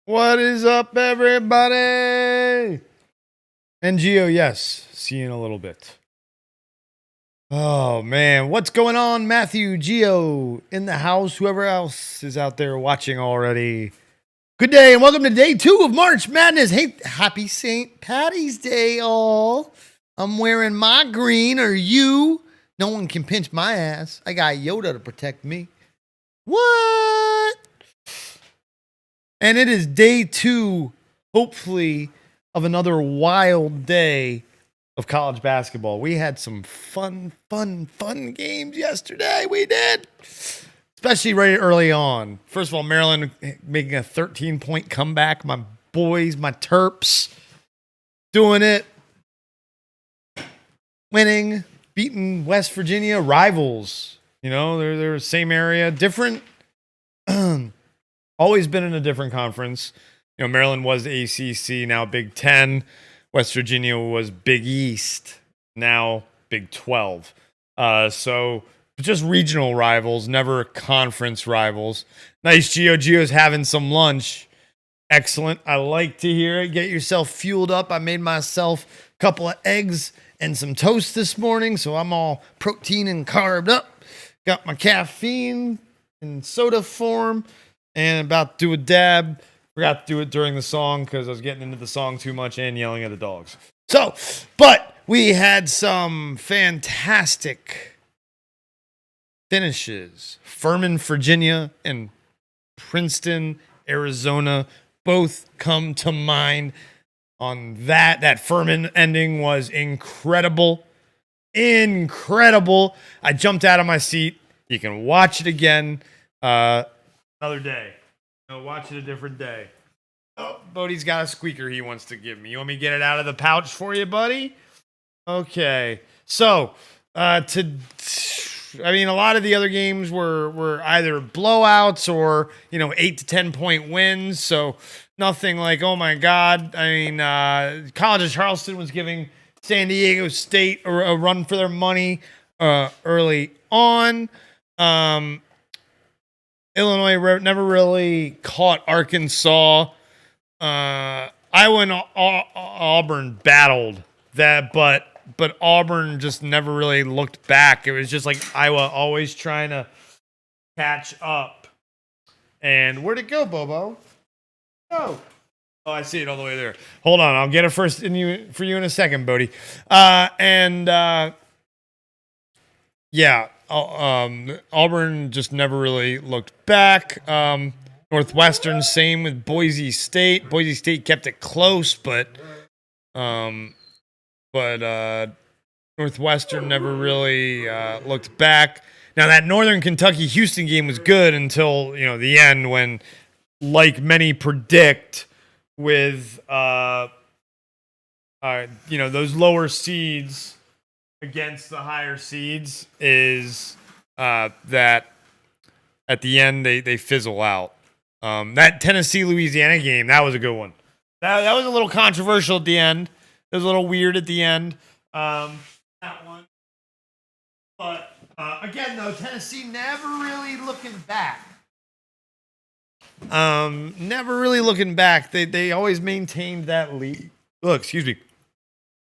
What is up, everybody? NGO, yes. See you in a little bit. Oh, man. What's going on? Matthew, Geo, in the house. Whoever else is out there watching already. Good day, and welcome to day 2 of March Madness. Hey, happy St. Paddy's Day, all. I'm wearing my green, or you. No one can pinch my ass. I got Yoda to protect me. What? And it is day 2, hopefully, of another wild day of college basketball. We had some fun games yesterday. We did. Especially right early on. First of all, Maryland making a 13-point comeback. My boys, my Terps, doing it. Winning, beating West Virginia rivals. You know, they're the same area, different. Always been in a different conference. You know, Maryland was ACC, now Big Ten. West Virginia was Big East, now Big 12. So just regional rivals, never conference rivals. Nice, Geo. Geo's having some lunch. Excellent. I like to hear it. Get yourself fueled up. I made myself a couple of eggs and some toast this morning, so I'm all protein and carbed up. Got my caffeine in soda form. And about to do a dab. Forgot to do it during the song because I was getting into the song too much and yelling at the dogs. So, but we had some fantastic finishes. Furman, Virginia, and Princeton, Arizona both come to mind on that. That Furman ending was incredible. Incredible. I jumped out of my seat. You can watch it again. Another day. No, watch it a different day. Oh, Bodie's got a squeaker he wants to give me. You want me to get it out of the pouch for you, buddy? Okay. So, a lot of the other games were either blowouts or, 8 to 10 point wins. So, nothing like, oh my God. I mean, College of Charleston was giving San Diego State a run for their money early on. Illinois never really caught Arkansas. Iowa and Auburn battled that, but Auburn just never really looked back. It was just like Iowa always trying to catch up. And where'd it go, Bobo? Oh, I see it all the way there. Hold on, I'll get it for you in a second, Bodie. Yeah. Auburn just never really looked back. Northwestern, same with Boise State. Boise State kept it close, but Northwestern never really looked back. Now that Northern Kentucky Houston game was good until the end, when, like many predict, with those lower seeds against the higher seeds, is that at the end they fizzle out. That Tennessee-Louisiana game, that was a good one. That was a little controversial at the end. It was a little weird at the end. That one. But again, though, Tennessee never really looking back. Never really looking back. They always maintained that lead. Oh, excuse me.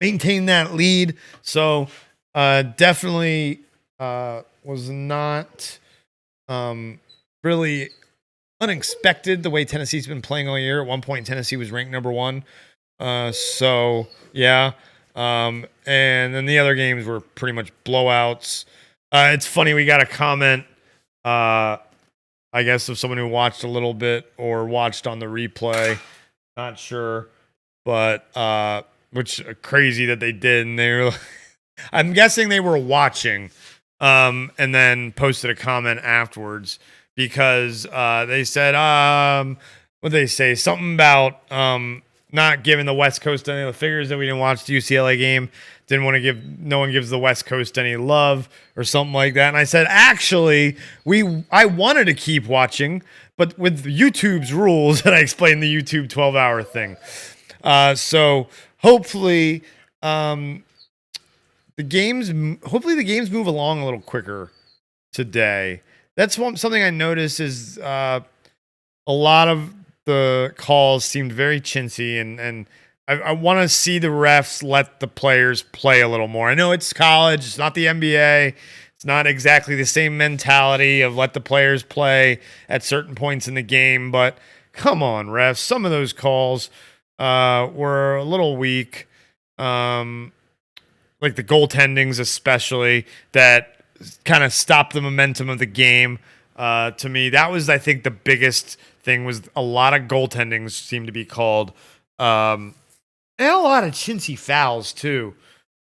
Maintain that lead. So definitely was not really unexpected the way Tennessee's been playing all year. At one point, Tennessee was ranked number 1. So yeah. And then the other games were pretty much blowouts. It's funny, we got a comment, I guess, of someone who watched a little bit or watched on the replay. Not sure. But which crazy that they did, and they were I'm guessing they were watching, and then posted a comment afterwards, because they said what did they say, something about not giving the West Coast any of the figures that we didn't watch the UCLA game, didn't want to give, no one gives the West Coast any love or something like that. And I said, actually, I wanted to keep watching, but with YouTube's rules, and I explained the YouTube 12-hour thing. So hopefully the games move along a little quicker today. That's something I noticed is a lot of the calls seemed very chintzy, and I want to see the refs let the players play a little more. I know it's college, it's not the NBA. It's not exactly the same mentality of let the players play at certain points in the game, but come on, refs. Some of those calls were a little weak. Like the goaltendings especially, that kind of stopped the momentum of the game. To me, that was, I think, the biggest thing was a lot of goaltendings seemed to be called. And a lot of chintzy fouls, too,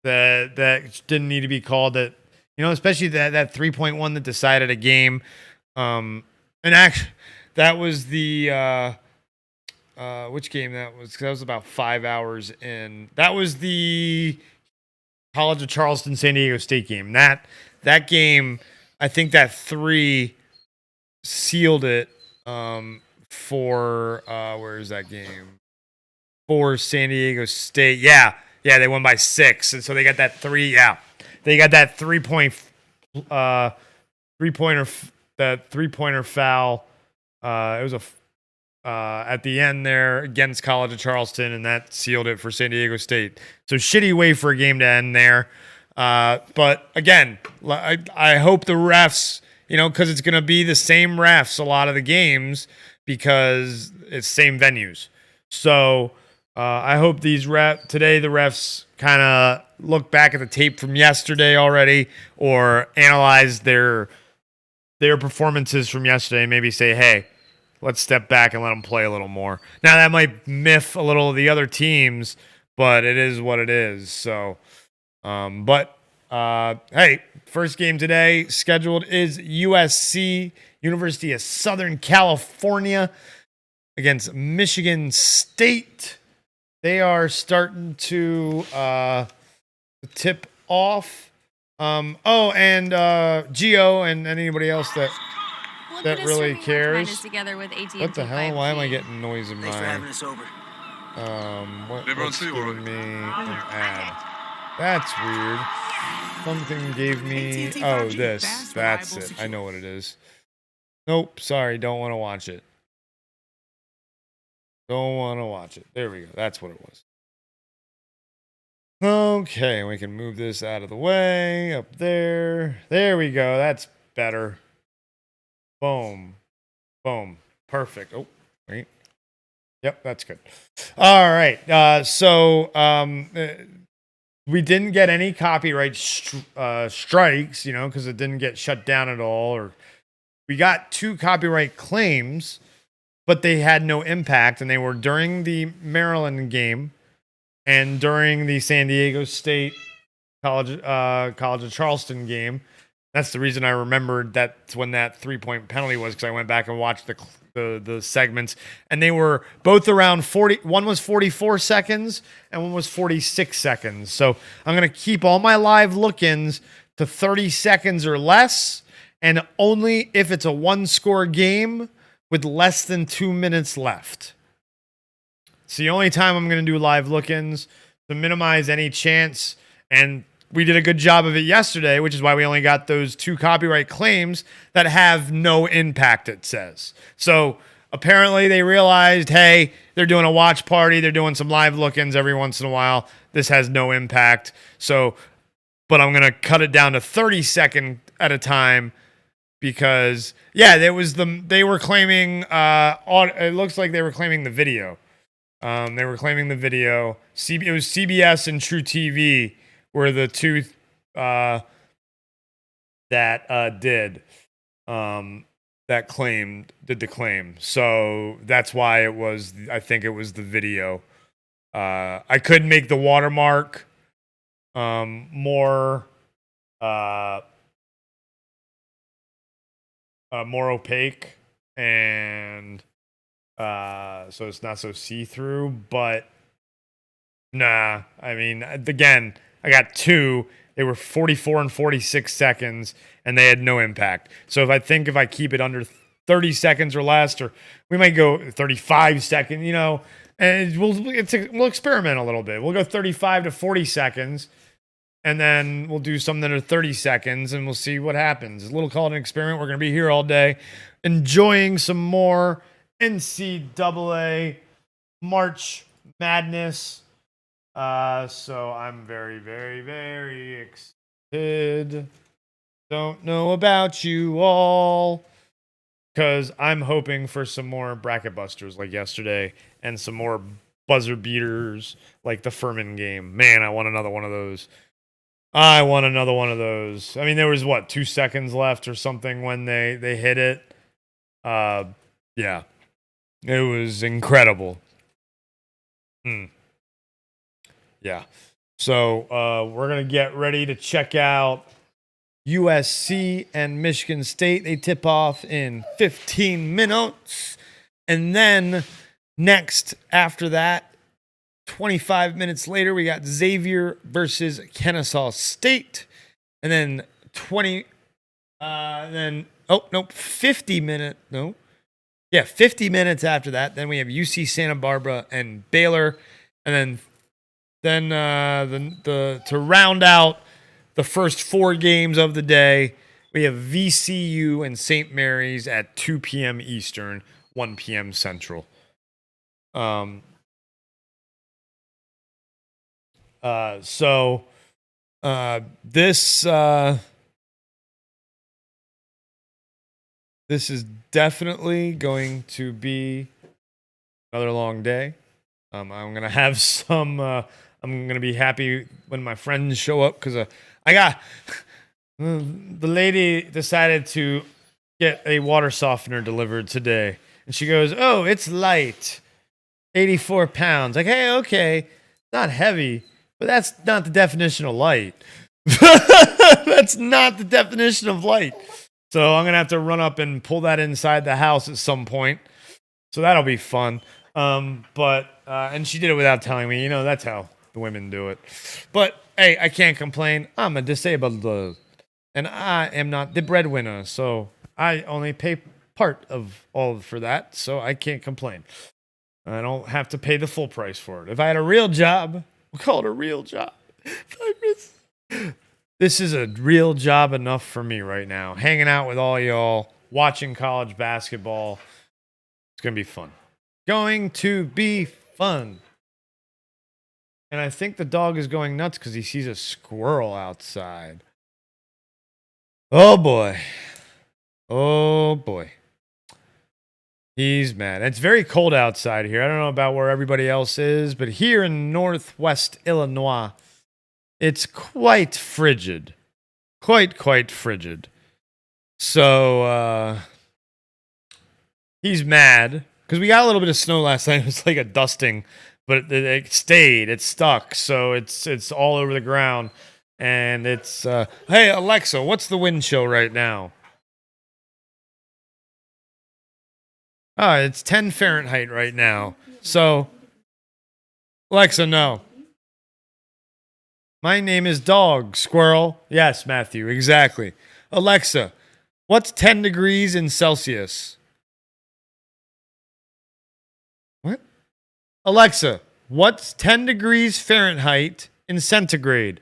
that didn't need to be called. That, especially that 3-point one that decided a game. And actually, that was the which game that was? 'Cause that was about 5 hours in. That was the College of Charleston San Diego State game. That game, I think that 3 sealed it for where is that game? For San Diego State. Yeah, they won by 6. And so they got that 3, They got that 3-pointer foul. It was at the end there against College of Charleston, and that sealed it for San Diego State. So shitty way for a game to end there. But again, I hope the refs, because it's going to be the same refs a lot of the games because it's same venues. So I hope today the refs kind of look back at the tape from yesterday already, or analyze their performances from yesterday and maybe say, hey, let's step back and let them play a little more. Now, that might miff a little of the other teams, but it is what it is. So, hey, first game today scheduled is USC, University of Southern California, against Michigan State. They are starting to tip off. And Gio and anybody else that really cares. Together with What the hell? Why am I getting noise in my? What's giving me an ad? That's weird. Something gave me. Oh, this. That's it. I know what it is. Nope. Sorry. Don't want to watch it. Don't want to watch it. There we go. That's what it was. Okay, we can move this out of the way. Up there. There we go. That's better. Boom. Boom. Perfect. Oh, wait. Yep, that's good. All right. We didn't get any copyright strikes, because it didn't get shut down at all. Or we got 2 copyright claims, but they had no impact, and they were during the Maryland game and during the San Diego State College of Charleston game. That's the reason I remembered that's when that 3-point penalty was, because I went back and watched the segments, and they were both around 40. One was 44 seconds and one was 46 seconds. So I'm going to keep all my live look-ins to 30 seconds or less, and only if it's a 1-score game with less than 2 minutes left. It's the only time I'm going to do live look-ins to minimize any chance. And we did a good job of it yesterday, which is why we only got those 2 copyright claims that have no impact, it says. So apparently they realized, hey, they're doing a watch party. They're doing some live look-ins every once in a while. This has no impact. So, but I'm going to cut it down to 30 seconds at a time because, they were claiming, it looks like they were claiming the video. They were claiming the video. It was CBS and True TV were the 2 that did the claim. So that's why I think it was the video. I could make the watermark more opaque, and so it's not so see-through, but nah, I mean, again, I got 2. They were 44 and 46 seconds, and they had no impact. So if I keep it under 30 seconds or less, or we might go 35 seconds, and we'll experiment a little bit. We'll go 35 to 40 seconds, and then we'll do something under 30 seconds, and we'll see what happens. It's a little called an experiment. We're going to be here all day enjoying some more NCAA March Madness. So I'm very, very, very excited. Don't know about you all, because I'm hoping for some more bracket busters like yesterday and some more buzzer beaters like the Furman game. Man, I want another one of those. I want another one of those. I mean, there was 2 seconds left or something when they hit it. Yeah, it was incredible. Yeah. So we're gonna get ready to check out USC and Michigan State. They tip off in 15 minutes. And then next, after that, 25 minutes later, we got Xavier versus Kennesaw State. And then 50 minutes after that. Then we have UC Santa Barbara and Baylor. And then to round out the first 4 games of the day, we have VCU and St. Mary's at 2 p.m. Eastern, 1 p.m. Central. This is definitely going to be another long day. I'm gonna have some. I'm gonna be happy when my friends show up, because I got the lady decided to get a water softener delivered today, and she goes, "Oh, it's light, 84 pounds." Like, hey, okay, not heavy, but that's not the definition of light. That's not the definition of light. So I'm gonna have to run up and pull that inside the house at some point. So that'll be fun. And she did it without telling me. That's how the women do it. But hey, I can't complain. I'm a disabled, and I am not the breadwinner, so I only pay part of all for that. So I can't complain. I don't have to pay the full price for it. If I had a real job, we'll call it a real job. This is a real job enough for me right now. Hanging out with all y'all, watching college basketball. It's gonna be fun. Going to be fun. And I think the dog is going nuts because he sees a squirrel outside. Oh boy. Oh boy. He's mad. It's very cold outside here. I don't know about where everybody else is, but here in Northwest Illinois, it's quite frigid. Quite frigid. So, he's mad because we got a little bit of snow last night. It was like a dusting, but it stayed. It stuck. So it's all over the ground. And it's, hey, Alexa, what's the wind chill right now? Oh, it's 10 Fahrenheit right now. So, Alexa, no. My name is Dog, Squirrel. Yes, Matthew, exactly. Alexa, what's 10 degrees in Celsius? What? Alexa, what's 10 degrees Fahrenheit in centigrade?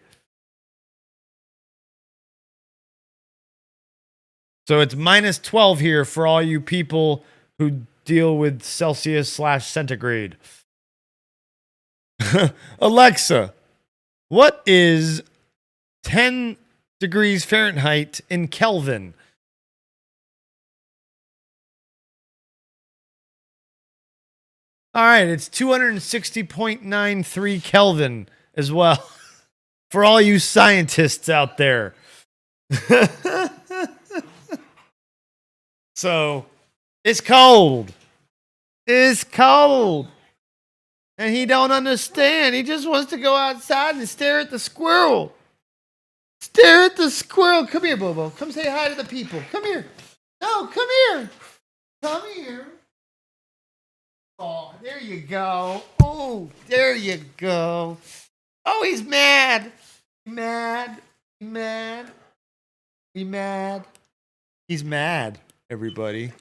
So it's minus 12 here for all you people who deal with Celsius/centigrade. Alexa, what is 10 degrees Fahrenheit in Kelvin? All right, it's 260.93 Kelvin as well. For all you scientists out there. So, it's cold. It's cold. And he don't understand. He just wants to go outside and stare at the squirrel. Stare at the squirrel. Come here, Bobo. Come say hi to the people. Come here. No, come here. Come here. Oh, there you go. Oh, there you go. Oh, he's mad. Mad. Mad. He mad. He's mad, everybody.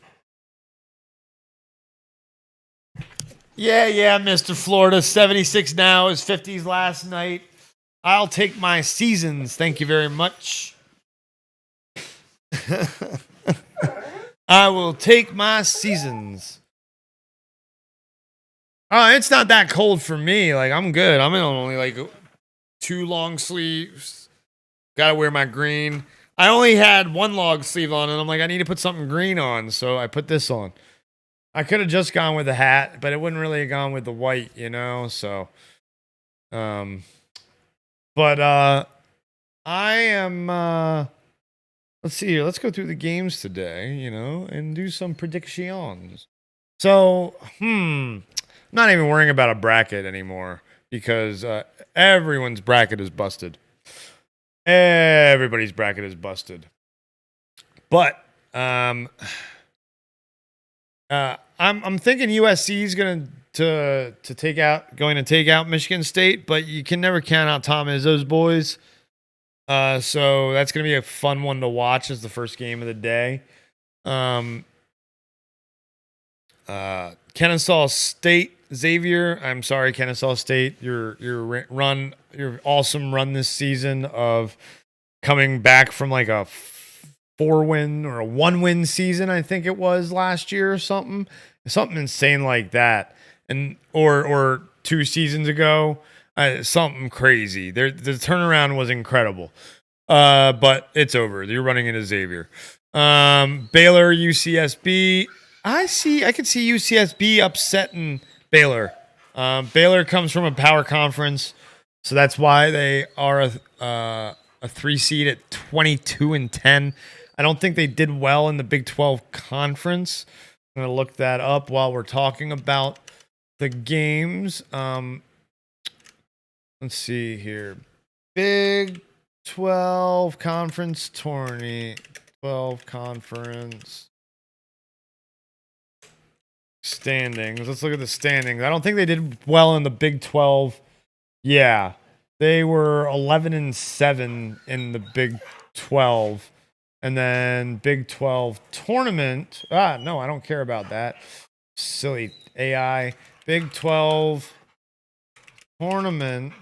Yeah, Mr. Florida. 76 now is 50s last night. I'll take my seasons. Thank you very much. I will take my seasons. It's not that cold for me. Like, I'm good. I'm in only like 2 long sleeves. Gotta wear my green. I only had 1 long sleeve on, and I'm like, I need to put something green on, so I put this on. I could have just gone with the hat, but it wouldn't really have gone with the white, you know. So, but I am. Let's see here. Let's go through the games today, you know, and do some predictions. So, not even worrying about a bracket anymore because everyone's bracket is busted. Everybody's bracket is busted. But I'm thinking USC is going to take out Michigan State, but you can never count out Tom Izzo's boys. So that's going to be a fun one to watch as the first game of the day. Kennesaw State, Xavier. I'm sorry, Kennesaw State. Your awesome run this season of coming back from like a 4-win or a 1-win season, I think it was last year or something insane like that, and or 2 seasons ago, something crazy. The turnaround was incredible, but it's over. You're running into Xavier. Baylor, UCSB. I could see UCSB upsetting Baylor. Baylor comes from a power conference, so that's why they are a 3 seed at 22-10. I don't think they did well in the Big 12 conference. I'm gonna look that up while we're talking about the games. Let's see here. Big 12 conference tourney. 12 conference standings. Let's look at the standings. I don't think they did well in the Big 12. Yeah. They were 11-7 in the Big 12. And then Big 12 tournament. No, I don't care about that. Silly AI. Big 12 tournament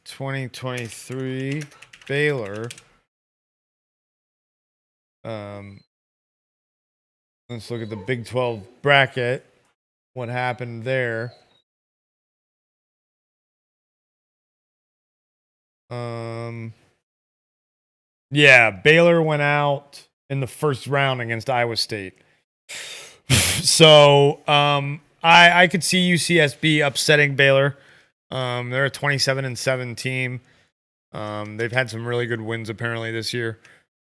2023 Baylor. Let's look at the Big 12 bracket. What happened there? Yeah, Baylor went out in the first round against Iowa State. So, I could see UCSB upsetting Baylor. They're a 27-7 team. They've had some really good wins apparently this year.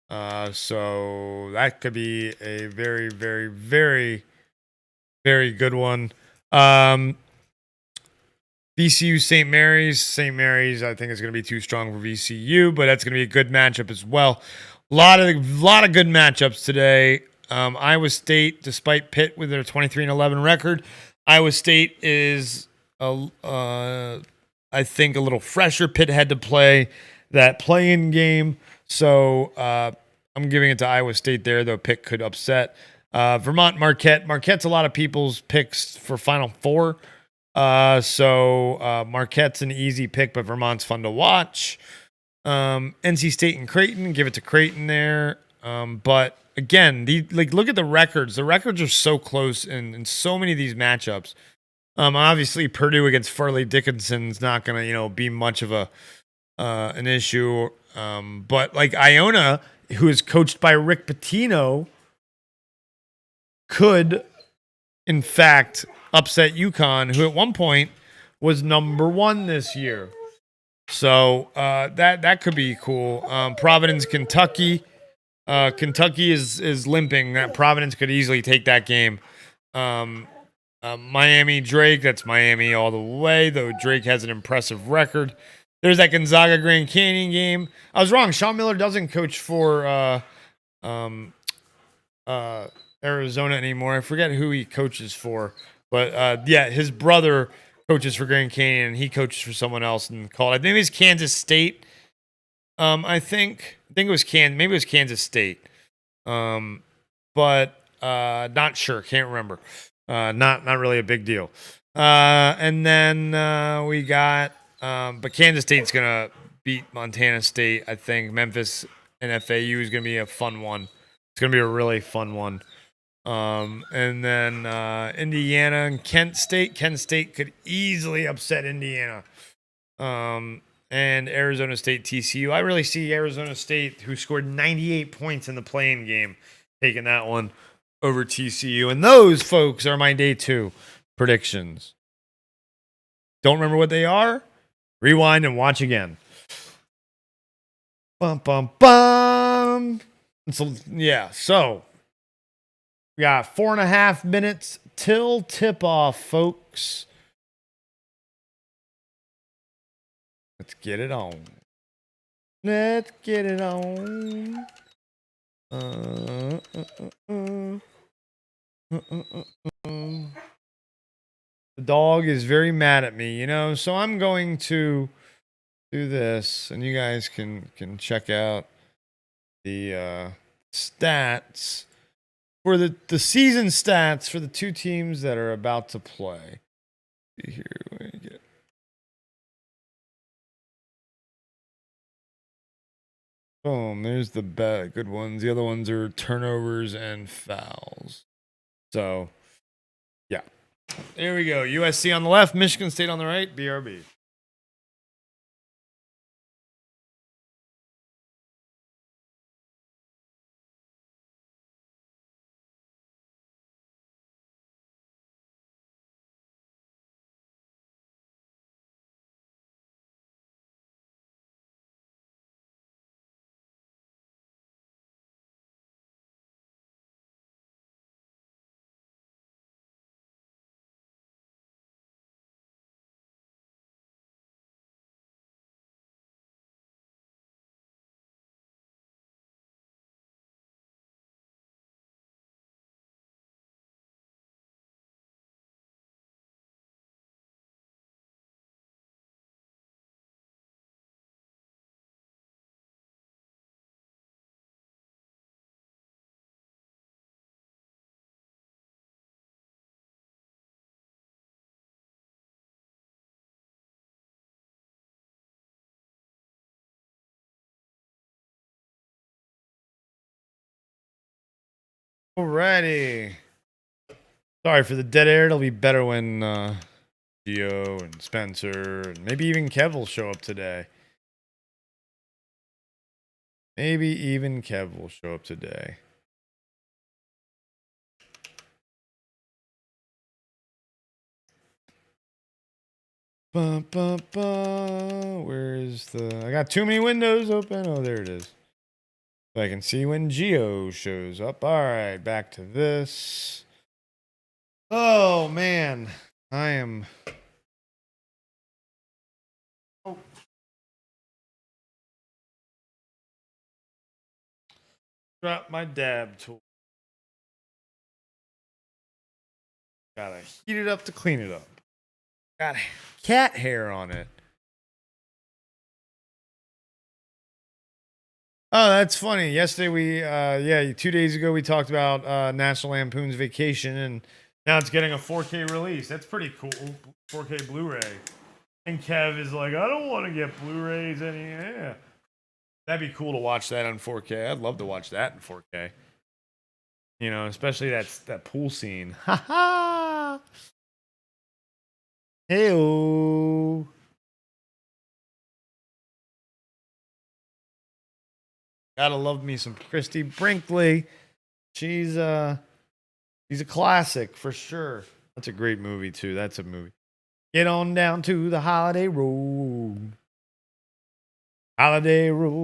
So that could be a very, very, very, very good one. VCU St. Mary's. St. Mary's, I think, is going to be too strong for VCU, but that's going to be a good matchup as well. A lot of good matchups today. Iowa State, despite Pitt with their 23-11 record, Iowa State is, I think, a little fresher. Pitt had to play that play-in game, so I'm giving it to Iowa State there, though Pitt could upset. Vermont Marquette. Marquette's a lot of people's picks for Final Four. So Marquette's an easy pick, but Vermont's fun to watch. NC State and Creighton, give it to Creighton there. But again, look at the records. The records are so close in so many of these matchups. Obviously Purdue against Farley Dickinson is not going to, be much of an issue. But like Iona, who is coached by Rick Pitino, could in fact upset UConn, who at one point was number 1 this year. So that could be cool. Providence, Kentucky. Kentucky is limping. That Providence could easily take that game. Miami, Drake. That's Miami all the way, though Drake has an impressive record. There's that Gonzaga Grand Canyon game. I was wrong. Sean Miller doesn't coach for Arizona anymore. I forget who he coaches for. But yeah, his brother coaches for Grand Canyon, and he coaches for someone else in college. I think it was Kansas State. I think it was maybe it was Kansas State. But not sure. Can't remember. Not really a big deal. And then we got, but Kansas State's gonna beat Montana State. I think Memphis and FAU is gonna be a fun one. It's gonna be a really fun one. And then Indiana and Kent State. Kent State could easily upset Indiana. And Arizona State TCU. I really see Arizona State, who scored 98 points in the play-in game, taking that one over TCU. And those, folks, are my day 2 predictions. Don't remember what they are? Rewind and watch again. Bum, bum, bum. So, yeah, so we got 4.5 minutes till tip-off, folks. Let's get it on. Let's get it on. The dog is very mad at me, you know, so I'm going to do this, and you guys can check out the stats for the season stats for the 2 teams that are about to play. Here we get. Boom, there's the good ones. The other ones are turnovers and fouls. So, yeah. There we go. USC on the left, Michigan State on the right, BRB. Alrighty. Sorry for the dead air. It'll be better when Gio and Spencer and maybe even Kev will show up today. Maybe even Kev will show up today. Where's the... I got too many windows open. Oh, there it is. So I can see when Gio shows up. All right, back to this. Oh, man. I am... Oh. Drop my dab tool. Gotta heat it up to clean it up. Got cat hair on it. Oh, that's funny. Yesterday we 2 days ago we talked about National Lampoon's Vacation, and now it's getting a 4K release. That's pretty cool. 4K Blu-ray. And Kev is like, I don't want to get Blu-rays yeah. That'd be cool to watch that on 4K. I'd love to watch that in 4K. You know, especially that pool scene. Ha ha. Hey-o. Gotta love me some Christy Brinkley. She's a classic for sure. That's a great movie too. That's a movie. Get on down to the Holiday Road. Holiday Road.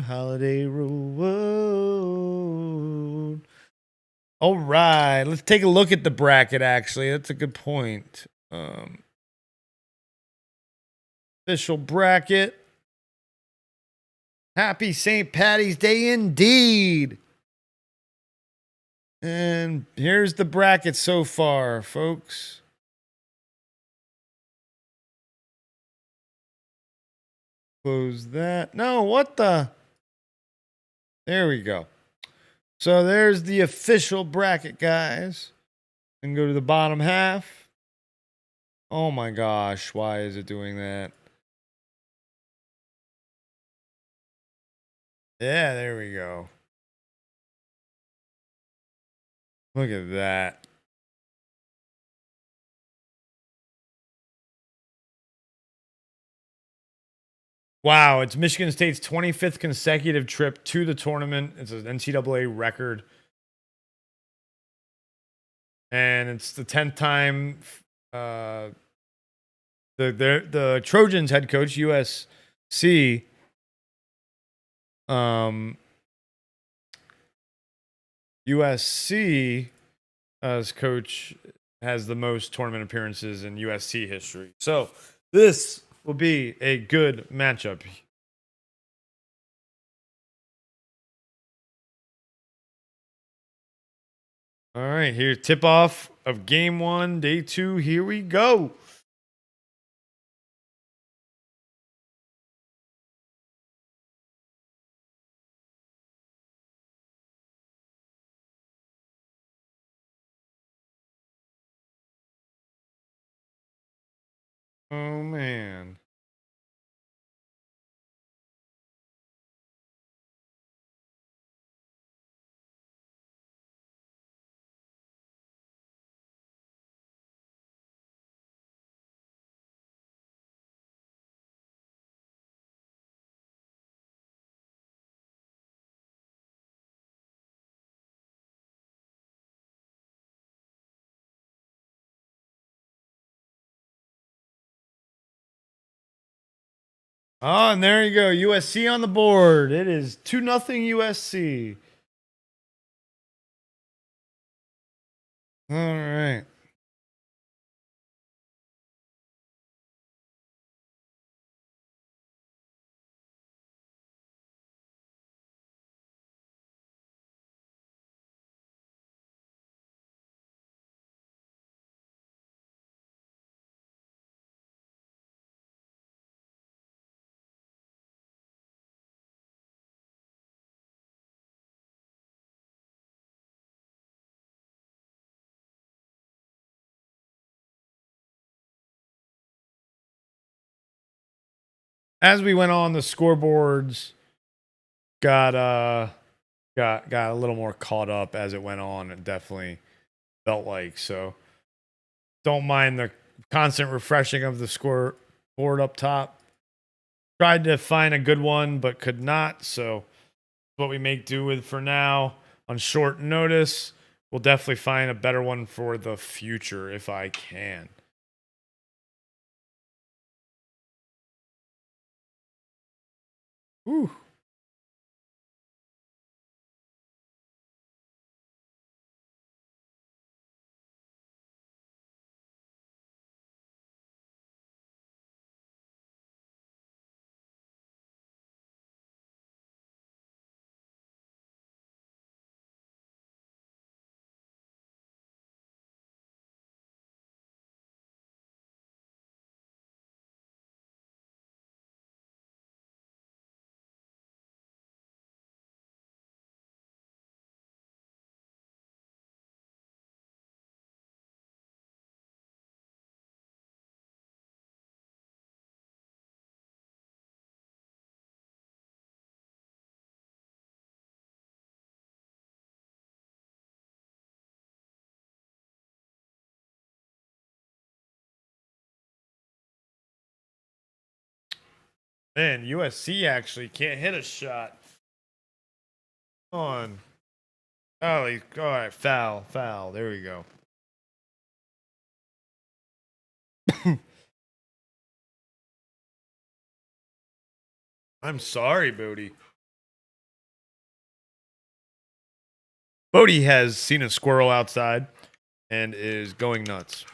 Holiday Road. All right, let's take a look at the bracket. Actually, that's a good point. Official bracket. Happy St. Paddy's Day indeed. And here's the bracket so far, folks. Close that. No, what the? There we go. So there's the official bracket, guys. And go to the bottom half. Oh my gosh, why is it doing that? Yeah, there we go. Look at that. Wow, it's Michigan State's 25th consecutive trip to the tournament. It's an NCAA record. And it's the 10th time the Trojans head coach, USC, USC as coach has the most tournament appearances in USC history. So this will be a good matchup. All right, here tip off of game 1, day 2. Here we go. Oh man. Oh, and there you go. USC on the board. It is 2-0 USC. All right. As we went on, the scoreboards got a little more caught up as it went on. It definitely felt like so. Don't mind the constant refreshing of the scoreboard up top. Tried to find a good one, but could not. So what we make do with for now on short notice. We'll definitely find a better one for the future if I can. Whew. Man, USC actually can't hit a shot. Come on. Oh, all right. Foul. There we go. I'm sorry, Bodie. Bodie has seen a squirrel outside and is going nuts.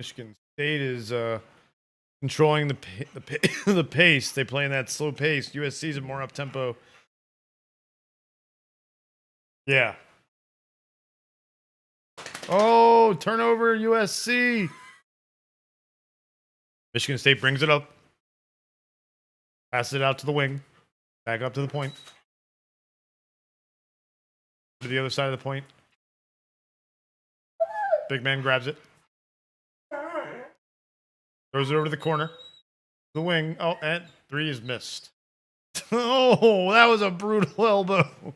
Michigan State is controlling the pace. They play in that slow pace. USC's a more up tempo. Yeah. Oh, turnover USC. Michigan State brings it up. Passes it out to the wing. Back up to the point. To the other side of the point. Big man grabs it. Throws it over to the corner. The wing. Oh, and 3 is missed. Oh, that was a brutal elbow.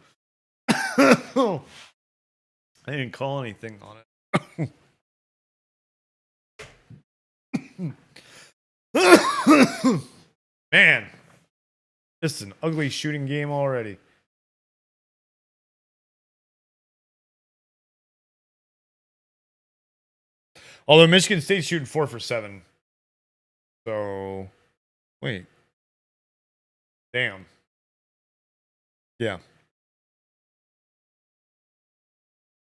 I didn't call anything on it. Man, this is an ugly shooting game already. Although Michigan State's shooting 4 for 7. So, wait. Damn. Yeah.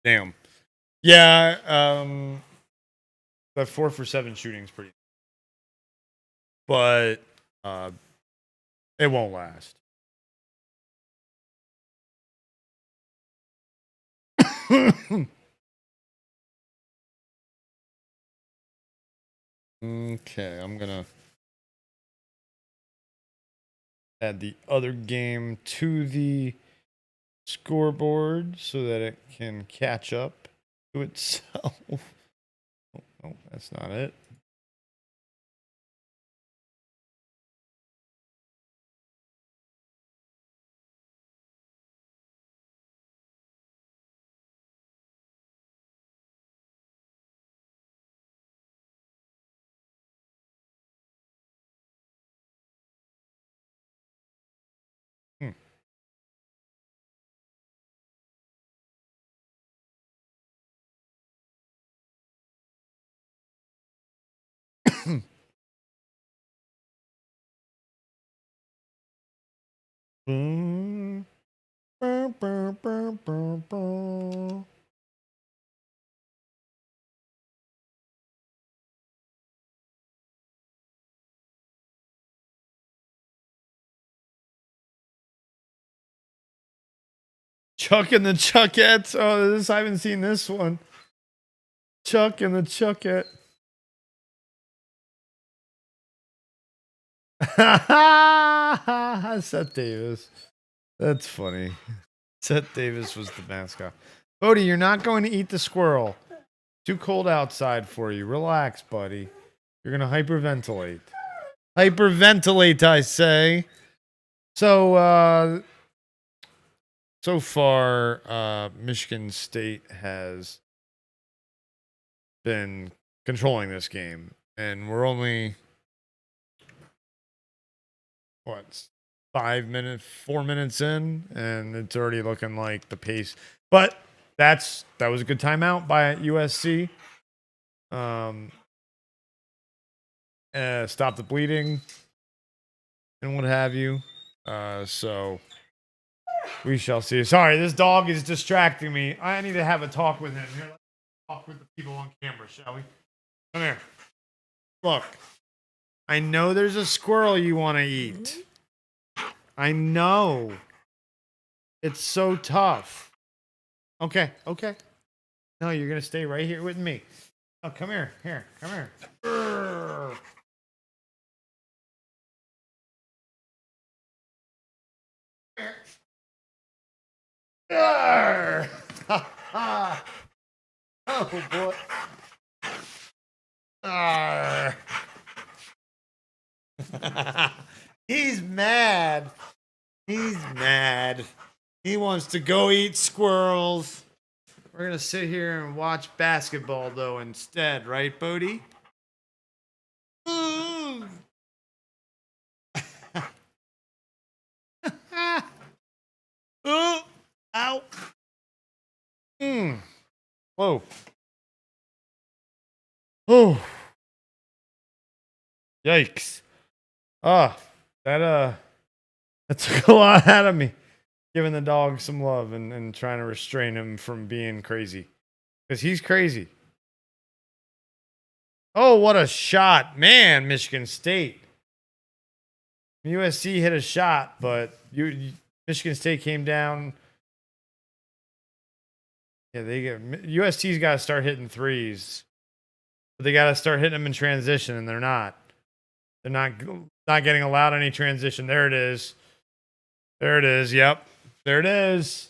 Damn. Yeah, that 4 for 7 shooting is pretty. But it won't last. Okay, I'm gonna add the other game to the scoreboard so that it can catch up to itself. Oh, that's not it. Chuck and the Chuckettes. Oh, I haven't seen this one. Chuck and the Chuckette. Seth Davis. That's funny. Seth Davis was the mascot. Bodie, you're not going to eat the squirrel. Too cold outside for you. Relax, buddy. You're going to hyperventilate. Hyperventilate, I say. So, so far, Michigan State has been controlling this game. And we're only, what, 4 minutes in, and it's already looking like the pace. But that was a good timeout by USC. Stop the bleeding and what have you. So we shall see. Sorry, this dog is distracting me. I need to have a talk with him. Here, let's talk with the people on camera, shall we? Come here. Look, I know there's a squirrel you want to eat. I know. It's so tough. Okay. No, you're going to stay right here with me. Oh, come here. Come here. Oh, boy. He's mad. He wants to go eat squirrels. We're going to sit here and watch basketball, though, instead. Right, Bodie? Ooh. Ooh. Ow. Whoa. Oh. Yikes. That took a lot out of me. Giving the dog some love and trying to restrain him from being crazy. Because he's crazy. Oh, what a shot. Man, Michigan State. USC hit a shot, but Michigan State came down. Yeah, USC's got to start hitting threes. But they got to start hitting them in transition, and they're not. They're not getting allowed any transition. There it is. There it is. Yep. There it is.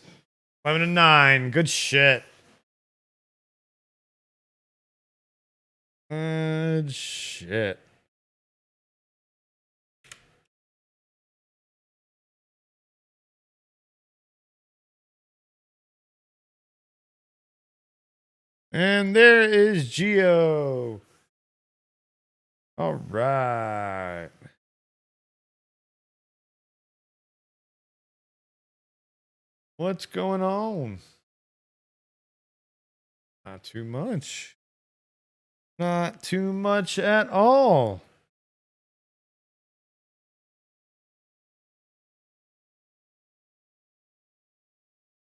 11-9. Good shit. Good shit. And there is Geo. All right. What's going on? Not too much. Not too much at all.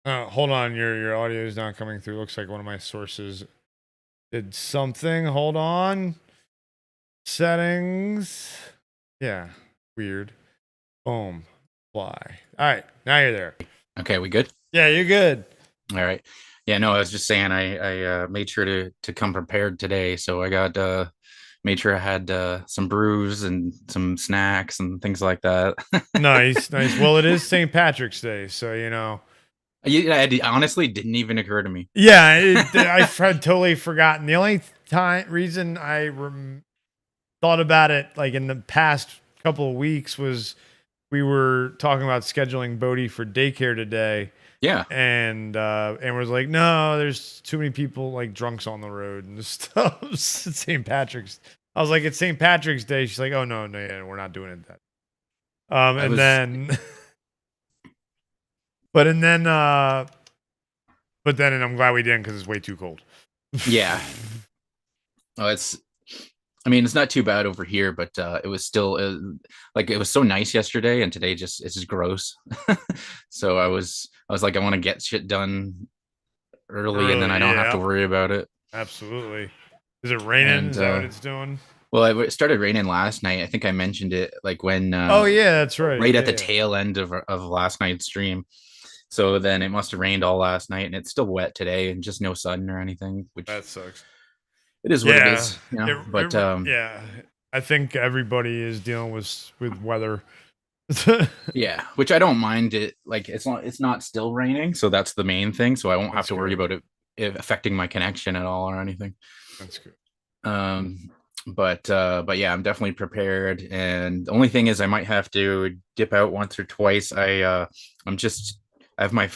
Hold on, your audio is not coming through. Looks like one of my sources did something. Hold on. Settings. Yeah, weird. Boom. Fly. All right, now you're there. Okay, we good? Yeah, you're good. All right. Yeah, no, I was just saying I made sure to come prepared today. So I got made sure I had some brews and some snacks and things like that. Nice. Well, it is St. Patrick's Day, so you know. Honestly didn't even occur to me. Yeah, I had totally forgotten. The only reason I thought about it like in the past couple of weeks was we were talking about scheduling Bodie for daycare today. Yeah. And was like, no, there's too many people like drunks on the road and stuff. It's St. Patrick's. I was like, it's St. Patrick's Day. She's like, oh no, yeah, we're not doing it that. But then and I'm glad we didn't because it's way too cold. Yeah. Oh, it's not too bad over here, but it was still it was so nice yesterday, and today it's just gross. So I was like, I want to get shit done early and then I don't have to worry about it. Absolutely. Is it raining? Is that what it's doing? Well, it started raining last night. I think I mentioned it like when oh yeah, that's right. Right at the tail end of last night's stream. So then it must have rained all last night, and it's still wet today and just no sun or anything, which that sucks. It is what it is, you know. But yeah, I think everybody is dealing with weather. Yeah, which I don't mind. It like it's not still raining, so that's the main thing. So I won't have to worry about it affecting my connection at all or anything. That's good. But yeah, I'm definitely prepared. And the only thing is, I might have to dip out once or twice. I have my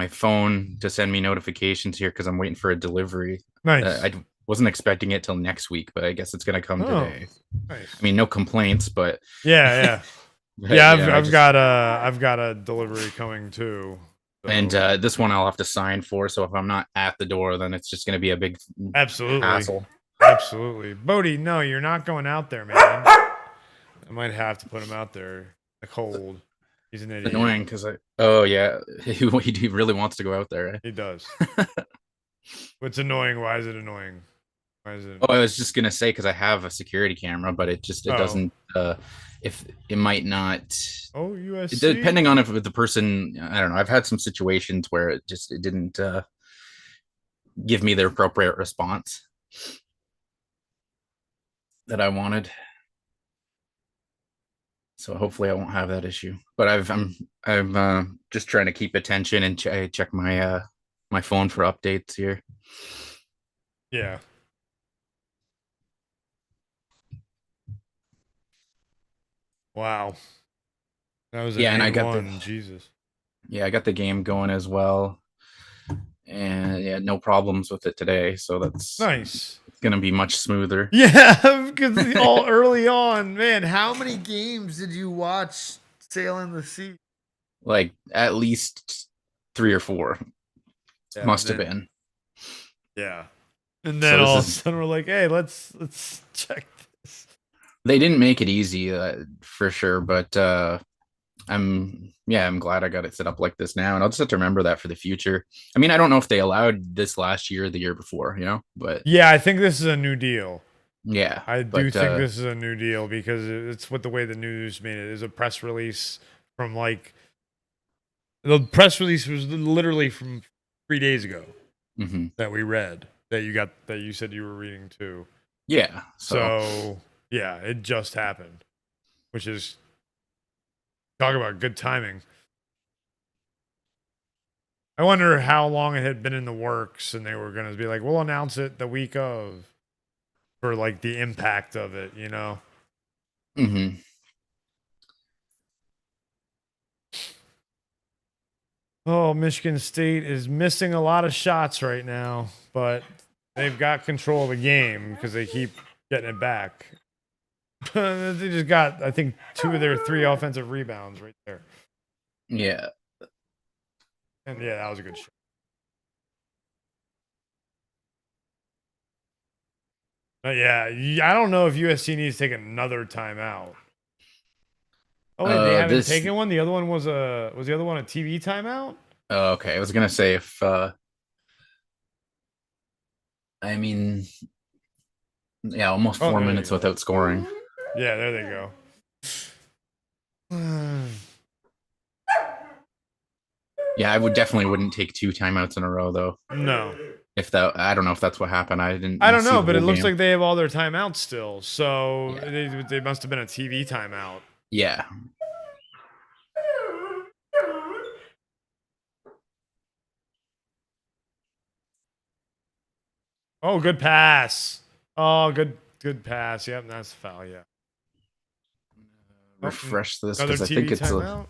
phone to send me notifications here because I'm waiting for a delivery. Nice. I wasn't expecting it till next week, but I guess it's gonna come today. Nice. I mean, no complaints, but yeah. I've got a delivery coming too. So. And this one I'll have to sign for. So if I'm not at the door, then it's just going to be a big hassle. Absolutely. Bodie, no, you're not going out there, man. I might have to put him out there. The cold. He's an idiot. Annoying because oh yeah, he really wants to go out there. He does. What's annoying? Why is it annoying? Oh, I was just gonna say because I have a security camera, but it doesn't. If it might not. Oh, USC. Depending on if the person, I don't know. I've had some situations where it didn't give me the appropriate response that I wanted. So hopefully I won't have that issue. But I'm just trying to keep attention and check my my phone for updates here. Yeah. Wow. That was and I got Jesus. Yeah, I got the game going as well. And yeah, no problems with it today. So that's nice. It's gonna be much smoother. Yeah, because all early on, man. How many games did you watch sailing the sea? Like at least 3 or 4. Yeah, must have been. Yeah. And then all of a sudden we're like, hey, let's check this. They didn't make it easy for sure, but I'm glad I got it set up like this now, and I'll just have to remember that for the future. I mean, I don't know if they allowed this last year or the year before, you know, but yeah, I think this is a new deal. Yeah, I do but think this is a new deal because it's what the way the news made it is a press release from like the press release was literally from 3 days ago mhm. that we read that you said you were reading too. Yeah. So So yeah, it just happened, which is talk about good timing. I wonder how long it had been in the works and they were going to be like, we'll announce it the week of for like the impact of it, you know? mhm. Oh, Michigan State is missing a lot of shots right now, but they've got control of the game because they keep getting it back. They just got, I think, 2 of their 3 offensive rebounds right there. Yeah. And yeah, that was a good shot. But yeah, I don't know if USC needs to take another timeout. Oh wait, they haven't This taken one. The other one was the other one a TV timeout? okay. I was gonna say if I mean, yeah, almost Oh, 4 there they minutes go. without scoring. Yeah, there they go. Yeah, I would definitely wouldn't take 2 timeouts in a row though. No, If that, I don't know if that's what happened. I didn't I don't see know, the but it whole looks game. like they have all their timeouts still. So Yeah. they must have been a TV timeout. Yeah. Oh, good pass. Oh, good pass. Yep, that's a foul. Yeah. Oh, Refresh this another because I think TV timeout.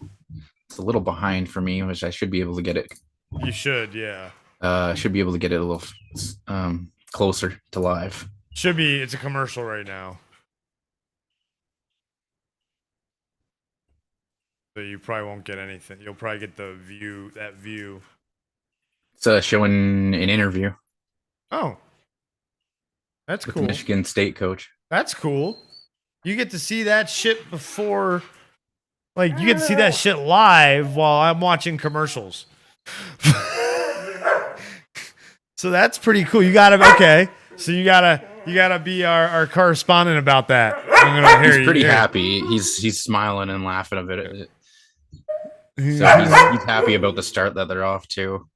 it's a little behind for me, which I should be able to get it. You should, yeah. Should be able to get it a little closer to live. Should be. It's a commercial right now, so you probably won't get anything. You'll probably get the view. That view. It's showing an interview Oh, that's with the cool. Michigan State coach. That's cool. You get to see that shit before, like, you get to see that shit live while I'm watching commercials. So that's pretty cool. You gotta okay. So you gotta be our correspondent about that. I'm gonna hear He's pretty you. happy. He's smiling and laughing a bit. So he's happy about the start that they're off to.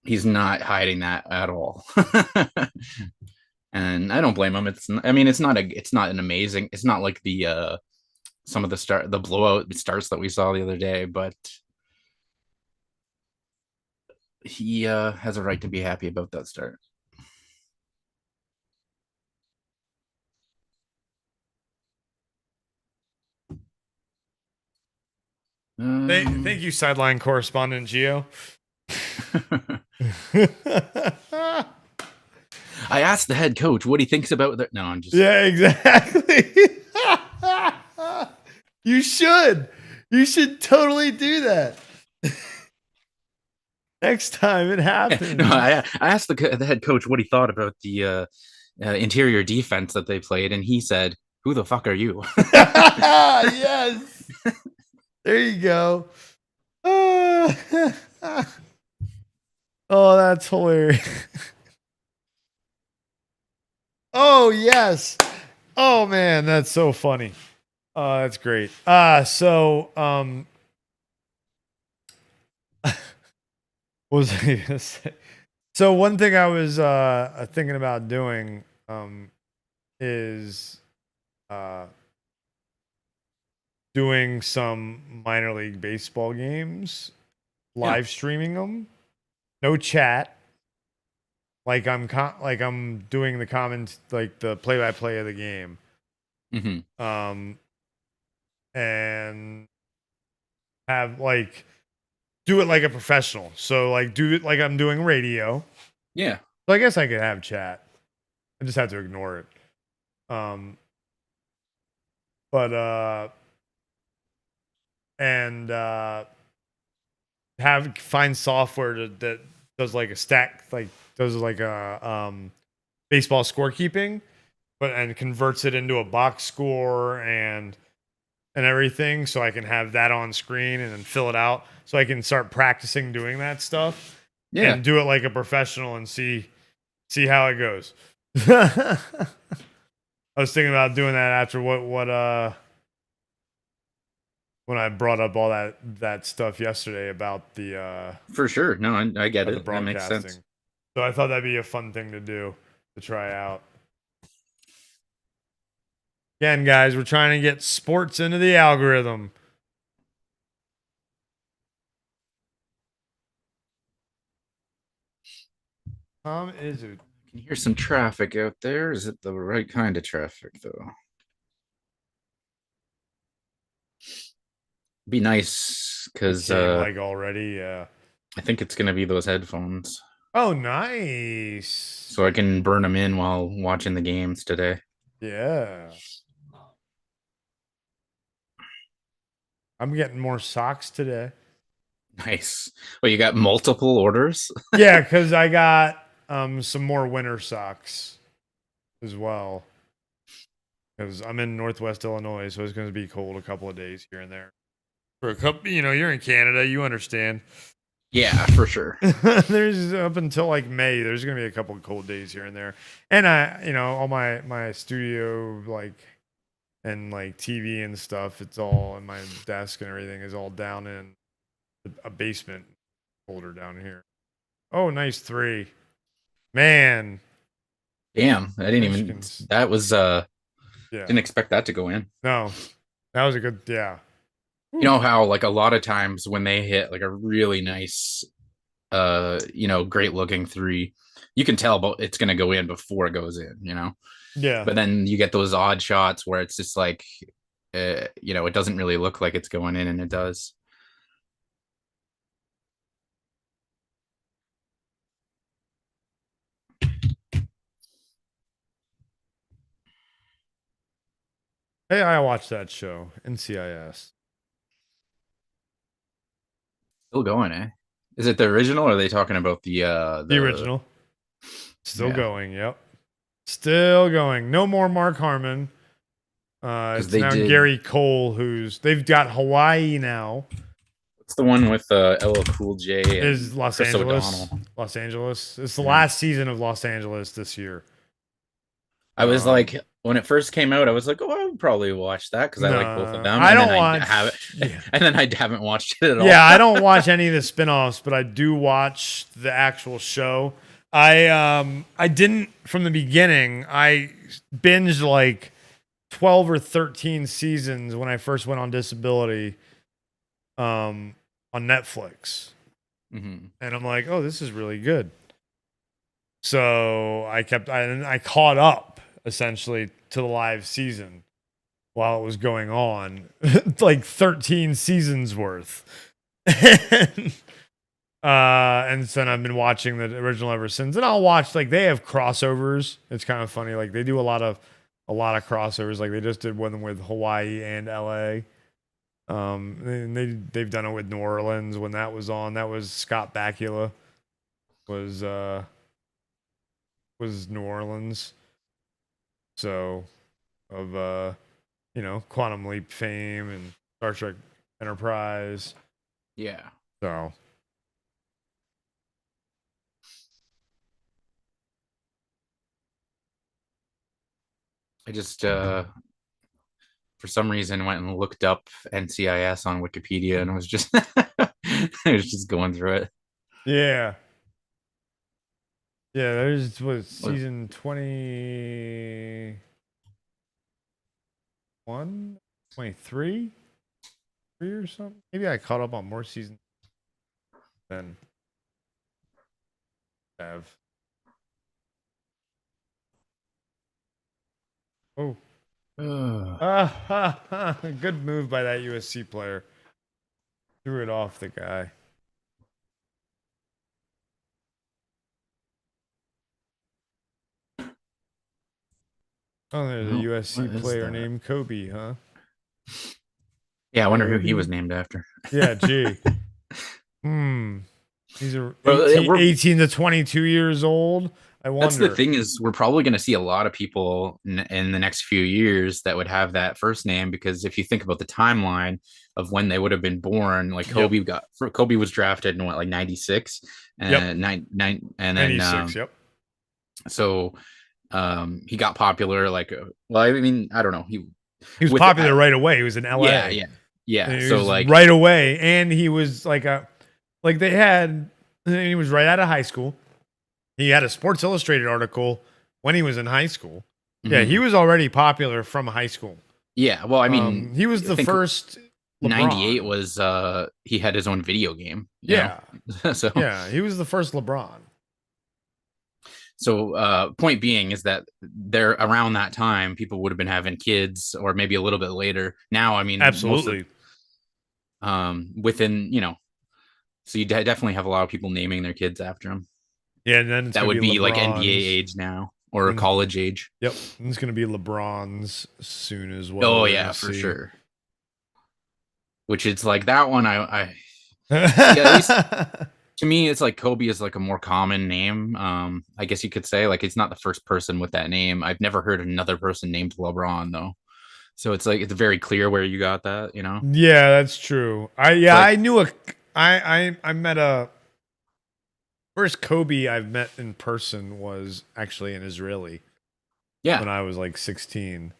He's not hiding that at all. And I don't blame him. I mean, it's not an amazing, it's not like the some of the blowout starts that we saw the other day, but he has a right to be happy about that start. Thank you, sideline correspondent Gio. I asked the head coach what he thinks about that. No, I'm just Yeah, exactly. You should. You should totally do that. Next time it happens. No, I asked the head coach what he thought about the interior defense that they played, and he said, "Who the fuck are you?" Yes. There you go. Oh, that's hilarious. Oh, yes. Oh man, that's so funny. That's great. What was I gonna say? So one thing I was thinking about doing is doing some minor league baseball games, live streaming them, no chat. Like I'm doing the comment, like the play-by-play of the game. Mm-hmm. And have like do it like a professional. So like do it like I'm doing radio. Yeah. So I guess I could have chat. I just have to ignore it. But and find software that does like a stack, like does like a baseball scorekeeping, and converts it into a box score and everything, so I can have that on screen and then fill it out, so I can start practicing doing that stuff. Yeah. And do it like a professional and see See how it goes. I was thinking about doing that after what when I brought up all that stuff yesterday about the For sure. No, I get about the it. That makes sense. broadcasting. So I thought that'd be a fun thing to do, to try out. Again, guys, we're trying to get sports into the algorithm. Is it? I can hear some traffic out there. Is it the right kind of traffic, though? Be nice because Like already, yeah. I think it's going to be those headphones. Oh, nice. So I can burn them in while watching the games today. Yeah. I'm getting more socks today. Nice. Well, you got multiple orders? Yeah, because I got some more winter socks as well. Because I'm in Northwest Illinois, so it's going to be cold a couple of days here and there. For a couple, you're in Canada, you understand. Yeah, for sure. There's up until like May, there's going to be a couple of cold days here and there. And all my studio and like TV and stuff, it's all in my desk and everything is all down in a basement folder down here. Oh, nice 3. Man. Damn, I didn't even. That was yeah. Didn't expect that to go in. No, that was a good. Yeah. You know how like a lot of times when they hit like a really nice, great looking 3, you can tell it's gonna go in before it goes in. Yeah. But then you get those odd shots where it's just like, it doesn't really look like it's going in, and it does. Hey, I watched that show, NCIS. Still going, eh? Is it the original, or are they talking about the original? Still going. Yep. Still going. No more Mark Harmon. It's now Gary Cole, they've got Hawaii now. It's the one with LL Cool J. Is Los Angeles. Los Angeles. It's the last season of Los Angeles this year. I was like, when it first came out, I was like, oh, I would probably watch that because I like both of them. I don't watch. And then I haven't watched it at all. Yeah, I don't watch any of the spinoffs, but I do watch the actual show. I didn't from the beginning. I binged like 12 or 13 seasons when I first went on disability on Netflix. Mm-hmm. And I'm like, oh, this is really good. So I caught up essentially to the live season while it was going on, like 13 seasons worth. And so I've been watching the original ever since. And I'll watch, like, they have crossovers. It's kind of funny. Like, they do a lot of crossovers. Like, they just did one with Hawaii and LA. And they've done it with New Orleans when that was on. That was Scott Bakula was New Orleans. So of Quantum Leap fame and Star Trek Enterprise. Yeah. So I just for some reason went and looked up NCIS on Wikipedia, and I was just going through it. Yeah. Yeah, there's season 21, 23, 3 or something. Maybe I caught up on more seasons than I have. Oh. Good move by that USC player. Threw it off the guy. Oh, there's a USC player named Kobe, huh? Yeah, I wonder who he was named after. Yeah, gee. These are 18 to 22 years old. I wonder. That's the thing, is we're probably going to see a lot of people in the next few years that would have that first name, because if you think about the timeline of when they would have been born, like Kobe Kobe was drafted in what, like 96, and yep. 96, yep. So he got popular like well, I mean, I don't know. He was With popular right away. He was in yeah, LA. yeah. And Yeah. he So was like right away, and he was like they had. He was right out of high school. He had a Sports Illustrated article when he was in high school. Yeah, he mhm. was already popular from high school. Yeah, well, I mean, He was I the think first 98 LeBron. was he had his own video game, Yeah, so yeah, he was the first LeBron. point being is that there around that time people would have been having kids or maybe a little bit later. Now, I mean, most of Absolutely. within, so you definitely have a lot of people naming their kids after him. Yeah, and then it's That gonna would be be like NBA LeBron's. age now or And college age. yep, and it's gonna be LeBron's soon as well. Oh We're gonna yeah, for see. sure. Which it's like that one I yeah, at least to me it's like Kobe is like a more common name. I guess you could say like it's not the first person with that name. I've never heard another person named LeBron though. So it's like it's very clear where you got that. Yeah, that's true. But I knew I met a first Kobe I've met in person was actually an Israeli yeah, when I was like 16.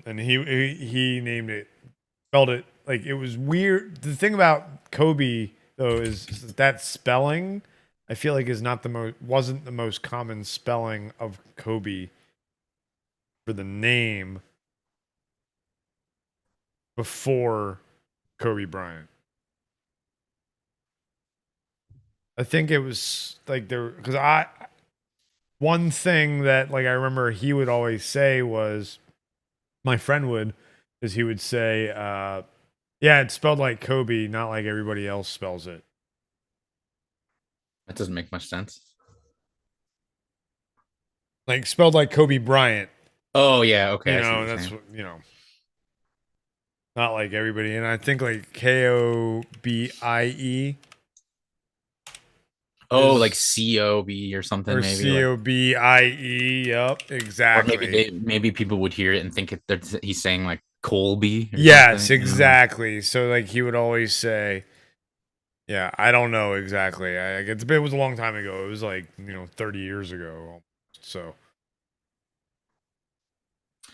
And he named it, spelled it like it was weird. The thing about Kobe though is that spelling I feel like is not the most wasn't the most common spelling of Kobe for the name before Kobe Bryant. I think it was like there because I one thing that like I remember he would always say was my friend would is he would say yeah, it's spelled like Kobe, not like everybody else spells it. that doesn't make much sense. Like spelled like Kobe Bryant. Oh yeah, okay, You I see what know, you're that's saying. what not like everybody. And I think like Kobie Oh, like is COB or something or maybe like Cobie. Yep, or maybe exactly. maybe people would hear it and think he's saying like Colby or Yes, something. exactly. So like he would always say, yeah, I don't know exactly. It was a long time ago. It was like 30 years ago. So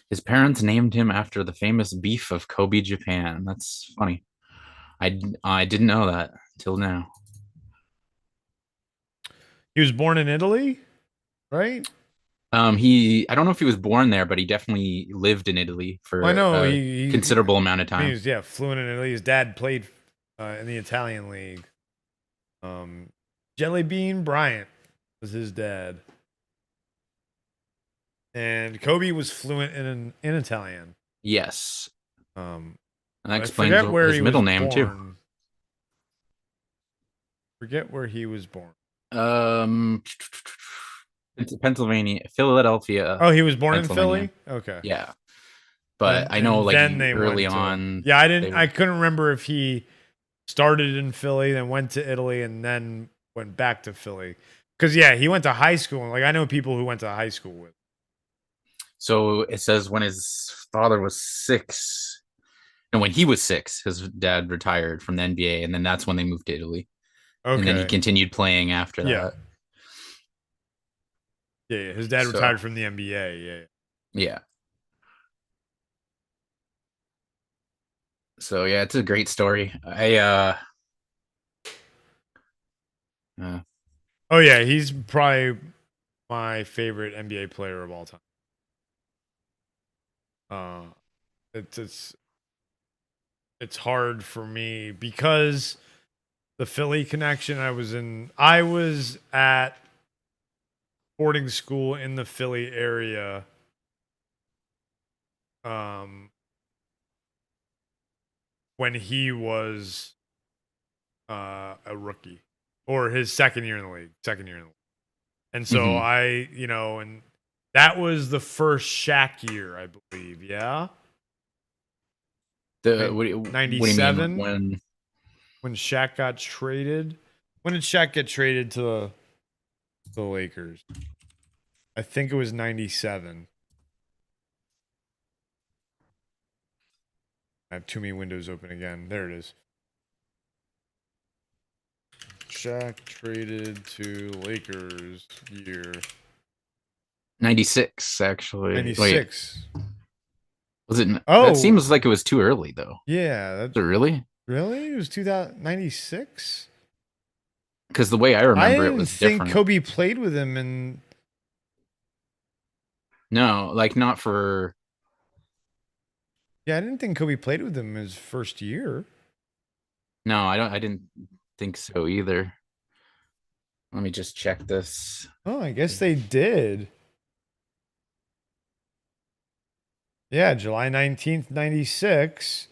His parents named him after the famous beef of Kobe, Japan. That's funny. I didn't know that till now. he was born in Italy, right? I don't know if he was born there, but he definitely lived in Italy Well, I for know a considerable amount of I mean, he time. was fluent in Italy. His dad played in the Italian league. Jelly Bean Bryant was his dad, and Kobe was fluent in Italian. Yes, Um, and that I explains forget where his he was middle name too. born. Forget where he was born. Um, Pennsylvania, Philadelphia, Oh, he was born in Pennsylvania. Philly. Okay, Yeah, but I know and like then they early went to. on Yeah, I they didn't. were I couldn't remember if he started in Philly, then went to Italy, and then went back to Philly. Because yeah, he went to high school. Like I know people who went to high school with. so it says when his father was 6, and when he was 6, his dad retired from the NBA, and then that's when they moved to Italy, and then he Okay. continued playing after Yeah. that. Yeah. His dad So retired from the NBA. Yeah. yeah, so yeah, it's a great story. Uh Oh yeah, he's probably my favorite NBA player of all time. Uh, it's it's hard for me because the Philly connection. I was at boarding school in the Philly area. Um, when he was a rookie or his second year in the league, and so mhm. and that was the first Shaq year, I believe. Yeah, The what do you mean 97 when when Shaq got traded. When did Shaq get traded to the Lakers? I think it was 97. I have too many windows open again. There it is. Shaq traded to Lakers year. 96 actually. Wait, 96. was it? That Oh, seems like it was too early though. yeah. That, Is it really? really? It was 2096? Because the way I I remember it didn't was think different. Kobe played with him in. No, like not for. Yeah, I didn't think Kobe played with him his first year. No, I don't. I didn't think so either. Let me just check this. Oh, I guess they did. Yeah, July 19th, 96.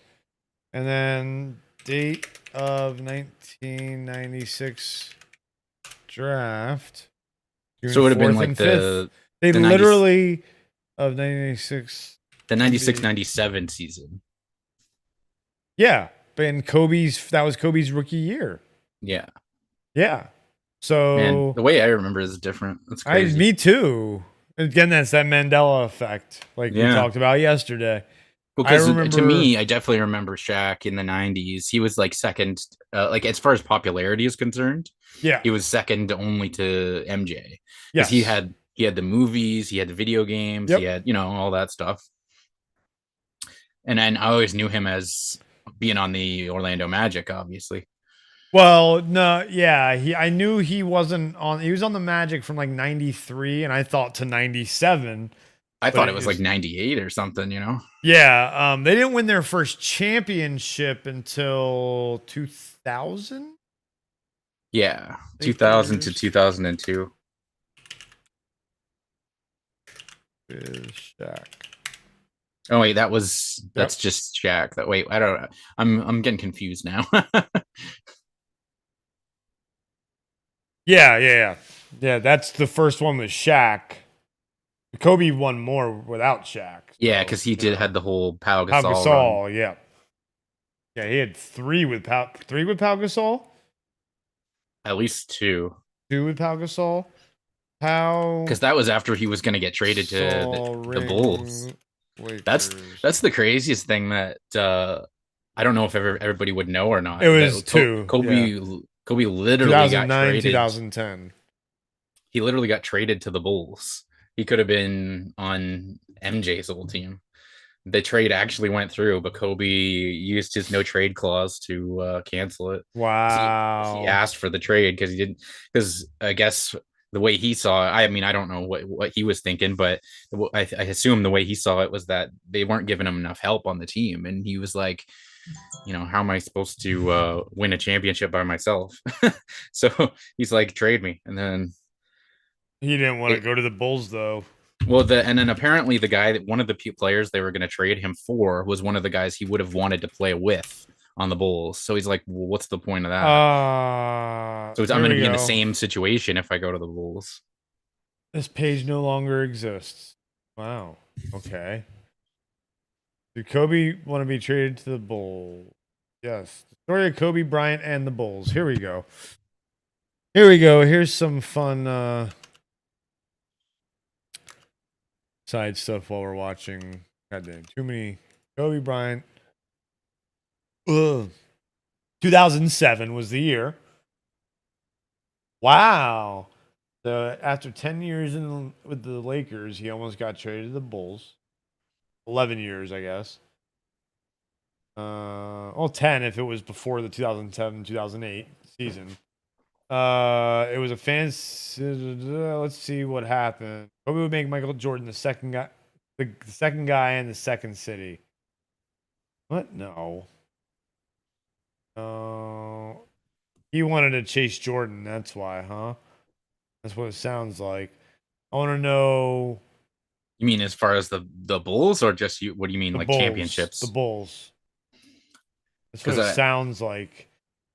And then date of 1996 draft. June So it would have been 4th like and 5th. They the 90, literally of 1996. the 96 97 season. Yeah, but in that was Kobe's rookie year. Yeah, Yeah. man, So the way I remember is different. That's crazy. me too. Again, that's that Mandela effect, like we Yeah. talked about yesterday. I Because to remember. me, I definitely remember Shaq in the 90s. He was like second, like as far as popularity is concerned, Yeah. he was second only to MJ because Yes. he had the movies, he had the video games, he Yep. had, you know, all that stuff. And then I always knew him as being on the Orlando Magic, obviously. Well, no, yeah, I knew he wasn't on. He was on the Magic from like '93, and I thought to '97. I But thought it was like 98 or something, you know? yeah, they didn't win their first championship until 2000. Yeah, Lakers 2000 to 2002. with Shaq. Oh wait, Yep. that's just Shaq. That wait, I don't know. I'm getting confused now. Yeah. That's the first one with Shaq. Kobe won more without Shaq. Yeah, So, because he did had the whole Pau Pau Gasol run. Gasol. Yeah, yeah, he had three with Pau Gasol, At least two. two with Pau Gasol. Pau Because that was after he was going to get traded to Gasol the Bulls. ring That's Lakers. that's the craziest thing that I don't know if everybody would know or not. It was That two. Yeah. Kobe literally got 2009, traded. 2010. He literally got traded to the Bulls. He could have been on MJ's old team. The trade actually went through, but Kobe used his no trade clause to cancel it. He Wow. asked for the trade because he didn't. Because I guess the way he saw it, I mean, I don't know what he was thinking, but I assume the way he saw it was that they weren't giving him enough help on the team, and he was like, you know, how am I supposed to win a championship by myself? So he's like, trade me, and then He didn't want to it, go to the Bulls though. well, and then apparently the guy that one of the players they were going to trade him for was one of the guys he would have wanted to play with on the Bulls. So he's like, well, what's the point of that? So I'm Here going to we be in the go. same situation if I go to the Bulls. This page no longer exists. Wow. Okay. Did Kobe want to be traded to the Bulls? Yes. The story of Kobe Bryant and the Bulls. Here we go. Here's some fun side stuff while we're watching. God damn, too many. Kobe Bryant. Ugh. 2007 was the year. Wow. After 10 years with the Lakers, he almost got traded to the Bulls. 11 years, I guess. 10 if it was before the 2007 2008 season. It was a fancy. Let's see what happened. Kobe would make Michael Jordan the second guy, the second guy in the second city. What? No. He wanted to chase Jordan. That's why, huh? That's what it sounds like. I want to know You mean as far as the Bulls or just you? What do you mean, the like Bulls. The championships? That's what Because it sounds like.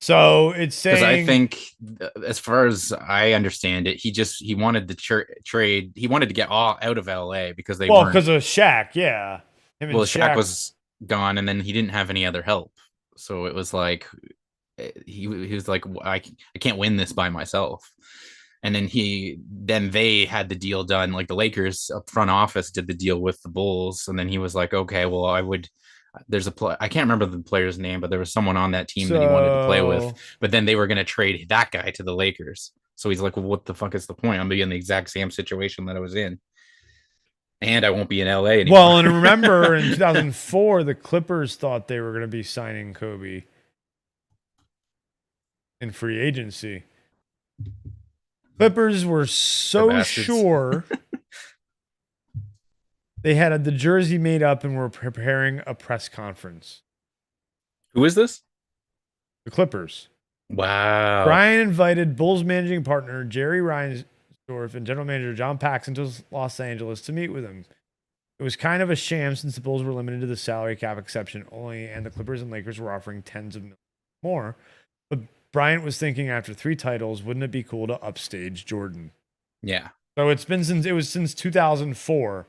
So it's I saying, think, as far as I understand it, he wanted the trade. He wanted to get all out of LA because they well, weren't. because of Shaq, yeah. Him and Well, Shaq Shaq. was gone, and then he didn't have any other help. So it was like he was like, I can't win this by myself. And then they had the deal done. Like the Lakers front office did the deal with the Bulls, and then he was like, okay, well, I would. There's I can't remember the player's name, but there was someone on that team that he wanted to play with. But then they were going to trade that guy to the Lakers. So he's like, well, what the fuck is the point? I'm being in the exact same situation that I was in. And I won't be in LA anymore. Well, and remember in 2004, the Clippers thought they were going to be signing Kobe in free agency. Clippers were so sure they had the jersey made up and were preparing a press conference. Who is this? The Clippers. Wow. Brian invited Bulls managing partner Jerry Reinsdorf and general manager John Paxson to Los Angeles to meet with him. It was kind of a sham since the Bulls were limited to the salary cap exception only, and the Clippers and Lakers were offering tens of millions more. But Bryant was thinking after 3 titles, wouldn't it be cool to upstage Jordan? Yeah. So it was since 2004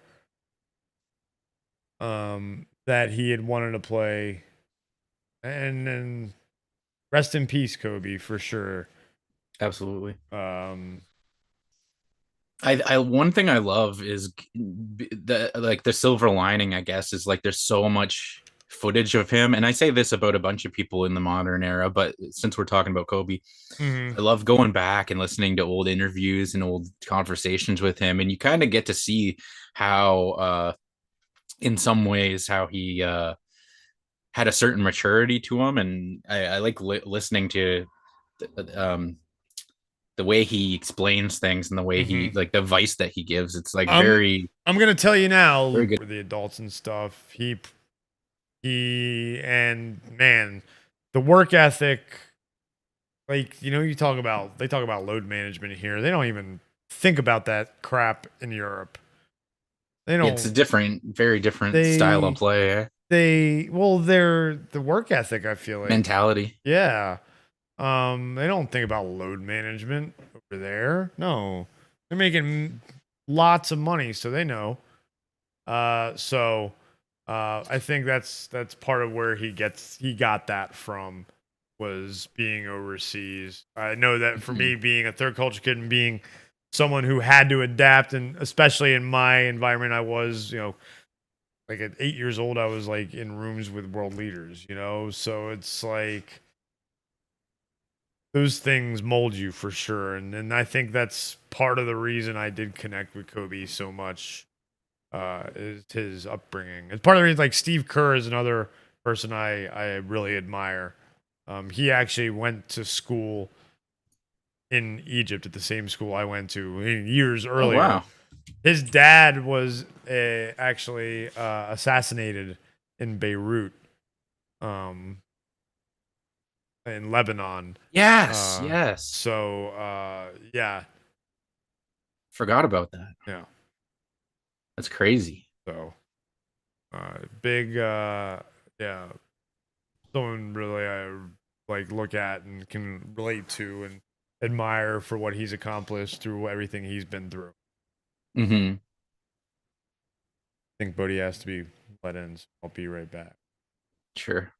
that he had wanted to play, and then rest in peace, Kobe, for sure. Absolutely. I one thing I love is the silver lining, I guess, is like there's so much footage of him, and I say this about a bunch of people in the modern era, but since we're talking about Kobe, I love going back and listening to old interviews and old conversations with him, and you kind of get to see how in some ways how he had a certain maturity to him, and I like listening to the way he explains things and the way he like the advice that he gives. It's like very. I'm gonna tell you now, very good. For the adults and stuff. He and man, the work ethic. Like, you know, they talk about load management here. They don't even think about that crap in Europe. They don't. It's a very different style of play. Eh? They're the work ethic, I feel like. Mentality. Yeah. They don't think about load management over there. No. They're making lots of money, so they know. So I think that's part of where he got that from, was being overseas. I know that for me, being a third culture kid and being someone who had to adapt, and especially in my environment, I was, you know, like at 8 years old, I was like in rooms with world leaders, you know? So it's like those things mold you for sure. And I think that's part of the reason I did connect with Kobe so much, is his upbringing. It's part of the reason, like Steve Kerr is another person I really admire. He actually went to school in Egypt at the same school I went to years earlier. Oh, wow. His dad was actually assassinated in Beirut, in Lebanon. Yes, yes. So, yeah. Forgot about that. Yeah. That's crazy. So, big, yeah. Someone really I like look at and can relate to and admire for what he's accomplished through everything he's been through. Mm-hmm. I think Bodie has to be let in, so I'll be right back. Sure.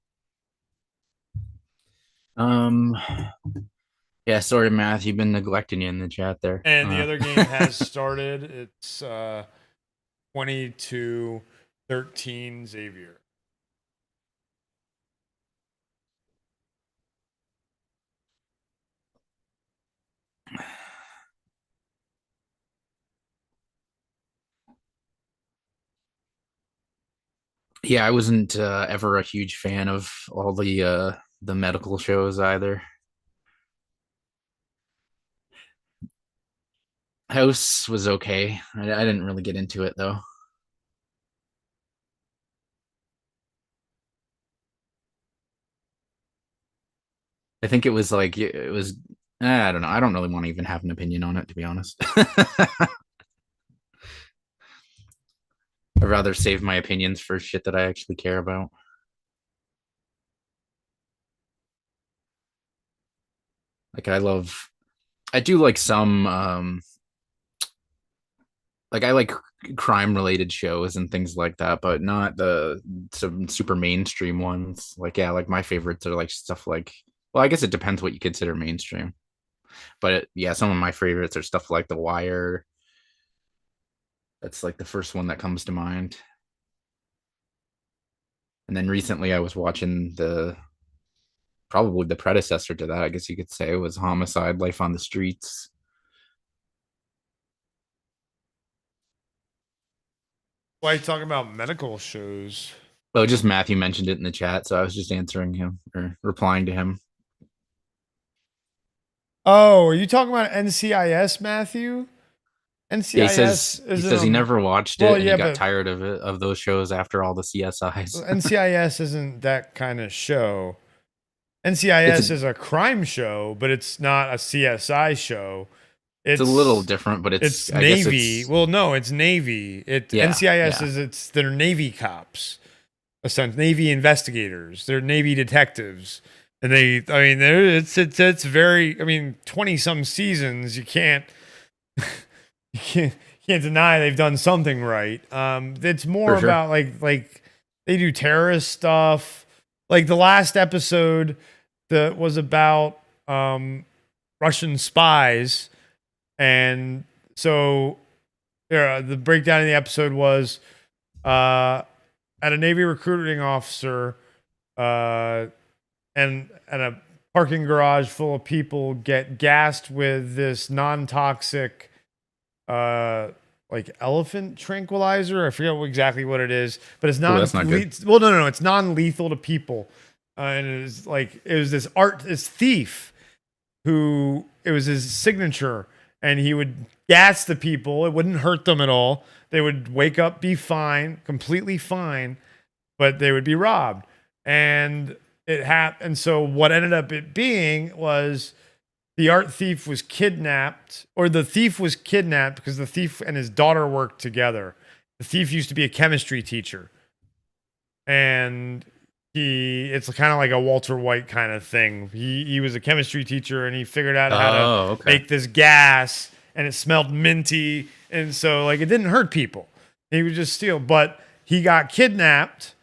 Yeah, sorry, Matt. You've been neglecting you in the chat there. And the other game has started. It's 22-13 Xavier. Yeah, I wasn't ever a huge fan of all the medical shows either. House was okay. I didn't really get into it though. I think it was like it was. I don't know. I don't really want to even have an opinion on it, to be honest. I'd rather save my opinions for shit that I actually care about. Like I do like some like I like crime related shows and things like that, but not some super mainstream ones. Like, yeah, like my favorites are like stuff like, well, I guess it depends what you consider mainstream. But yeah, some of my favorites are stuff like The Wire. That's like the first one that comes to mind. And then recently I was watching probably the predecessor to that, I guess you could say, was Homicide: Life on the Streets. Why are you talking about medical shows? Oh, just Matthew mentioned it in the chat, so I was just answering him or replying to him. Oh, are you talking about NCIS, Matthew? Yeah, NCIS he isn't says he a never watched well, it and he yeah, got but tired of it, of those shows after all the CSIs. NCIS isn't that kind of show. It's NCIS a is a crime show, but it's not a CSI show. it's a little It's different, but it's I guess Navy. it's well, no, it's Navy. It yeah, NCIS yeah. is it's they're Navy cops, essentially Navy investigators. They're Navy detectives, and I mean, it's very. I mean, 20 some seasons. You can't deny they've done something right. It's more For sure. about like they do terrorist stuff. Like the last episode that was about Russian spies, and so yeah, the breakdown of the episode was at a Navy recruiting officer uh, and a parking garage full of people get gassed with this non-toxic like elephant tranquilizer. I forget exactly what it is, but it's Oh, that's not good. well, no, it's non-lethal to people. And it was this thief who it was his signature, and he would gas the people. It wouldn't hurt them at all. They would wake up, be fine, completely fine, but they would be robbed. And it happened. And so what ended up it being was the art thief was kidnapped, or the thief was kidnapped because the thief and his daughter worked together. The thief used to be a chemistry teacher, and it's kind of like a Walter White kind of thing. He was a chemistry teacher, and he figured out how to Oh, okay. make this gas, and it smelled minty, and so like it didn't hurt people. He would just steal, but he got kidnapped,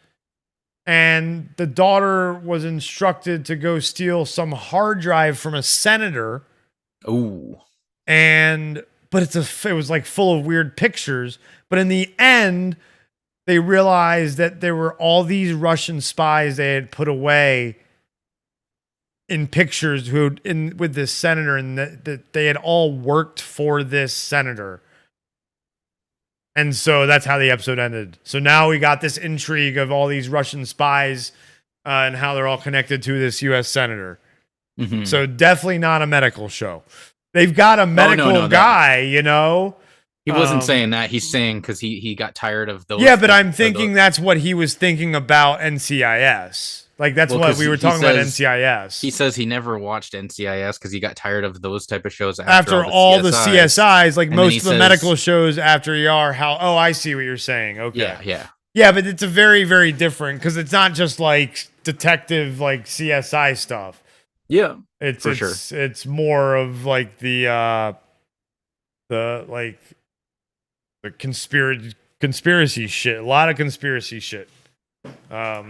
and the daughter was instructed to go steal some hard drive from a senator, Oh, and but it was like full of weird pictures. But in the end, they realized that there were all these Russian spies they had put away in pictures with this senator, and that they had all worked for this senator. And so that's how the episode ended. So now we got this intrigue of all these Russian spies and how they're all connected to this U.S. senator. mm-hmm. So definitely not a medical show. They've got a No, medical guy, you know. he wasn't saying that. He's saying because he got tired of those. Yeah, but I'm thinking that's what he was thinking about NCIS. Like that's what we were talking about NCIS. He says he never watched NCIS because he got tired of those type of shows after all the CSIs, like and most of the medical shows after ER. Oh, I see what you're saying. Okay, yeah, but it's a very, very different because it's not just like detective, like CSI stuff. Yeah, it's sure. It's more of like the conspiracy shit. A lot of conspiracy shit. A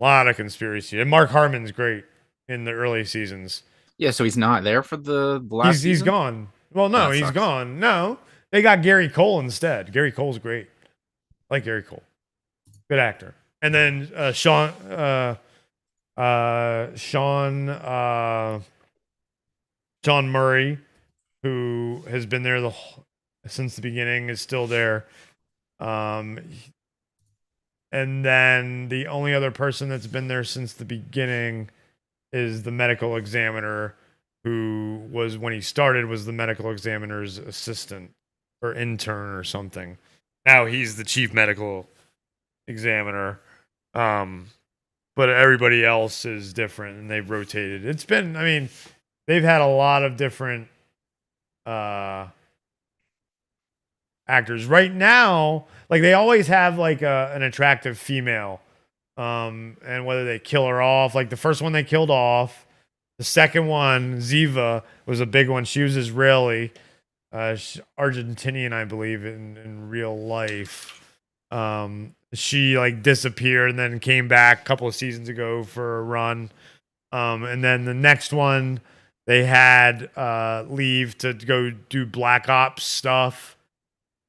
lot of conspiracy. And Mark Harmon's great in the early seasons. Yeah, so he's not there for the last season? He's gone. Well, no, he's gone. No, they got Gary Cole instead. Gary Cole's great. I like Gary Cole. Good actor. And then Sean Murray, who has been there since the beginning, is still there. And then the only other person that's been there since the beginning is the medical examiner, who was, when he started, was the medical examiner's assistant or intern or something. Now he's the chief medical examiner. But everybody else is different, and they've rotated. It's been, I mean, they've had a lot of different actors. Right now, like they always have like an attractive female, and whether they kill her off, like the first one they killed off, the second one, Ziva, was a big one. She was Israeli, Argentinian, I believe, in real life. She like disappeared and then came back a couple of seasons ago for a run. And then the next one, they had leave to go do Black Ops stuff.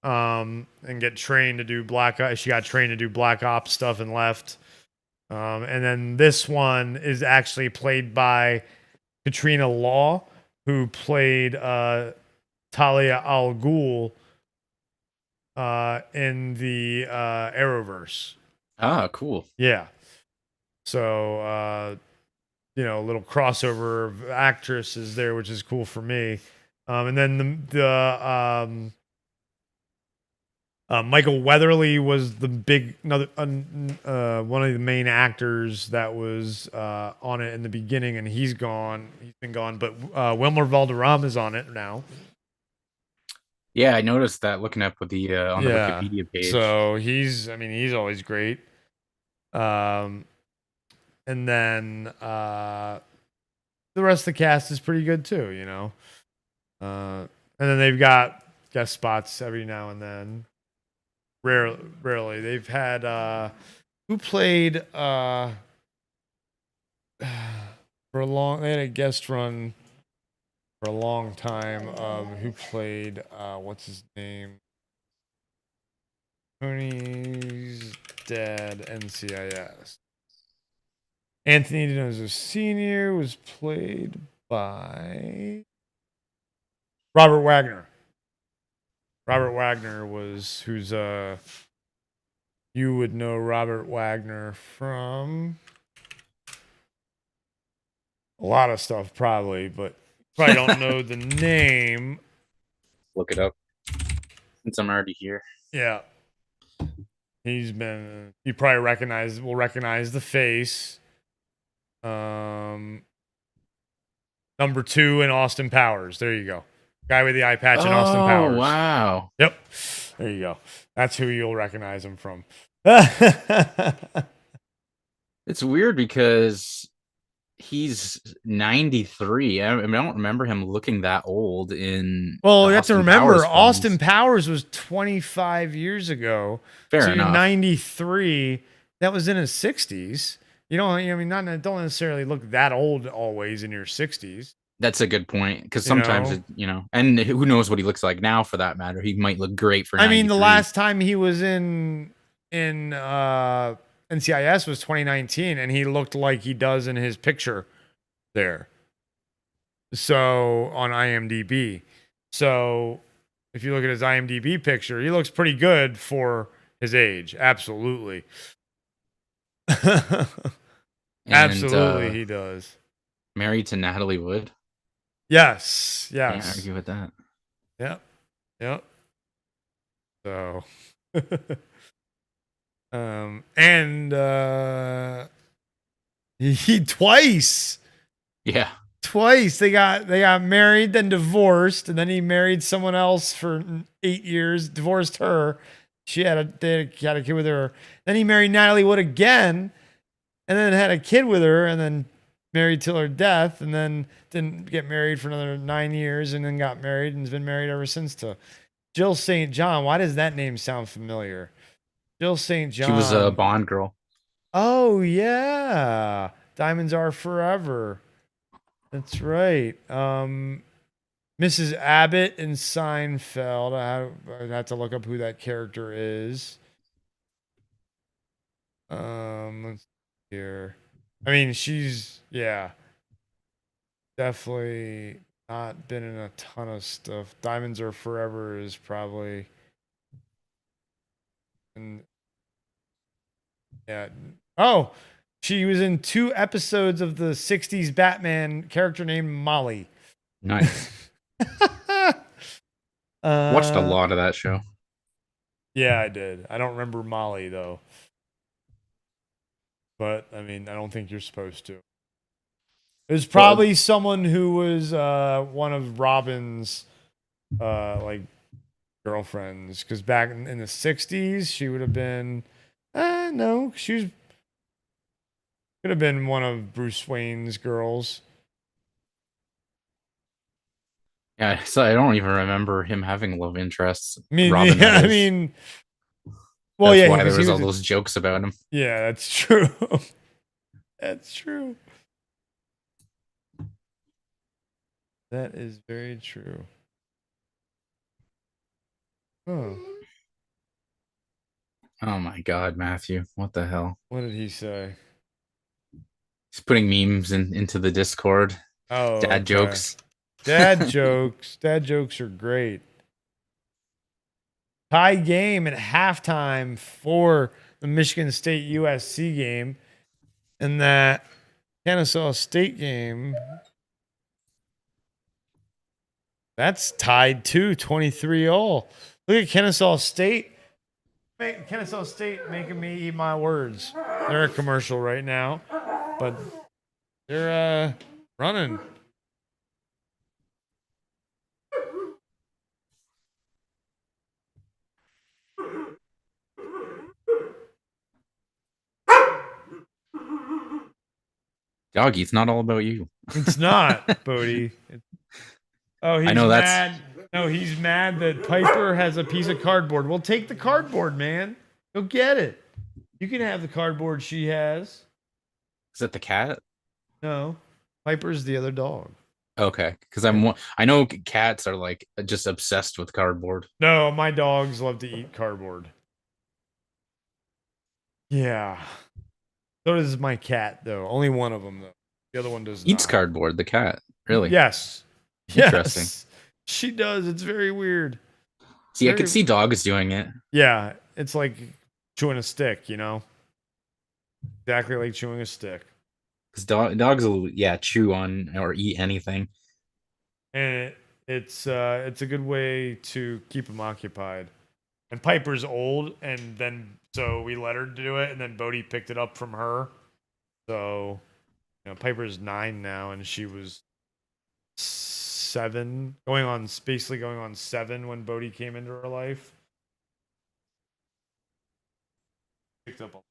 And get trained to do she got trained to do Black Ops stuff and left. And then this one is actually played by Katrina Law, who played Talia al Ghul in the Arrowverse. Ah, cool. Yeah. So a little crossover of actresses there, which is cool for me. And then Michael Weatherly was the big another one of the main actors that was on it in the beginning, and he's gone. He's been gone, but Wilmer Valderrama is on it now. Yeah, I noticed that looking up with the on the Yeah. Wikipedia page. So he's always great. And then the rest of the cast is pretty good too, and then they've got guest spots every now and then. Rarely. They've had who played for a long. They had a guest run for a long time of who played what's his name? Tony's dad, NCIS. Anthony DiNozzo Sr. was played by Robert Wagner. Robert Wagner was you would know Robert Wagner from a lot of stuff probably, but probably don't know the name. Look it up since I'm already here. Yeah. You probably will recognize the face. Number 2 in Austin Powers. There you go. Guy with the eye patch in Austin Powers. Oh, wow. Yep. There you go. That's who you'll recognize him from. It's weird because he's 93. I don't remember him looking that old in. Well, you have to remember, Austin films. Powers was 25 years ago. Fair enough. 93. That was in his 60s. Don't necessarily look that old always in your 60s. That's a good point, because sometimes and who knows what he looks like now for that matter. He might look great for 93. The last time he was in NCIS was 2019, and he looked like he does in his picture there. So on IMDb. So if you look at his IMDb picture, he looks pretty good for his age. Absolutely. Absolutely, he does. Married to Natalie Wood. Yes. Can't argue with that. Yep. So, and he twice. Yeah. Twice they got married, then divorced, and then he married someone else for 8 years, divorced her. They had a kid with her. Then he married Natalie Wood again, and then had a kid with her, and then married till her death, and then didn't get married for another 9 years, and then got married and has been married ever since to Jill St. John. Why does that name sound familiar? Jill St. John. She was a Bond girl. Oh yeah, Diamonds Are Forever. That's right. Mrs. Abbott in Seinfeld. I'd have to look up who that character is. Let's see here. She's definitely not been in a ton of stuff. Diamonds Are Forever is probably, Oh, she was in 2 episodes of the 60s Batman character named Molly. Nice. Watched a lot of that show. Yeah, I did. I don't remember Molly though. But I don't think you're supposed to. It was probably someone who was one of Robin's girlfriends, because back in the 60s she would have been no, could have been one of Bruce Wayne's girls. Yeah, so I don't even remember him having love interests. Robin, well, that's why there was all those jokes about him. Yeah, that's true. That's true. That is very true. Oh. Oh my God, Matthew. What the hell? What did he say? He's putting memes into the Discord. Oh, dad jokes. Dad jokes. Dad jokes are great. tie game at halftime for the Michigan State USC game, and that Kennesaw State game, that's tied to 23 all. Look at Kennesaw State. Kennesaw State making me eat my words. They're a commercial right now, but they're running. Doggy, it's not all about you. It's not, Bodie. Oh, he's I know mad. No, he's mad that Piper has a piece of cardboard. Well, take the cardboard, man. Go get it. You can have the cardboard she has. Is it the cat? No, Piper's the other dog. Okay, because I know cats are like just obsessed with cardboard. No, my dogs love to eat cardboard. Yeah. So does my cat, though. Only one of them, though. The other one does not. Eats cardboard, the cat. Really? Yes. Interesting. Yes. She does. It's very weird. See, I could see dogs doing it. Yeah. It's like chewing a stick, you know? Exactly like chewing a stick. Because dogs will, chew on or eat anything. And it's a good way to keep them occupied. And Piper's old, and then so we let her do it, and then Bodie picked it up from her. So, Piper's 9 now, and she was 7, basically going on 7 when Bodie came into her life. Picked up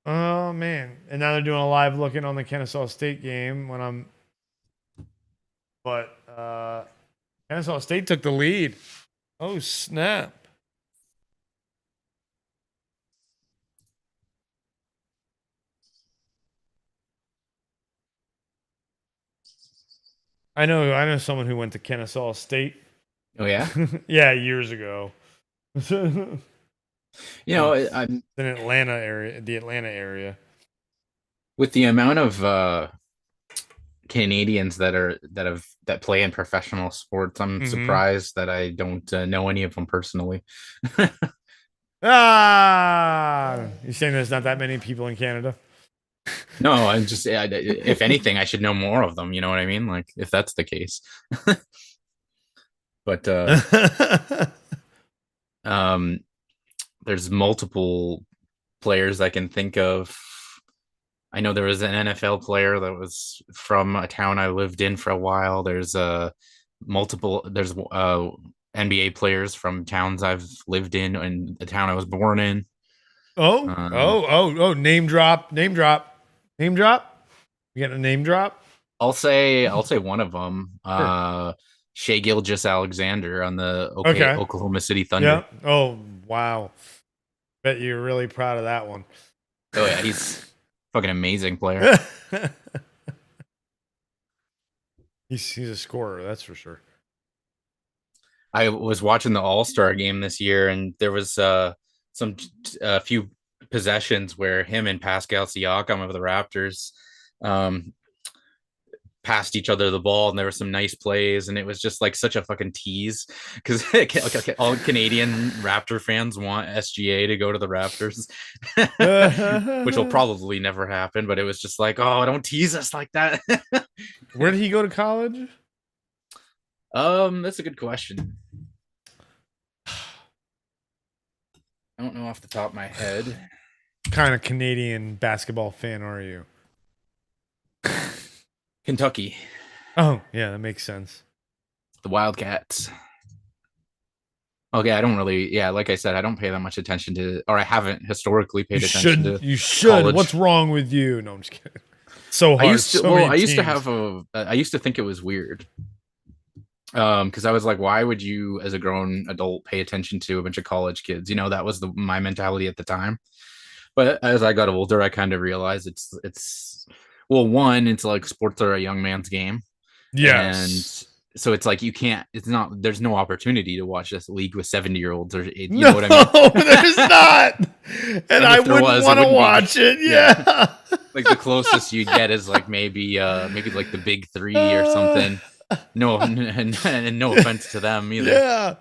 Oh man! And now they're doing a live looking on the Kennesaw State game but Kennesaw State took the lead. Oh snap! I know someone who went to Kennesaw State. Oh yeah? Yeah, years ago. I'm in the Atlanta area. With the amount of Canadians that play in professional sports, I'm surprised that I don't know any of them personally. You're saying there's not that many people in Canada? No, I'm just, if anything, I should know more of them. You know what I mean? Like, if that's the case. But there's multiple players I can think of. I know there was an NFL player that was from a town I lived in for a while. There's NBA players from towns I've lived in and the town I was born in. Name drop. You getting a name drop? I'll say one of them. Sure. Shai Gilgeous-Alexander on the Oklahoma City Thunder. Yeah. Oh wow. Bet you're really proud of that one. Oh yeah, he's fucking amazing player. He's a scorer, that's for sure. I was watching the All-Star game this year, and there was a few possessions where him and Pascal Siakam of the Raptors passed each other the ball, and there were some nice plays, and it was just like such a fucking tease because all Canadian Raptor fans want SGA to go to the Raptors, which will probably never happen, but it was just like, oh, don't tease us like that. Where did he go to college? That's a good question. I don't know off the top of my head. What kind of Canadian basketball fan are you? Kentucky. Oh, yeah, that makes sense. The Wildcats. Okay, I don't really, like I said, I don't pay that much attention to, or I haven't historically paid attention to. You should. College. What's wrong with you? No, I'm just kidding. So hard. I used to think it was weird. Because I was like, why would you, as a grown adult, pay attention to a bunch of college kids? That was my mentality at the time. But as I got older, I kind of realized it's like sports are a young man's game. Yes. And so it's like there's no opportunity to watch this league with 70-year-olds or you know what I mean? No, there's not. And I wouldn't want to watch it. Yeah. Like the closest you get is like maybe like the big three or something. No, and no offense to them either, Yeah.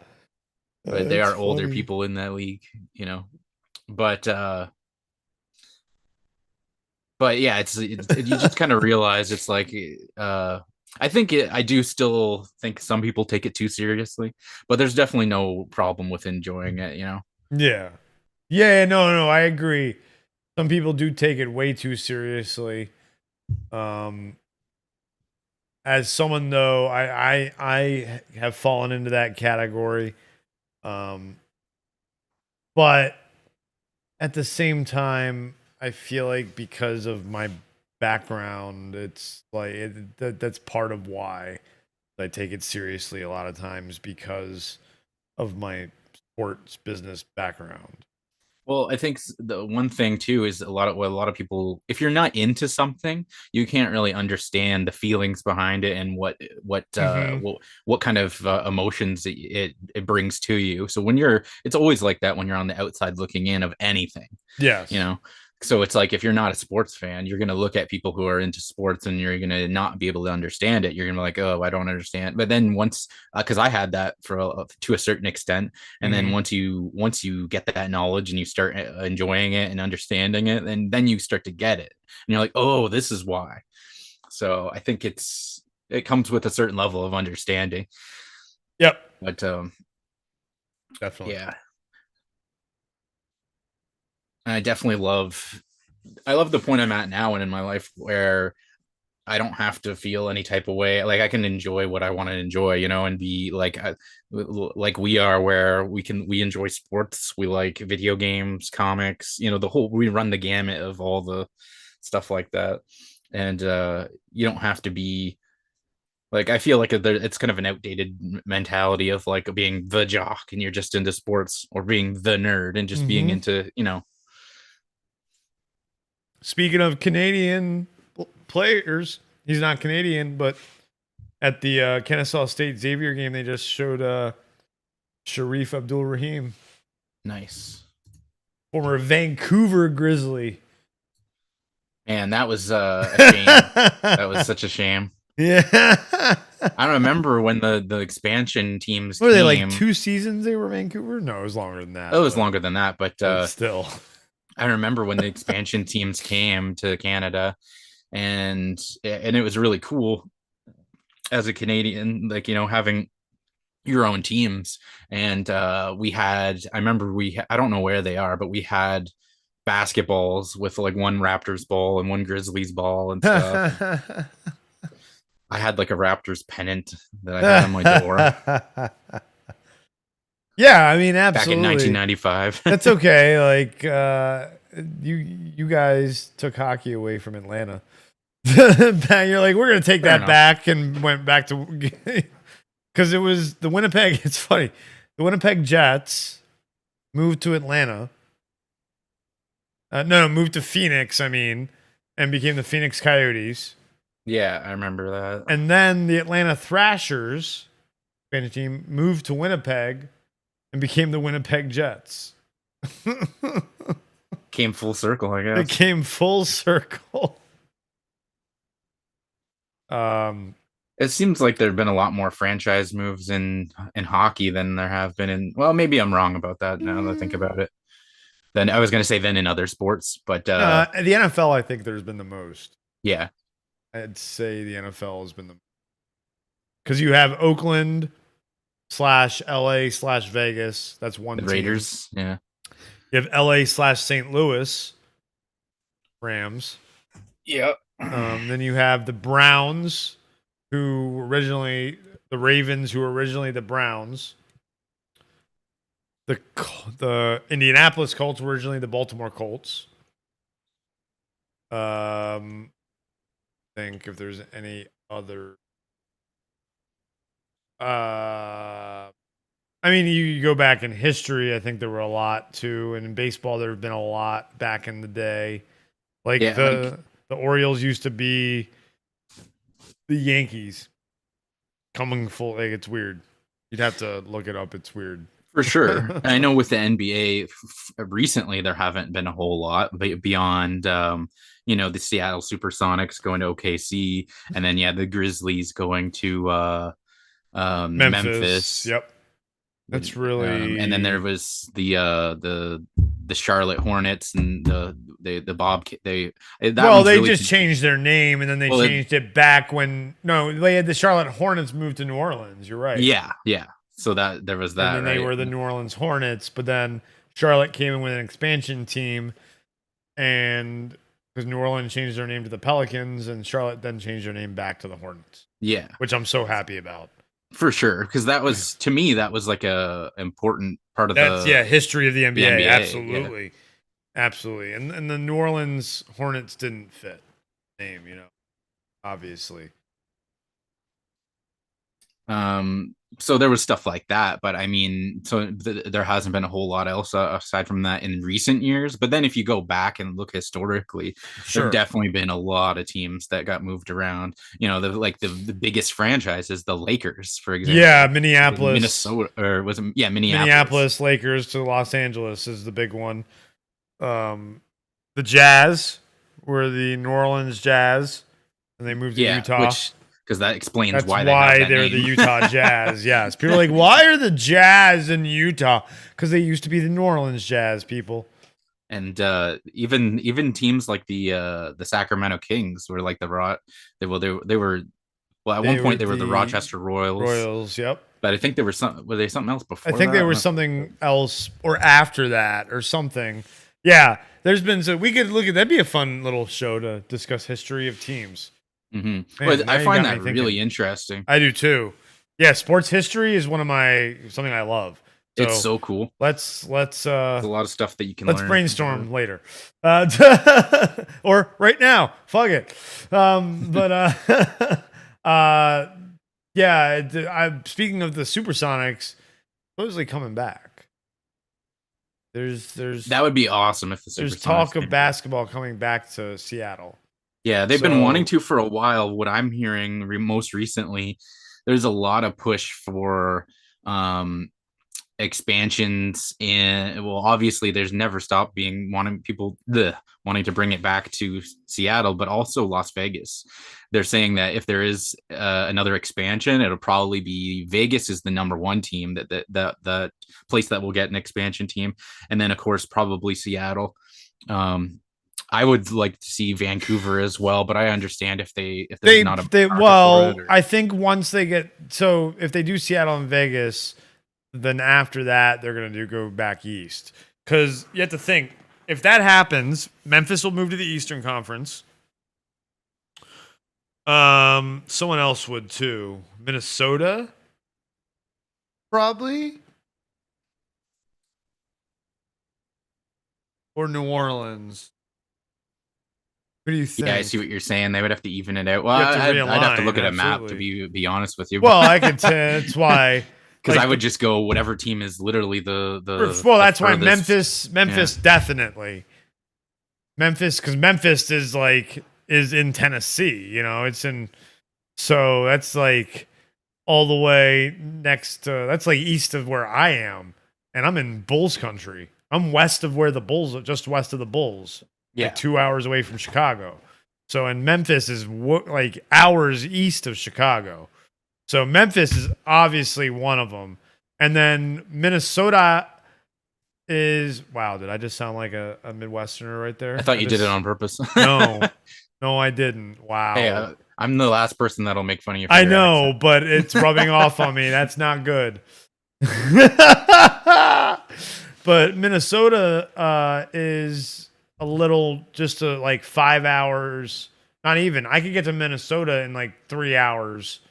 but they That's are older funny. people in that league, you know. But yeah, you just kind of realize it's like I do still think some people take it too seriously, but there's definitely no problem with enjoying it, you know. Yeah. Yeah, no, I agree. Some people do take it way too seriously. Um, as someone though, I have fallen into that category. Um, but at the same time, I feel like because of my background, it's like that's part of why I take it seriously a lot of times because of my sports business background. Well, I think the one thing too is what a lot of people, if you're not into something, you can't really understand the feelings behind it and Hmm. what kind of emotions it brings to you. So it's always like that when you're on the outside looking in of anything, you Yes. know. So it's like if you're not a sports fan, you're gonna look at people who are into sports and you're gonna not be able to understand it. You're gonna be like, oh, I don't understand. But then once, because I had that to a certain extent, and then Hmm. once you get that knowledge and you start enjoying it and understanding it, and then you start to get it, and you're like, oh, this is why. So I think it comes with a certain level of understanding. Yep. But Definitely. yeah, I definitely love the point I'm at now and in my life where I don't have to feel any type of way. Like I can enjoy what I want to enjoy, you know, and be like we are, where we enjoy sports, we like video games, comics, you know, we run the gamut of all the stuff like that. And you don't have to be like, I feel like it's kind of an outdated mentality of like being the jock and you're just into sports, or being the nerd and just being Hmm. into, you know. Speaking of Canadian players, he's not Canadian, but at the Kennesaw State Xavier game, they just showed Sharif Abdul Rahim, Nice. former Vancouver Grizzly. And that was a shame. That was such a shame. Yeah. I don't remember when the expansion teams What were they, like came. 2 seasons they were Vancouver? No, it was longer than Oh, it that, was longer than that, but but still. I remember when the expansion teams came to Canada, and it was really cool as a Canadian, like, you know, having your own teams. And I remember I don't know where they are, but we had basketballs with like one Raptors ball and one Grizzlies ball and stuff. I had like a Raptors pennant that I had on my door Yeah, I mean, back in absolutely. 1995. That's okay. Like you guys took hockey away from Atlanta. You're like, we're gonna take Fair that enough. back, and went back to because it was the Winnipeg. It's funny. The Winnipeg Jets moved to Atlanta. No, moved to Phoenix. I mean, and became the Phoenix Coyotes. Yeah, I remember that. And then the Atlanta Thrashers, fantasy team, moved to Winnipeg and became the Winnipeg Jets. Came full circle, I It guess. came full circle. Um, It seems like there have been a lot more franchise moves in hockey than there have been in, well, maybe I'm wrong about that now that I think about it. Then I was going to say then in other sports, but the NFL, I think there's been the most. yeah, I'd say the NFL has been the because you have Oakland slash LA slash Vegas. That's the one team. Raiders, yeah. You have LA slash St. Louis Rams. Yep. Then you have the Browns, who originally the Ravens, who were originally the Browns. The Indianapolis Colts were originally the Baltimore Colts. Think if there's any other. I mean, you go back in history. I think there were a lot too, and in baseball there have been a lot back in the day. Like Yeah, like the Orioles used to be the Yankees coming full. Like it's weird. You'd have to look it up. It's weird. for sure. And I know with the NBA recently there haven't been a whole lot beyond the Seattle Supersonics going to OKC, and then the Grizzlies going to Memphis. Memphis. Yep. That's And then there really was the Charlotte Hornets and the Bob. That well. one's They really just changed their name, and then they well. changed it back when they had the Charlotte Hornets moved to New Orleans. You're right. Yeah. So that there was that, And then they right? were the New Orleans Hornets, but then Charlotte came in with an expansion team, and because New Orleans changed their name to the Pelicans, and Charlotte then changed their name back to the Hornets. Yeah, which I'm so happy about. for sure, because that was, to me, that was like a important part of That's history of the NBA. NBA, absolutely, absolutely. And the New Orleans Hornets didn't fit the name, obviously. So there was stuff like that, but I mean, there hasn't been a whole lot else aside from that in recent years. But then if you go back and look historically, Sure. there've definitely been a lot of teams that got moved around. The biggest franchises, the Lakers, for example. Yeah, Minneapolis, Minnesota, or was it? Yeah, Minneapolis Lakers to Los Angeles is the big one. The Jazz were the New Orleans Jazz, and they moved to Utah. Because that explains That's why they're the Utah Jazz. Yes, people are like, why are the Jazz in Utah? Because they used to be the New Orleans Jazz, people. And even teams like the Sacramento Kings were like the they were at one point they were the Rochester Royals. Yep. But I think there were something else before. I think there was something else or after that or something. Yeah, there's been, so we could look at that'd be a fun little show to discuss history of teams. Mm-hmm. Well, I find that really interesting. I do too. Yeah, sports history is something I love. So it's so cool. Let's there's a lot of stuff that you can learn. Brainstorm later. Or right now. Fuck it. Yeah, speaking of the Supersonics, supposedly coming back. There's that would be awesome if there's talk of basketball coming back to Seattle. Yeah, they've been wanting to for a while. What I'm hearing most recently, there's a lot of push for expansions obviously there's never stopped being wanting to bring it back to Seattle, but also Las Vegas. They're saying that if there is another expansion, it'll probably be Vegas is the number one team, that place that will get an expansion team, and then of course probably Seattle. I would like to see Vancouver as well, but I understand if there's not a I think once they get, so if they do Seattle and Vegas, then after that they're gonna go back east, because you have to think, if that happens, Memphis will move to the Eastern Conference. Someone else would too. Minnesota, probably, or New Orleans. What do you think? Yeah, I see what you're saying. They would have to even it out. Well, I'd have to look at a map to be honest with you. Well, I could tell. That's why. Because I would just go whatever team is literally the. Well, that's why Memphis definitely. Memphis, because Memphis is in Tennessee. It's in. So that's all the way next. That's east of where I am, and I'm in Bulls country. I'm west of where the Bulls are, just west of the Bulls. Yeah, 2 hours away from Chicago. So, and Memphis is hours east of Chicago. So Memphis is obviously one of them. And then Minnesota is, wow, did I just sound like a Midwesterner right there? I thought you did it on purpose. No, I didn't. Wow. Hey, I'm the last person that'll make fun of you. I know, accent. But it's rubbing off on me. That's not good. But Minnesota is a little, just 5 hours. Not even. I could get to Minnesota in 3 hours.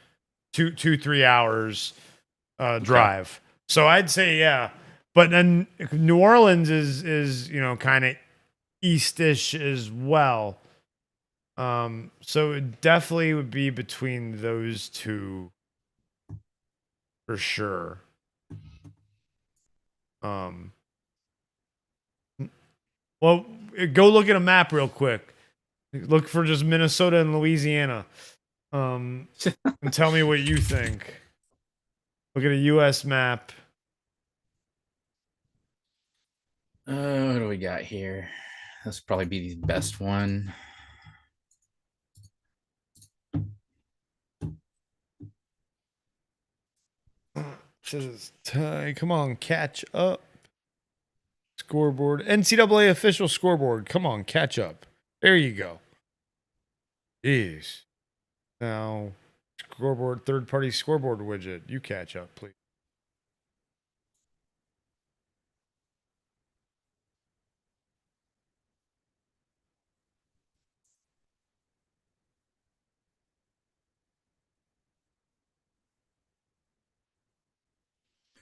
3 hours drive. So I'd say yeah. But then New Orleans is kind of eastish as well. So it definitely would be between those two for sure. Well, go look at a map real quick. Look for just Minnesota and Louisiana. And tell me what you think. Look at a U.S. map. What do we got here? This will probably be the best one. Says tie. Come on, catch up. Scoreboard. NCAA official scoreboard. Come on, catch up. There you go. Jeez. Now, scoreboard, third party scoreboard widget. You catch up, please.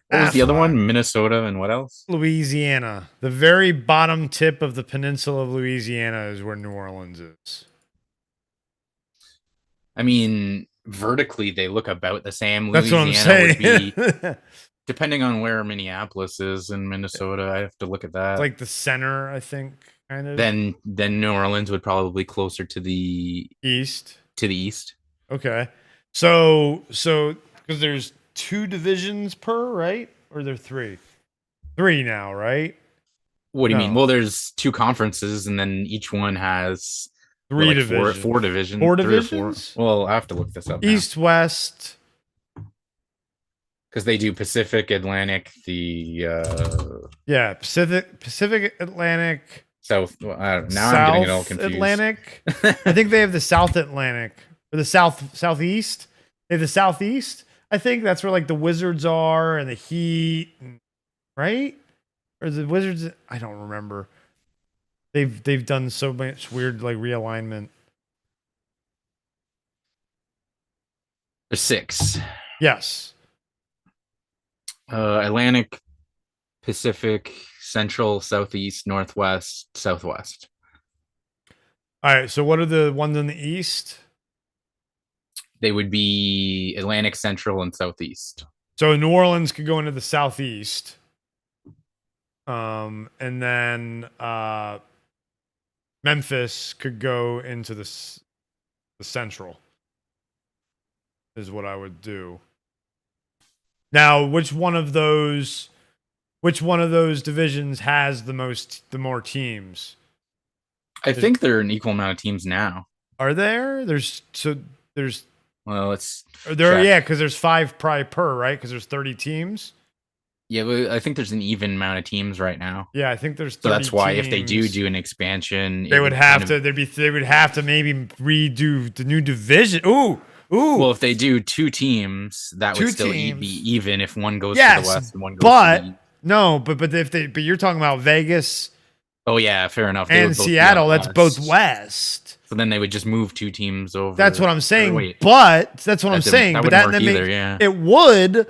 What was the other Fine. one? Minnesota and what else? Louisiana. The very bottom tip of the peninsula of Louisiana is where New Orleans is. I mean, vertically they look about the same. That's what I'm Louisiana saying. would be, depending on where Minneapolis is in Minnesota. I have to look at that. Like the center, I think, kind of. Then New Orleans would probably be closer to the East. east. Okay. So because there's 2 divisions per, right? Or there 3? 3 now, right? What do you mean? No. Well, there's 2 conferences, and then each one has 3 like divisions. 4 divisions. 4 3 or divisions? 4. Well, I have to look this up. East, West. Because they do Pacific, Atlantic, the Yeah, Pacific, Atlantic, South. Well, I don't know. Now South I'm getting it all confused. Atlantic. I think they have the South Atlantic or the Southeast. They have the Southeast. I think that's where like the Wizards are and the Heat, right? Or the Wizards. I don't remember. They've done so much weird like realignment. There's 6. Yes. Atlantic, Pacific, Central, Southeast, Northwest, Southwest. All right. So what are the ones in the East? They would be Atlantic, Central, and Southeast. So New Orleans could go into the Southeast. And then Memphis could go into the Central. Is what I would do. Now, which one of those divisions has the more teams? I think they're an equal amount of teams now. Are there? Well, it's because there's 5 probably per, right? Because there's 30 teams. Yeah, but I think there's an even amount of teams right now. Yeah, I think there's 30 so that's why teams. if they do an expansion, they would have to maybe redo the new division. Ooh. Well, if they do 2 teams, that would still be even if one goes to the west and one goes to the east. No, but you're talking about Vegas. Oh yeah, fair enough. And Seattle, that's both west. So then they would just move 2 teams over. That's what I'm saying. But that's what I'm saying. That but wouldn't work either, yeah. It would,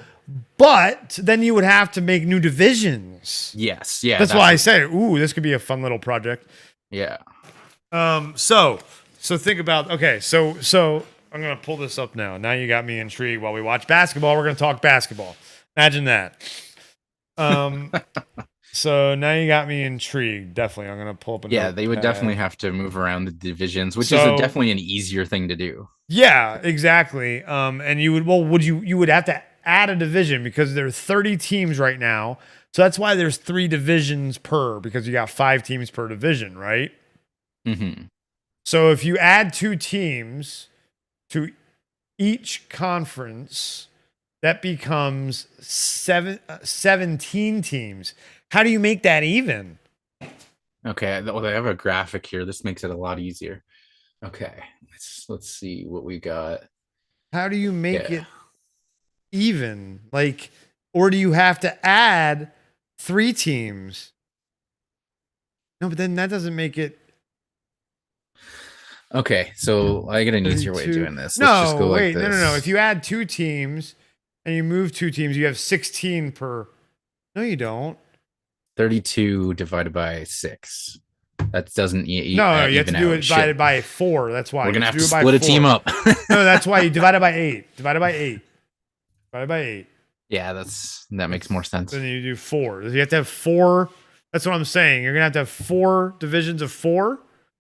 but then you would have to make new divisions. Yes, yeah. That's why I said, ooh, this could be a fun little project. Yeah. So think about so I'm gonna pull this up now. Now you got me intrigued. While we watch basketball, we're gonna talk basketball. Imagine that. So now you got me intrigued. Definitely, I'm gonna pull up. They would definitely have to move around the divisions, which is definitely an easier thing to do. Yeah, exactly. And you would have to add a division because there are 30 teams right now. So that's why there's 3 divisions per, because you got 5 teams per division, right? Mm-hmm. So if you add 2 teams to each conference, that becomes 17 teams. How do you make that even? Okay, well, they have a graphic here. This makes it a lot easier. Okay, let's see what we got. How do you make it even? Like, or do you have to add 3 teams? No, but then that doesn't make it. Okay, so I get an easier way of doing this. No, Let's just go wait, like this. no. If you add 2 teams and you move 2 teams, you have 16 per. No, you don't. 32 divided by 6. That doesn't you have to do it divided by 4. That's why we're gonna have to split a team up. No, that's why you divide it by 8. Divided by 8. Yeah, that makes more sense. Then you do 4. You have to have 4. That's what I'm saying. You're gonna have to have 4 divisions of 4.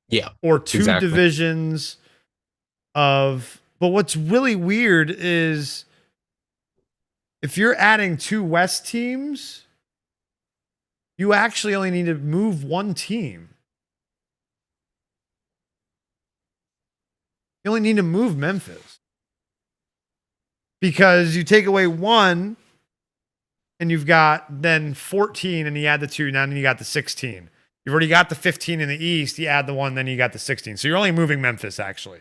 Yeah. Or 2 divisions of. But what's really weird is if you're adding 2 West teams, you actually only need to move 1 team. You only need to move Memphis. Because you take away 1 and you've got then 14, and you add the 2, now then you got the 16. You've already got the 15 in the East. You add the 1, then you got the 16. So you're only moving Memphis actually,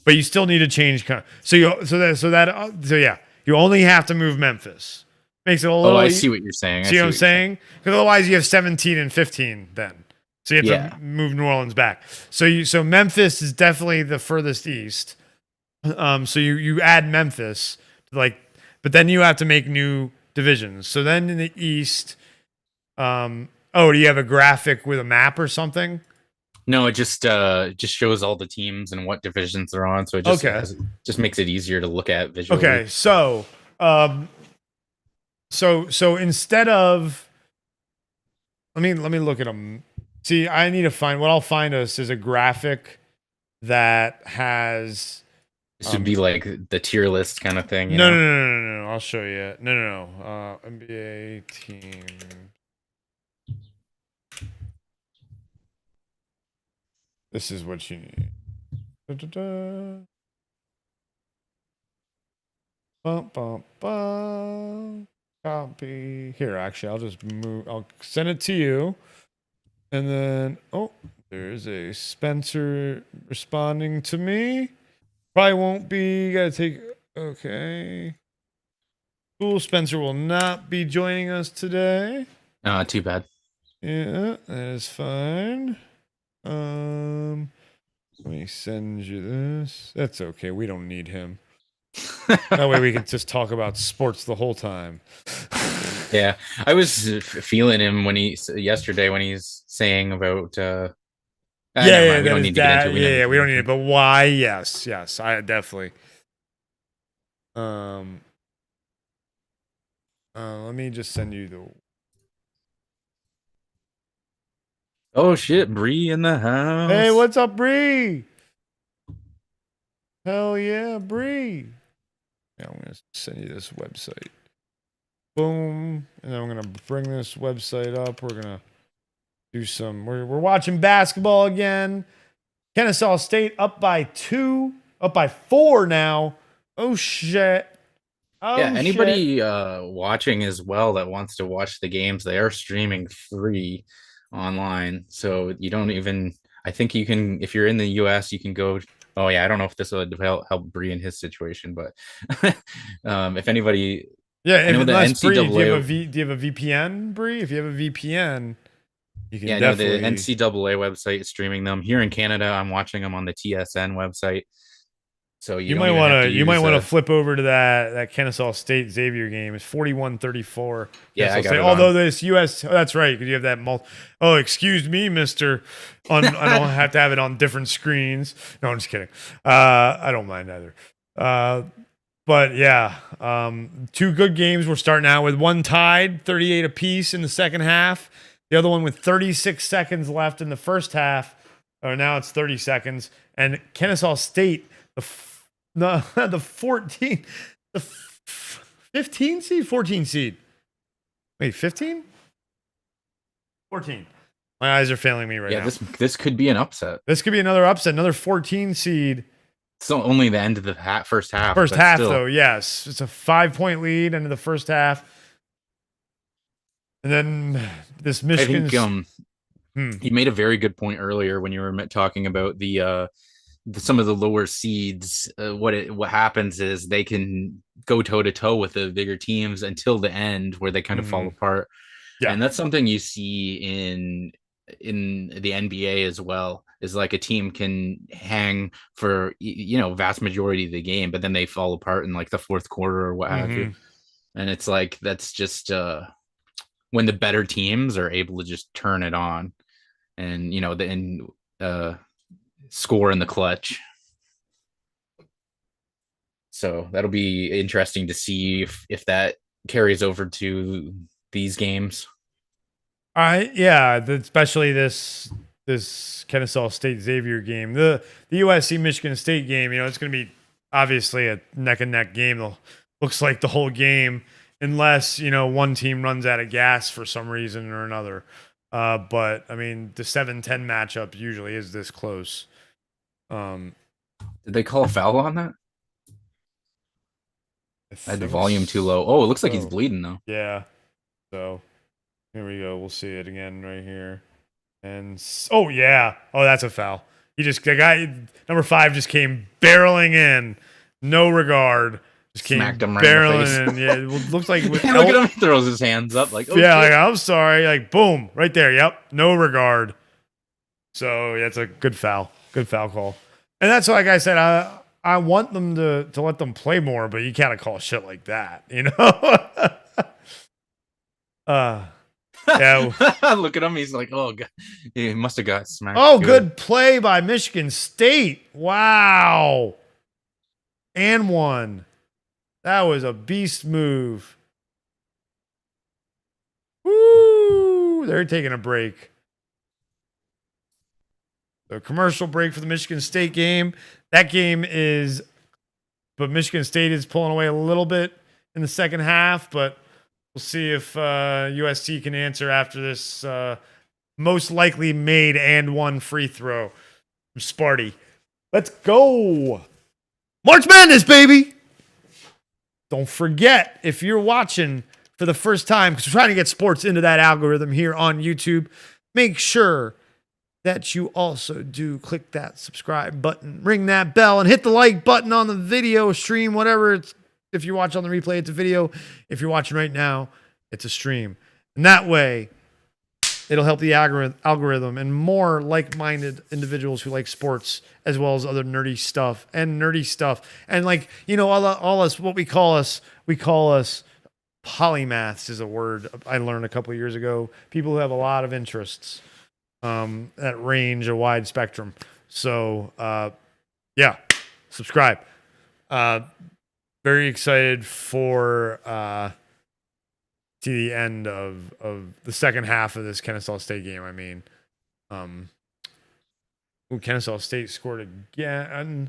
but you still need to change. So yeah, you only have to move Memphis. Makes it a little. Oh, I see what you're saying. See what I'm saying? Because otherwise you have 17 and 15 then. So you have Yeah. to move New Orleans back. So Memphis is definitely the furthest east. So you add Memphis but then you have to make new divisions. So then in the East, do you have a graphic with a map or something? No, it just shows all the teams and what divisions they're on. So it just makes it easier to look at visually. Okay, so so instead of let me look at them. See, I need to find what I'll find us is a graphic that has. This would be like the tier list kind of thing. No. I'll show you. No. NBA team. This is what you need. Copy. Here, actually, I'll just move. I'll send it to you. And then, there's a Spencer responding to me. Probably won't be. Gotta take. Okay. Cool. Spencer will not be joining us today. Too bad. Yeah, that is fine. Let me send you this. That's okay. We don't need him. That way we can just talk about sports the whole time. Yeah, I was feeling him yesterday when he's saying about. We don't need to get into it. We don't need it. But why? Yes, I definitely. Let me just send you the. Oh shit, Bree in the house. Hey, what's up, Bree? Hell yeah, Bree. Yeah, I'm gonna send you this website. Boom, and then I'm gonna bring this website up. We're gonna do some. We're watching basketball again. Kennesaw State up by 2, up by 4 now. Oh shit. Yeah, anybody watching as well that wants to watch the games, they are streaming free online. So you don't even. I think you can, if you're in the US, you can go. Oh yeah, I don't know if this would help Bree in his situation, but if anybody. Yeah, I know the NCAA. Do you have a VPN, Bree? If you have a VPN, you can definitely. The NCAA website is streaming them here in Canada. I'm watching them on the TSN website. So you might want to flip over to that Kennesaw State Xavier game. It's 41-34. Yeah, I got it although on. This US, that's right, because you have that excuse me, Mister. I don't have to have it on different screens. No, I'm just kidding. I don't mind either. But yeah, 2 good games. We're starting out with one tied, 38 apiece in the second half. The other one with 36 seconds left in the first half. Or now it's 30 seconds. And Kennesaw State, the 15 seed, 14 seed. Wait, 15? 14. My eyes are failing me right now. Yeah, this could be an upset. This could be another upset, another 14 seed. It's only the end of the first half. First half, though, yes. It's a 5-point lead into the first half. And then this Michigan. I think you made a very good point earlier when you were talking about some of the lower seeds. What happens is they can go toe to toe with the bigger teams until the end, where they kind of fall apart. Yeah, and that's something you see in the NBA as well. Is like a team can hang for vast majority of the game, but then they fall apart in like the fourth quarter or what have you. And it's like that's just when the better teams are able to just turn it on, and score in the clutch. So that'll be interesting to see if that carries over to these games. Especially this Kennesaw State Xavier game. The USC Michigan State game, it's going to be obviously a neck and neck game. Looks like the whole game, unless one team runs out of gas for some reason or another. But I mean, the 7-10 matchup usually is this close. Did they call a foul on that? I had the volume too low. Oh, it looks like he's bleeding though. Yeah. So here we go. We'll see it again right here. And oh yeah, oh that's a foul. The guy number 5 just came barreling in, no regard. Just came Smacked him right in the barreling face. in. Yeah, it looks like with Look at him, he throws his hands up like, oh yeah, shit. like, I'm sorry, like boom, right there. Yep, no regard. So yeah, it's a good foul call. And that's like I said, I want them to let them play more, but you can't call shit like that, you know. Yeah. Look at him. He's like, oh god, he must have got smacked. Oh, good play by Michigan State. Wow. And one. That was a beast move. Woo! They're taking a break. The commercial break for the Michigan State game. That game is, but Michigan State is pulling away a little bit in the second half, but we'll see if USC can answer after this most likely made and one free throw from Sparty. Let's go. March Madness, baby. Don't forget, if you're watching for the first time, because we're trying to get sports into that algorithm here on YouTube, make sure that you also do click that subscribe button, ring that bell, and hit the like button on the video stream, whatever it's. If you watch on the replay, it's a video. If you're watching right now, it's a stream. And that way, it'll help the algorithm and more like-minded individuals who like sports as well as other nerdy stuff. And like, you know, all us, what we call us polymaths is a word I learned a couple of years ago. People who have a lot of interests that range a wide spectrum. So, yeah, subscribe. Very excited for to the end of the second half of this Kennesaw State game. I mean, Kennesaw State scored again.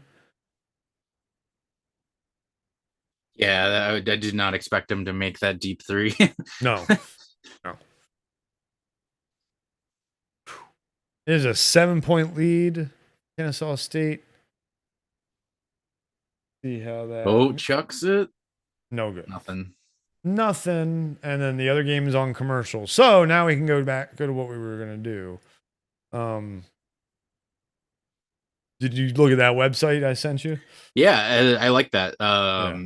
Yeah, I did not expect him to make that deep three. No. It is a 7-point lead, Kennesaw State. See how that. Oh, chucks it. No good. Nothing. And then the other game is on commercial. So now we can go to what we were gonna do. Did you look at that website I sent you? Yeah, I like that.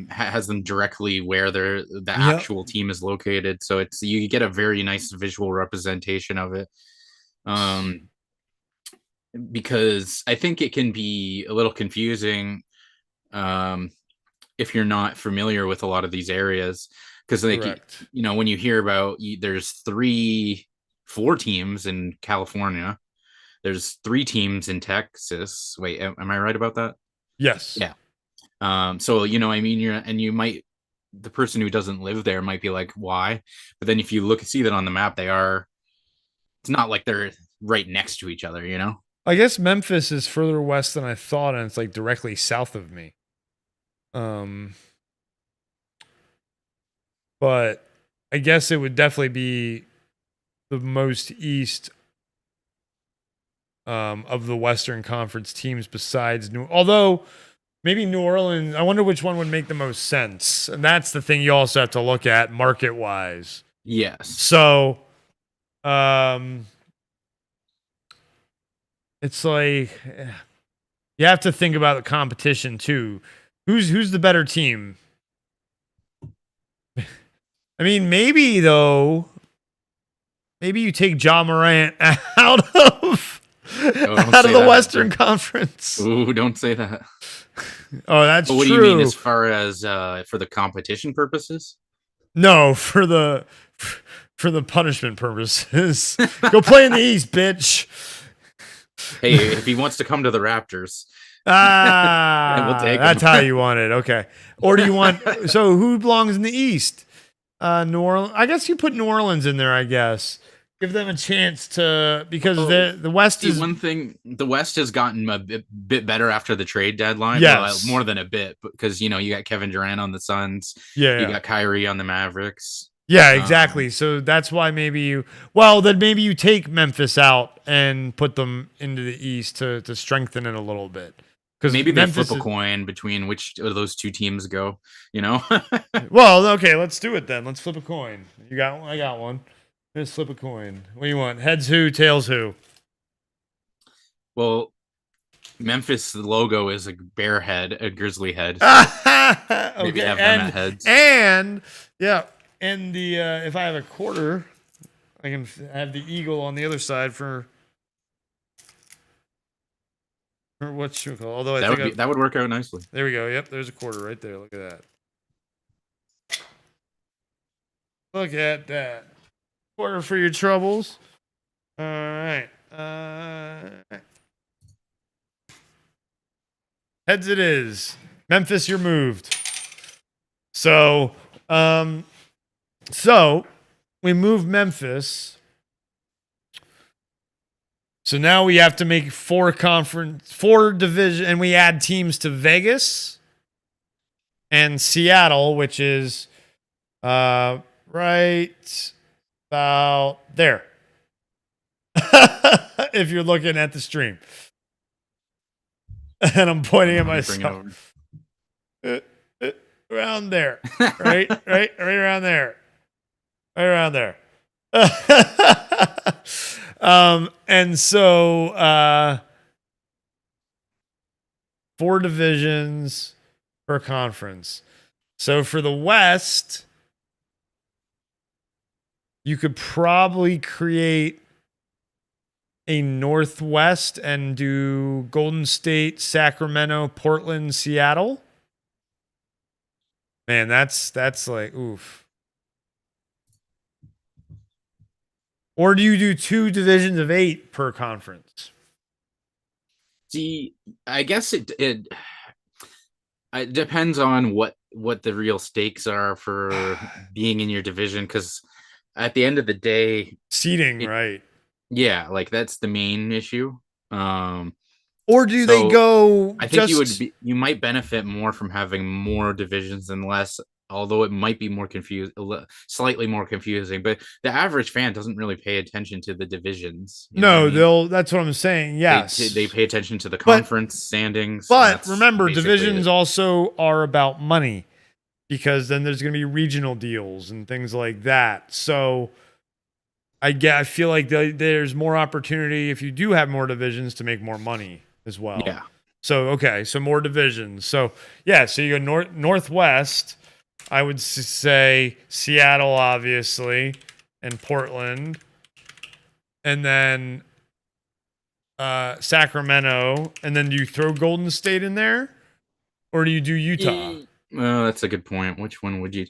Has them directly where the actual team is located, so it's you get a very nice visual representation of it. Because I think it can be a little confusing if you're not familiar with a lot of these areas. Because like you know, when you hear about there's 4 teams in California, there's 3 teams in Texas. Wait, am I right about that? Yes. Yeah. So you know, I mean, the person who doesn't live there might be like, why? But then if you see that on the map, it's not like they're right next to each other, you know? I guess Memphis is further west than I thought, and it's like directly south of me. But I guess it would definitely be the most east of the Western Conference teams besides although maybe New Orleans. I wonder which one would make the most sense. And that's the thing you also have to look at market-wise. Yes. So it's like you have to think about the competition too. Who's the better team? I mean, maybe you take Ja Morant out of the Western Conference. Ooh, don't say that. Oh, that's true. What do you mean as far as for the competition purposes? No, for the punishment purposes. Go play in the East, bitch. Hey, if he wants to come to the Raptors. We'll take that's how you want it. Okay. Or do you want so who belongs in the East? New Orleans. I guess you put New Orleans in there, I guess. Give them a chance to because the West is one thing. The West has gotten a bit better after the trade deadline. Yes, more than a bit because you got Kevin Durant on the Suns. Yeah, you got Kyrie on the Mavericks. Yeah, exactly. So that's why maybe you take Memphis out and put them into the East to strengthen it a little bit. because Maybe they Memphis flip a coin between which of those two teams go. Well, okay, let's do it then. Let's flip a coin. You got one? I got one. Let's flip a coin. What do you want? Heads who, tails who? Well, Memphis, the logo is a bear head, a grizzly head. So maybe Okay, have them at heads. And yeah, and the if I have a quarter, I can have the eagle on the other side for what you call. Although that would work out nicely. There we go. Yep, there's a quarter right there. Look at that. Look at that. Quarter for your troubles. All right. Heads it is. Memphis, you're moved. So we move Memphis. So now we have to make 4 division, and we add teams to Vegas and Seattle, which is right about there. If you're looking at the stream. And I'm pointing at myself. Around there. Right around there. Right around there. And so 4 divisions per conference. So for the West, you could probably create a Northwest and do Golden State, Sacramento, Portland, Seattle. Man, that's like oof. Or do you do 2 divisions of 8 per conference? See, I guess it depends on what the real stakes are for being in your division, because at the end of the day, seeding, right? Yeah, like that's the main issue. Or do they go? I think you might benefit more from having more divisions than less. Although it might be more slightly more confusing, but the average fan doesn't really pay attention to the divisions. No, that's what I'm saying. Yes, they pay attention to the conference standings. But remember, divisions also are about money, because then there's going to be regional deals and things like that. So I feel like there's more opportunity if you do have more divisions to make more money as well. Yeah. So okay, so more divisions. So yeah, so you go northwest. I would say Seattle, obviously, and Portland, and then Sacramento, and then do you throw Golden State in there, or do you do Utah? Well, that's a good point. Which one would you?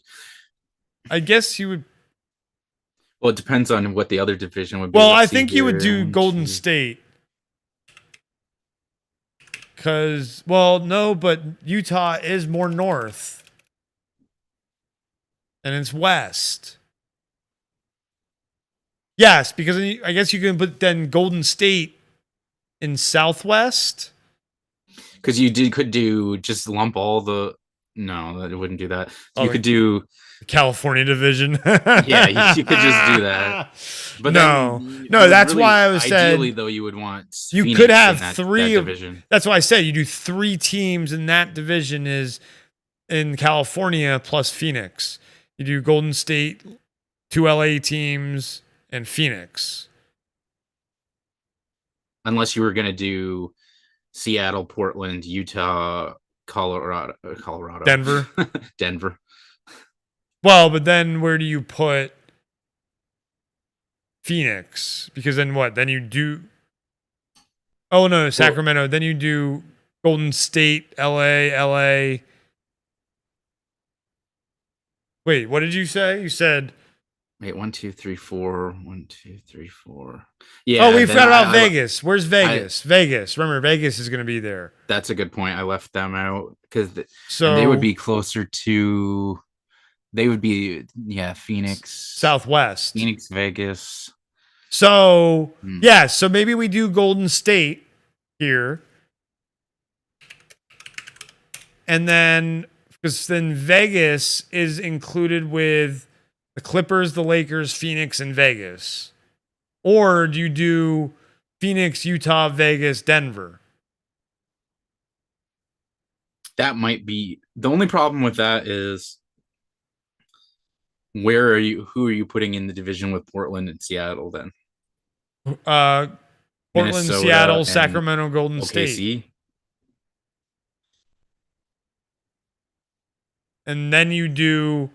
I guess you would. Well, it depends on what the other division would be. Well, I think you would do Golden State. Because, no, but Utah is more north. And it's west. Yes, because I guess you can put then Golden State in southwest. Because could do just lump all the. No, that wouldn't do that. You could do California division. Yeah, you could just do that. But no, that's really, why I was saying. Ideally, though, you would want. You Phoenix could have that division. That's why I said you do 3 teams, and that division is in California plus Phoenix. You do Golden State, 2 LA teams, and Phoenix. Unless you were going to do Seattle, Portland, Utah, Colorado, Denver. Denver. Well, but then where do you put Phoenix? Because then what? Then you do. Oh no, Sacramento. Well, then you do Golden State, LA. Wait, what did you say? You said. Wait, 1, 2, 3, 4. 1, 2, 3, 4. Yeah. Oh, we forgot about Vegas. Where's Vegas? Vegas. Remember, Vegas is going to be there. That's a good point. I left them out because they would be closer to. They would be Phoenix, Southwest, Phoenix, Vegas. So so maybe we do Golden State here, and then because then Vegas is included with the Clippers, the Lakers, Phoenix, and Vegas. Or do you do Phoenix, Utah, Vegas, Denver? That might be the only problem with that is where are you? Who are you putting in the division with Portland and Seattle then? Uh, Portland, Minnesota Seattle, and Sacramento, Golden State. OKC. And then you do,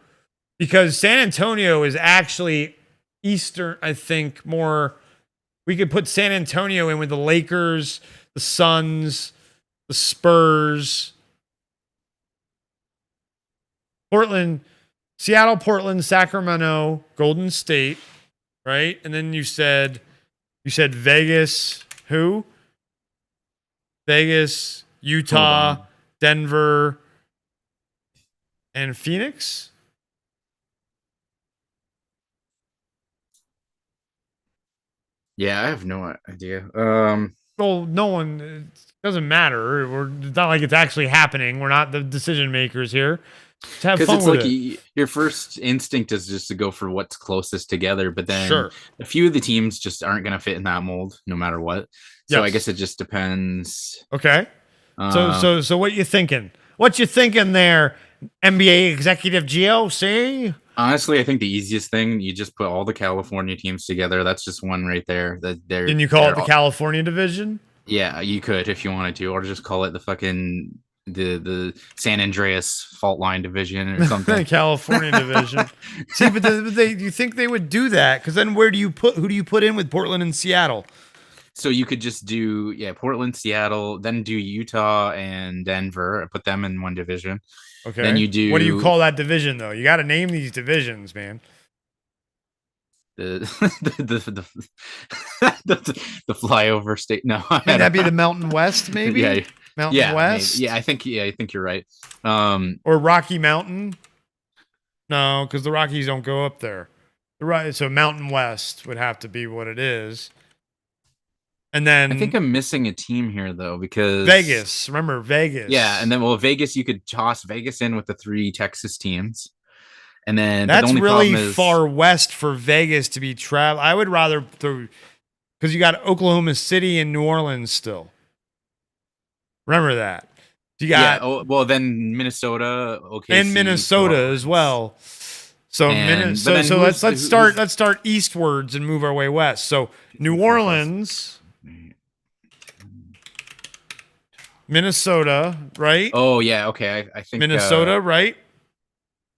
because San Antonio is actually Eastern, I think, more. We could put San Antonio in with the Lakers, the Suns, the Spurs, Portland, Seattle, Portland, Sacramento, Golden State, right? And then you said Vegas, who? Vegas, Utah, Denver, and Phoenix? Yeah, I have no idea. Well, no one, it doesn't matter. It's not like it's actually happening. We're not the decision makers here. Just have because fun it's with like it. your first instinct is just to go for what's closest together, but then Sure. a few of the teams just aren't going to fit in that mold no matter what. So I Yes. guess it just depends. Okay. So what you thinking? What you thinking there, NBA executive GOC? Honestly, I think the easiest thing, you just put all the California teams together. That's just one right there. That they're Can you call they're it the all- California division? Yeah, you could if you wanted to, or just call it the fucking the San Andreas fault line division or something. California division. See, but you think they would do that? Because then who do you put in with Portland and Seattle? So you could just do Portland, Seattle, then do Utah and Denver, put them in one division. Okay. Then you do What do you call that division though? You got to name these divisions, man. the the flyover state. No, Would that be the Mountain West, maybe? Yeah, Mountain West. maybe. I think you're right. Or Rocky Mountain. No, because the Rockies don't go up there. So Mountain West would have to be what it is. And then I think I'm missing a team here though, because Vegas. Remember Vegas? Yeah, and then Vegas, you could toss Vegas in with the 3 Texas teams, and then that's the only really problem is, far west for Vegas to be travel. I would rather because you got Oklahoma City and New Orleans still. Remember that. You got then Minnesota, okay, and Minnesota as well. So Minnesota. So let's start eastwards and move our way west. So New Orleans, Minnesota, right? Oh yeah, okay. I think Minnesota, right?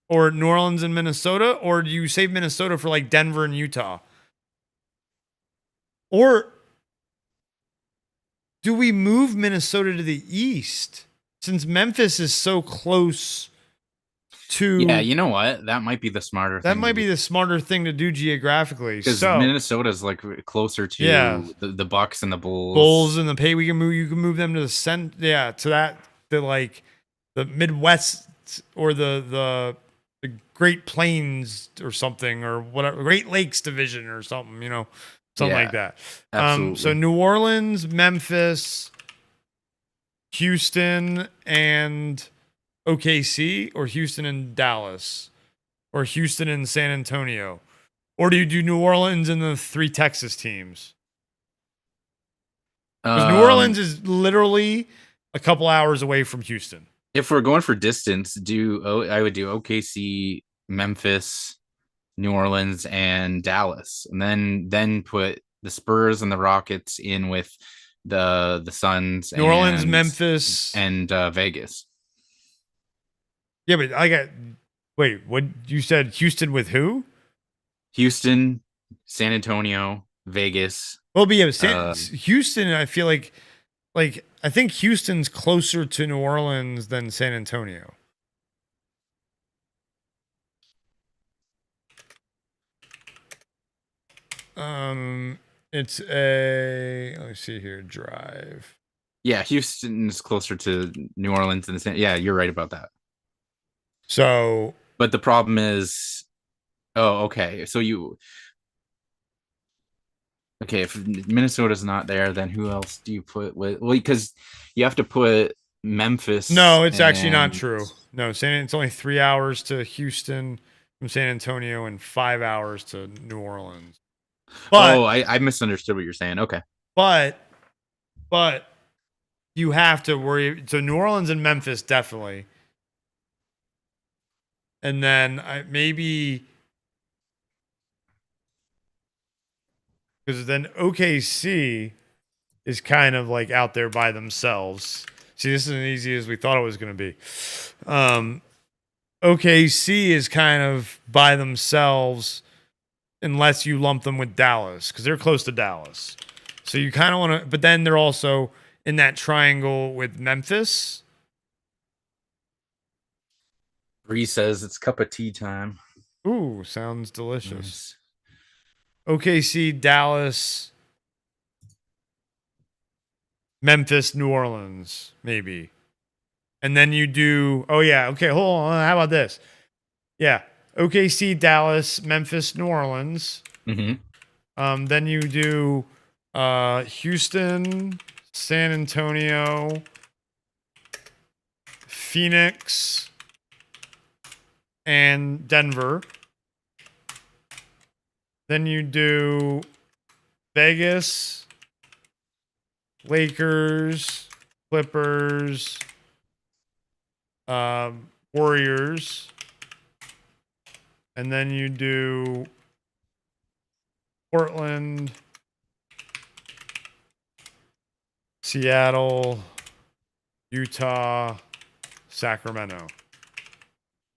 Or New Orleans and Minnesota, or do you save Minnesota for like Denver and Utah? Or do we move Minnesota to the east since Memphis is so close to? Yeah, you know what? That might be the smarter. That might be the smarter thing to do geographically. Because Minnesota's like closer to the Bucks and the Bulls. Bulls and the pay. You can move them to the center. Yeah, to that the Midwest or the Great Plains or something or whatever, Great Lakes division or something. Something like that. Absolutely. So New Orleans, Memphis, Houston, and OKC, or Houston and Dallas, or Houston and San Antonio, or do you do New Orleans and the 3 Texas teams? Because New Orleans is literally a couple hours away from Houston. If we're going for distance, I would do OKC, Memphis, New Orleans, and Dallas, and then put the Spurs and the Rockets in with the Suns, New Orleans, Memphis, and Vegas. Yeah, but wait, what you said? Houston with who? Houston, San Antonio, Vegas. Well, Houston. I feel like I think Houston's closer to New Orleans than San Antonio. It's let me see here. Drive. Yeah, Houston is closer to New Orleans than yeah, you're right about that. So, but the problem is, okay. So if Minnesota's not there, then who else do you put with? Well, because you have to put Memphis. No, it's actually not true. No, it's only 3 hours to Houston from San Antonio and 5 hours to New Orleans. But, I misunderstood what you're saying. Okay. But you have to worry. So New Orleans and Memphis definitely, and then maybe because then OKC is kind of like out there by themselves. See, this isn't as easy as we thought it was going to be. OKC is kind of by themselves unless you lump them with Dallas because they're close to Dallas. So you kind of want to, but then they're also in that triangle with Memphis. Bree says it's cup of tea time. Ooh, sounds delicious. Nice. OKC, Dallas, Memphis, New Orleans, maybe. And then you do, oh yeah, okay, hold on. How about this? Yeah, OKC, Dallas, Memphis, New Orleans. Mm-hmm. Then you do Houston, San Antonio, Phoenix, and Denver. Then you do Vegas, Lakers, Clippers, Warriors, and then you do Portland, Seattle, Utah, Sacramento.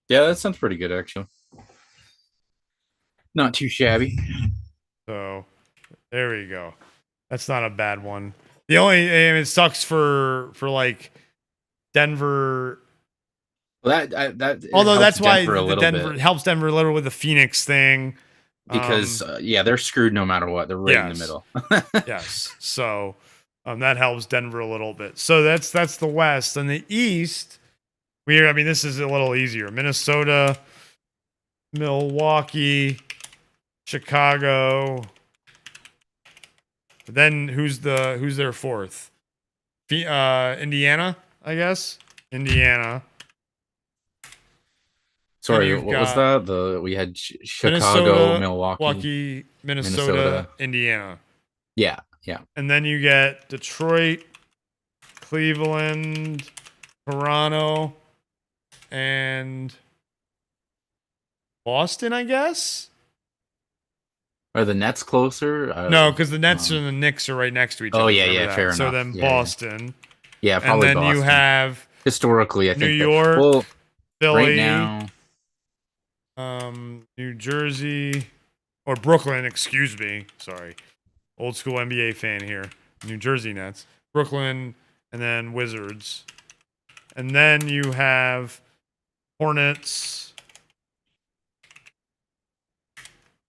Yeah, that sounds pretty good, actually. Not too shabby. So there we go. That's not a bad one. The only it sucks for like Denver. Well, that although that's why Denver helps Denver a little with the Phoenix thing. Because yeah, they're screwed no matter what. They're right in the middle. Yes. So that helps Denver a little bit. So that's the West. And the East, I mean, this is a little easier. Minnesota, Milwaukee, Chicago. Then who's their fourth? Indiana, I guess. Indiana. Sorry, what was that? We had Chicago, Milwaukee, Minnesota, Indiana. Yeah, yeah. And then you get Detroit, Cleveland, Toronto, and Boston, I guess. Are the Nets closer? No, because the Nets and the Knicks are right next to each other. Oh yeah, fair enough. So then Boston. Yeah, probably and then Boston. You have historically, I think New York, Philly, right now, New Jersey or Brooklyn. Excuse me, sorry, old school NBA fan here. New Jersey Nets, Brooklyn, and then Wizards, and then you have Hornets,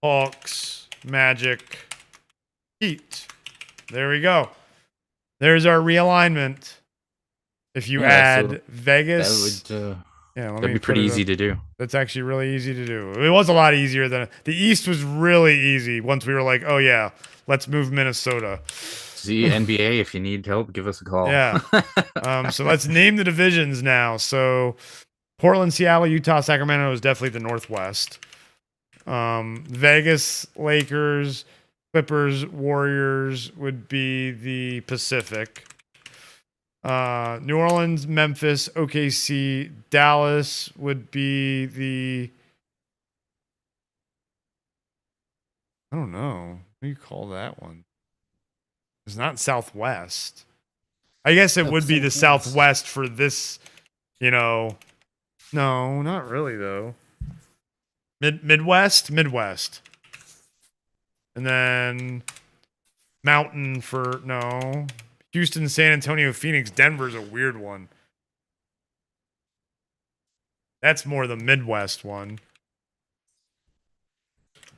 Hawks, Magic, Heat. There we go. There's our realignment. If you add Vegas, that'd be pretty easy to do. That's actually really easy to do. It was a lot easier than the East was really easy once we were like, oh yeah, let's move Minnesota. See, NBA, if you need help, give us a call. Yeah. So let's name the divisions now. So Portland, Seattle, Utah, Sacramento is definitely the Northwest. Vegas, Lakers, Clippers, Warriors would be the Pacific. New Orleans, Memphis, OKC, Dallas would be the... I don't know. What do you call that one? It's not Southwest. I guess it would be the Southwest for this, No, not really, though. Midwest? Midwest. And then Mountain for... No. Houston, San Antonio, Phoenix, Denver's a weird one. That's more the Midwest one.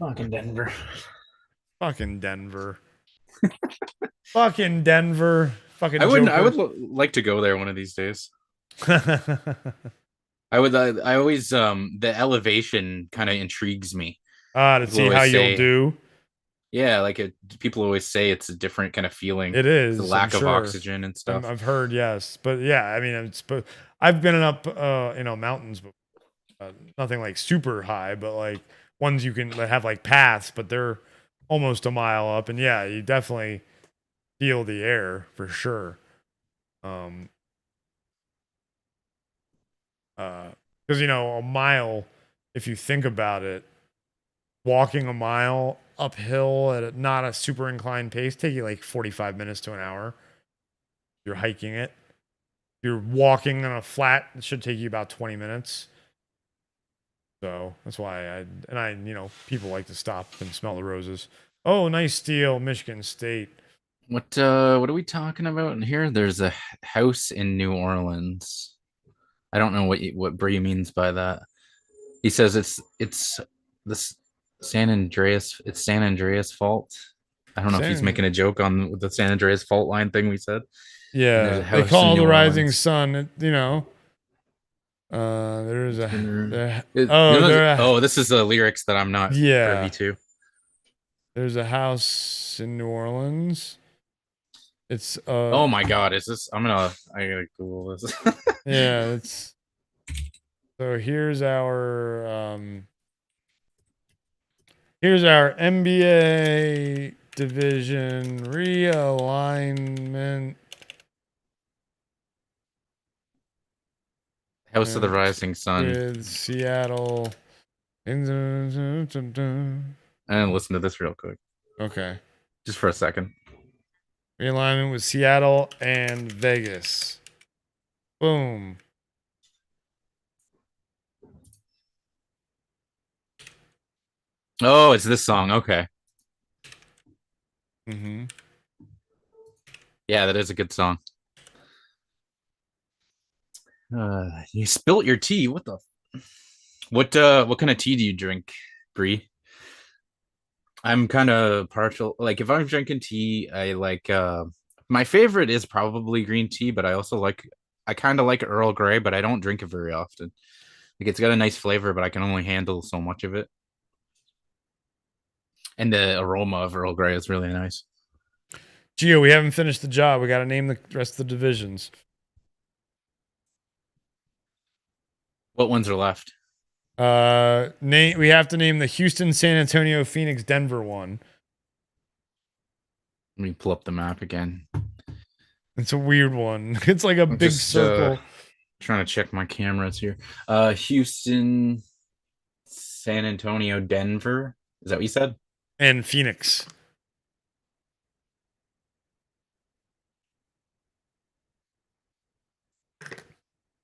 Fucking Denver. Fucking Denver. Fucking Denver. Fucking I would like to go there one of these days. I would. I always the elevation kind of intrigues me. To see how you'll do. Yeah, people always say it's a different kind of feeling. It is the lack of oxygen and stuff. I've heard, yes, but yeah, I mean, I've been up, mountains, but nothing like super high, but like ones you can have like paths, but they're almost a mile up, and yeah, you definitely feel the air for sure. Because a mile, if you think about it, walking a mile uphill at not a super inclined pace take you like 45 minutes to an hour. You're hiking it. You're walking on a flat, it should take you about 20 minutes. So that's why people like to stop and smell the roses. Oh, nice steal, Michigan State. What are we talking about in here? There's a house in New Orleans. I don't know what Bree means by that. He says it's this San Andreas. It's San Andreas fault. I don't know if he's making a joke on the San Andreas fault line thing we said. Yeah, they call the rising sun. There's this is the lyrics that I'm not privy to. There's a house in New Orleans. It's oh my god, is this? I gotta Google this. Yeah, it's so here's our NBA division realignment. House of the Rising Sun with Seattle. And listen to this real quick. Okay. Just for a second. Realignment with Seattle and Vegas. Boom. Oh, it's this song. Okay. Mm-hmm. Yeah, that is a good song. You spilt your tea. What kind of tea do you drink, Bree? I'm kind of partial. Like if I'm drinking tea, I like my favorite is probably green tea, but I kind of like Earl Grey, but I don't drink it very often. Like it's got a nice flavor, but I can only handle so much of it. And the aroma of Earl Grey is really nice. Gio, we haven't finished the job. We got to name the rest of the divisions. What ones are left? We have to name the Houston, San Antonio, Phoenix, Denver one. Let me pull up the map again. It's a weird one. It's like a big circle. Trying to check my cameras here. Houston, San Antonio, Denver. Is that what you said? And Phoenix.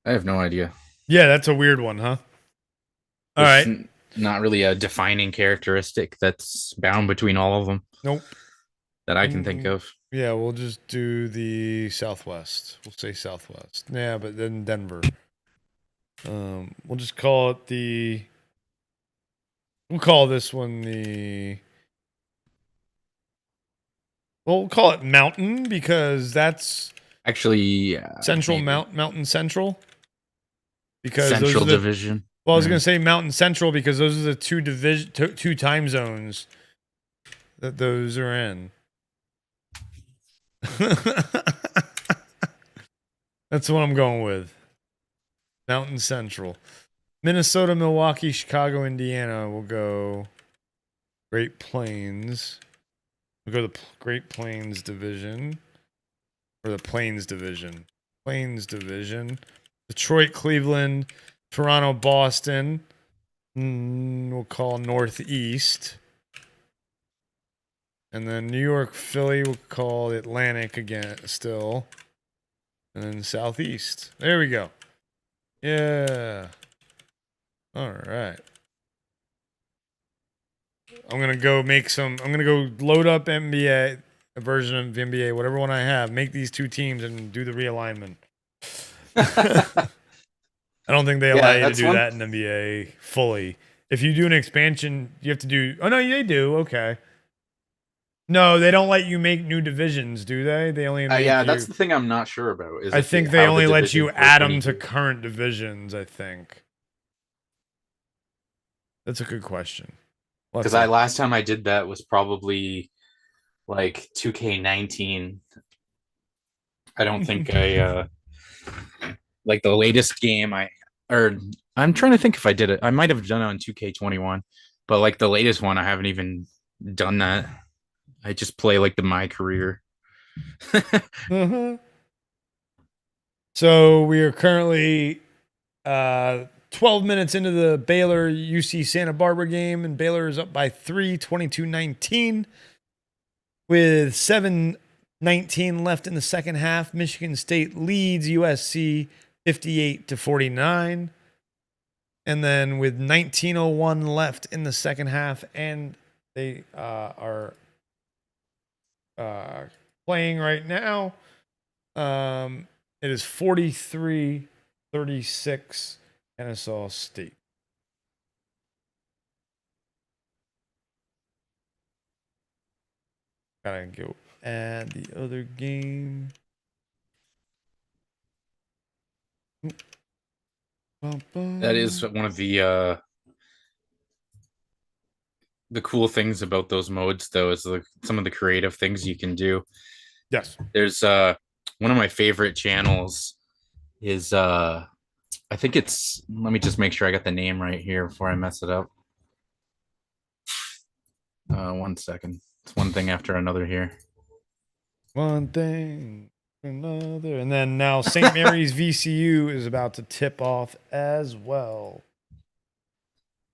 I have no idea. Yeah, that's a weird one, huh? All right. Not really a defining characteristic that's bound between all of them. Nope. That I can think of. Yeah, we'll just do the Southwest. We'll say Southwest. Yeah, but then Denver. We'll just call it we'll call this one we'll call it Mountain because that's actually Central Mountain Central. Because Central Division. Well, I was going to say Mountain Central because those are the two time zones that those are in. That's what I'm going with. Mountain Central. Minnesota, Milwaukee, Chicago, Indiana. We'll go Great Plains. We'll go the Great Plains Division. Or the Plains Division. Plains Division. Detroit, Cleveland, Toronto, Boston. We'll call Northeast. And then New York, Philly, we'll call Atlantic again still. And then Southeast. There we go. Yeah. All right. I'm going to go load up NBA, a version of NBA, whatever one I have, make these two teams and do the realignment. I don't think they allow you to do that in NBA fully. If you do an expansion, you have to do... Oh, no, they do. Okay. No, they don't let you make new divisions, do they? They only make that's the thing I'm not sure about. I think they only let you add them to current divisions, I think. That's a good question. Because last time I did that was probably like 2K19. I don't think I like the latest game I'm trying to think if I did it. I might have done it on 2K21, but like the latest one, I haven't even done that. I just play like my career. Mm-hmm. So we are currently 12 minutes into the Baylor UC Santa Barbara game, and Baylor is up by 3, 22-19, with 7:19 left in the second half. Michigan State leads USC 58-49. And then with 19:01 left in the second half, and they are playing right now. It is 43-36 Kennesaw State. Gotta go add the other game. That is one of the cool things about those modes, though, is some of the creative things you can do. Yes. There's one of my favorite channels is I think it's, let me just make sure I got the name right here before I mess it up. 1 second. It's one thing after another here. One thing, another. And then now St. Mary's VCU is about to tip off as well.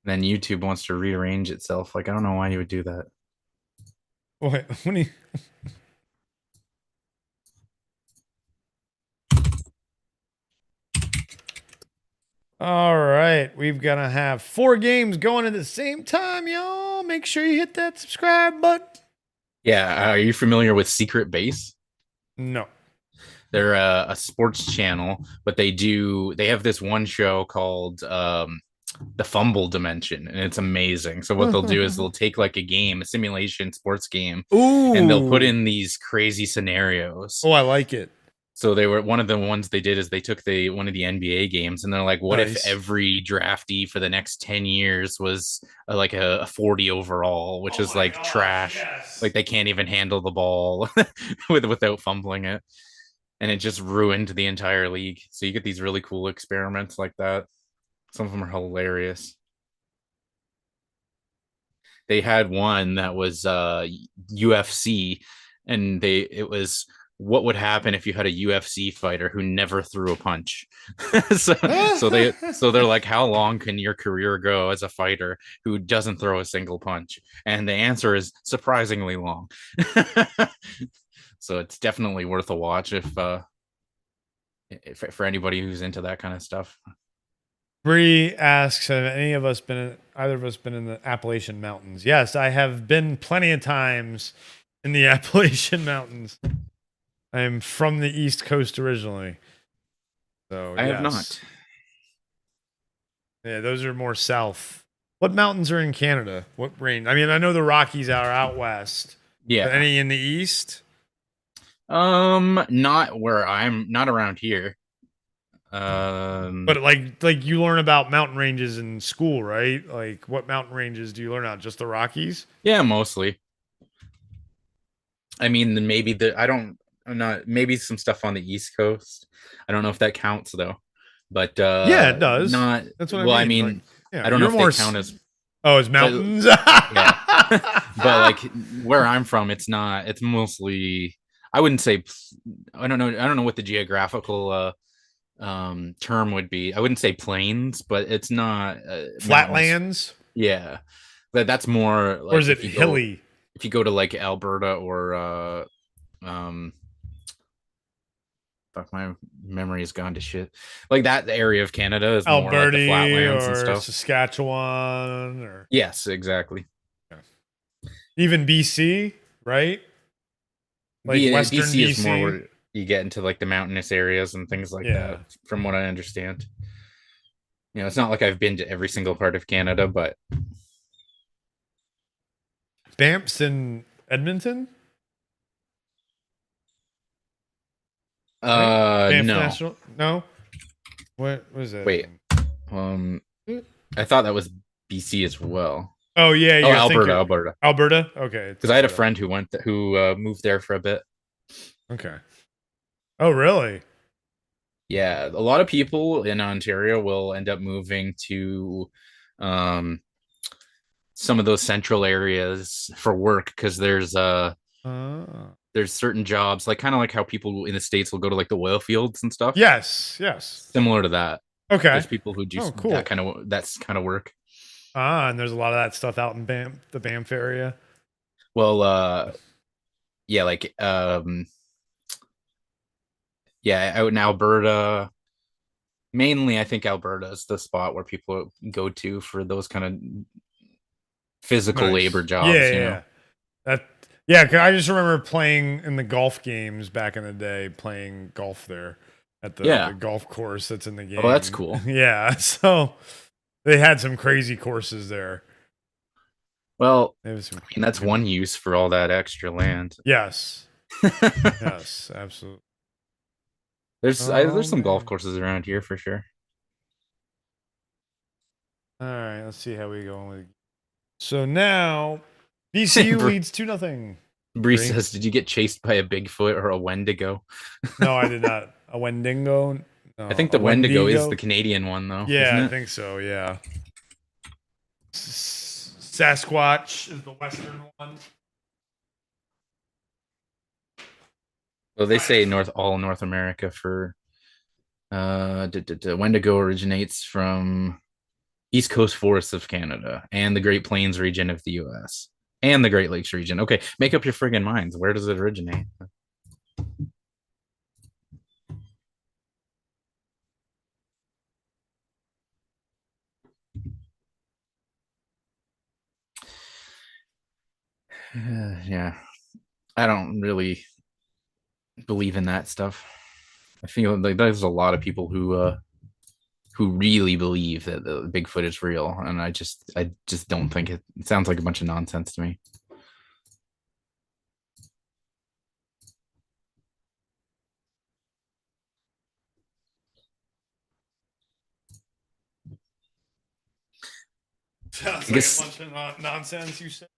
Then YouTube wants to rearrange itself. Like, I don't know why you would do that. Wait, when you... All right, we've got to have 4 games going at the same time, y'all. Make sure you hit that subscribe button. Yeah, are you familiar with Secret Base? No. They're a sports channel, but they have this one show called The Fumble Dimension, and it's amazing. So what they'll do is they'll take like a simulation sports game, Ooh. and they'll put in these crazy scenarios. Oh, I like it. So one of the ones they did is they took one of the NBA games, and they're like, what if every draftee for the next 10 years was like a 40 overall, which is like trash. Yes. Like they can't even handle the ball without fumbling it. And it just ruined the entire league. So you get these really cool experiments like that. Some of them are hilarious. They had one that was UFC, and it was what would happen if you had a UFC fighter who never threw a punch. so they're like, how long can your career go as a fighter who doesn't throw a single punch? And the answer is surprisingly long. So it's definitely worth a watch if for anybody who's into that kind of stuff. Bree asks, have either of us been in the Appalachian Mountains? Yes, I have been plenty of times in the Appalachian Mountains. I am from the East Coast originally. So I have not. Yeah, those are more south. What mountains are in Canada? What range? I mean, I know the Rockies are out west. Yeah. But any in the east? Not around here. But like you learn about mountain ranges in school, right? Like what mountain ranges do you learn about? Just the Rockies? Yeah, mostly. I mean, maybe some stuff on the East Coast. I don't know if that counts though. But yeah, it does. That's what I mean. Like, yeah, I don't know if they count as as mountains. Yeah. But like where I'm from, it's not. It's mostly. I wouldn't say. I don't know what the geographical term would be. I wouldn't say plains, but it's not flatlands. Yeah, that's more. Like, or is it hilly? If you go to like Alberta or fuck, my memory has gone to shit. Like that area of Canada is Alberta, more like the flatlands or and stuff. Saskatchewan, or yes, exactly. Even BC, right? Like Western BC is more where you get into like the mountainous areas and things like that, from what I understand. You know, it's not like I've been to every single part of Canada, but Banff's in Edmonton? Right? No. No? What was it? Wait. I thought that was BC as well. Oh yeah, Alberta. Alberta? Okay. Because I had a friend who moved there for a bit. Okay. Oh, really? Yeah, a lot of people in Ontario will end up moving to some of those central areas for work because there's there's certain jobs, like kind of like how people in the States will go to like the oil fields and stuff. Yes, yes. Similar to that. Okay. There's people who do Oh, that cool. kind of work. And there's a lot of that stuff out in the Banff area. Well, yeah, like yeah, out in Alberta, mainly I think Alberta is the spot where people go to for those kind of physical labor Nice. Yeah, jobs, yeah, you know. yeah. That. Yeah, 'cause I just remember playing in the golf games back in the day, playing golf there at the Yeah. golf course that's in the Oh, that's game. cool. Yeah, so they had some crazy courses there. Well, They have some I mean, that's one use for all that extra land. Yes. Yes, absolutely. Oh There's some golf man. courses around here for sure. All right, let's see how we go with. So now VCU leads 2-0. Bree says, "Did you get chased by a Bigfoot or a Wendigo?" No, I did not. A Wendigo? I No, think a the Wendigo is the Wendigo? Canadian one, though, isn't Yeah, I it? think so. Yeah. Sasquatch is the western one. Well, they say all North America for Wendigo originates from East Coast forests of Canada and the Great Plains region of the U.S. and the Great Lakes region. Okay, make up your friggin' minds. Where does it originate? Yeah, I don't really believe in that stuff. I feel like there's a lot of people who really believe that the Bigfoot is real, and I just don't think it sounds like a bunch of nonsense to me. Sounds I like a guess bunch of nonsense, you said.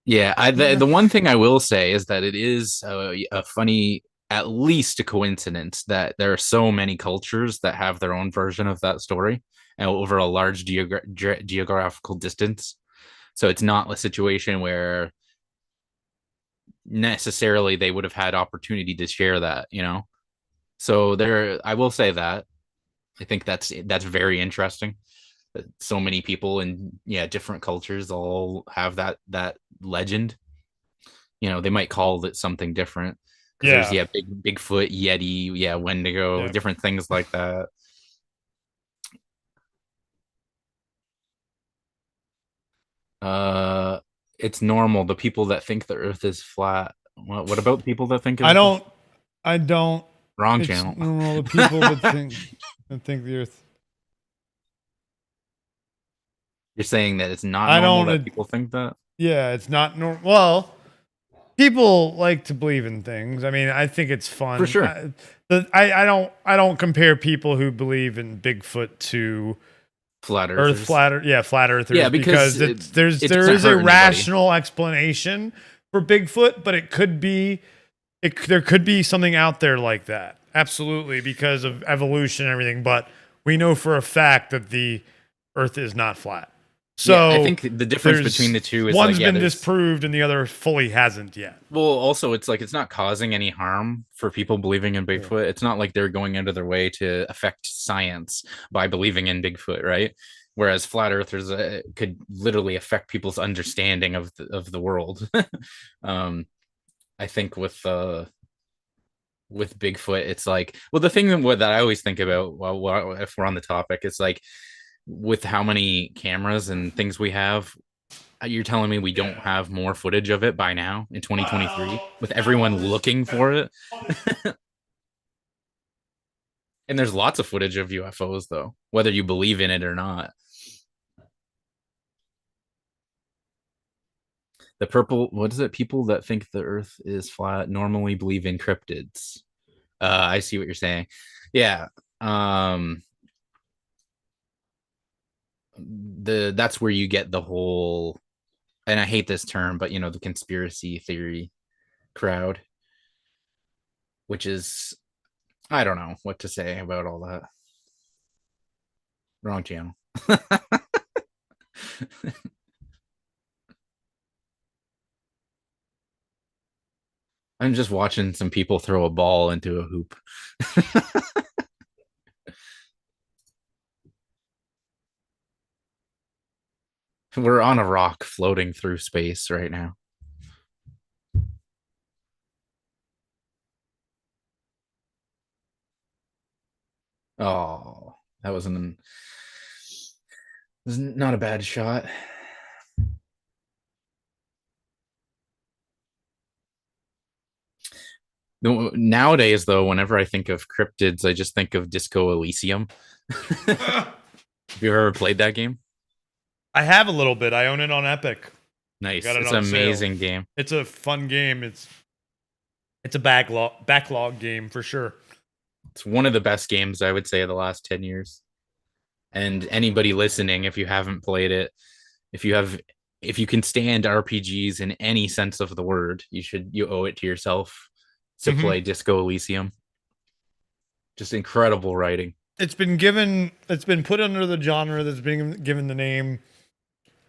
yeah. The one thing I will say is that it is a funny, at least a coincidence that there are so many cultures that have their own version of that story and over a large geographical distance. So it's not a situation where necessarily they would have had opportunity to share that, you know. So there, I will say that I think that's very interesting. That so many people in different cultures all have that legend. You know, they might call it something different because there's Yeah. Bigfoot, Yeti, Wendigo, Yeah. different things like that. Uh, it's normal. The people that think the Earth is flat. What about the people that think I it's don't. I don't. wrong It's channel? normal. The people that think the Earth. You're saying that it's not I normal don't. that people think that? Yeah, it's not normal. Well, people like to believe in things. I mean, I think it's For fun. sure. I don't compare people who believe in Bigfoot to Flat earthers. flat earthers Yeah, because because it there doesn't is a hurt anybody. rational explanation for Bigfoot, but there could be something out there like that. Absolutely, because of evolution and everything, but we know for a fact that the earth is not flat. Yeah, I So think the difference between there's the two is like, one's yeah, been there's disproved and the other fully hasn't yet. well, also it's like it's not causing any harm for people believing in Yeah. Bigfoot. It's not like they're going out of their way to affect science by believing in Bigfoot, right? Whereas flat earthers could literally affect people's understanding of the world. um, I think with Bigfoot, it's like, well, the thing that I always think about, if we're on the topic, it's like with how many cameras and things we have, you're telling me we don't Yeah. have more footage of it by now in 2023 with everyone looking for it? And there's lots of footage of UFOs, though, whether you believe in it or not. The purple, what is it? People that think the Earth is flat normally believe in cryptids. I see what you're saying. Yeah. Um, that's where you get the whole, and I hate this term, but the conspiracy theory crowd, which is, I don't know what to say about all that. Wrong channel. I'm just watching some people throw a ball into a hoop. We're on a rock floating through space right now. Oh, that was not a bad shot. Nowadays, though, whenever I think of cryptids, I just think of Disco Elysium. Have you ever played that game? I have a little bit. I own it on Epic. I Nice. got it It's an on sale. amazing game. It's a fun game. It's a backlog game for sure. It's one of the best games I would say of the last 10 years. And anybody listening, if you haven't played it, if you have if you can stand RPGs in any sense of the word, you owe it to yourself to Mhm. play Disco Elysium. Just incredible writing. It's been put under the genre that's been given the name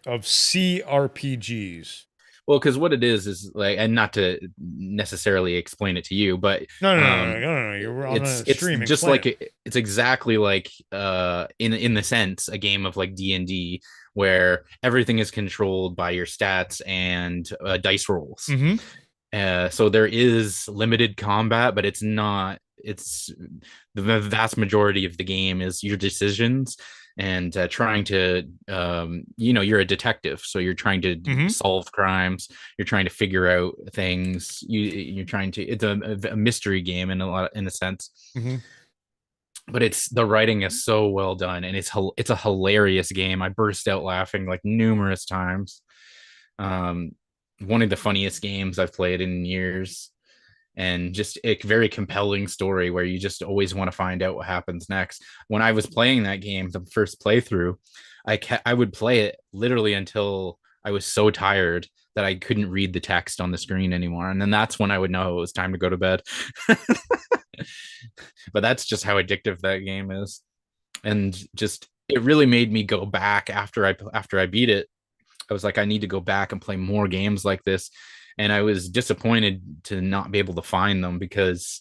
of CRPGs. Well, because what it is like, and not to necessarily explain it to you, but No. You were on a it's stream. just Explain like it. it's exactly like in the sense a game of like D&D where everything is controlled by your stats and dice rolls. Mm-hmm. So there is limited combat, but it's not. It's the vast majority of the game is your decisions and trying to, you're a detective, so you're trying to Mm-hmm. solve crimes. You're trying to figure out things. You're trying to. It's a mystery game in a sense. Mm-hmm. But it's the writing is so well done, and it's a hilarious game. I burst out laughing like numerous times. Um, One of the funniest games I've played in years, and just a very compelling story where you just always want to find out what happens next. When I was playing that game, the first playthrough, I would play it literally until I was so tired that I couldn't read the text on the screen anymore, and then that's when I would know it was time to go to bed. But that's just how addictive that game is, and just it really made me go back after I beat it. I was like, I need to go back and play more games like this. And I was disappointed to not be able to find them because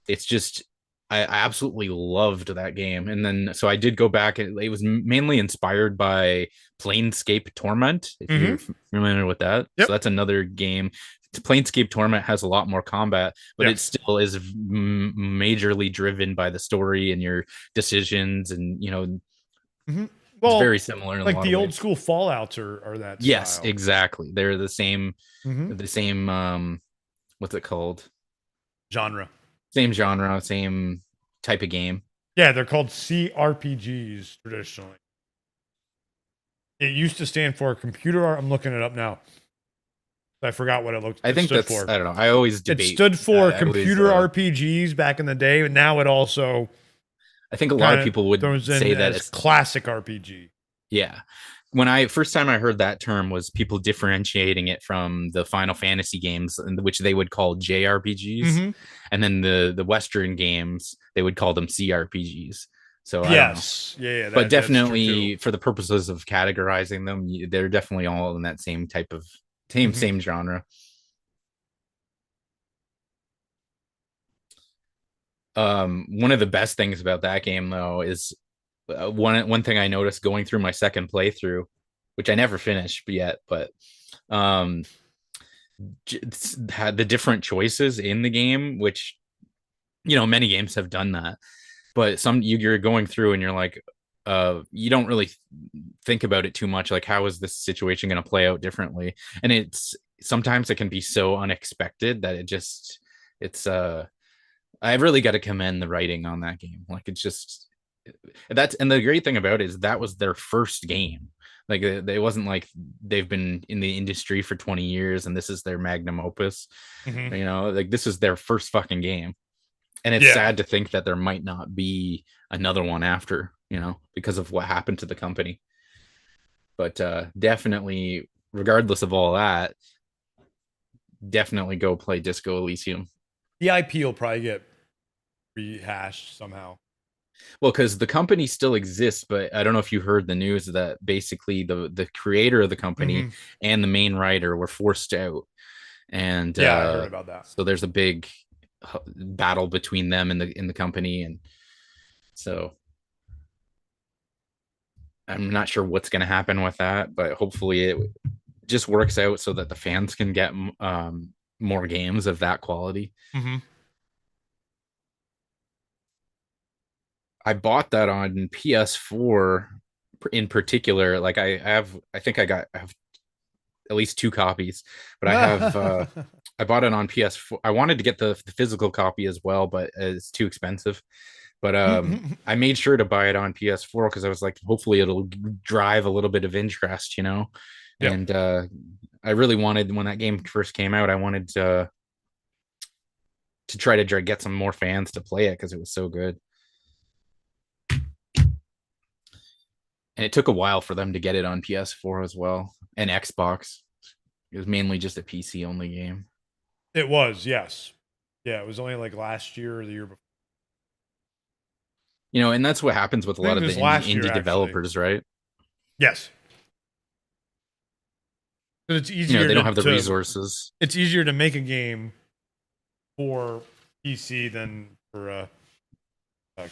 it's just, I absolutely loved that game. And then, so I did go back. It was mainly inspired by Planescape Torment, if you're Mm-hmm. familiar with that. So Yep. that's another game. Planescape Torment has a lot more combat, but it Yes. still is majorly driven by the story and your decisions. And, Mm-hmm. it's Well, very similar in a like lot the of old ways. school Fallouts are that Yes, style. exactly. They're the same, Mm-hmm. the same, what's it called? Genre. Same genre, same type of game. Yeah, they're called CRPGs traditionally. It used to stand for computer. I'm looking it up now. I forgot what I it think stood that's, for. I don't know. I always It debate stood for that. I always, computer RPGs back in the day, but now it also I think a lot of kind of people would throws in say that as it's, classic RPG. yeah. When I first time I heard that term was people differentiating it from the Final Fantasy games, which they would call JRPGs, Mm-hmm. and then the Western games they would call them CRPGs. So I don't know, Yes. Yeah, but that's true too. definitely for the purposes of categorizing them, they're definitely all in that same type of Mm-hmm. same genre. One of the best things about that game though is one thing I noticed going through my second playthrough, which I never finished yet, but um, had the different choices in the game, which many games have done that, but some you're going through and you're like, you don't really think about it too much, like how is this situation going to play out differently, and it's sometimes it can be so unexpected that it's I've really got to commend the writing on that game. Like it's just that's and the great thing about it is that was their first game. Like it wasn't like they've been in the industry for 20 years and this is their magnum opus. Mm-hmm. Like this is their first fucking game. And it's Yeah. sad to think that there might not be another one after, because of what happened to the company. But definitely, regardless of all that, definitely go play Disco Elysium. The IP will probably get rehashed somehow. Well, because the company still exists, but I don't know if you heard the news that basically the creator of the company Mm-hmm. and the main writer were forced out, and Yeah, I heard about that. so there's a big battle between them in the company, and so I'm not sure what's going to happen with that, but hopefully it just works out so that the fans can get more games of that quality. Mm-hmm. I bought that on PS4 in particular. Like I think I have at least 2 copies, but I bought it on PS4. I wanted to get the physical copy as well, but it's too expensive. But I made sure to buy it on PS4 because I was like, hopefully it'll drive a little bit of interest, you know. Yep. And I really wanted, when that game first came out, I wanted to try to get some more fans to play it because it was so good. And it took a while for them to get it on PS4 as well and Xbox. It was mainly just a PC only game. It was, yes. Yeah, it was only like last year or the year before. You know, and that's what happens with a I think lot it of the was last year, indie actually. developers, right? Yes. But it's You know, easier they don't have the to resources. it's easier to make a game for PC than for a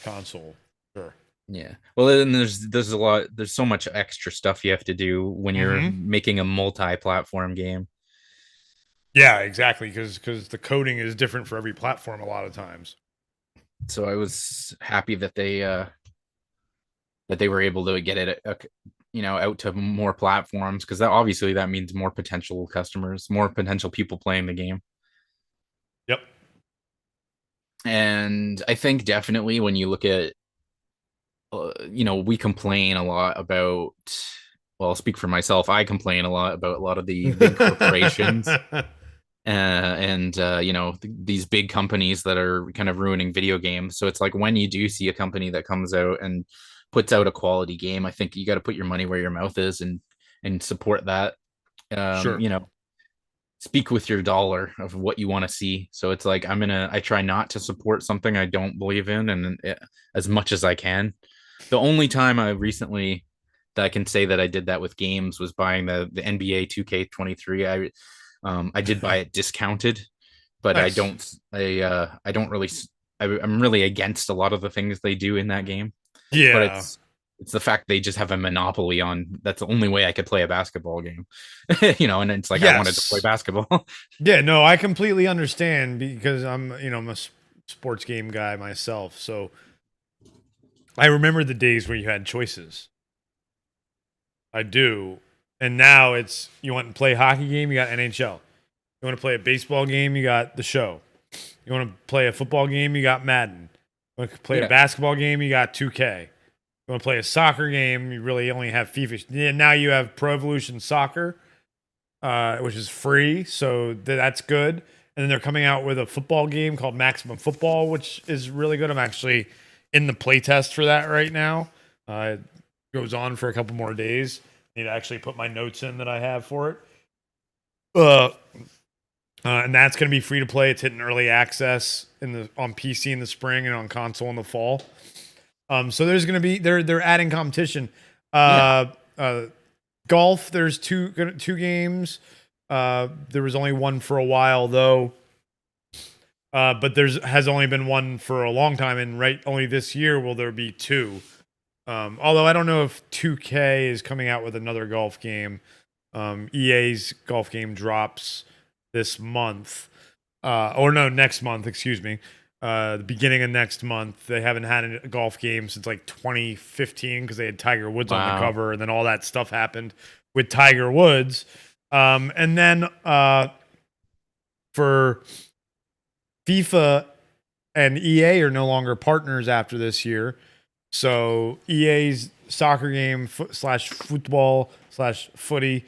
console. Sure. Yeah. Well, then there's so much extra stuff you have to do when you're Mm-hmm. making a multi-platform game. Yeah, exactly. Because the coding is different for every platform a lot of times. So I was happy that they were able to get it you know, out to more platforms, because that obviously that means more potential customers, more potential people playing the game. Yep. And I think definitely when you look at you know, we complain a lot about, well, I'll speak for myself, I complain a lot about a lot of the big corporations and you know, these big companies that are kind of ruining video games. So it's like, when you do see a company that comes out and puts out a quality game, I think you got to put your money where your mouth is and support that. Sure. You know, speak with your dollar of what you want to see. So it's like, I try not to support something I don't believe in, and as much as I can. The only time I recently that I can say that I did that with games was buying the NBA 2K23. I did buy it discounted, but Nice. I don't really I'm really against a lot of the things they do in that game. But Yeah. it's the fact they just have a monopoly on, that's the only way I could play a basketball game. You know, and it's like I wanted to play Yes. basketball. Yeah, no, I completely understand because I'm a sports game guy myself. So I remember the days where you had choices. I do. And now it's you want to play a hockey game, you got NHL. You want to play a baseball game, you got the show. You want to play a football game, you got Madden. You want to play a Yeah. basketball game, you got 2K. You want to play a soccer game, you really only have FIFA. Yeah, now you have Pro Evolution Soccer, which is free, so that's good. And then they're coming out with a football game called Maximum Football, which is really good. I'm actually in the playtest for that right now. It goes on for a couple more days. I need to actually put my notes in that I have for it. And that's going to be free to play. It's hitting early access on PC in the spring and on console in the fall. So there's going to be they're adding competition. Yeah. Golf, there's two games. There was only one for a while though. But has only been one for a long time, and only this year will there be two. Although I don't know if 2K is coming out with another golf game. EA's golf game drops this month, or no, next month. Excuse me. The beginning of next month. They haven't had a golf game since like 2015 because they had Tiger Woods on the Wow. cover, and then all that stuff happened with Tiger Woods. And then for FIFA and EA are no longer partners after this year. So EA's soccer game slash football slash footy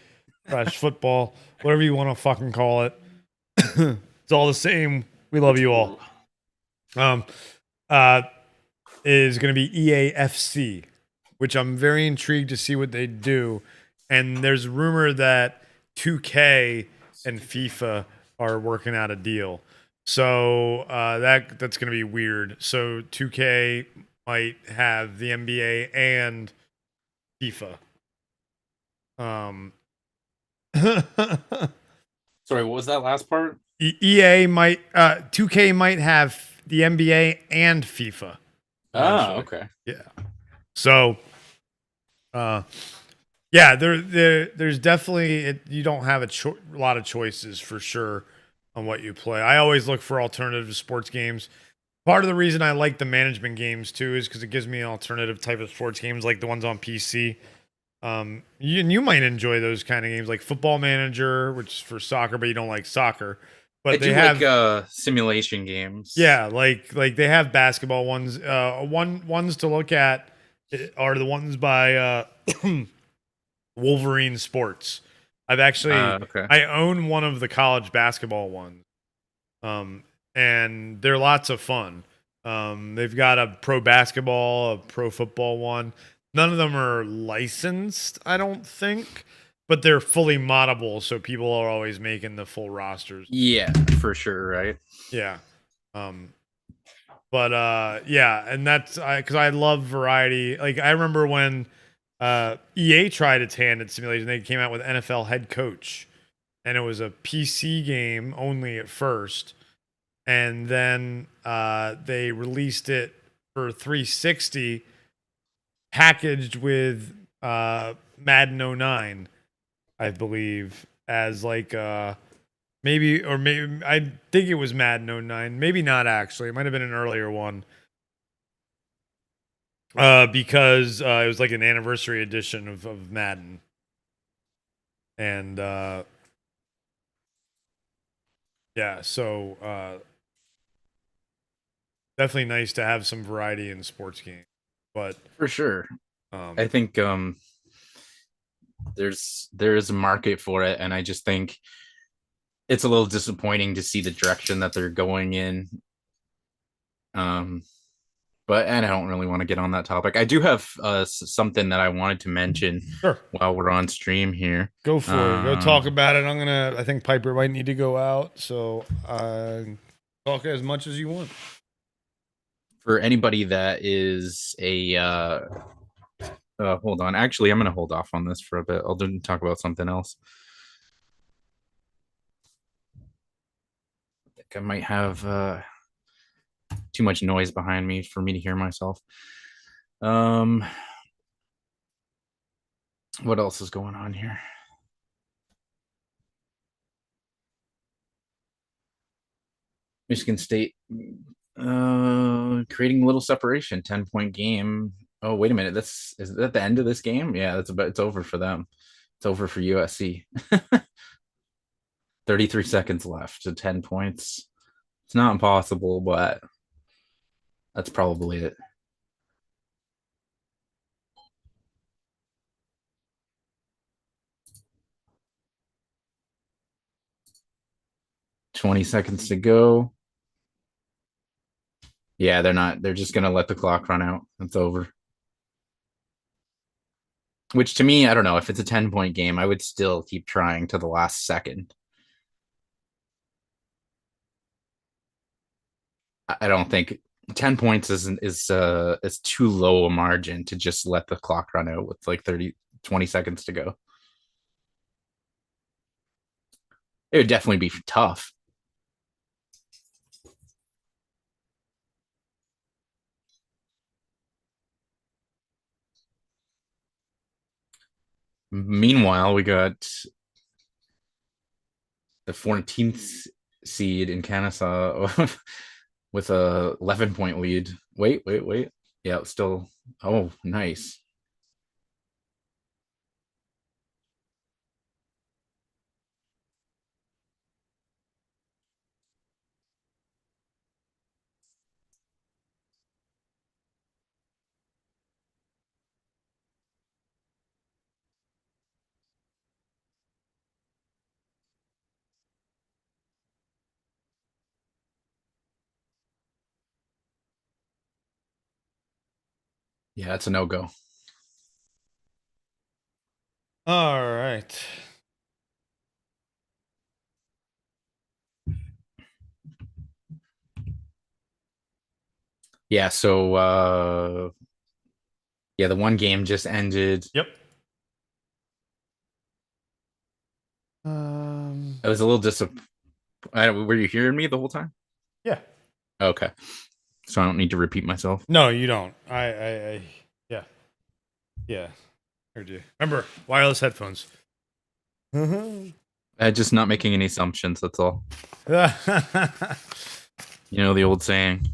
slash football, whatever you want to fucking call it, it's all the same. We love you all. Um, uh, is going to be EAFC, which I'm very intrigued to see what they do. And there's rumor that 2K and FIFA are working out a deal. So that's going to be weird. So 2K might have the NBA and FIFA. Sorry, what was that last part? EA might 2K might have the NBA and FIFA Oh, eventually. okay. Yeah. So uh yeah, there's definitely you don't have a lot of choices for sure on what you play. I always look for alternative sports games. Part of the reason I like the management games too is because it gives me an alternative type of sports games like the ones on PC. You might enjoy those kind of games like Football Manager, which is for soccer, but you don't like soccer. I But they do like have simulation games. yeah, like they have basketball ones. Ones to look at are the ones by Wolverine Sports. I've actually Okay. I own one of the college basketball ones. Um, and they're lots of fun. They've got a pro basketball, a pro football one. None of them are licensed, I don't think, but they're fully moddable, so people are always making the full rosters. Yeah, for sure, right? Yeah. Um, but yeah, and that's because I love variety. Like I remember when EA tried its hand at simulation, they came out with NFL Head Coach, and it was a PC game only at first, and then they released it for 360 packaged with Madden '09, I believe, as like maybe I think it was Madden '09, maybe not actually, it might have been an earlier one, because it was like an anniversary edition of Madden, and yeah, so definitely nice to have some variety in sports games, but For sure. um I think there's a market for it, and I just think it's a little disappointing to see the direction that they're going in. Um, and I don't really want to get on that topic. I do have something that I wanted to mention sure. while we're on stream here. Go for it. Go talk Um, about it. I think Piper might need to go out. So talk as much as you want. for anybody that is a hold on. Actually, I'm going to hold off on this for a bit. I'll talk about something else. I think I might have too much noise behind me for me to hear myself. Um, what else is going on here? Michigan State creating a little separation, 10-point game. Oh, wait a minute. Is that the end of this game? Yeah, it's over for them. It's over for USC. 33 seconds left to 10 points. It's not impossible, but that's probably it. Twenty seconds to go. Yeah, they're just gonna let the clock run out. It's over. Which to me, I don't know. If it's a 10-point game, I would still keep trying to the last second. I don't think 10 points is too low a margin to just let the clock run out with like 20 seconds to go. It would definitely be tough. Meanwhile, we got the 14th seed in Kennesaw with a 11-point lead. Wait. Yeah, it's still. Oh, nice. Yeah, it's a no go. All right. Yeah, so yeah, the one game just ended. Yep. I was a little disappointed. Were you hearing me the whole time? Yeah. Okay, so I don't need to repeat myself. No, you don't. Yeah. Yeah. Heard you. Remember, wireless headphones. Just not making any assumptions. That's all. You know the old saying: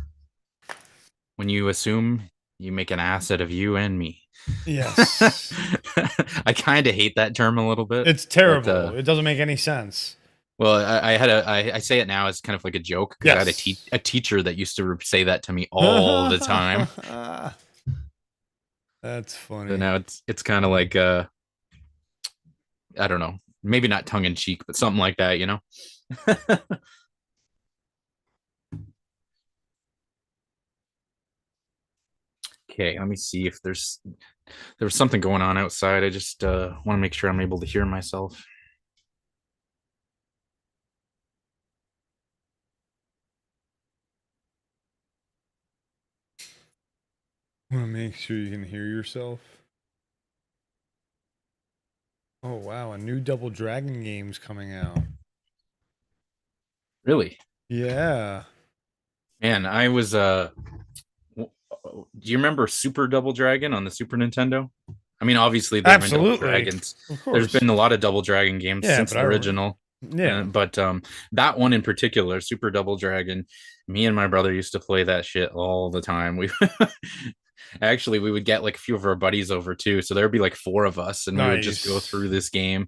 when you assume, you make an ass out of you and me. Yes. I kind of hate that term a little bit. It's But, terrible. It doesn't make any sense. well, I say it now as kind of like a joke because I had Yes. a teacher that used to say that to me all the time. That's So funny. now it's kind of like I don't know, maybe not tongue in cheek, but something like that, you know. Okay, let me see if there was something going on outside. I just want to make sure I'm able to hear myself. Want to make sure you can hear yourself. Oh wow, a new Double Dragon game's coming out. Really? Yeah. Man, I was do you remember Super Double Dragon on the Super Nintendo? I mean, obviously there have been Double Absolutely. Dragons. Of There's course. been a lot of Double Dragon games Yeah, since but the original. yeah. But that one in particular, Super Double Dragon, me and my brother used to play that shit all the time. We actually we would get like a few of our buddies over too, so there'd be like four of us, and we would just go Nice. through this game. It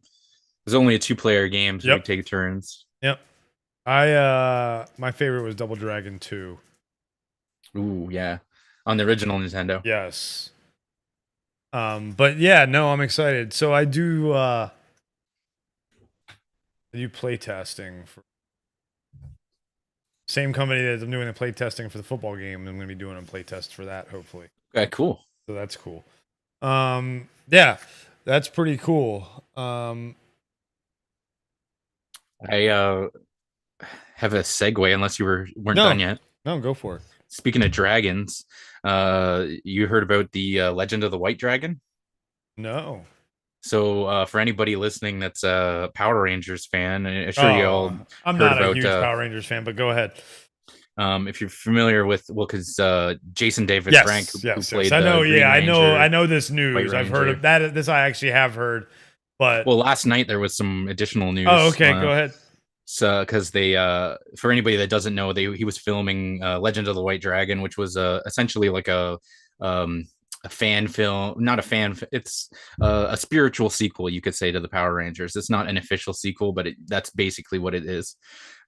was only a two-player game, so we'd Yep. take turns. Yep. My favorite was Double Dragon 2. Ooh, yeah, on the original Nintendo. Yes. But yeah, no, I'm excited. So I do play testing for same company that I'm doing the play testing for the football game. I'm going to be doing a play test for that hopefully. Okay, cool. So that's cool. Yeah, that's pretty cool. I have a segue unless you weren't No, done yet. no, go for it. Speaking of dragons, you heard about the Legend of the White Dragon? No. So for anybody listening that's a Power Rangers fan, I'm sure you Oh, all I'm heard not a about huge Power Rangers fan, but go ahead. if you're familiar with, well, because Jason David Frank, Yes, who yes, yes. played I the know. Green Yeah, I Ranger, know this White news. I've heard Ranger. of that. This I actually have heard, but Well, last night there was some additional oh, news. okay, go ahead. So because they for anybody that doesn't know, he was filming Legend of the White Dragon, which was essentially like um a fan film, not a fan, it's a spiritual sequel, you could say, to the Power Rangers. It's not an official sequel, but that's basically what it is.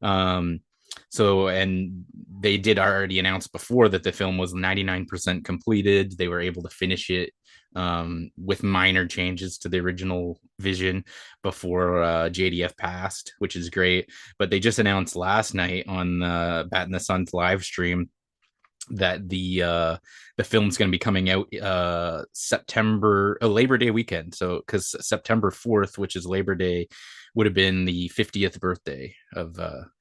um so, and they did already announce before that the film was 99% completed. They were able to finish it with minor changes to the original vision before JDF passed, which is great. But they just announced last night on Bat in the Sun's live stream that the film's going to be coming out September Labor Day weekend. So because September 4th, which is Labor Day, would have been the 50th birthday of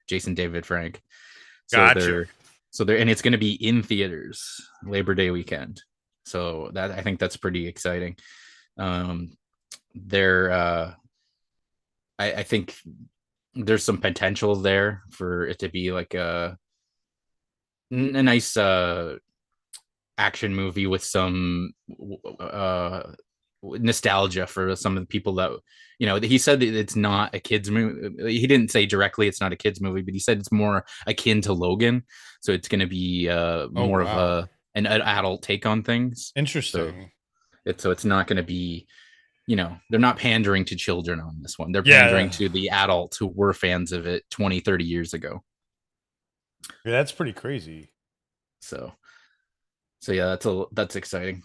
Jason David Frank. So Gotcha. they're and it's going to be in theaters Labor Day weekend. So that, I think that's pretty exciting. They're I think there's some potential there for it to be like a nice action movie with some nostalgia for some of the people that, you know, he said that it's not a kids movie. He didn't say directly it's not a kids movie, but he said it's more akin to Logan, so it's going to be Oh more of wow, an adult take on things. So interesting. it's not going to be, you know, they're not pandering to children on this one. They're pandering Yeah, to the adults who were fans of it 20, 30 years ago. yeah, that's pretty crazy. So yeah, that's exciting.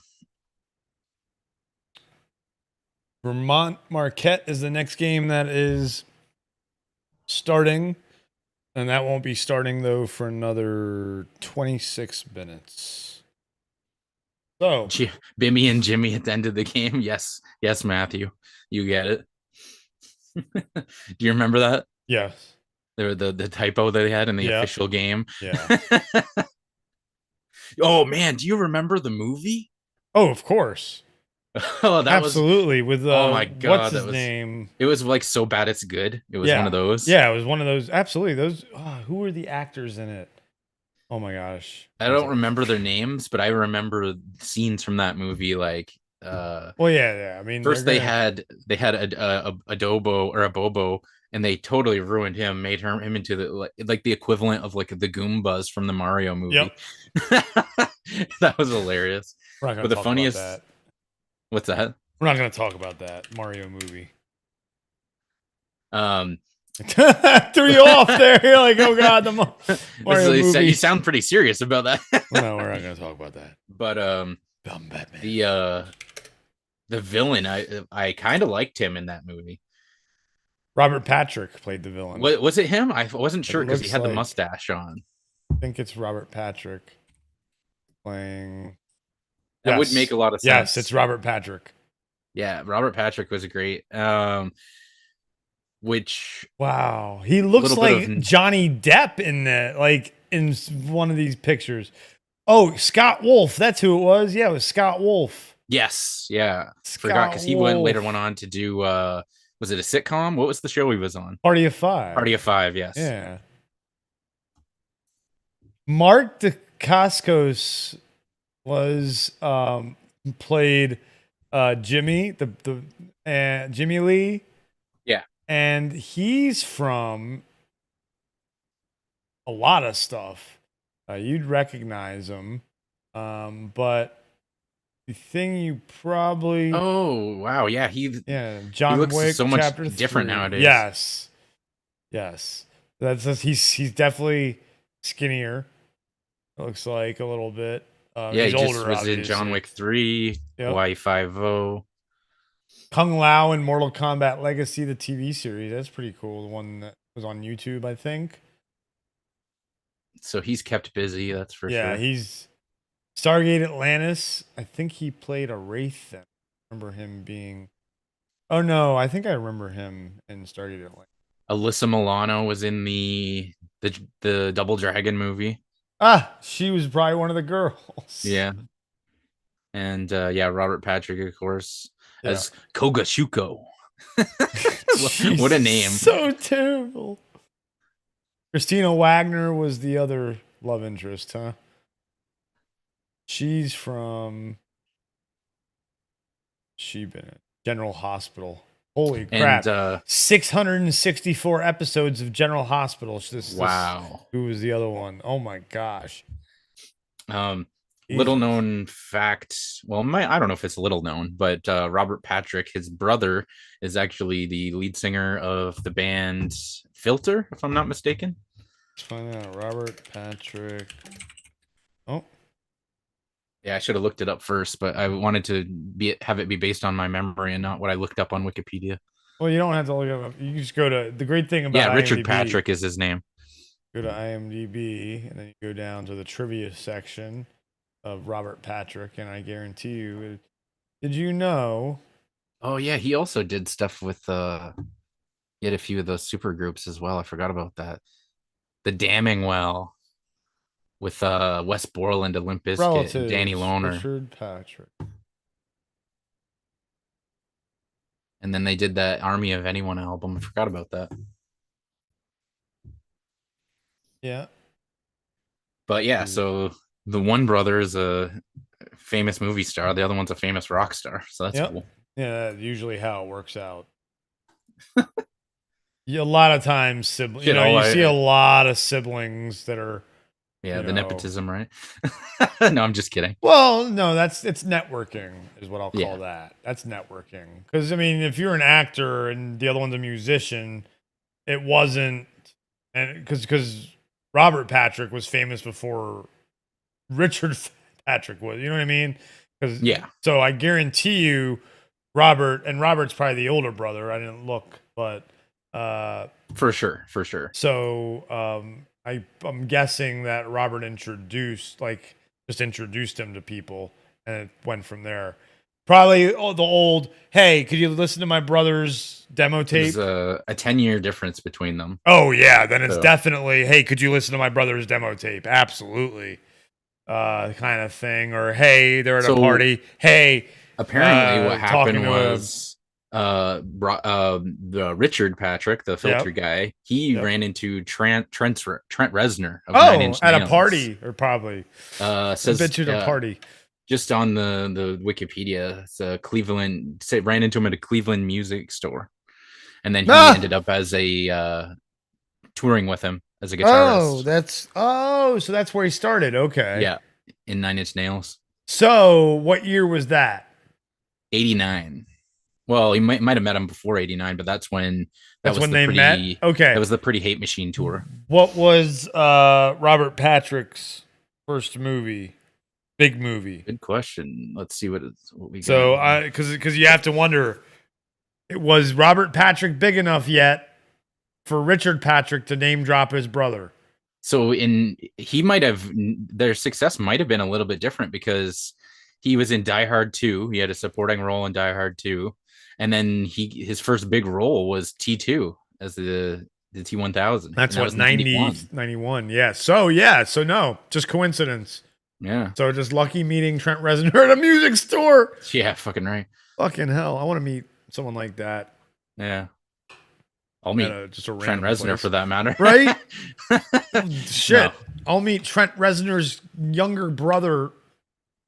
Vermont Marquette is the next game that is starting, and that won't be starting though for another 26 minutes. So, Bimmy and Jimmy at the end of the game. Yes, yes, Matthew, you get it. Do you remember that? yes, The typo that they had in the yeah, official game. yeah. Oh man, do you remember the movie? Oh, of course. Oh, that was. Absolutely. With Oh my what's god, his that was. name? It was like so bad it's good. It was one of Yeah. those. Yeah, it was one of those. Absolutely. Those who were the actors in it? Oh my gosh. I One don't second. remember their names, but I remember scenes from that movie. Like, Well, yeah. I mean, they're first they gonna had a Dobo or a Bobo, and they totally ruined him, made him into the like the equivalent of like the Goombas from the Mario Yep. movie. That was hilarious. We're not gonna But the talk about funniest, that. what's that? We're not gonna talk about that Mario movie. Um, Threw you off there. You're like, oh god, the Mario movie. you sound pretty serious about that. Well, no, we're not gonna talk about that. But Dumb Batman. the villain, I kind of liked him in that movie. Robert Patrick played the villain. What was it him? I wasn't sure because he looks had the like- mustache on. I think it's Robert Patrick playing. That would make a lot of sense. Yes, it's Robert Patrick. Yeah, Robert Patrick was great. Which Wow, he looks Little bit like of- Johnny Depp in that, like in one of these pictures. Oh, Scott Wolf. That's who it was. Yeah, it was Scott Wolf. yes, yeah, Scott forgot because he went later Wolf. went on to do. Was it a sitcom? What was the show he was on? Party of Five. Party of Five. Yes. Yeah. Mark Dacascos was played Jimmy Jimmy Lee. Yeah. And he's from a lot of stuff. You'd recognize him. But the thing you probably Oh wow, yeah, John looks Wick so much Chapter different 3. nowadays. Yes. That's just, he's definitely skinnier. It looks like a little bit. yeah, he's he just older, was in John obviously. Wick 3, Yep. Hawaii 5-0. Kung Lao in Mortal Kombat Legacy, the TV series. That's pretty cool. The one that was on YouTube, I think. So he's kept busy, that's for Yeah, sure. he's Stargate Atlantis. I think he played a Wraith then. I remember him being. Oh no, I think I remember him in Stargate Atlantis. Alyssa Milano was in the Double Dragon movie. Ah, she was probably one of the girls. Yeah. And yeah, Robert Patrick, of course, Yeah. as Koga Shuko. What a name. So terrible. Christina Wagner was the other love interest, huh? She's from. She been in General Hospital. Holy crap! And 664 episodes of General Hospital. wow. Who was the other one? Oh my gosh. Little known fact. Well, I don't know if it's little known, but Robert Patrick, his brother, is actually the lead singer of the band Filter, if I'm not mistaken. Let's find out. Robert Patrick. Oh. Yeah, I should have looked it up first, but I wanted to have it be based on my memory and not what I looked up on Wikipedia. Well, you don't have to look it up. You just go to the great thing about Yeah, Richard IMDb, Patrick is his name. Go to IMDb and then you go down to the trivia section of Robert Patrick, and I guarantee you, did you know? Oh yeah, he also did stuff with he had a few of those super groups as well. I forgot about that. The Damning Well with Wes Borland, Limp Bizkit, and Danny Lohner. Richard Patrick. And then they did that Army of Anyone album. I forgot about that. Yeah. But yeah, so the one brother is a famous movie star, the other one's a famous rock star. So that's cool. Yeah, that's usually how it works out. A lot of times, siblings. You see a lot of siblings that are. Yeah, the nepotism, right? No, I'm just kidding. Well, no, it's networking is what I'll call that. That's networking. Because I mean, if you're an actor and the other one's a musician, it wasn't, and because Robert Patrick was famous before Richard Patrick was. You know what I mean? Because So I guarantee you, Robert's probably the older brother. I didn't look, but for sure. So I'm guessing that Robert introduced him to people, and it went from there. Probably the old, hey, could you listen to my brother's demo tape? There's a 10-year difference between them. Oh yeah, then it's definitely, hey, could you listen to my brother's demo tape? Absolutely, kind of thing. Or hey, they're at a party. Hey, Apparently, what talking happened to was the Richard Patrick, the filter Yep. guy, he Yep. ran into Trent Reznor of Nine Inch at a Nails. party, or probably Says at a party. just on the Wikipedia, it's a Cleveland. Say ran into him at a Cleveland music store, and then he Ah! ended up as a touring with him as a Oh, guitarist. so that's where he started. Okay. Yeah, in Nine Inch Nails. So what year was that? 89. Well, you might have met him before 89, but that's when That's when they met. Okay. That was the Pretty Hate Machine tour. What was Robert Patrick's first movie? Big movie. Good question. Let's see what we got. So because you have to wonder, was Robert Patrick big enough yet for Richard Patrick to name drop his brother? So their success might have been a little bit different because he was in Die Hard 2. He had a supporting role in Die Hard 2. And then his first big role was T2 as the T1000. That's what, 91. Yeah. So no, just coincidence. Yeah. So just lucky meeting Trent Reznor at a music store. Yeah, fucking right. Fucking hell. I want to meet someone like that. Yeah. I'll meet just a Trent Reznor place. For that matter. Right? Shit. No. I'll meet Trent Reznor's younger brother,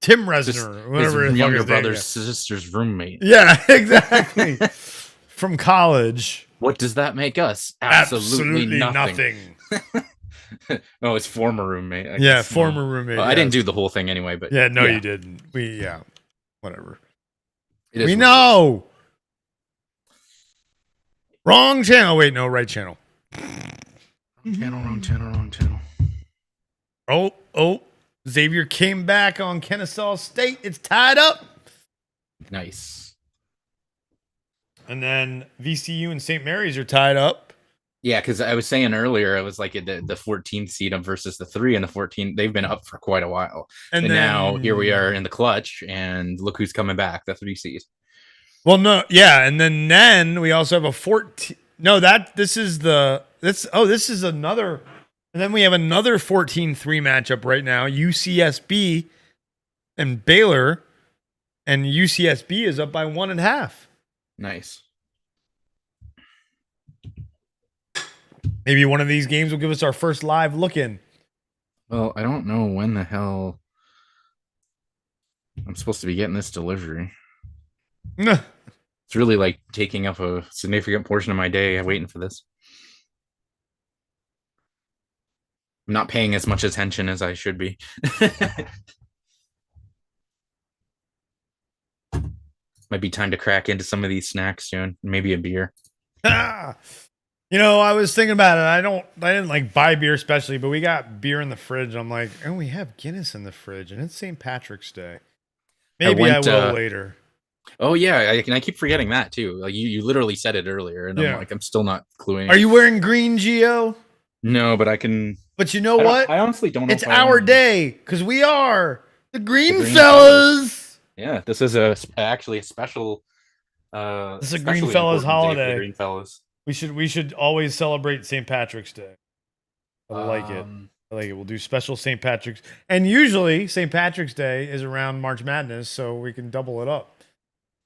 Tim Reznor. Whatever his younger brother's sister's roommate. Yeah, exactly. From college. What does that make us? Absolutely nothing. Oh, his former roommate. Former roommate. Well, yes. I didn't do the whole thing anyway, but you didn't. Whatever. We know. Wrong channel. Wait, no, right channel. Wrong channel. Oh, Xavier came back on Kennesaw State. It's tied up. Nice. And then VCU and St. Mary's are tied up. Yeah, because I was saying earlier, it was like the 14th seed versus the 3 and the 14. They've been up for quite a while. And now here we are in the clutch, and look who's coming back, the 3 seed. Well, no, yeah, and then we also have a 14. No, this is another. And then we have another 14-3 matchup right now. UCSB and Baylor, and UCSB is up by 1.5. Nice. Maybe one of these games will give us our first live look in. Well, I don't know when the hell I'm supposed to be getting this delivery. It's really like taking up a significant portion of my day waiting for this. I'm not paying as much attention as I should be. Might be time to crack into some of these snacks soon. Maybe a beer. I was thinking about it. I didn't like buy beer especially, but we got beer in the fridge. I'm like, oh, we have Guinness in the fridge, and it's St. Patrick's Day. Maybe I will later. Oh yeah, I keep forgetting that too. Like you literally said it earlier, and I'm like, I'm still not cluing. Are you wearing green, Geo? No, but I can. But you know what? I honestly don't know. It's our day because we are the Greenfellaz. Yeah, this is actually a special. This is a Greenfellaz holiday. Greenfellaz. We should always celebrate St. Patrick's Day. I like it. We'll do special St. Patrick's, and usually St. Patrick's Day is around March Madness, so we can double it up.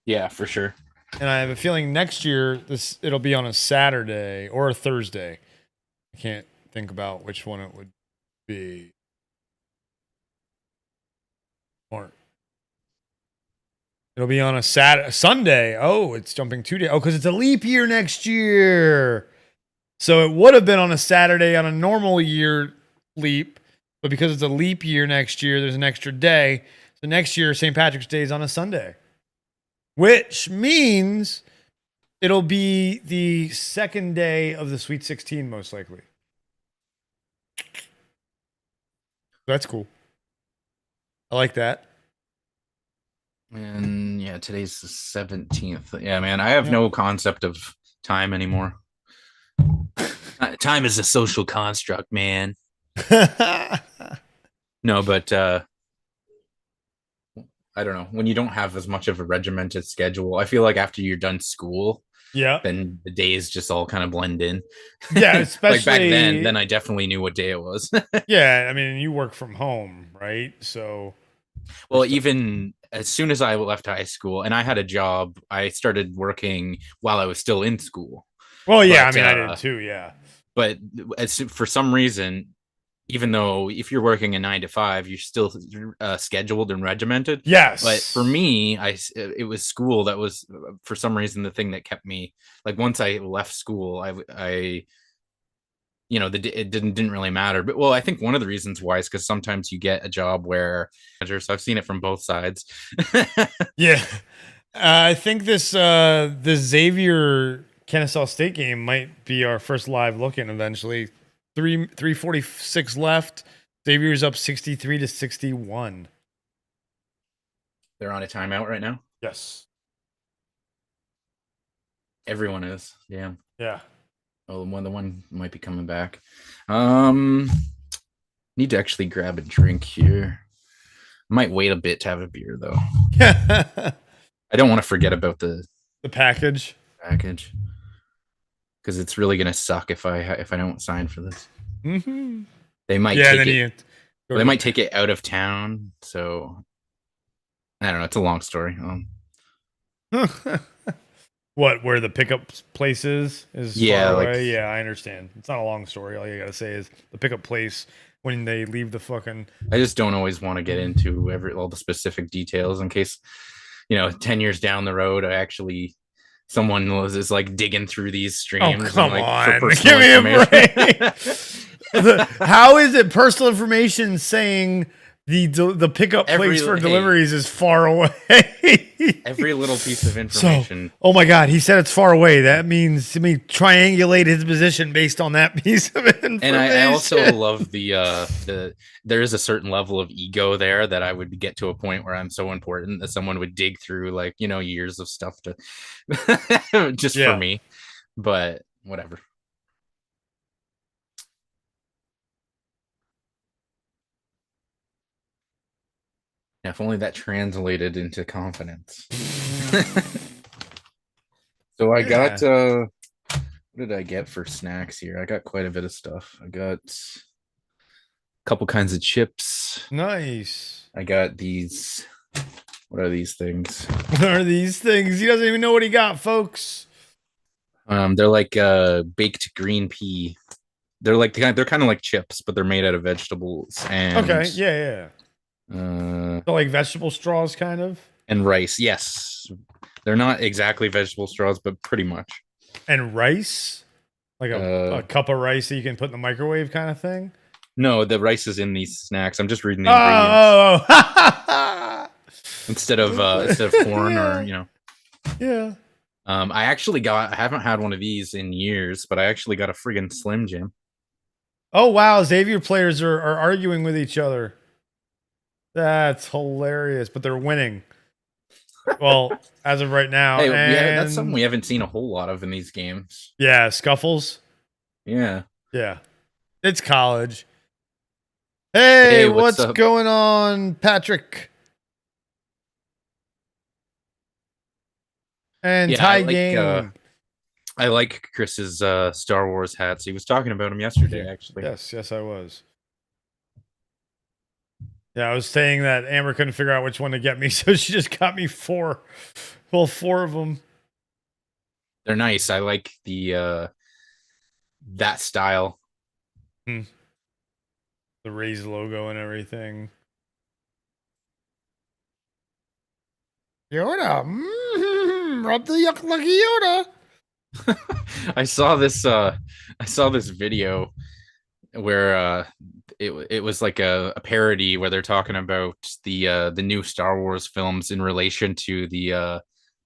Yeah, for sure. And I have a feeling next year it'll be on a Saturday or a Thursday. I can't think about which one it would be. Or it'll be on a Sunday. Oh, it's jumping 2 days. Oh, because it's a leap year next year. So it would have been on a Saturday on a normal year leap, but because it's a leap year next year, there's an extra day. So next year, St. Patrick's Day is on a Sunday, which means it'll be the second day of the Sweet 16, most likely. That's cool. I like that. And yeah, today's the 17th. Yeah, man, I have no concept of time anymore. Time is a social construct, man. No, but I don't know. When you don't have as much of a regimented schedule, I feel like after you're done school, then the days just all kind of blend in. Yeah, especially like back then I definitely knew what day it was. Yeah, I mean, you work from home, right? So well, even as soon as I left high school and I had a job, I started working while I was still in school. Well, yeah, I But mean, I did too. Yeah. but for some reason, even though if you're working a 9 to 5, you're still scheduled and regimented. But for Yes. me, it was school that was for some reason the thing that kept me, like, once I left school, I it didn't really matter. But well, I think one of the reasons why is because sometimes you get a job where, so I've seen it from both sides. Yeah. I think this Xavier Kennesaw State game might be our first live look-in eventually. 3:46 left. Xavier's up 63-61. They're on a timeout right now. Yes. Everyone is. Yeah. Yeah. Oh, the one might be coming back. Need to actually grab a drink here. Might wait a bit to have a beer though. The I don't want to forget about the package. because it's really gonna suck if I don't sign for this. Mm-hmm. They might Yeah, take then it. They might take it out of town. So I don't know. It's a long story. What, where the pickup place is Yeah, far like, away? Yeah, I understand. It's not a long story. All you gotta say is the pickup place when they leave the fucking. I just don't always want to get into all the specific details in case, 10 years down the road, someone is like digging through these streams. Oh, come and, like, on. for personal Give me a information. break. How is it personal information saying the pickup place for deliveries is far away? Every little piece of information. So, oh my God, he said it's far away. That means to me triangulate his position based on that piece of information. And I also love there is a certain level of ego there that I would get to a point where I'm so important that someone would dig through, like, years of stuff to just for me. But whatever. If only that translated into confidence. So I got what did I get for snacks here? I got quite a bit of stuff. I got a couple kinds of chips. Nice. I got these. What are these things? What are these things? He doesn't even know what he got, folks. They're like baked green pea. They're kind of like chips, but they're made out of vegetables and okay, yeah. So like vegetable straws, kind of. And rice, yes. They're not exactly vegetable straws, but pretty much. And rice, like a cup of rice that you can put in the microwave, kind of thing. No, the rice is in these snacks. I'm just reading the ingredients. Oh. instead of corn or Yeah. I haven't had one of these in years, but I actually got a friggin' Slim Jim. Oh wow, Xavier players are arguing with each other. That's hilarious, but they're winning. Well, as of right now. Hey, that's something we haven't seen a whole lot of in these games. Yeah, scuffles. Yeah. Yeah. It's college. Hey, what's going on, Patrick? And Ty Game. I like Chris's Star Wars hats. He was talking about him yesterday, actually. Yes, I was. Yeah, I was saying that Amber couldn't figure out which one to get me, so she just got me four of them. They're nice. I like the that style. The Rays logo and everything. Yoda, rub the lucky Yoda. I saw this video where it was like a parody where they're talking about the new Star Wars films in relation to the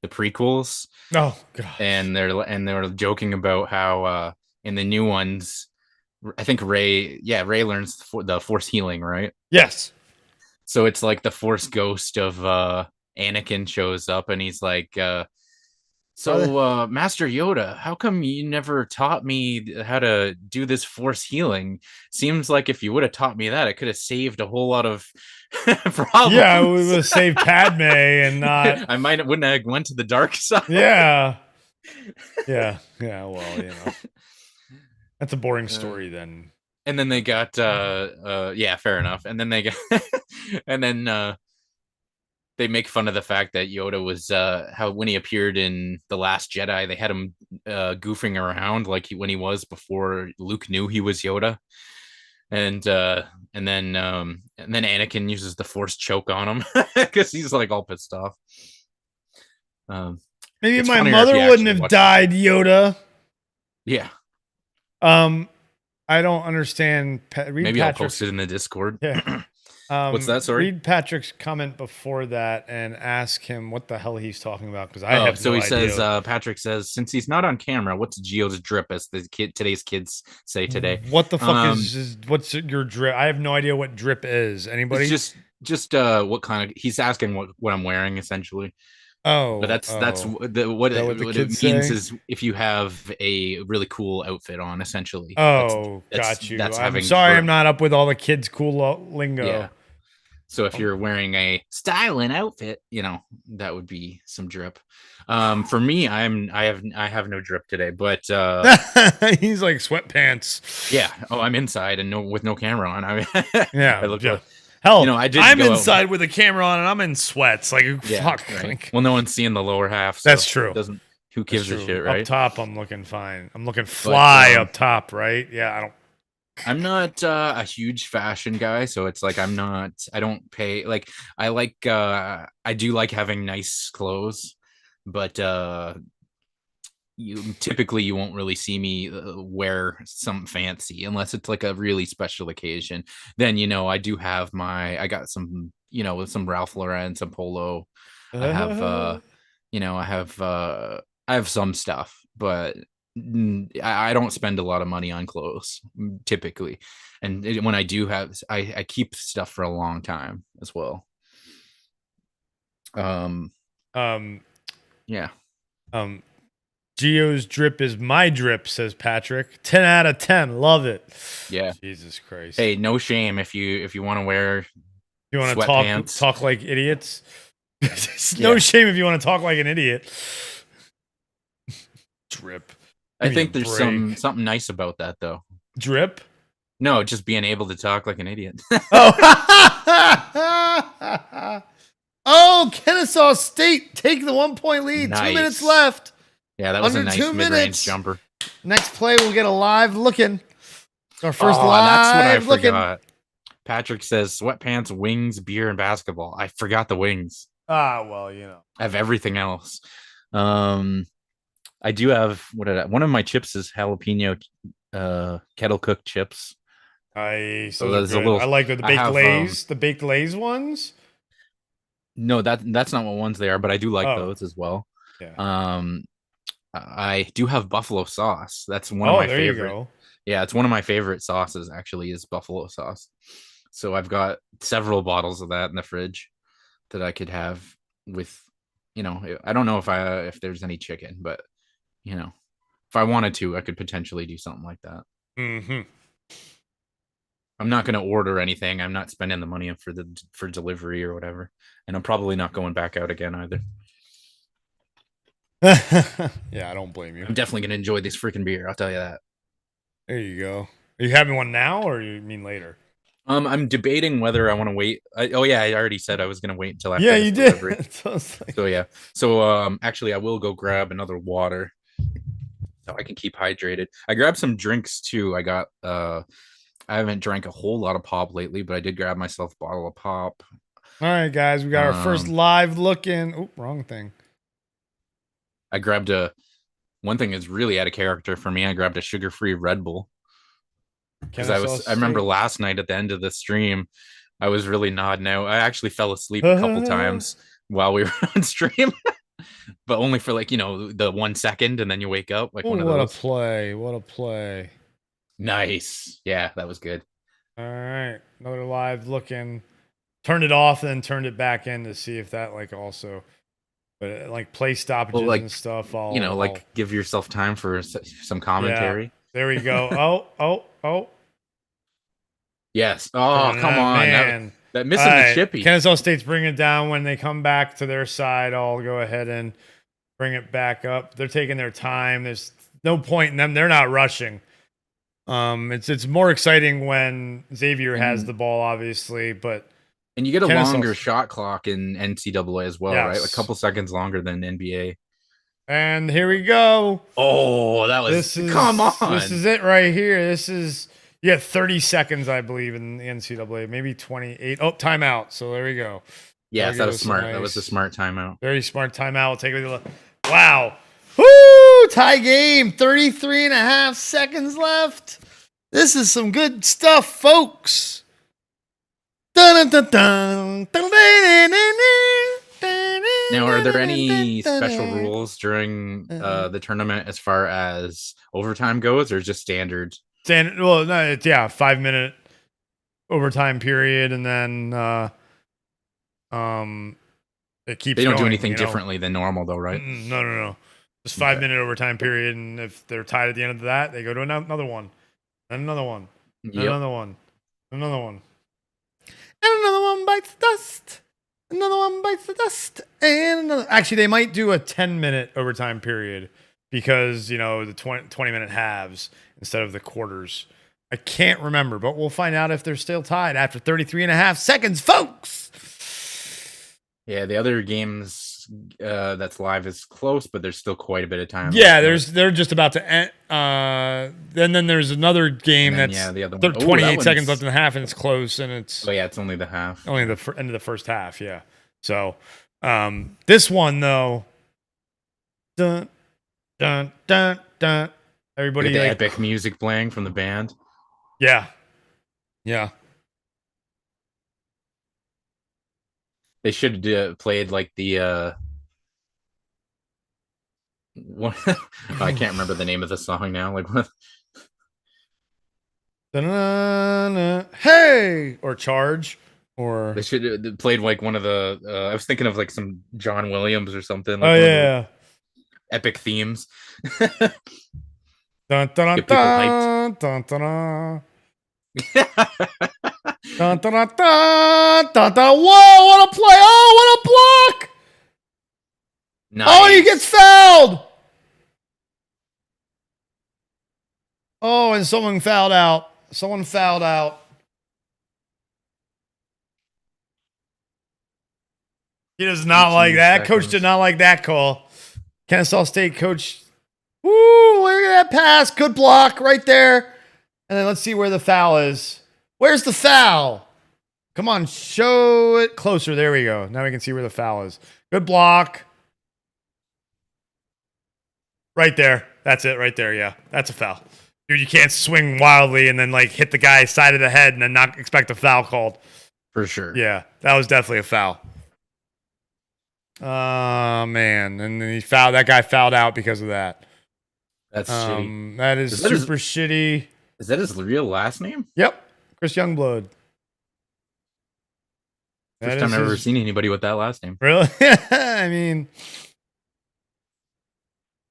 prequels. Oh god. And they're joking about how in the new ones, I think Rey learns the Force healing, right? Yes. So it's like the Force ghost of Anakin shows up and he's like, Master Yoda, how come you never taught me how to do this Force healing? Seems like if you would have taught me that, it could have saved a whole lot of problems. Yeah, it would have saved Padme and not. wouldn't have went to the dark side. Yeah. Well, that's a boring story then. And then they got fair enough. And then they got they make fun of the fact that Yoda was how when he appeared in The Last Jedi, they had him goofing around like when he was before Luke knew he was Yoda. And then Anakin uses the Force choke on him because he's like all pissed off. Maybe my mother wouldn't have died, Yoda. Yeah. I don't understand. Maybe I'll post it in the Discord. Yeah. What's that? Sorry. Read Patrick's comment before that and ask him what the hell he's talking about, because I have no idea. Says Patrick says, since he's not on camera, what's Geo's drip, as today's kids say today? What the fuck what's your drip? I have no idea what drip is. Anybody? It's just what kind of, he's asking what I'm wearing essentially. Oh, but that's what it means is if you have a really cool outfit on, essentially. Oh, got you. I'm sorry, I'm not up with all the kids' cool lingo. Yeah. So if you're wearing a styling outfit, that would be some drip. For me, I have no drip today, but he's like sweatpants. Yeah. Oh, I'm inside and with no camera on. I mean, yeah. I look hell, I'm inside with a camera on and I'm in sweats. Like, fuck. Right. Like, well, no one's seeing the lower half. So that's true. Who gives a shit, right? Up top, I'm looking fine. I'm looking fly up top, right? Yeah, I'm not a huge fashion guy, so it's like I don't pay, like, I do like having nice clothes, but you won't really see me wear something fancy unless it's like a really special occasion. Then I do have I got some some Ralph Lauren, some polo. I have some stuff, but I don't spend a lot of money on clothes typically, and when I do have, I keep stuff for a long time as well. Yeah. Geo's drip is my drip, says Patrick. 10 out of 10. Love it. Yeah. Jesus Christ. Hey, no shame if you want to wear. You want to talk like idiots? No shame if you want to talk like an idiot. Drip. I think there's something nice about that, though. Drip? No, just being able to talk like an idiot. Oh, Kennesaw State take the 1-point lead. Nice. 2 minutes left. Yeah, that was a nice mid-range jumper. Next play, we'll get a live looking. Our first live that's what I looking. Forgot. Patrick says sweatpants, wings, beer, and basketball. I forgot the wings. Ah, well, I have everything else. I do have one of my chips is jalapeno kettle cooked chips. So there's a little. I like the baked Lay's. The baked Lay's ones. No, that's not what ones they are, but I do like those as well. Yeah. I do have buffalo sauce. That's one of my favorite. You go. Yeah, it's one of my favorite sauces. Actually, is buffalo sauce. So I've got several bottles of that in the fridge that I could have with. I don't know if there's any chicken, but if I wanted to, I could potentially do something like that. Mm-hmm. I'm not going to order anything. I'm not spending the money for delivery or whatever, and I'm probably not going back out again either. Yeah, I don't blame you. I'm definitely going to enjoy this freaking beer. I'll tell you that. There you go. Are you having one now, or you mean later? I'm debating whether I want to wait. I already said I was going to wait until after. Yeah, you did. So yeah. So actually, I will go grab another water so I can keep hydrated. I grabbed some drinks too. I got I haven't drank a whole lot of pop lately, but I did grab myself a bottle of pop. All right, guys, we got our first live look in. Oh, wrong thing. I grabbed one thing is really out of character for me. I grabbed a sugar-free Red Bull because I remember last night at the end of the stream, I was really nodding out. I actually fell asleep a couple times while we were on stream, but only for the 1 second, and then you wake up like one of those. What a play! Nice. Yeah, that was good. All right, another live look-in. Turned it off, and then turned it back in to see if that also. But play stoppages and stuff. Give yourself time for some commentary. Yeah, there we go. Oh. Yes. Oh, come on. Man. That missing the chippy. Kennesaw State's bringing it down. When they come back to their side, I'll go ahead and bring it back up. They're taking their time. There's no point in them. They're not rushing. It's more exciting when Xavier has the ball, obviously, but And you get a Kennesaw. longer shot clock in NCAA as well, right? A couple seconds longer than NBA. And here we go. Oh, that was come on. This is it right here. This is you get 30 seconds, I believe, in the NCAA, maybe 28. Oh, timeout. So there we go. Yes, that was smart. That was a smart timeout. Very smart timeout. We'll take a look. Wow. Woo! Tie game. 33 and a half seconds left. This is some good stuff, folks. Dun, dun, dun, dun, now, are there any special rules during the tournament as far as overtime goes, or just standard? Well, no, it's 5-minute overtime period, and then it keeps. They don't going, do anything differently than normal, though, right? No. Just 5-minute overtime period, and if they're tied at the end of that, they go to another one, and another one, and another one, another one, and another one bites the dust. Another one bites the dust, and another. Actually, they might do a 10-minute overtime period because the 20-minute halves instead of the quarters. I can't remember, but we'll find out if they're still tied after 33 and a half seconds, folks. Yeah, the other games that's live is close, but there's still quite a bit of time. Yeah, they're just about to end. Then there's another game that's the other one. 28 seconds left in the half, and it's close, and it's it's only the half. Only the end of the first half, yeah. So this one though, dun dun dun dun. Everybody, the epic music playing from the band. Yeah. They should have played like the one. I can't remember the name of the song now. Like what? Hey, or Charge, or they should have played like one of the. I was thinking of like some John Williams or something. Like yeah. Epic themes. Dun dun dun dun dun dun. Dun, dun, dun, dun, dun, dun. Whoa, what a play! Oh, what a block! Nice. Oh, he gets fouled! Oh, and someone fouled out. He does not like that. Coach did not like that call. Kennesaw State coach. Woo, look at that pass. Good block right there. And then let's see where the foul is. Where's the foul? Come on, show it closer. There we go. Now we can see where the foul is. Good block. Right there. That's it right there. Yeah, that's a foul. Dude, you can't swing wildly and then like hit the guy's side of the head and then not expect a foul called. For sure. Yeah, that was definitely a foul. Oh, man. And then that guy fouled out because of that. That's shitty. That is super shitty. Is that his real last name? Yep. Chris Youngblood. First time I've ever seen anybody with that last name. Really? I mean,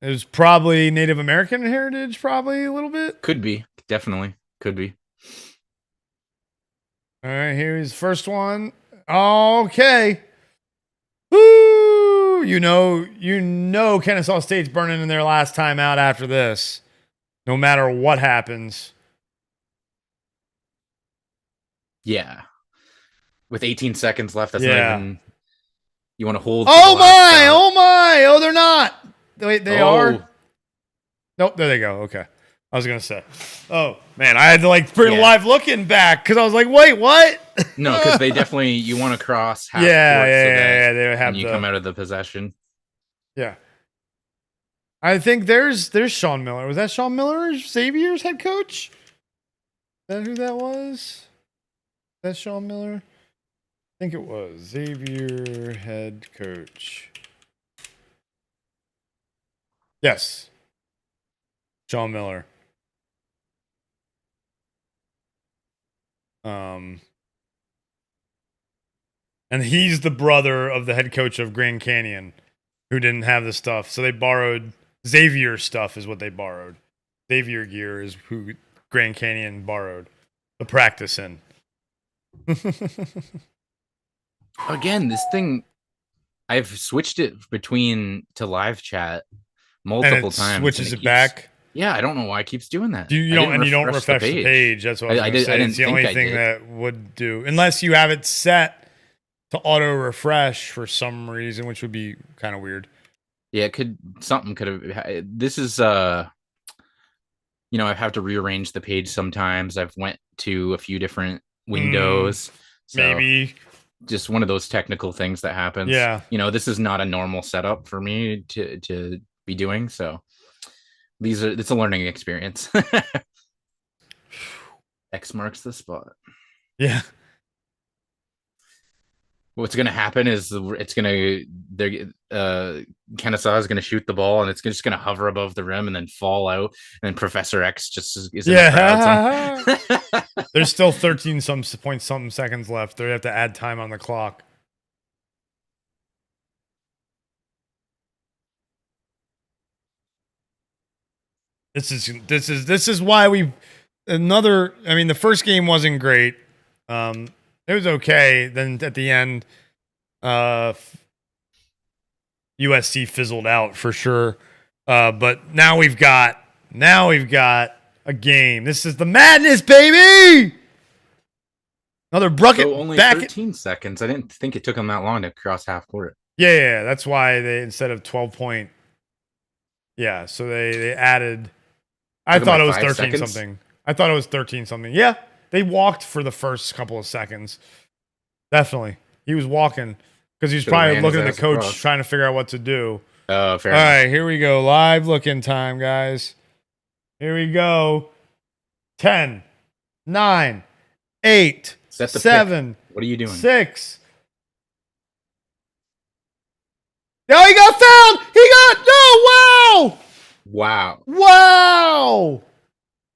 it was probably Native American heritage, probably a little bit. Could be. Definitely. Could be. All right, here's the first one. Okay. Woo! You know Kennesaw State's burning in their last time out after this. No matter what happens. Yeah. With 18 seconds left, that's not even... You want to hold... Oh, my! Oh, they're not! Wait, they are? Nope, there they go. Okay. I was going to say. Oh, man, I had to, like, bring a live looking back, because I was like, wait, what? No, because they definitely... You want to cross half court they would have you come out of the possession. Yeah. I think there's Sean Miller. Was that Sean Miller, Xavier's head coach? Is that who that was? That Sean Miller? I think it was Xavier head coach. Yes. Sean Miller. And he's the brother of the head coach of Grand Canyon, who didn't have the stuff. So they borrowed Xavier stuff is what they borrowed. Xavier gear is who Grand Canyon borrowed the practice in. Again, this thing, I've switched it to live chat multiple times. Switches it back. Yeah, I don't know why it keeps doing that. You don't refresh the page. That's what I was going to say. It's the only thing that would do, unless you have it set to auto refresh for some reason, which would be kind of weird. Yeah, something could have. This is you know, I have to rearrange the page sometimes. I've went to a few different windows. So Maybe just one of those technical things that happens. Yeah. You know, this is not a normal setup for me to be doing. So it's a learning experience. X marks the spot. Yeah. What's going to happen is it's going to Kennesaw is going to shoot the ball and it's just going to hover above the rim and then fall out, and then Professor X just is in the crowd. There's still 13 point something seconds left. They have to add time on the clock. This is why we I mean, the first game wasn't great. It was okay. Then at the end, USC fizzled out for sure. But now we've got a game. This is the madness, baby. Another bucket. So only 13 seconds. I didn't think it took them that long to cross half court. Yeah. That's why they, instead of 12 point. Yeah. So they added. I thought it was 13 seconds? Something. I thought it was 13 something. Yeah. They walked for the first couple of seconds. Definitely. He was walking because he was probably looking at the coach trying to figure out what to do. Oh, fair enough. All right, here we go. Live looking time, guys. Here we go. 10, 9, 8, 7. Pick. What are you doing? 6. No, he got fouled. Wow. Wow.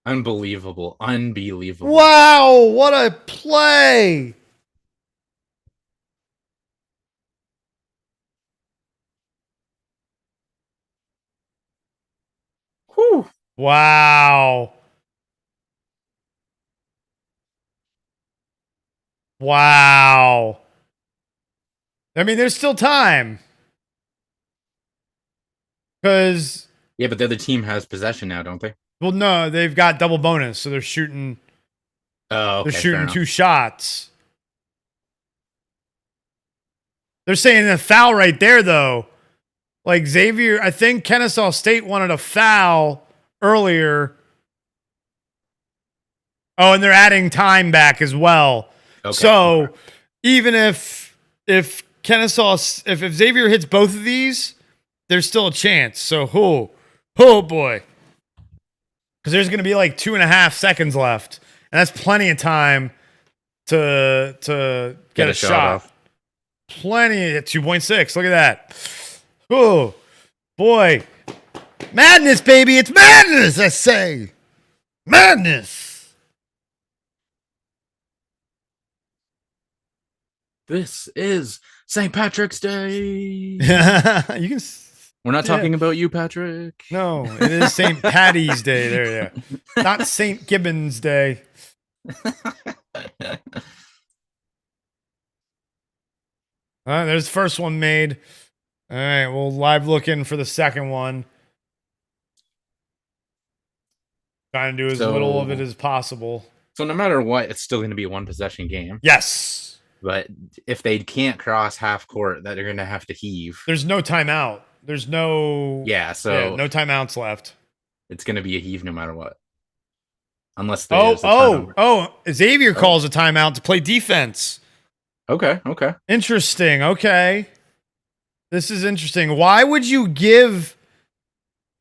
Unbelievable. Wow, what a play. Whew. Wow. I mean, there's still time. Because... Yeah, but the other team has possession now, don't they? Well, no, they've got double bonus, so they're shooting... Oh, okay, they're shooting 2 shots. They're saying a foul right there, though. Like, Xavier... I think Kennesaw State wanted a foul earlier. Oh, and they're adding time back as well. Okay. So, even if Xavier hits both of these, there's still a chance. So, oh boy. Because there's going to be like 2.5 seconds left. And that's plenty of time to get a shot off. Plenty at 2.6. Look at that. Oh, boy. Madness, baby. It's madness, I say. Madness. This is St. Patrick's Day. You can. We're not talking about you, Patrick. No, it is St. Paddy's Day. There. Not St. Gibbons Day. There's the first one made. All right, we'll live looking for the second one. Trying to do as little of it as possible. So no matter what, it's still going to be a 1-possession game. Yes. But if they can't cross half court, that they're going to have to heave. There's no timeout. There's no... Yeah, so... no timeouts left. It's going to be a heave no matter what. Unless there's Xavier calls a timeout to play defense. Okay. Interesting. Okay. This is interesting. Why would you give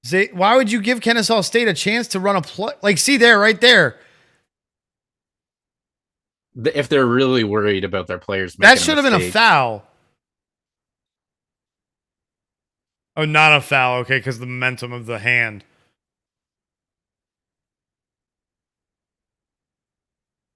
Kennesaw State a chance to run a play? Like, see there, right there. If they're really worried about their players, that should have been a foul. Oh, not a foul. Okay, because the momentum of the hand.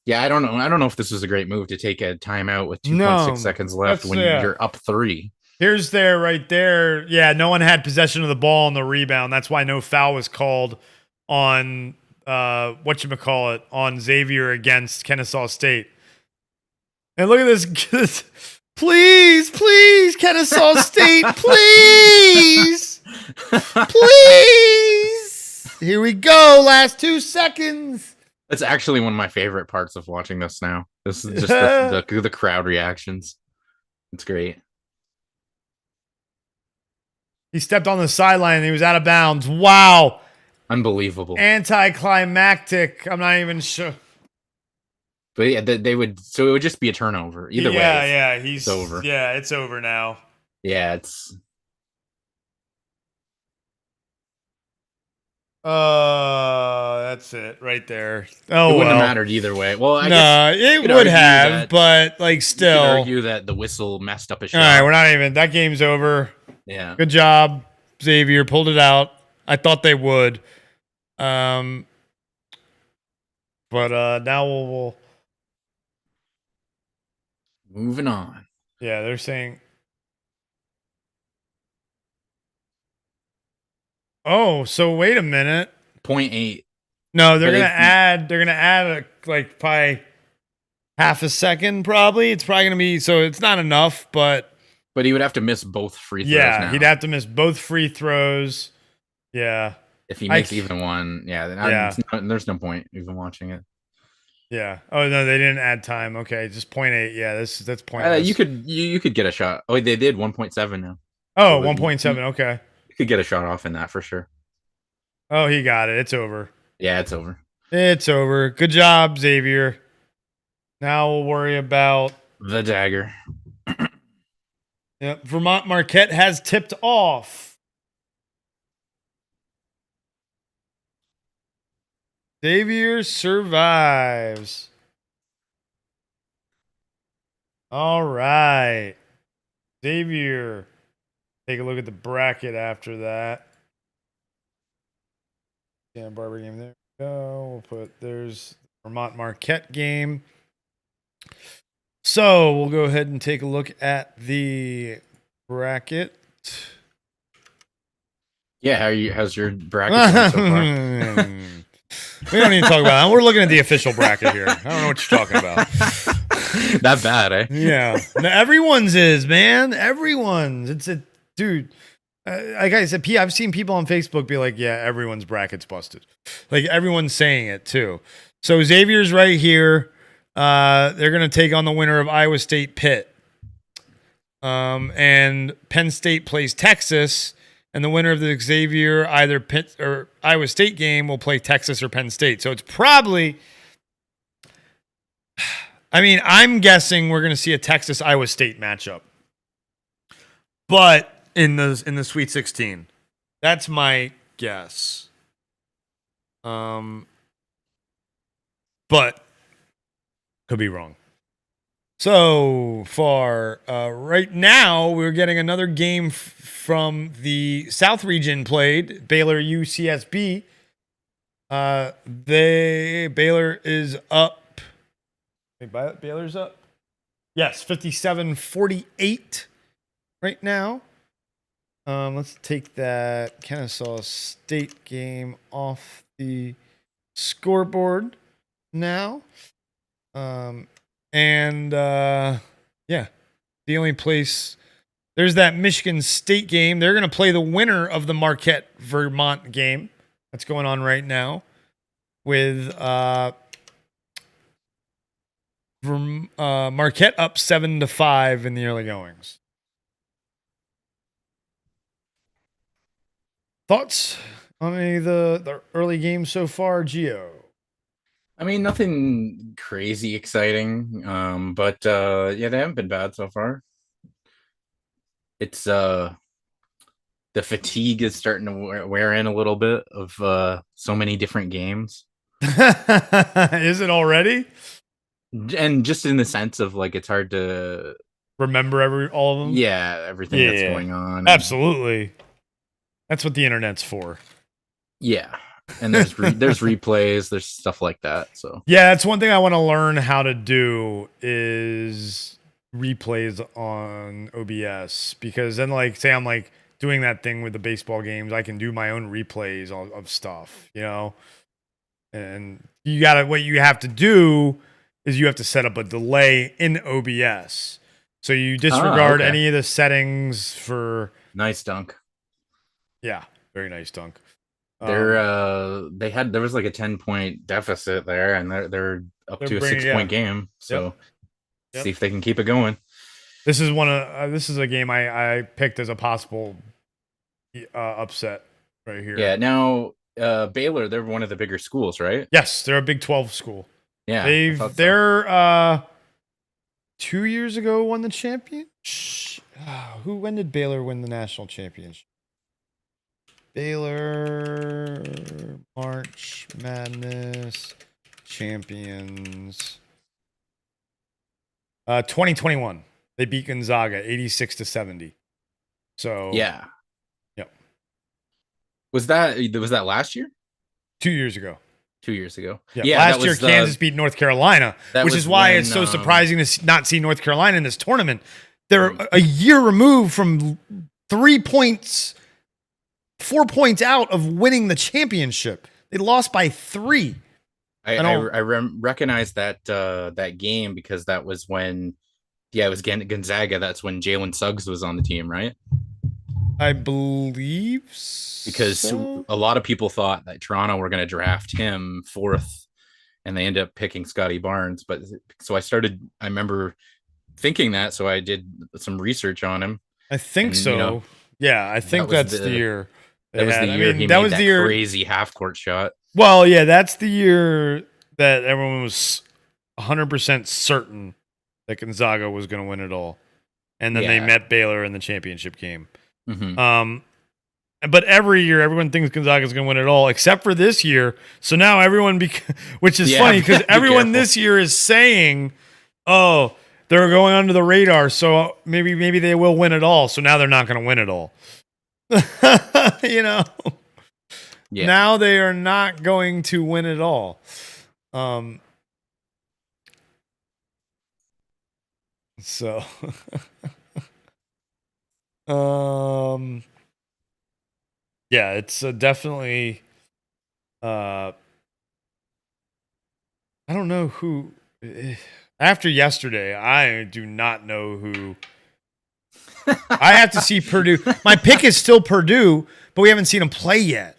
Yeah, I don't know. I don't know if this was a great move to take a timeout with 2.6 seconds left when you're up 3. Here's there, right there. Yeah, no one had possession of the ball on the rebound. That's why no foul was called on whatchamacallit, on Xavier against Kennesaw State. And look at this. Please, Kennesaw State, please. Please. Here we go. Last 2 seconds. That's actually one of my favorite parts of watching this now. This is just the crowd reactions. It's great. He stepped on the sideline and he was out of bounds. Wow. Unbelievable. Anticlimactic. I'm not even sure. But yeah, they would. So it would just be a turnover either way. Yeah. It's over. Yeah, it's over now. Yeah, it's. That's it right there. Oh, It wouldn't well. have mattered either way. Well, I No, guess it would have, but like you could still. argue that the whistle messed up a shot. All right, we're not even. That game's over. Yeah. Good job, Xavier. Pulled it out. I thought they would. But now we'll. Moving on. Yeah, they're saying. Oh, so wait a minute. 0.8. No, they're gonna add. They're gonna add like probably half a second. Probably it's probably gonna be. So it's not enough, but he would have to miss both free throws. Yeah, now. he'd have to miss both free throws. Yeah. If he makes even one, yeah. There's no point even watching it. Yeah. Oh no, they didn't add time. Okay, just 0.8. Yeah, that's pointless. You could get a shot. Oh, they did 1.7 now. Oh, so 1.7. Okay. You could get a shot off in that for sure. Oh, he got it. It's over. Yeah, it's over. It's over. Good job, Xavier. Now we'll worry about the dagger. Yep. Vermont Marquette has tipped off. Xavier survives. All right. Xavier. Take a look at the bracket after that. Santa Barbara game. There we go. There's Vermont Marquette game. So we'll go ahead and take a look at the bracket. Yeah, how's your bracket so far? We don't need to talk about that. We're looking at the official bracket here. I don't know what you're talking about. That bad, eh? Yeah. No, everyone's is, man. Everyone's. It's a dude. Like I said, I've seen people on Facebook be like, yeah, everyone's bracket's busted. Like everyone's saying it too. So Xavier's right here. They're going to take on the winner of Iowa State Pitt. And Penn State plays Texas. And the winner of the Xavier, either Pitt or Iowa State game, will play Texas or Penn State. So it's probably, I mean, I'm guessing we're going to see a Texas Iowa State matchup, but in the Sweet 16, that's my guess. But could be wrong. So far, right now, we're getting another game from the South region played, Baylor UCSB. Baylor is up. Wait, Baylor's up? Yes, 57-48 right now. Let's take that Kennesaw State game off the scoreboard now. Yeah, the only place there's that Michigan State game. They're going to play the winner of the Marquette Vermont game that's going on right now with Marquette up 7-5 in the early goings. Thoughts on any of the early games so far, Gio? I mean, nothing crazy exciting, but yeah, they haven't been bad so far. It's the fatigue is starting to wear in a little bit of so many different games. Is it already? And just in the sense of like it's hard to remember all of them. Yeah, everything that's going on. Absolutely, that's what the internet's for. Yeah. And there's replays, there's stuff like that. So yeah, that's one thing I want to learn how to do is replays on OBS, because then like say I'm like doing that thing with the baseball games, I can do my own replays of stuff, you know. And what you have to do is you have to set up a delay in OBS, so you disregard any of the settings for. Nice dunk. Yeah, very nice dunk. There was like a 10-point deficit there, and they're up to a 6-point game. So see if they can keep it going. This is a game I picked as a possible upset right here. Yeah. Now, Baylor, they're one of the bigger schools, right? Yes, they're a Big 12 school. Yeah. They're 2 years ago won the championship. When did Baylor win the national championship? Baylor March Madness champions. 2021. They beat Gonzaga 86-70. So yeah. Yep. Was that last year? 2 years ago. 2 years ago. Yeah, last year Kansas beat North Carolina, which is why it's so surprising to not see North Carolina in this tournament. They're a year removed from 3 points, 4 points out of winning the championship. They lost by 3. I recognize that game because that was when, it was Gonzaga. That's when Jalen Suggs was on the team, right? I believe because a lot of people thought that Toronto were going to draft him 4th, and they ended up picking Scotty Barnes. But so I remember thinking that, so I did some research on him. I think so. Yeah, I think that's the year. That was the year he made that crazy half-court shot. Well, yeah, that's the year that everyone was 100% certain that Gonzaga was going to win it all. And then they met Baylor in the championship game. Mm-hmm. But every year, everyone thinks Gonzaga is going to win it all, except for this year. So now everyone, which is funny because everyone this year is saying, "Oh, they're going under the radar, so maybe they will win it all." So now they're not going to win it all. Now they are not going to win it all. So. Yeah, it's definitely. I don't know who. After yesterday, I do not know who. I have to see Purdue. My pick is still Purdue, but we haven't seen them play yet.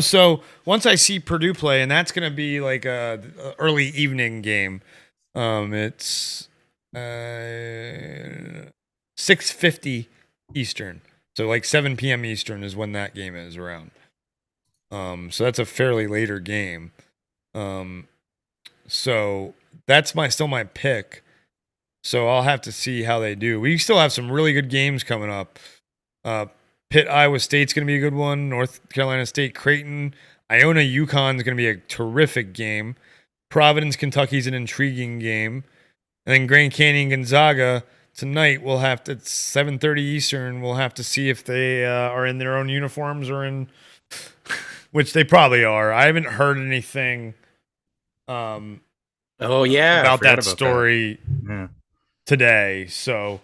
So once I see Purdue play, and that's going to be like a early evening game. It's 6:50 Eastern. So like 7 p.m. Eastern is when that game is around. So that's a fairly later game. So that's still my pick. So I'll have to see how they do. We still have some really good games coming up. Pitt, Iowa State's going to be a good one. North Carolina State, Creighton. Iona, UConn's going to be a terrific game. Providence, Kentucky's an intriguing game. And then Grand Canyon, Gonzaga. Tonight we'll have to. It's 7:30 Eastern. We'll have to see if they are in their own uniforms or in, which they probably are. I haven't heard anything. About that story today. So,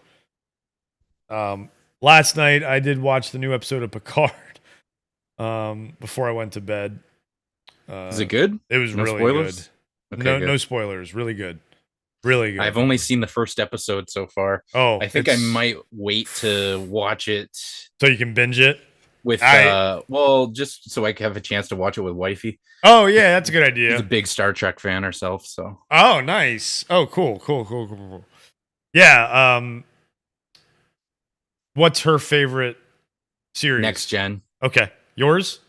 last night I did watch the new episode of Picard. Before I went to bed. Is it good? It was really good. Okay, no spoilers. Really good. Really good. I've only seen the first episode so far. Oh, I think I might wait to watch it so you can binge it with just so I can have a chance to watch it with wifey. Oh yeah, that's a good idea. She's a big Star Trek fan herself, so. Oh, nice. Oh, cool. Yeah. What's her favorite series? Next Gen. Okay, yours?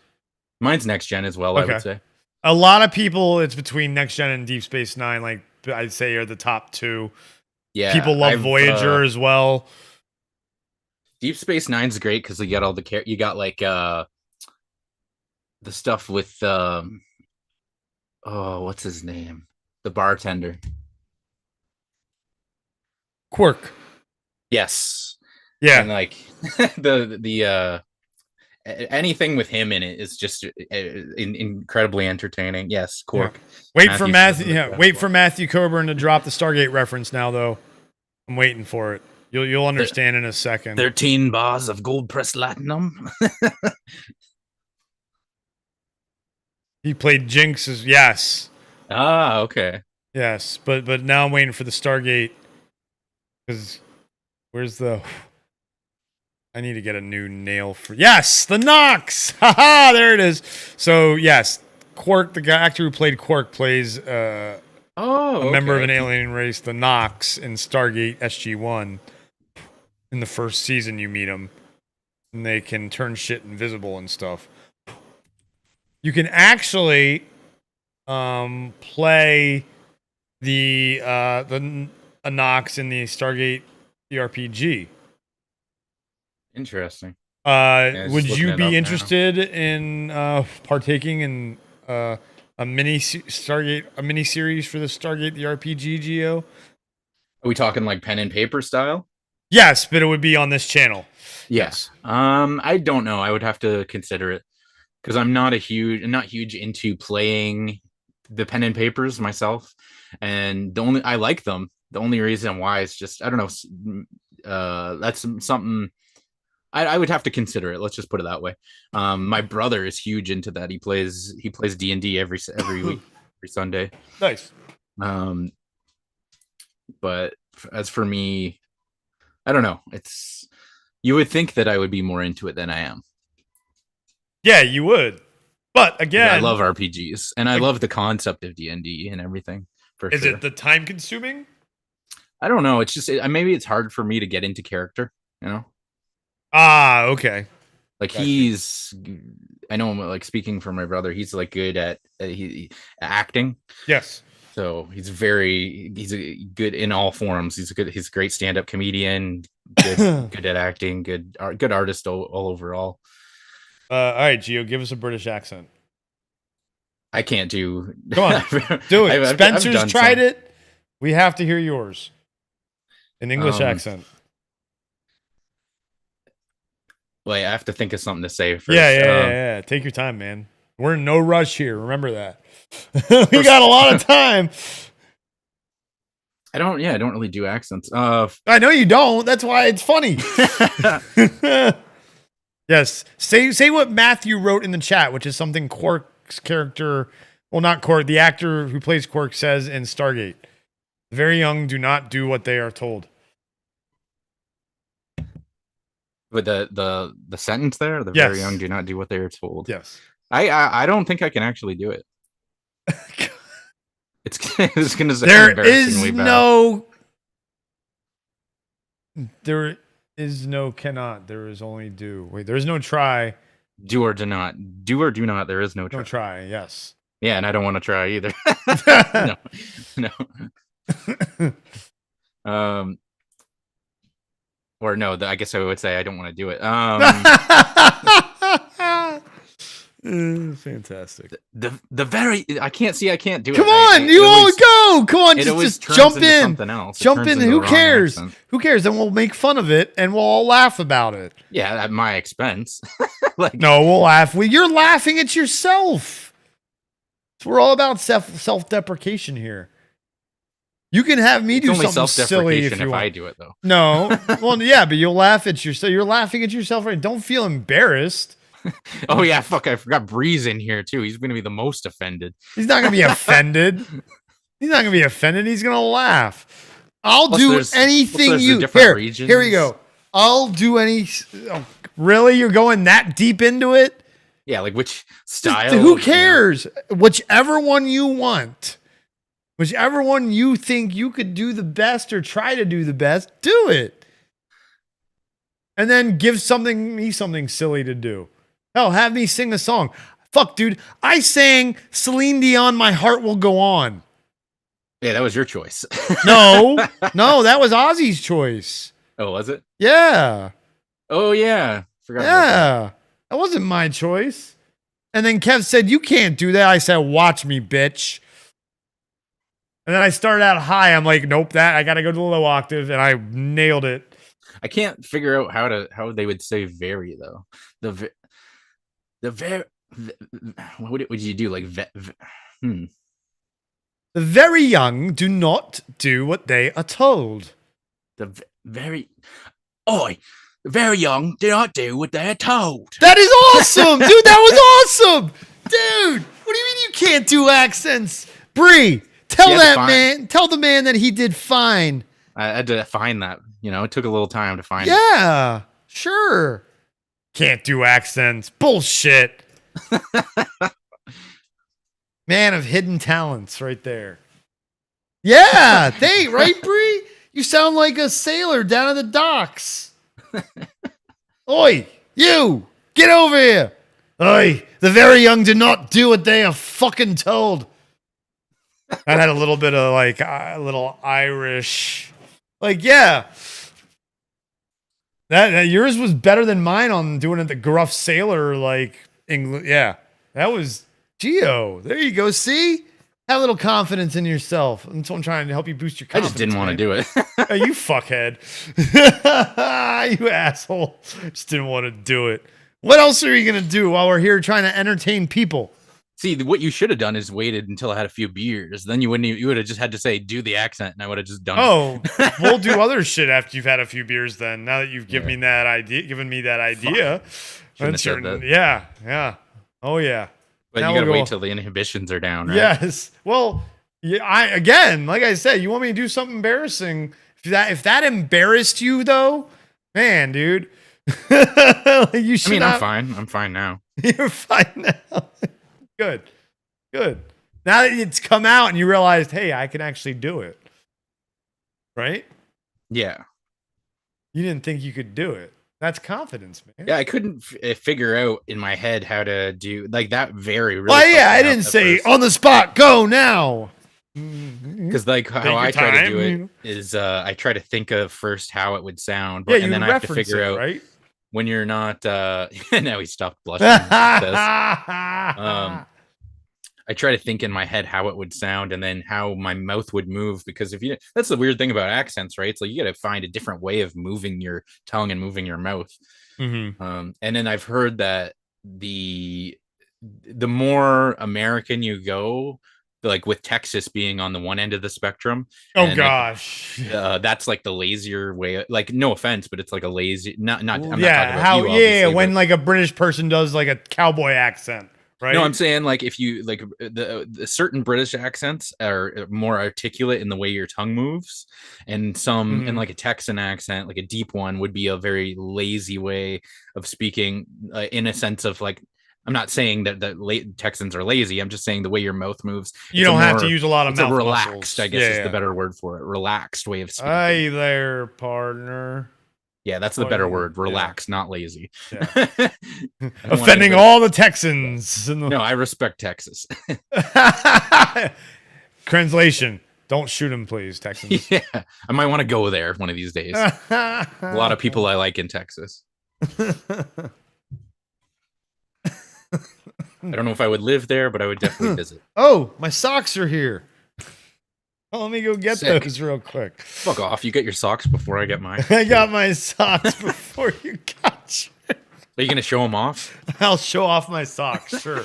Mine's Next Gen as well. Okay. I would say. A lot of people, it's between Next Gen and Deep Space Nine. Like I'd say are the top 2. Yeah, people love Voyager as well. Deep Space Nine's great because you got all the you got like the stuff with what's his name? The bartender. Quark. Yes. Yeah. And like the anything with him in it is just incredibly entertaining. Yes, Quark. Yeah. Wait for Matthew Coburn to drop the Stargate reference now, though. I'm waiting for it. You'll understand in a second. 13 bars of gold pressed latinum. He played Jinx as yes. Ah, okay. Yes, but now I'm waiting for the Stargate. Because where's the? I need to get a new nail for. Yes, the Nox. Haha, there it is. So yes, Quark, the actor who played Quark, plays a member of an alien race, the Nox, in Stargate SG-1. in the first season you meet them, and they can turn shit invisible and stuff. You can actually play the Anox in the Stargate RPG. Interesting. Would you be interested in partaking in a mini series for the Stargate the RPG, Geo? Are we talking like pen and paper style? Yes, but it would be on this channel. Yes. I don't know. I would have to consider it because I'm not huge into playing the pen and papers myself, and I like them. The only reason why is just I don't know. That's something I would have to consider it. Let's just put it that way. My brother is huge into that. He plays D&D every week, every Sunday. Nice. But as for me, I don't know. You would think that I would be more into it than I am. Yeah, you would. But again, I love RPGs and I love the concept of D&D and everything. Is it the time consuming? I don't know. It's just maybe it's hard for me to get into character, you know? Ah, okay. Like I know I'm like speaking for my brother, he's like good at acting. Yes. So he's good in all forms. He's a great stand-up comedian, good at acting, good artist all overall. All right, Gio, give us a British accent. I can't do. Come on, do it. Spencer's tried it. We have to hear yours. An English accent. Wait, I have to think of something to say first. Yeah. Take your time, man. We're in no rush here. Remember that. We got a lot of time. I don't really do accents. I know you don't. That's why it's funny. Yes. Say what Matthew wrote in the chat, which is something Quark's character, well, not Quark, the actor who plays Quark says in Stargate. The very young do not do what they are told. With the sentence there, the yes. very young do not do what they are told. Yes. I don't think I can actually do it. It's going to say there is no cannot. There is only do. Wait, there is no try. Do or do not. Do or do not. There is no try. No try. Yes. Yeah, and I don't want to try either. No. Or no, I guess I would say I don't want to do it. Fantastic. The very I can't do it. Come on, you all go. Come on, just jump in. Something else. Jump in. Who cares? Who cares? Then we'll make fun of it and we'll all laugh about it. Yeah, at my expense. No, we'll laugh. You're laughing at yourself. So we're all about self-deprecation here. You can have me do something silly if you want. I do it though. No, well, yeah, but you'll laugh at yourself. You're laughing at yourself, right? Don't feel embarrassed. Oh yeah, fuck! I forgot Bree's in here too. He's gonna be the most offended. He's not gonna be offended. He's not gonna be offended. He's gonna laugh. I'll do anything you. Here we go. I'll do any. Oh, really? You're going that deep into it? Yeah, like which style? Who cares? Whichever one you want. Whichever one you think you could do the best or try to do the best, do it. And then give me something silly to do. Hell, have me sing a song. Fuck, dude. I sang Celine Dion, My Heart Will Go On. Yeah, that was your choice. No, that was Ozzy's choice. Oh, was it? Yeah. Oh, yeah. Forgot about that wasn't my choice. And then Kev said, you can't do that. I said, watch me, bitch. And then I started out high. I'm like, nope, I got to go to the low octave. And I nailed it. I can't figure out how they would say very, though. What would you do? Like, The very young do not do what they are told. The very young do not do what they are told. That is awesome, dude. That was awesome, dude. What do you mean you can't do accents, Bree? Tell the man that he did fine. I had to find that. It took a little time to find it. Yeah, sure. Can't do accents. Bullshit. Man of hidden talents right there. Yeah, right, Bree? You sound like a sailor down at the docks. Oi, you! Get over here! Oi, the very young do not do what they are fucking told. That had a little bit of like a little Irish, like yeah. That yours was better than mine on doing it the gruff sailor like English. Yeah, that was Geo. There you go. See, have a little confidence in yourself. That's what I'm trying to help you boost your I confidence. just didn't want to do it. Oh, you fuckhead. You asshole. Just didn't want to do it. What else are you gonna do while we're here trying to entertain people? See, what you should have done is waited until I had a few beers. Then you wouldn't. You would have just had to say do the accent, and I would have just done. Oh, it. we'll do other shit after you've had a few beers. Then, now that you've given Yeah. me that idea, Shouldn't have said that. yeah. Oh yeah. But Now you gotta we'll go- wait till the inhibitions are down, right? Yes. Well, yeah. Again, like I said, you want me to do something embarrassing? If that embarrassed you, though, man, dude, you should. I mean, I'm fine. I'm fine now. You're fine now. Good. Now that it's come out and you realized, hey, I can actually do it. Right? Yeah. You didn't think you could do it. That's confidence, man. Yeah, I couldn't figure out in my head how to do like that. Really. Well, yeah, I didn't say on the spot, go now. Because like how your I try time, to do you it know? is I try to think of first how it would sound, Yeah, and you then I have to reference figure it, out right? when you're not. Now he stopped blushing. I try to think in my head how it would sound and then how my mouth would move, because that's the weird thing about accents, right? So you got to find a different way of moving your tongue and moving your mouth. Mm-hmm. And then I've heard that the more American you go, like with Texas being on the one end of the spectrum. Oh and gosh. that's like the lazier way. Like, no offense, but it's like a lazy. Not. I'm not talking Yeah. about How? you, Yeah. obviously, When but- like a British person does like a cowboy accent, right? No, I'm saying like if you like the certain British accents are more articulate in the way your tongue moves, and some and like a Texan accent, like a deep one, would be a very lazy way of speaking. In a sense of like, I'm not saying that Texans are lazy. I'm just saying the way your mouth moves. You don't have to use a lot of It's a mouth relaxed, muscles. I guess is the better word for it. Relaxed way of speaking. Hey there, partner. Yeah, that's the better word. Yeah. Relaxed, not lazy. Yeah. I don't want Offending anybody- all the Texans. In the- No, I respect Texas. Translation: don't shoot him, please, Texans. Yeah, I might want to go there one of these days. A lot of people I like in Texas. I don't know if I would live there, but I would definitely visit. Oh, my socks are here. Oh, let me go get Sick. those real quick. Fuck off. You get your socks before I get mine. I got my socks before you got yours. Are you going to show them off? I'll show off my socks, sure.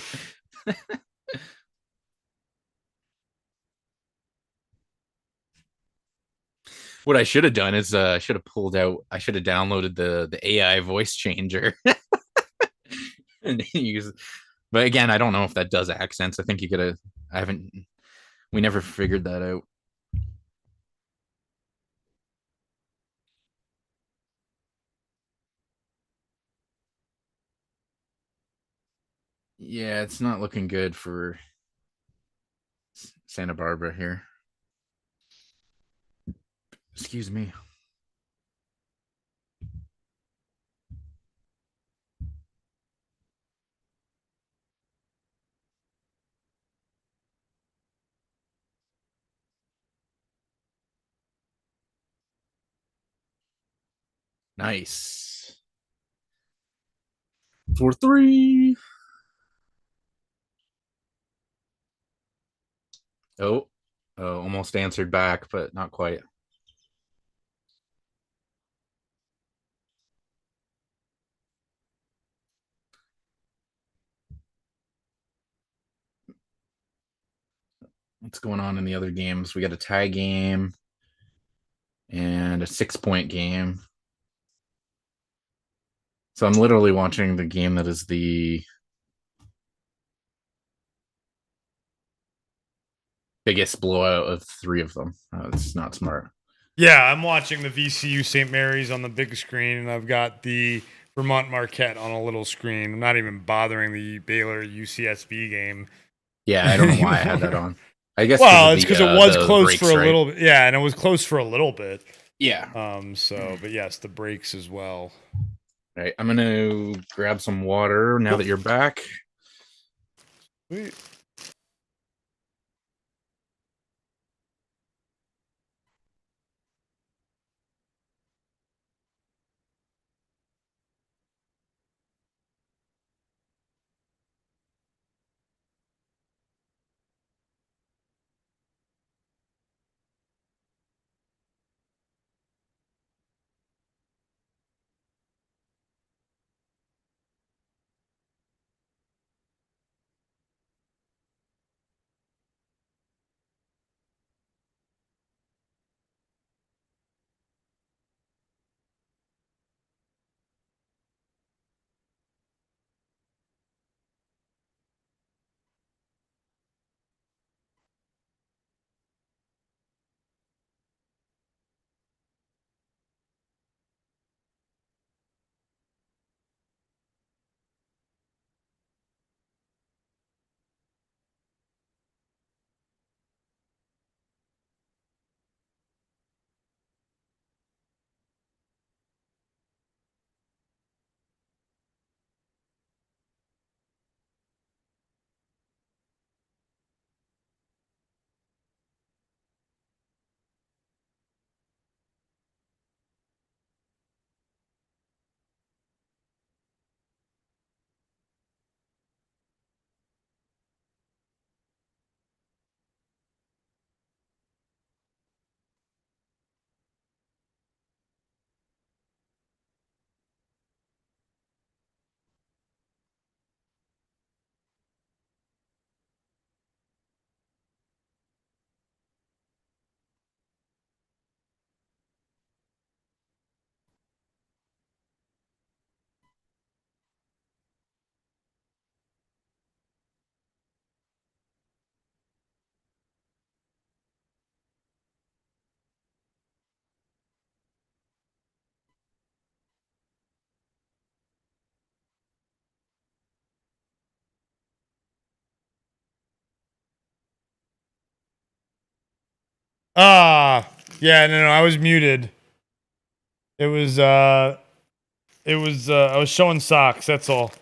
What I should have done is I should have downloaded the AI voice changer. And use, but again, I don't know if that does accents. I think we never figured that out. Yeah, it's not looking good for Santa Barbara here. Excuse me. Nice. 4-3. Oh, almost answered back, but not quite. What's going on in the other games? We got a tie game and a 6-point game. So I'm literally watching the game that is the biggest blowout of 3 of them. It's not smart. Yeah, I'm watching the VCU St. Mary's on the big screen, and I've got the Vermont Marquette on a little screen. I'm not even bothering the Baylor UCSB game. Yeah, I don't know why I had that on. I guess Well, it's because it was close breaks, for a right? little bit. Yeah, and it was close for a little bit. Yeah. But yes, the breaks as well. All right. I'm gonna grab some water now that you're back. Sweet. Yeah, no, I was muted. It was I was showing socks, that's all.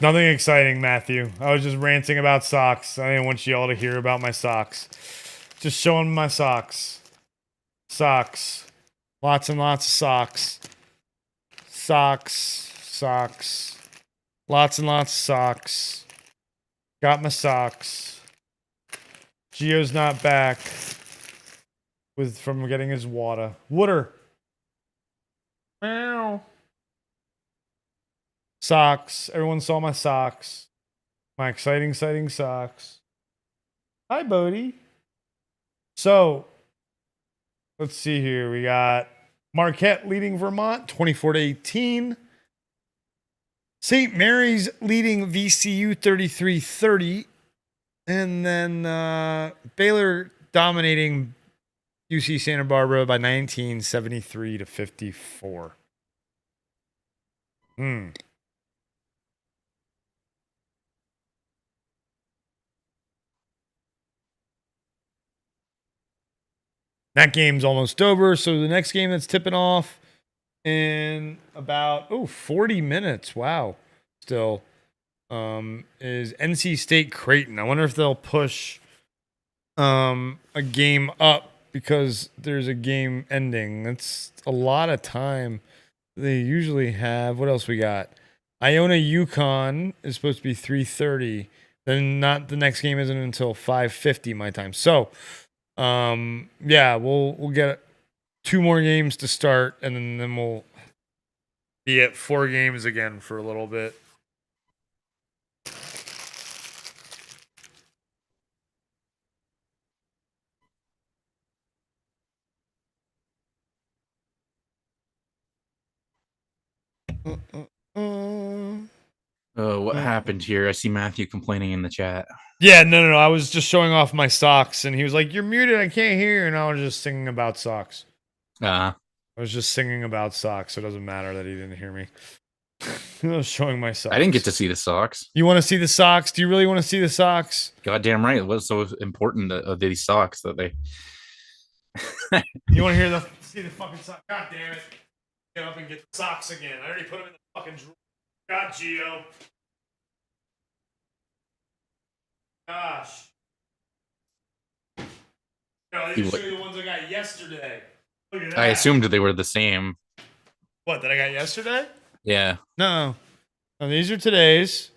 Nothing exciting, Matthew. I was just ranting about socks. I didn't want you all to hear about my socks. Just showing my socks. Socks. Lots and lots of socks. Socks. Socks. Lots and lots of socks. Got my socks. Gio's not back from getting his water. Water. Meow. Socks. Everyone saw my socks. My exciting socks. Hi, Bodie. So, let's see here. We got Marquette leading Vermont 24-18. St. Mary's leading VCU 33-30. And then Baylor dominating UC Santa Barbara by 19, 73-54. That game's almost over. So the next game that's tipping off in about 40 minutes. Wow. Still is NC State Creighton. I wonder if they'll push a game up because there's a game ending. That's a lot of time. They usually have. What else we got? Iona UConn is supposed to be 3:30. Then not the next game isn't until 5:50 my time. So yeah, we'll get 2 more games to start, and then we'll be at 4 games again for a little bit. What happened here? I see Matthew complaining in the chat. Yeah, no. I was just showing off my socks, and he was like, "You're muted. I can't hear." And I was just singing about socks. I was just singing about socks. So it doesn't matter that he didn't hear me. I was showing my socks. I didn't get to see the socks. You want to see the socks? Do you really want to see the socks? Goddamn right. It was so important of these socks that they. You want to hear the? see the fucking socks. God damn it. Get up and get the socks again. I already put them in the fucking drawer. God, Gio. Gosh. No, these are the ones I got yesterday. Look at that. I assumed they were the same. What, that I got yesterday? Yeah. No. No, these are today's.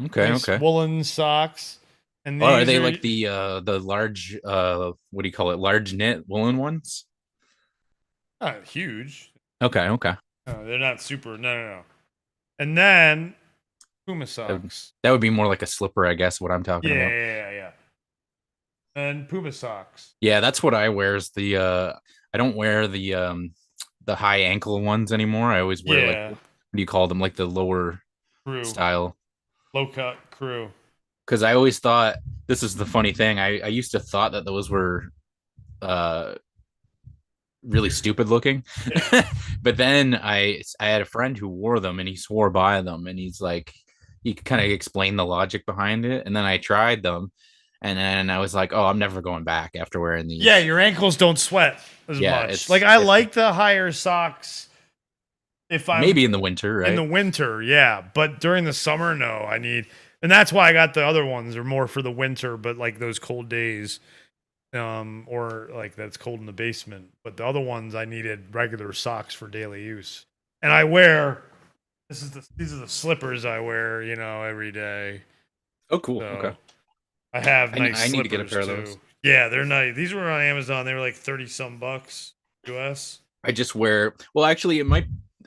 Okay, nice okay. woolen socks. And these are they like the large what do you call it? Large knit woolen ones? Not huge. Okay, okay. No, they're not super. No. And then Puma socks. That would be more like a slipper, I guess, what I'm talking about. Yeah. And Puma socks. Yeah, that's what I wear is the I don't wear the high ankle ones anymore. I always wear like what do you call them? Like the lower crew style. Low cut crew. Because I always thought this is the funny thing. I used to thought that those were really stupid looking. Yeah. But then I had a friend who wore them and he swore by them and he's like he kind of explained the logic behind it. And then I tried them and then I was like, oh, I'm never going back after wearing these. Yeah, your ankles don't sweat as much. Like I like the higher socks if I'm maybe in the winter, right? In the winter, yeah. But during the summer, no. And that's why I got the other ones. They're more for the winter, but like those cold days. Or like that's cold in the basement. But the other ones I needed regular socks for daily use. And I wear these are the slippers I wear, every day. Oh, cool. So okay. I have nice slippers. I need to get a pair of those. Yeah, they're nice. These were on Amazon. They were like 30 some bucks US. I just wear actually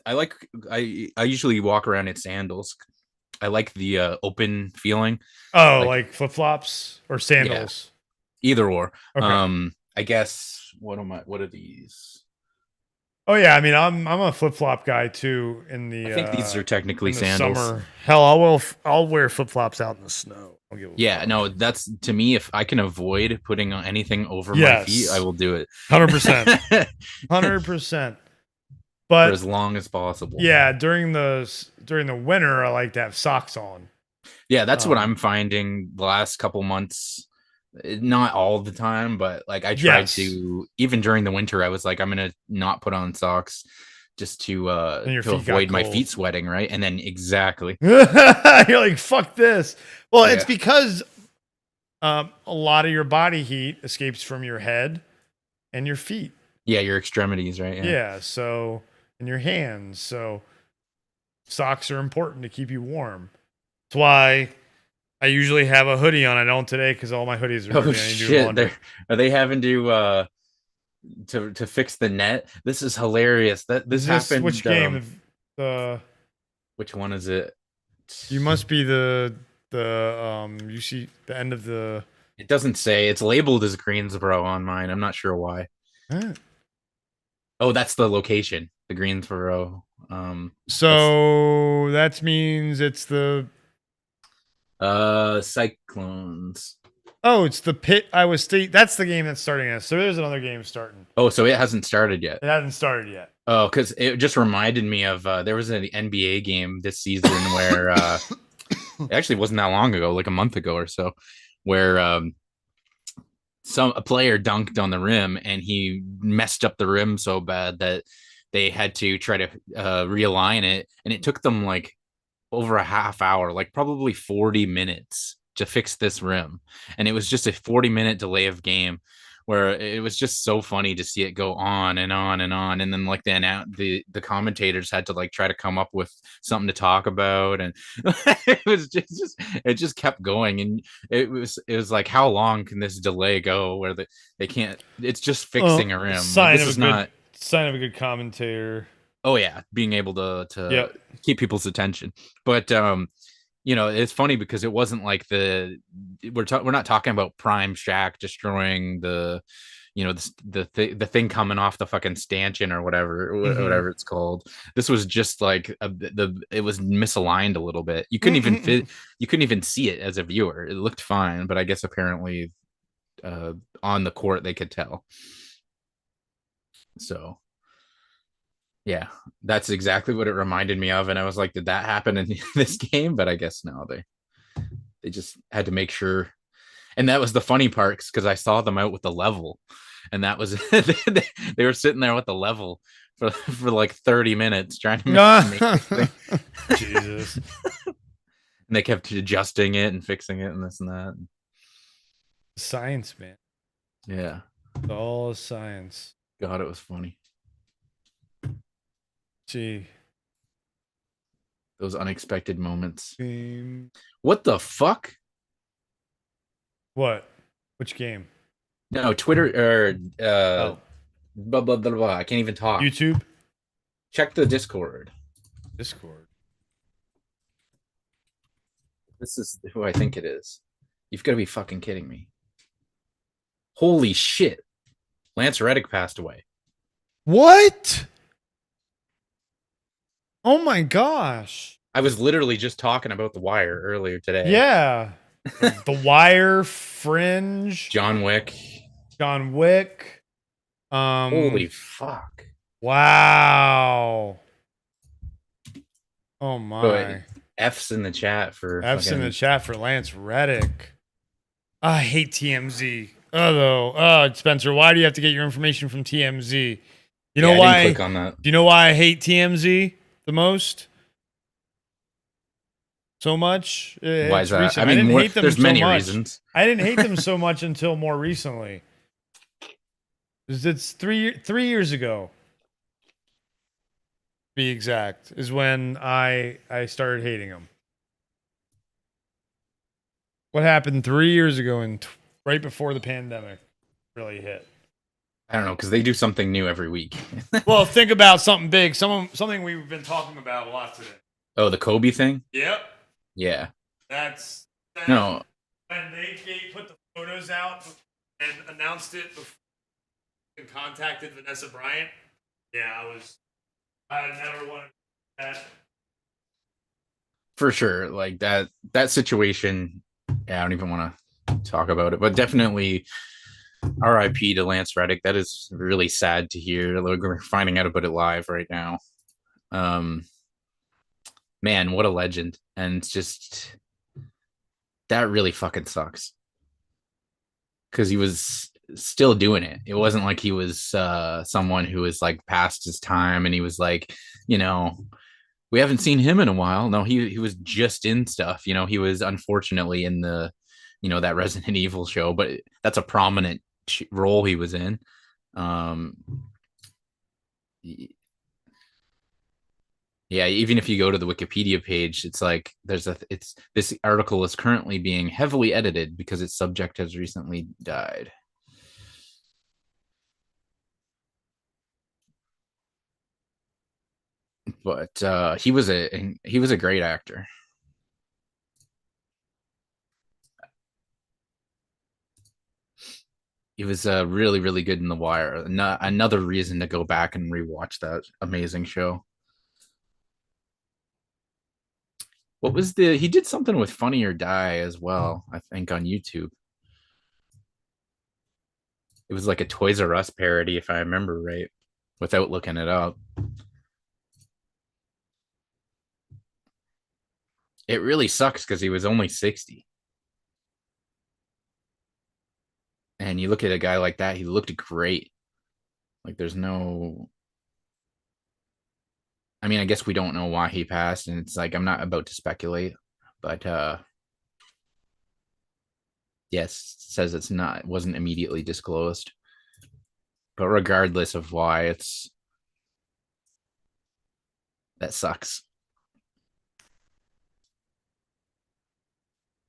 I usually walk around in sandals. I like the open feeling. Oh, like flip-flops or sandals? Yeah. Either or. Okay. I guess what are these? Oh yeah, I mean I'm a flip-flop guy too in the I think these are technically sandals. Summer. Hell, I'll wear flip-flops out in the snow. Yeah, no, that's to me if I can avoid putting anything over my feet, I will do it. 100%. 100%. But for as long as possible. Yeah, during the winter I like to have socks on. Yeah, that's what I'm finding the last couple months. Not all the time, but like I tried to even during the winter. I was like, I'm gonna not put on socks just to avoid my feet sweating, right? And then exactly, you're like, fuck this. Well, it's because a lot of your body heat escapes from your head and your feet. Yeah, your extremities, right? Yeah. So and your hands. So socks are important to keep you warm. That's why I usually have a hoodie on. I don't today because all my hoodies are dirty. Oh shit! Are they having to fix the net? This is hilarious. This happened. Which game? Which one is it? You must be the you see the end of the. It doesn't say. It's labeled as Greensboro on mine. I'm not sure why. Huh. Oh, that's the location. The Greensboro. So that means it's the. Cyclones. Oh, it's the Pitt Iowa State. That's the game that's starting us. So there's another game starting. Oh, so it hasn't started yet. It hasn't started yet. Oh, because it just reminded me of there was an NBA game this season where it actually wasn't that long ago, like a month ago or so, where a player dunked on the rim and he messed up the rim so bad that they had to try to realign it, and it took them like over a half hour, like probably 40 minutes to fix this rim. And it was just a 40-minute delay of game where it was just so funny to see it go on and on and on. And then like the commentators had to like try to come up with something to talk about. And it just kept going. And it was like, how long can this delay go where they can't, it's just fixing a rim. Sign of a good commentator. Oh yeah, being able to keep people's attention. But it's funny because it wasn't like we're not talking about prime Shaq destroying the thing coming off the fucking stanchion or whatever it's called. This was just like it was misaligned a little bit. You couldn't even see it as a viewer. It looked fine, but I guess apparently on the court they could tell. So yeah, that's exactly what it reminded me of. And I was like, did that happen in this game? But I guess no, they just had to make sure. And that was the funny part because I saw them out with the level. and that was they were sitting there with the level for like 30 minutes trying to make it thing. Jesus. And they kept adjusting it and fixing it and this and that. Science, man. Yeah. It's all science. God, it was funny. Gee. Those unexpected moments. Game. What the fuck? What? Which game? No, Twitter or blah, blah, blah, blah. I can't even talk. YouTube? Check the Discord. Discord. This is who I think it is. You've got to be fucking kidding me. Holy shit. Lance Reddick passed away. What? Oh my gosh. I was literally just talking about The Wire earlier today. Yeah. The Wire, Fringe, John Wick. John Wick. Holy fuck. Wow. Oh my. But F's in the chat for F's in the chat for Lance Reddick. I hate TMZ. Spencer, why do you have to get your information from TMZ? You know why? I didn't click on that. Do you know why I hate TMZ the most? So much. Why is that? Recent. I mean, hate them there's so many much. reasons. I didn't hate them so much until more recently. It's 3 years ago. To be exact, is when I started hating them. What happened 3 years ago and right before the pandemic really hit? I don't know, because they do something new every week. Well, think about something big. Something we've been talking about a lot today. Oh, the Kobe thing? Yep. Yeah. That's no. When they put the photos out and announced it and contacted Vanessa Bryant. Yeah, I never wanted that. For sure. Like that situation. Yeah, I don't even want to talk about it, but definitely RIP to Lance Reddick. That is really sad to hear. Like, we're finding out about it live right now. Man, what a legend. And it's just, that really fucking sucks. Because he was still doing it. It wasn't like he was someone who was like past his time and he was like, we haven't seen him in a while. No, he was just in stuff. He was unfortunately in the, that Resident Evil show, but that's a prominent role he was in. Yeah, even if you go to the Wikipedia page, it's like this article is currently being heavily edited because its subject has recently died. But he was a great actor. He was really, really good in The Wire. Another reason to go back and rewatch that amazing show. What was he did something with Funny or Die as well, I think, on YouTube. It was like a Toys R Us parody, if I remember right, without looking it up. It really sucks because he was only 60. And you look at a guy like that, he looked great. Like there's no... I mean, I guess we don't know why he passed, and it's like, I'm not about to speculate, but yes, it says it wasn't immediately disclosed. But regardless of why, that sucks.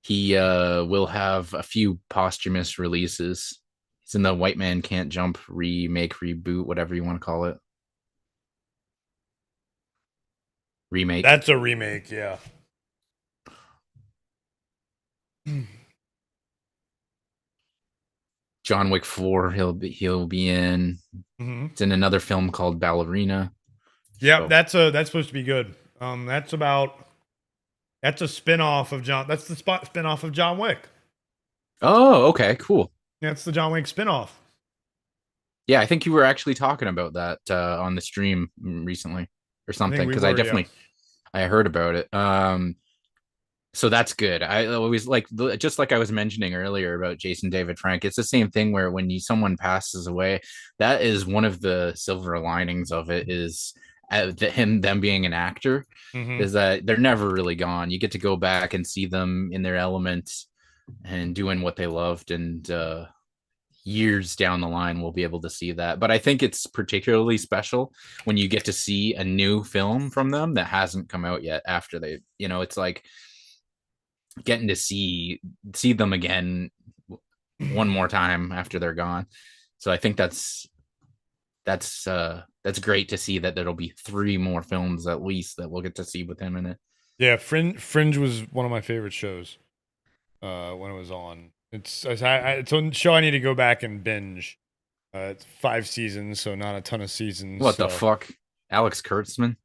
He will have a few posthumous releases. He's in the White Man Can't Jump remake, reboot, whatever you want to call it. Remake. That's a remake, yeah. John Wick 4, he'll be in. Mm-hmm. It's in another film called Ballerina. Yeah, so. That's supposed to be good. That's a spin-off of that's the spin-off of John Wick. Oh, okay, cool. Yeah, it's the John Wick spin-off. Yeah, I think you were actually talking about that on the stream recently or something, because I heard about it. So that's good. I always like, just like I was mentioning earlier about Jason David Frank. It's the same thing where when someone passes away, that is one of the silver linings of it is them being an actor, Mm-hmm. is that they're never really gone. You get to go back and see them in their element and doing what they loved, and years down the line we'll be able to see that. But I think it's particularly special when you get to see a new film from them that hasn't come out yet after they, it's like getting to see them again one more time after they're gone. So I think that's great to see that there'll be 3 more films at least that we'll get to see with him in it. Yeah, Fringe was one of my favorite shows when it was on. It's a show I need to go back and binge. It's 5 seasons, so not a ton of seasons. What the So fuck? Alex Kurtzman?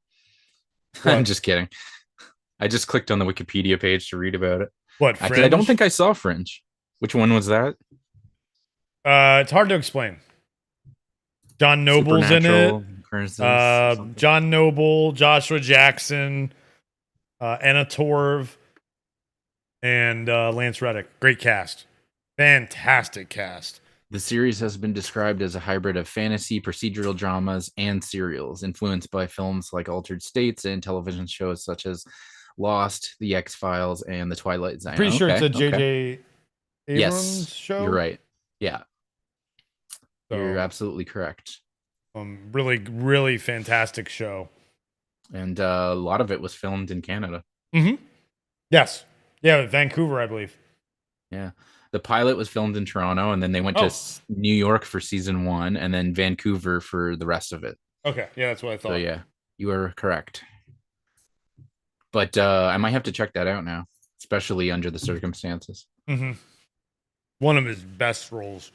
I'm what? just kidding. I just clicked on the Wikipedia page to read about it. What Actually, I don't Fringe? think I saw Fringe. Which one was that? It's hard to explain. John Noble's in it. Supernatural occurrences or something? John Noble, Joshua Jackson, Anna Torv, and Lance Reddick. Great cast. Fantastic cast. The series has been described as a hybrid of fantasy, procedural dramas, and serials, influenced by films like Altered States and television shows such as Lost, The X Files, and The Twilight Zone. Pretty sure it's Okay, a okay. J.J. Abrams Yes, show. you're right. Yeah, you're So, absolutely correct. really, really fantastic show. And a lot of it was filmed in Canada. Mm-hmm. Yes. Yeah, Vancouver, I believe. Yeah. The pilot was filmed in Toronto, and then they went to New York for season 1, and then Vancouver for the rest of it. Okay. Yeah, that's what I thought. So yeah, you are correct. But I might have to check that out now, especially under the circumstances, Mm-hmm. One of his best roles.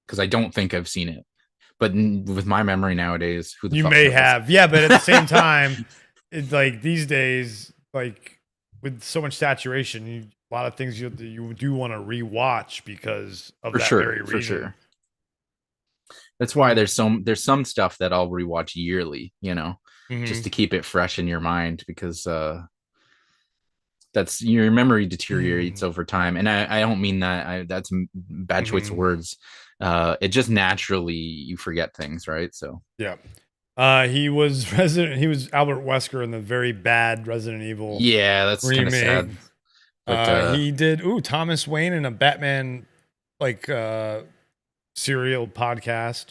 because I don't think I've seen it. But with my memory nowadays, who the You fuck may knows? have. Yeah, but at the same time, it's like these days, like with so much saturation, a lot of things you do want to rewatch because of For that sure, very reason. for sure. That's why there's some stuff that I'll rewatch yearly, just to keep it fresh in your mind, because that's your memory deteriorates over time. And I don't mean that that's a bad choice of words. It just naturally you forget things, right? So Yeah. He was He was Albert Wesker in the very bad Resident Evil yeah, that's kind of remake. sad. But He did Thomas Wayne in a Batman like serial podcast.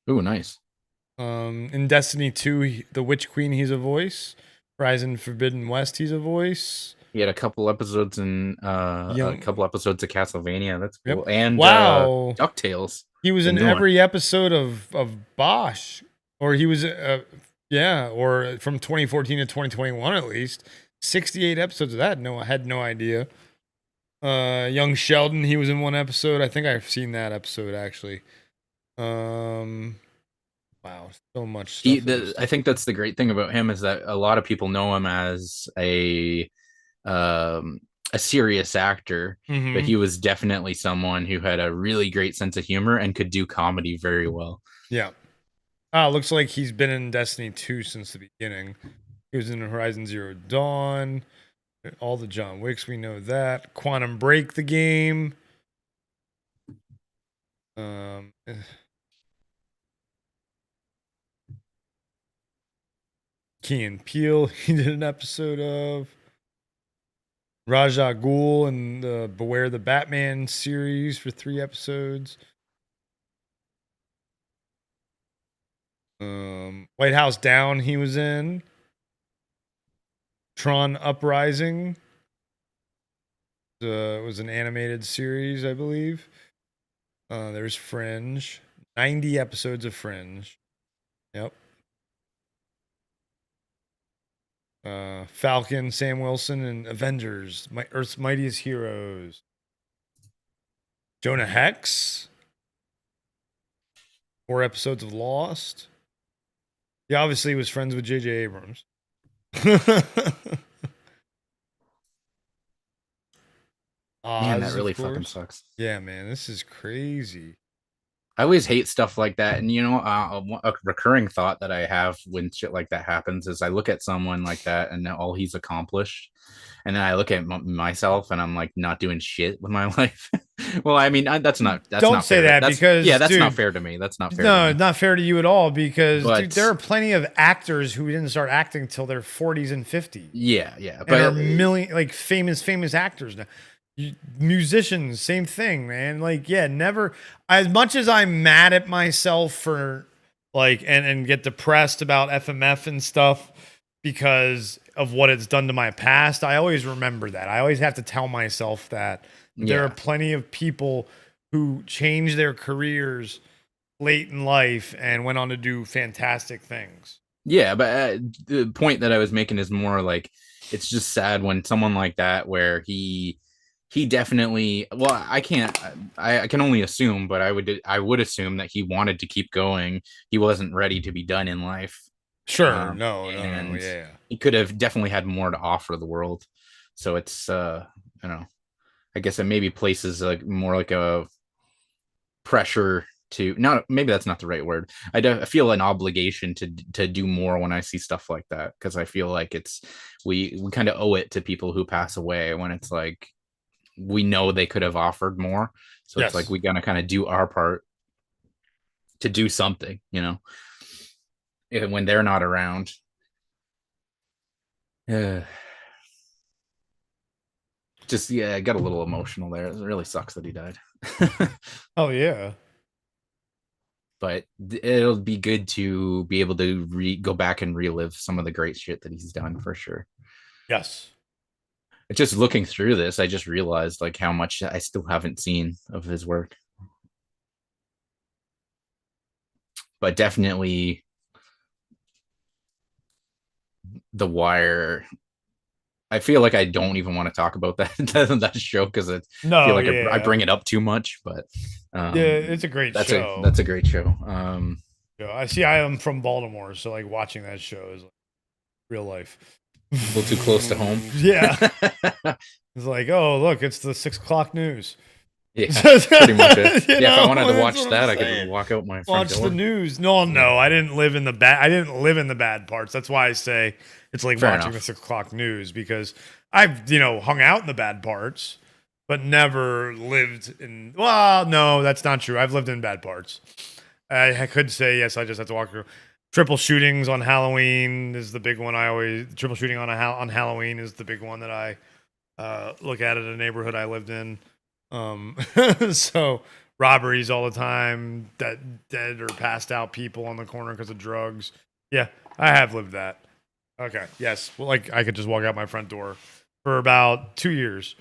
ooh, nice. In Destiny 2, the Witch Queen, he's a voice. Horizon Forbidden West, he's a voice. He had a couple episodes in a couple episodes of Castlevania. That's cool. Yep. And Wow. DuckTales. He was The in new one. every episode of Bosch. Or he was or from 2014 to 2021 at least. 68 episodes of that. No, I had no idea. Young Sheldon, he was in one episode. I think I've seen that episode actually. Wow, so much stuff. I think that's the great thing about him, is that a lot of people know him as a serious actor, but he was definitely someone who had a really great sense of humor and could do comedy very well. Yeah. Looks like he's been in Destiny 2 since the beginning. He was in Horizon Zero Dawn, all the John Wicks, we know that. Quantum Break, the game. Key and Peele, he did an episode of. Raja Ghul and the Beware the Batman series for 3 episodes. White House Down, he was in. Tron Uprising. It was an animated series, I believe. There's Fringe. 90 episodes of Fringe. Yep. Falcon, Sam Wilson, and Avengers, Earth's Mightiest Heroes. Jonah Hex. 4 episodes of Lost. He obviously was friends with J.J. Abrams. Man, that really fucking sucks. Yeah, man, this is crazy. I always hate stuff like that. And a recurring thought that I have when shit like that happens is I look at someone like that and all he's accomplished, and then I look at myself and I'm like not doing shit with my life. Well, I mean, that's Don't not say fair. that because, That's not dude, fair to me. That's not fair to no, me. not fair to you at all. Because, dude, there But are plenty of actors who didn't start acting till their 40s and 50s yeah, and are but like famous actors now. Musicians, same thing, man. Like, yeah, never. As much as I'm mad at myself for like and get depressed about FMF and stuff because of what it's done to my past, I always remember that. I always have to tell myself that there are yeah, plenty of people who changed their careers late in life and went on to do fantastic things. yeah. But the point that I was making is more like it's just sad when someone like that, where he definitely, well, I can't, I can only assume, but I would assume that he wanted to keep going. He wasn't ready to be done in life. Sure, um, no, and yeah. he could have definitely had more to offer the world. So it's you know, I guess it maybe places like more like a pressure to, not, maybe that's not the right word. I feel an obligation to do more when I see stuff like that, because I feel like it's, we kind of owe it to people who pass away, when it's like we know they could have offered more. So it's like Yes. we gotta kind of do our part to do something, when they're not around. Yeah. Just, yeah, I got a little emotional there. It really sucks that he died. Oh yeah. But it'll be good to be able to go back and relive some of the great shit that he's done, for sure. Yes. Just looking through this, I just realized like how much I still haven't seen of his work. But definitely The Wire. I feel like I don't even want to talk about that show, because I feel No, like I yeah. bring it up too much. But Yeah, it's a great show. that's a great show. Yeah, I see. I am from Baltimore, so like watching that show is like real life. A little too close to home. Yeah, it's like, oh look, it's the 6 o'clock news. Yeah, You pretty much it. Yeah, if I wanted to that's watch what I'm that, I could saying. walk out my front Watch the door. news. No, Yeah, no, I didn't live in the bad. I didn't live in the bad parts. That's why I say it's like fair watching the enough. 6 o'clock news because I've hung out in the bad parts, but never lived in. Well, no, that's not true. I've lived in bad parts. I could say yes. I just have to walk through. Triple shootings on Halloween is the big one. I always triple shooting on Halloween is the big one that I look at in a neighborhood I lived in. Um, so robberies all the time, dead or passed out people on the corner because of drugs. Yeah, I have lived that. Okay, yes. Well, like I could just walk out my front door for about 2 years.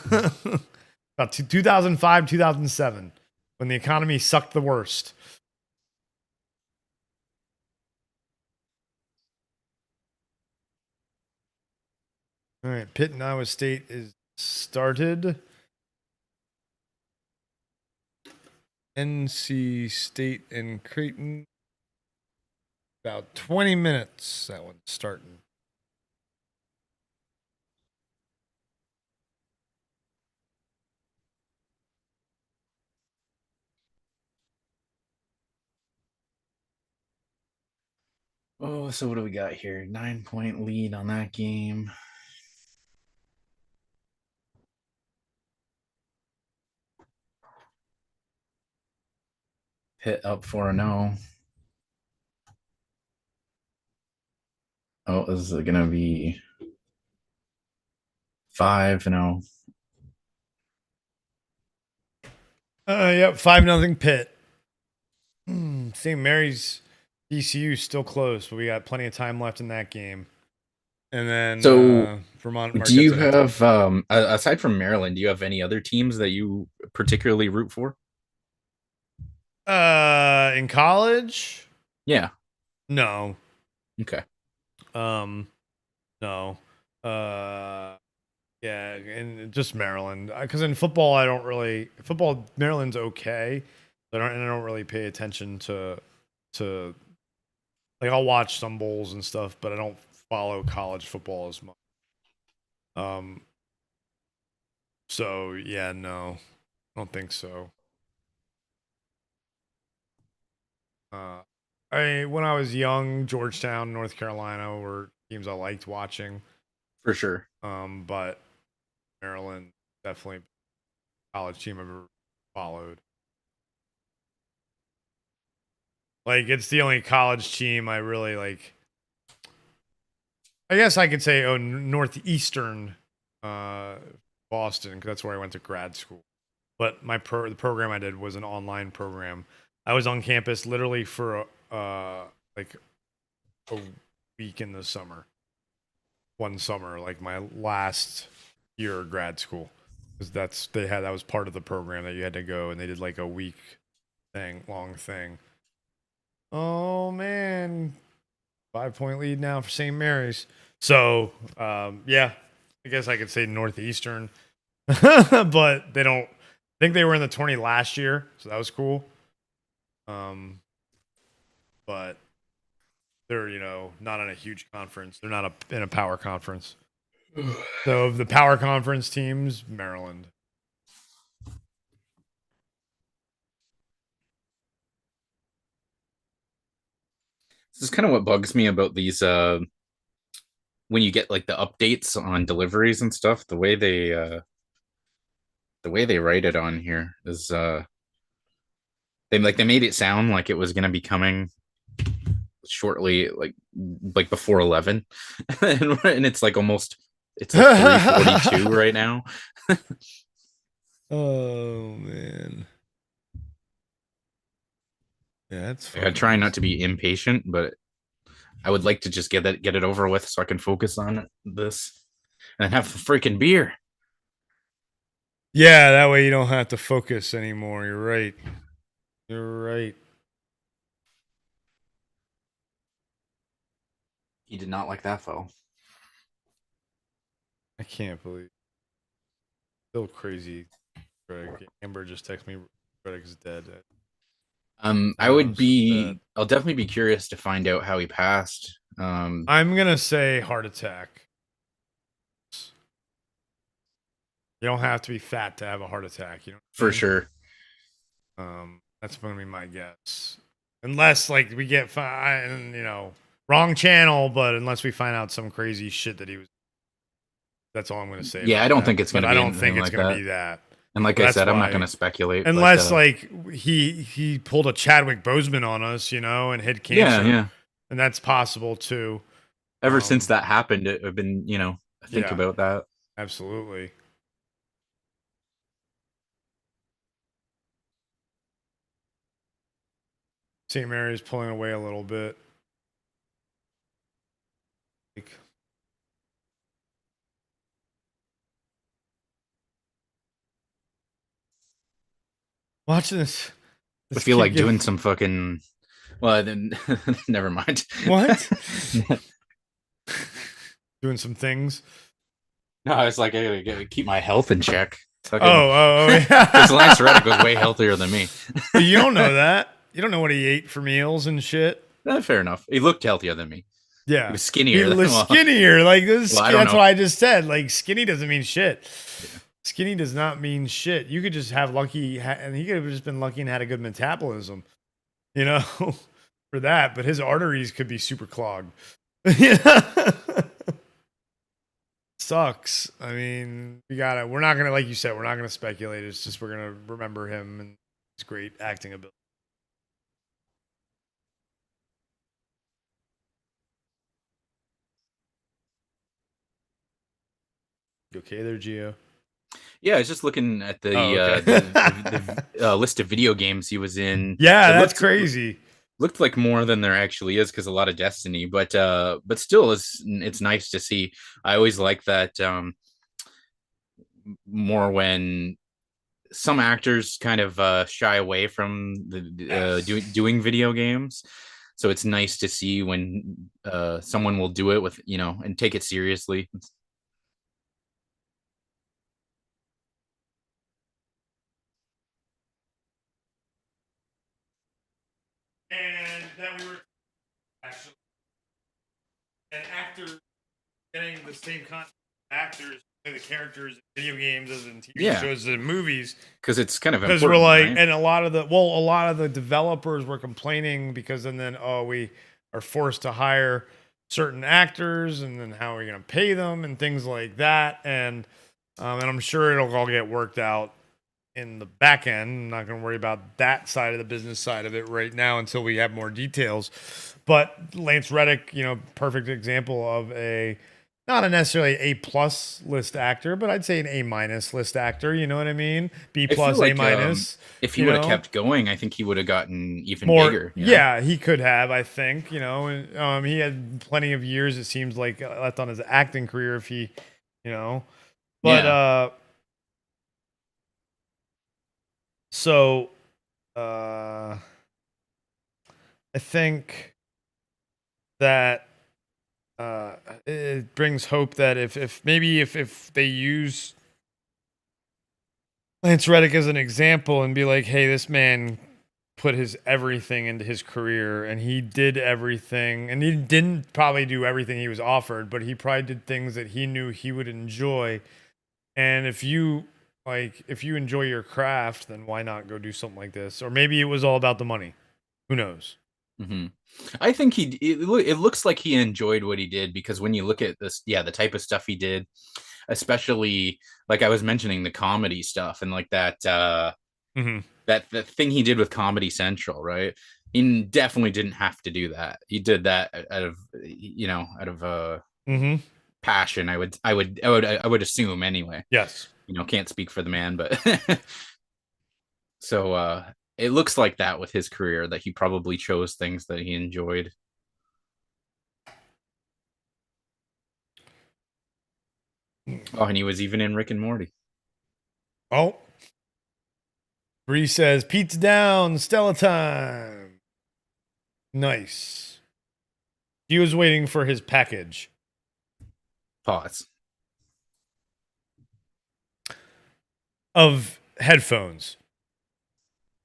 About 2005, 2007, when the economy sucked the worst. All right, Pitt and Iowa State is started. NC State and Creighton. About 20 minutes. That one's starting. Oh, so what do we got here? 9-point lead on that game. Hit up 4-0. Oh, is it gonna be 5-0? Yep, 5-0 Pitt. St. Mary's ECU still close, but we got plenty of time left in that game. And then So, Vermont do you Marquette's at halftime. have aside from Maryland, do you have any other teams that you particularly root for? In college? Yeah. No. Okay. Um, no. Uh, yeah, and just Maryland. Because in football, I don't really football. Maryland's okay, but I don't really pay attention to like I'll watch some bowls and stuff, but I don't follow college football as much. Um, so yeah, no, I don't think so. When I was young, Georgetown, North Carolina were teams I liked watching. For sure. But Maryland definitely college team I've ever followed. Like it's the only college team I really like. I guess I could say Northeastern Boston, because that's where I went to grad school. But the program I did was an online program. I was on campus literally for like a week in the summer. One summer, like my last year of grad school, because that was part of the program that you had to go, and they did like a week long thing. Oh man, 5-point lead now for St. Mary's. So yeah, I guess I could say Northeastern, but they don't. I think they were in the 20 last year, so that was cool. But they're not in a huge conference. They're not in a power conference. So of the power conference teams, Maryland. This is kind of what bugs me about these when you get like the updates on deliveries and stuff, the way they write it on here is they made it sound like it was going to be coming shortly, like before 11 and it's like almost it's like 3:42 right now. Oh man. Yeah, that's I try not to be impatient, but I would like to just get it over with so I can focus on this and have the freaking beer. Yeah, that way you don't have to focus anymore. You're right. You're right. He did not like that foul. I can't believe. Still crazy. Greg. Amber just texted me. Greg's dead. I'll definitely be curious to find out how he passed. I'm gonna say heart attack. You don't have to be fat to have a heart attack. For sure. That's gonna be my guess. Unless like we get wrong channel, but unless we find out some crazy shit that he was. That's all I'm gonna say. Yeah, I don't think it's gonna. I don't think it's gonna be that. And like I said, I'm not gonna speculate unless he pulled a Chadwick Boseman on us, and hid cancer. Yeah, and that's possible too. Ever since that happened, I've been think about that. Absolutely. St. Mary's pulling away a little bit. Watching this I feel like doing some fucking. Well, then never mind. What? Doing some things. No, I was like, I gotta keep my health in check. Fucking, yeah. Because Lance Reddick was way healthier than me. You don't know that. You don't know what he ate for meals and shit. Fair enough. He looked healthier than me. Yeah, he was skinnier. He was skinnier. Like this. Well, that's what I just said. Like skinny doesn't mean shit. Yeah. Skinny does not mean shit. You could just have lucky, and he could have just been lucky and had a good metabolism, for that. But his arteries could be super clogged. Sucks. I mean, we're not gonna, like you said, we're not gonna speculate. It's just we're gonna remember him and his great acting ability. You okay there, Gio? Yeah, I was just looking at the list of video games he was in. Yeah, that's crazy. Looked like more than there actually is because a lot of Destiny, but still, it's nice to see. I always like that more when some actors kind of shy away from doing video games. So it's nice to see when someone will do it with and take it seriously. And that we were actually an actor getting the same kind of actors the characters in video games as in TV Yeah. shows and movies. Because it's kind of Because important, we're like, right? and a lot of the developers were complaining because then we are forced to hire certain actors, and then how are we going to pay them and things like that, and I'm sure it'll all get worked out in the back end. I'm not going to worry about that side of the business side of it right now until we have more details. But Lance Reddick, perfect example of not a necessarily A+ list actor, but I'd say an A- list actor. You know what I mean? B+, I feel like, A-. if he would have kept going, I think he would have gotten even more bigger. Yeah, he could have, I think. And, he had plenty of years, it seems like, left on his acting career if he, but Yeah. so I think that it brings hope that if they use Lance Reddick as an example and be like, hey, this man put his everything into his career, and he did everything, and he didn't probably do everything he was offered, but he probably did things that he knew he would enjoy. And if you enjoy your craft, then why not go do something like this? Or maybe it was all about the money. Who knows? Mm-hmm. I think it looks like he enjoyed what he did, because when you look at this, the type of stuff he did, especially like I was mentioning, the comedy stuff and like that that thing he did with Comedy Central, right? He definitely didn't have to do that. He did that out of passion. I would assume anyway. Yes. Can't speak for the man, but so it looks like that with his career, that he probably chose things that he enjoyed. Oh, and he was even in Rick and Morty. Oh. Bree says, pizza down, Stella time. Nice. He was waiting for his package. Pause. Of headphones.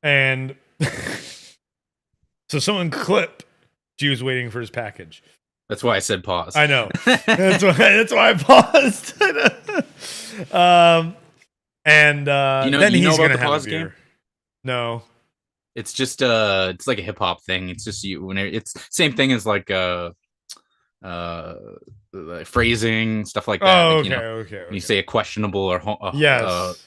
And so someone clip, she was waiting for his package. That's why I said pause. I know. That's why I paused. And then he's gonna have a beer. No. It's just it's like a hip hop thing. It's just it's same thing as like phrasing, stuff like that. Oh, like, okay. When you say a questionable or yes,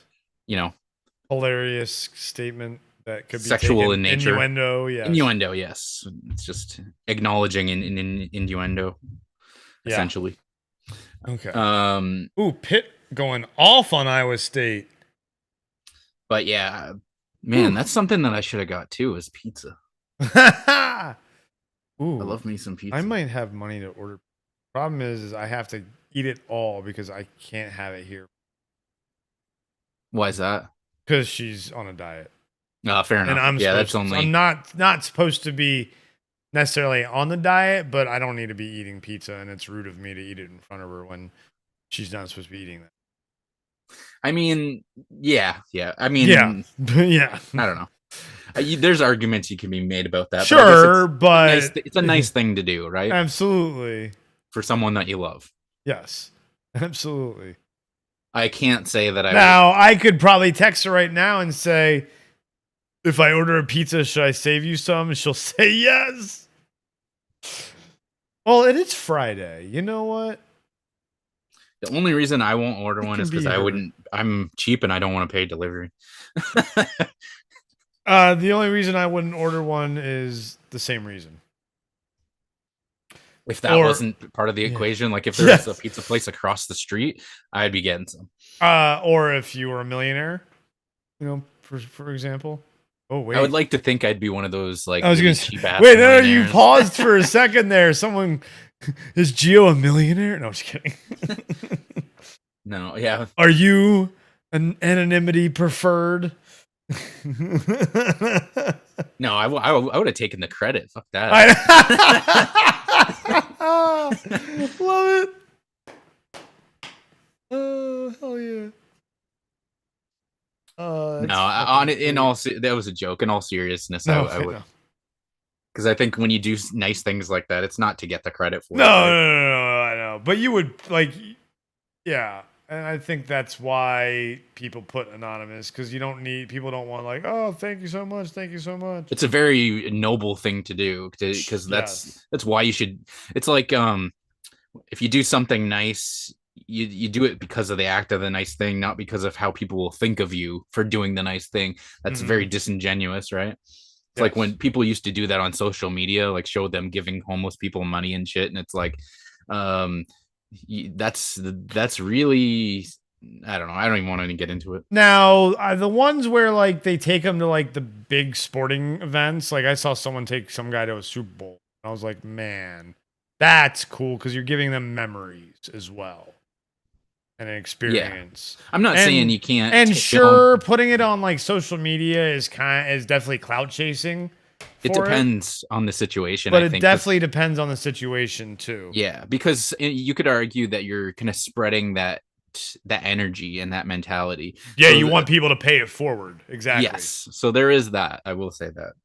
hilarious statement that could be sexual in nature. Innuendo, yes. Innuendo, yes. It's just acknowledging in innuendo, essentially. Okay. Ooh, Pitt going off on Iowa State. But yeah, man, that's something that I should have got too, is pizza. Ooh, I love me some pizza. I might have money to order. Problem is I have to eat it all because I can't have it here. Why is that? Because she's on a diet. Fair enough. And I'm not supposed to be necessarily on the diet, but I don't need to be eating pizza, and it's rude of me to eat it in front of her when she's not supposed to be eating that. I mean, yeah. I mean, yeah. I don't know. There's arguments you can be made about that. Sure, but it's a nice thing to do, right? Absolutely. For someone that you love. Yes, absolutely. I can't say that I could probably text her right now and say, if I order a pizza, should I save you some? And she'll say yes. Well, it is Friday. You know what? The only reason I won't order one is because I'm cheap and I don't want to pay delivery. The only reason I wouldn't order one is the same reason. If that wasn't part of the equation, like if there was a pizza place across the street, I'd be getting some. Or if you were a millionaire, for example. Oh, wait. I would like to think I'd be one of those, like, I was going to say, wait, no, you paused for a second there. Someone, is Gio a millionaire? No, I'm just kidding. No, yeah. Are you an anonymity preferred? No, I would have taken the credit. Fuck that. Love it. Oh, hell yeah. No, that was a joke. In all seriousness, I would, because I think when you do nice things like that, it's not to get the credit for it. No, I know. But you would, like, yeah. And I think that's why people put anonymous, because people don't want like, oh, thank you so much, thank you so much. It's a very noble thing to do because Yes. that's why you should. It's like if you do something nice, you do it because of the act of the nice thing, not because of how people will think of you for doing the nice thing. That's very disingenuous, right? It's like when people used to do that on social media, like show them giving homeless people money and shit, and it's like, um, that's really, I don't know. I don't even want to get into it. Now, the ones where like they take them to like the big sporting events, like I saw someone take some guy to a Super Bowl. I was like, man, that's cool because you're giving them memories as well and an experience. I'm not saying you can't. And sure, putting it on like social media is definitely clout chasing. It depends on the situation, but I it think, definitely depends on the situation too. Yeah, because you could argue that you're kind of spreading that energy and that mentality. Yeah, so you want people to pay it forward. Exactly. Yes. So there is that. I will say that.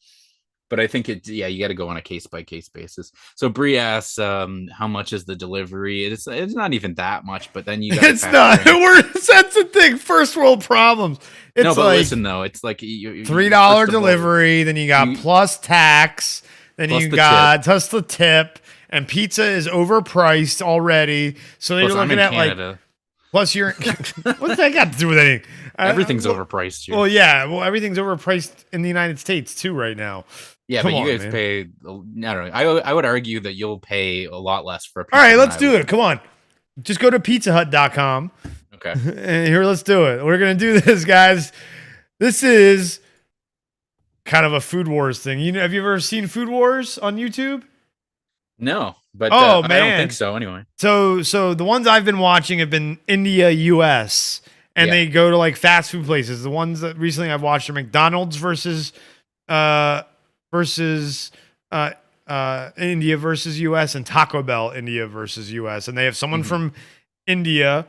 But I think you got to go on a case by case basis. So Bree asks, how much is the delivery? It's not even that much, but then you it's not. That's the thing. First world problems. It's no, but like, listen though, it's like $3 delivery, then you got plus tax, then you got plus the tip, and pizza is overpriced already. So you're looking at Canada. Like plus you're what's that got to do with anything? Everything's overpriced here. Well, yeah, everything's overpriced in the United States too right now. Yeah, Come but you guys pay. I don't know. I would argue that you'll pay a lot less for a pizza. All right, let's do it. Come on. Just go to pizzahut.com. Okay. And here, let's do it. We're going to do this, guys. This is kind of a Food Wars thing. Have you ever seen Food Wars on YouTube? No, but I don't think so anyway. So the ones I've been watching have been India, US, and they go to like fast food places. The ones that recently I've watched are McDonald's versus India versus US, and Taco Bell India versus US, and they have someone from India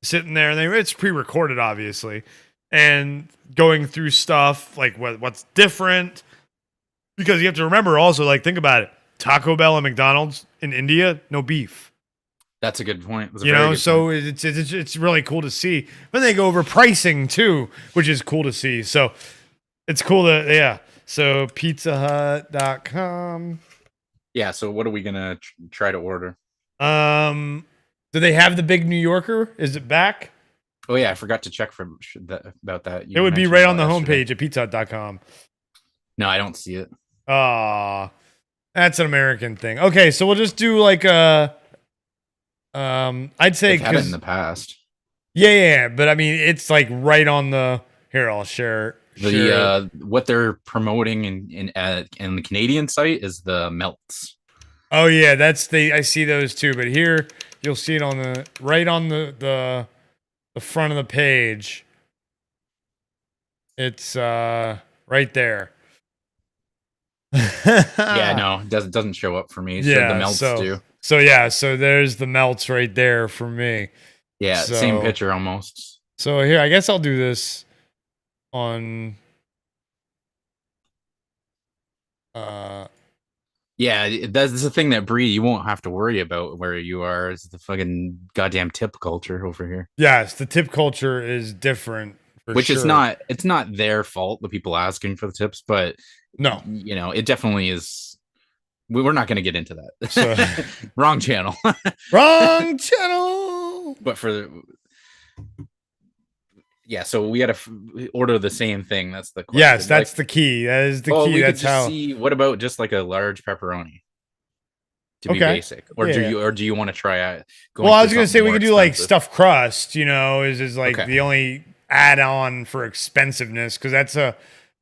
sitting there, and it's pre-recorded obviously, and going through stuff like what's different, because you have to remember also, like, think about it, Taco Bell and McDonald's in India, no beef. That's a good point. So it's really cool to see. But they go over pricing too, which is cool to see. So it's cool to So pizzahut.com. Yeah, so what are we going to try to order? Do they have the big New Yorker? Is it back? Oh, yeah, I forgot to check about that. It would be right on the homepage at pizzahut.com. No, I don't see it. That's an American thing. Okay, so we'll just do like a I'd say They've had it in the past. Yeah, but I mean it's like right on the here, I'll share what they're promoting in the Canadian site is the melts. Oh yeah, I see those too, but here you'll see it on right on the front of the page. It's right there. Yeah, no, it doesn't show up for me. Yeah, the melts do. So there's the melts right there for me. Yeah, same picture almost. So here, I guess I'll do this on yeah, that's the thing that Bree, you won't have to worry about where you are. Is the fucking goddamn tip culture over here. Yes, the tip culture is different. Which is not, it's not their fault, the people asking for the tips, but no, it definitely is. We're not going to get into that. So, wrong channel. Wrong channel. But so we got to order the same thing. That's the question. Yes, that's the key. That is the key. That's how. What about just like a large pepperoni? To be basic, or do you want to try out? Well, I was going to say we could do like stuffed crust. Is like the only add-on for expensiveness, because that's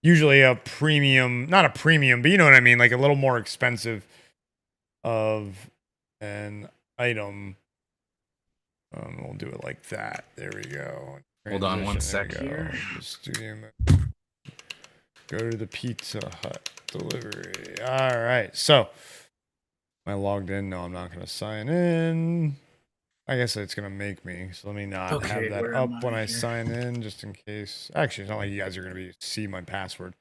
usually a premium, not a premium, but you know what I mean, like a little more expensive of an item. We'll do it like that. There we go. Hold on one sec here. Go to the Pizza Hut delivery. All right. So am I logged in? No, I'm not going to sign in. I guess it's going to make me. So let me not have that up when I sign in, just in case. Actually, it's not like you guys are going to see my password.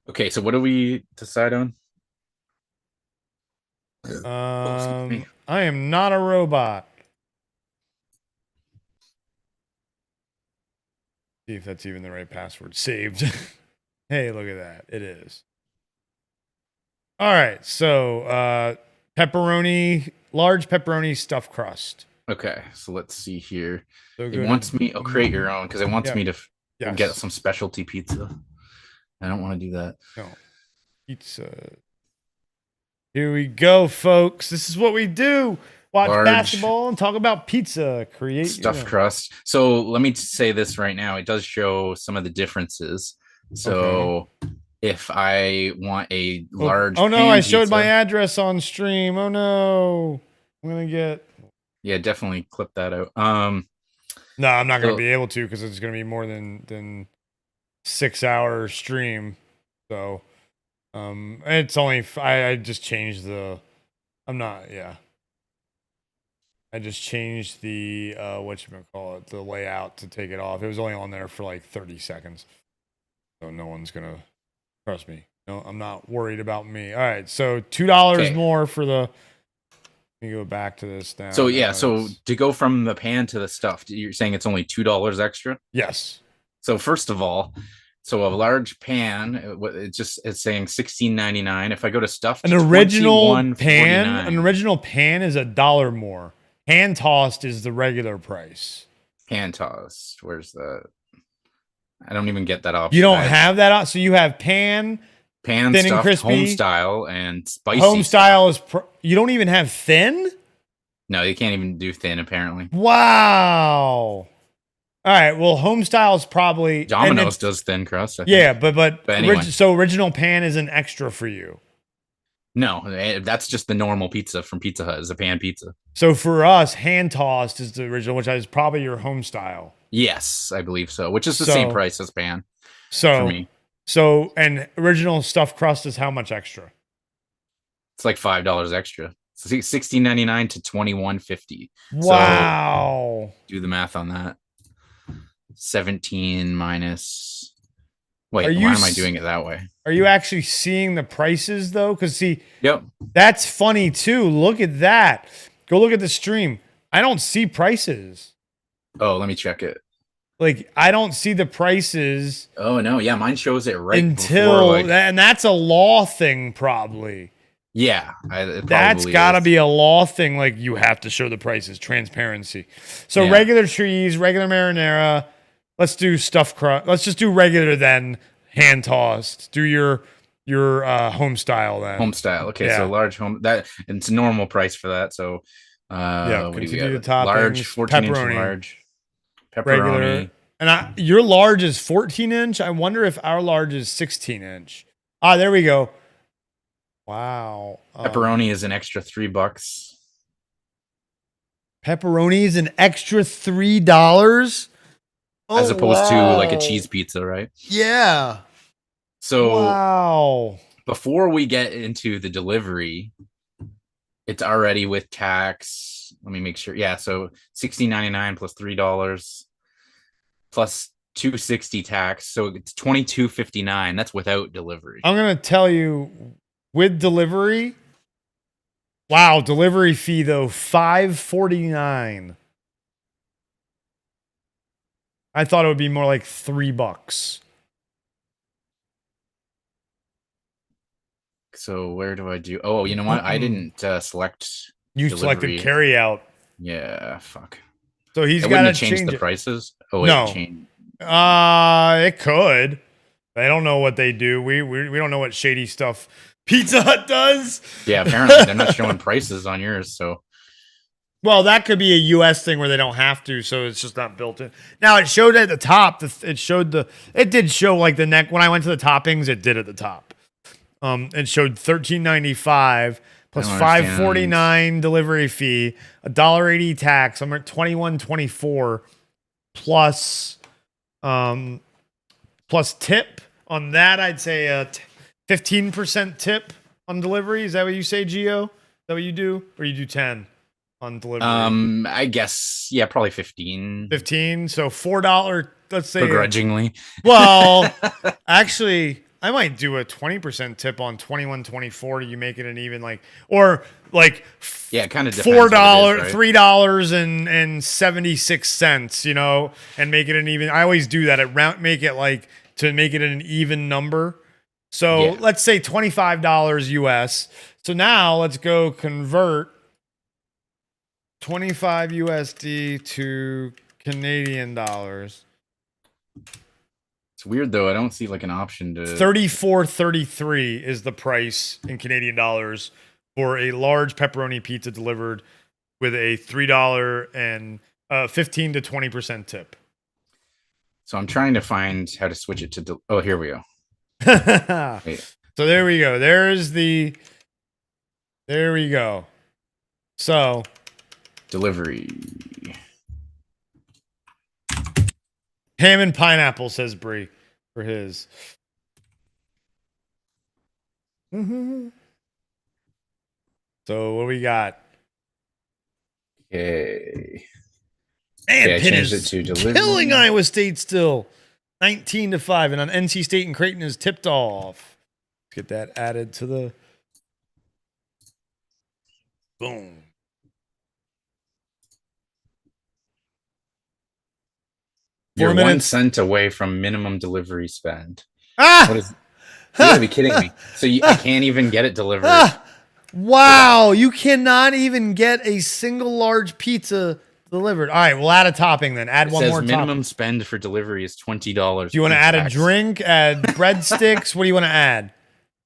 Okay, so what do we decide on? Me. I am not a robot. See if that's even the right password. Saved. Hey, look at that. It is. All right. So, pepperoni, large pepperoni stuffed crust. Okay, so let's see here. So It go wants to me. Oh, create your own because it wants yeah, me to yes. get some specialty pizza. I don't want to do that. No. Pizza. Here we go, folks. This is what we do. Watch Large basketball and talk about pizza. Create your stuffed own. crust. So let me say this right now. It does show some of the differences. So if I want a large Oh no, pan I showed pizza, my address on stream. Oh no. I'm gonna get yeah, definitely clip that out. No, I'm not gonna So be able to because it's gonna be more than 6 hour stream. So it's only I just changed the I'm not yeah. I just changed the what you gonna call it, the layout to take it off. It was only on there for like 30 seconds. So no one's gonna trust me. No, I'm not worried about me. All right, so $2 more for the. Let me go back to this now. So yeah, so to go from the pan to the stuffed, you're saying it's only $2 extra? Yes. So first of all, so a large pan, it's saying $16.99. If I go to stuffed, An original pan is $1 more. Hand tossed is the regular price. Hand tossed. Where's the? I don't even get that option. You don't have that. So you have pan thin stuffed, and crispy, home style, and spicy. Home style is you don't even have thin. No, you can't even do thin apparently. Wow. All right. Well, home style is probably Domino's does thin crust. I think. Yeah, but anyway. So original pan is an extra for you. No, that's just the normal pizza from Pizza Hut. Is a pan pizza. So for us, hand tossed is the original, which is probably your home style. Yes, I believe so. Which is the same price as pan. So for me. So and original stuffed crust is how much extra? It's like $5 extra. $16.99 to $21.50. Wow. So do the math on that. 17 minus. Wait, why am I doing it that way? Are you actually seeing the prices though? Because see, yep, that's funny too. Look at that. Go look at the stream. I don't see prices. Oh, let me check it. Like I don't see the prices. Oh no, yeah, mine shows it right until and that's a law thing probably. Yeah, that's got to be a law thing. Like you have to show the prices, transparency. So regular cheese, regular marinara. Let's do stuffed crust. Let's just do regular then, hand tossed. Do your home style then. Home style. Okay, so large home. That it's normal price for that. So what do you got? Large, 14-inch large. Pepperoni. Regular. And your large is 14-inch. I wonder if our large is 16-inch. Ah, there we go. Wow. Pepperoni is an extra $3. Pepperoni is an extra $3? As opposed to like a cheese pizza, right? Yeah. So before we get into the delivery, it's already with tax. Let me make sure. Yeah, so $16.99 plus $3 plus $2.60 tax. So it's $22.59. That's without delivery. I'm gonna tell you, with delivery. Wow, delivery fee though, $5.49. I thought it would be more like $3. So where do I do? Oh, you know what? I didn't select. You selected carry out. Yeah, fuck. So he's got to change the prices. Oh, no. It could. They don't know what they do. We don't know what shady stuff Pizza Hut does. Yeah, apparently they're not showing prices on yours. So. Well, that could be a U.S. thing where they don't have to, so it's just not built in. Now, it showed at the top. It did show like the neck. When I went to the toppings, it did at the top. It showed $13.95 plus $5.49 delivery fee, $1.80 tax. I'm at $21.24 plus tip on that. I'd say a 15% tip on delivery. Is that what you say, Gio? Is that what you do, or you do 10? On delivery. I guess probably 15. 15. So $4. Let's say begrudgingly. Well, actually, might do a 20% tip on 21.24. You make it an even or like Yeah, it kind of $4, $3.76, and make it an even. I always do that make it to make it an even number. So let's say $25 US. So now let's go convert 25 USD to Canadian dollars. It's weird though. I don't see like an option to 34.33 is the price in Canadian dollars for a large pepperoni pizza delivered with a $3 and 15 to 20% tip. So I'm trying to find how to switch it to. Oh, here we go. Wait. So there we go. There we go. So delivery. Ham and pineapple, says Bree, for his. So what we got? Okay. Man, I Pitt changed is it to delivery. killing Iowa State still. 19-5. And on NC State and Creighton is tipped off. Let's get that added to the. Boom. You're 1 cent away from minimum delivery spend. Ah! You gotta be kidding me. So I can't even get it delivered. Wow. You cannot even get a single large pizza delivered. All right, we'll add a topping then. Add one more minimum topping. spend for delivery is $20. Do you want to add a drink, add breadsticks? What do you want to add?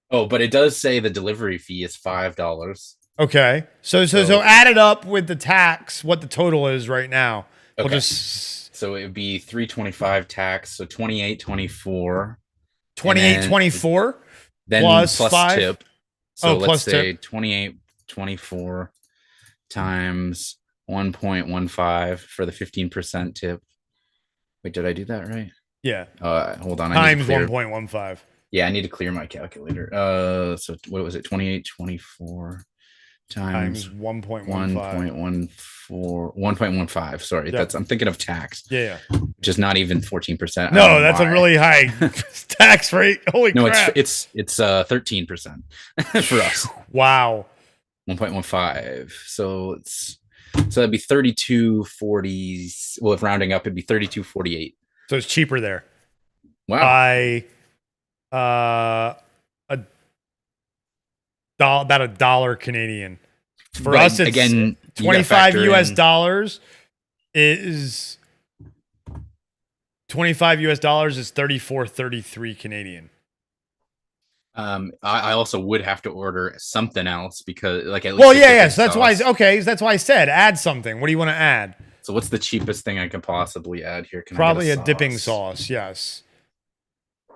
Oh, but it does say the delivery fee is $5. Okay. So add it up with the tax, what the total is right now. Okay. We'll just So it would be $3.25 tax, so $28.24. $28.24 then plus plus 5 tip. So let's say tip. $28.24 times 1.15 for the 15% tip. Wait, did I do that right? Yeah. Hold on. Times 1.15. Yeah, I need to clear my calculator. So what was it? 28.24 times 1.15. Sorry, Yep. I'm thinking of tax. Yeah. Which is not even 14%. No, that's a really high tax rate. Holy crap. No, it's 13% for us. Wow. 1.15. So that'd be 32.40. Well, if rounding up, it'd be 32.48. So it's cheaper there. Wow. By about $1 Canadian. For us, it's again 25 US dollars is 25 US dollars is 34.33 Canadian. I also would have to order something else because at least So that's why I said add something. What do you want to add? So what's the cheapest thing I can possibly add here? Probably a dipping sauce. Yes.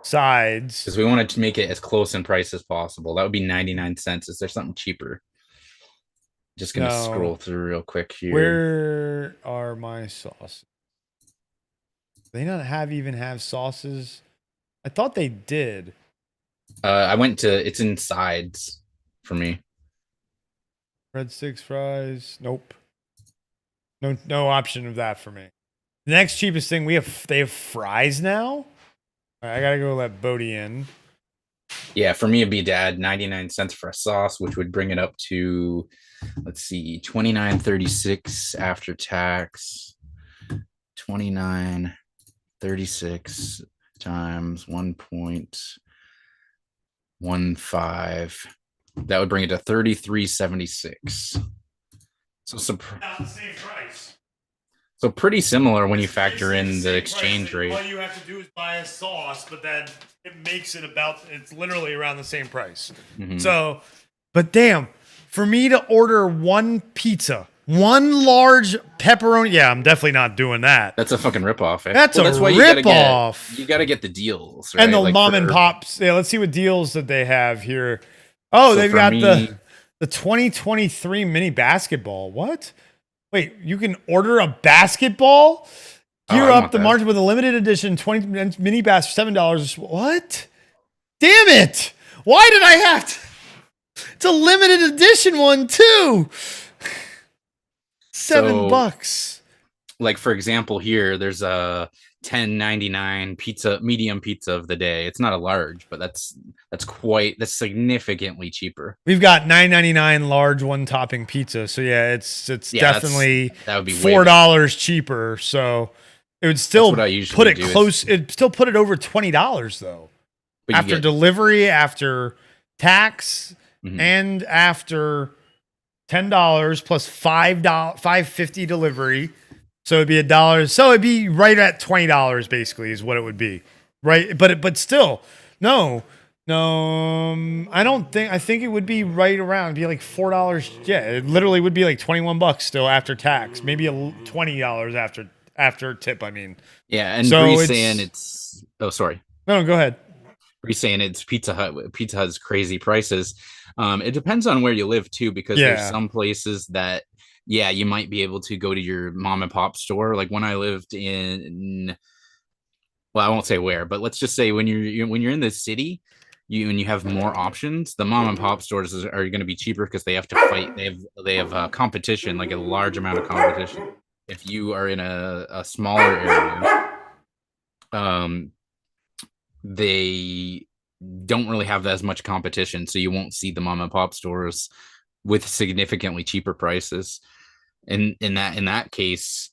Sides, because we want to make it as close in price as possible. That would be 99 cents. Is there something cheaper? Just gonna scroll through real quick here. Where are my sauces? They not have sauces? I thought they did. I went to it's in sides for me. Breadsticks, fries. Nope. No option of that for me. The next cheapest thing they have fries now. All right, I gotta go let Bodie in. Yeah, for me it'd be 99 cents for a sauce, which would bring it up to, let's see, $29.36 after tax. $29.36 times 1.15. That would bring it to $33.76. So not the same price. So pretty similar when you factor in the exchange rate. All you have to do is buy a sauce, but then it makes it it's literally around the same price. Mm-hmm. So, but damn, for me to order one pizza, one large pepperoni, yeah, I'm definitely not doing that. That's a fucking ripoff. Eh? That's a ripoff. You gotta get the deals, right? And the mom and pops. Yeah, let's see what deals that they have here. Oh, they've got the 2023 mini basketball. What? Wait, you can order a basketball? Gear up the March with a limited edition 20 mini bass for $7. What? Damn it! Why did I have to? It's a limited edition one too. $7. Like for example, here there's a 10.99 pizza, medium pizza of the day. It's not a large, but that's significantly cheaper. We've got $9.99 large one topping pizza. So yeah, it's Yeah, definitely that would be way better. $4 cheaper. So it would That's still what I put usually it do. close. It'd still put it over $20 though. But you After get delivery, after tax, mhm. and after $10 plus $5.50 delivery. So it'd be $1. So it'd be right at $20 basically is what it would be. Right. But still, no. I don't think, I think it would be right around, be like $4. Yeah, it literally would be like $21 still after tax, maybe $20 after tip. I mean, Yeah, and so Bree's it's saying it's sorry. no, go ahead. Bree's saying it's Pizza Hut. Pizza Hut's crazy prices. It depends on where you live too, because there's Yeah. some places that yeah, you might be able to go to your mom and pop store. Like when I lived in, well, I won't say where, but let's just say when you're in the city, you have more options. The mom and pop stores are going to be cheaper because they have to fight. They have competition, like a large amount of competition. If you are in a smaller area, um, they don't really have as much competition, so you won't see the mom and pop stores with significantly cheaper prices. And in that case,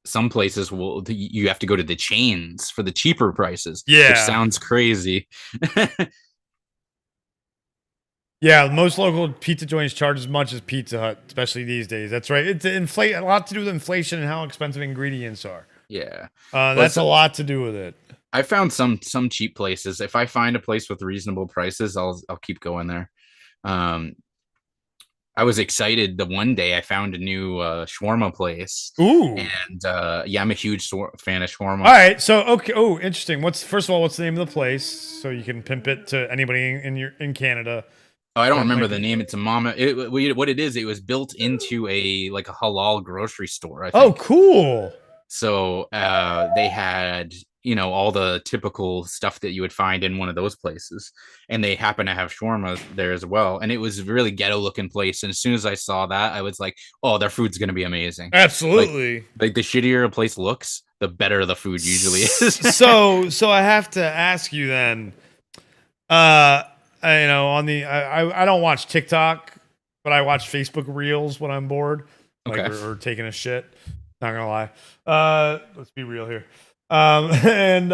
some places you have to go to the chains for the cheaper prices, which Yeah. sounds crazy. Yeah, most local pizza joints charge as much as Pizza Hut, especially these days. That's right. It's a lot to do with inflation and how expensive ingredients are. Yeah, That's a lot to do with it. I found some cheap places. If I find a place with reasonable prices, I'll keep going there. Um, I was excited the one day I found a new shawarma place. Ooh. And yeah, I'm a huge fan of shawarma. All right. So okay. Oh, interesting. First of all, what's the name of the place so you can pimp it to anybody in Canada? Oh, I don't remember the name. It's a mama. What it is, it was built into a halal grocery store, I think. Oh, cool. So they had all the typical stuff that you would find in one of those places, and they happen to have shawarma there as well. And it was a really ghetto looking place. And as soon as I saw that, I was like, "Oh, their food's gonna be amazing." Absolutely. Like the shittier a place looks, the better the food usually is. So I have to ask you then. On the I don't watch TikTok, but I watch Facebook Reels when I'm bored, like Okay. or taking a shit. Not gonna lie. Let's be real here. And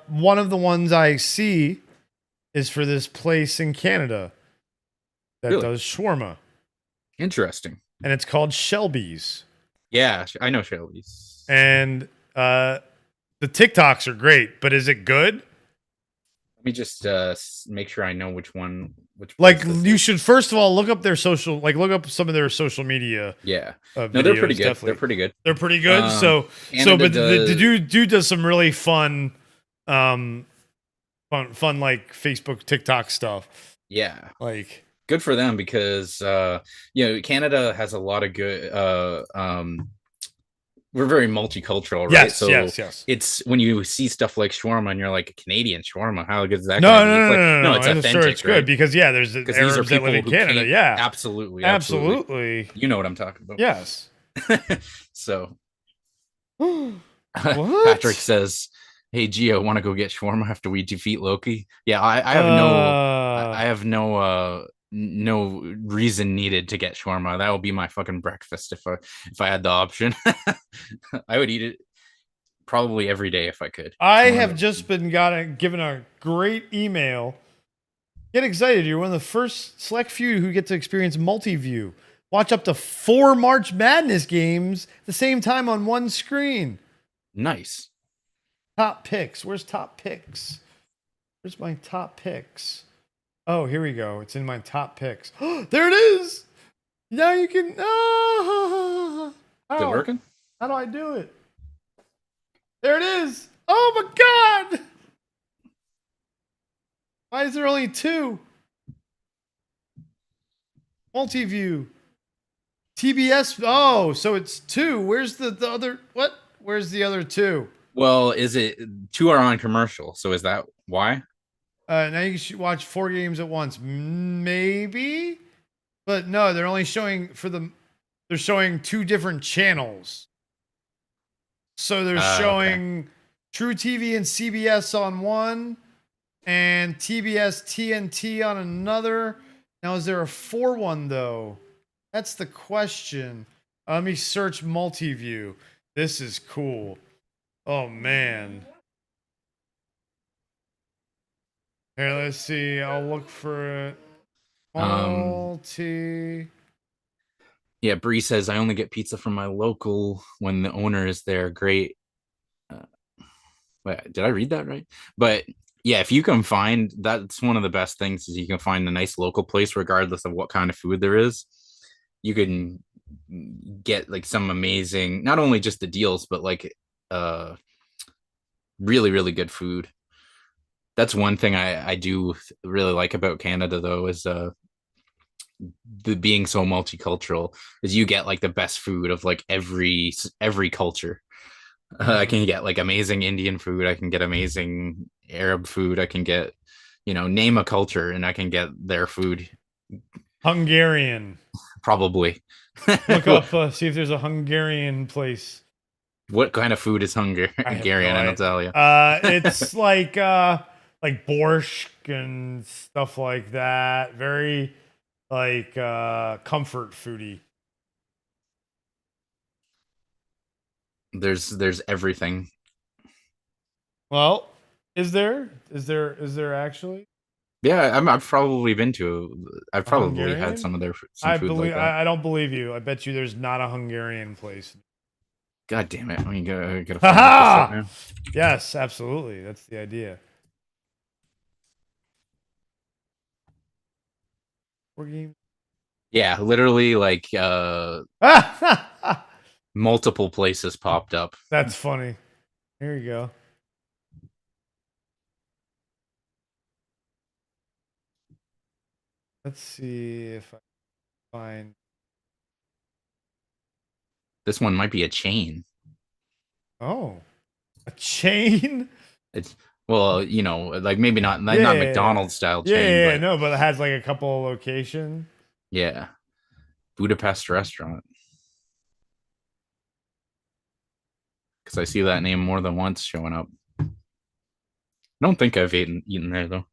one of the ones I see is for this place in Canada that Really? does shawarma, Interesting. and it's called Shelby's. Yeah, I know Shelby's. And the TikToks are great, but is it good? Let me just make sure I know which one. Like you should first of all look up their social, like look up some of their social media. Yeah, no, they're pretty good. Definitely. They're pretty good. They're pretty good. But the dude does some really fun like Facebook, TikTok stuff. Yeah, like good for them because Canada has a lot of good. We're very multicultural, right? Yes. It's when you see stuff like shawarma and you're like, Canadian shawarma, how good is that? No, it's authentic. Sure, it's good because there's Arabs that live in Canada. Yeah, absolutely. You know what I'm talking about. Yes. So, Patrick says, "Hey, Gio, want to go get shawarma after we defeat Loki?" Yeah, I have no reason needed to get shawarma. That would be my fucking breakfast if I had the option. I would eat it probably every day if I could. I have just been given a great email. Get excited! You're one of the first select few who get to experience multi-view. Watch up to 4 March Madness games at the same time on one screen. Nice. Top picks. Where's top picks? Where's my top picks? Oh, here we go. It's in my top picks. There it is. Now you can. Is it working? How do I do it? There it is. Oh my God. Why is there only 2? Multi-view. TBS. Oh, so it's 2. Where's the other? What? Where's the other 2? Well, is it 2 are on commercial? So is that why? Now you can watch 4 games at once, maybe, but no, they're only showing they're showing 2 different channels. So they're showing True TV and CBS on one, and TBS TNT on another. Now, is there a 4-1 though? That's the question. Let me search multi-view. This is cool. Oh man. Here, let's see. I'll look for it. Multi. Yeah, Bree says I only get pizza from my local when the owner is there. Great. Wait, did I read that right? But yeah, if you can find, that's one of the best things, is you can find a nice local place regardless of what kind of food there is. You can get like some amazing, not only just the deals, but like really, really good food. That's one thing I do really like about Canada though, is the being so multicultural, is you get like the best food of like every culture. I can get like amazing Indian food. I can get amazing Arab food. I can get, name a culture and I can get their food. Hungarian. Probably. Look up, see if there's a Hungarian place. What kind of food is Hungarian? No, I'll tell you. It's like borscht and stuff like that. Very like comfort foodie. There's everything. Well, is there actually? Yeah, I've probably been to. I've probably had Hungarian? some of their I food believe. like that. I don't believe you. I bet you there's not a Hungarian place. God damn it! We gotta find this Ha out now. Yes, absolutely. That's the idea. Yeah, literally like multiple places popped up. That's funny. Here you go. Let's see if I find. This one might be a chain. Oh, a chain? It's well, like maybe not Yeah. McDonald's style Yeah, chain, but no, but it has like a couple of locations. yeah, Budapest restaurant. Because I see that name more than once showing up. I don't think I've eaten there though.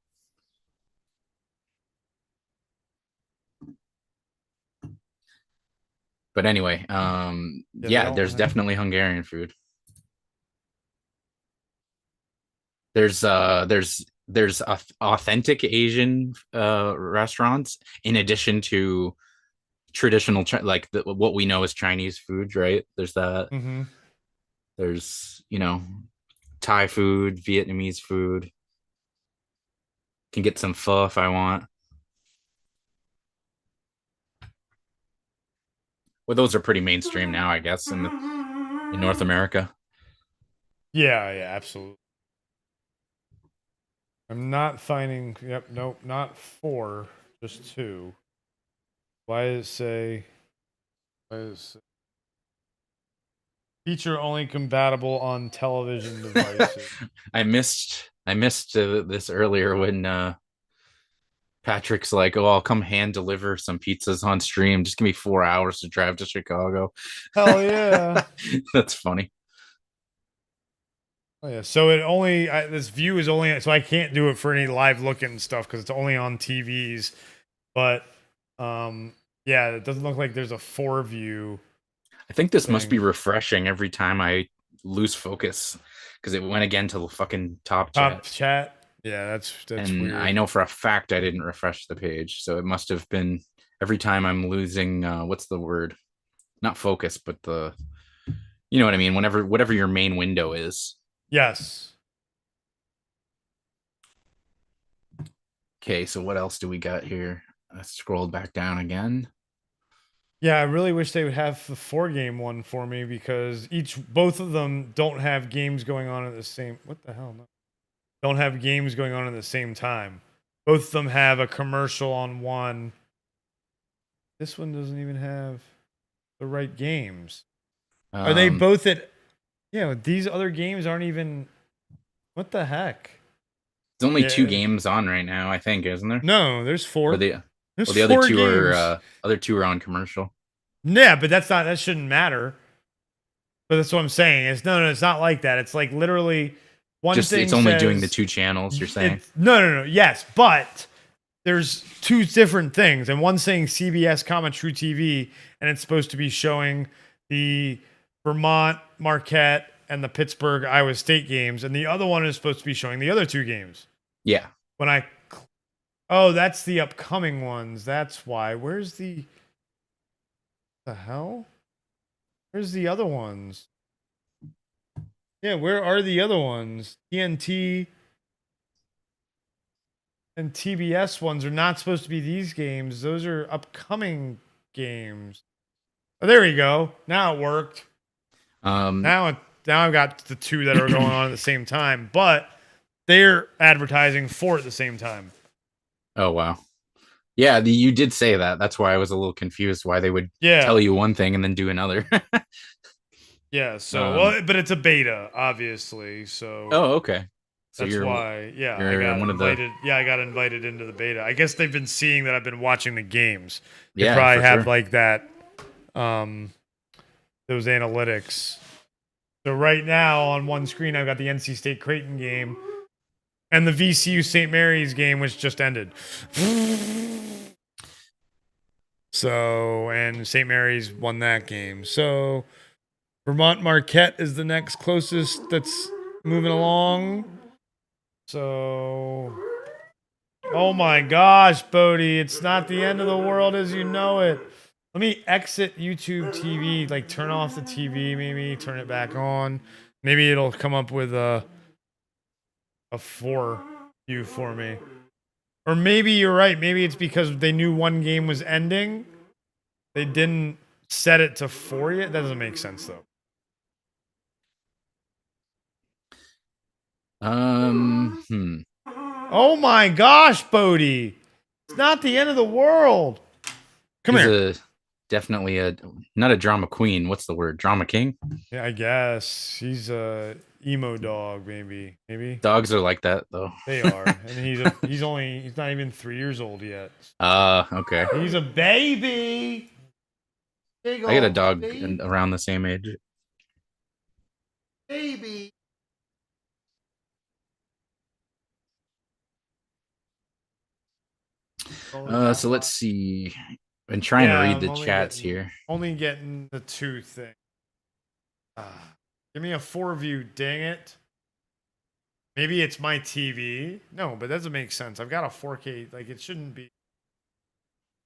But anyway, yeah, there's definitely Hungarian food. There's authentic Asian restaurants in addition to traditional like what we know as Chinese food, right? There's that. Mm-hmm. There's Thai food, Vietnamese food. Can get some pho if I want. Well, those are pretty mainstream now, I guess, in North America. Yeah, absolutely. I'm not finding. Yep, nope, not 4, just 2. Why does it say? Feature only compatible on television devices. I missed this earlier when Patrick's like, "Oh, I'll come hand deliver some pizzas on stream. Just give me 4 hours to drive to Chicago." Hell yeah. That's funny. Oh yeah. So it only this view is only, so I can't do it for any live looking stuff because it's only on TVs. But yeah, it doesn't look like there's a 4 view. I think this must be refreshing every time I lose focus because it went again to the fucking top chat. Yeah, that's and weird. I know for a fact I didn't refresh the page, so it must have been every time I'm losing. What's the word? Not focus, but you know what I mean. Whatever your main window is. Yes. Okay, so what else do we got here? I scrolled back down again. Yeah, I really wish they would have the 4-game one for me because both of them don't have games going on at the same. What the hell? No. Don't have games going on at the same time. Both of them have a commercial on one. This one doesn't even have the right games. Are they both at? Yeah, these other games aren't even. What the heck? There's only 2 games on right now, I think, isn't there? No, there's 4. There's the other 2 games. Other 2 are on commercial. Yeah, but that shouldn't matter. But that's what I'm saying. It's not like that. It's like literally One Just thing it's only doing the says 2 channels, you're saying? no. Yes, but there's 2 different things, and one's saying CBS, True TV, and it's supposed to be showing the Vermont, Marquette, and the Pittsburgh, Iowa State games, and the other one is supposed to be showing the other 2 games. Yeah. Oh, that's the upcoming ones. That's why. Where's the hell? Where's the other ones? Yeah, where are the other ones? TNT and TBS ones are not supposed to be these games. Those are upcoming games. Oh, there we go. Now it worked. Now I've got the 2 that are going on at the same time, but they're advertising 4 at the same time. Oh wow. Yeah, you did say that. That's why I was a little confused why they would tell you one thing and then do another. Yeah, so but it's a beta, obviously. So okay. So that's why. Yeah, I got invited into the beta. I guess they've been seeing that I've been watching the games. They Yeah, probably have sure. like that, those analytics. So right now on one screen, I've got the NC State Creighton game and the VCU St. Mary's game, which just ended. So, and St. Mary's won that game. So, Vermont Marquette is the next closest that's moving along. So, oh my gosh, Bodie, it's not the end of the world as you know it. Let me exit YouTube TV, like turn off the TV, maybe turn it back on. Maybe it'll come up with a 4 view for me. Or maybe you're right. Maybe it's because they knew one game was ending. They didn't set it to 4 yet. That doesn't make sense though. Oh my gosh, Bodie. It's not the end of the world. Come here. Definitely not a drama queen. What's the word? Drama king? Yeah, I guess. He's a emo dog, maybe. Dogs are like that though. They are. And he's not even 3 years old yet. Okay. He's a baby. I got a dog around the same age. Baby. So let's see. I'm trying to read the chats here. Only getting the 2 thing. Give me a 4 view, dang it. Maybe it's my TV. No, but that doesn't make sense. I've got a 4K. Like, it shouldn't be.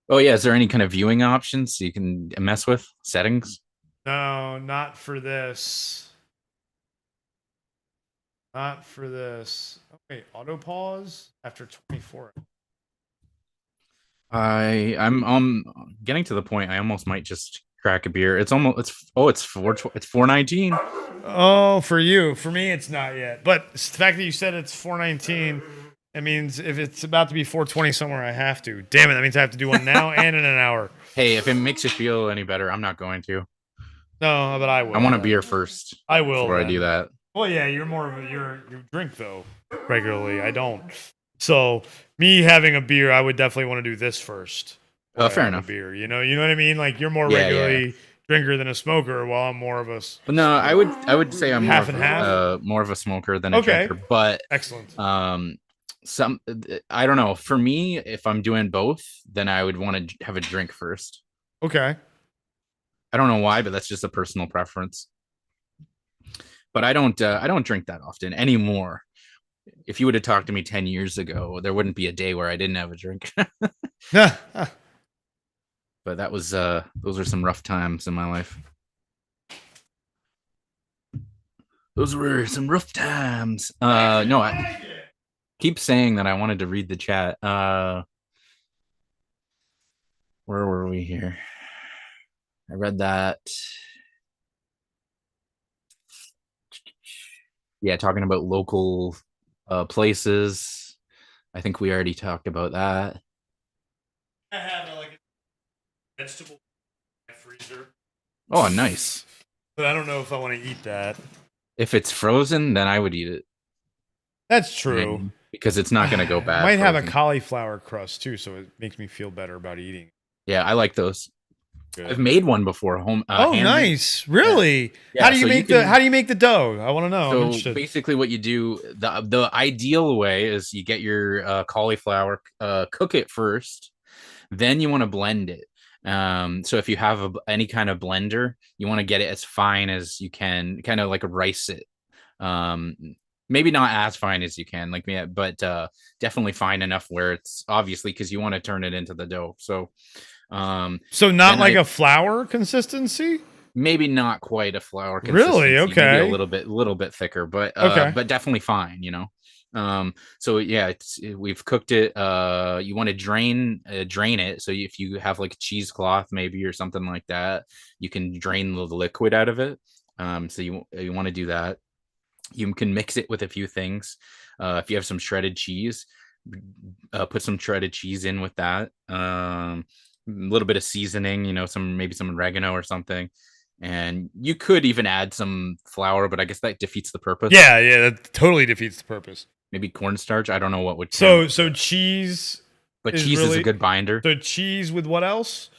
Oh, yeah. Is there any kind of viewing options you can mess with? Settings? No, not for this. Not for this. Oh, wait, auto pause after 24. I'm getting to the point I almost might just crack a beer. It's 419. Oh, for you. For me, it's not yet. But the fact that you said it's 419, it means if it's about to be 420 somewhere, I have to. Damn it, that means I have to do one now and in an hour. Hey, if it makes you feel any better, I'm not going to. No, but I will. I want a beer first. I will before I do that. Well, yeah, you're more of you drink though regularly. I don't. So me having a beer, I would definitely want to do this first. Fair enough. Beer, you know what I mean? Like you're more regularly drinker than a smoker, while I'm more of a. But no, I would say I'm half and half. More of a smoker than a drinker. But excellent. I don't know. For me, if I'm doing both, then I would want to have a drink first. Okay. I don't know why, but that's just a personal preference. But I don't drink that often anymore. If you would have talked to me 10 years ago, there wouldn't be a day where I didn't have a drink. But that was those are some rough times in my life. Those were some rough times. No, I keep saying that I wanted to read the chat. Where were we here? I read that. Yeah, talking about local places. I think we already talked about that. I have like a vegetable in my freezer. Oh, nice. But I don't know if I want to eat that. If it's frozen, then I would eat it. That's true. Because it's not going to go bad. I might have a cauliflower crust too, so it makes me feel better about eating. Yeah, I like those. good. I've made one before. Oh, Handmade. nice. Really? Yeah. How do you So make how do you make the dough? I want to know. I'm So interested. basically, what you do, the ideal way is you get your cauliflower, cook it first, then you want to blend it. So if you have any kind of blender, you want to get it as fine as you can, kind of like rice it. Um, Maybe not as fine as you can, like me, but definitely fine enough where it's obviously because you want to turn it into the dough. So, so not like a flour consistency. maybe not quite a flour consistency. Really? Okay. Maybe a little bit thicker, but Okay. but definitely fine. So yeah, we've cooked it. You want to drain it. So if you have like a cheesecloth maybe or something like that, you can drain the liquid out of it. So you want to do that. You can mix it with a few things. If you have some shredded cheese, put some shredded cheese in with that. A little bit of seasoning, maybe some oregano or something. And you could even add some flour, but I guess that defeats the purpose. Yeah, that totally defeats the purpose. Maybe cornstarch. I don't know what would. So cheese. But cheese is a good binder. So cheese with what else?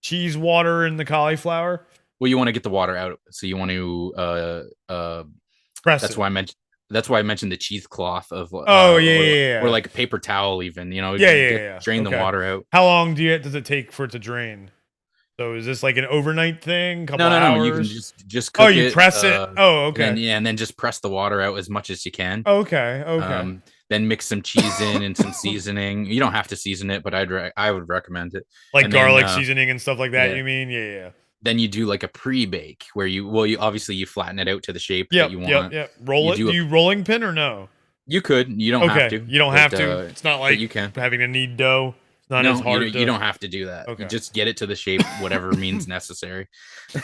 Cheese, water, and the cauliflower. Well, you want to get the water out, so you want to press. That's why I mentioned. That's why I mentioned the cheesecloth of. Or like a paper towel, even. Drain the water out. How long does it take for it to drain? So is this like an overnight thing? No. Hours? You can just cook you press it. Okay. And then just press the water out as much as you can. Okay. Then mix some cheese in and some seasoning. You don't have to season it, but I would recommend it. Like garlic seasoning and stuff like that. You mean? Yeah. Then you do like a pre-bake where you obviously you flatten it out to the shape that you want. Yeah. Roll it. Do you rolling pin or no? You could. You don't have to. You don't have to. It's not like you can having to knead dough. Not as hard. You don't have to do that. Okay. You just get it to the shape, whatever means necessary.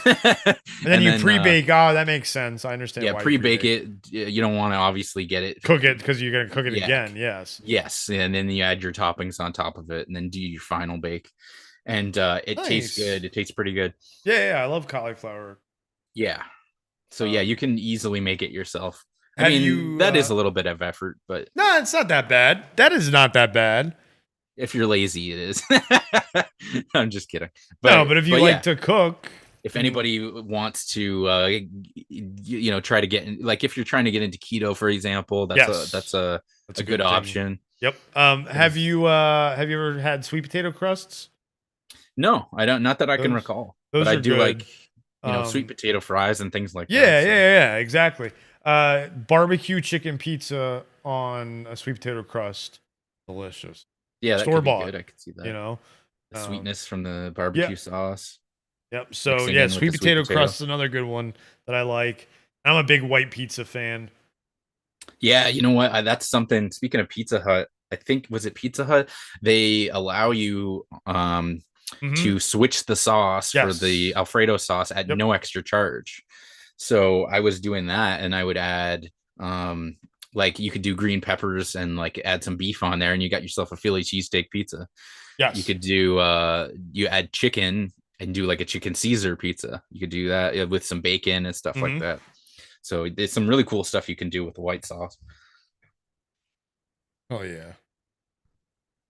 and then you pre-bake. That makes sense. I understand. Yeah, pre-bake it. You don't want to obviously get it. Cook it because you're gonna cook it again. Yes. Yes, and then you add your toppings on top of it, and then do your final bake. And it tastes good. It tastes pretty good. Yeah. I love cauliflower. Yeah. So you can easily make it yourself. That is a little bit of effort, but no, it's not that bad. That is not that bad. If you're lazy, it is. I'm just kidding. But if you like to cook, if anybody wants to, try to get like if you're trying to get into keto, for example, that's a good option. Yep. Have you ever had sweet potato crusts? No, I don't. Not that I can recall. But I do good. Like sweet potato fries and things like that. Yeah, exactly. Barbecue chicken pizza on a sweet potato crust, delicious. Yeah, store bought. Good. I could see that. The sweetness from the barbecue sauce. Yep. So sweet potato crust is another good one that I like. I'm a big white pizza fan. Yeah, you know what? That's something. Speaking of Pizza Hut, I think was it Pizza Hut? They allow you to switch the sauce for the Alfredo sauce at no extra charge. So I was doing that, and I would add like you could do green peppers and like add some beef on there, and you got yourself a Philly cheesesteak pizza. Yes. You could do you add chicken and do like a chicken Caesar pizza. You could do that with some bacon and stuff like that. So there's some really cool stuff you can do with the white sauce. Oh yeah.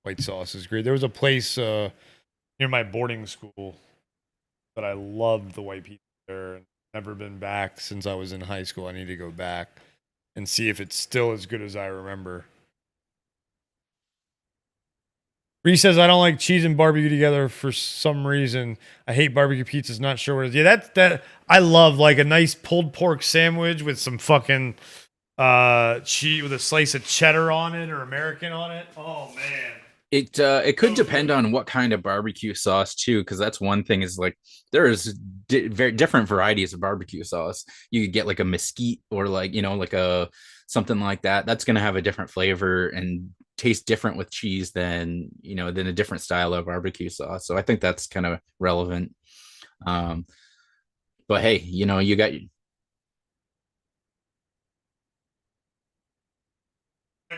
White sauce is great. There was a place near my boarding school that I loved the white pizza there, and never been back since I was in high school. I need to go back and see if it's still as good as I remember. Reese says, I don't like cheese and barbecue together for some reason. I hate barbecue pizzas, not sure what it is. Yeah, that I love like a nice pulled pork sandwich with some fucking cheese with a slice of cheddar on it or American on it. Oh man. It could depend on what kind of barbecue sauce too, because that's one thing is like there is very different varieties of barbecue sauce. You could get like a mesquite or like like a something like that. That's gonna have a different flavor and taste different with cheese than than a different style of barbecue sauce. So I think that's kind of relevant. But hey, you got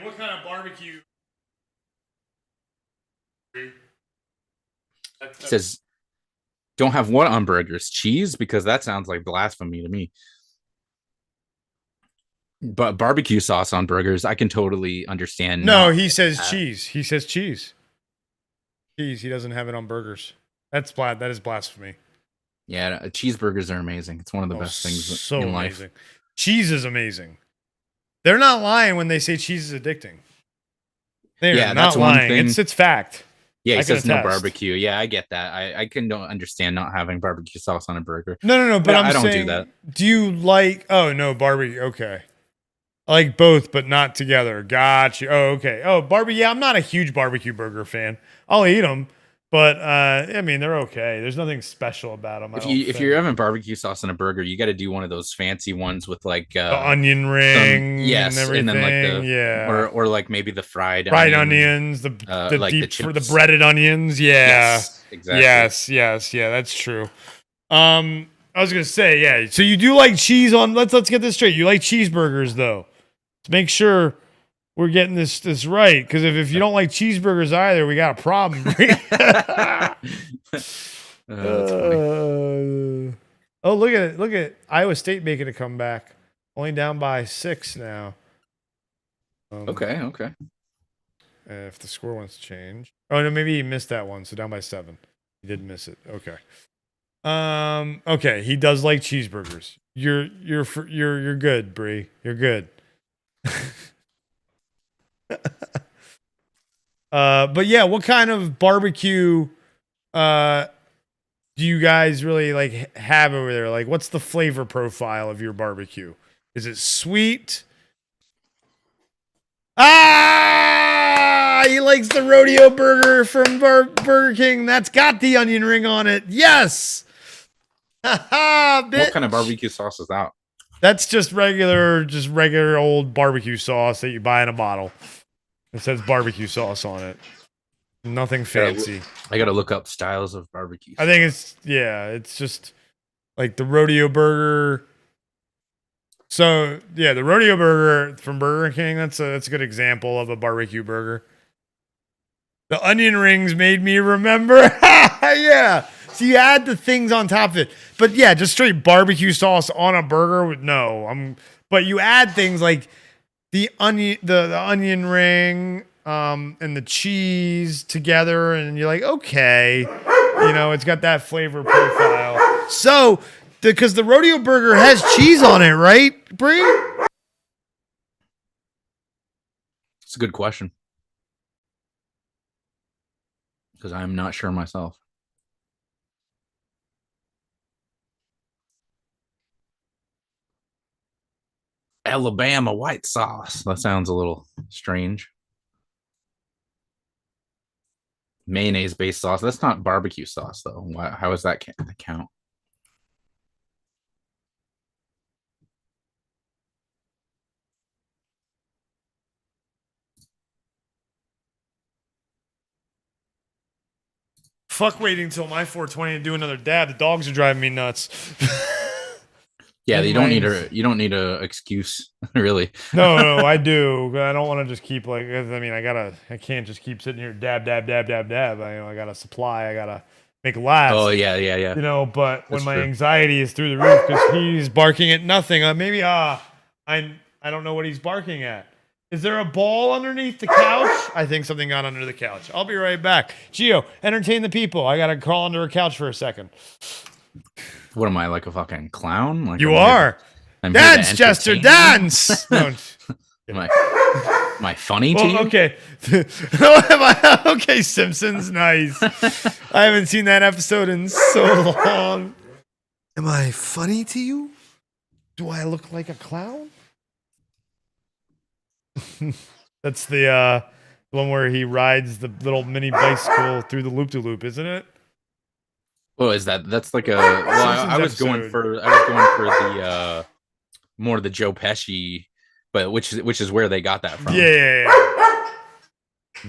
what kind of barbecue? It says don't have what on burgers? Cheese? Because that sounds like blasphemy to me. But barbecue sauce on burgers, I can totally understand. No, he says cheese. He says cheese. Cheese. He doesn't have it on burgers. That is blasphemy. Yeah, cheeseburgers are amazing. It's one of the Oh, best things so in life. amazing. Cheese is amazing. They're not lying when they say cheese is addicting. They are Yeah, that's not one lying. thing. It's fact. Yeah, he I can says no attest. barbecue. Yeah, I get that. I can don't understand not having barbecue sauce on a burger. No. But I'm I don't do saying, that. do you like? Oh no, barbecue. Okay, I like both, but not together. Gotcha. Oh, okay. Oh, barbecue. Yeah, I'm not a huge barbecue burger fan. I'll eat them, but I mean, they're okay. There's nothing special about them. I don't If you're think. having barbecue sauce on a burger, you got to do one of those fancy ones with like The onion some ring and and then like everything. Yeah. or like maybe the fried Fried onions, onions, the like the deep for the chips. breaded onions. Yeah. Yes, exactly. Yes. Yeah, that's true. I was gonna say, yeah. So you do like cheese on? Let's get this straight. You like cheeseburgers though. Let's make sure we're getting this right. Because if you don't like cheeseburgers either, we got a problem. That's funny. Oh, look at it! Look at Iowa State making a comeback. Only down by 6 now. Okay. If the score wants to change. Oh no, maybe he missed that one. So down by 7. He did miss it. Okay. Okay. He does like cheeseburgers. You're good, Bree. You're good. But yeah, what kind of barbecue do you guys really like have over there? Like, what's the flavor profile of your barbecue? Is it sweet? Ah, he likes the rodeo burger from Burger King. That's got the onion ring on it. Yes. What kind of barbecue sauce is that? That's just regular old barbecue sauce that you buy in a bottle. It says barbecue sauce on it. Nothing fancy. I gotta look up styles of barbecue. I think it's just like the rodeo burger. So yeah, the rodeo burger from Burger King. That's a good example of a barbecue burger. The onion rings made me remember. Yeah. So you add the things on top of it, but yeah, just straight barbecue sauce on a burger. No, but you add things like the onion ring, and the cheese together, and you're like, okay, it's got that flavor profile. So, because the rodeo burger has cheese on it, right, Bree? It's a good question because I'm not sure myself. Alabama white sauce. That sounds a little strange. Mayonnaise based sauce. That's not barbecue sauce though. How is that count? Fuck waiting till my 420 to do another dab. The dogs are driving me nuts. Yeah, you don't need a excuse, really. No, I do. I don't want to just keep like. I mean, I can't just keep sitting here dab. I gotta supply. I gotta make laughs. Oh yeah. But when That's my true. anxiety is through the roof because he's barking at nothing. I don't know what he's barking at. Is there a ball underneath the couch? I think something got under the couch. I'll be right back. Gio, entertain the people. I gotta crawl under a couch for a second. What am I, like a fucking clown? Like You are. Dance, Chester, entertain you? dance. No. Am I funny to you? Okay. Okay, Simpsons. Nice. I haven't seen that episode in so long. Am I funny to you? Do I look like a clown? That's the one where he rides the little mini bicycle through the loop-de-loop, isn't it? Oh, is that's like a? Well, I was going for the more the Joe Pesci, but which is where they got that from. Yeah.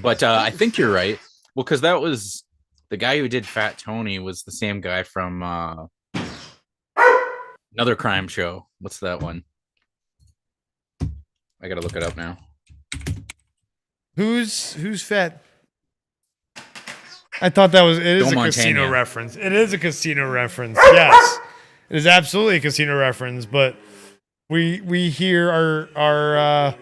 But I think you're right. Well, because that was the guy who did Fat Tony was the same guy from another crime show. What's that one? I gotta look it up now. Who's fat? I thought it is Joe a casino Montana. reference. It is a casino reference. Yes. It is absolutely a casino reference, but we here are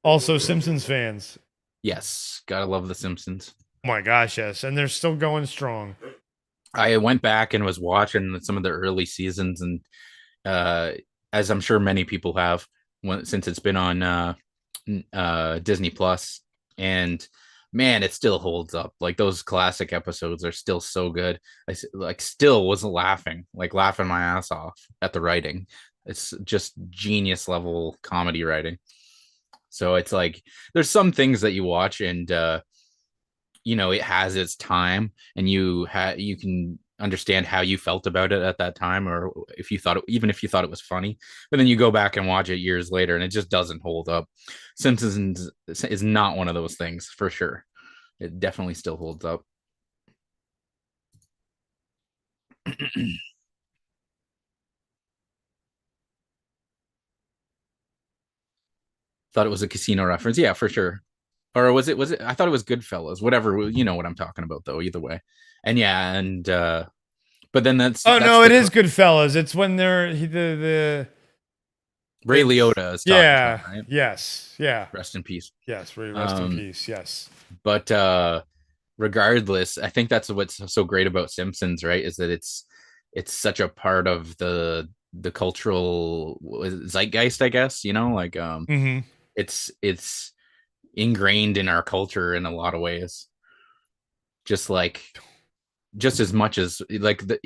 also Simpsons fans. Yes, gotta love the Simpsons. Oh my gosh, yes. And they're still going strong. I went back and was watching some of the early seasons, and uh, as I'm sure many people have, since it's been on Disney Plus, and man, it still holds up. Like those classic episodes are still so good. Like still was laughing my ass off at the writing. It's just genius level comedy writing. So it's like there's some things that you watch and it has its time, and you can understand how you felt about it at that time, or if you thought even if you thought it was funny, but then you go back and watch it years later and it just doesn't hold up. Simpsons is not one of those things for sure. It definitely still holds up. Thought it was a casino reference, yeah, for sure. Or was it I thought it was Goodfellas, whatever. You know what I'm talking about though, either way. And yeah, and but then Oh that's no, it the is Goodfellas. It's when the Ray it's Liotta is talking to him, yeah, right? yes, yeah, Rest in peace. yes. Rest in Um, peace. Yes. but regardless, I think that's what's so great about Simpsons, right? Is that it's such a part of the cultural zeitgeist, I guess. Like Mm-hmm. it's ingrained in our culture in a lot of ways. Just like just as much as like the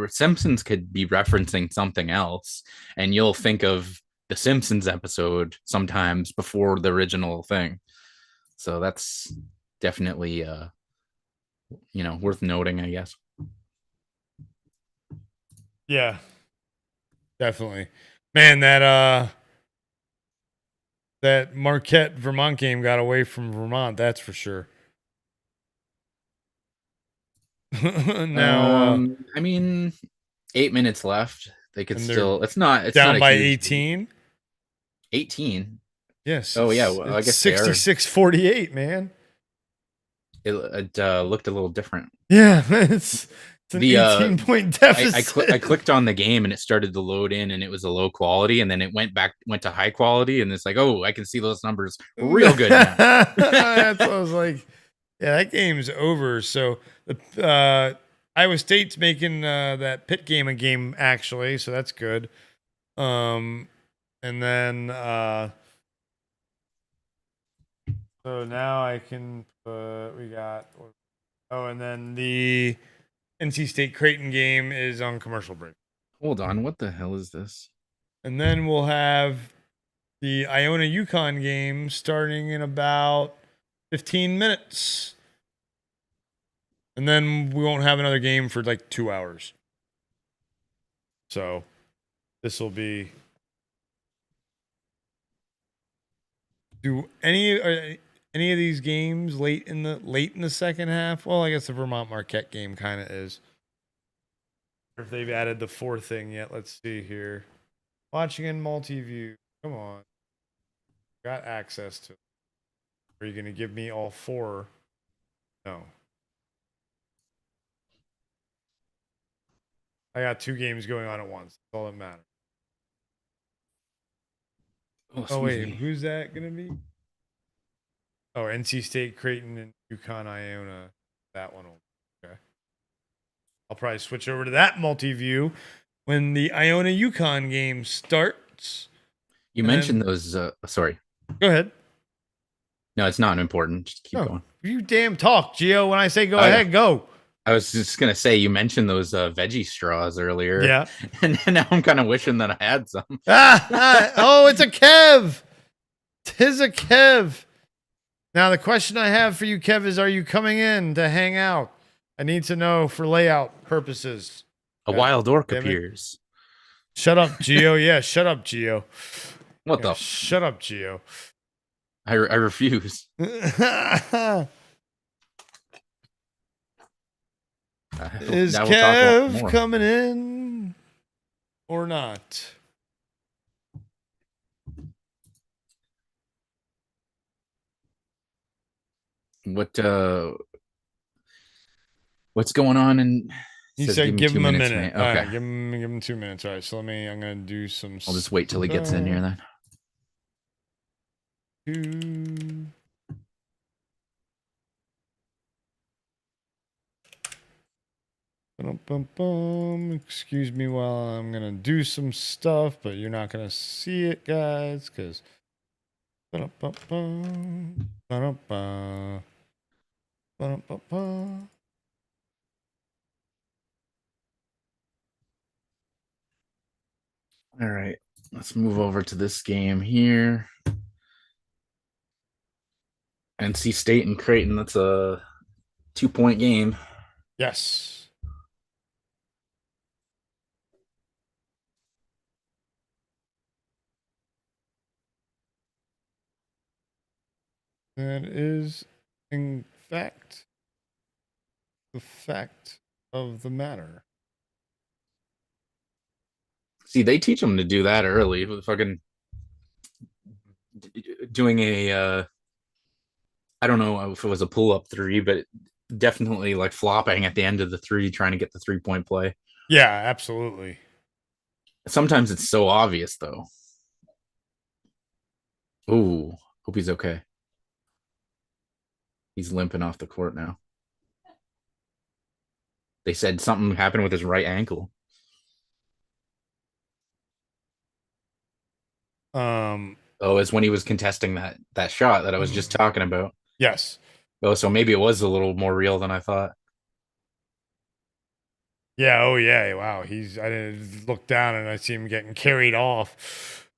Simpsons could be referencing something else, and you'll think of the Simpsons episode sometimes before the original thing. So that's definitely worth noting, I guess. Yeah, definitely. Man, that Marquette Vermont game got away from Vermont. That's for sure. Now, I mean, 8 minutes left. They could and they're still. It's not down a by huge lead. 18. 18. Yes, Oh yeah, well, I it's guess they are. 66-48, man. It looked a little different. Yeah, it's an The 18-point I deficit. clicked on the game and it started to load in and it was a low quality, and then it went to high quality, and it's like, oh, I can see those numbers real good now. That's what I was like. Yeah, that game's over. So the Iowa State's making that Pitt game a game actually, so that's good. Um, and then so now I can put we got and then the NC State Creighton game is on commercial break, Hold on, what the hell is this? and then we'll have the Iona Yukon game starting in about 15 minutes. And then we won't have another game for like 2 hours. So this will be. Do any of these games late in the second half? Well, I guess the Vermont Marquette game kind of is. Or if they've added the fourth thing yet, let's see here. Watching in multi-view. Come on, got access to. Are you gonna give me all four? No. I got two games going on at once. That's all that matters. Oh, Oh excuse wait, me. who's that gonna be? Oh, NC State, Creighton, and UConn, Iona. That one. Okay. I'll probably switch over to that multi-view when the Iona UConn game starts. You And mentioned then those. Sorry, go ahead. no, it's not important. Just keep No, going. you damn talk, Gio. When I say go I ahead, go. I was just gonna say you mentioned those veggie straws earlier, Yeah. and now I'm kind of wishing that I had some. Oh, it's a Kev. Tis a Kev. Now the question I have for you, Kev, is: are you coming in to hang out? I need to know for layout purposes. A God wild orc damn it. appears. Shut up, Gio. Yeah, shut up, Gio. What Yeah, the? shut up, Gio. I refuse. Is Now we'll talk a lot Kev more. coming in or not? What what's going on? And He says, give said me give two him a minutes, minute. mate. All Okay, right, give him 2 minutes. All right, so I'm gonna do some I'll just wait till he gets in here then. two. Excuse me while I'm gonna do some stuff, but you're not gonna see it, guys, because. All right, let's move over to this game here. NC State and Creighton. That's a 2-point game. Yes. That is, in fact, the fact of the matter. See, they teach them to do that early. With fucking doing a, I don't know if it was a pull-up three, but definitely like flopping at the end of the three, trying to get the 3-point play. Yeah, absolutely. Sometimes it's so obvious, though. Ooh, hope he's okay. He's limping off the court now. They said something happened with his right ankle. Oh, it's when he was contesting that shot that I was just talking about. Yes. Oh, so maybe it was a little more real than I thought. Yeah. Oh, yeah. Wow. I didn't look down and I see him getting carried off.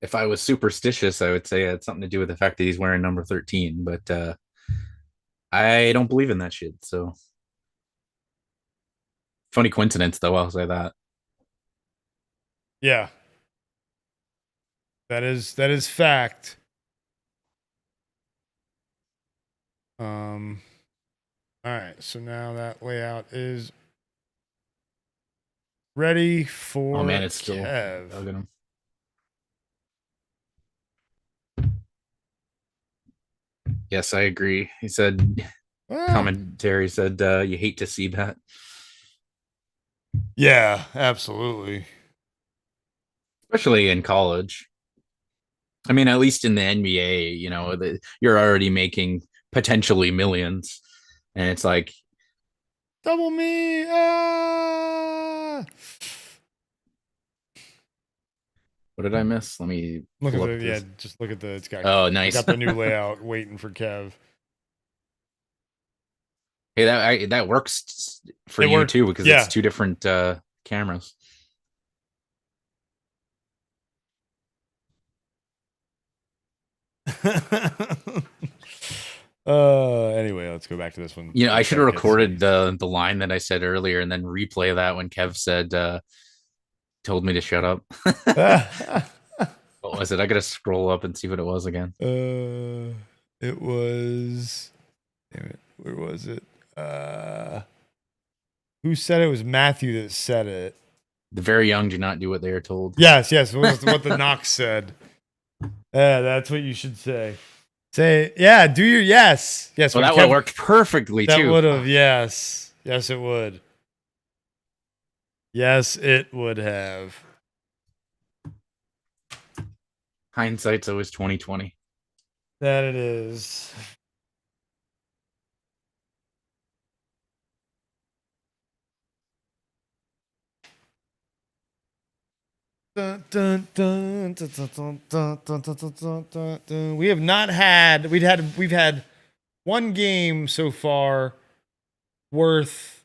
If I was superstitious, I would say it had something to do with the fact that he's wearing number 13, but I don't believe in that shit. So funny coincidence, though. I'll say that. Yeah. That is fact. All right. So now that layout is ready for Oh man, it's still Kev. bugging him. Yes, I agree. He said, commentary said, you hate to see that. Yeah, absolutely. Especially in college. I mean, at least in the NBA, you know, you're already making potentially millions. And it's like, double me. what did I miss? Let me Look at pull the up this. just look at the it's got Oh, nice. got the new layout waiting for Kev. Hey, that works for It you worked. too, because Yeah. it's two different cameras. Anyway, let's go back to this one. You know, I should have recorded the line that I said earlier and then replay that when Kev said told me to shut up. What was it? I gotta scroll up and see what it was again. It was, damn it, where was it? Who said it? Was Matthew that said it. The very young do not do what they are told. Yes, what the Knox said. Yeah, that's what you should say. Say, yeah, do your yes. Yes, well, that would have worked perfectly too. That would have, yes. Yes, it would. Yes, it would have. Hindsight's always 20/20. That it is. We have not had we've had one game so far worth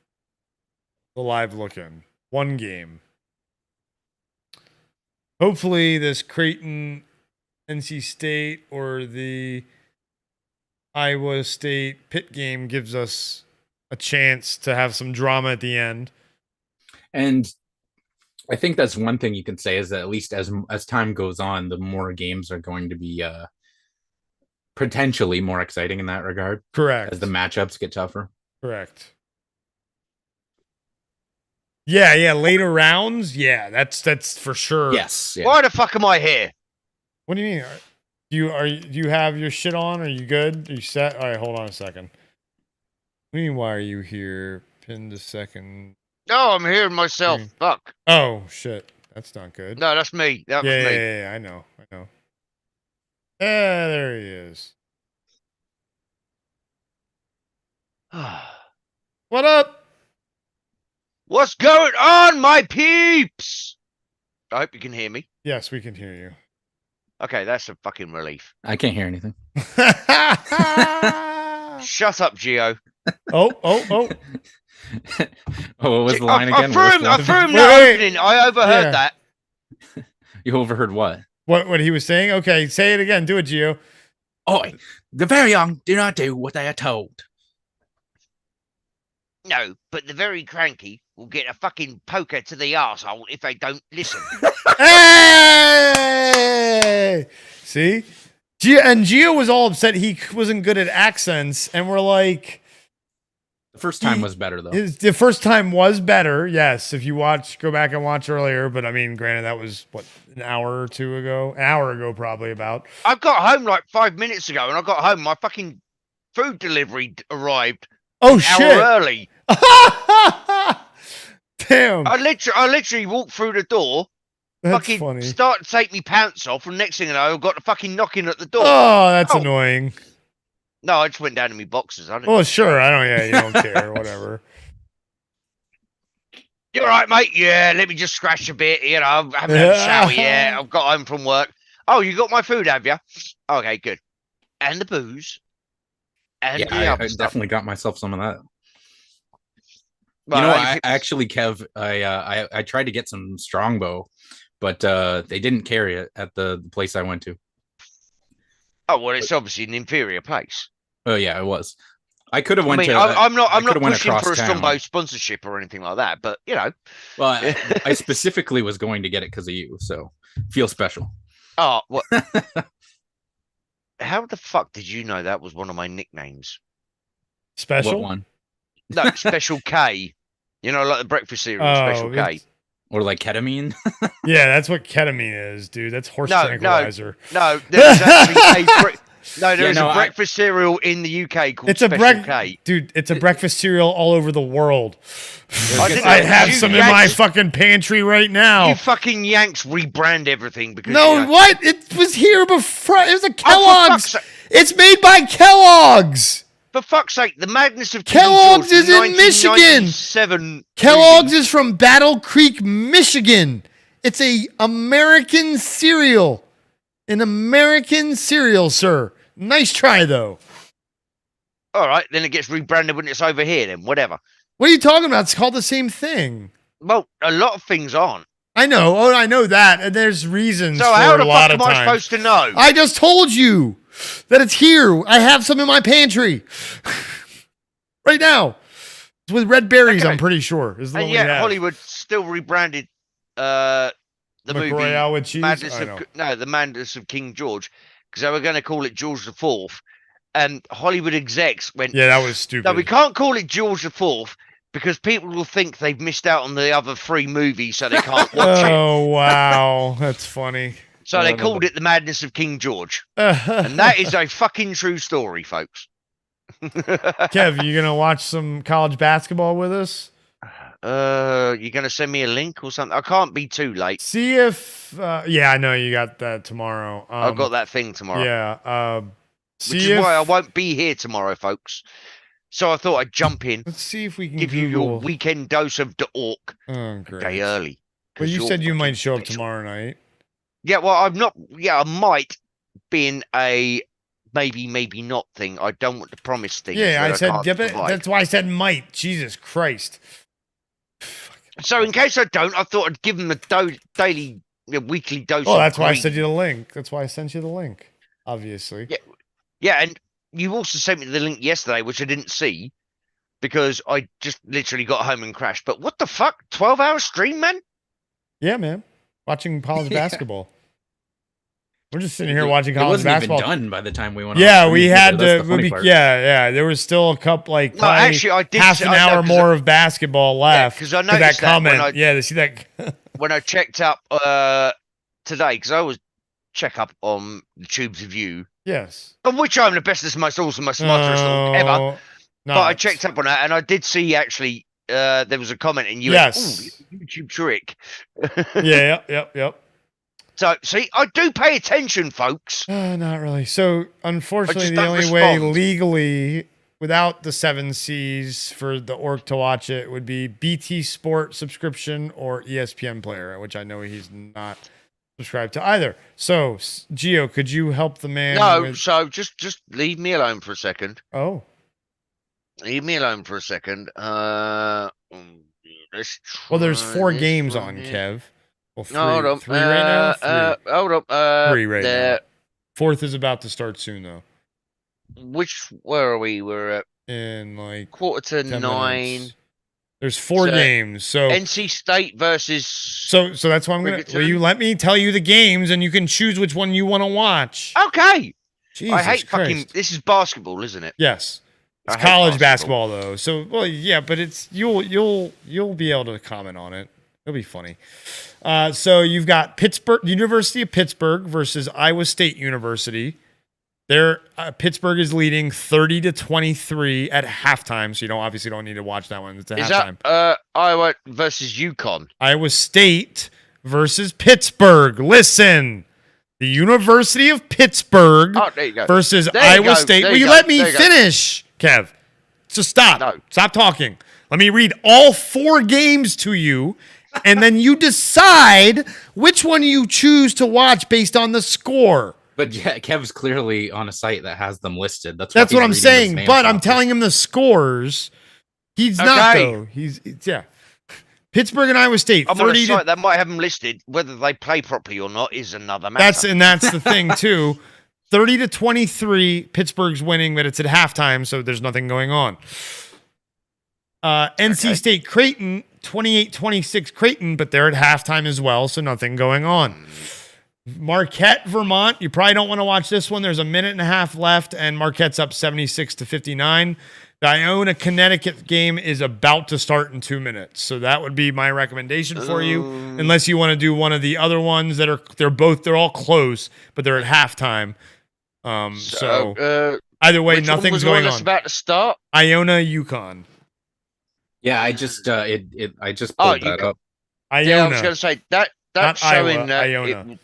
the live look-in. One game. Hopefully this Creighton NC State or the Iowa State Pitt game gives us a chance to have some drama at the end. And I think that's one thing you can say is that at least as time goes on, the more games are going to be potentially more exciting in that regard. Correct. As the matchups get tougher. Correct. Yeah, later rounds. Yeah, that's for sure. Yes. Yeah. Why the fuck am I here? What do you mean? Do you have your shit on? Are you good? Are you set? All right, hold on a second. What do you mean, why are you here? Pinned a second. No, I'm here myself. Fuck. Oh shit, that's not good. No, that's me. That was me. Yeah, I know. There he is. What up? What's going on, my peeps? I hope you can hear me. Yes, we can hear you. Okay, that's a fucking relief. I can't hear anything. Shut up, Gio. Oh. Oh, what was the line I again? threw him Wait, that wait. opening. I overheard Yeah. that. You overheard what? What he was saying? Okay, say it again. Do it, Gio. Oi, the very young do not do what they are told. No, but the very cranky will get a fucking poker to the arsehole if they don't listen. Hey! See? Gio was all upset he wasn't good at accents, and we're like, The first time was better though. the first time was better, yes. If you go back and watch earlier, but I mean, granted, that was what, an hour ago, probably about. I got home like 5 minutes ago, and I got home. My fucking food delivery arrived Oh an shit! hour early. Damn, I literally walked through the door, that's fucking funny. start to take me pants off, and next thing you know, I got the fucking knocking at the door. Oh, that's Oh. annoying. No, I just went down to my boxes. I didn't. Well, sure, I don't. Yeah, you don't care, whatever. You're right, mate. Yeah, let me just scratch a bit. You know, I haven't had a shower yet. I've got home from work. Oh, you got my food, have you? Okay, good. And the booze. And the Yeah, other I stuff. definitely got myself some of that. Well, You know, only people- actually, Kev, I tried to get some Strongbow, but they didn't carry it at the place I went to. Oh well, it's obviously an inferior place. Oh yeah, it was. I could have I went mean, to. I'm not could've went pushing for a across town. Strongbow sponsorship or anything like that, but you know. Well, I specifically was going to get it because of you, so feel special. Oh, what? How the fuck did you know that was one of my nicknames? Special. What one? No, Special K. You know, like the breakfast cereal, Oh, Special K. it's- Or like ketamine? Yeah, that's what ketamine is, dude. That's horse No, no. tranquilizer. No, there's actually there's no, a breakfast cereal in the UK called It's a Special K. dude. It's a breakfast cereal all over the world. I didn't I know have you some in my Yanks- fucking pantry right now. You fucking Yanks rebrand everything because No, you know, what? It was here before. It was a oh, Kellogg's. It's made by Kellogg's. for fuck's sake, the madness of Kellogg's King George, is in Michigan. 1997 Kellogg's movie. is from Battle Creek, Michigan. It's a American cereal. An American cereal, sir. Nice try, though. All right, then it gets rebranded when it's over here. Then whatever. What are you talking about? It's called the same thing. Well, a lot of things aren't. I know. Oh, I know that. And there's reasons So for how a the lot fuck of am I times. supposed to know? I just told you that it's here. I have some in my pantry right now. It's with red berries. Okay. I'm pretty sure. Is the And one we yet have. Hollywood still rebranded the movie McRoyale with cheese. Madness I of know. the Madness of King George because they were going to call it George the Fourth, and Hollywood execs went, Yeah, that was stupid. "No, we can't call it George the Fourth because people will think they've missed out on the other 3 movies, so they can't watch it." Oh wow, that's funny. So they called it the Madness of King George, and that is a fucking true story, folks. Kev, you gonna watch some college basketball with us? You gonna send me a link or something? I can't be too late. See if. Yeah, I know you got that tomorrow. I've got that thing tomorrow. Yeah. See Which if, is why I won't be here tomorrow, folks. So I thought I'd jump in, Let's see if we can give you your Google- weekend dose of the orc Oh, a great. day early. But 'cause you you're said you fucking might show up special. tomorrow night. Yeah, well, I'm not. Yeah, I might be in a maybe not thing. I don't want to promise things. Yeah, that I said. can't Yeah, but provide. that's why I said might. Jesus Christ. So in case I don't, I thought I'd give them a weekly dose. Oh, of that's why I green. sent you the link. That's why I sent you the link. Obviously. Yeah. Yeah, and you also sent me the link yesterday, which I didn't see because I just literally got home and crashed. But what the fuck? 12-hour stream, man? Yeah, man. Watching college Yeah. basketball. We're just sitting here watching It college wasn't basketball. even done by the time we went. Yeah, on we stream, had that's to. the funny part. Yeah. There was still a couple, like No, probably actually, I did. half an I know, hour 'cause more of basketball left. 'cause I to that noticed that when comment. I- Yeah, to see that. when I checked up today, because I always check up on the Tubes of You, Yes. of which I'm the bestest, most awesome, most smartest ever. No, But I not. checked up on that, and I did see actually there was a comment, and you Yes. went, "Ooh, YouTube trick." Yeah, yep. So, see, I do pay attention, folks. Not really. So, unfortunately, just the don't only way respond. legally, without the 7Cs for the orc to watch it, would be BT Sport subscription or ESPN Player, which I know he's not subscribed to either. So, Gio, could you help the man? No, so just leave me alone for a second. Oh, Leave me alone for a second. Let's well, there's try 4 this games one on, here. Kev. Well, 3, No, hold on. 3 right now. 3, Hold up. 3 right there. now. 4th is about to start soon, though. Where are we? We're at In like quarter to 10 9. minutes. There's 4 So, games. So NC State versus. So that's why I'm gonna. Brighton. Will you let me tell you the games, and you can choose which one you want to watch? Okay. Jesus I hate Christ. fucking. This is basketball, isn't it? Yes, it's I hate college basketball though. So yeah, but it's you'll be able to comment on it. It'll be funny. So you've got University of Pittsburgh versus Iowa State University. There, Pittsburgh is leading 30-23 at halftime. So you obviously don't need to watch that one. It's at halftime. That Iowa versus UConn? Iowa State versus Pittsburgh. Listen, the University of Pittsburgh there you go. versus There you Iowa go. State. There Will you you go. let me There you go. finish, Kev? Just stop. No. Stop talking. Let me read all 4 games to you, and then you decide which one you choose to watch based on the score. But yeah, Kev's clearly on a site that has them listed. That's what he's I'm reading saying. this But I'm man's telling him the scores. He's not though. Yeah. Pittsburgh and Iowa State. I'm on a 30 site that might have them listed. Whether they play properly or not is another matter. That's the thing too. 30-23. Pittsburgh's winning, but it's at halftime, so there's nothing going on. NC State Creighton 28-26 Creighton, but they're at halftime as well, so nothing going on. Marquette, Vermont. You probably don't want to watch this one. There's a minute and a half left, and Marquette's up 76-59. The Iona, Connecticut game is about to start in 2 minutes, so that would be my recommendation for you. Unless you want to do one of the other ones that they're all close, but they're at halftime. So either way, which one nothing's was going that's on. about to start. Iona, UConn. Yeah, I just I just pulled that up. Iona. Yeah, I was going to say that's Not showing Iowa, that. Iona.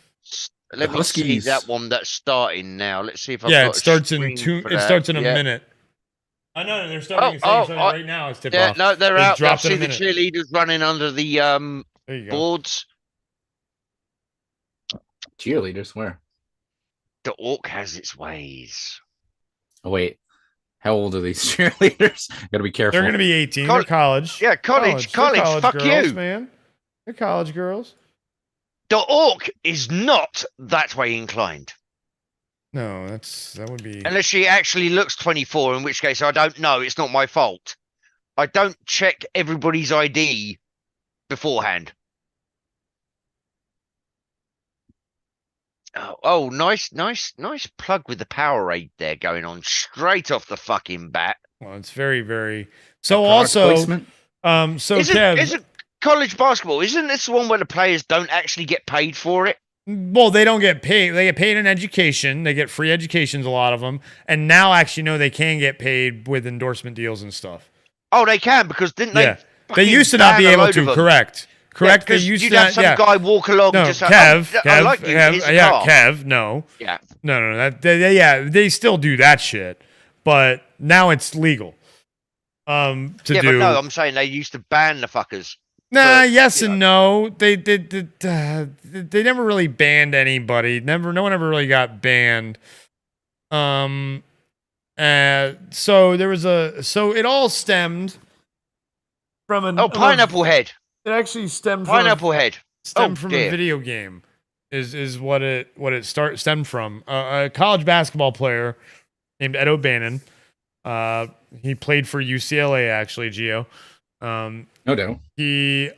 Let The me see Huskies. that one that's starting now. Let's see if I've Yeah, got it a starts in screen 2. for It that. starts in a Yeah. minute. I know they're starting right now. It's tip Yeah, off. no, they're They out. I dropped in see a the minute. cheerleaders running under the There you go. boards. Cheerleaders, where? The orc has its ways. Oh wait, how old are these cheerleaders? Gotta be careful. They're going to be 18. They're college. Yeah, college. They're Fuck girls, you. man. They're college girls. The orc is not that way inclined. No, that would be. Unless she actually looks 24, in which case I don't know. It's not my fault. I don't check everybody's ID beforehand. Oh, nice plug with the Powerade there going on straight off the fucking bat. Well, it's very, very. So Product also, placement? so Isn't Kev, college basketball? Isn't this the one where the players don't actually get paid for it? well, they don't get paid. They get paid in education. They get free educations, a lot of them, and now actually no, they can get paid with endorsement deals and stuff. Oh, they can because didn't they? Yeah, they fucking used to not be ban a able load to. of them? Correct. Correct. Yeah, They used you'd to. have some Yeah. guy walk along No, and just like, Kev. oh, Kev. I like you. Kev, Here's a yeah, car. Kev. No. Yeah. No. They still do that shit, but now it's legal. To Yeah, do. but no, I'm saying they used to ban the fuckers. Nah, But, yes you and no. They never really banned anybody. No one ever really got banned. So there was so it all stemmed from an Oh, Pineapple Head. It actually stemmed Pineapple Head. from dear. a video game. Is what it stemmed from. A college basketball player named Ed O'Bannon. He played for UCLA actually, Gio. No doubt. He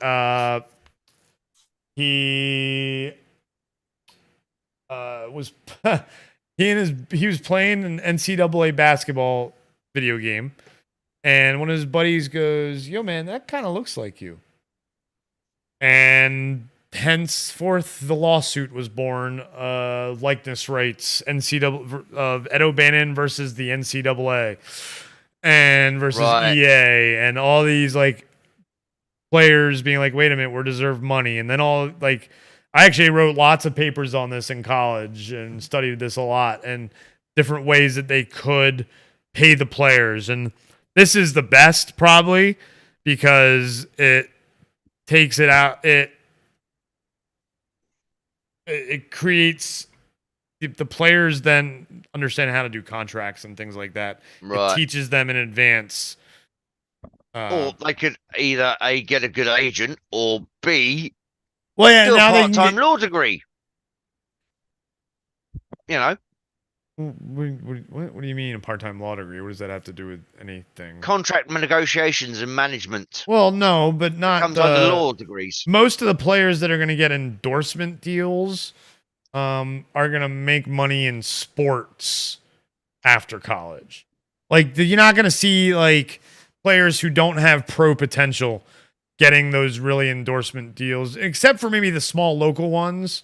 was he was playing an NCAA basketball video game, and one of his buddies goes, "Yo, man, that kind of looks like you." And henceforth, the lawsuit was born. Likeness rights, NCAA of Ed O'Bannon versus the NCAA, and versus Right. EA, and all these like players being like, "Wait a minute, we're deserved money," and then all like I actually wrote lots of papers on this in college and studied this a lot and different ways that they could pay the players. And this is the best probably because it takes it out. It creates the players then understand how to do contracts and things like that. Right. It teaches them in advance. Or they could either A, get a good agent, or B, Well, yeah, do a now they can part-time get, law degree. You know, what do you mean a part-time law degree? What does that have to do with anything? contract negotiations and management. Well, no, but not Comes under law degrees. most of the players that are going to get endorsement deals are going to make money in sports after college. Like you're not going to see like players who don't have pro potential getting those really endorsement deals, except for maybe the small local ones.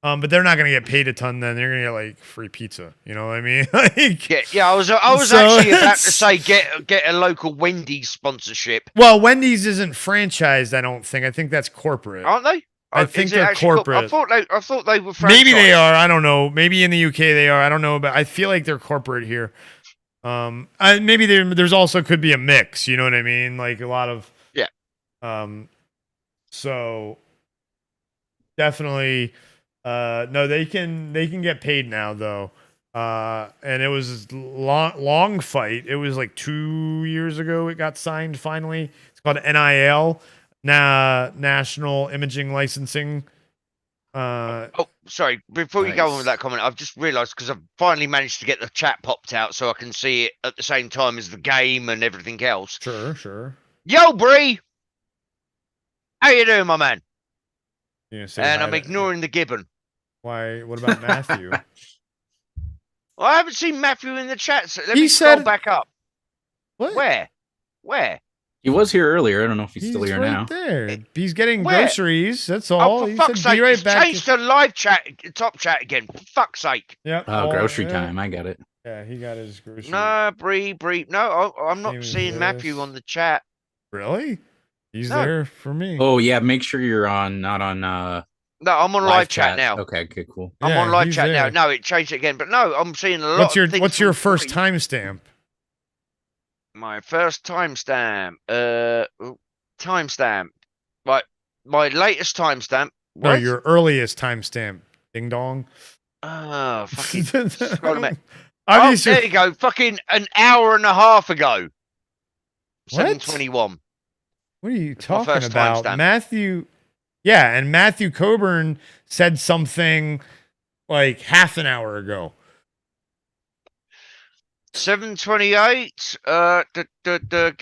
But they're not going to get paid a ton. Then they're going to get like free pizza. You know what I mean? Like, Yeah. I was So actually about to it's- say get a local Wendy's sponsorship, well, Wendy's isn't franchised. I don't think. I think that's corporate. aren't they? I Is think it they're actually corporate. I thought they were. Maybe they franchised. are. I don't know. Maybe in the UK they are. I don't know, but I feel like they're corporate here. Maybe there's also could be a mix. You know what I mean? Like a lot of Yeah. So definitely, no, they can get paid now though. And it was long fight. It was like 2 years ago. It got signed finally. It's called NIL, National Imaging Licensing. Oh, sorry. Before you go on with Nice. that comment, I've just realised because I've finally managed to get the chat popped out so I can see it at the same time as the game and everything else. Sure. Yo, Bree! How you doing, my man? You gonna say And hi I'm to- ignoring the gibbon. Why? What about Matthew? Well, I haven't seen Matthew in the chat, so let He me scroll said- back up. What? Where? He was here earlier. I don't know if he's still here right now. there. He's getting Where? groceries. That's Oh, all. for He fuck's said, sake, "Be right it's back." changed to live chat, top chat again. For fuck's sake. Yep. Oh, grocery yeah. time. I got it. Yeah, he got his groceries. No, Bree. No, I'm not Same as seeing Matthew this. on the chat. Really? He's No. there for me. Oh yeah, make sure you're on, not on No, I'm on live chat now. Okay, good, cool. I'm Yeah, on live he's chat there. now. No, it changed it again. But no, I'm seeing a lot of things. What's your from first Bree. timestamp? My first timestamp. Timestamp. Right. My latest timestamp. No, What? your earliest timestamp. Ding dong. Oh, fucking. scroll a bit. Oh, Obviously, there you go. Fucking an hour and a half ago. What? 7:21. what are you my talking first about? timestamp. Matthew. Yeah, and Matthew Coburn said something like half an hour ago. 7:28.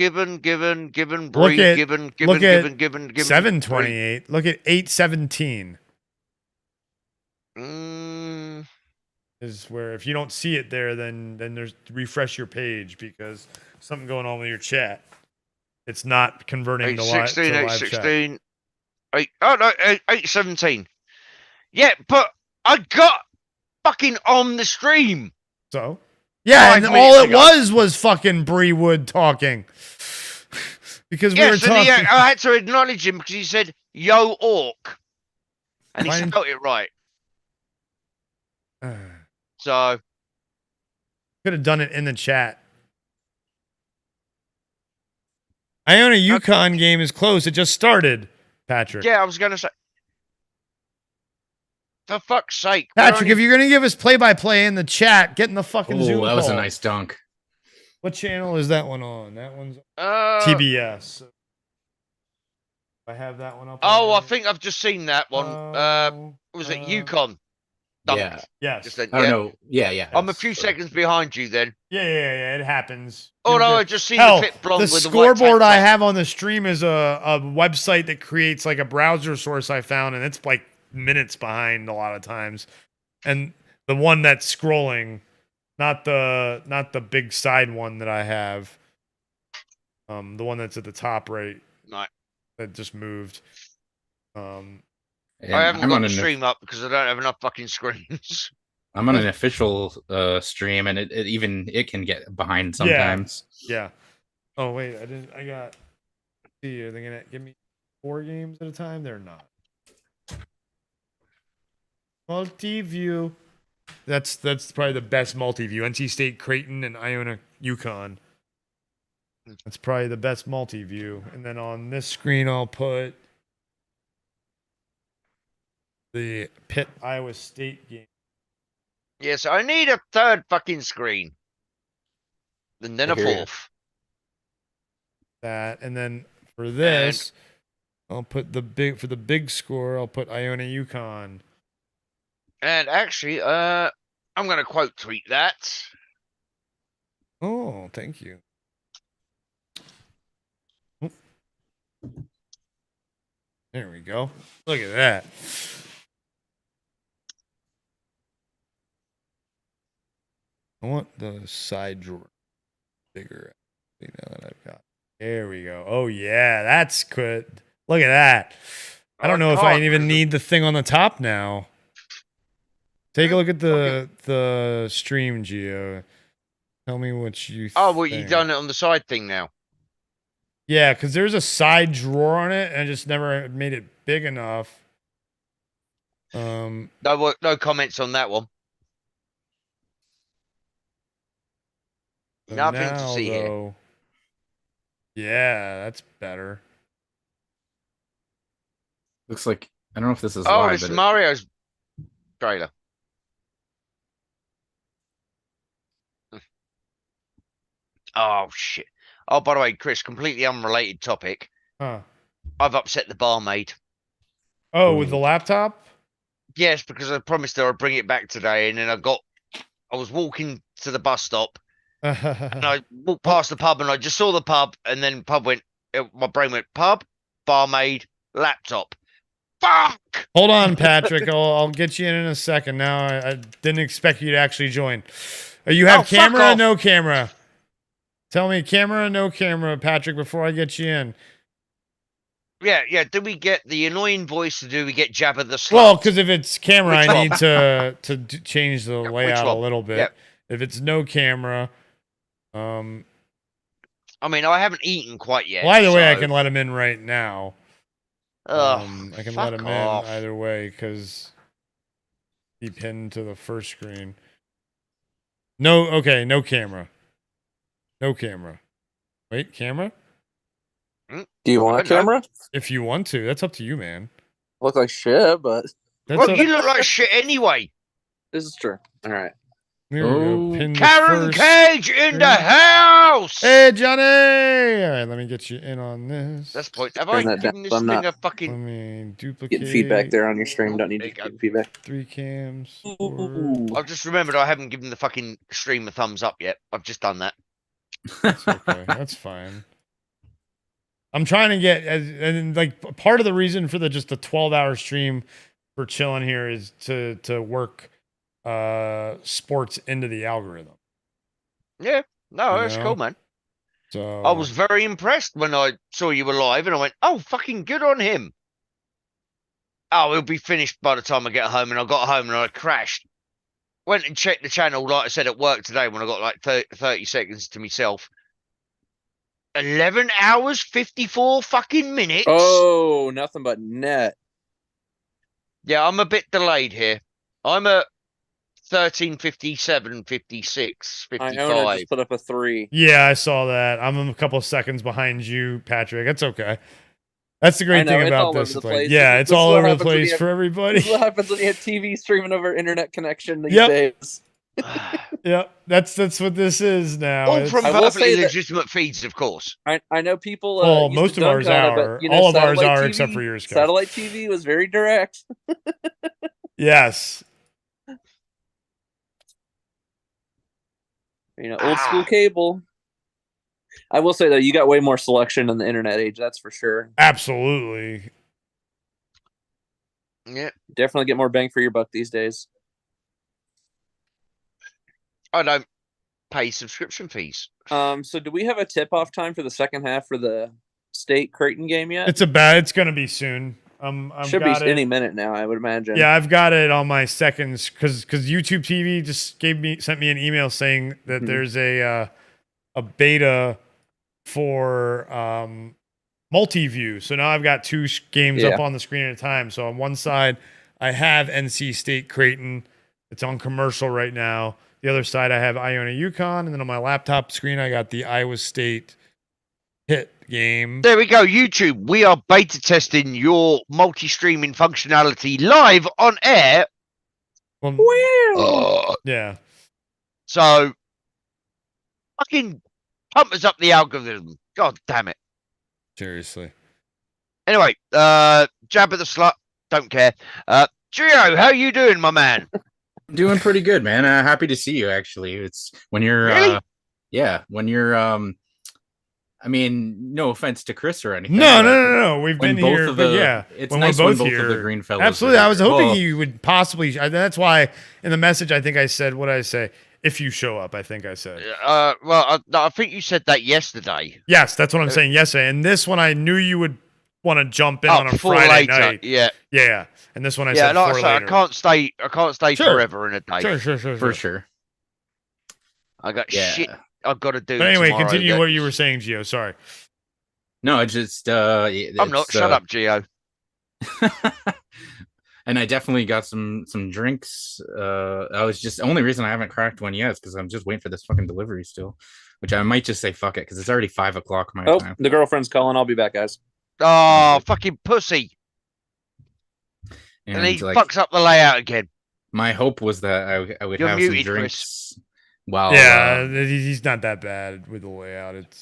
Gibbon, Look Bree, at- Gibbon, look at Gibbon. 7:28. Look at 8:17 Mm, is where if you don't see it there, then there's refresh your page because something going on with your chat. It's not converting to live 8:16, chat. 8:16. 8:17. Yeah, but I got fucking on the stream. So, yeah, 5 and all it minutes was fucking Bree Wood talking. Because we were Yes, and talking. I had to acknowledge him because he said, "Yo, orc," and he Fine. spelled it right. So Could have done it in the chat. I own a Yukon game is close. It just started, Patrick. yeah, I was gonna say, for fuck's sake, we're Patrick, only- if you're gonna give us play-by-play in the chat, get in the fucking Zoom Oh, that was a call. nice dunk. What channel is that one on? That one's uh, TBS. I have that one up. Oh, I already. think I've just seen that one. Was it Yukon? Dunk. Yeah, Yes. Just then, I don't yeah. know. Yeah. I'm a few seconds behind you then. Yeah. It happens. Although You're I good. just seen Hell, the fit blonde the with the white tank scoreboard I top. have on the stream is a website that creates like a browser source I found, and it's like minutes behind a lot of times. And the one that's scrolling, not the big side one that I have, the one that's at the top right, Right. that just moved. And I haven't I'm got on the an stream up because I don't have enough fucking screens. I'm on an official stream, and it can get behind sometimes. Yeah. Oh wait, I got. See, are they gonna give me 4 games at a time? They're not. Multi-view. That's probably the best multi-view. NC State, Creighton, and Iona, UConn. That's probably the best multi-view. And then on this screen, I'll put the Pitt Iowa State game. Yes, I need a third fucking screen. And then I a hear ya. fourth. That, and then for this, I'll put the big score. I'll put Iona, UConn. And actually, I'm gonna quote tweet that. Oh, thank you. Oh. There we go. Look at that. I want the side drawer bigger. Now that I've got. There we go. Oh yeah, that's good. Look at that. I don't know if I even need the thing on the top now. Take a look at the stream, Gio. Tell me what you Oh, well, think. you've done it on the side thing now. Yeah, because there's a side drawer on it, and I just never made it big enough. No comments on that one. So Nothing to now, see here. though, yeah, that's better. Looks like I don't know if this is Oh, live, it's but Mario's trailer. Oh shit. Oh, by the way, Chris, completely unrelated topic. Huh. I've upset the barmaid. Oh, with the laptop? Yes, because I promised her I'd bring it back today, and then I was walking to the bus stop, and I walked past the pub, and I just saw the pub, and then my brain went, pub, barmaid, laptop. Fuck! Hold on, Patrick. I'll get you in a second. Now I didn't expect you to actually join. You have fuck camera or off. no camera? Tell me camera or no camera, Patrick, before I get you in. Yeah. Do we get the annoying voice, or do we get Jabba the Slut? Well, because if it's camera, Which I one? need to change the Which layout a one? little bit. Yep. If it's no camera, I mean, I haven't eaten quite yet. well, either way, I so- can let him in right now. Ugh, I can fuck let him off. in either way because he pinned to the first screen. No, okay, no camera. No camera. Wait, camera? Do you want a I know. camera? If you want to, that's up to you, man. Look like shit, but That's Well, up- you look like shit anyway. this is true. All right. There we Oh. go. Pin the Karen first Cage in the screen. house. Hey, Johnny! All right, let me get you in on this. That's the point. Have Turn I that given down, this I'm thing not- a Let fucking? me duplicate. Getting feedback there on your stream. Don't need There to you go. get feedback. 3 cams. Ooh. I've just remembered I haven't given the fucking stream a thumbs up yet. I've just done that. That's okay. That's fine. I'm trying to get, and like part of the reason for just the 12-hour stream for chilling here is to work sports into the algorithm. Yeah. No, You that's know? cool, man. So I was very impressed when I saw you were live, and I went, "Oh, fucking good on him." Oh, it'll be finished by the time I get home, and I got home and I crashed. Went and checked the channel, like I said at work today, when I got like 30 seconds to myself. 11 hours, 54 fucking minutes. Oh, nothing but net. Yeah, I'm a bit delayed here. I'm at 13:57, 56, Iona 55. just put up a 3. yeah, I saw that. I'm a couple of seconds behind you, Patrick. That's okay. That's the great I know, thing it's about all over this. the Like, place. yeah, This it's is all what over the happens when you place have- for everybody. This is what happens when you have TV streaming over internet connection these Yep. days. Yeah, that's what this is now. All It's- from I will perfectly say that- legitimate feeds, of course. I know people. Well, used most to of dunk ours on it, are. but, you know, All of ours satellite are, TV except for yours, Kev. Satellite TV was very direct. Yes. You know, old school cable. I will say though, you got way more selection in the internet age. That's for sure. Absolutely. Yeah, Definitely get more bang for your buck these days. I don't pay subscription fees. So do we have a tip off time for the second half for the State Creighton game yet? It's gonna be soon. I've Should be got it. any minute now, I would imagine. Yeah, I've got it on my seconds because YouTube TV just sent me an email saying that Mhm. there's a beta for multi-view. So now I've got two games up Yeah. on the screen at a time. So on one side, I have NC State Creighton. It's on commercial right now. The other side, I have Iona UConn, and then on my laptop screen, I got the Iowa State hit game. There we go, YouTube. We are beta testing your multi-streaming functionality live on air. Well, yeah. So, fucking pump us up the algorithm. God damn it. Seriously. Anyway, Jab of the Slut. Don't care. Gio, how you doing, my man? Doing pretty good, man. Happy to see you. Actually, it's when you're, Really? when you're, I mean, no offense to Chris or anything. No. We've when been both here, of but the- yeah, it's when nice we're when both both of here. the Greenfellaz Absolutely, are I was here. hoping Well- you would possibly. That's why in the message, I think I said, what did I say? If you show up, I think I said. Well, I think you said that yesterday. Yes, that's what I'm saying yesterday. And this one, I knew you would want to jump in on a for Friday later. night. Yeah. Yeah. And this one, I Yeah, said like I for said, later. I can't stay Sure. forever in a day. Sure. For sure. I got Yeah. shit I've got to do. But anyway, tomorrow continue that- what you were saying, Gio. Sorry. No, it's just I'm not. Shut up, Gio. And I definitely got some drinks. I was just the only reason I haven't cracked one yet is because I'm just waiting for this fucking delivery still, which I might just say fuck it because it's already 5 o'clock my Oh, time. the girlfriend's calling. I'll be back, guys. Oh, fucking pussy. And he like, fucks up the layout again. my hope was that I would You're have muted, some Chris. drinks. While Yeah, he's not that bad with the layout.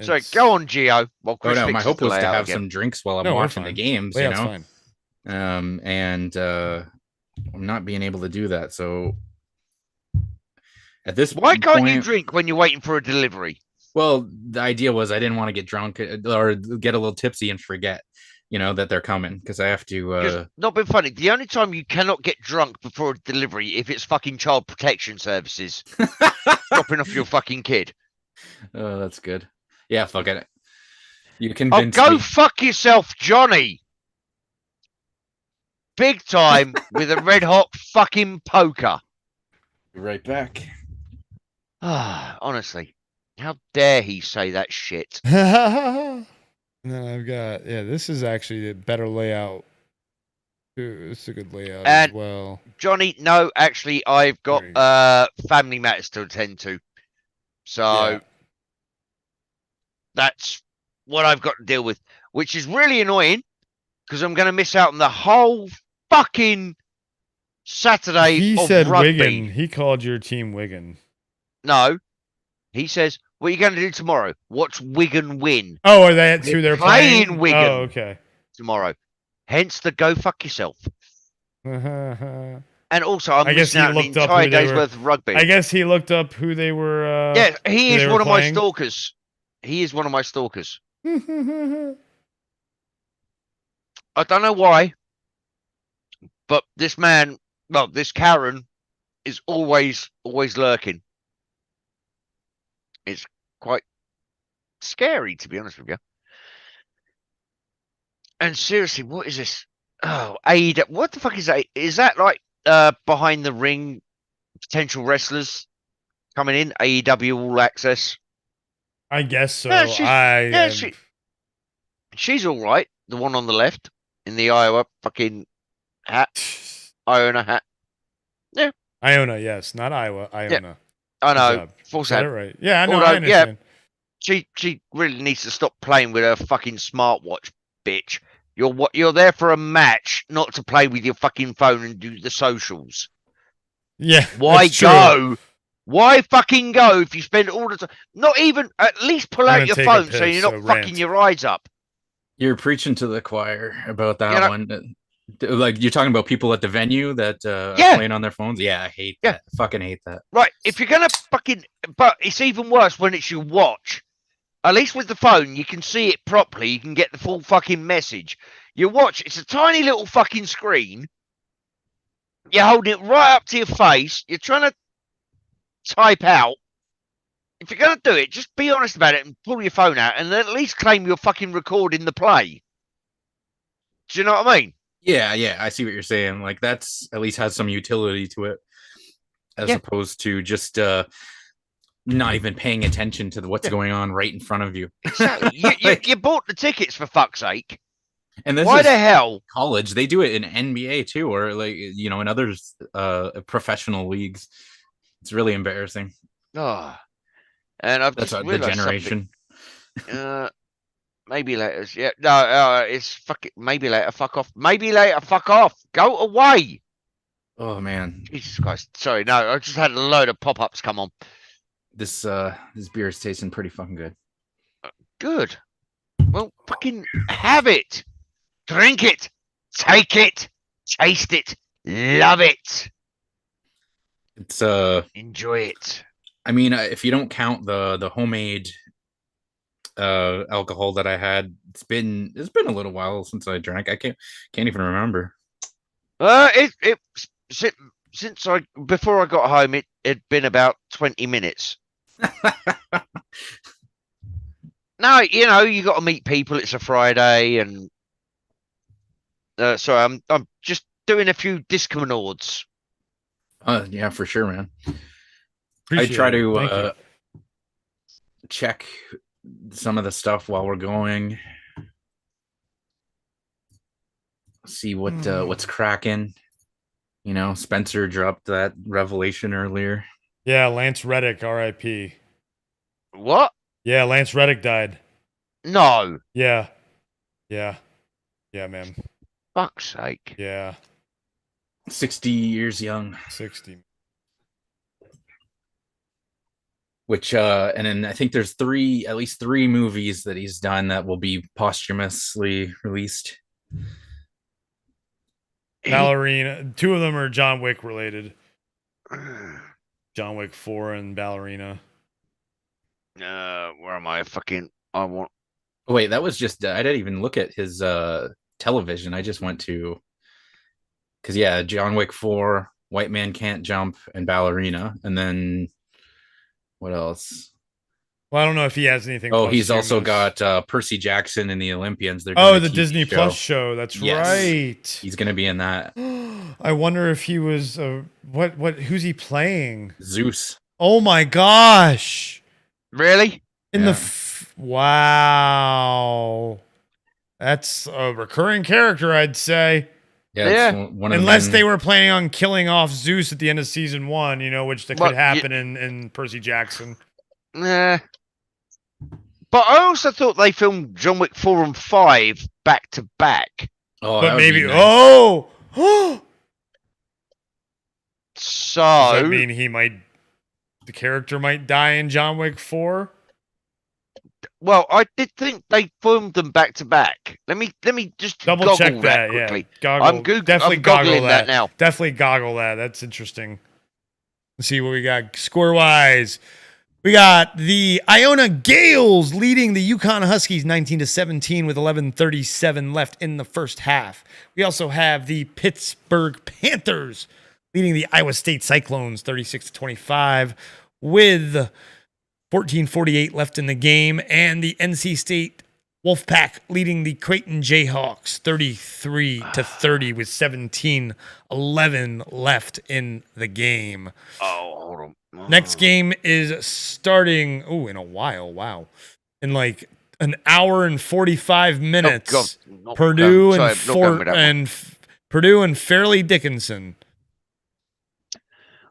So go on, Gio. While oh Chris no, my fixes hope the was to layout have again. some drinks while I'm No, we're watching the fine. games. Layout's You fine. know, and I'm not being able to do that. So at this Why can't you point- drink when you're waiting for a delivery? Well, the idea was I didn't want to get drunk or get a little tipsy and forget, that they're coming because I have to. Just not been funny. The only time you cannot get drunk before a delivery if it's fucking child protection services dropping off your fucking kid. Oh, that's good. Yeah, fuck it. You Oh, convinced go me. fuck yourself, Johnny. Big time with a red hot fucking poker. Be right back. Ah, honestly, how dare he say that shit? And then I've got, this is actually a better layout. Ooh, this is a good layout as And- well. Johnny, no, actually, I've got There you family matters to attend to. So Yeah. that's what I've got to deal with, which is really annoying because I'm going to miss out on the whole fucking Saturday He of said rugby. Wigan. He called your team Wigan. No, he says, what are you going to do tomorrow? Watch Wigan win Oh, are they at 2 They're they're playing playing? Wigan. Oh, okay. tomorrow. Hence the go fuck yourself. I And also, I'm I guess missing he out on the looked up entire who they day's were- worth of rugby. guess he looked up who they were. Yeah, he who is they were one of my playing. stalkers. He is one of my stalkers. I don't know why, but this man, well, this Karen, is always lurking. It's quite scary, to be honest with you. And seriously, what is this? Oh, AEW. What the fuck is that? Is that like behind the ring potential wrestlers coming in? AEW All Access. I guess so. Yeah, she's- I She's all right. The one on the left in the Iowa fucking hat, Iona hat. Iona, yes, not Iowa. Iona. I Good know. job. Full Said it set. right. Yeah, I know. Although, I yeah. understand. She really needs to stop playing with her fucking smartwatch, bitch. You're there for a match, not to play with your fucking phone and do the socials. Yeah. Why that's true. go? Why fucking go if you spend all the time? Not even at least pull I'm out gonna your take a phone so piss, you're not so fucking rant. your eyes up. You're preaching to the choir about that You know- one. Like you're talking about people at the venue that Yeah. are playing on their phones. Yeah, I hate Yeah. that. Fucking hate that. Right, if you're gonna fucking, but it's even worse when it's your watch. At least with the phone, you can see it properly. You can get the full fucking message. Your watch, it's a tiny little fucking screen. You're holding it right up to your face. You're trying to type out. If you're gonna do it, just be honest about it and pull your phone out, and then at least claim you're fucking recording the play. Do you know what I mean? Yeah, I see what you're saying. Like that's at least has some utility to it, as Yeah. opposed to just not even paying attention to what's going on right in front of you. Exactly. you bought the tickets for fuck's sake. And this Why is the hell? college. They do it in NBA too, or like in other professional leagues. It's really embarrassing. Oh, and I've That's just the realised something. generation. Maybe later. Yeah, no, it's fuck it. Maybe later. Fuck off. Maybe later. Fuck off. Go away. Oh man, Jesus Christ. Sorry, no, I just had a load of pop-ups come on. this beer is tasting pretty fucking good. Good. Well, fucking have it. Drink it. Take it. Taste it. Love it. It's Enjoy it. I mean, if you don't count the homemade alcohol that I had, it's been a little while since I drank. I can't even remember. Since before I got home, it'd been about 20 minutes. No, you got to meet people. It's a Friday, and so I'm just doing a few Discmanauds. Yeah, for sure, man. Appreciate I try it. to Thank you. check some of the stuff while we're going. See what's cracking. Spencer dropped that revelation earlier. Yeah, Lance Reddick, R.I.P. What? Yeah, Lance Reddick died. No. Yeah, man. Fuck's sake. Yeah, 60 years young. 60. Which and then I think there's at least three movies that he's done that will be posthumously released. Ballerina. Two of them are John Wick related. John Wick 4 and Ballerina. Where am I? I want. Oh, wait, that was just I didn't even look at his television. I just went to because yeah, John Wick 4, White Man Can't Jump, and Ballerina, and then what else? Well, I don't know if he has anything. Oh, he's also posthumous. got Percy Jackson and the Olympians. They're Oh, doing a the TV Disney show. Plus show. That's Yes. right. He's gonna be in that. I wonder if he was who's he playing? Zeus. Oh my gosh. Really? In Yeah. wow. That's a recurring character, I'd say. Yeah, Yeah. it's one of Unless the they were planning on killing off Zeus at the end of season 1, which that Well, could happen in Percy Jackson. Nah. But I also thought they filmed John Wick 4 and 5 back to back. Oh, But that would maybe be nice. oh does So that mean the character might die in John Wick 4? well, I did think they filmed them back to back. Let me just Double goggle check that, quickly. yeah. I'm definitely I'm goggle goggling that. that now. Definitely goggle that. That's interesting. Let's see what we got score wise. We got the Iona Gales leading the Yukon Huskies 19-17 with 11:37 left in the first half. We also have the Pittsburgh Panthers leading the Iowa State Cyclones 36-25 with 14:48 left in the game, and the NC State Wolfpack leading the Creighton Jayhawks 33-30 with 17:11 left in the game. Oh, hold on. Next game is starting in a while. Wow. In like an hour and 45 minutes. Oh, Purdue sorry, and not going with that one. Purdue and Fairleigh Dickinson.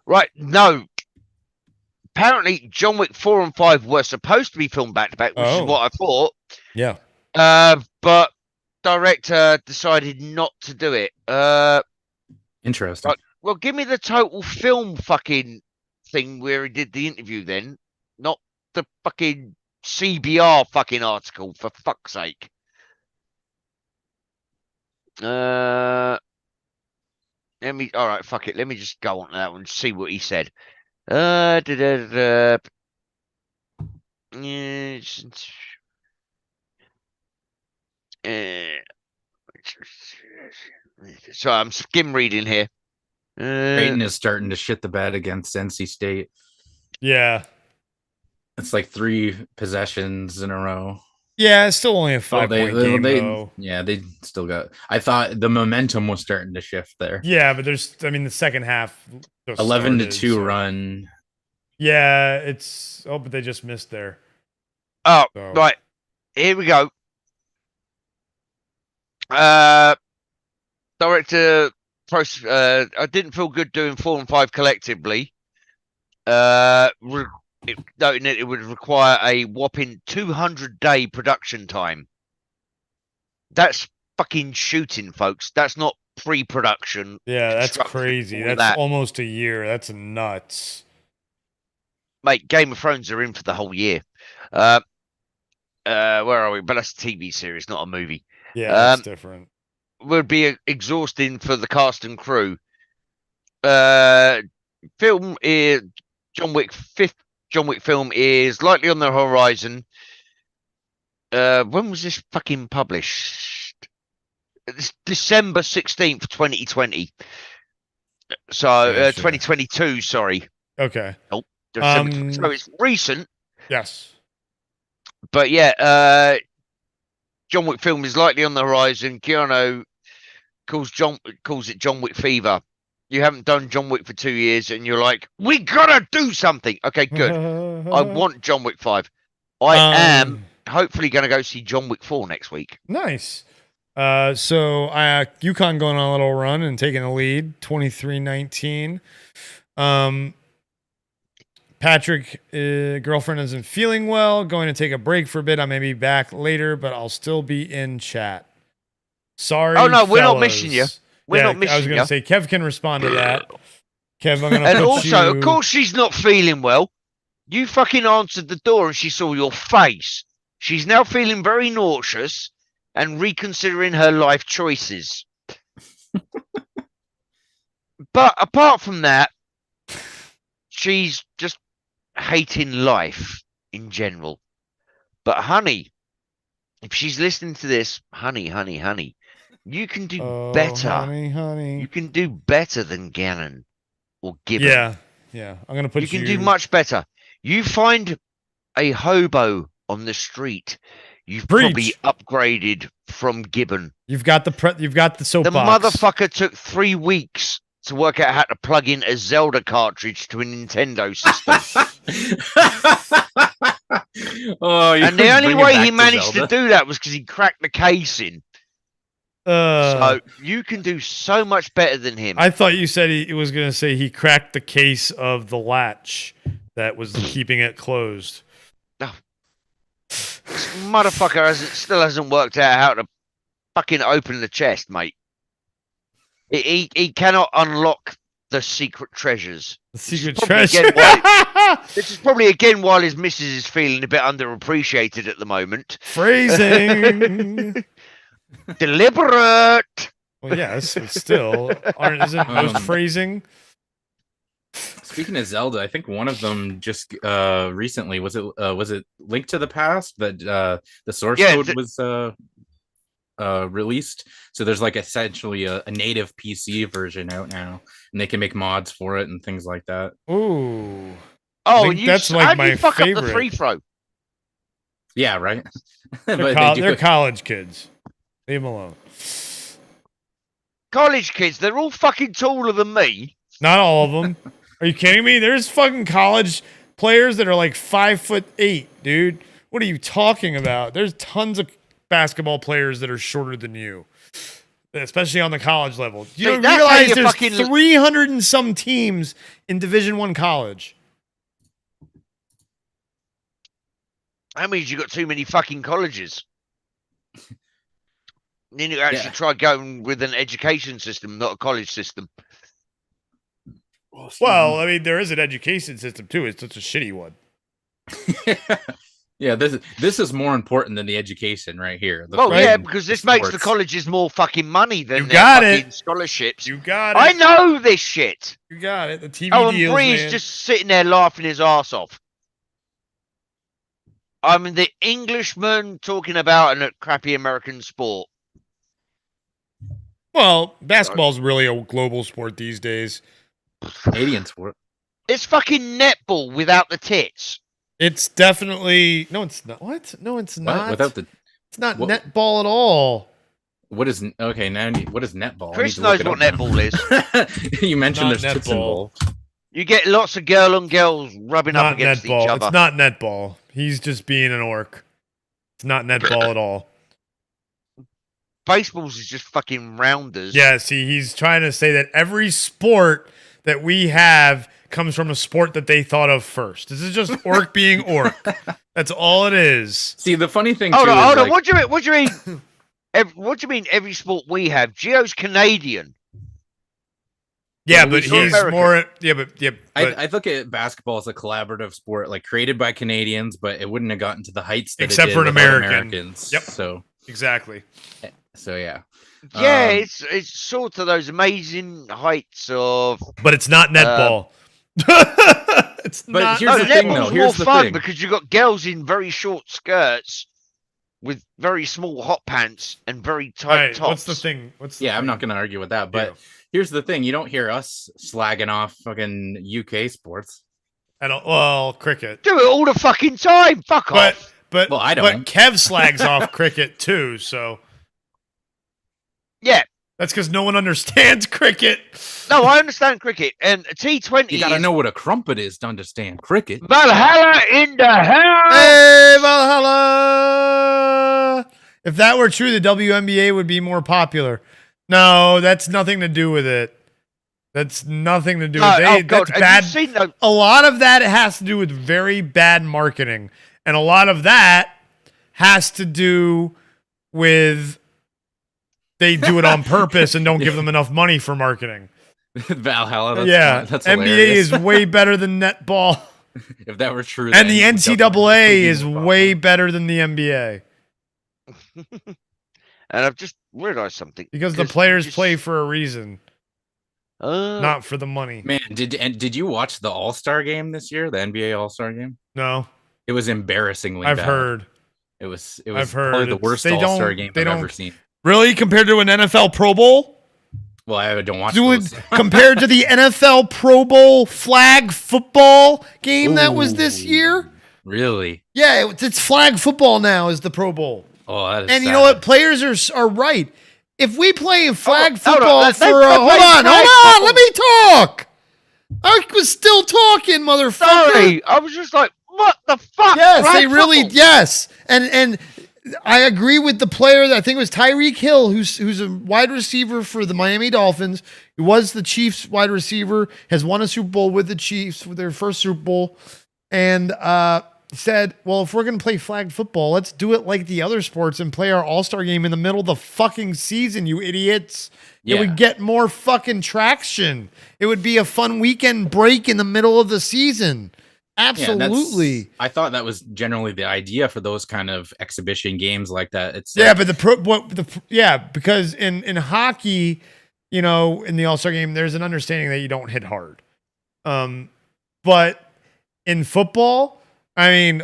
Right, no. Apparently, John Wick 4 and 5 were supposed to be filmed back to back, which is Oh. what I thought. Yeah. But director decided not to do it. Interesting. Right. Well, give me the total film fucking thing where he did the interview then, not the fucking CBR fucking article, for fuck's sake. All right, fuck it. Let me just go on to that one and see what he said. So I'm skim reading here. Creighton is starting to shit the bed against NC State. Yeah. It's like 3 possessions in a row. Yeah, it's still only a 5-point game, though. Yeah, they still got. I thought the momentum was starting to shift there. Yeah, but the second half. 11-2 run. Yeah, but they just missed there. Oh, So. right. Here we go. Director, I didn't feel good doing 4 and 5 collectively. Noting that it would require a whopping 200-day production time. That's fucking shooting, folks. That's not pre-production. Yeah, that's construction, crazy. all That's that. almost a year. That's nuts. Mate, Game of Thrones are in for the whole year. Where are we? But that's a TV series, not a movie. Yeah, that's different. Would be exhausting for the cast and crew. Film is fifth John Wick film is likely on the horizon. When was this fucking published? It's December 16th, 2020. So, Gotcha. 2022, sorry. Okay. So it's recent. Yes. But yeah, John Wick film is likely on the horizon. Keanu calls it John Wick fever. You haven't done John Wick for 2 years and you're like, we gotta do something. Okay, good. I want John Wick 5. I am hopefully going to go see John Wick 4 next week. Nice. So UConn going on a little run and taking the lead, 23-19. Patrick, girlfriend isn't feeling well. Going to take a break for a bit. I may be back later, but I'll still be in chat. Sorry. Oh no, we're not fellas. missing you. We're not missing you. I was going to say Kev can respond to that. Kev, I'm going to And put also, you... of course, she's not feeling well. You fucking answered the door and she saw your face. She's now feeling very nauseous and reconsidering her life choices. But apart from that, she's just hating life in general. But honey, if she's listening to this, honey, you can do better. Honey. You can do better than Gannon or Gibbon. Yeah. I'm going to put you... You can do much better. You find a hobo on the street. You've probably upgraded from Gibbon. You've got the The soapbox. motherfucker took 3 weeks to work out how to plug in a Zelda cartridge to a Nintendo system. And the only way he managed to do that was because he cracked the case in. So you can do so much better than him. I thought you said he was going to say he cracked the case of the latch that was keeping it closed. No. This motherfucker still hasn't worked out how to fucking open the chest, mate. He cannot unlock the secret treasures. The secret treasure. This is probably again why his missus is feeling a bit underappreciated at the moment. Phrasing. Deliberate. Well, yes, but still, isn't most phrasing? Speaking of Zelda, I think one of them just recently was it Link to the Past that the source code was released. So there's like essentially a native PC version out now, and they can make mods for it and things like that. Ooh. Oh, that's like my fuck favorite. up the free throw. Yeah, right. They're college kids. Leave them alone. College kids, they're all fucking taller than me. Not all of them. Are you kidding me? There's fucking college players that are like 5'8", dude. What are you talking about? There's tons of basketball players that are shorter than you, especially on the college level. You don't realize there's 300 and some teams in Division I college. That means you got too many fucking colleges. You need to actually try going with an education system, not a college system. Well, I mean, there is an education system too. It's such a shitty one. Yeah, this is more important than the education right here. Yeah, because this makes the colleges more fucking money than fucking scholarships. You got it. I know this shit. You got it. The TV and deals, Bree's just sitting there laughing his ass off. I mean, the Englishman talking about a crappy American sport. Well, basketball's really a global sport these days. Canadian sport. It's fucking netball without the tits. It's definitely it's not. What? No, it's not. Without the. It's not netball at all. What is what is netball? Chris knows what netball is. You mentioned Not there's tits involved. You get lots of girl on girls rubbing up against netball. each other. It's not netball. He's just being an orc. It's not netball at all. baseballs is just fucking rounders. Yeah, see, he's trying to say that every sport that we have comes from a sport that they thought of first. This is just orc being orc. That's all it is. See, the funny thing Hold too on, is hold on. like, What do you mean? What do you mean? What do you mean? Every sport we have, Gio's Canadian. Yeah, Well, but he's from he's America. more. Yeah, but I look at basketball as a collaborative sport, like created by Canadians, but it wouldn't have gotten to the heights that Except it did for an without American. Americans. Yep. So yeah. Yeah, Um, it's sort of those amazing heights of. but it's not netball. It's But not. here's the thing, though. netball's Here's more the fun thing. because you've got girls in very short skirts with very small hot pants and very tight Alright, tops. what's the thing? Yeah, I'm not going to argue with that. But here's the thing: you don't hear us slagging off fucking UK sports. Well, cricket. Do it all the fucking time. Fuck But off. but Well, I But don't. Kev slags off cricket too, so Yeah. that's because no one understands cricket. No, I understand cricket and a T20. You got to is know what a crumpet is to understand cricket. Valhalla in the house. Hey, Valhalla! If that were true, the WNBA would be more popular. No, that's nothing to do with it. That's nothing to do with it. Oh, God. That's Have bad. you seen those? A lot of that has to do with very bad marketing. And a lot of that has to do with they do it on purpose and don't give them enough money for marketing. Valhalla. That's NBA hilarious. is way better than netball. If that were true, And then the it would definitely NCAA be is more way popular. better than the NBA. And I've just realised something. Because the you players just- play for a reason, Uh, not for the money. Man, did you watch the All-Star game this year? The NBA All-Star game? No, It was embarrassingly I've bad. heard. It was I've probably heard the it's- worst they All-Star don't- game they I've don't- ever seen. Really? Compared to an NFL Pro Bowl? Well, I don't watch Do it those. compared to the NFL Pro Bowl flag football game that was this Ooh, year? Really? Yeah, it's flag football now is the Pro Bowl. Oh, that is And you sad. know what? Players are right. If we play flag hold on, football they- for they hold play on, flag let me talk. I was still talking, motherfucker. sorry, I was just like, what the fuck? Yes, Flag they really football? yes. And I agree with the player that I think it was Tyreek Hill, who's a wide receiver for the Miami Dolphins. He was the Chiefs wide receiver, has won a Super Bowl with the Chiefs with their first Super Bowl, and said, well, if we're gonna play flag football, let's do it like the other sports and play our All-Star game in the middle of the fucking season, you idiots. It Yeah. would get more fucking traction. It would be a fun weekend break in the middle of the season. Yeah, that's- Absolutely. I thought that was generally the idea for those kind of exhibition games like that. It's Yeah, like, but because in hockey, you know, in the All-Star game, there's an understanding that you don't hit hard. But in football, I mean,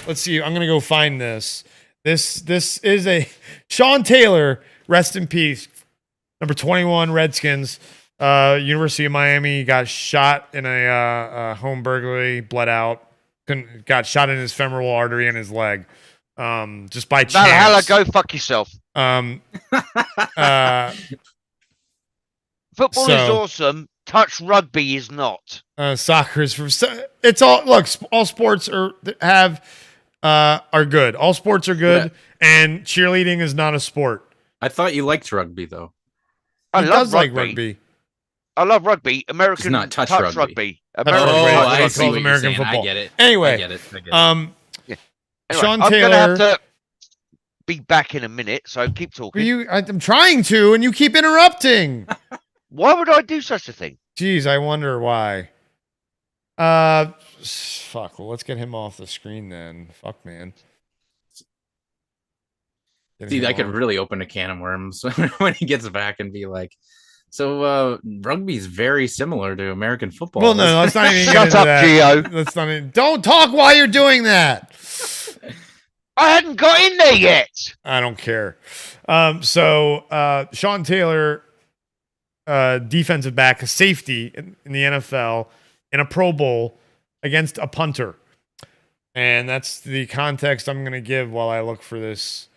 let's see. I'm gonna go find this. This is a Sean Taylor, rest in peace. Number 21 Redskins, University of Miami, got shot in a home burglary, bled out, got shot in his femoral artery in his leg, just by chance. Valhalla, go fuck yourself. Football is So- awesome. Touch rugby is not. Soccer is it's all look. All sports are good. All sports are good, and cheerleading is not a sport. I thought you liked rugby though. I He love does rugby. like rugby. I love rugby. American not touch rugby. rugby. American Oh, touch I rugby. see what American saying. football. I get it. Anyway, I get it. Anyway, Sean I'm Taylor- gonna have to be back in a minute, so keep talking. I'm trying to, and you keep interrupting. Why would I do such a thing? Jeez, I wonder why. Fuck. Well, let's get him off the screen then. Fuck, man. Get See, him I could off. really open a can of worms when he gets back and be like, so rugby is very similar to American football. Well, no, let's not even get Shut into up, that. Gio. Let's not even, don't talk while you're doing that. I hadn't got in there yet. I don't care. So Sean Taylor, defensive back, a safety in the NFL, in a Pro Bowl against a punter. And that's the context I'm going to give while I look for this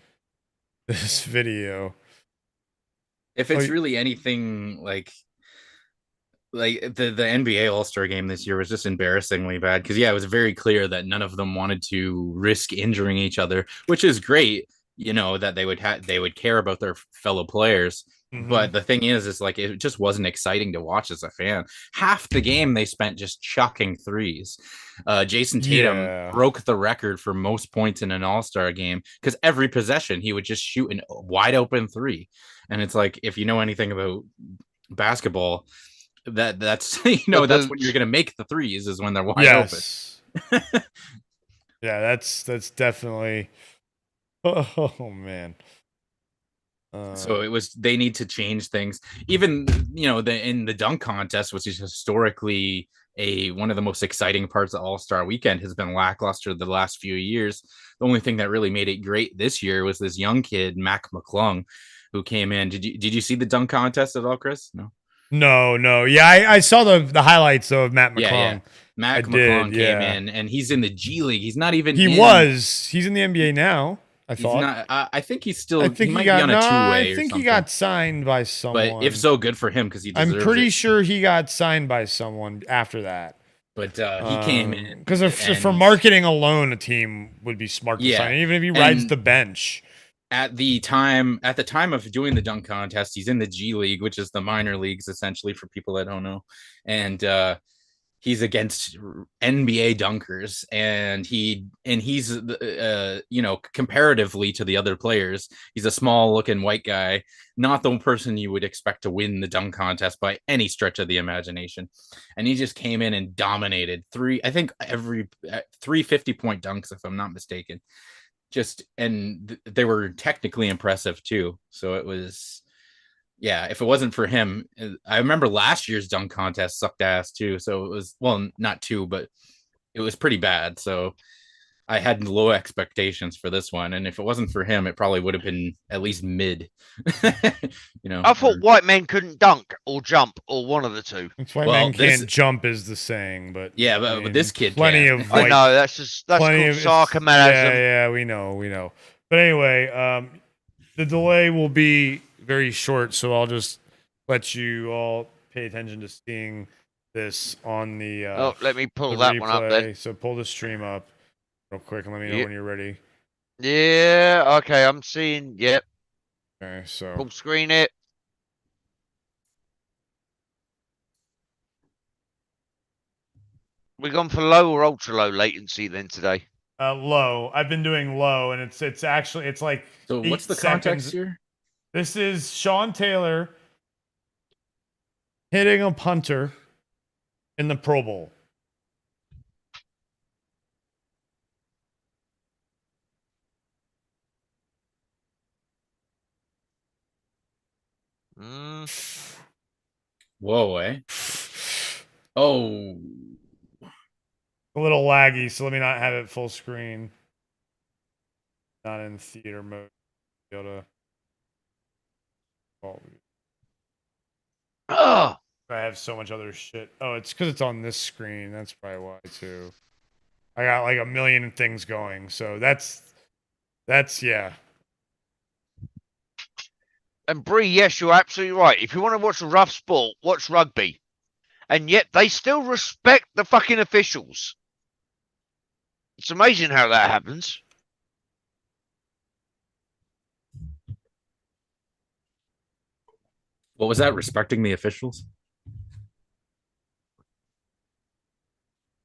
video. If it's really anything like the NBA All-Star game this year was just embarrassingly bad because it was very clear that none of them wanted to risk injuring each other, which is great. that they would care about their fellow players. Mhm. But the thing is like it just wasn't exciting to watch as a fan. Half the game they spent just chucking threes. Jason Tatum broke the record for most points in an All-Star game because every possession he would just shoot a wide open three. And it's like, if you know anything about basketball, that's that's when you're gonna make the threes, is when they're wide open. Yeah, that's definitely. Oh man. So they need to change things. Even in the dunk contest, which is historically one of the most exciting parts of All-Star Weekend, has been lackluster the last few years. The only thing that really made it great this year was this young kid, Mac McClung, who came in. Did you see the dunk contest at all, Chris? No. Yeah, I saw the highlights of Matt McClung. Yeah. Mac McClung came in, and he's in the G League. He's not even. He's in the NBA now. I thought. I think he's still. I think he might be on a two-way. I think he got signed by someone. But if so, good for him, because he deserves it. I'm pretty sure he got signed by someone after that. But he came in because for marketing alone, a team would be smart to sign, even if he rides the bench. At the time of doing the dunk contest, he's in the G League, which is the minor leagues essentially for people that don't know, and he's against NBA dunkers, and he's comparatively to the other players, he's a small looking white guy, not the person you would expect to win the dunk contest by any stretch of the imagination. And he just came in and dominated three 50-point dunks, if I'm not mistaken. And they were technically impressive too. So it was, if it wasn't for him, I remember last year's dunk contest sucked ass too. So it was, well, not two, but it was pretty bad. So I had low expectations for this one. And if it wasn't for him, it probably would have been at least mid. I thought white men couldn't dunk or jump, or one of the two. That's why men can't jump is the saying, but but this kid plenty can. of I know that's called sarcasm. Yeah, we know. But anyway, the delay will be very short, so I'll just let you all pay attention to seeing this on the let me pull that one up then. So pull the stream up real quick and let me know when you're ready. Yeah, okay, I'm seeing. Yep. Okay, so full screen it. We gone for low or ultra low latency then today? Low. I've been doing low, and it's like. So what's the context here? This is Sean Taylor hitting a punter in the Pro Bowl. Whoa, eh? Oh. A little laggy, so let me not have it full screen. Not in theater mode. Be able to... Oh. I have so much other shit. Oh, it's because it's on this screen. That's probably why too. I got like a million things going, so that's yeah. And Bree, yes, you're absolutely right. If you want to watch a rough sport, watch rugby. And yet they still respect the fucking officials. It's amazing how that happens. What was that? Respecting the officials?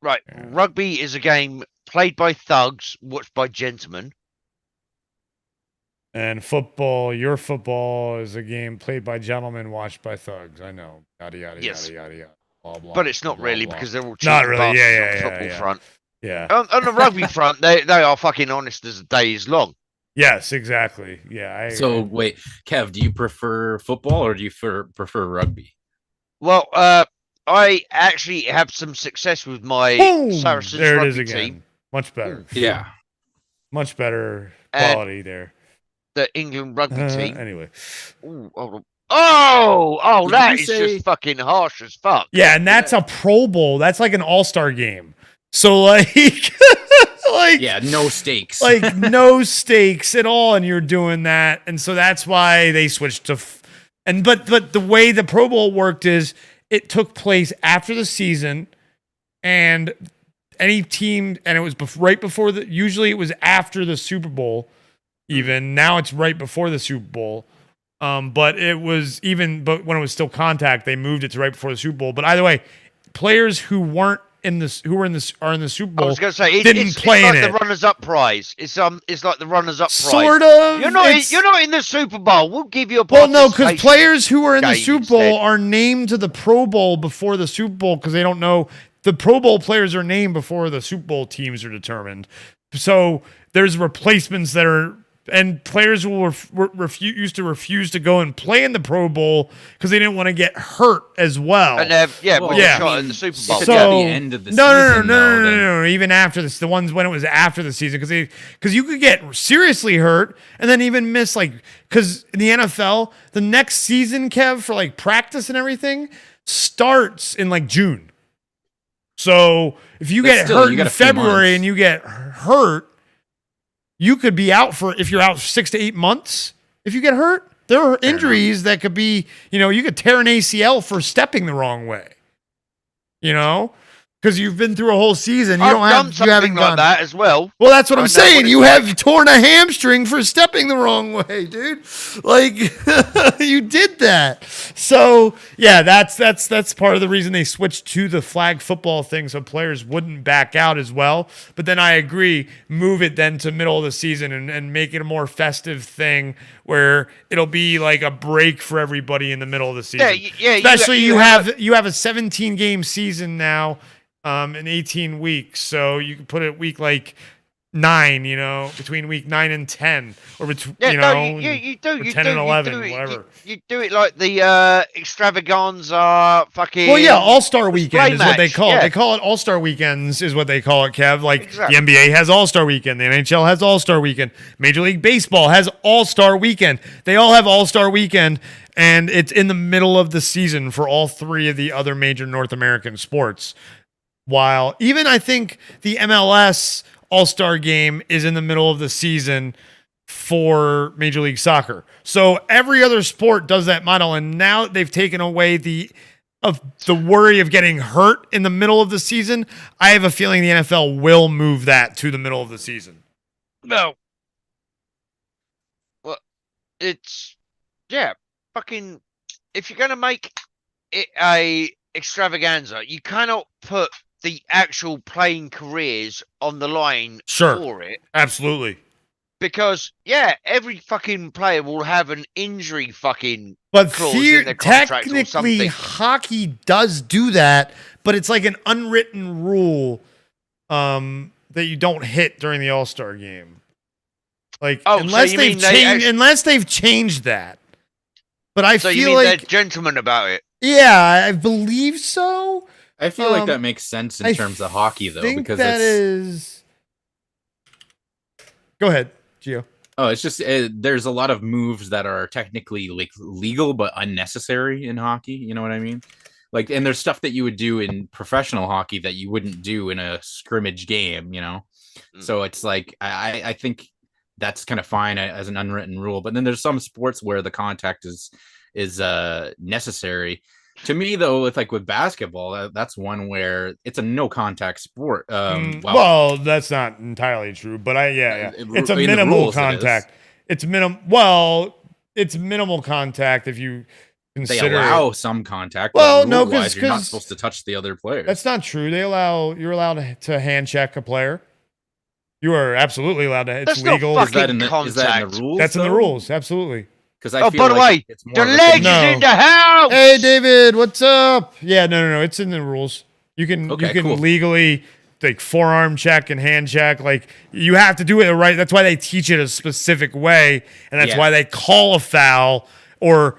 Right. Yeah. Rugby is a game played by thugs, watched by gentlemen. And football, your football is a game played by gentlemen, watched by thugs. I know. Yada, yada, yada, yada, yada. Blah, blah, but it's not blah, really blah. Because they're all not really. on the football front. Yeah. On the rugby front, they are fucking honest as the day is long. Yes, exactly. Yeah. So wait, Kev, do you prefer football or do you prefer rugby? Well, I actually have some success with my Saracens there it rugby is again. team. Much better. Yeah. Much better quality there. The England rugby team. Anyway. That is just fucking harsh as fuck. Yeah, and that's a Pro Bowl. That's like an all-star game. So like no stakes. Like no stakes at all, and you're doing that. And so that's why they switched to but the way the Pro Bowl worked is it took place after the season, and any team, and it was right before usually it was after the Super Bowl. even. Now it's right before the Super Bowl. But when it was still contact, they moved it to right before the Super Bowl. But either way, players who are in the Super I Bowl was going to say didn't play it's in like it. the runners-up prize. It's like the runners-up prize. Sort of. You're not in the Super Bowl. We'll give you a Well, no, because participation players who are in the game Super Bowl instead. are named to the Pro Bowl before the Super Bowl because they don't know. The Pro Bowl players are named before the Super Bowl teams are determined. So there's replacements that are, and players will used to refuse to go and play in the Pro Bowl because they didn't want to get hurt as well. And Well, with yeah. the shot in the Super Bowl. If it's So at the end of the no, season, though, then- no. Even after this, the ones when it was after the season, because you could get seriously hurt and then even miss because in the NFL, the next season, Kev, for practice and everything starts in June. So if you But get still, hurt you in got a few February months. and you get hurt, you could be out if you're out 6 to 8 months. If you get hurt, there are injuries that could be, you could tear an ACL for stepping the wrong way. Because you've been through a whole season. I've done something like that as well. Well, that's what I I'm know saying. what it's You like. have torn a hamstring for stepping the wrong way, dude. You did that. So yeah, that's part of the reason they switched to the flag football thing, so players wouldn't back out as well. But then I agree, move it then to middle of the season and make it a more festive thing where it'll be like a break for everybody in the middle of the season. Yeah. Especially you have a 17-game season now. In 18 weeks, so you can put it week 9, between week 9 and 10, or between you do. or You 10 do, and you 11, do it, whatever. You do it like the extravaganza fucking. Well, yeah, All-Star Weekend display is what they match, call it. yeah. They call it All-Star Weekends is what they call it, Kev. Exactly. The NBA has All-Star Weekend. The NHL has All-Star Weekend. Major League Baseball has All-Star Weekend. They all have All-Star Weekend, and it's in the middle of the season for all three of the other major North American sports. While even I think the MLS All-Star game is in the middle of the season for Major League Soccer. So every other sport does that model, and now they've taken away the worry of getting hurt in the middle of the season. I have a feeling the NFL will move that to the middle of the season. No. Well, it's fucking. If you're gonna make it a extravaganza, you cannot put the actual playing careers on the line for it. Absolutely. Because every fucking player will have an injury fucking But clause in their contract or technically, something. hockey does do that, but it's like an unwritten rule that you don't hit during the All-Star game. Unless they've changed that. But I So feel you mean like they're gentlemen about it? yeah, I believe so. I feel like that makes sense in terms of hockey, though, because it's. Go ahead, Gio. Oh, it's just there's a lot of moves that are technically legal but unnecessary in hockey. You know what I mean? And there's stuff that you would do in professional hockey that you wouldn't do in a scrimmage game. So it's I think that's kind of fine as an unwritten rule. But then there's some sports where the contact is necessary. To me, though, with basketball, that's one where it's a no contact sport. Well, that's not entirely true, but it's a in the minimal rules, contact. It's minimal contact if you they consider allow some contact. Well, but no, rule-wise, you're not 'cause supposed to touch the other players. that's not true. You're allowed to hand check a player. You are absolutely allowed to. It's That's not legal. fucking is that in the contact. rules? That's in the though? rules. Absolutely. Because I Oh, feel by the way, it's more the of a legend No. in the house. Hey, David, what's up? Yeah, no. It's in the rules. You can cool. legally forearm check and hand check. You have to do it right. That's why they teach it a specific way, and that's why they call a foul or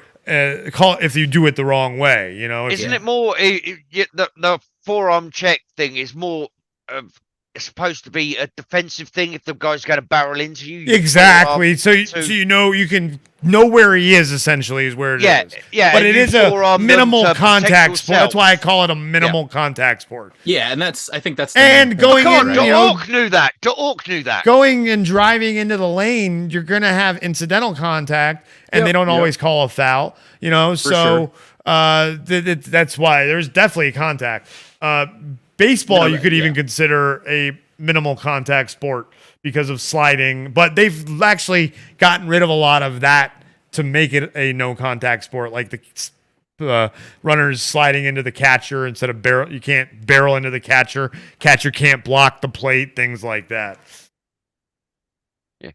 call if you do it the wrong way. Isn't it more the forearm check thing is more of it's supposed to be a defensive thing if the guy's going to barrel into you. Exactly. So you can know where he is. Essentially, is where it is. Yeah, but and it you is a forearm them minimal to contact protect sport. That's yourself. why I call it a minimal contact sport. Yeah, and I think that's And going Come on, in, Dork knew that. Dork knew that. going and driving into the lane, you're going to have incidental contact, and they don't always call a foul. So that's why there's definitely contact. Baseball, you could even consider a minimal contact sport because of sliding, but they've actually gotten rid of a lot of that to make it a no contact sport, like the runners sliding into the catcher instead of barrel. You can't barrel into the catcher. Catcher can't block the plate, things like that. Yeah.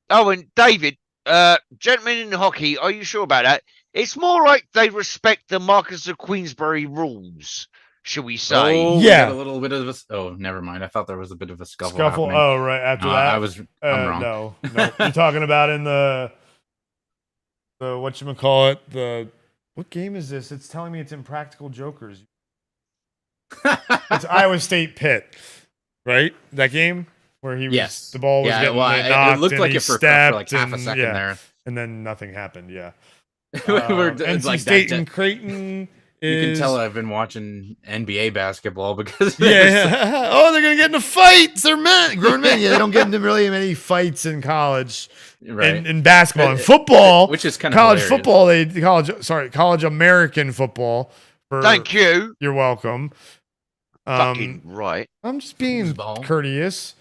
Oh, and David, gentlemen in hockey, are you sure about that? It's more like they respect the Marcus of Queensberry rules, shall we say? Oh, we Yeah. got a little bit of a. Oh, never mind. I thought there was a bit of a scuffle. Scuffle. happening. Oh, right after No, that. I'm wrong. No. You're talking about in the whatchamacallit, the what game is this? It's telling me it's Impractical Jokers. It's Iowa State Pitt, right? That game where he was Yes. the ball was getting knocked it looked and like he it for stepped like half a and, second yeah, there. and then nothing happened. Yeah. We're NC like State that. and Creighton. You can is- tell I've been watching NBA basketball because Yeah. Oh, they're gonna get into fights. They're men, grown men. Yeah, they don't get into really many fights in college. right. In basketball and football, which is kind of college hilarious. football. College American football. Thank you. You're welcome. Fucking right. I'm just being Foosball. courteous.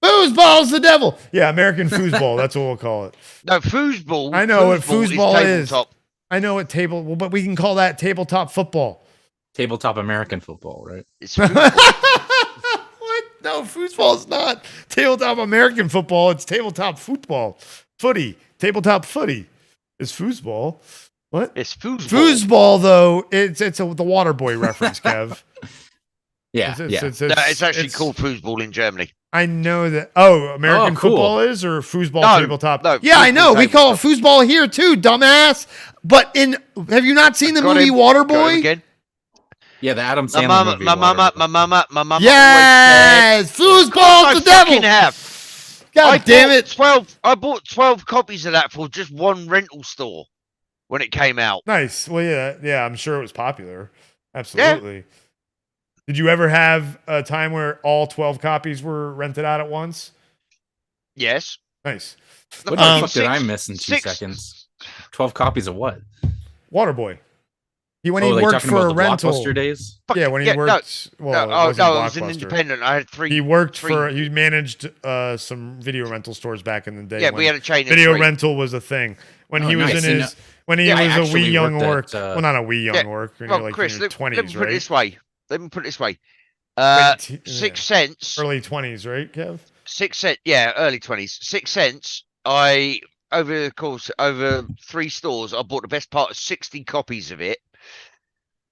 Foosball's the devil. Yeah, American foosball. That's what we'll call it. No, foosball. I know what foosball is. tabletop. I know what but we can call that tabletop football. Tabletop American football, right? It's foosball. What? No, foosball is not tabletop American football. It's tabletop football. Footy. Tabletop footy is foosball. What? It's foosball. Foosball, though, it's the Waterboy reference, Kev. Yeah, No, it's actually called foosball in Germany. I know that. Oh, American cool. football is or foosball No, tabletop? no, Yeah, I know. foosball We call it foosball here too, dumbass. But have you not seen the Got movie him. Got him Waterboy? again. Yeah, the Adam My Sandler mama, movie. my mama, Waterboy. Yes, my mama. always said, foosball's the I fucking devil. have. God damn it! I bought 12 copies of that for just one rental store when it came out. Nice. Well, yeah. I'm sure it was popular. Absolutely. Did you ever have a time where all 12 copies were rented out at once? Yes. Nice. What the Um, fuck did I miss in 2 seconds? 12 copies of what? Waterboy. When oh, he like worked talking for about a the rental. Blockbuster days? Yeah, when he worked. No, Well, no, it wasn't it was an Blockbuster. independent. I had three. He worked three- he managed some video rental stores back in the day. Yeah, when we had a chain. of video three. rental was a thing. When Oh, he was nice. in You his when he Yeah, I was a wee actually young worked orc. at, Well, not a wee young yeah. orc. When Well, you're like Chris, in your let me 20s, put it right? this way. Let me put it this way. 20 6 cents. Early 20s, right, Kev? 6 cents. Yeah, early 20s. 6 cents. Over the course, over 3 stores, I bought the best part of 60 copies of it.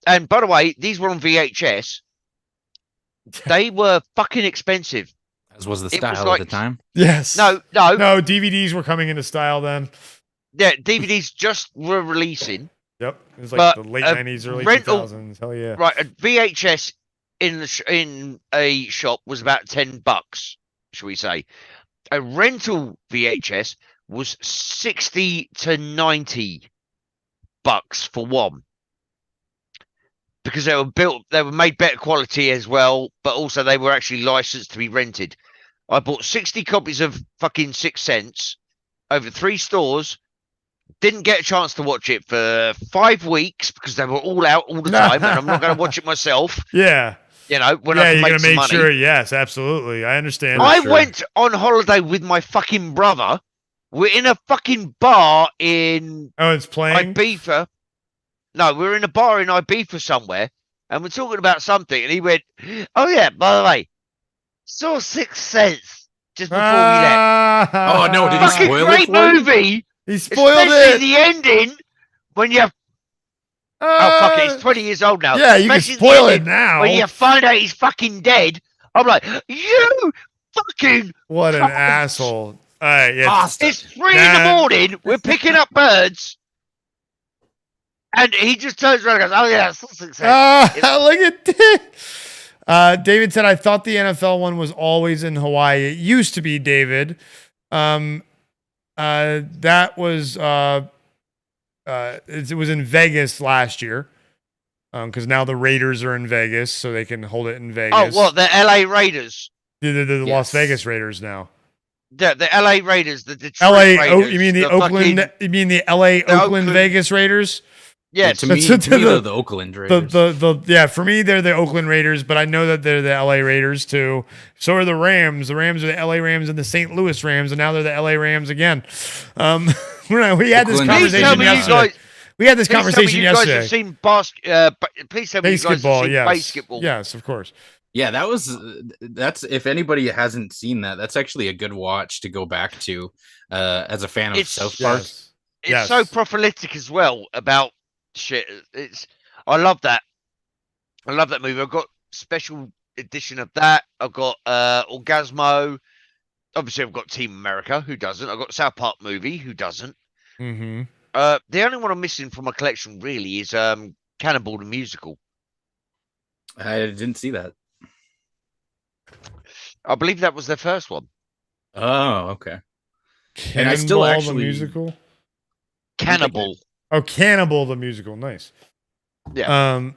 And by the way, these were on VHS. They were fucking expensive. As was the It was style like- at the time. Yes. No, No, DVDs were coming into style then. yeah, DVDs just were releasing. Yep. It was like But, the late uh, 90s, early rental- 2000s. Hell yeah. Right, a VHS in a shop was about $10, shall we say? A rental VHS was 60 to 90 bucks for one, because they were made better quality as well, but also they were actually licensed to be rented. I bought 60 copies of fucking 6 cents over 3 stores. Didn't get a chance to watch it for 5 weeks because they were all out all the time, and I'm not going to watch it myself. Yeah. You know, when Yeah, I can you're make going to some make money. sure. Yes, absolutely. I understand. I sure. went on holiday with my fucking brother. We're in a fucking bar in Oh, it's playing? Ibiza. No, we're in a bar in Ibiza somewhere, and we're talking about something, and he went, "Oh yeah, by the way, saw 6 cents just before we left. Oh, no, did he Fucking spoil it great for you? movie, He spoiled especially it. the ending when you. Oh fuck it, it's 20 years old now. Yeah, you can Especially the spoil it ending now. when you find out he's fucking dead. I'm like, you fucking. What an Fuck. asshole. All right, yeah. Bastard. It's 3 in the Nah. morning. We're picking up birds. And he just turns around and goes, "Oh, yeah, it's 6 cents." Look at this. David said, I thought the NFL one was always in Hawaii. It used to be, David. That was it was in Vegas last year. Because now the Raiders are in Vegas, so they can hold it in Oh, Vegas. what? The LA Raiders. The Las Yes. Vegas Raiders now. The LA Raiders. The Detroit LA. Raiders. You mean the fucking- Oakland? You mean the LA the Oakland Oakland- Vegas Raiders? Yes. To me, they're the Oakland Raiders. Yeah, for me they're the Oakland Raiders, but I know that they're the LA Raiders too. So are the Rams. The Rams are the LA Rams and the St. Louis Rams, and now they're the LA Rams again. We had this Oakland conversation yesterday. We had this conversation yesterday. Have seen please tell me you guys have Basketball, seen yes. basketball. Yes, of course. Yeah, that's if anybody hasn't seen that, that's actually a good watch to go back to as a fan of South Park. Yes. It's so prolific as well about shit. I love that. I love that movie. I've got special edition of that. I've got Orgasmo. Obviously, I've got Team America. Who doesn't? I've got South Park movie. Who doesn't? Mm-hmm. The only one I'm missing from my collection really is Cannibal the Musical. I didn't see that. I believe that was their first one. Oh, okay. Cannonball, and I still actually the musical. Cannibal. Oh, Cannibal the musical. Nice. Yeah.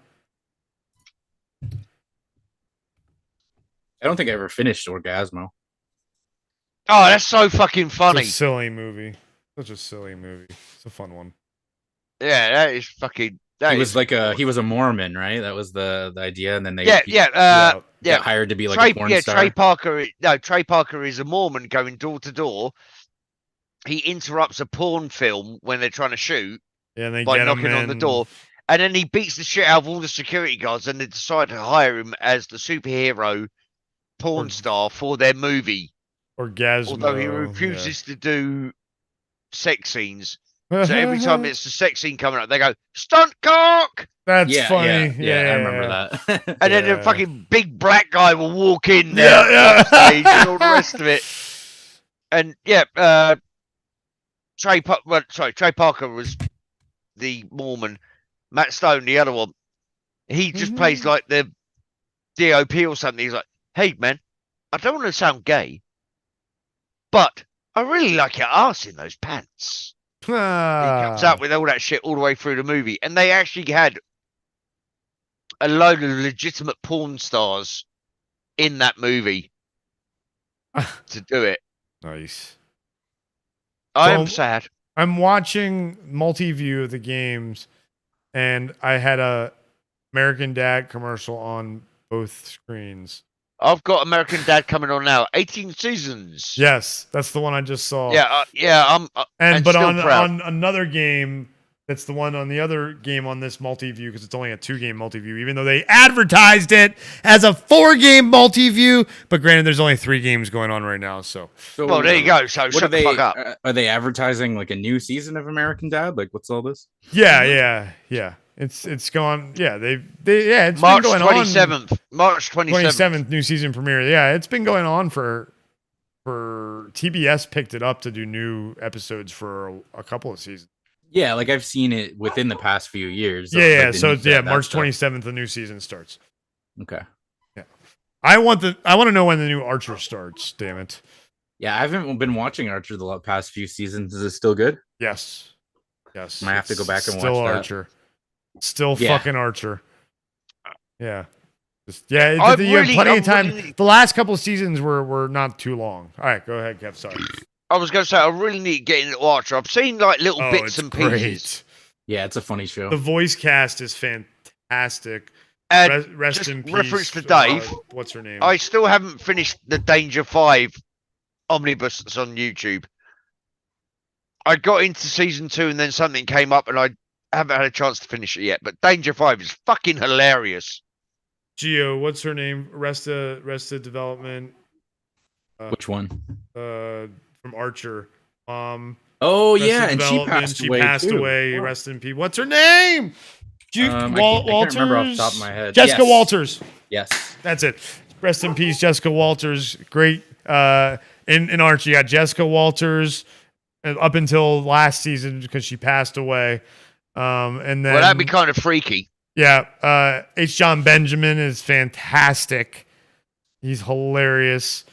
I don't think I ever finished Orgasmo. Oh, that's so fucking funny. It's a silly movie. Such a silly movie. It's a fun one. Yeah, that is fucking. He was a Mormon, right? That was the idea, and then they got hired to be like a porn star. Trey Parker is a Mormon going door to door. He interrupts a porn film when they're trying to shoot by knocking on the door, and then he beats the shit out of all the security guards, and they decide to hire him as the superhero porn star for their movie. Orgasmo. Although he refuses to do sex scenes. So every time it's a sex scene coming up, they go, "Stunt cock!" That's funny. Yeah, I remember that. And then the fucking big black guy will walk in there and all the rest of it. And Trey Parker was the Mormon. Matt Stone, the other one, he just plays like the DOP or something. He's like, "Hey man, I don't want to sound gay, but I really like your ass in those pants." He comes out with all that shit all the way through the movie, and they actually had a load of legitimate porn stars in that movie to do it. Nice. I am sad. I'm watching multi-view of the games, and I had a American Dad commercial on both screens. I've got American Dad coming on now. 18 seasons. Yes, that's the one I just saw. But on another game, that's the one on the other game on this multi-view, because it's only a 2-game multi-view, even though they advertised it as a 4-game multi-view. But granted, there's only 3 games going on right now. So well, there you go. So shut the fuck up. Are they advertising like a new season of American Dad? Like, what's all this? Yeah. It's gone. Yeah, it's March been going 27th. on. March 27th. New season premiere. Yeah, it's been going on for TBS picked it up to do new episodes for a couple of seasons. Yeah, like I've seen it within the past few years. Yeah. So March 27th, the new season starts. Okay. Yeah, I want to know when the new Archer starts. Damn it. Yeah, I haven't been watching Archer the past few seasons. Is it still good? Yes. I might have to go back and watch still that. Archer. Still fucking Archer. Yeah. You had plenty of time. The last couple of seasons were not too long. All right, go ahead, Kev. Sorry. I was going to say, I really need to get into Archer. I've seen like little bits and pieces. Yeah, it's a funny show. The voice cast is fantastic. And rest in peace. Reference to Dave. What's her name? I still haven't finished the Danger 5 omnibus that's on YouTube. I got into season 2 and then something came up and I haven't had a chance to finish it yet. But Danger 5 is fucking hilarious. Geo, what's her name? Arrested Development. Which one? From Archer. Oh yeah, and she passed away. Rest in peace. What's her name? Walters. I can't remember off the top of my head. Jessica Walters. Yes, that's it. Rest in peace, Jessica Walters. Great. In Archer, you got Jessica Walters up until last season because she passed away. And then that'd be kind of freaky. Yeah. H. John Benjamin is fantastic. He's hilarious.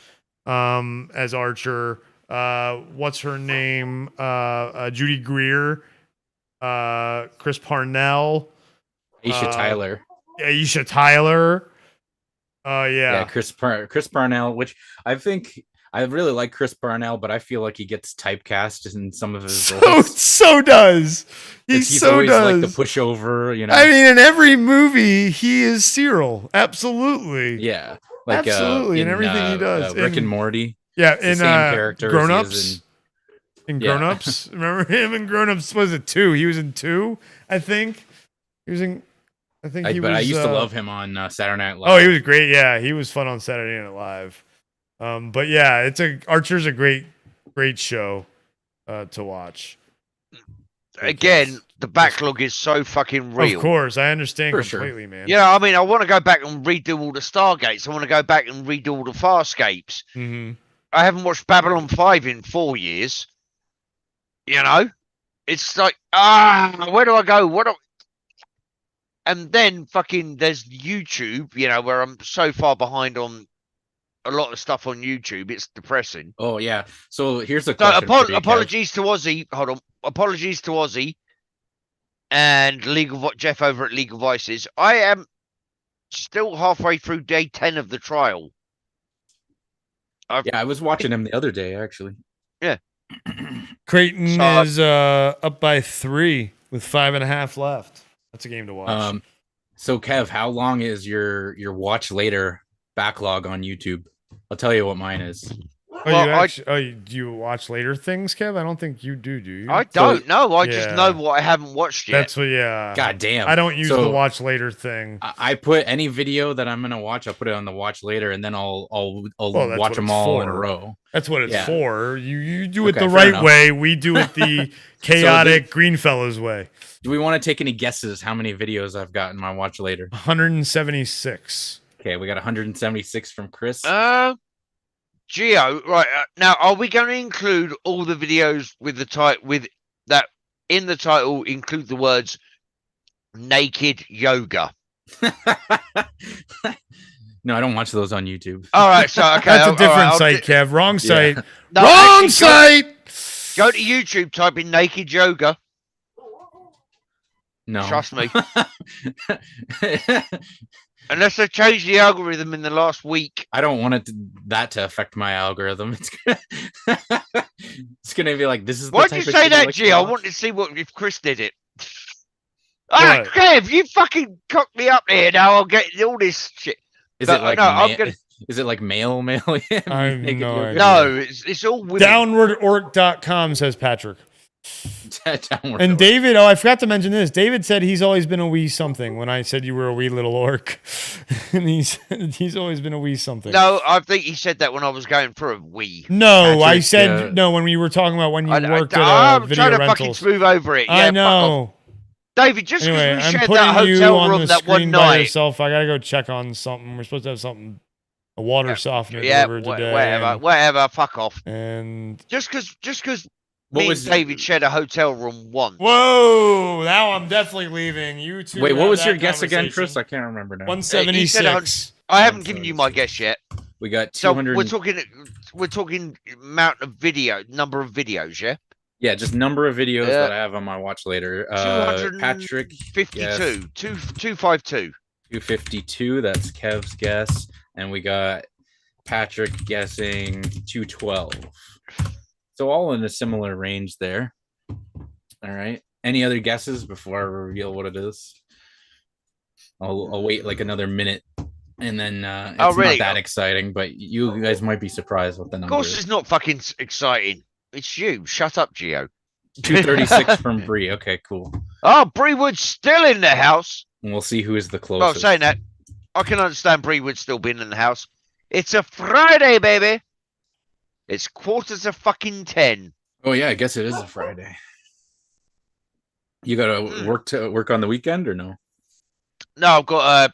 As Archer. What's her name? Judy Greer. Chris Parnell. Aisha Tyler. Aisha Tyler. Yeah. Chris Parnell, which I think I really like Chris Parnell, but I feel like he gets typecast in some of his roles. So does. He's so always does. like the pushover, you know. I mean, in every movie, he is Cyril. Absolutely. Yeah, like Absolutely, in everything he does. Rick In- and Morty. Yeah, the in same character Grown as he Ups. is In Yeah. Grown Ups, remember him in Grown Ups? Was it 2? He was in 2, I think. He was in. I think he was. But I used to love him on Saturday Night Live. Oh, he was great. Yeah, he was fun on Saturday Night Live. But yeah, Archer's a great show to watch. Again, the backlog is so fucking real. Of course, I understand For sure. completely, man. Yeah, I mean, I want to go back and redo all the Stargates. I want to go back and redo all the Farscapes. Mm-hmm. I haven't watched Babylon 5 in 4 years. You know? It's like, where do I go? And then fucking there's YouTube, you know, where I'm so far behind on a lot of stuff on YouTube. It's depressing. Oh yeah. So here's a So question. for you, Kev. apologies to Ozzy. Hold on. Apologies to Ozzy and Jeff over at Legal Vices. I am still halfway through day 10 of the trial. Yeah, I was watching him the other day, actually. Creighton So- is up by 3 with 5.5 left. That's a game to watch. So Kev, how long is your watch later backlog on YouTube? I'll tell you what mine is. Do you watch later things, Kev? I don't think you do you? I don't know. I just Yeah. know what I haven't watched yet. That's what. Yeah. God damn. I don't use So- the watch later thing. I put any video that I'm gonna watch. I'll put it on the watch later, and then I'll Well, that's watch what them it's all in a for. row. That's what it's Yeah. for. You do it Okay, the fair right enough. way. We do it the chaotic Greenfellaz way. Do we want to take any guesses how many videos I've got in my watch later? 176. Okay, we got 176 from Chris. Geo, right now, are we going to include all the videos with the with that in the title include the words naked yoga? No, I don't watch those on YouTube. All right, so okay, That's a all different right, site, Kev. Wrong site. No, Wrong actually, site. Go to YouTube, type in naked yoga. No, Trust me. Unless they changed the algorithm in the last week. I don't want that to affect my algorithm. It's gonna be like this is. Why'd the you type of say shit I that, like to G? I watch. wanted to see what if Chris did it. Ah, What? Kev, you fucking cocked me up there. Now I'll get all this shit. Is No, it like no, I'm gonna- is it like male? I have Naked no yoga? idea. No, it's all women. Downwardorc.com says Patrick. Downward And orc. David, I forgot to mention this. David said he's always been a wee something when I said you were a wee little orc. And he's always been a wee something. No, I think he said that when I was going through a wee. No, I Patrick, said no when we were talking about when you worked at I'm video trying to fucking rentals. smooth over it. Yeah, I fuck off. know. David, just because Anyway, we I'm shared that putting you hotel on room the that one screen by night. yourself. I gotta go check on something. We're supposed to have something, a water softener Yeah, delivered today. whatever, fuck off. And Just because What me was and David shared a hotel room once. whoa, now I'm definitely leaving. You two. Wait, what have was that your guess again, Chris? conversation. I can't remember now. 176. I haven't given you my guess yet. We got So 200. we're talking amount of number of videos, yeah. Yeah, just number of videos Yeah. that I have on my watch later. Patrick 52, yes. 252. 252. That's Kev's guess, and we got Patrick guessing 212. So all in a similar range there. All right. Any other guesses before I reveal what it is? I'll wait like another minute, and then it's really? not that exciting, but you guys might be surprised what the Of number course, is. it's not fucking exciting. It's you. Shut up, Geo. 236 from Bree. Okay, cool. Oh, Brewood's still in the house. And we'll see who is the Oh, closest. saying that, I can understand Brewood still being in the house. It's a Friday, baby. It's 9:45. Oh yeah, I guess it is a Friday. You gotta work on the weekend or no? No, I've got a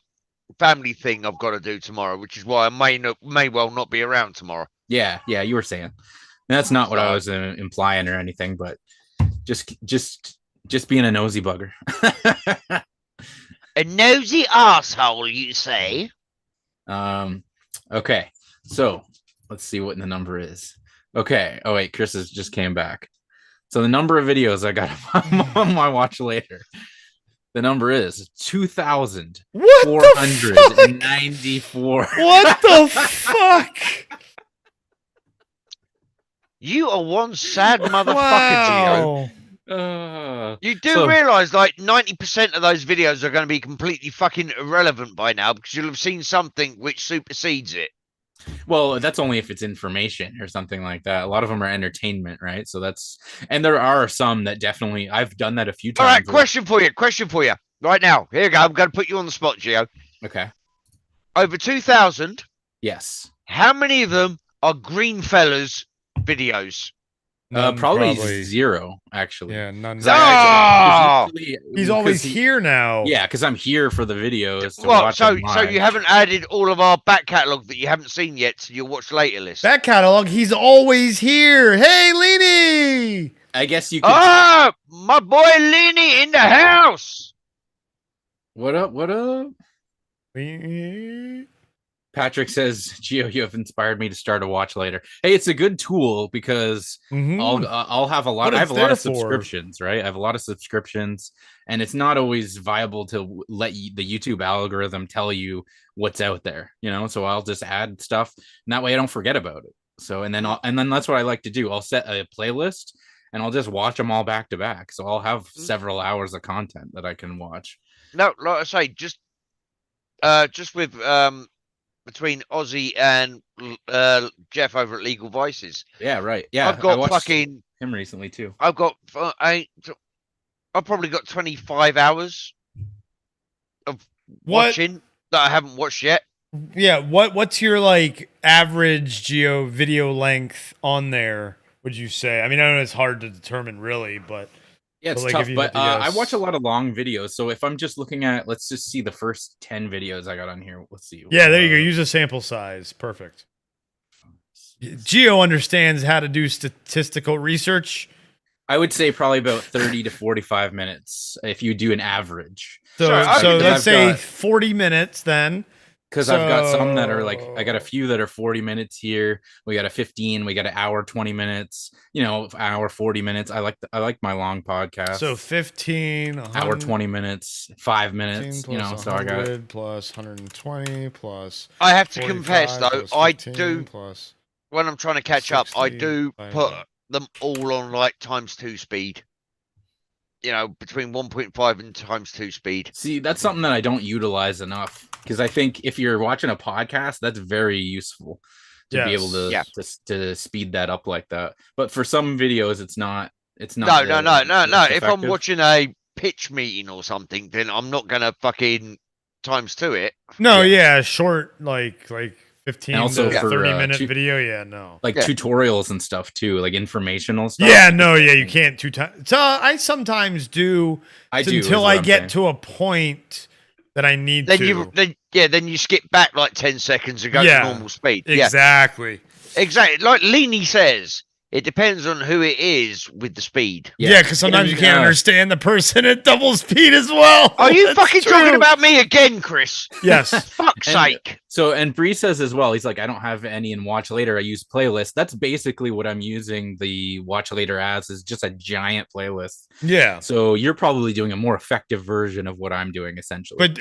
family thing I've got to do tomorrow, which is why I may well not be around tomorrow. Yeah, you were saying. That's not what I was implying or anything, but just being a nosy bugger. A nosy asshole, you say? Okay, so let's see what the number is. Okay. Oh wait, Chris has just came back. So the number of videos I got on my watch later. The number is 2,494. What the fuck? You are one sad motherfucker, Gio. Wow. You do So- realize like 90% of those videos are going to be completely fucking irrelevant by now because you'll have seen something which supersedes it. Well, that's only if it's information or something like that. A lot of them are entertainment, right? So that's, and there are some that definitely, I've done that a few All right, times. question for you. Right now, here you go. I'm going to put you on the spot, Gio. Okay. Over 2,000. Yes. How many of them are Greenfellaz videos? None, Probably 0, actually. Yeah, none. 'Cause I actually- Oh! He's 'cause always he- here now. Yeah, because I'm here for the videos to Well, watch so them so live. you haven't added all of our back catalogue that you haven't seen yet, so you'll watch later list. That catalog, he's always here. Hey, Leanie. I guess you could. Oh, my boy Lenny in the house. What up? What up? Mhm. Patrick says, "Gio, you have inspired me to start a watch later." Hey, it's a good tool because I'll have a lot. What I it's have a lot of there for. subscriptions, right? I have a lot of subscriptions, and it's not always viable to let the YouTube algorithm tell you what's out there, So I'll just add stuff, and that way I don't forget about it. So and then that's what I like to do. I'll set a playlist, and I'll just watch them all back to back. So I'll have several hours of content that I can watch. No, like I say, just with between Ozzy and Jeff over at Legal Vices. Yeah, right. Yeah, I've got I watched fucking. him recently too. I've got. I've probably got 25 hours of What? watching that I haven't watched yet. Yeah, what's your like average Geo video length on there? Would you say? I mean, I know it's hard to determine really, but Yeah, it's like, tough, if you but had to I guess. watch a lot of long videos. So if I'm just looking at, let's just see the first 10 videos I got on here. Let's see. yeah, there you go. Use a sample size. Perfect. Geo understands how to do statistical research. I would say probably about 30 to 45 minutes if you do an average. So, Sure, I so can- let's I've say got- 40 minutes then. Because I've got some that are like, I got a So- few that are 40 minutes here. We got a 15. We got an hour 20 minutes. Hour 40 minutes. I like my long podcast. So 15, hour 20 minutes, 5 minutes. plus So I got 100 plus 120 plus. I have to confess 45 though, plus I 15 do plus. when I'm trying to catch up, I 60 do by put that. them all on like ×2 speed. Between 1.5 and ×2 speed. See, that's something that I don't utilize enough because I think if you're watching a podcast, that's very useful to be able to, Yeah. to speed that up like that. But for some videos, it's not. It's No. not. If I'm watching a pitch meeting or something, then I'm not gonna fucking ×2 it. No, Yeah. yeah, short like 15 And also to for, 30-minute tu- video. Yeah, no. like Yeah. tutorials and stuff too, like informational stuff. Yeah, no, yeah, you can't 2 times. So I sometimes do I do until is what I I'm get saying. to a point that I need Then to. then you skip back like 10 seconds and go Yeah. to normal speed. Yeah, Exactly. exactly. Like Leanie says, it depends on who it is with the speed. Yeah, because sometimes you And, can't understand the person at double speed as well. Are you That's fucking true. talking about me again, Chris? Yes. Fuck's And- sake. So, and Bree says as well, he's like, I don't have any in watch later. I use playlist. That's basically what I'm using the watch later as, is just a giant playlist. Yeah. So you're probably doing a more effective version of what I'm doing essentially. But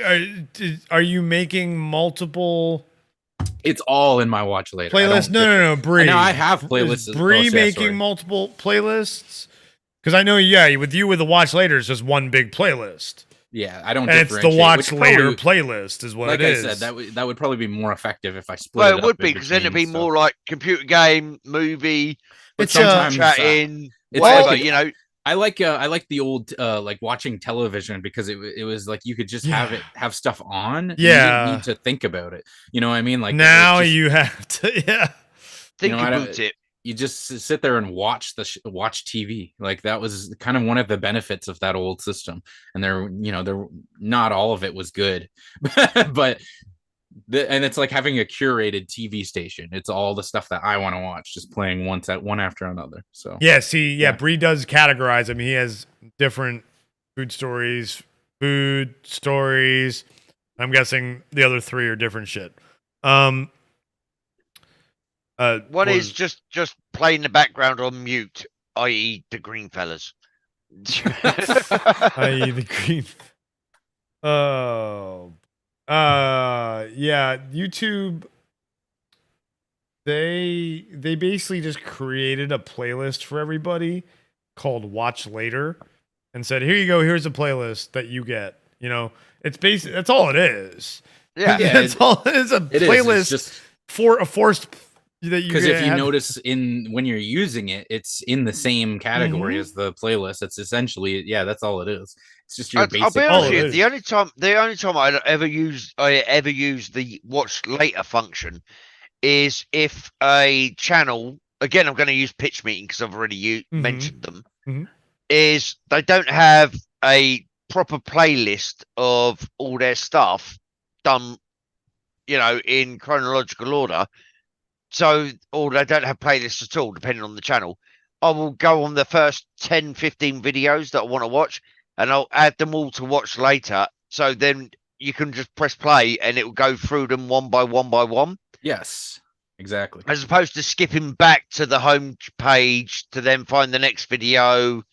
are you making multiple it's all in my watch later. I playlists? don't- No, Bree. Now I have playlists. Is Bree yeah, making sorry. multiple playlists? Because I know, yeah, with the watch later, it's just one big playlist. Yeah, I don't. And it's the differentiate, watch which later probably- playlist is what Like it I is. said, that would probably be more effective if I split Well, it it would up be in because then it'd be between more stuff. like computer game, movie, But It's, sometimes chatting, it's whatever. like- I like the old like watching television because it was like you could just have stuff on. And you Yeah. didn't need to think about it. You know what I mean? Like now it's just- you have to, yeah. think you know, I don't- about it. you just sit there and watch watch TV. Like that was kind of one of the benefits of that old system. And there not all of it was good, but and it's like having a curated TV station. It's all the stuff that I want to watch, just playing one after another. So Yeah, see, Yeah. Bree does categorize them. He has different food stories. I'm guessing the other 3 are different shit. One is just playing in the background on mute, i.e. the Greenfellaz. i.e. the green. Oh. Yeah, YouTube. they basically just created a playlist for everybody called Watch Later and said, here you go, here's a playlist that you get. You know, it's basically that's all it is. Yeah. That's all it is, a It is. playlist It's just for a forced that you because if you have- notice when you're using it, it's in the same category as the playlist. It's essentially that's all it is. It's just your I'll basic. be honest with you, it the only time I ever use the watch later function is if a channel, again, I'm going to use Pitch Meeting because I've already mentioned them, is they don't have a proper playlist of all their stuff done, in chronological order. So, or they don't have playlists at all, depending on the channel. I will go on the first 10, 15 videos that I want to watch, and I'll add them all to watch later. So then you can just press play and it will go through them one by one by one. Yes, exactly. As opposed to skipping back to the home page to then find the next video.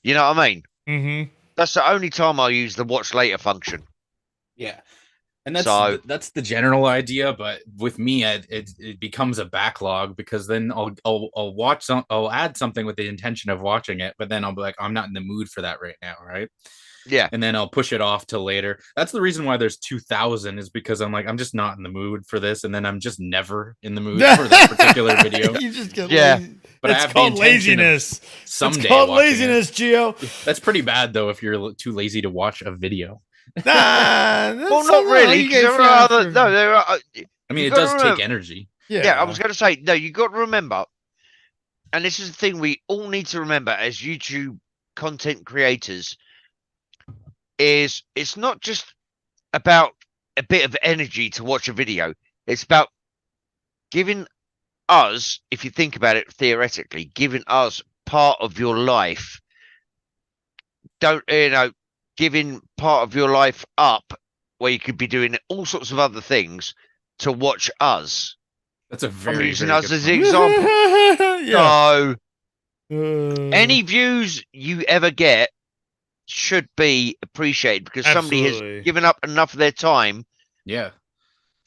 You know what I mean? Mm-hmm. That's the only time I use the watch later function. Yeah. And that's So- that's the general idea, but with me, it becomes a backlog because then I'll watch I'll add something with the intention of watching it, but then I'll be like, I'm not in the mood for that right now, right? Yeah. And then I'll push it off till later. That's the reason why there's 2,000 is because I'm like, I'm just not in the mood for this, and then I'm just never in the mood for that particular video. You just get Yeah. lazy. But I It's have the called intention of laziness. Someday It's called watching it. laziness, Gio. That's pretty bad though if you're too lazy to watch a video. Nah, that's Well, so not wrong. really. You 'Cause get there are fat other, for- no, there are. I mean, You it gotta does take remember- energy. Yeah, I was going to say, no, you got to remember, and this is the thing we all need to remember as YouTube content creators, is it's not just about a bit of energy to watch a video. It's about giving us, if you think about it theoretically, giving us part of your life. Giving part of your life up where you could be doing all sorts of other things to watch us. That's a very, I'm using very us good as point. the example. yeah. So any views you ever get should be appreciated because somebody Absolutely. has given up enough of their time. Yeah.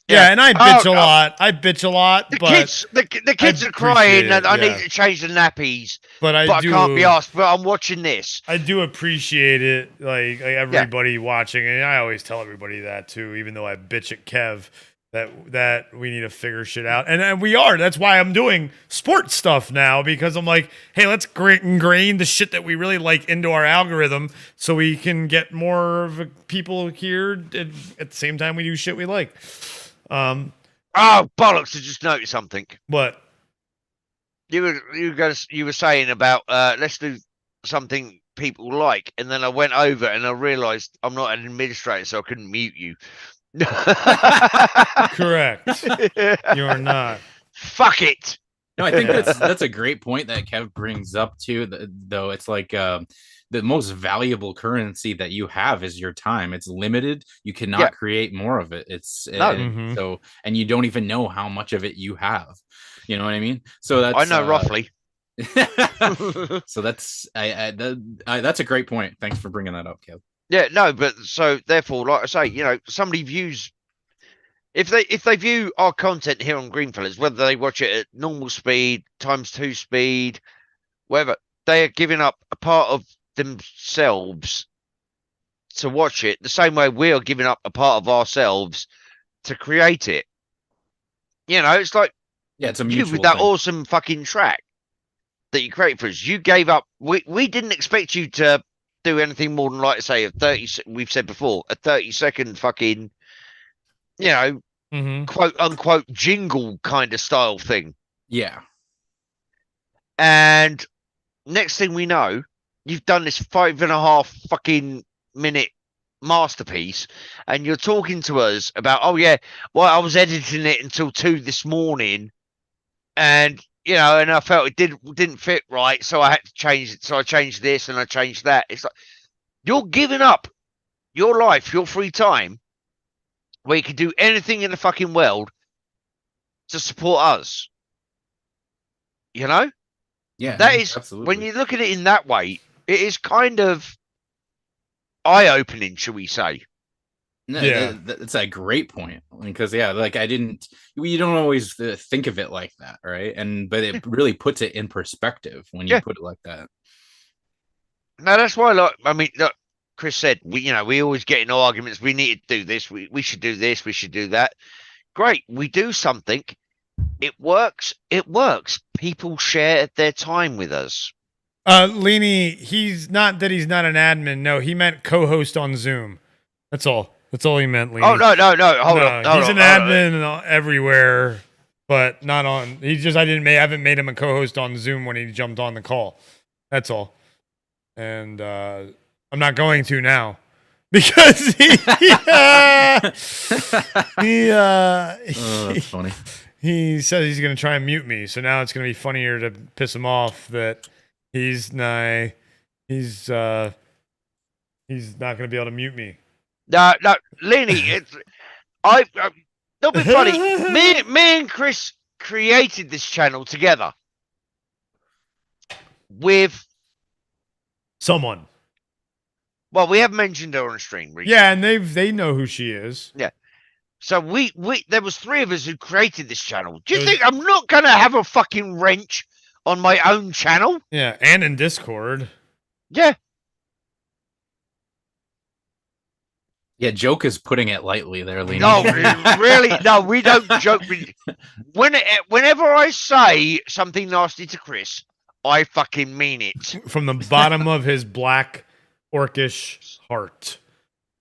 Yeah, and I bitch Oh, a lot. I bitch a lot, The but kids, the kids I are crying appreciate that it, I yeah. need to change the nappies, but I but do. I can't be asked. But I'm watching this. I do appreciate it, like everybody watching, and I always tell everybody that too. Even though I bitch at Kev that we need to figure shit out, and we are. That's why I'm doing sports stuff now because I'm like, hey, let's ingrain the shit that we really like into our algorithm, so we can get more of people here at the same time we do shit we like. Oh bollocks! I just noticed something. But You were saying about let's do something people like, and then I went over and I realised I'm not an administrator, so I couldn't mute you. correct, you're not. Fuck it. No, I think that's a great point that Kev brings up too. Though it's like the most valuable currency that you have is your time. It's limited. You cannot Yeah. create more of it. It's No. so, and you don't even know how much of it you have. You know what I mean? So that's I know roughly. So that's that's a great point. Thanks for bringing that up, Kev. Yeah, no, but so therefore, like I say, somebody views if they view our content here on Greenfellaz, whether they watch it at normal speed, ×2 speed, whatever, they are giving up a part of themselves to watch it the same way we are giving up a part of ourselves to create it. It's like Yeah, it's a you mutual with that thing. awesome fucking track that you created for us. You gave up. We didn't expect you to do anything more than, like I say, a 30. We've said before, a 30-second fucking, quote unquote jingle kind of style thing. Yeah. And next thing we know, you've done this 5.5 fucking minute masterpiece, and you're talking to us about, oh yeah, well, I was editing it until 2 this morning, and and I felt it didn't fit right, so I had to change it. So I changed this and I changed that. It's like you're giving up your life, your free time, where you can do anything in the fucking world to support us. Yeah. That is absolutely. when you look at it in that way, it is kind of eye-opening, shall we say? No, Yeah. that's a great point because like you don't always think of it like that, right? But it really puts it in perspective when you Yeah. put it like that. No, that's why. Like, I mean, look, Chris said we always get in arguments. We need to do this. We should do this. We should do that. Great. We do something. It works. It works. People share their time with us. Leany, he's not an admin. No, he meant co-host on Zoom. That's all. That's all he meant, Leany. Oh no. Hold on. He's an admin everywhere, but not on. He's just I haven't made him a co-host on Zoom when he jumped on the call. That's all. And I'm not going to now because That's funny. He says he's going to try and mute me. So now it's going to be funnier to piss him off that he's not going to be able to mute me. No, Lenny, don't be funny. Me and Chris created this channel together with someone. Well, we have mentioned her on stream recently. Yeah, and they know who she is. Yeah. So we there was 3 of us who created this channel. Do you think I'm not gonna have a fucking wrench on my own channel? Yeah, and in Discord. Yeah. Yeah, joke is putting it lightly there, Leany. No, really, no, we don't joke. Whenever I say something nasty to Chris, I fucking mean it. From the bottom of his black orcish heart.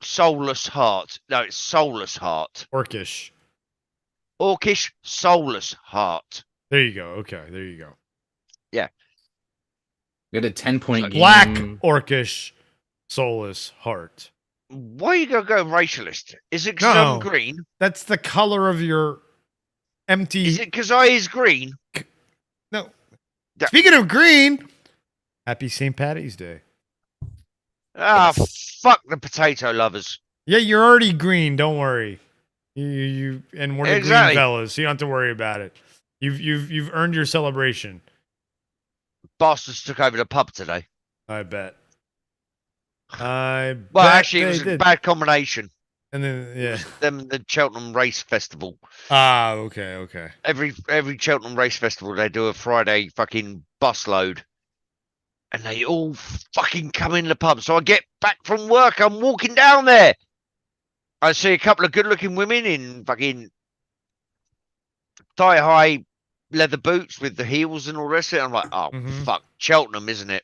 Soulless heart. No, it's soulless heart. Orcish. Orcish, soulless heart. There you go. Okay, there you go. Yeah. We had a 10-point game. Black orcish, soulless heart. Why are you going to go racialist? Is it because I'm green? That's the color of your empty... Is it because I is green? No. Speaking of green, happy St. Paddy's Day. Ah, fuck the potato lovers. Yeah, you're already green. Don't worry. You and we're the Greenfellaz, so you don't have to worry about it. You've earned your celebration. Bastards took over the pub today. I bet. Well, actually, it was a bad combination. And then the Cheltenham Race Festival. Ah, okay. Every Cheltenham Race Festival, they do a Friday fucking busload. And they all fucking come in the pub. So I get back from work. I'm walking down there. I see a couple of good-looking women in fucking thigh-high leather boots with the heels and all the rest of it. I'm like, oh, fuck. Cheltenham, isn't it?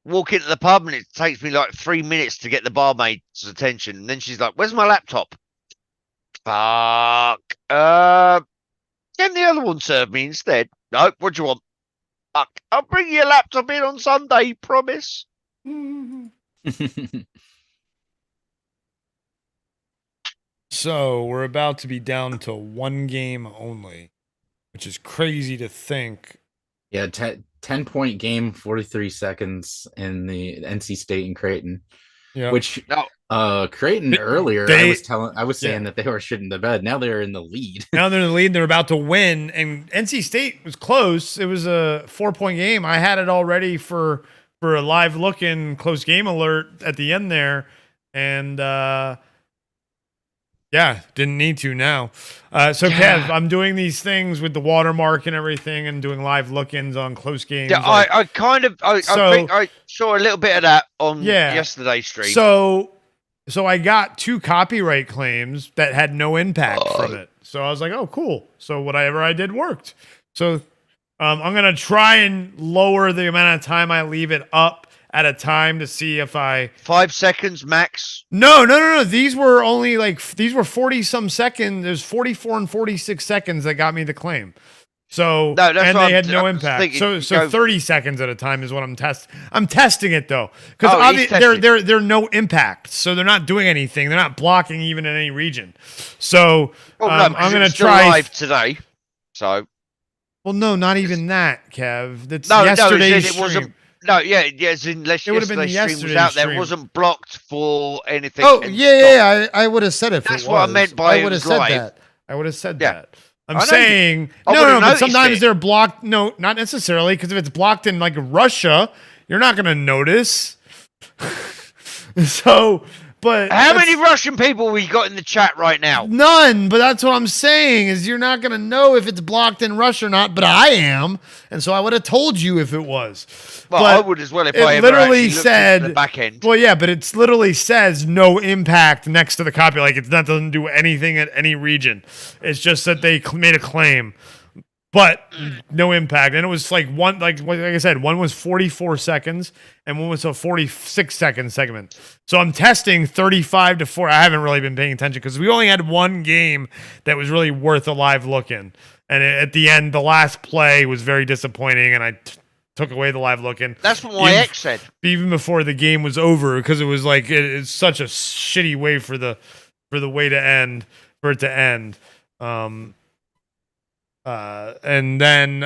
Walk into the pub and it takes me like 3 minutes to get the barmaid's attention. And then she's like, where's my laptop? Fuck. Can the other one serve me instead? No, what do you want? Fuck. I'll bring your laptop in on Sunday, promise. So we're about to be down to 1 game only, which is crazy to think. Yeah, 10-point game, 43 seconds in the NC State and Creighton. Yeah. Which Creighton earlier, I was saying that they were shitting the bed. Now they're in the lead. Now they're in the lead and they're about to win. And NC State was close. It was a 4-point game. I had it all ready for a live look-in close game alert at the end there. And didn't need to now. Kev, I'm doing these things with the watermark and everything and doing live look-ins on close games. Yeah, I think I saw a little bit of that on yesterday's stream. So I got 2 copyright claims that had no impact from it. So I was like, oh, cool. So whatever I did worked. So I'm going to try and lower the amount of time I leave it up at a time to see if 5 seconds max. No. These were only 40 some seconds. There's 44 and 46 seconds that got me the claim. So no, that's and they had no impact. So 30 seconds at a time is what I'm testing. I'm testing it though, because they're no impact. So they're not doing anything. They're not blocking even in any region. So I'm going to try live today. So no, not even that, Kev. That's yesterday's stream. It wasn't. No, unless it would have been yesterday's stream was out there, it wasn't blocked for anything. Oh, I would have said it. That's what I meant by I would have said live. that. I would have said that. I'm saying no, but sometimes they're blocked. No, not necessarily, because if it's blocked in like Russia, you're not going to notice. but How many Russian people we got in the chat right now? None, but that's what I'm saying is you're not going to know if it's blocked in Russia or not, but I am. And so I would have told you if it was. Well, but I would as well if I ever literally actually looked said into the back end. Well, yeah, but it literally says no impact next to the copy. Like that doesn't do anything at any region. It's just that they made a claim. But no impact. And it was like like I said, one was 44 seconds and one was a 46-second segment. So I'm testing 35 to 4. I haven't really been paying attention because we only had one game that was really worth a live look in. And at the end, the last play was very disappointing, and I took away the live look in. That's what my ex said. Even before the game was over, because it was like it's such a shitty way for the way to end, for it to end. And then,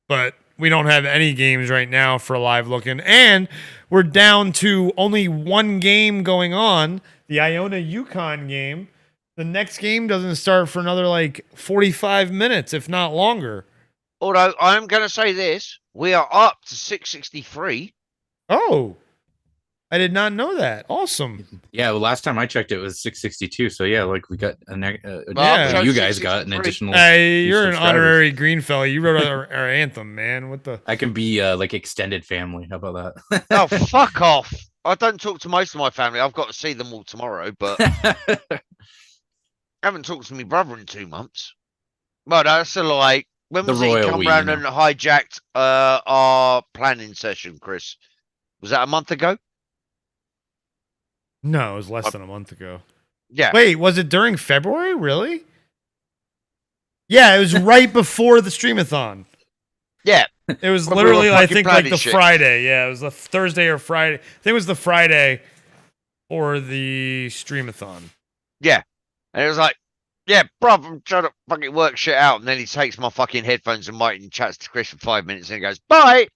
but we don't have any games right now for live looking, and we're down to only one game going on, the Iona UConn game. The next game doesn't start for another like 45 minutes, if not longer. Although I'm going to say this, we are up to 663. Oh, I did not know that. Awesome. Yeah, well, last time I checked, it was 662. So yeah, like we got Yeah. you guys got an additional. Hey, you're an subscribers. honorary Greenfellaz. You wrote our anthem, man. What the? I can be like extended family. How about that? Oh, fuck off. I don't talk to most of my family. I've got to see them all tomorrow, but I haven't talked to my brother in 2 months. But that's like, when The was it royal he come we, round you and hijacked our planning session, Chris? Was that a month ago? No, it was less than a month ago. Yeah. Wait, was it during February? Really? Yeah, it was right before the streamathon. Yeah. It was When we were literally, I fucking think, like planning the shit. Friday. Yeah, it was the Thursday or Friday. I think it was the Friday or the streamathon. Yeah. And it was like, yeah, bruv, I'm trying to fucking work shit out. And then he takes my fucking headphones and mic and chats to Chris for 5 minutes and he goes, bye.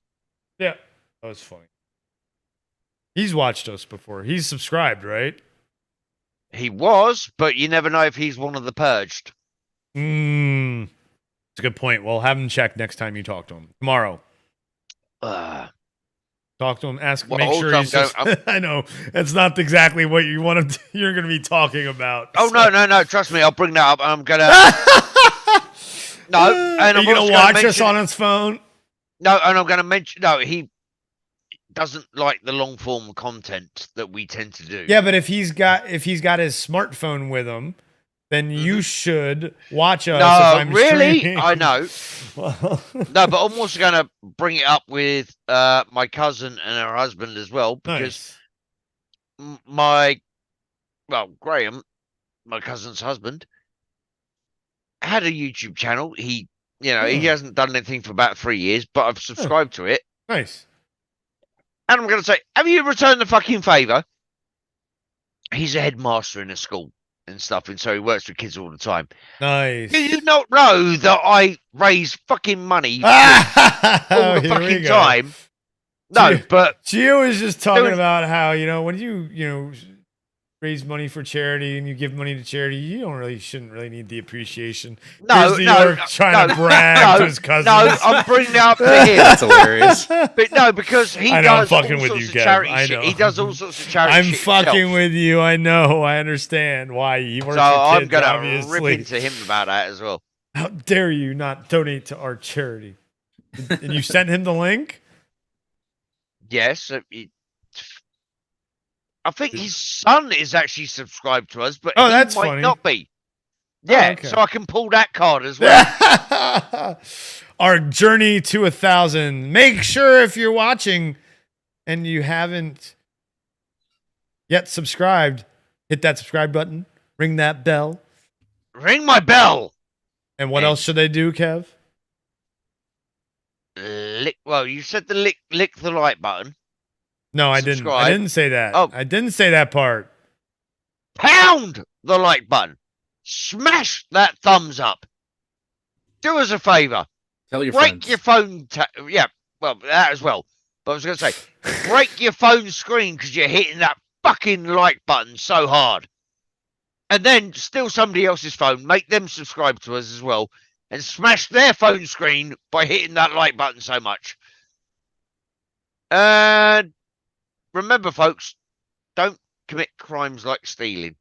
Yeah, that was funny. He's watched us before. He's subscribed, right? He was, but you never know if he's one of the purged. It's a good point. Well, have him check next time you talk to him. Tomorrow. Talk to him. Ask. Well, make hold sure on, he's just. I know that's not exactly what you want to. You're going to be talking about. Oh, so. no. Trust me. I'll bring that up. I'm going to. No. And Are I'm you going also to gonna watch us mention- on his phone? No, and I'm going to mention. No, he doesn't like the long form content that we tend to do. Yeah, but if he's got his smartphone with him, then you should watch us. No, if I'm really? streaming. I know. Well, No, but I'm also going to bring it up with my cousin and her husband as well, because nice. Graham, my cousin's husband, had a YouTube channel. He hasn't done anything for about 3 years, but I've subscribed to it. Nice. And I'm going to say, have you returned the fucking favor? He's a headmaster in a school and stuff, and so he works with kids all the time. Nice. Do you not know that I raise fucking money all Oh, the here we fucking go. time? No, Gee. but Gio was just talking Doing- about how, when you raise money for charity and you give money to charity, you shouldn't really need the appreciation. no, Here's New York trying to brag to his cousins. No, I'm bringing it up to him. That's hilarious. But no, because he I know, I'm does fucking all with sorts you, of Kev. charity I shit. know. He does all sorts of charity I'm shit fucking himself. with you. I know. I understand why you work So with I'm kids, going to obviously. rip into him about that as well. How dare you not donate to our charity? And you sent him the link? Yes. I think his son is actually subscribed to us, but Oh, he that's might funny. not be. Yeah, okay. so I can pull that card as well. Our journey to 1,000. Make sure if you're watching and you haven't yet subscribed, hit that subscribe button, ring that bell. Ring my bell. And what else should they do, Kev? You said the lick the like button. No, I didn't. I Subscribe. didn't say that. Oh. I didn't say that part. Pound the like button. Smash that thumbs up. Do us a favor. Tell your Break friends. your phone. That as well. But I was going to say, break your phone screen because you're hitting that fucking like button so hard. And then steal somebody else's phone, make them subscribe to us as well, and smash their phone screen by hitting that like button so much. And remember, folks, don't commit crimes like stealing.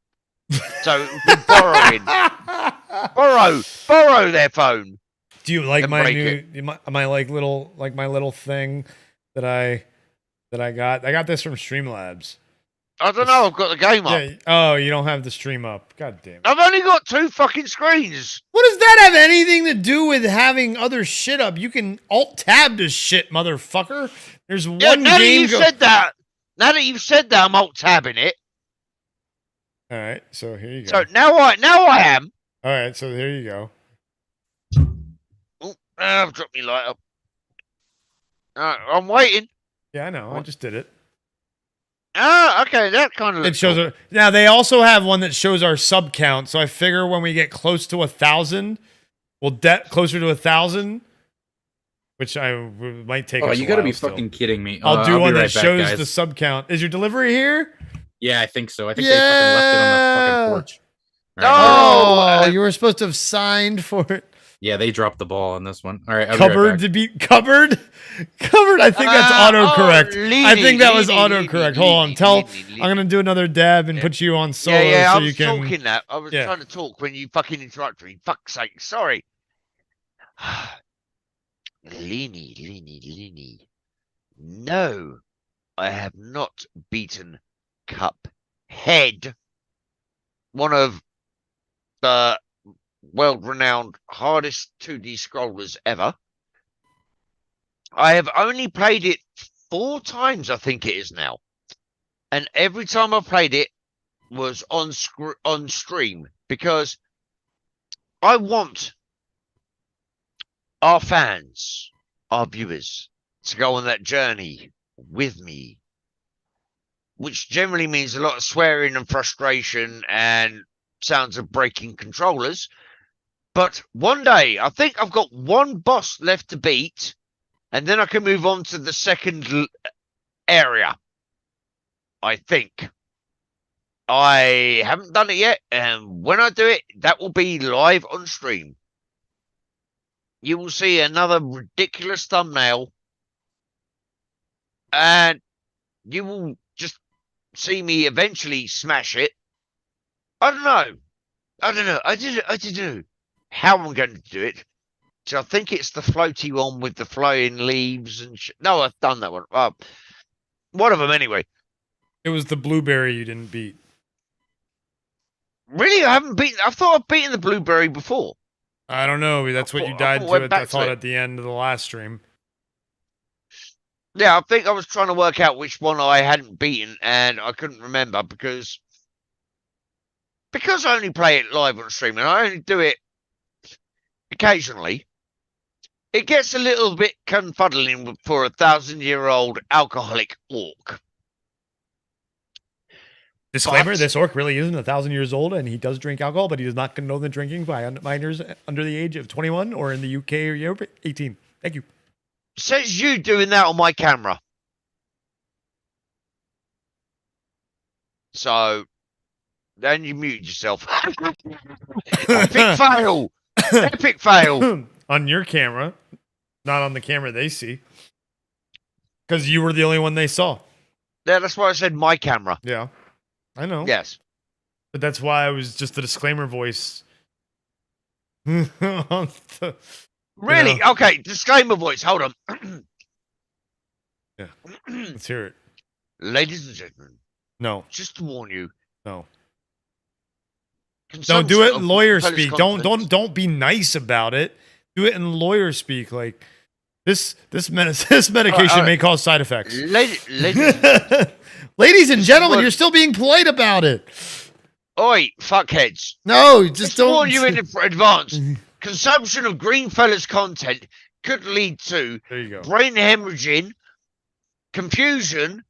So it would be borrowing. Borrow their phone. Do you like And my break new my little thing that I got? I got this from Streamlabs. I don't know. I've got the game up. Yeah. Oh, you don't have the stream up. God damn it. I've only got 2 fucking screens. What does that have anything to do with having other shit up? You can alt tab this shit, motherfucker. There's Yeah, one now game. that you've said that, I'm alt tabbing it. All right, so here you go. So now I am. All right, so there you go. Oh, I've dropped my light up. I'm waiting. Yeah, I know. I just did it. Okay, that kind of. It shows our, now they also have one that shows our sub count. So I figure when we get close to 1,000, we'll closer to 1,000, which might take. Oh, us you a got to while be still. fucking kidding me. I'll do be one that right back, shows guys. the sub count. Is your delivery here? Yeah, I think so. I think they fucking left it on the fucking porch. All right, No! Oh, you were supposed to have signed for it. yeah, they dropped the ball on this one. All right, I'll be right Cupboard back. to be covered. Covered. I think that's autocorrect. I think that was autocorrect. Hold on. I'm gonna do another dab and put you on solo Yeah, so I you was can. talking that. I was Yeah. trying to talk when you fucking interrupted me. Fuck's sake, sorry. Leany. No, I have not beaten Cuphead, one of the world-renowned hardest 2D scrollers ever. I have only played it 4 times, I think it is now. And every time I played it was on stream, because I want our fans, our viewers, to go on that journey with me, which generally means a lot of swearing and frustration and sounds of breaking controllers. But one day, I think I've got one boss left to beat, and then I can move on to the second area. I think. I haven't done it yet, and when I do it, that will be live on stream. You will see another ridiculous thumbnail, and you will just see me eventually smash it. I don't know. I don't know how I'm going to do it. So I think it's the floaty one with the flowing leaves and no, I've done that one. One of them anyway. It was the blueberry you didn't beat. Really, I haven't beaten. I thought I've beaten the blueberry before. I don't know. That's what you died to it. I thought at the end of the last stream. Yeah, I think I was trying to work out which one I hadn't beaten, and I couldn't remember because I only play it live on stream, and I only do it occasionally. It gets a little bit confuddling for a 1,000-year-old alcoholic orc. Disclaimer: But- this orc really isn't 1,000 years old, and he does drink alcohol, but he does not condone the drinking by minors under the age of 21 or in the UK or Europe 18. Thank you. Says you doing that on my camera. So then you mute yourself. Epic fail. Epic fail. On your camera, not on the camera they see, because you were the only one they saw. Yeah, that's why I said my camera. Yeah, I know. Yes. But that's why I was just the disclaimer voice. Really? Yeah. Okay, disclaimer voice. Hold on. Yeah. Let's hear it. Ladies and gentlemen, No, just to warn you. no. Don't consumption do it of in lawyer Greenfellaz speak. content- Don't be nice about it. Do it in lawyer speak. Like this medication right. may cause side effects. Ladies, Ladies and gentlemen, Look. you're still being polite about it. oi, fuckheads. No, just Just don't. warn you in advance. Consumption of Greenfellaz content could lead to There you go. brain hemorrhaging, confusion,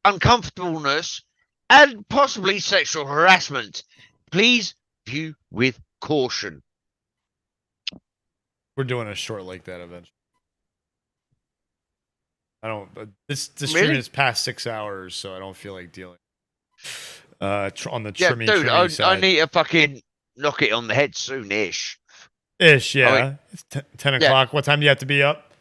uncomfortableness, and possibly sexual harassment. Please view with caution. We're doing a short like that eventually. I don't. This stream Really? is past 6 hours, so I don't feel like dealing. On the Yeah, trimmy, dude, trimmy I side. need to fucking knock it on the head soon-ish. Ish, yeah. wait. It's 10 o'clock. What time do you have to be up?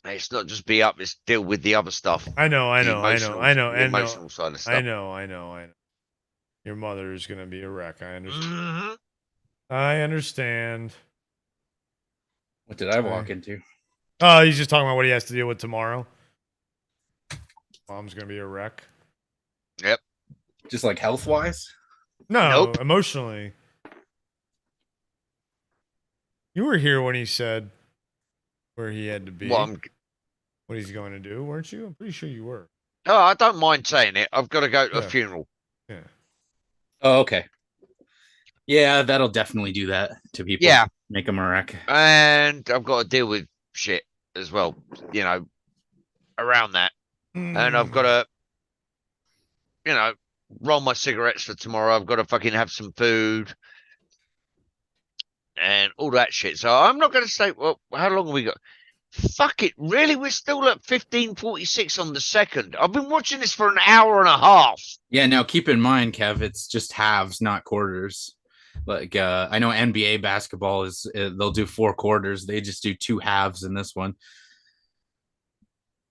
It's not just be up; it's deal with the other stuff. I know. The emotional side of stuff. I know. Your mother is gonna be a wreck. I understand. Mhm. I understand. What did I walk into? Oh, he's just talking about what he has to deal with tomorrow. Mom's gonna be a wreck. Yep. Just like health wise? No, Nope. emotionally. You were here when he said where he had to be. What What he's going to do, weren't you? I'm pretty sure you were. Oh, I don't mind saying it. I've got to go to a Yeah. funeral. Yeah. Oh, okay. Yeah, that'll definitely do that to people. Yeah. Make them a wreck. And I've got to deal with shit as well, around that. And I've got to, roll my cigarettes for tomorrow. I've got to fucking have some food and all that shit. So I'm not going to say, well, how long have we got? Fuck it. Really? We're still at 15:46 on the second. I've been watching this for an hour and a half. Yeah, now keep in mind, Kev, it's just halves, not quarters. Like I know NBA basketball is they'll do 4 quarters. They just do 2 halves in this one.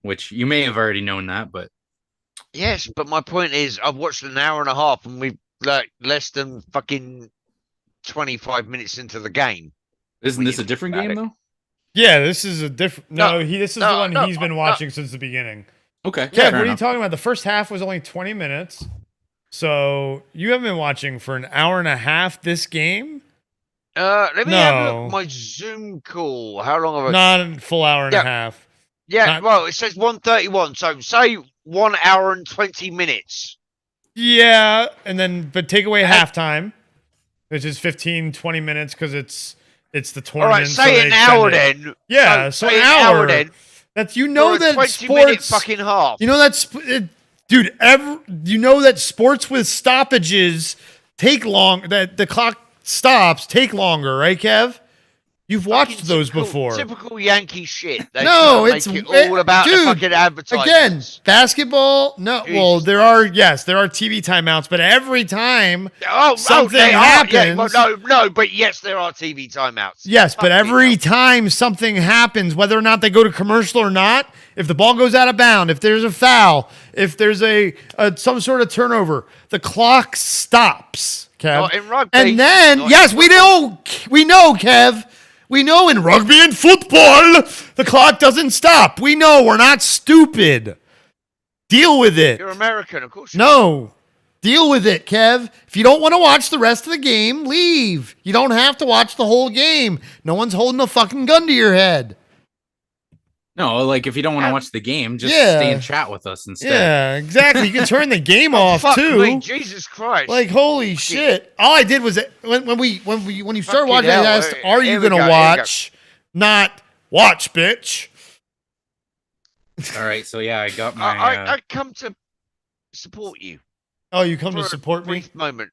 Which you may have already known that, but Yes, but my point is I've watched an hour and a half and we've less than fucking 25 minutes into the game. isn't this a different game though? Yeah, this is a different. This is the one no, he's been watching since the beginning. Okay. Yeah, fair what are you enough. talking about? The first half was only 20 minutes. So you haven't been watching for an hour and a half this game? Let me have a look No. at my Zoom call. How long have I? Not a full hour and a half. Yeah, not- well, it says 1:31. So say 1 hour and 20 minutes. Yeah, but take away halftime, which is 15, 20 minutes because it's the All tournament. right, so say they an hour extend it. then. Yeah, so say an hour. then. That's you for know a that 20-minute sports fucking half. You know that's dude. You know that sports with stoppages take long. That the clock stops take longer, right, Kev? You've watched Fucking those typical- before. Typical Yankee shit. They No, make it's it all about dude, the fucking Again, advertisements. basketball. No, well, Jesus. there are TV timeouts, but every time something they are. Yeah, well, happens. no, but yes, there are TV timeouts. Yes, but Fuck me, every no. time something happens, whether or not they go to commercial or not, if the ball goes out of bound, if there's a foul, if there's a some sort of turnover, the clock stops. Kev. Not in rugby. And then, Not yes, in we know, Kev. We know in rugby and football, the clock doesn't stop. We know we're not stupid. Deal with it. You're American, of course. No. Deal with it, Kev. If you don't want to watch the rest of the game, leave. You don't have to watch the whole game. No one's holding a fucking gun to your head. No, like if you don't want to watch the game, just Yeah. stay and chat with us instead. Yeah, exactly. You can turn the game off Fuck too. me, Jesus Christ. Like holy shit! All I did was when you started Fucking watching, I hell. asked, "Are you Here we gonna go, here we go. watch?" Not watch, bitch. All right, so yeah, I got my. I come to support you Oh, you come for to a support me? brief moment.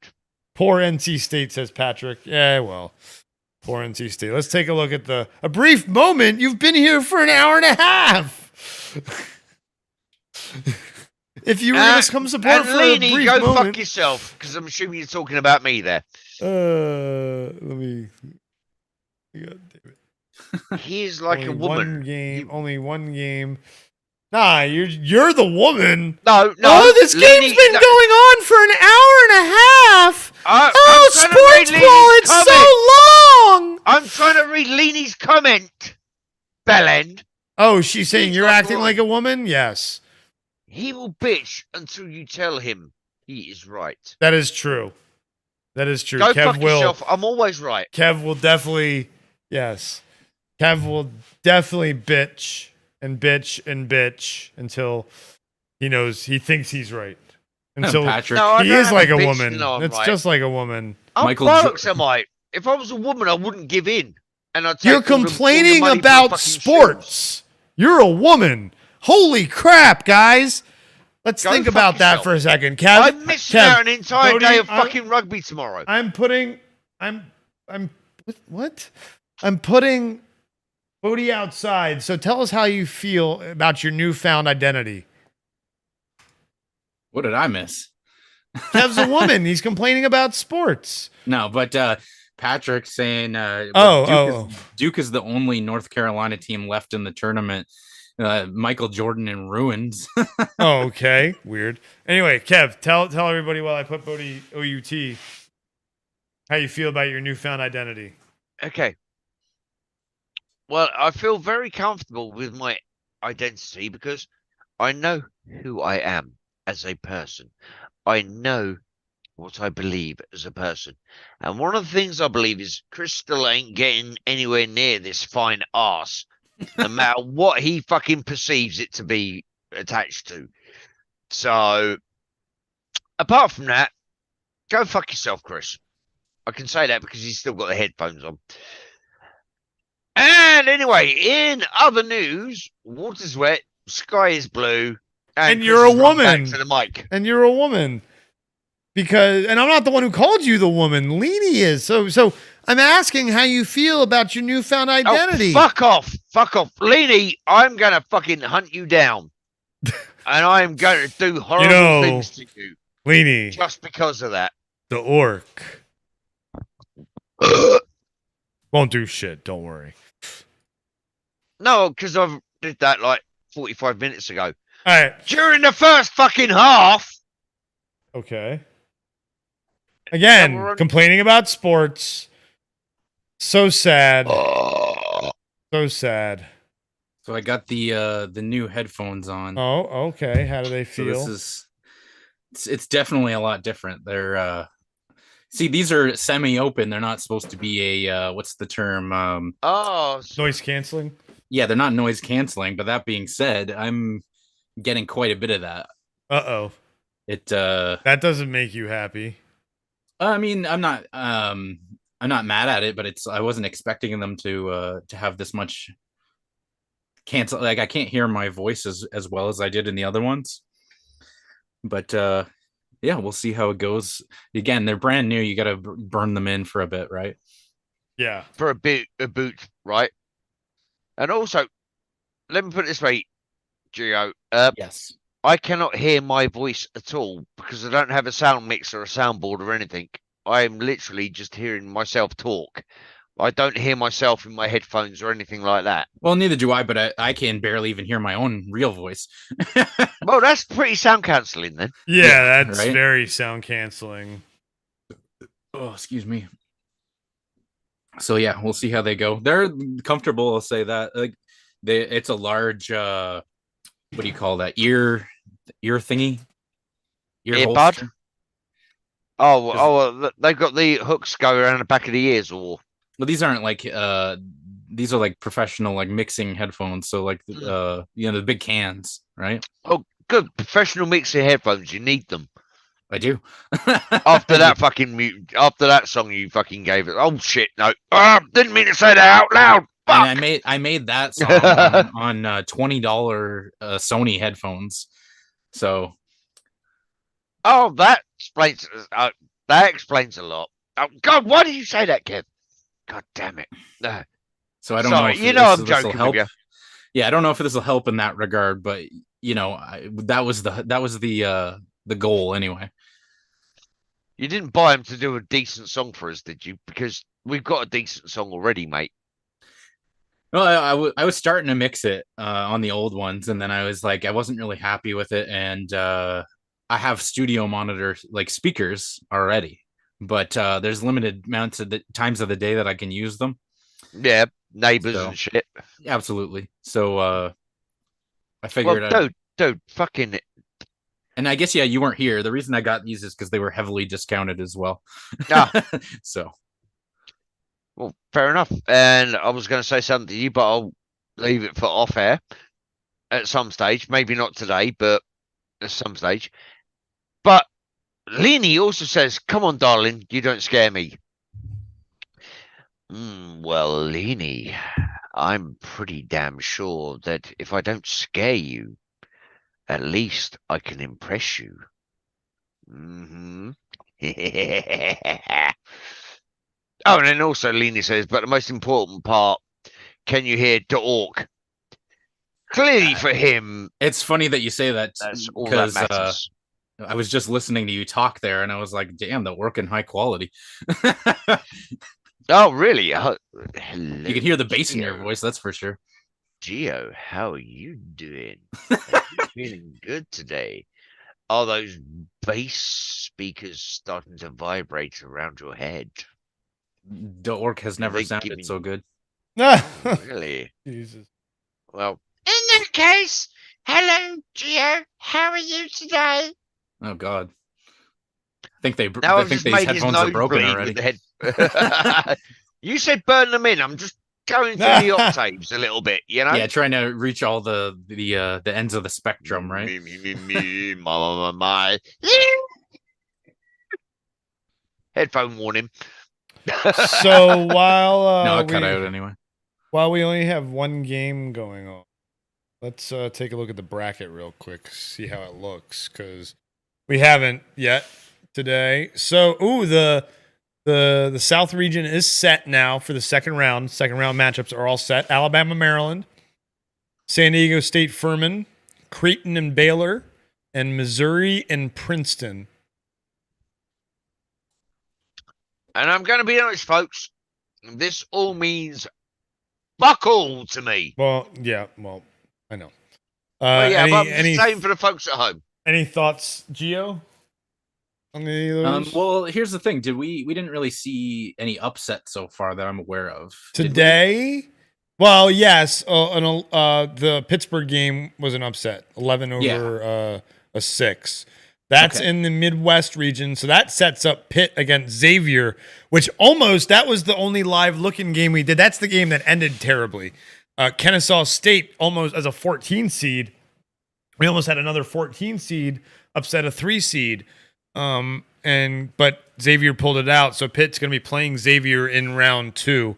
Poor NC State, says Patrick. Yeah, well, poor NC State. Let's take a look at a brief moment. You've been here for an hour and a half. If you were going to come support for a Leanie, brief go moment. fuck yourself, because I'm assuming you're talking about me there. Let me. God damn it. He is like a woman. One game. Only one game. Nah, you're the woman. No, Oh, this Leanie, game's been no, going on for an hour and a half. I'm Oh, trying to read sports ball, Leanie's it's comment. so long. I'm trying to read Leanie's comment. Bellend. Oh, she's saying He's you're not acting wrong. like a woman? Yes. He will bitch until you tell him he is right. That is true. That is true. Go Kev fuck will yourself. I'm always right. Kev will definitely yes. Kev will definitely bitch and bitch and bitch until he thinks he's right. Until Patrick. No, I he don't is have like to a bitch woman. to know I'm It's right. just like a woman. I'm Michael bollocks, am I? If I was a woman, I wouldn't give in. And I'd take You're all your complaining money for about fucking shoes. sports. You're a woman. Holy crap, guys. Let's Go think fuck about that yourself. for a second. Kev, I'm missing Kev, out an entire Bodie, day of I'm- fucking rugby tomorrow. I'm putting Bodie outside. So tell us how you feel about your newfound identity. What did I miss? Kev's a woman. He's complaining about sports. No, but Patrick saying Oh. Duke is the only North Carolina team left in the tournament Michael Jordan in ruins. Oh, okay. Weird. Anyway, Kev, tell everybody while I put Bodie OUT how you feel about your newfound identity. Okay. Well, I feel very comfortable with my identity because I know who I am as a person. I know what I believe as a person. And one of the things I believe is Crystal ain't getting anywhere near this fine arse, no matter what he fucking perceives it to be attached to. So, apart from that, go fuck yourself, Chris. I can say that because he's still got the headphones on. And anyway, in other news, water's wet, sky is blue, And Chris you're a has run back woman. to the mic. And you're a woman. And I'm not the one who called you the woman. Leanie is. So I'm asking how you feel about your newfound identity. Oh, fuck off. Fuck off. Leanie, I'm going to fucking hunt you down. And I'm going to do horrible things to you. Leanie, Just because of that. the orc, won't do shit. Don't worry. No, because I did that like 45 minutes ago. All right. During the first fucking half. Okay. Again, complaining about sports. So sad. So sad. So I got the new headphones on. Oh, okay. How do they So feel? it's definitely a lot different. They're see, these are semi-open. They're not supposed to be a what's the term? Noise canceling. Yeah, they're not noise canceling. But that being said, I'm getting quite a bit of that. Uh-oh. That doesn't make you happy. I mean, I'm not mad at it, but I wasn't expecting them to have this much cancel. Like I can't hear my voice as well as I did in the other ones. But yeah, we'll see how it goes. Again, they're brand new. You got to burn them in for a bit, right? Yeah. For a boot, right? And also, let me put it this way, Gio. Yes. I cannot hear my voice at all because I don't have a sound mixer or a soundboard or anything. I am literally just hearing myself talk. I don't hear myself in my headphones or anything like that. Well, neither do I, but I can barely even hear my own real voice. Well, that's pretty sound cancelling then. Yeah, that's right? very sound canceling. Oh, excuse me. So yeah, we'll see how they go. They're comfortable, I'll say that. Like it's a large what do you call that? Ear thingy? Earbud? holster? Oh, they've got the hooks go around the back of the ears, or Well, these aren't like these are like professional like mixing headphones. So like the big cans, right? oh, good professional mixing headphones. You need them. I do. After that song you fucking gave it. Oh shit! No, didn't mean to say that out loud. Fuck. And I made that song on $20 Sony headphones. So, oh, that explains a lot. Oh God, why did you say that, Kev? God damn it! so I don't Sorry, know. If I'm joking help. with you. Yeah, I don't know if this will help in that regard, but that was the goal anyway. You didn't buy them to do a decent song for us, did you? Because we've got a decent song already, mate. Well, I was starting to mix it on the old ones, and then I was like, I wasn't really happy with it, and I have studio monitor like speakers already, but there's limited amounts of the times of the day that I can use them. Yeah, neighbors and shit. Absolutely. So I figured, dude, fucking it. And I guess you weren't here. The reason I got these is because they were heavily discounted as well. So. Well, fair enough. And I was going to say something to you, but I'll leave it for off air at some stage. Maybe not today, but at some stage. But Leanie also says, "Come on, darling, you don't scare me." Well, Leanie, I'm pretty damn sure that if I don't scare you, at least I can impress you. Oh, and then also Leanie says, but the most important part, can you hear the orc? Clearly for him. It's funny that you say that. That's all that matters. I was just listening to you talk there, and I was like, damn, the orc in high quality. Oh, really? You can hear the bass in your voice, that's for sure. Gio, how are you doing? Are you feeling good today? Are those bass speakers starting to vibrate around your head? The orc has never they sounded giving so you- good. Oh, really? Jesus. Well, in that case, hello, Gio. How are you today? Oh God. I think Now I I've think just these made his headphones are nose broken bleed already. with the head. You said burn them in. I'm just going through the octaves a little bit, you know? Yeah, trying to reach all the ends of the spectrum, right? My. Headphone warning. So while No, it cut out anyway. while we only have one game going on, let's take a look at the bracket real quick, see how it looks, because we haven't yet today. So, the South region is set now for the second round. Second round matchups are all set. Alabama, Maryland, San Diego State, Furman, Creighton and Baylor, and Missouri and Princeton. And I'm going to be honest, folks. This all means fuck all to me. Well, yeah, well, I know. Well, yeah, but I'm any just saying for the folks at home. any thoughts, Gio? On any of those? Well, here's the thing. We didn't really see any upset so far that I'm aware of. Did we? Today? Well, yes. The Pittsburgh game was an upset, 11 over a 6. That's Okay. in the Midwest region, so that sets up Pitt against Xavier, which that was the only live looking game we did. That's the game that ended terribly. Kennesaw State almost as a 14 seed. We almost had another 14 seed upset a 3 seed. But Xavier pulled it out, so Pitt's going to be playing Xavier in round 2.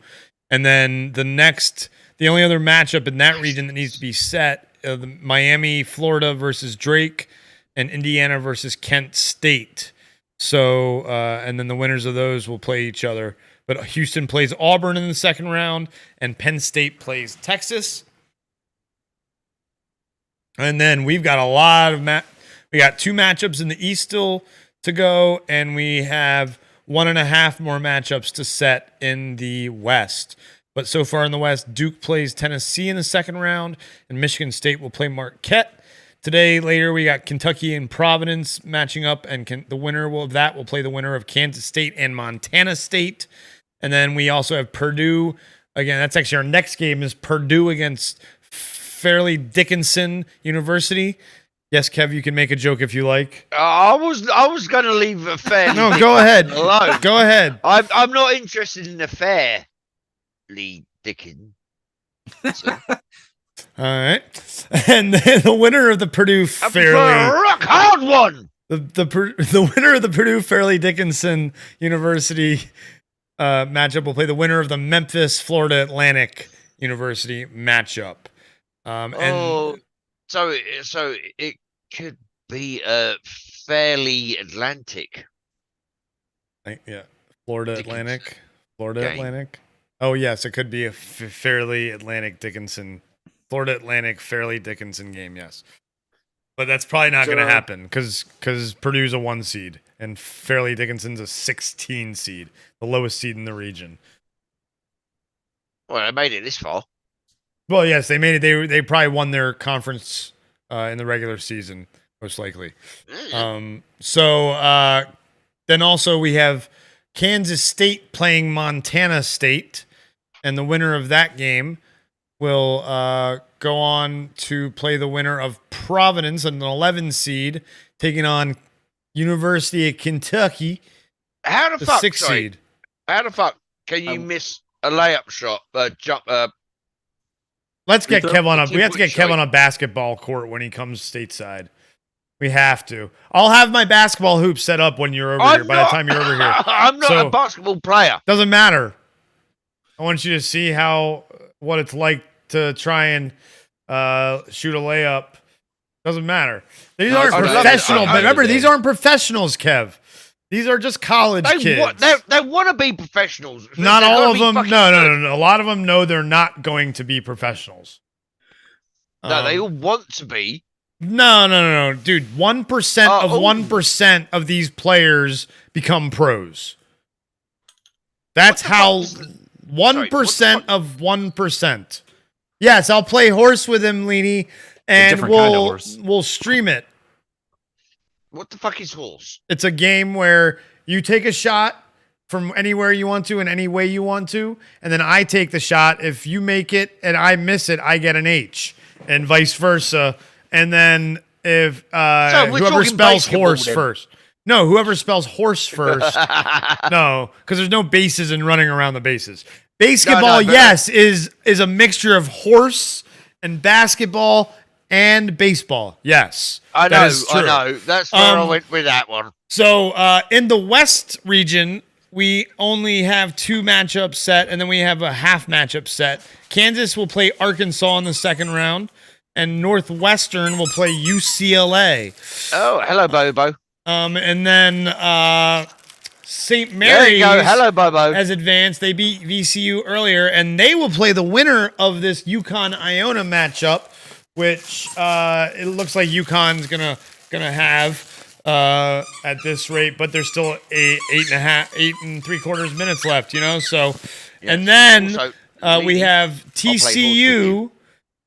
And then the only other matchup in that region that needs to be set, the Miami, Florida versus Drake, and Indiana versus Kent State. So, and then the winners of those will play each other. But Houston plays Auburn in the second round, and Penn State plays Texas. And then we've got a lot of we got 2 matchups in the East still to go, and we have 1.5 more matchups to set in the West. But so far in the West, Duke plays Tennessee in the second round, and Michigan State will play Marquette. Today, later, we got Kentucky and Providence matching up, and the winner of that will play the winner of Kansas State and Montana State. And then we also have Purdue. Again, that's actually our next game is Purdue against Fairleigh Dickinson University. Yes, Kev, you can make a joke if you like. I was going to leave a fair. No, go ahead. Alone. Go ahead. I'm not interested in the Fairleigh Dickinson. All right. And then the winner of the Purdue Fairleigh rock hard one. the winner of the Purdue Fairleigh Dickinson University matchup will play the winner of the Memphis Florida Atlantic University matchup. So it could be Fairleigh Atlantic. Yeah, Florida Dickinson. Atlantic. Florida Game. Atlantic. Oh yes, it could be a Fairleigh Atlantic Dickinson. Florida Atlantic Fairleigh Dickinson game, yes. But that's probably not going to happen because Purdue's a 1 seed and Fairleigh Dickinson's a 16 seed, the lowest seed in the region. Well, I made it this far. Well, yes, they made it. They probably won their conference in the regular season, most likely. Then also we have Kansas State playing Montana State, and the winner of that game will go on to play the winner of Providence, an 11 seed, taking on University of Kentucky, How the the fuck? 6 Sorry. seed. How the fuck can you miss a layup shot? Jump. Let's get Kev on Two we have to get point Kev shot. on a basketball court when he comes stateside. We have to. I'll have my basketball hoop set up when you're over here. By the time you're over here, I'm not So- a basketball player. doesn't matter. I want you to see what it's like to try and shoot a layup. Doesn't matter. These No, aren't it's not- professional. I- But I- remember, these aren't professionals, Kev. These are just college kids. They want to be professionals. Not They're all gonna of be them. fucking No. good. A lot of them know they're not going to be professionals. No, they all want to be. No, dude. 1% of oh. 1% of these players become pros. That's What the how fuck is the- 1% fuck? of 1%. Yes, I'll play horse with him, Leany, and different kind of horse. we'll stream it. What the fuck is horse? It's a game where you take a shot from anywhere you want to in any way you want to, and then I take the shot. If you make it and I miss it, I get an H, and vice versa. And then if we're whoever talking spells basketball horse then. first. No, whoever spells horse first. No, because there's no bases and running around the bases. Basketball, but- yes, is a mixture of horse and basketball and baseball. Yes, I that know, is true. I know. That's where I Um, went with that one. So in the West region, we only have 2 matchups set, and then we have a half matchup set. Kansas will play Arkansas in the second round, and Northwestern will play UCLA. Oh, hello, Bobo. And then St. There Mary's you go. Hello, Bobo. has advanced. They beat VCU earlier, and they will play the winner of this UConn-Iona matchup, which it looks like UConn's gonna have at this rate, but there's still 8 and 3/4 minutes left, So, and then Also, we have TCU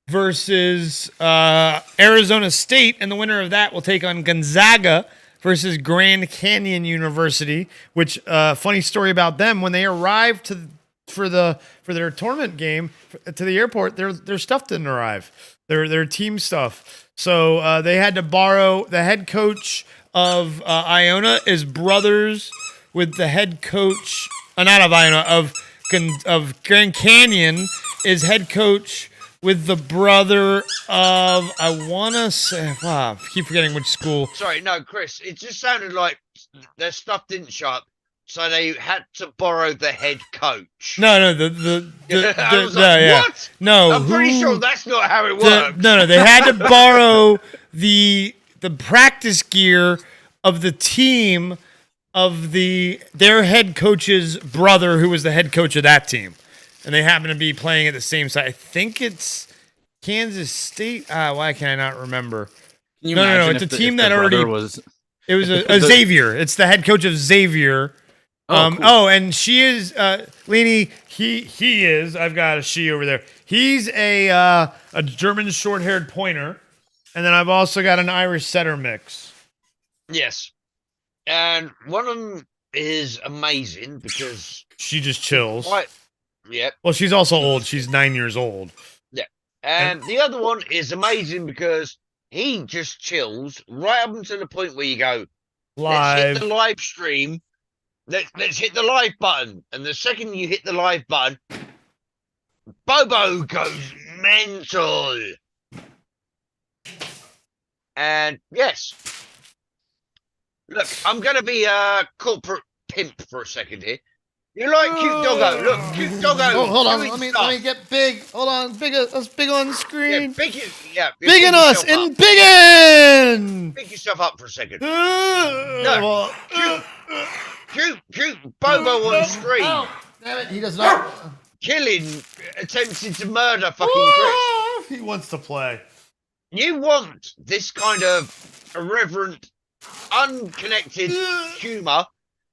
versus Arizona State, and the winner of that will take on Gonzaga versus Grand Canyon University. Which funny story about them: when they arrived for their tournament game to the airport, their stuff didn't arrive. Their team stuff. So they had to borrow. The head coach of Iona is brothers with the head coach, not of Iona, of Grand Canyon is head coach with the brother of, I want to say, wow, I keep forgetting which school. Sorry, no, Chris. It just sounded like their stuff didn't show up, so they had to borrow the head coach. No, I was like, yeah. what? No, I'm pretty who- sure that's not how it the- works. no, they had to borrow the practice gear of the team of their head coach's brother, who was the head coach of that team, and they happen to be playing at the same site. I think it's Kansas State. Why can I not remember? Can you No, imagine it's if a the- team if the that already- brother was. It was a The- Xavier. It's the head coach of Xavier. Cool. And she is Leany. He is. I've got a she over there. He's a German short-haired pointer, and then I've also got an Irish setter mix. Yes. And one of them is amazing because She just chills. Yep. Well, she's also old. She's 9 years old. And the other one is amazing because he just chills right up until the point where you go, let's hit Live. the live stream. Let's hit the live button. And the second you hit the live button, Bobo goes mental. And yes. Look, I'm going to be a corporate pimp for a second here. You like cute doggo? Look, cute doggo. Oh, hold on. doing Let me stuff. get big. Hold on. Us big on Yeah, screen. big Biggin us yourself and up. biggin. Pick yourself up for a second. Well, Cute Bobo on stream. oh, damn it. He does not. Killing, attempting to murder fucking Chris. He wants to play. You want this kind of irreverent, unconnected humour?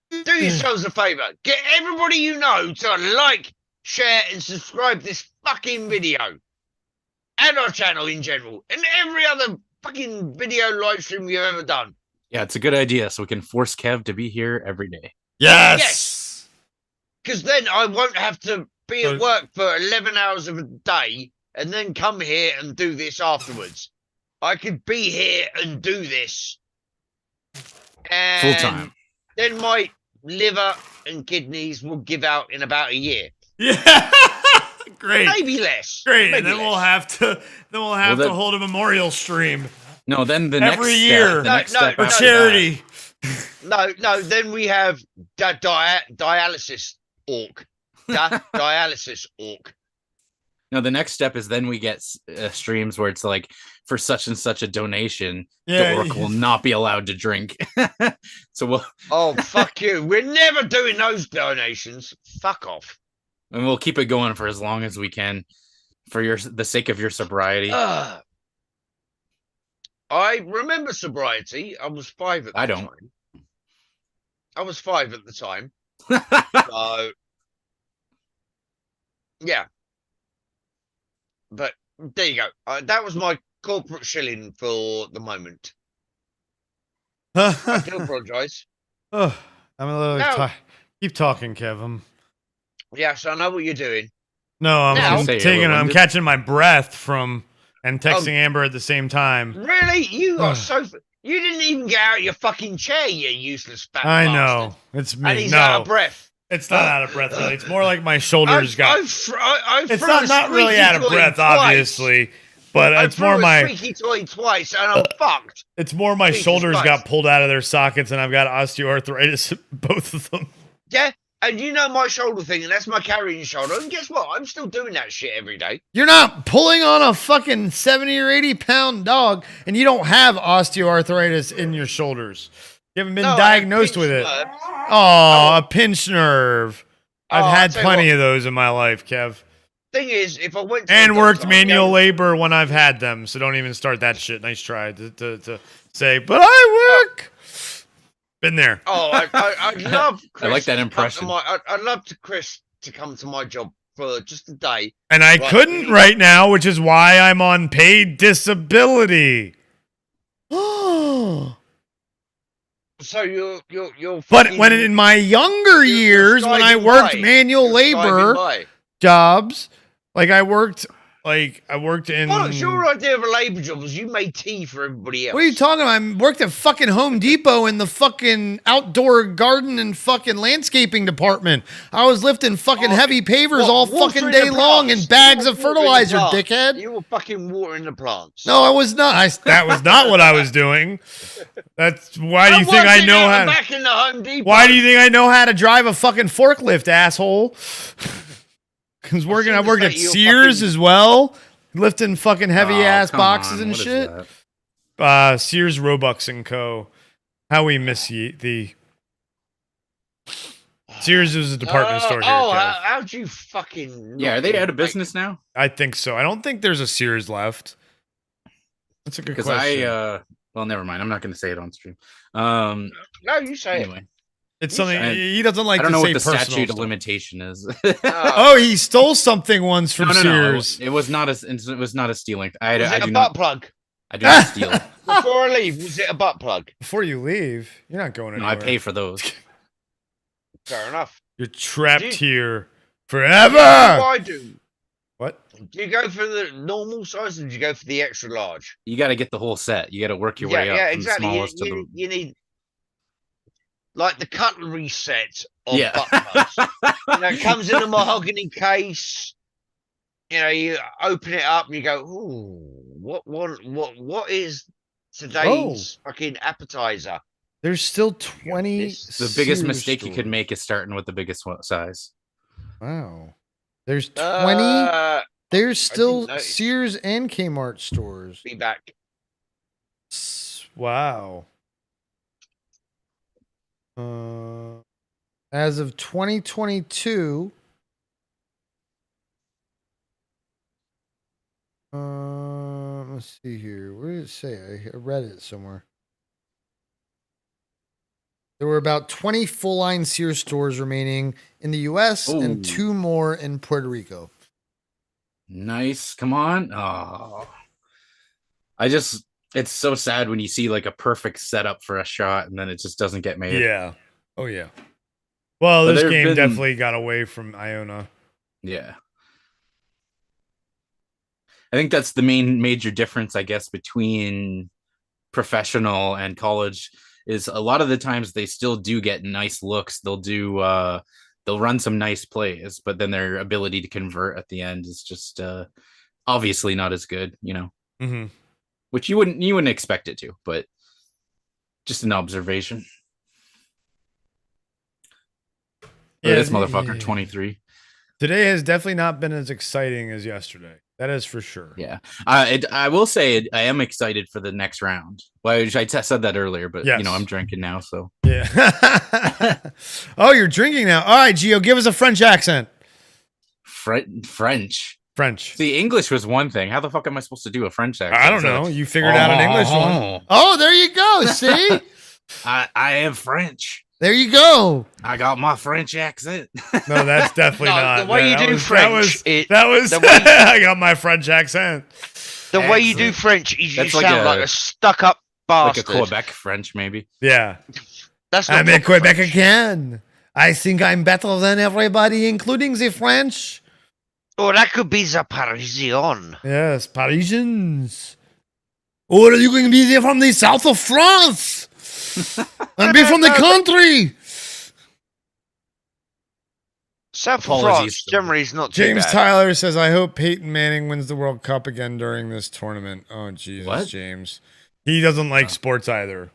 Do yourselves a favour. Get everybody you know to like, share, and subscribe this fucking video. And our channel in general. And every other fucking video live stream we've ever done. Yeah, it's a good idea. So we can force Kev to be here every day. Yes. Because then I won't have to be at work for 11 hours of a day and then come here and do this afterwards. I could be here and do this. And Full time. Then my liver and kidneys will give out in about a year. Yeah. Great. Maybe less. Great. Maybe And then we'll less. have to that- hold a memorial stream No, then the every next year step, the No, next no, step for no, after charity. No, then we have dialysis orc. Dialysis orc. No, the next step is then we get streams where it's like for such and such a donation, Yeah. the orc will not be allowed to drink. So we'll Oh, fuck you. We're never doing those donations. Fuck off. we'll keep it going for as long as we can for the sake of your sobriety. I remember sobriety. I was 5 at the I don't. time. I was 5 at the time. So, yeah. But there you go. That was my corporate shilling for the moment. I do apologise. Oh, I'm a little No. tired. Keep talking, Kevin. Yes, I know what you're doing. No, I'm Now- I'm catching my breath from and texting Amber at the same time. Really? You are so. You didn't even get out of your fucking chair, you useless fat I bastard. know. It's me. And he's no, out of breath. it's not out of breath, really. It's more like my shoulders got. It's not really out of breath, obviously, but it's more my squeaky toy twice, and I'm fucked. It's more my Jesus shoulders Christ. got pulled out of their sockets, and I've got osteoarthritis, both of them. Yeah, and you know my shoulder thing, and that's my carrying shoulder. And guess what? I'm still doing that shit every day. You're not pulling on a fucking 70 or 80 pound dog, and you don't have osteoarthritis in your shoulders. You haven't been No, I have diagnosed with pinched it. nerves. Oh, a pinched nerve. I've Oh, I'll had tell you plenty what. of those in my life, Kev. Thing is, if I went to And a worked doctor, manual I'd go- labor when I've had them, so don't even start that shit. Nice try to say, but I work. Been there. Oh, I'd love. Chris I like that to come to impression. I'd love to Chris to come to my job for just a day. And I Right. couldn't right now, which is why I'm on paid disability. So you're. But fucking- when in my younger you're years, when I skiving worked by. manual you're labor skiving by. jobs, I worked in. Well, your idea of a labor job was you made tea for everybody else. What are you talking about? I worked at fucking Home Depot in the fucking outdoor garden and fucking landscaping department. I was lifting fucking heavy pavers all fucking Watering day the long plants. in bags You of were watering the fertilizer, plants. dickhead. You were fucking watering the plants. No, I was not. That was not what I was doing. That's why do you think I know how? Back in the Home Depot. Why do you think I know how to drive a fucking forklift, asshole? Because I worked at Sears as well, lifting fucking heavy ass come boxes on, and what is shit. that? Sears, Robux and Co. How we miss thee. Sears is a department store here. Kev. How'd you fucking? Yeah, are they out of business now? I think so. I don't think there's a Sears left. That's a good Because question. well, never mind. I'm not going to say it on stream. No, you say it. Anyway, It's something I- he doesn't like I don't to know say what the personal statute of stuff. limitation is. Oh, he stole something once from No. Sears. It was not a stealing. I Was it do a butt not. plug? I do not steal. Before I leave, was it a butt plug? Before you leave, you're not going No, anywhere. I pay for those. Fair enough. You're trapped Dude. here What forever. I do? What? Do you go for the normal size or do you go for the extra large? You got to get the whole set. You got to work your way up from exactly. the smallest to the. You need like the cutlery set of Yeah. butt plugs. It comes in a mahogany case. You open it up and you go, "Ooh, what is today's fucking appetizer?" There's still 20. The biggest Sears mistake you could stores. make is starting with the biggest size. Wow. There's 20. There's still notice. Sears and Kmart stores. Be back. Wow. As of 2022, let's see here. Where did it say? I read it somewhere. There were about 20 full-line Sears stores remaining in the U.S. and Ooh. 2 more in Puerto Rico. Nice. Come on. Oh. It's so sad when you see like a perfect setup for a shot and then it just doesn't get made. Yeah. Oh, yeah. Well, But this there have game been- definitely got away from Iona. Yeah. I think that's the major difference, I guess, between professional and college is a lot of the times they still do get nice looks. They'll run some nice plays, but then their ability to convert at the end is just obviously not as good, Mm-hmm. which you wouldn't expect it to, but just an observation. Yeah, This motherfucker 23. Today has definitely not been as exciting as yesterday. That is for sure. Yeah. I will say I am excited for the next round. Well, I said that earlier, but Yes. I'm drinking now, so Yeah. Oh, you're drinking now. All right, Gio, give us a French accent. French. French. See, English was one thing. How the fuck am I supposed to do a French accent? I don't know. You figured out an English one. Oh. Oh, there you go. See? I am French. There you go. I got my French accent. No, that's definitely No, not. the way you that do was, French, that was the way- I got my French accent. The way you do Excellent. French, you That's sound like a stuck-up Like a bastard. Quebec French, maybe. Yeah. That's not I'm in proper Quebec French. again. I think I'm better than everybody, including the French. Or that could be the Parisian. Yes, Parisians. Or are you going to be there from the south of France? And be from the country. South of Apologies France to- generally is not too James bad. Tyler says, I hope Peyton Manning wins the World Cup again during this tournament. Oh, Jesus, What? James. He doesn't like sports either.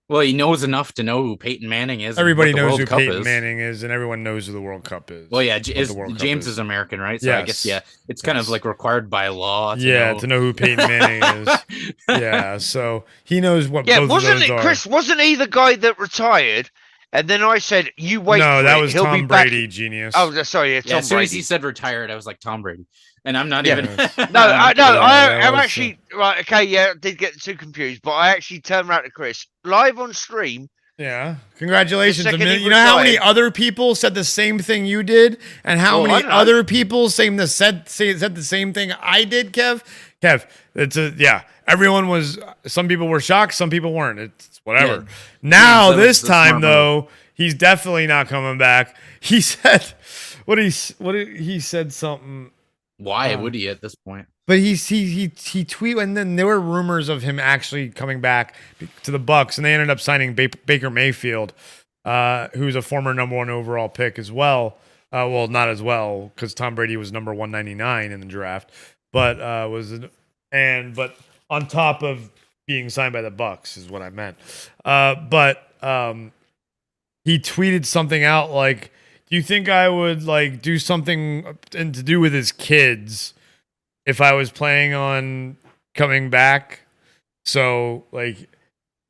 Well, he knows enough to know who Peyton Manning is. and Everybody what the knows World who Cup Peyton is. Manning is, and everyone knows who the World Cup is. Well, yeah, what the World Cup James is American, right? So I guess, yeah, it's kind of like required by law. To know who Peyton Manning is. Yeah, so he knows what Yeah, both wasn't of those it, are. Chris? Wasn't he the guy that retired? And then I said, "You wait." No, for that it, was he'll be Tom back." Brady, genius. Oh, sorry, yeah, Yeah, Tom as soon as Brady. he said retired, I was like Tom Brady, and I'm not Yeah. even. No, that I'm was, actually right. Okay, yeah, I did get too confused, but I actually turned around to Chris live on stream. Yeah, congratulations. The second he You know how many retired- other people said the same thing you did, and how Well, I many don't know. other people said the same thing I did, Kev? Everyone was. Some people were shocked, some people weren't. It's whatever. Yeah. Now James, that was this the time smart move. though, he's definitely not coming back. He said, he said something. Why would he at this point? But he tweeted, and then there were rumors of him actually coming back to the Bucks, and they ended up signing Baker Mayfield, who's a former #1 overall pick as well. Well, not as well because Tom Brady was number 199 in the draft, but but on top of being signed by the Bucks is what I meant. He tweeted something out like, "Do you think I would like do something to do with his kids if I was planning on coming back?" So like,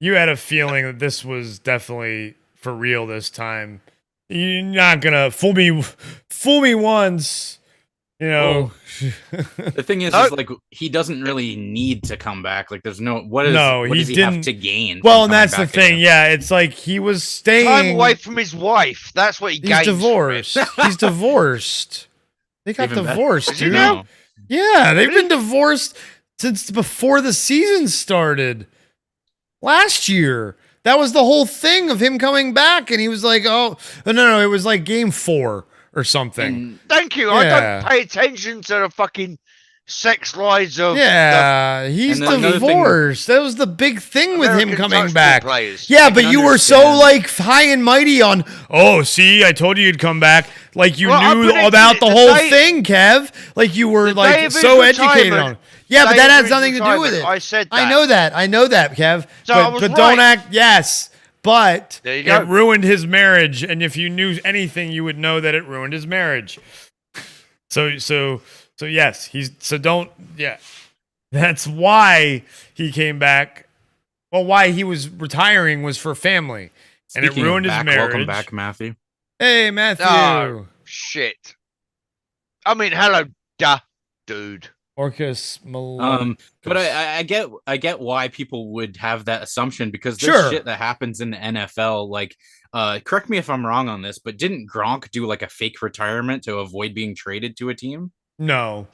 you had a feeling that this was definitely for real this time. You're not gonna fool me once, you know. The thing is, Nope. like, he doesn't really need to come back. Like, there's no what No, does he he have didn't- to gain? Well, from and coming that's the back thing. again? Yeah, it's like he was staying. Time away from his wife. That's what he He's gains. divorced. He's divorced. They got Even better. divorced, Is he dude. now? Yeah, they've Really? been divorced since before the season started. Last year. That was the whole thing of him coming back, and he was like, "Oh, no, it was like game 4 or something." And Thank you. I Yeah. don't pay attention to the fucking sex lies of Yeah, he's And then another thing- divorced. That was the big thing with him American coming touch back. ball players. Yeah, I but can you were so understand. like high and mighty on. Oh, see, I told you you'd come back. Like you Well, I knew predicted about it the the whole day- thing, Kev. Like you were the day like of his so educated retirement- on. It. Yeah, but day that of has his nothing to do with it. retirement, I said I that. know that, Kev. So I but was but don't right. act. Yes, but There you it go. ruined his marriage. And if you knew anything, you would know that it ruined his marriage. So yes, don't. Yeah, that's why he came back. Well, why he was retiring was for family, and it speaking of ruined his back, marriage. Welcome back, Matthew. Hey, Matthew. Oh. Shit. I mean, hello, dude. Orcus Malone. But I get why people would have that assumption because there's Sure. shit that happens in the NFL. Like, correct me if I'm wrong on this, but didn't Gronk do like a fake retirement to avoid being traded to a team? No.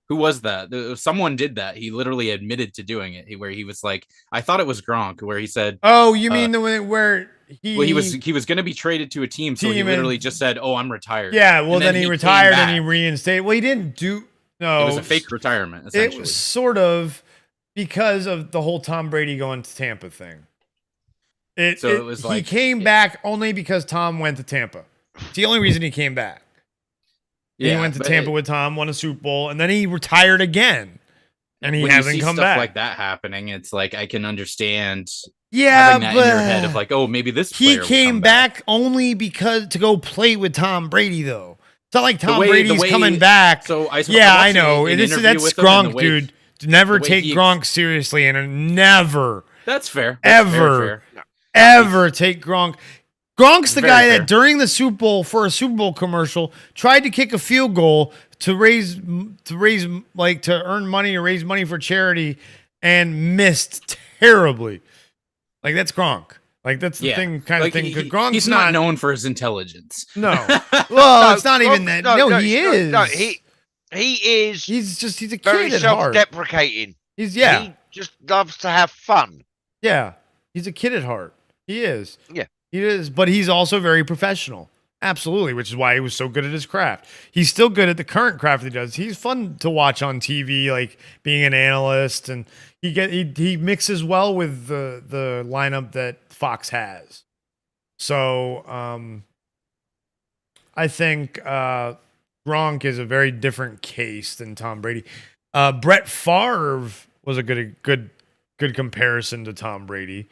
Who was that? Someone did that. He literally admitted to doing it. Where he was like, I thought it was Gronk, where he said, Oh, you mean the one where he? well, he was going to be traded to a team, so he Team and- literally just said, "Oh, I'm retired." Yeah. Well, And then then he he retired came and he back. reinstated. Well, he didn't do. No, It was a fake retirement. It Essentially, was sort of because of the whole Tom Brady going to Tampa thing. It was he like- came back only because Tom went to Tampa. It's the only reason he came back. He went to but Tampa with Tom, won a Super Bowl, and then he retired again, and he when you hasn't see come stuff back. like that happening, it's like I can understand Yeah, having that but in your head of like, oh, maybe this. he player will came come back only because to go play with Tom Brady, though. It's not like Tom way- Brady's the way- coming back. So I Yeah, I watched know. an That's interview with him, and Gronk, the way- dude. Never the way take he- Gronk seriously, and never, That's fair. That's Ever. fair. ever take Gronk. Gronk's the Very guy fair. that during the Super Bowl for a Super Bowl commercial tried to kick a field goal to earn money or raise money for charity and missed terribly. Like that's Gronk. Like that's the Yeah. thing, kind of Like, thing. Because Gronk's he's not known for his intelligence. No. Well, No, it's not even that. No, he is. No, he is He's a very kid at heart. self-deprecating. He's He just loves to have fun. Yeah. He's a kid at heart. He is. Yeah. He is, but he's also very professional. Absolutely, which is why he was so good at his craft. He's still good at the current craft he does. He's fun to watch on TV, like being an analyst, and he mixes well with the lineup that Fox has. So I think Gronk is a very different case than Tom Brady. Brett Favre was a good comparison to Tom Brady,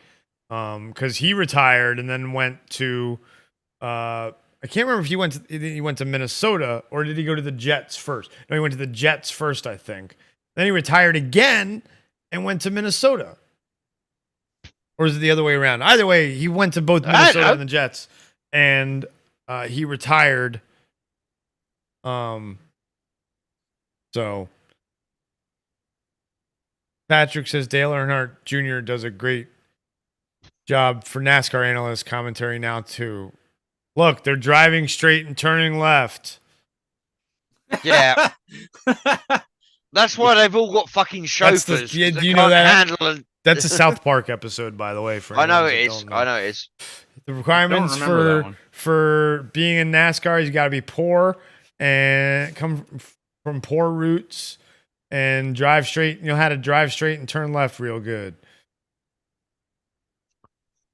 because he retired and then went to I can't remember if he went to Minnesota or did he go to the Jets first? No, he went to the Jets first, I think. Then he retired again and went to Minnesota. Or is it the other way around? Either way, he went to both Minnesota and the Jets, and he retired. So Patrick says Dale Earnhardt Jr. does a great job for NASCAR analyst commentary now too. Look, they're driving straight and turning left. Yeah. That's why they've all got fucking chauffeurs. Do you they know can't that? handle That's a South Park episode, by the way. For I know anyone it that is. don't know. I know it is. The requirements remember that one. for being in NASCAR, you got to be poor and come from poor roots and drive straight. You know how to drive straight and turn left real good.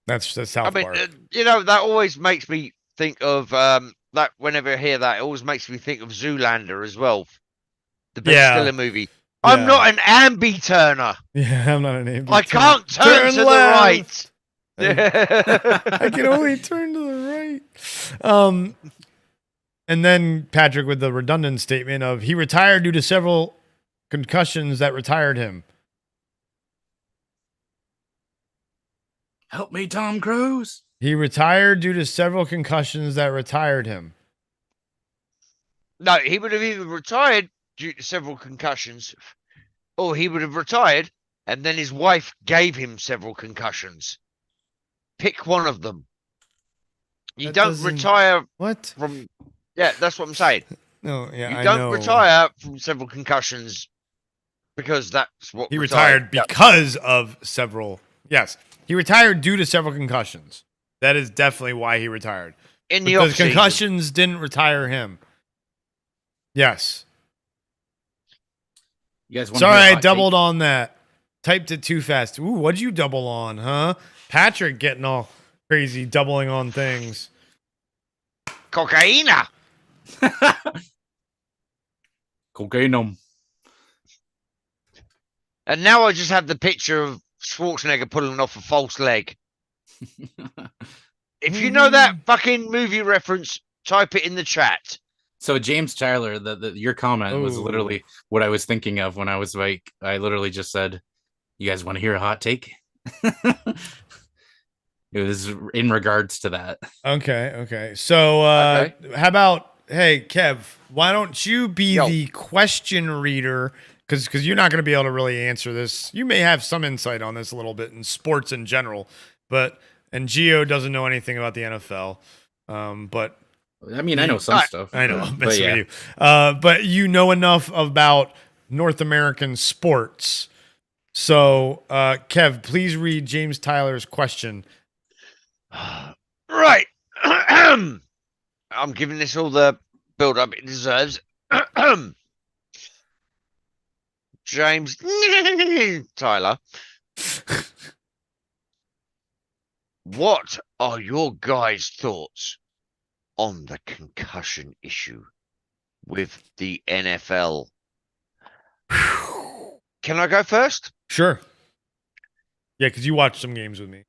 That's South Park. That always makes me think of that. Whenever I hear that, it always makes me think of Zoolander as well, the Ben Stiller movie. I'm not an ambi-turner. Yeah, I'm not an ambi-turner. I can't turn to left. the right. I can only turn to the right. And then Patrick with the redundant statement of he retired due to several concussions that retired him. Help me, Tom Cruise. He retired due to several concussions that retired him. No, he would have either retired due to several concussions, or he would have retired and then his wife gave him several concussions. Pick one of them. You don't retire What? from... Yeah, that's what I'm saying. No, yeah, You I don't know. retire from several concussions because that's what He retired because of several. Yes, he retired due to several concussions. That is definitely why he retired. In the Because off-season. concussions didn't retire him. Yes. You guys want Sorry, I doubled on that. Typed it too fast. Ooh, what'd you double on, huh? Patrick getting all crazy, doubling on things. Cocaina. Cocaine. And now I just have the picture of Schwarzenegger pulling off a false leg. If you know that fucking movie reference, type it in the chat. So James Tyler, your comment was Ooh. literally what I was thinking of when I was like, I literally just said, "You guys want to hear a hot take?" It was in regards to that. Okay. So how about, hey, Kev, why don't you be the question reader? Because you're not going to be able to really answer this. You may have some insight on this a little bit in sports in general, and Gio doesn't know anything about the NFL. But I mean, I know some stuff. I know, I'm but messing yeah. with you. But you know enough about North American sports. So, Kev, please read James Tyler's question. Right. I'm giving this all the build-up it deserves. James Tyler. What are your guys' thoughts on the concussion issue with the NFL? Can I go first? Sure. Yeah, because you watched some games with me.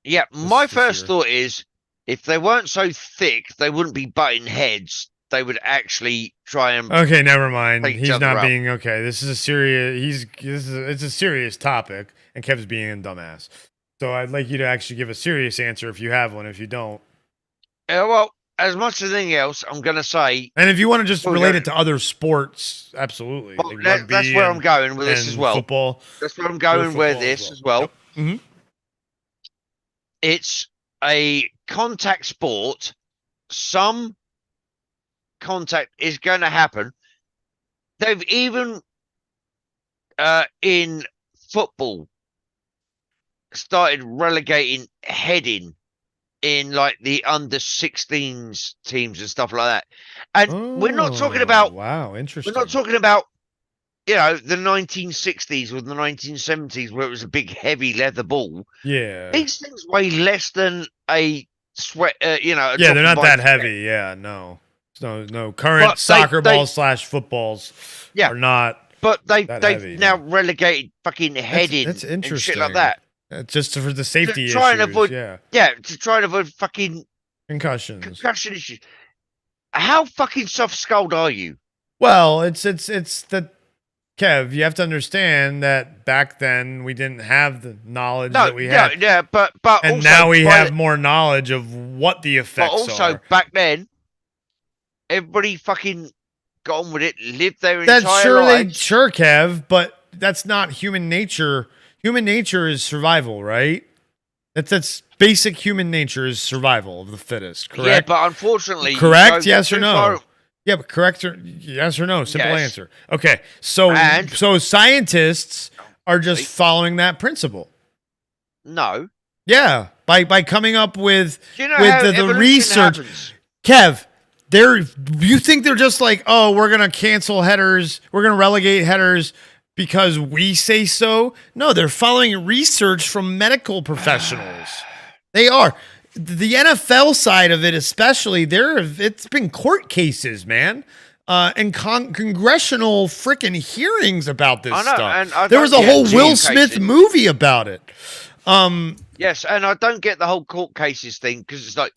Yeah, my this first year. thought is if they weren't so thick, they wouldn't be butting heads. They would actually try and Okay, never mind. Take each He's other not out. being okay. This is a serious. It's a serious topic, and Kev's being a dumbass. So I'd like you to actually give a serious answer if you have one. If you don't, well, as much as anything else, I'm gonna say and if you want to just Oh, relate yeah. it to other sports, absolutely. well, Like that's rugby where and- I'm going with this and as well. Football. That's where I'm going with football this as as well. Yep. Mhm. it's a contact sport. Some contact is going to happen. They've even in football started relegating heading in like the under 16s teams and stuff like that. And we're not talking about wow, interesting. We're not talking about the 1960s or the 1970s where it was a big heavy leather ball. Yeah. These things weigh less than a sweat. Yeah, they're not that heavy. Yeah, no. Current soccer balls / footballs are not. But they've heavy, now relegated fucking heading that's and interesting. shit like that. Just for the safety to try issues. and avoid, yeah, to try and avoid fucking concussion issues. How fucking soft-skulled are you? Well, it's the Kev. You have to understand that back then we didn't have the knowledge that we had. Yeah, but and also, now we have more knowledge of what the effects are. But also, back then, everybody fucking got on with it, lived their that's entire lives. Sure, Kev, but that's not human nature. Human nature is survival, right? That's basic human nature is survival of the fittest, correct? Yeah, but unfortunately... Correct, yes or no? Yeah, but correct or yes or no? Simple answer. Okay, so scientists are just following that principle. No. Yeah, by coming up with the research. Happens? Kev, you think they're just like, oh, we're gonna cancel headers, we're gonna relegate headers because we say so? No, they're following research from medical professionals. They are. The NFL side of it, especially, it's been court cases, man, and congressional freaking hearings about this stuff. And there was a whole Will Smith movie about it. Yes, and I don't get the whole court cases thing because it's like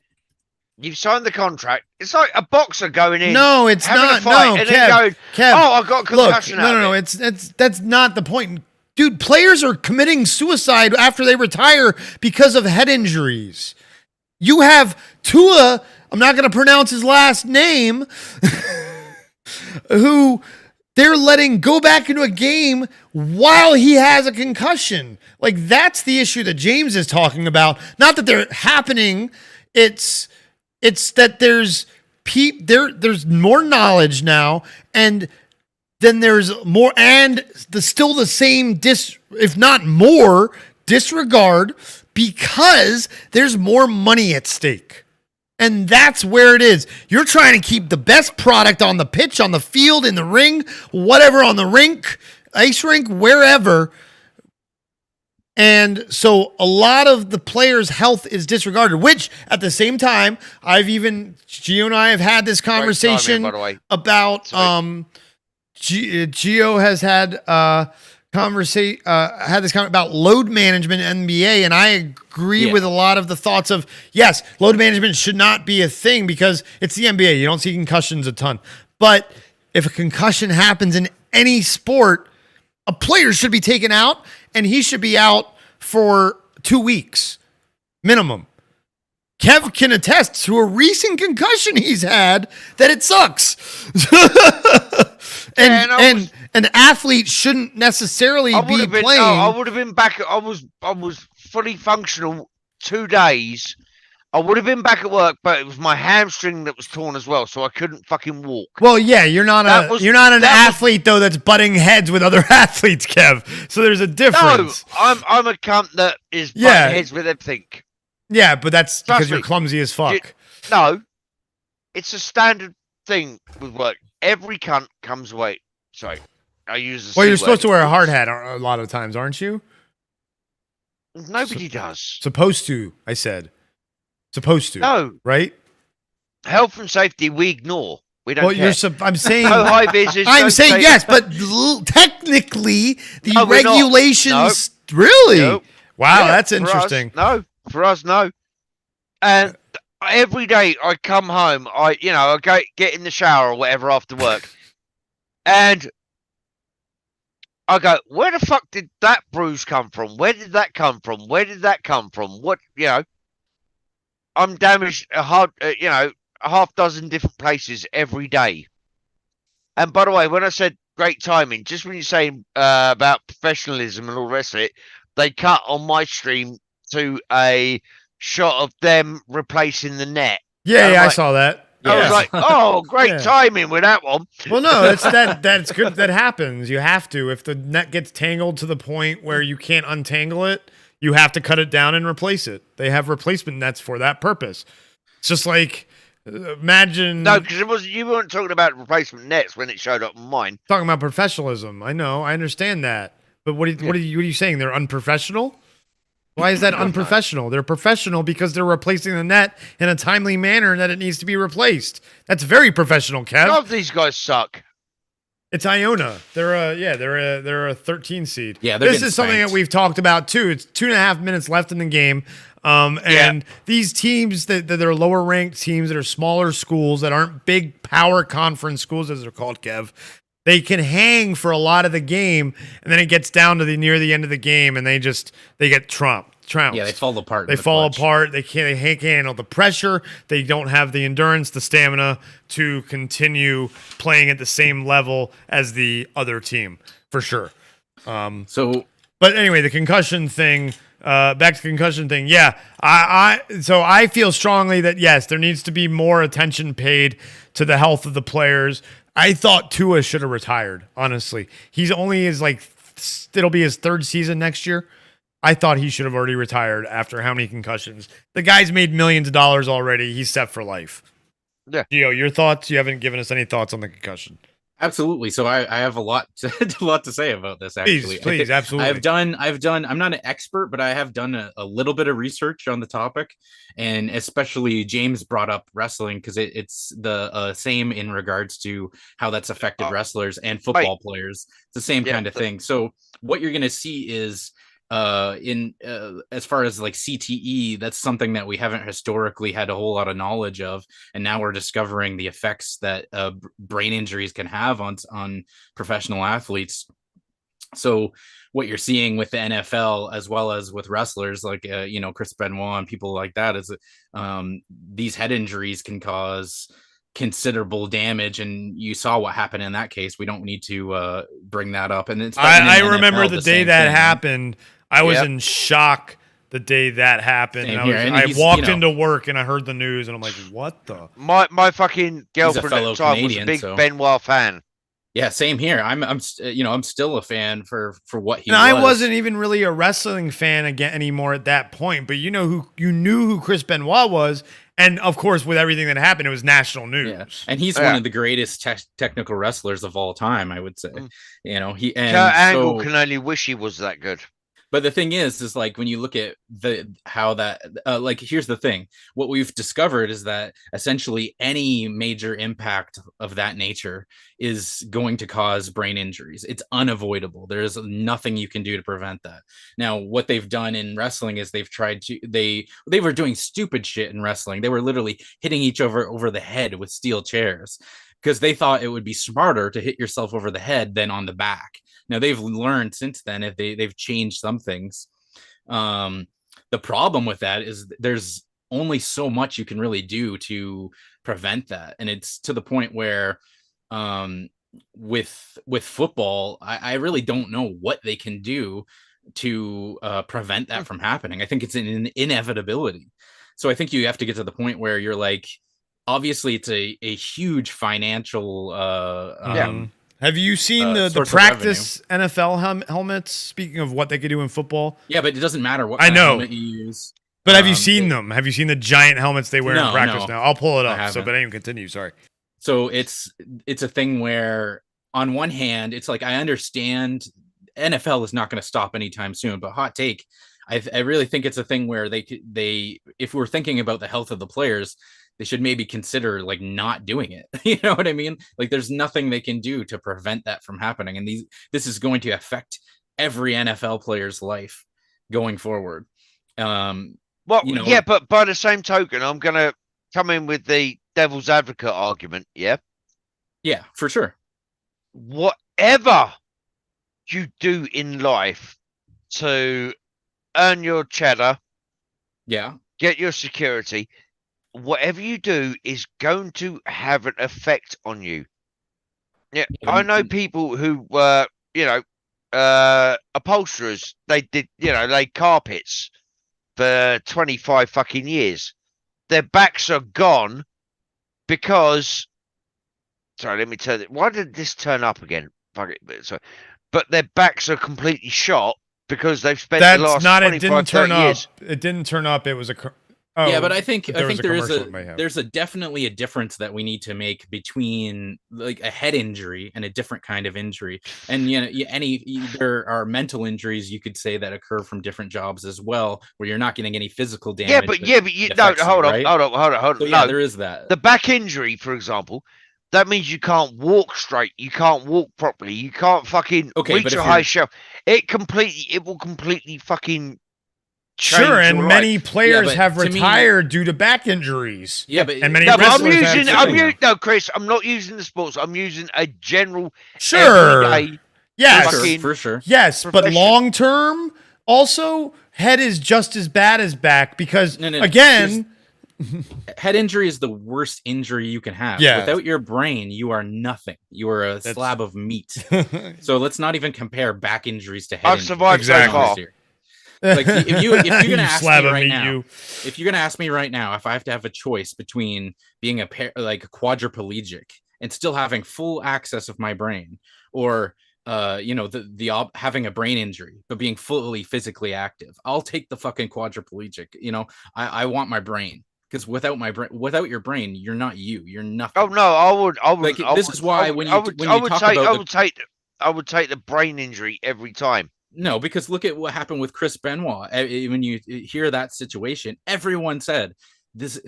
you've signed the contract. It's like a boxer going in. No, it's not. No, and Kev, then going, Kev, oh, I got a concussion. Look, no. That's not the point. Dude, players are committing suicide after they retire because of head injuries. You have Tua, I'm not going to pronounce his last name, who they're letting go back into a game while he has a concussion. Like, that's the issue that James is talking about. Not that they're happening. It's that there's more knowledge now, and then there's more, and still the same if not more, disregard, because there's more money at stake. And that's where it is. You're trying to keep the best product on the pitch, on the field, in the ring, whatever, on the rink, ice rink, wherever. And so a lot of the players' health is disregarded, which at the same time, Gio and I have had this conversation about, Gio has had had this comment about load management in NBA, and I agree with a lot of the thoughts of, yes, load management should not be a thing because it's the NBA. You don't see concussions a ton. But if a concussion happens in any sport, a player should be taken out, and he should be out for 2 weeks minimum. Kev can attest to a recent concussion he's had that it sucks. and an athlete shouldn't necessarily be playing. I would have been back. I was fully functional 2 days. I would have been back at work, but it was my hamstring that was torn as well, so I couldn't fucking walk. Well, yeah, you're not an athlete though that's butting heads with other athletes, Kev. So there's a difference. No, I'm a cunt that is butting heads with everything. Yeah, but that's because you're clumsy as fuck. No, it's a standard thing with work. Every cunt comes away. Sorry, I use the you're supposed to wear a hard hat a lot of times, aren't you? Nobody does. Supposed to, I said. Supposed to. No. Right? Health and safety, we ignore. We don't care. I'm saying... No high vis. I'm saying yes, but technically, the regulations... Really? No. Wow, that's interesting. For us, no. And every day I come home, I get in the shower or whatever after work, and I go, where the fuck did that bruise come from? Where did that come from? Where did that come from? What, I'm damaged a half dozen different places every day. And by the way, when I said great timing, just when you're saying about professionalism and all the rest of it, they cut on my stream to a shot of them replacing the net. Yeah, I'm I like- saw that. I was Yeah. like, oh, great Yeah. timing with that one. Well, no, that's good. That happens. You have to. If the net gets tangled to the point where you can't untangle it, you have to cut it down and replace it. They have replacement nets for that purpose. It's just like imagine No, because you weren't talking about replacement nets when it showed up on mine. talking about professionalism. I know, I understand that, but what are you saying? They're unprofessional? Why is that unprofessional? They're professional because they're replacing the net in a timely manner that it needs to be replaced. That's very professional, Kev. God, these guys suck. It's Iona. They're a 13 seed. Yeah, they're this getting is something spanked. that we've talked about too. It's 2.5 minutes left in the game. And these teams that are lower ranked teams that are smaller schools that aren't big power conference schools as they're called, Kev, they can hang for a lot of the game, and then it gets down to near the end of the game, and they get trounced. Yeah, they fall apart. They in the fall clutch. apart. They can't handle the pressure. They don't have the endurance, the stamina to continue playing at the same level as the other team, for sure. So But anyway, the concussion thing. Back to the concussion thing. Yeah, so I feel strongly that yes, there needs to be more attention paid to the health of the players. I thought Tua should have retired. Honestly, it'll be his third season next year. I thought he should have already retired after how many concussions? The guy's made millions of dollars already. He's set for life. Yeah. Gio, your thoughts? You haven't given us any thoughts on the concussion. absolutely. So I have a lot to say about this. Actually, Please, absolutely. I'm not an expert, but I have done a little bit of research on the topic, and especially James brought up wrestling because it's the same in regards to how that's affected wrestlers and football players. It's the same kind of thing. So what you're going to see is as far as like CTE, that's something that we haven't historically had a whole lot of knowledge of, and now we're discovering the effects that brain injuries can have on professional athletes. So what you're seeing with the NFL as well as with wrestlers like Chris Benoit and people like that is these head injuries can cause considerable damage, and you saw what happened in that case. We don't need to bring that up. And it's I remember the day that happened. I was in shock the day that happened. Same And here. And I he's, walked into work and I heard the news and I'm like, what the? My fucking girlfriend at fellow the time Canadian, was a big so- Benoit fan. Yeah, same here. I'm still a fan for what he And was. I wasn't even really a wrestling fan again anymore at that point, but you knew who Chris Benoit was, and of course with everything that happened, it was national news. Yeah, and he's one of the greatest technical wrestlers of all time, I would say. He and Kurt Angle so, can only wish he was that good. but the thing is like when you look at here's the thing. What we've discovered is that essentially any major impact of that nature is going to cause brain injuries. It's unavoidable. There's nothing you can do to prevent that. Now, what they've done in wrestling is they were doing stupid shit in wrestling. They were literally hitting each other over the head with steel chairs because they thought it would be smarter to hit yourself over the head than on the back. Now they've learned since then if they've changed some things. The problem with that is there's only so much you can really do to prevent that, and it's to the point where with football, I really don't know what they can do to prevent that from happening. I think it's an inevitability. So I think you have to get to the point where you're like, obviously it's a huge financial Have you seen the source of practice NFL helmets? Speaking of what they could do in football, Yeah, but it doesn't matter what I kind of know. helmet you use. but have you seen them? Have you seen the giant helmets they wear in No, practice no. now? I'll pull it I up. So, haven't. but anyway, continue. Sorry. So it's a thing where on one hand, it's like I understand NFL is not going to stop anytime soon, but hot take, I really think it's a thing where they if we're thinking about the health of the players, they should maybe consider like not doing it. You know what I mean? Like there's nothing they can do to prevent that from happening. And this is going to affect every NFL player's life going forward. Well, You know- yeah, but by the same token, I'm going to come in with the devil's advocate argument. Yeah. Yeah, for sure. Whatever you do in life to earn your cheddar, Yeah. get your security, whatever you do is going to have an effect on you. Yeah, I know people who were, upholsterers. They did, laid carpets. for 25 fucking years. Their backs are gone because. Sorry, let me turn it. Why did this turn up again? Fuck it. Sorry. But their backs are completely shot because they've spent the last 25, 30 years. It didn't turn up. It was a. Yeah, but I think there there's definitely a difference that we need to make between like a head injury and a different kind of injury. And there are mental injuries you could say that occur from different jobs as well, where you're not getting any physical damage. Yeah, but you no, hold on. So, yeah, there is that. The back injury, for example, that means you can't walk straight, you can't walk properly, you can't fucking reach a high shelf. It will completely fucking. Sure, and many players have retired due to back injuries. Yeah, but and many wrestlers Chris, I'm not using the sports. I'm using a general. Sure. Yes, for sure. Yes, but long term, also head is just as bad as back because again, head injury is the worst injury you can have. Yeah. Without your brain, you are nothing. You are a slab of meat. So let's not even compare back injuries to head injuries. I've survived so far. Like if you're gonna ask me right now, if you're gonna ask me right now, if I have to have a choice between being a quadriplegic and still having full access of my brain, or having a brain injury but being fully physically active, I'll take the fucking quadriplegic. I want my brain, because without your brain, you're not you. You're nothing. Oh no, I would. This is why I would take the brain injury every time. No, because look at what happened with Chris Benoit. When you hear that situation, everyone said this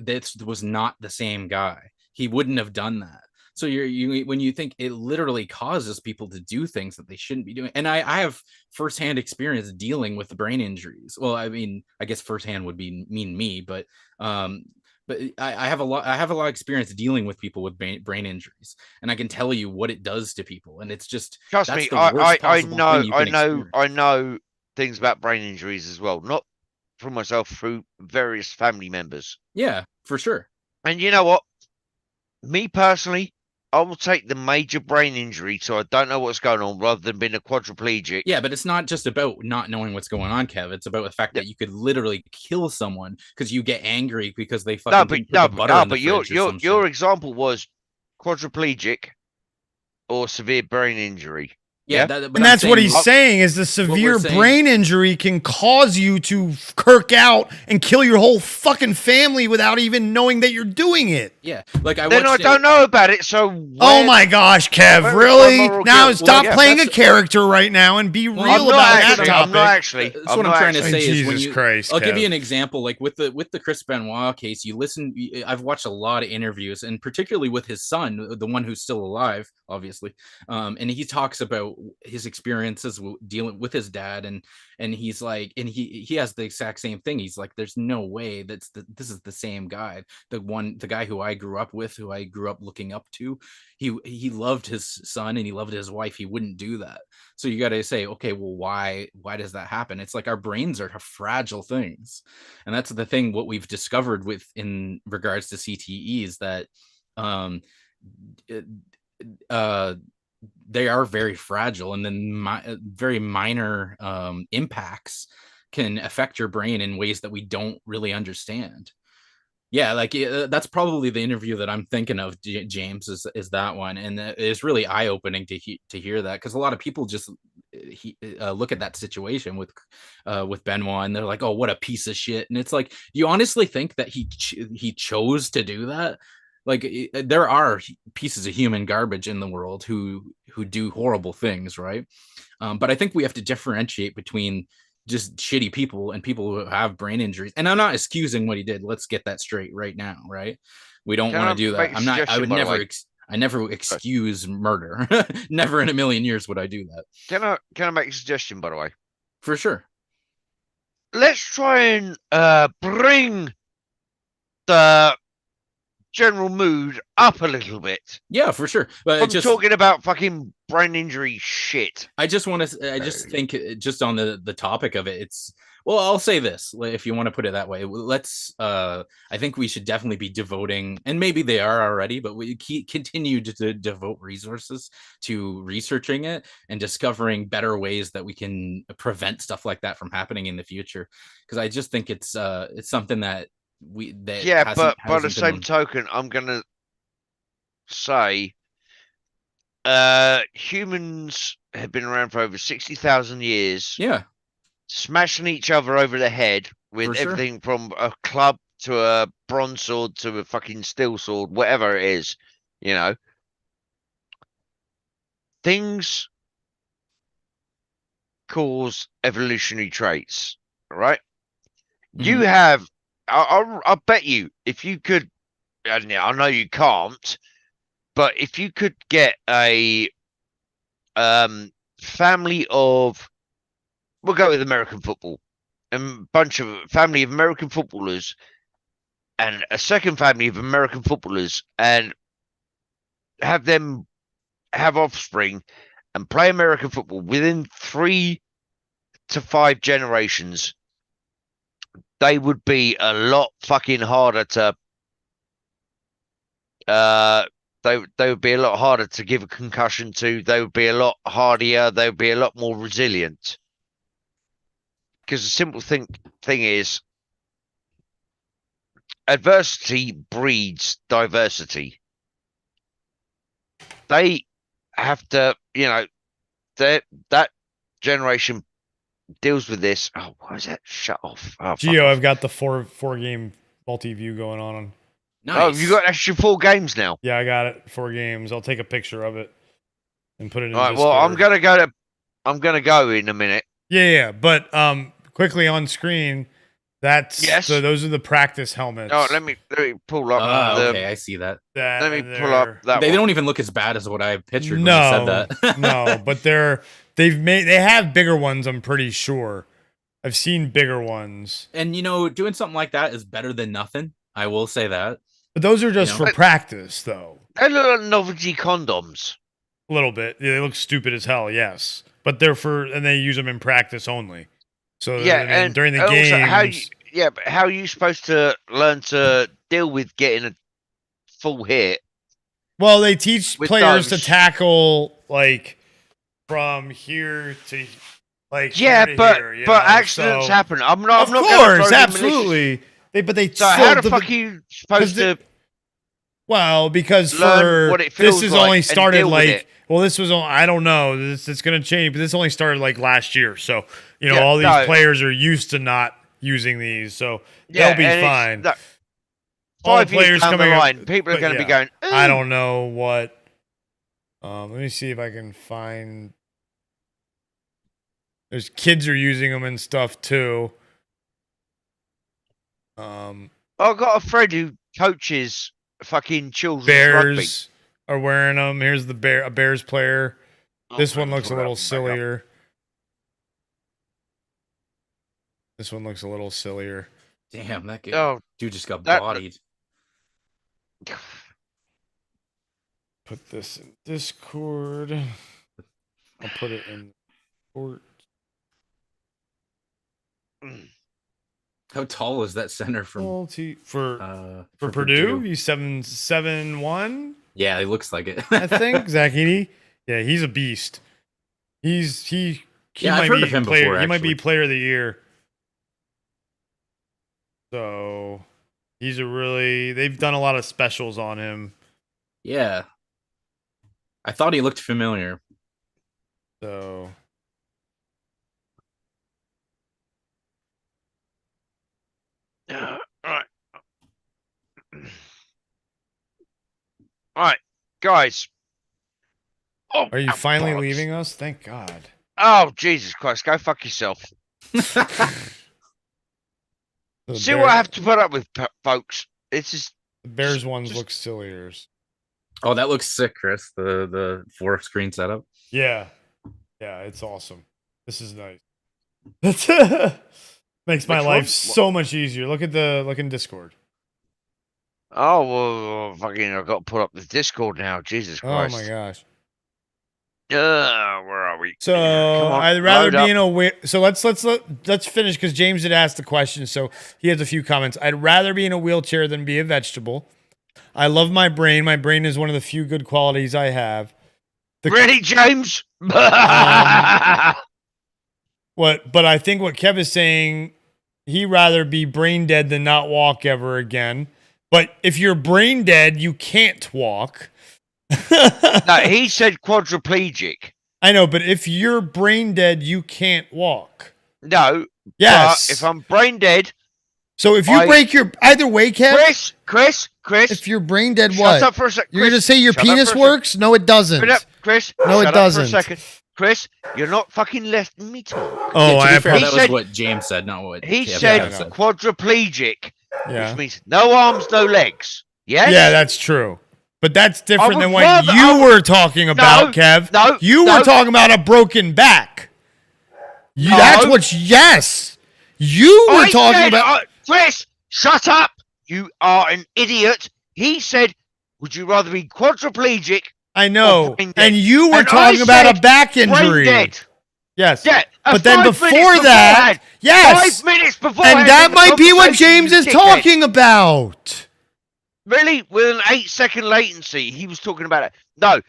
was not the same guy. He wouldn't have done that. So when you think it literally causes people to do things that they shouldn't be doing. And I have firsthand experience dealing with the brain injuries. Well, I mean, I guess firsthand would mean me, but I have a lot of experience dealing with people with brain injuries, and I can tell you what it does to people. And it's just, trust me, I know things about brain injuries as well, not from myself, through various family members. Yeah, for sure. And you know what? Me personally, I will take the major brain injury, so I don't know what's going on, rather than being a quadriplegic. Yeah, but it's not just about not knowing what's going on, Kev. It's about the fact that you could literally kill someone because you get angry because they fucking but your example was quadriplegic or severe brain injury. Yeah, and that's what he's saying is the severe brain injury can cause you to kirk out and kill your whole fucking family without even knowing that you're doing it. Yeah, like I don't know about it. So oh my gosh, Kev, really? Now stop playing a character right now and be real about that topic. I'm not actually. That's what I'm trying to say. Jesus Christ, I'll give you an example. Like with the Chris Benoit case, I've watched a lot of interviews, and particularly with his son, the one who's still alive, obviously, and he talks about his experiences dealing with his dad, and he's like, and he has the exact same thing. He's like, there's no way this is the same guy. The guy who I grew up with, who I grew up looking up to, he loved his son and he loved his wife. He wouldn't do that. So you got to say, okay, well, why does that happen? It's like our brains are fragile things, and that's the thing. What we've discovered in regards to CTE is that they are very fragile, and then very minor impacts can affect your brain in ways that we don't really understand. Yeah, like that's probably the interview that I'm thinking of, James, is that one, and it's really eye-opening to hear that, because a lot of people just look at that situation with Benoit and they're like, oh, what a piece of shit. And it's like, you honestly think that he chose to do that? Like, there are pieces of human garbage in the world who do horrible things, right? But I think we have to differentiate between just shitty people and people who have brain injuries. And I'm not excusing what he did. Let's get that straight right now, right? We don't want to do that. I never excuse murder. Never in a million years would I do that. Can I make a suggestion, by the way? For sure. Let's try and bring the general mood up a little bit. Yeah, for sure. But I'm just talking about fucking brain injury shit. I just want to. I just think just on the topic of it, it's well. I'll say this, if you want to put it that way. Let's. I think we should definitely be devoting, and maybe they are already, but we continue to devote resources to researching it and discovering better ways that we can prevent stuff like that from happening in the future. Because I just think it's something that Yeah, but by the hasn't same been. token, I'm gonna say humans have been around for over 60,000 years, Yeah, smashing each other over the head with For sure. everything from a club to a bronze sword to a fucking steel sword, whatever it is, you know. Things cause evolutionary traits, right? You have, I bet you, if you could, I know you can't, but if you could get a family of, we'll go with American football, a bunch of family of American footballers, and a second family of American footballers, and have them have offspring and play American football within 3 to 5 generations, they would be a lot fucking harder to they would be a lot harder to give a concussion to. They would be a lot hardier. They would be a lot more resilient. Because the simple thing is, adversity breeds diversity. They have to, that generation deals with this. Oh, why is that shut off? Oh, Geo, I've got the four game multi view going on. Nice. Oh, you got actually 4 games now. Yeah, I got it. 4 games. I'll take a picture of it and put it in. All right. Discord. Well, I'm gonna go in a minute. Yeah. But quickly on screen, that's Yes. those are the practice helmets. Oh, let me pull up. Okay, I see that. Let me pull up that. They one. don't even look as bad as what I pictured No, when you said that. no, but they have bigger ones. I'm pretty sure. I've seen bigger ones. And doing something like that is better than nothing. I will say that. But those are just for practice, though. They look like novelty condoms. A little bit. Yeah, they look stupid as hell. Yes, but they're and they use them in practice only. So Yeah, I mean, and during the also, games, but how are you supposed to learn to deal with getting a full hit? well, they teach with players those? to tackle like from here to Yeah, here to but here, accidents so, happen. I'm not. Of I'm not gonna course, throw the absolutely. But they So still, how the fuck are you supposed to? Well, because learn what it feels this has like only and started deal with it? well, this was I don't know. It's going to change, but this only started last year. So Yeah, all these no. players are used to not using these, so Yeah, they'll be and fine. no, All 5 years players down the coming up- line, people are but going to be yeah, going. I "Ooh." don't know what. Let me see if I can find. There's kids are using them and stuff too. I've got a friend who coaches fucking children's rugby. Bears are wearing them. Here's a Bears player. This Oh, one looks a pull little that one back up. sillier. This one looks a little sillier. Damn, that Oh, dude just got that- bodied. Put this in Discord. I'll put it in Discord. How tall is that center from For Purdue? He's 7'1". Yeah, he looks like it. I think Zach Heaney. Yeah, he's a beast. He Yeah, I've might heard be of him player. before, He might be actually. player of the year. So they've done a lot of specials on him. Yeah. I thought he looked familiar. So All right. All right, guys. Oh, are you finally bollocks. leaving us? Thank God. Oh, Jesus Christ. Go fuck yourself. The See what I have to put up with, folks. This is. The Bears ones just- look sillier. Oh, that looks sick, Chris. The 4-screen setup. Yeah. Yeah, it's awesome. This is nice. Makes my Which life one? so much easier. Look in Discord. Oh, well, fucking, I've got to put up the Discord now. Jesus Oh Christ. my gosh. Where are we? So Come on, I'd rather load be up. in a wheel. So let's finish because James had asked the question. So he has a few comments. I'd rather be in a wheelchair than be a vegetable. I love my brain. My brain is one of the few good qualities I have. Ready, James? What? But I think what Kev is saying, he'd rather be brain dead than not walk ever again. But if you're brain dead, you can't walk. No, he said quadriplegic. I know, but if you're brain dead, you can't walk. No. Yes. But if I'm brain dead. So if you break your either way, Kev. Chris. If you're brain dead, shut what? Up for a sec. You're gonna say your penis works? No, it doesn't. Shut up, Chris. No, shut it doesn't. Up for a second. Chris, you're not fucking letting me talk. Oh, to I be fair, apologize. that He was said- what James said, not what He Kev said said. quadriplegic, Yeah. which means no arms, no legs. Yes? Yeah, that's true. But that's different would than what rather- you were talking about, Kev. no, You no. were talking about a broken back. No. That's what. Yes, you were I talking said, about. Chris, shut up. You are an idiot. He said, would you rather be quadriplegic? I know, brain dead. and you were And talking I about a said back Brain injury. dead. Yes. Yeah. But then 5 before minutes that, beforehand. yes, 5 minutes before. and that might be what James is talking about. Really? With an 8-second latency, he was talking about it. No.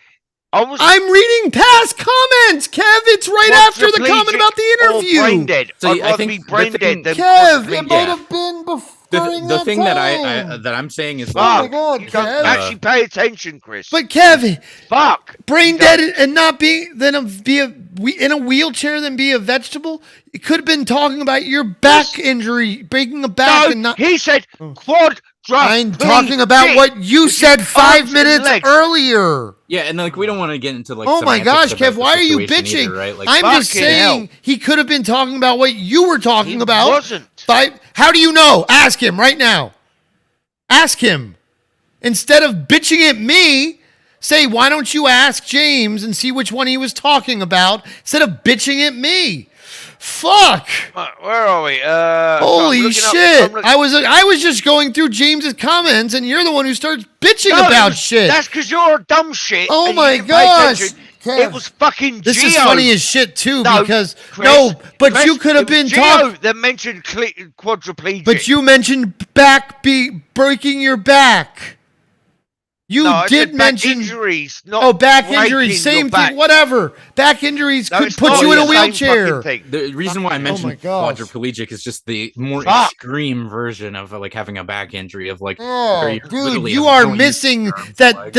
I'm reading past comments, Kev. It's right after the comment about the Or brain interview. dead. So I'd I rather think be the brain thing- dead than Kev, it quadriplegic. might have been before. The thing that I'm saying is Oh my Fuck. God, You don't Kev. actually pay attention, Chris. But Kev, Fuck. brain You dead don't. and not being in a wheelchair than be a vegetable. It could have been talking about your back injury, breaking a back, No, and not. he said quad. I'm talking about what you said 5 minutes earlier. Yeah, and like we don't want to get into like. Oh my semantics gosh, about Kev, the why are you situation bitching? either, right? Like, I'm just Fucking saying hell. he could have been talking about what you were talking He about. wasn't. How do you know? Ask him right now. Ask him. Instead of bitching at me, say, why don't you ask James and see which one he was talking about instead of bitching at me? Fuck. Where are we? Holy shit. I was just going through James's comments and you're the one who starts bitching about shit. That's because you're a dumb shit. Oh and you my didn't pay gosh. attention. Kev, It was fucking This Geo. is funny as shit too No, because Chris, but Chris, you could have it was been Geo talking. that mentioned quadriplegic. But you mentioned breaking your back. You No, I did said back mention injuries. Not back breaking injuries, your same back. thing, whatever. Back injuries No, could it's put not you in a the same wheelchair. fucking thing. the reason why I my mentioned gosh. quadriplegic is just the more Fuck. extreme version of like having a back injury of like. Oh, where you're dude, literally you have are no use missing of your arms, that like-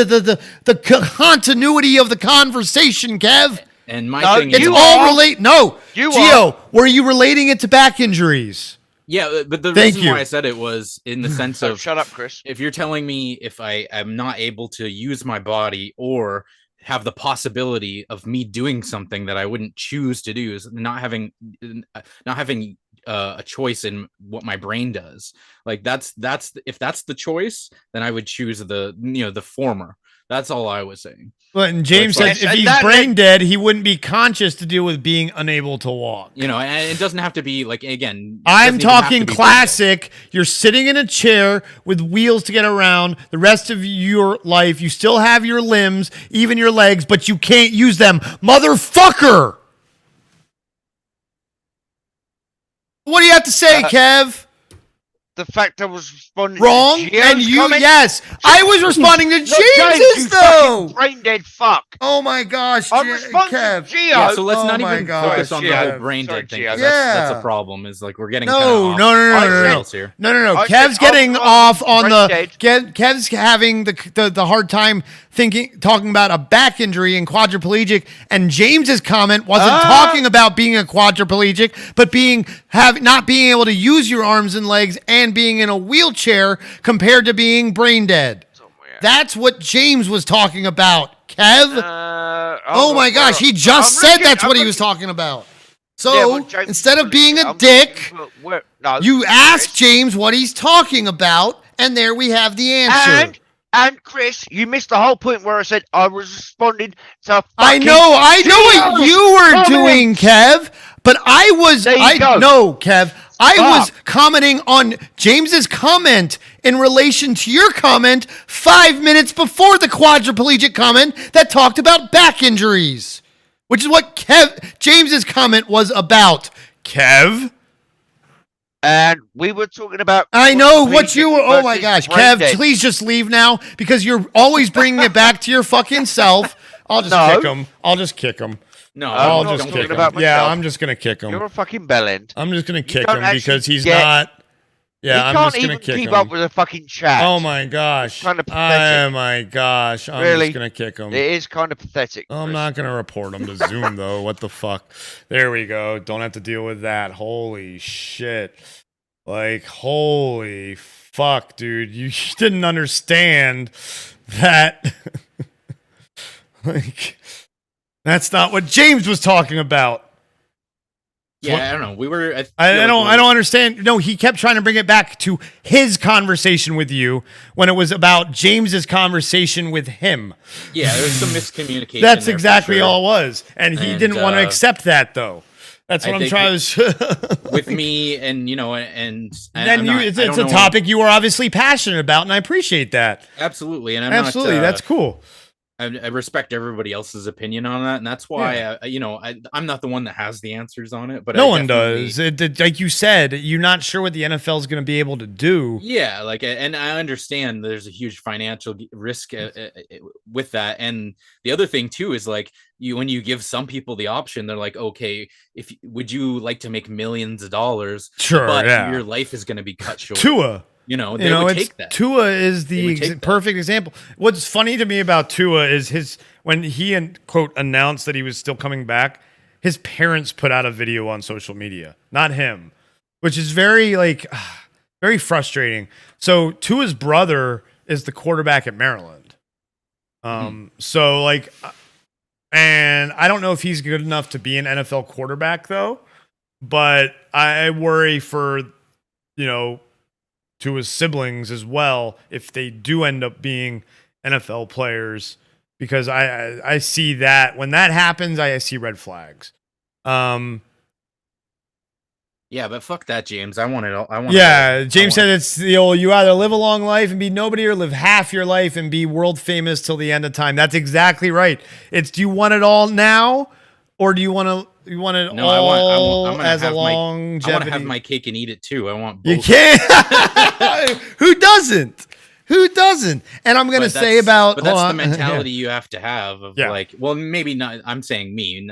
the continuity of the conversation, Kev. And my No, thing It's is, You all are. relate. No, You Gio, were you relating it to back injuries? yeah, but the Thank reason you. why I said it was in the sense So of shut up, Chris. if you're telling me if I am not able to use my body or have the possibility of me doing something that I wouldn't choose to do, is not having a choice in what my brain does. Like that's if that's the choice, then I would choose the former. That's all I was saying. Well, and James But said it's if like- he's that- brain dead, he wouldn't be conscious to deal with being unable to walk. And it doesn't have to be like again. it I'm doesn't even have talking to be classic. You're sitting in a chair with wheels to get around the rest of your life. You still have your limbs, even your legs, but you can't use them. Motherfucker! What do you have to say, Kev? The fact I was responding Wrong? to Geo's And you, comment? yes. I was responding to Not James, James's, you though. fucking brain dead fuck. Oh, my gosh, I'm responding Kev. to Geo. Yeah, so let's Oh not my even God. focus on the Sorry, whole brain sorry, dead thing. Gio. 'Cause That's Yeah. a problem. Is like we're getting No, kinda no, off no, no, I no, no. rails here. No. I Kev's said, getting oh, off on brain the dead. Kev's having the hard time talking about a back injury and quadriplegic, and James's comment wasn't talking about being a quadriplegic, but not being able to use your arms and legs and being in a wheelchair compared to being brain dead. That's what James was talking about, Kev. Oh my gosh, he just said that's what he was talking about. So instead of being a dick, you ask James what he's talking about, and there we have the answer. And Chris, you missed the whole point where I said I was responding to. I know what you were doing, Kev. But I was. There you go. No, Kev. I was commenting on James's comment in relation to your comment 5 minutes before the quadriplegic comment that talked about back injuries, which is what James's comment was about. Kev. And we were talking about. I know what you were. Oh my versus gosh, brain Kev, dead. please just leave now because you're always bringing it back to your fucking self. I'll just No. kick him. I'll just kick him. No, I'll not just talking kick him. about Yeah, myself. I'm just gonna kick him. You're a fucking bellend. I'm just gonna kick don't him actually because he's get- not. Yeah, He I'm can't just gonna even kick keep him. up with a fucking chat. Oh my gosh. It's kinda pathetic. Oh my gosh. I'm Really? just gonna kick him. It is kind of pathetic. I'm Chris. not gonna report him to Zoom though. What the fuck? There we go. Don't have to deal with that. Holy shit. Like, holy fuck, dude. You didn't understand that. Like, that's not what James was talking about. Yeah, I don't know. We were. I don't understand. No, he kept trying to bring it back to his conversation with you when it was about James's conversation with him. Yeah, there was some miscommunication. That's there for exactly sure. all it was. And he didn't want to accept that, though. That's what I I'm think trying to. with me, and and then I'm you, not- it's I don't a know- topic you are obviously passionate about, and I appreciate that. Absolutely, and I'm Absolutely, not, that's cool. I respect everybody else's opinion on that, and that's why I'm not the one that has the answers on it. But No I one definitely- does. Like you said, you're not sure what the NFL is going to be able to do. Yeah, like, and I understand there's a huge financial risk with that, and the other thing too is like when you give some people the option, they're like, okay, would you like to make millions of dollars? Sure, but yeah. your life is going to be cut short. Tua. They would take that. Tua is They the would take that. perfect example. What's funny to me about Tua is when he quote announced that he was still coming back, his parents put out a video on social media, not him, which is very very frustrating. So Tua's brother is the quarterback at Maryland. So and I don't know if he's good enough to be an NFL quarterback though, but I worry for to his siblings as well if they do end up being NFL players, because I see that when that happens, I see red flags. Yeah, but fuck that, James. I want it all. James said it's the old, you either live a long life and be nobody or live half your life and be world famous till the end of time. That's exactly right. It's, do you want it all now or do you want it No, all I'm gonna as a have longevity? I want to have my cake and eat it too. I want both. You can't. Who doesn't? Who doesn't? And I'm gonna say about. But that's hold the on. mentality you have to have of like. Well, maybe not. I'm saying me.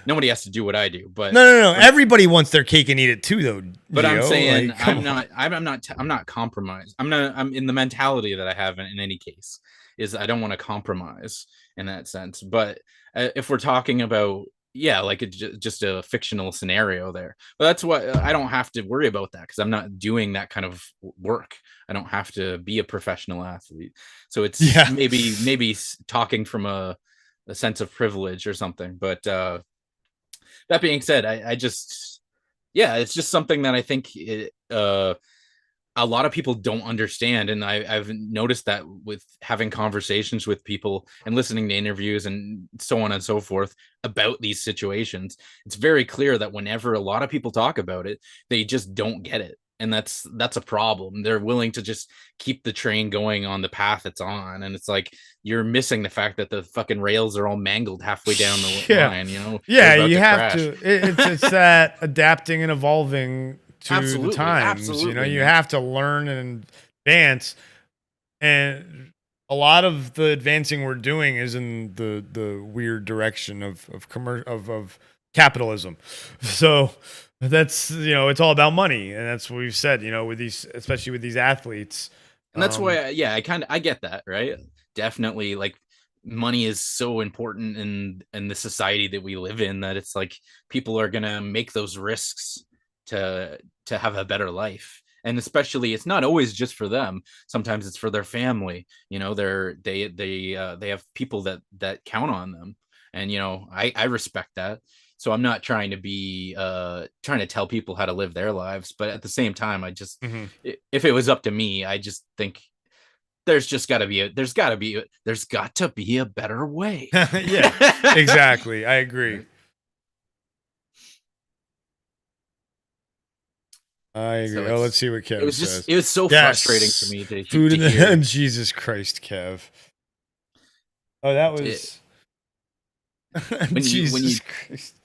Nobody has to do what I do. But no. Everybody wants their cake and eat it too, though. But Gio. I'm saying come on. I'm not compromised. I'm in the mentality that I have in any case is I don't want to compromise in that sense. But if we're talking about just a fictional scenario there, but that's what I don't have to worry about that because I'm not doing that kind of work. I don't have to be a professional athlete, so it's maybe talking from a sense of privilege or something. But that being said, I just it's just something that I think a lot of people don't understand, and I've noticed that with having conversations with people and listening to interviews and so on and so forth about these situations. It's very clear that whenever a lot of people talk about it, they just don't get it, and that's a problem. They're willing to just keep the train going on the path it's on, and it's like you're missing the fact that the fucking rails are all mangled halfway down the line. Yeah, you have to. It's that adapting and evolving to Absolutely, the times. absolutely. You have to learn and advance, and a lot of the advancing we're doing is in the weird direction of capitalism. So that's it's all about money, and that's what we've said. With these, especially with these athletes, and that's why I get that, right? Definitely, like money is so important in the society that we live in that it's like people are gonna make those risks to have a better life. And especially it's not always just for them. Sometimes it's for their family. They have people that count on them, and I respect that. So I'm not trying to be trying to tell people how to live their lives, but at the same time I just if it was up to me, I just think there's got to be a better way. Yeah, exactly. I agree. I agree. So Oh, let's see what Kev it was says. it was so Yes. frustrating to me to, Food to in the hear. hand. Jesus Christ, Kev. Oh, that was when you Jesus Christ.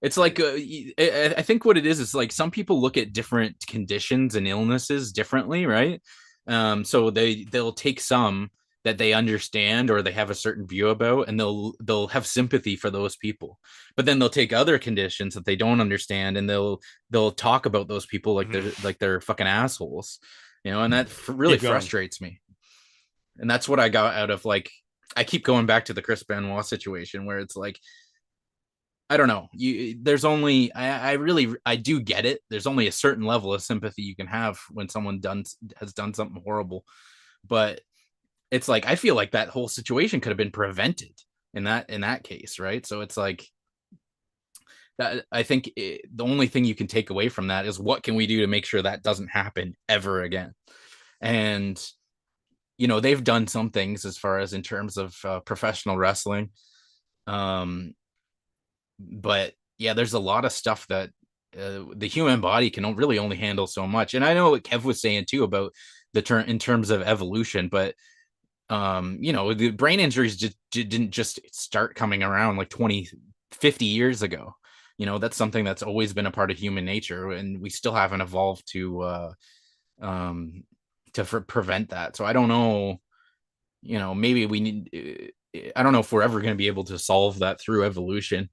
it's like I think what it is like some people look at different conditions and illnesses differently, right? So they'll take some that they understand or they have a certain view about, and they'll have sympathy for those people. But then they'll take other conditions that they don't understand, and they'll talk about those people like they're fucking assholes, and that really frustrates me. And that's what I got out of, like, I keep going back to the Chris Benoit situation where it's like, I don't know. There's only I do get it. There's only a certain level of sympathy you can have when someone has done something horrible, but it's like I feel like that whole situation could have been prevented in that case, right? So it's like that. I think the only thing you can take away from that is what can we do to make sure that doesn't happen ever again. And they've done some things as far as in terms of professional wrestling. But yeah, there's a lot of stuff that the human body can really only handle so much. And I know what Kev was saying too about in terms of evolution, but the brain injuries didn't just start coming around like 20-50 years ago. That's something that's always been a part of human nature, and we still haven't evolved to prevent that. So I don't know, maybe we need, I don't know if we're ever going to be able to solve that through evolution.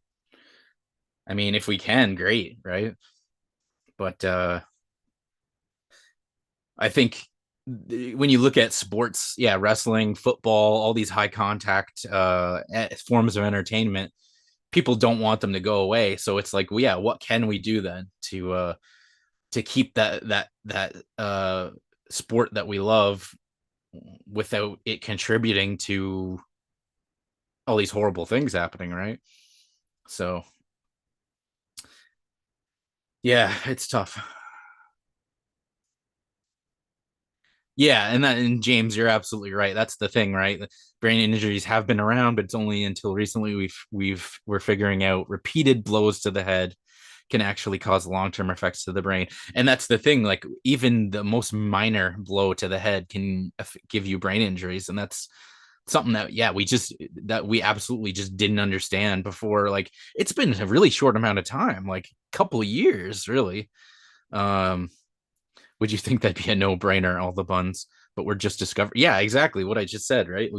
I mean, if we can, great, right? But I think when you look at sports, wrestling, football, all these high contact forms of entertainment, people don't want them to go away. So it's like, well, yeah, what can we do then to keep that sport that we love without it contributing to all these horrible things happening, right? So yeah, it's tough. Yeah, and James, you're absolutely right. That's the thing, right? Brain injuries have been around, but it's only until recently we're figuring out repeated blows to the head can actually cause long-term effects to the brain. And that's the thing, like even the most minor blow to the head can give you brain injuries, and that's something that we absolutely just didn't understand before. Like it's been a really short amount of time, like a couple of years, really. Would you think that'd be a no-brainer, all the buns? But we're just discovering. Yeah, exactly what I just said, right?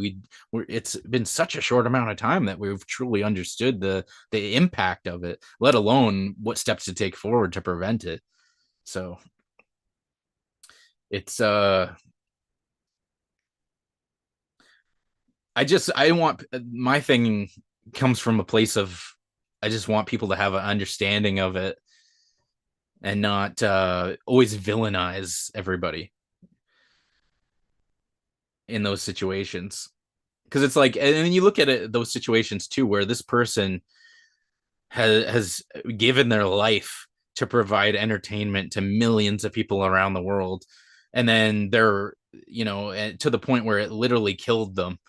It's been such a short amount of time that we've truly understood the impact of it, let alone what steps to take forward to prevent it. So it's I want, my thing comes from a place of, I just want people to have an understanding of it and not always villainize everybody in those situations. Because it's like, and then you look at it, those situations too, where this person has given their life to provide entertainment to millions of people around the world, and then they're to the point where it literally killed them.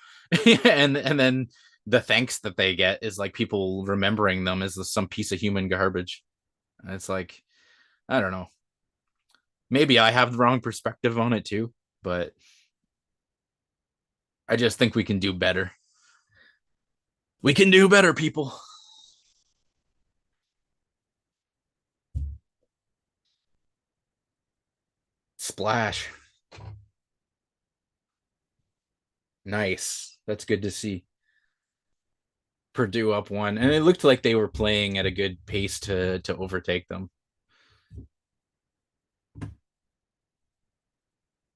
and then the thanks that they get is like people remembering them as some piece of human garbage. And it's like, I don't know, maybe I have the wrong perspective on it too, but I just think we can do better. We can do better, people. Splash. Nice. That's good to see. Purdue up one, and it looked like they were playing at a good pace to overtake them.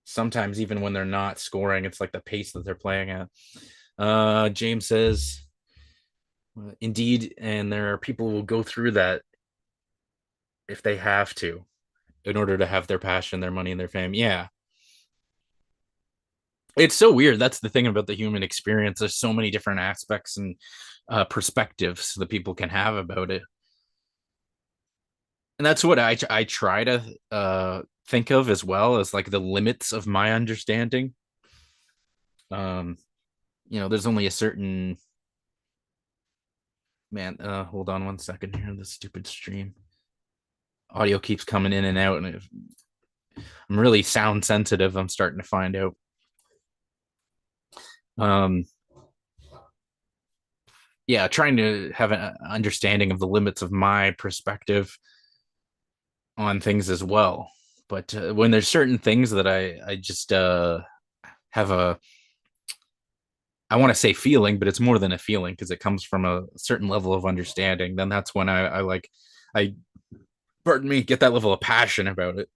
Sometimes even when they're not scoring, it's like the pace that they're playing at. James says, indeed, and there are people who will go through that if they have to in order to have their passion, their money, and their fame. Yeah. It's so weird. That's the thing about the human experience. There's so many different aspects and perspectives that people can have about it. And that's what I try to think of as well, as like the limits of my understanding. There's only a certain, man, hold on one second here. This stupid stream audio keeps coming in and out, and I'm really sound sensitive. I'm starting to find out. Yeah, trying to have an understanding of the limits of my perspective on things as well. But when there's certain things that I just have a, I want to say feeling, but it's more than a feeling because it comes from a certain level of understanding. Then that's when I pardon me, get that level of passion about it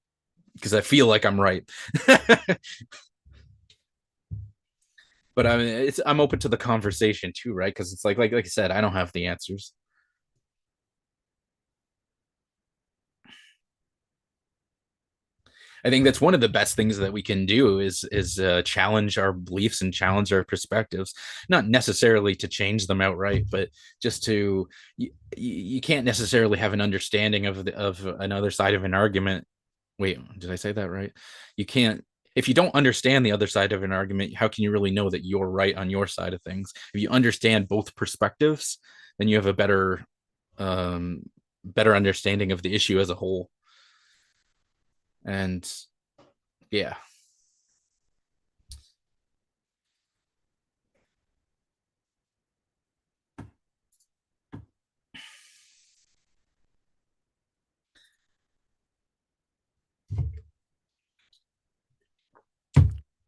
because I feel like I'm right. But I mean, I'm open to the conversation too, right? Because it's like I said, I don't have the answers. I think that's one of the best things that we can do is challenge our beliefs and challenge our perspectives, not necessarily to change them outright, but just to you can't necessarily have an understanding of another side of an argument. Wait, did I say that right? You can't if you don't understand the other side of an argument, how can you really know that you're right on your side of things? If you understand both perspectives, then you have a better understanding of the issue as a whole. And yeah.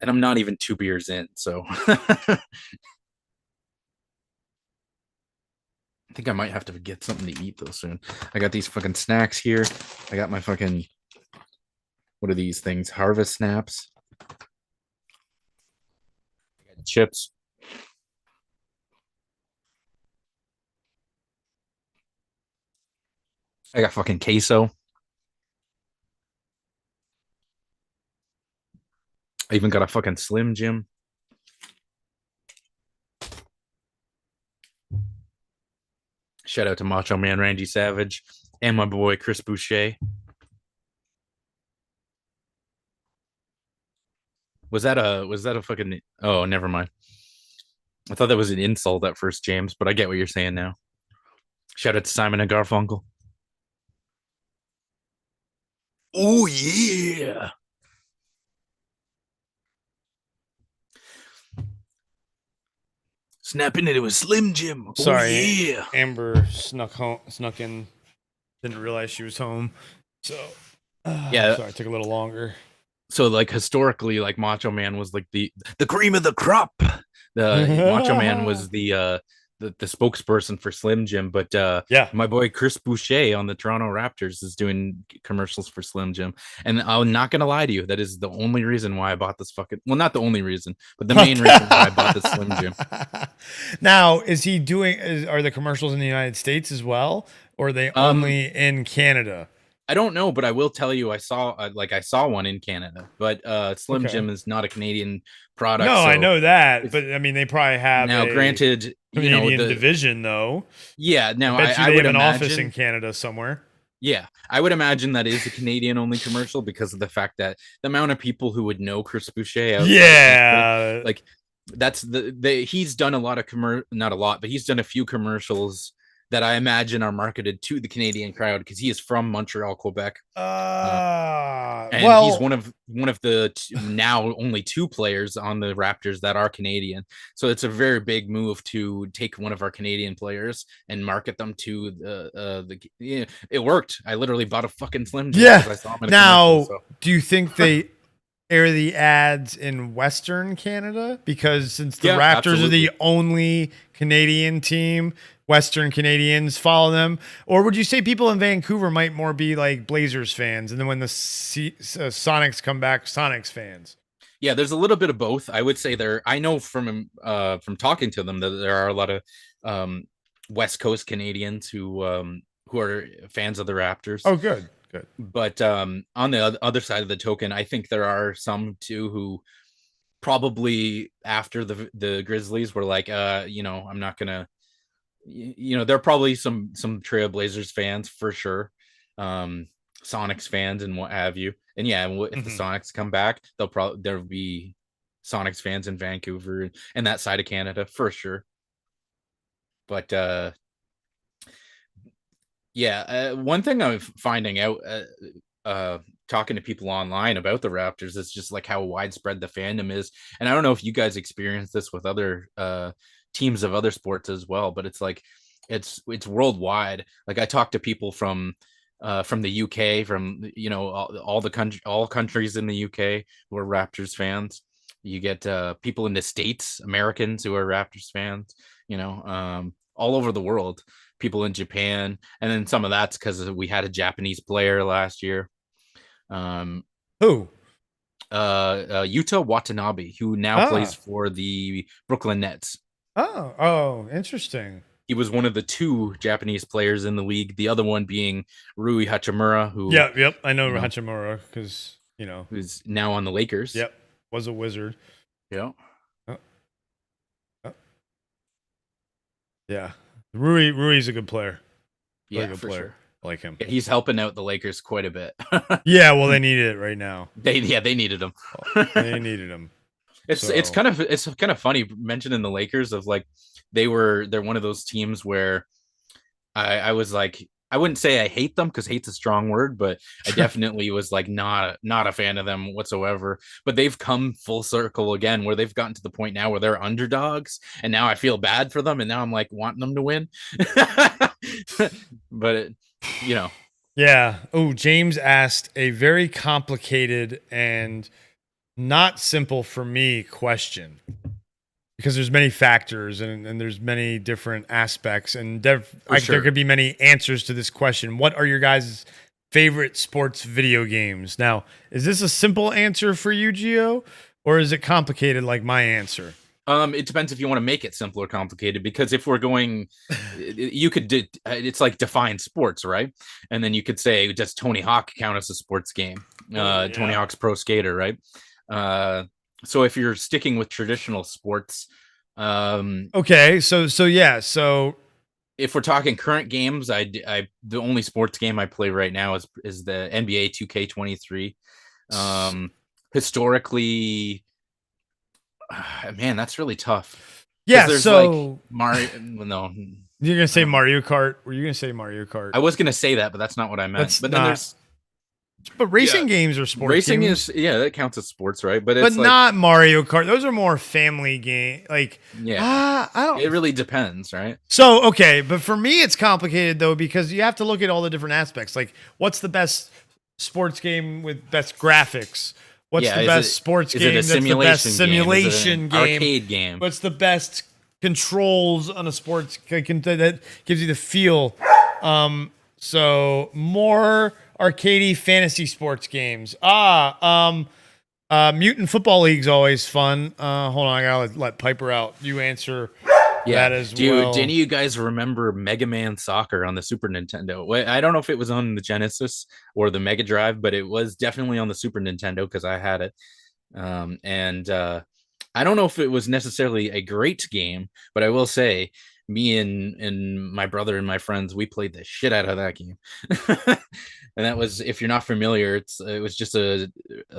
And I'm not even 2 beers in, so I think I might have to get something to eat though soon. I got these fucking snacks here. I got my fucking, what are these things? Harvest Snaps. I got chips. I got fucking queso. I even got a fucking Slim Jim. Shout out to Macho Man Randy Savage and my boy Chris Boucher. Was that a fucking, oh, never mind. I thought that was an insult at first, James, but I get what you're saying now. Shout out to Simon and Garfunkel. Oh yeah. Snapping into a Slim Jim. Sorry, Oh, yeah. Amber snuck in. Didn't realize she was home. So Yeah. sorry, it took a little longer. So like historically, like Macho Man was like the cream of the crop. The Macho Man was the spokesperson for Slim Jim, but Yeah. my boy Chris Boucher on the Toronto Raptors is doing commercials for Slim Jim, and I'm not gonna lie to you, that is the only reason why I bought this fucking, well, not the only reason, but the main reason why I bought this Slim Jim. Now, is he doing? Are the commercials in the United States as well, or are they only in Canada? I don't know, but I will tell you, I saw one in Canada, but Slim Okay. Jim is not a Canadian product. No, so I know that, but I mean, they probably have now, a granted, Canadian division, though. Yeah, now I bet you I they would have an imagine, office in Canada somewhere. Yeah, I would imagine that is a Canadian-only commercial because of the fact that the amount of people who would know Chris Boucher outside of Canada, like that's he's done a lot of not a lot, but he's done a few commercials that I imagine are marketed to the Canadian crowd because he is from Montreal, Quebec. And well, he's one of the now only 2 players on the Raptors that are Canadian. So it's a very big move to take one of our Canadian players and market them to the it worked. I literally bought a fucking Slim Jim because I saw him in a commercial. So. Do you think they air the ads in Western Canada? Because since the Raptors absolutely. are the only Canadian team, Western Canadians follow them. Or would you say people in Vancouver might more be like Blazers fans, and then when the Sonics come back, Sonics fans? Yeah, there's a little bit of both. I would say I know from talking to them that there are a lot of West Coast Canadians who are fans of the Raptors. Oh, good. But on the other side of the token, I think there are some too who probably after the Grizzlies were like, I'm not gonna, there are probably some Trailblazers fans for sure, Sonics fans and what have you. And yeah, if the Sonics come back, there'll be Sonics fans in Vancouver and that side of Canada for sure. But yeah, one thing I'm finding out talking to people online about the Raptors, it's just like how widespread the fandom is. And I don't know if you guys experience this with other teams of other sports as well, but it's like it's worldwide. Like I talk to people from the UK, from all countries in the UK who are Raptors fans. You get people in the States, Americans who are Raptors fans, all over the world, people in Japan. And then some of that's because we had a Japanese player last year. Who? Yuta Watanabe, who now plays for the Brooklyn Nets. Oh, interesting. He was one of the 2 Japanese players in the league. The other one being Rui Hachimura, who I know Hachimura because who's now on the Lakers. Yep, was a Wizard. Yeah. Yeah, Rui's a good player. Yeah, good for player. Sure. I like him. Yeah, he's helping out the Lakers quite a bit. Yeah, well, they needed it right now. They needed him. They needed him. It's kind of funny mentioning the Lakers, of like they're one of those teams where I was like, I wouldn't say I hate them because hate's a strong word, but I definitely was like not a fan of them whatsoever. But they've come full circle again, where they've gotten to the point now where they're underdogs, and now I feel bad for them, and now I'm like wanting them to win. But Yeah. Oh, James asked a very complicated and not simple for me question, because there's many factors and there's many different aspects, and there could be many answers to this question. What are your guys' favorite sports video games? Now, is this a simple answer for you, Gio, or is it complicated like my answer? It depends if you want to make it simple or complicated, because if we're going, you could it's like define sports, right? And then you could say, does Tony Hawk count as a sports game? Tony Hawk's Pro Skater, right? So if you're sticking with traditional sports, okay, so if we're talking current games, the only sports game I play right now is the NBA 2K23. Historically, man, that's really tough. Yeah, there's so like Mario. No, you're gonna say Mario Kart. Were you gonna say Mario Kart? I was gonna say that, but that's not what I meant. But racing games are sports. Racing games. that counts as sports, right? But it's not Mario Kart. Those are more family game. Like, I don't. It really depends, right? So okay, but for me, it's complicated though, because you have to look at all the different aspects. Like, what's the best sports game with best graphics? What's the best sports game that's the best simulation game? Arcade game. What's the best controls on a sports that gives you the feel? So more arcadey fantasy sports games. Mutant Football League's always fun. Hold on, I gotta let Piper out. You answer that as well. Do any of you guys remember Mega Man Soccer on the Super Nintendo? I don't know if it was on the Genesis or the Mega Drive, but it was definitely on the Super Nintendo because I had it. I don't know if it was necessarily a great game, but I will say, me and my brother and my friends, we played the shit out of that game. And that was, if you're not familiar, it was just a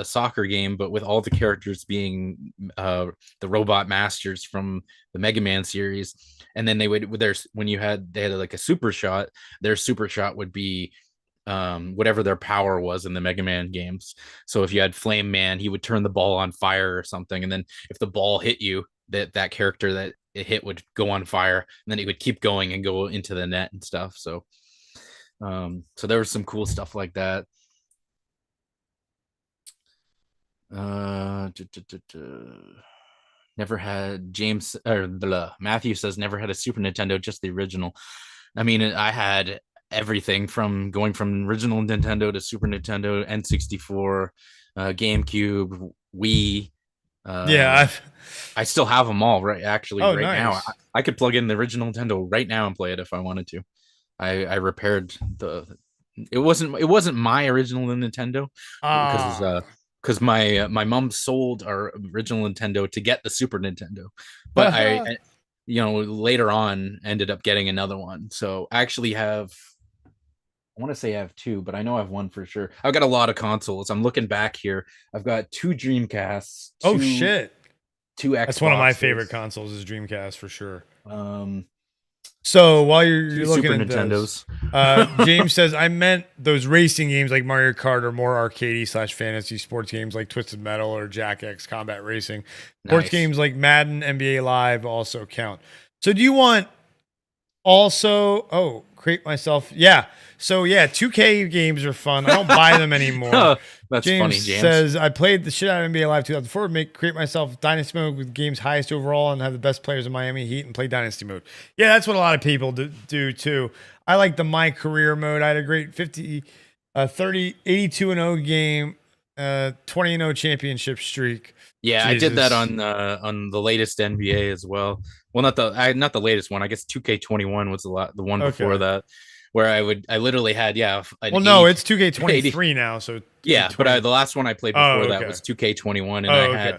soccer game, but with all the characters being the robot masters from the Mega Man series. And then they had like a super shot, their super shot would be whatever their power was in the Mega Man games. So if you had Flame Man, he would turn the ball on fire or something, and then if the ball hit you, that character that it hit would go on fire, and then it would keep going and go into the net and stuff. So there was some cool stuff like that. Never had Matthew says never had a Super Nintendo, just the original. I mean, I had everything from going from original Nintendo to Super Nintendo, N64, GameCube, Wii. I still have them all right now. I could plug in the original Nintendo right now and play it if I wanted to. I repaired it wasn't my original Nintendo because my mom sold our original Nintendo to get the Super Nintendo, but I later on ended up getting another one. So I actually have, I want to say I have two, but I know I have one for sure. I've got a lot of consoles. I'm looking back here. I've got 2 Dreamcasts. 2 Xboxes. That's one of my favorite consoles is Dreamcast for sure. So while you're Super looking at Nintendos. this, James says, I meant those racing games like Mario Kart or more arcadey/fantasy sports games like Twisted Metal or Jack X Combat Racing. Sports Nice. games like Madden, NBA Live also count. So do you want also, create myself? Yeah. So yeah, 2K games are fun. I don't buy them anymore. Oh, that's James funny, James. says, I played the shit out of NBA Live 2004, create myself Dynasty mode with games highest overall and have the best players in Miami Heat and play Dynasty mode. Yeah, that's what a lot of people do too. I like the My Career mode. I had a great 82-0 game, 20-0 championship streak. Yeah, I did that Jesus. on the latest NBA as well. Well, not the latest one. I guess 2K21 was the one before Okay. that, where I literally had an Well, no, 80 it's 2K23 now. So yeah, but 20. the last one I played before that okay. was 2K21, and Okay.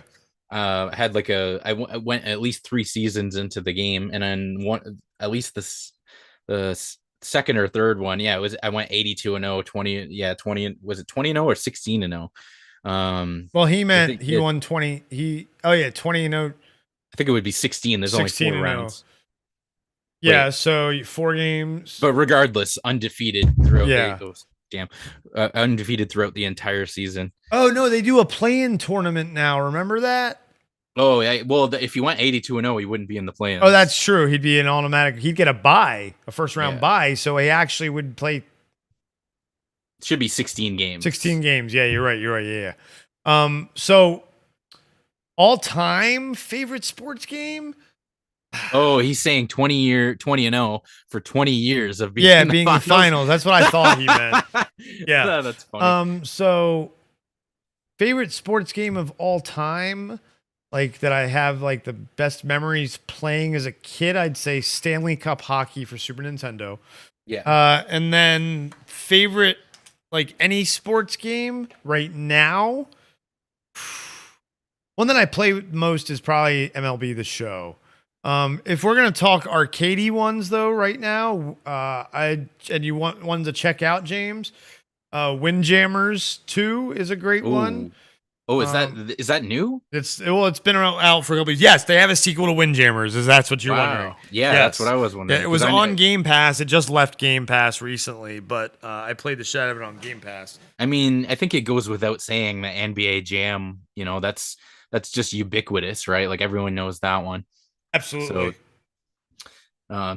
I had like I went at least 3 seasons into the game, and then at least the second or third one, yeah, I went 82-0, 20, yeah, 20, was it 20-0 or 16-0? Well, he I meant think he won 20. 20-0. I think it would be 16. There's only 4 16-0. rounds. Yeah, Wait. so 4 games. But regardless, undefeated throughout Yeah. undefeated throughout the entire season. Oh no, they do a play-in tournament now. Remember that? Oh, yeah. Well, if you went 82-0, he wouldn't be in the play-ins. Oh, that's true. He'd be an automatic. He'd get a first round Yeah. bye. So he actually would play It should be 16 games. 16 games. Yeah, you're right. Yeah. So all time favorite sports game? Oh, he's saying 20-0 for 20 years of being Being the finals. That's what I thought he meant. Yeah. That's funny. So favorite sports game of all time, like that I have like the best memories playing as a kid, I'd say Stanley Cup hockey for Super Nintendo. Yeah. And then favorite, like any sports game right now, one that I play most is probably MLB The Show. If we're gonna talk arcadey ones though, right now, and you want one to check out, James, Windjammers 2 is a great one. Oh, is that new? It's been out for a couple years. Yes, they have a sequel to Windjammers. Is that's what you're wondering? Yeah, Yes. that's what I was wondering. Yeah, it was on Game Pass. It just left Game Pass recently, but I played the shit out of it on Game Pass. I mean, I think it goes without saying that NBA Jam, that's just ubiquitous, right? Like everyone knows that one. Absolutely.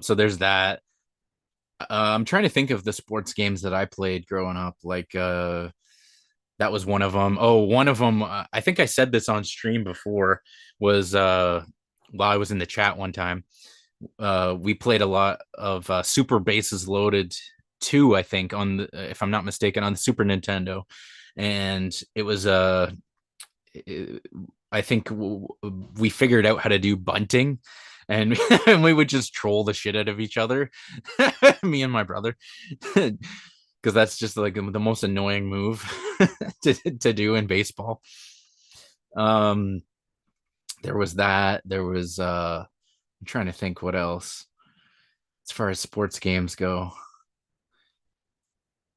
So there's that. I'm trying to think of the sports games that I played growing up. Like that was one of them. Oh, one of them. I think I said this on stream before. Was while I was in the chat one time. We played a lot of Super Bases Loaded 2, I think, if I'm not mistaken, on the Super Nintendo, and it was I think we figured out how to do bunting, and we would just troll the shit out of each other, me and my brother, because that's just like the most annoying move to do in baseball. There was that. There was I'm trying to think what else as far as sports games go.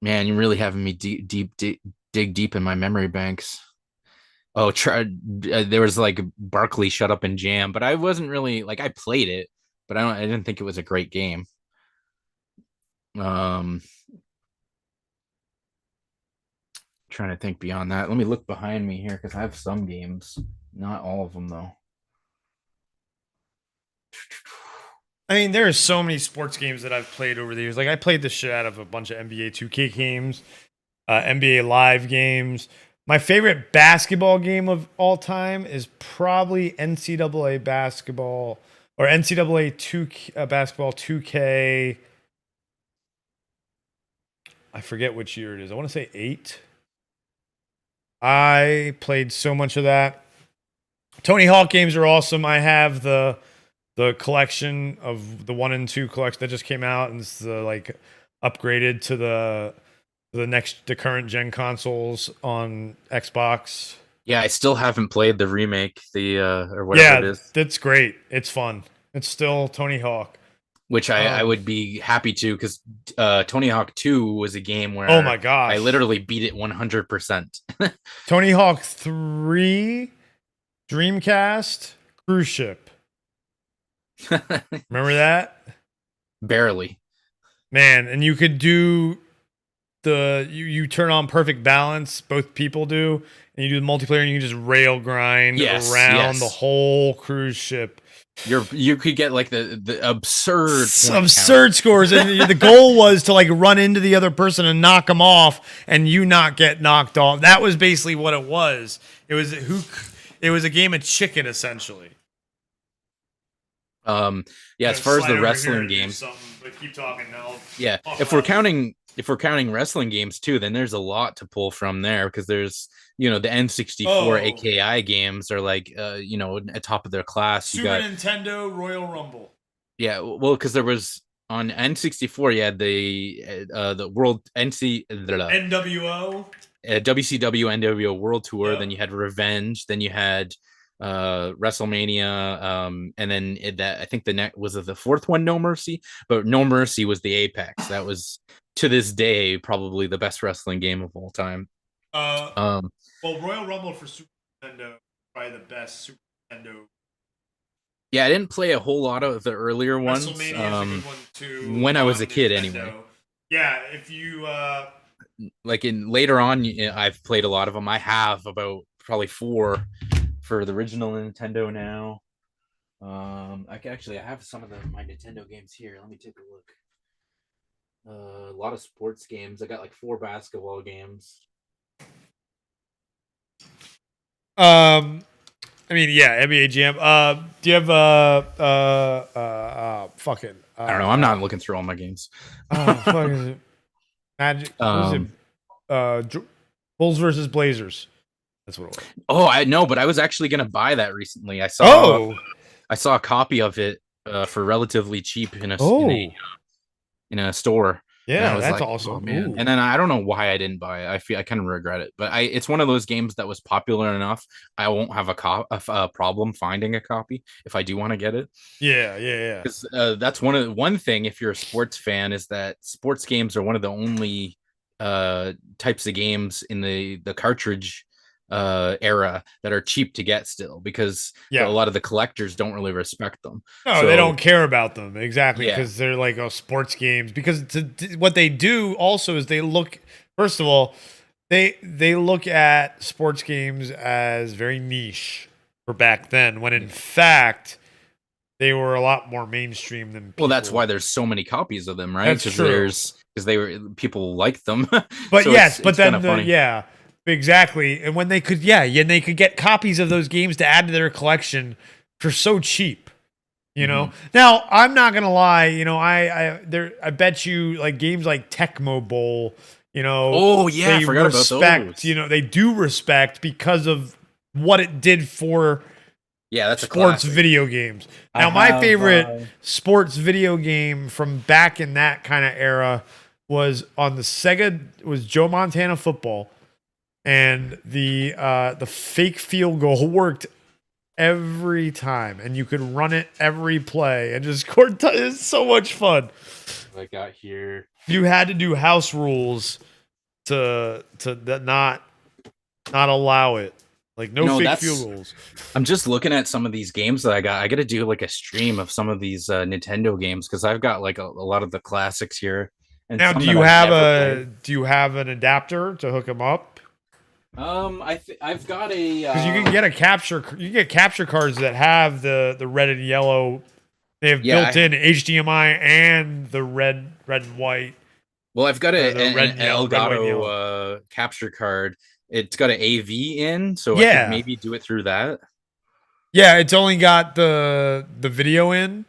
Man, you're really having me dig deep in my memory banks. Oh, there was like Barkley Shut Up and Jam, but I wasn't really like, I played it, but I didn't think it was a great game. Trying to think beyond that. Let me look behind me here because I have some games, not all of them though. I mean, there are so many sports games that I've played over the years. Like I played the shit out of a bunch of NBA 2K games, NBA Live games. My favorite basketball game of all time is probably NCAA basketball or NCAA 2 basketball 2K. I forget which year it is. I want to say 8. I played so much of that. Tony Hawk games are awesome. I have the collection of the 1 and 2 collection that just came out, and it's like upgraded to the current gen consoles on Xbox. Yeah, I still haven't played the remake, or whatever it is. That's great. It's fun. It's still Tony Hawk. Which I would be happy to, because Tony Hawk 2 was a game where oh my gosh, I literally beat it 100%. Tony Hawk 3, Dreamcast, cruise ship. Remember that? Barely. Man, and you could do you turn on perfect balance, both people do, and you do the multiplayer and you can just rail grind around the whole cruise ship. You could get like the absurd scores, and the goal was to like run into the other person and knock them off, and you not get knocked off. That was basically what it was. It was a game of chicken essentially. As far as the wrestling games, but keep talking now. Yeah, if we're counting wrestling games too, then there's a lot to pull from there, because there's the N64 AKI games are like at top of their class. Super Nintendo Royal Rumble. Yeah, well, because there was on N64, you had the World NWO, WCW NWO World Tour. Yep. Then you had Revenge. Then you had WrestleMania, and then I think the next was the fourth one, No Mercy. But No Mercy was the apex. That was, to this day, probably the best wrestling game of all time. Well, Royal Rumble for Super Nintendo, probably the best Super Nintendo. Yeah, I didn't play a whole lot of the earlier ones. WrestleMania is a good one too. When I was a kid, Nintendo. anyway. Yeah, if you later on, I've played a lot of them. I have about probably 4 for the original Nintendo now. I have some of my Nintendo games here. Let me take a look. A lot of sports games. I got like 4 basketball games. NBA Jam. Do you have fucking? I don't know. I'm not looking through all my games. Fucking Magic. Bulls versus Blazers. That's what it was. Oh, I know, but I was actually gonna buy that recently. I saw a copy of it for relatively cheap in a store. Yeah, that's awesome. Oh, man. And then I don't know why I didn't buy it. I kind of regret it, but it's one of those games that was popular enough. I won't have a problem finding a copy if I do want to get it. Yeah. Because that's one thing. If you're a sports fan, is that sports games are one of the only types of games in the cartridge era that are cheap to get still, because a lot of the collectors don't really respect them. No, they don't care about them, exactly, because they're like sports games. Because what they do also is they look, first of all, they look at sports games as very niche for back then, when in fact they were a lot more mainstream than people. Well, that's why there's so many copies of them, right? That's true. Because people like them. But so then exactly. And when they could, and they could get copies of those games to add to their collection for so cheap, you know. Now, I'm not gonna lie, I bet you like games like Tecmo Bowl, I forgot about those. They do respect because of what it did for that's sports video games. Now, my favorite sports video game from back in that kind of era was on the Sega. Was Joe Montana Football. And the fake field goal worked every time, and you could run it every play and just score. It's so much fun. I got here. You had to do house rules to not allow it. Like fake field goals. I'm just looking at some of these games that I got. I got to do like a stream of some of these Nintendo games, because I've got like a lot of the classics here. And now, do you have an adapter to hook them up? I've got a because you can get capture cards that have the red and yellow. They have built-in HDMI and the red and white. Well, I've got an Elgato capture card. It's got an AV in, so I can maybe do it through that. Yeah, it's only got the video in.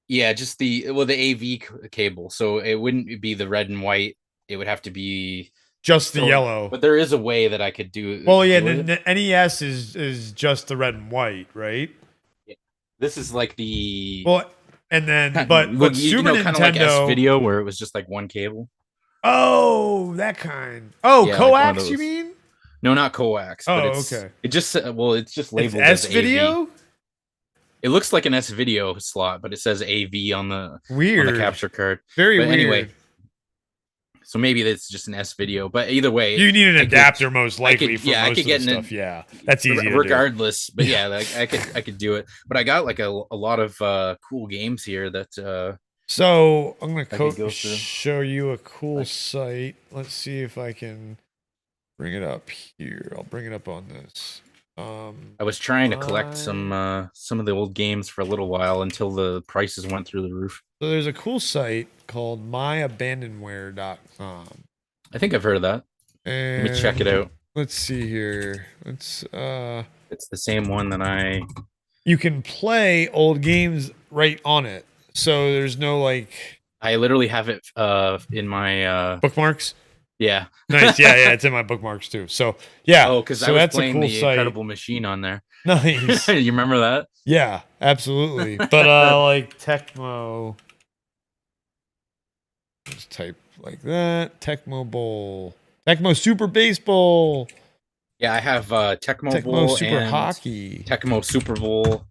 Yeah, just the AV cable. So it wouldn't be the red and white. It would have to be just the yellow. But there is a way that I could do it. Well, the NES is just the red and white, right? Yeah. This is like the and then but Super Nintendo kind of like S-Video, where it was just like one cable. Oh, that kind. Oh, coax, like you mean? No, not coax. Oh, but okay. It just it's just labeled as S-Video. AV. It looks like an S-Video slot, but it says AV on the capture card. Very weird. Anyway, so maybe it's just an S-Video, but either way, you need an adapter most likely for most I could of get the stuff. That's easy regardless. But I could do it. But I got like a lot of cool games here that So I'm gonna I could go through. show you a cool site. Let's see if I can bring it up here. I'll bring it up on this. I was trying to collect some of the old games for a little while until the prices went through the roof. So there's a cool site called myabandonware.com. I think I've heard of that. And Let me check it out. let's see here. It's It's the same one that you can play old games right on it. So there's no like I literally have it in my bookmarks. yeah. Nice. Yeah, it's in my bookmarks too. So yeah. Oh, because so I was that's playing a cool the site. Incredible Machine on there. Nice. You remember that? Yeah, absolutely. But like Tecmo. Just type like that. Tecmo Bowl. Tecmo Super Baseball. Yeah, I have Tecmo Tecmo Bowl Super and Hockey. Tecmo Super Bowl.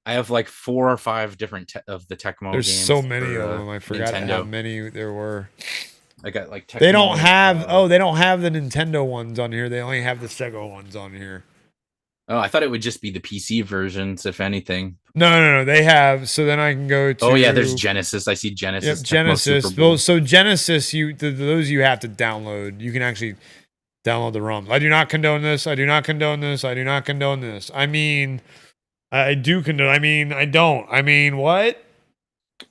I have like 4 or 5 different of the Tecmo There's games. so many for, of them. I forgot Nintendo. how many there were. I got like Tecmo, They don't have they don't have the Nintendo ones on here. They only have the Sega ones on here. Oh, I thought it would just be the PC versions, if anything. No. They have. So then I can go to. Oh yeah, there's Genesis. I see Genesis. Yep, Tecmo Genesis. Super Bowl. Well, so Genesis, those you have to download. You can actually download the ROMs. I do not condone this. I do not condone this. I do not condone this. I mean, I do condone. I mean, I don't. I mean, what?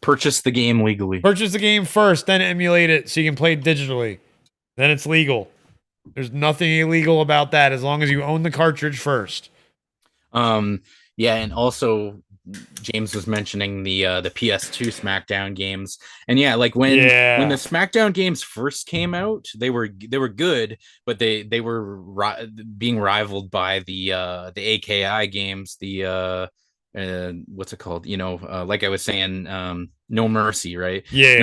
Purchase the game legally. Purchase the game first, then emulate it so you can play it digitally. Then it's legal. There's nothing illegal about that as long as you own the cartridge first. Yeah, and also James was mentioning the PS2 SmackDown games, and yeah, like when the SmackDown games first came out, they were good, but they were being rivaled by the AKI games, the what's it called? Like I was saying, No Mercy, right? Yeah.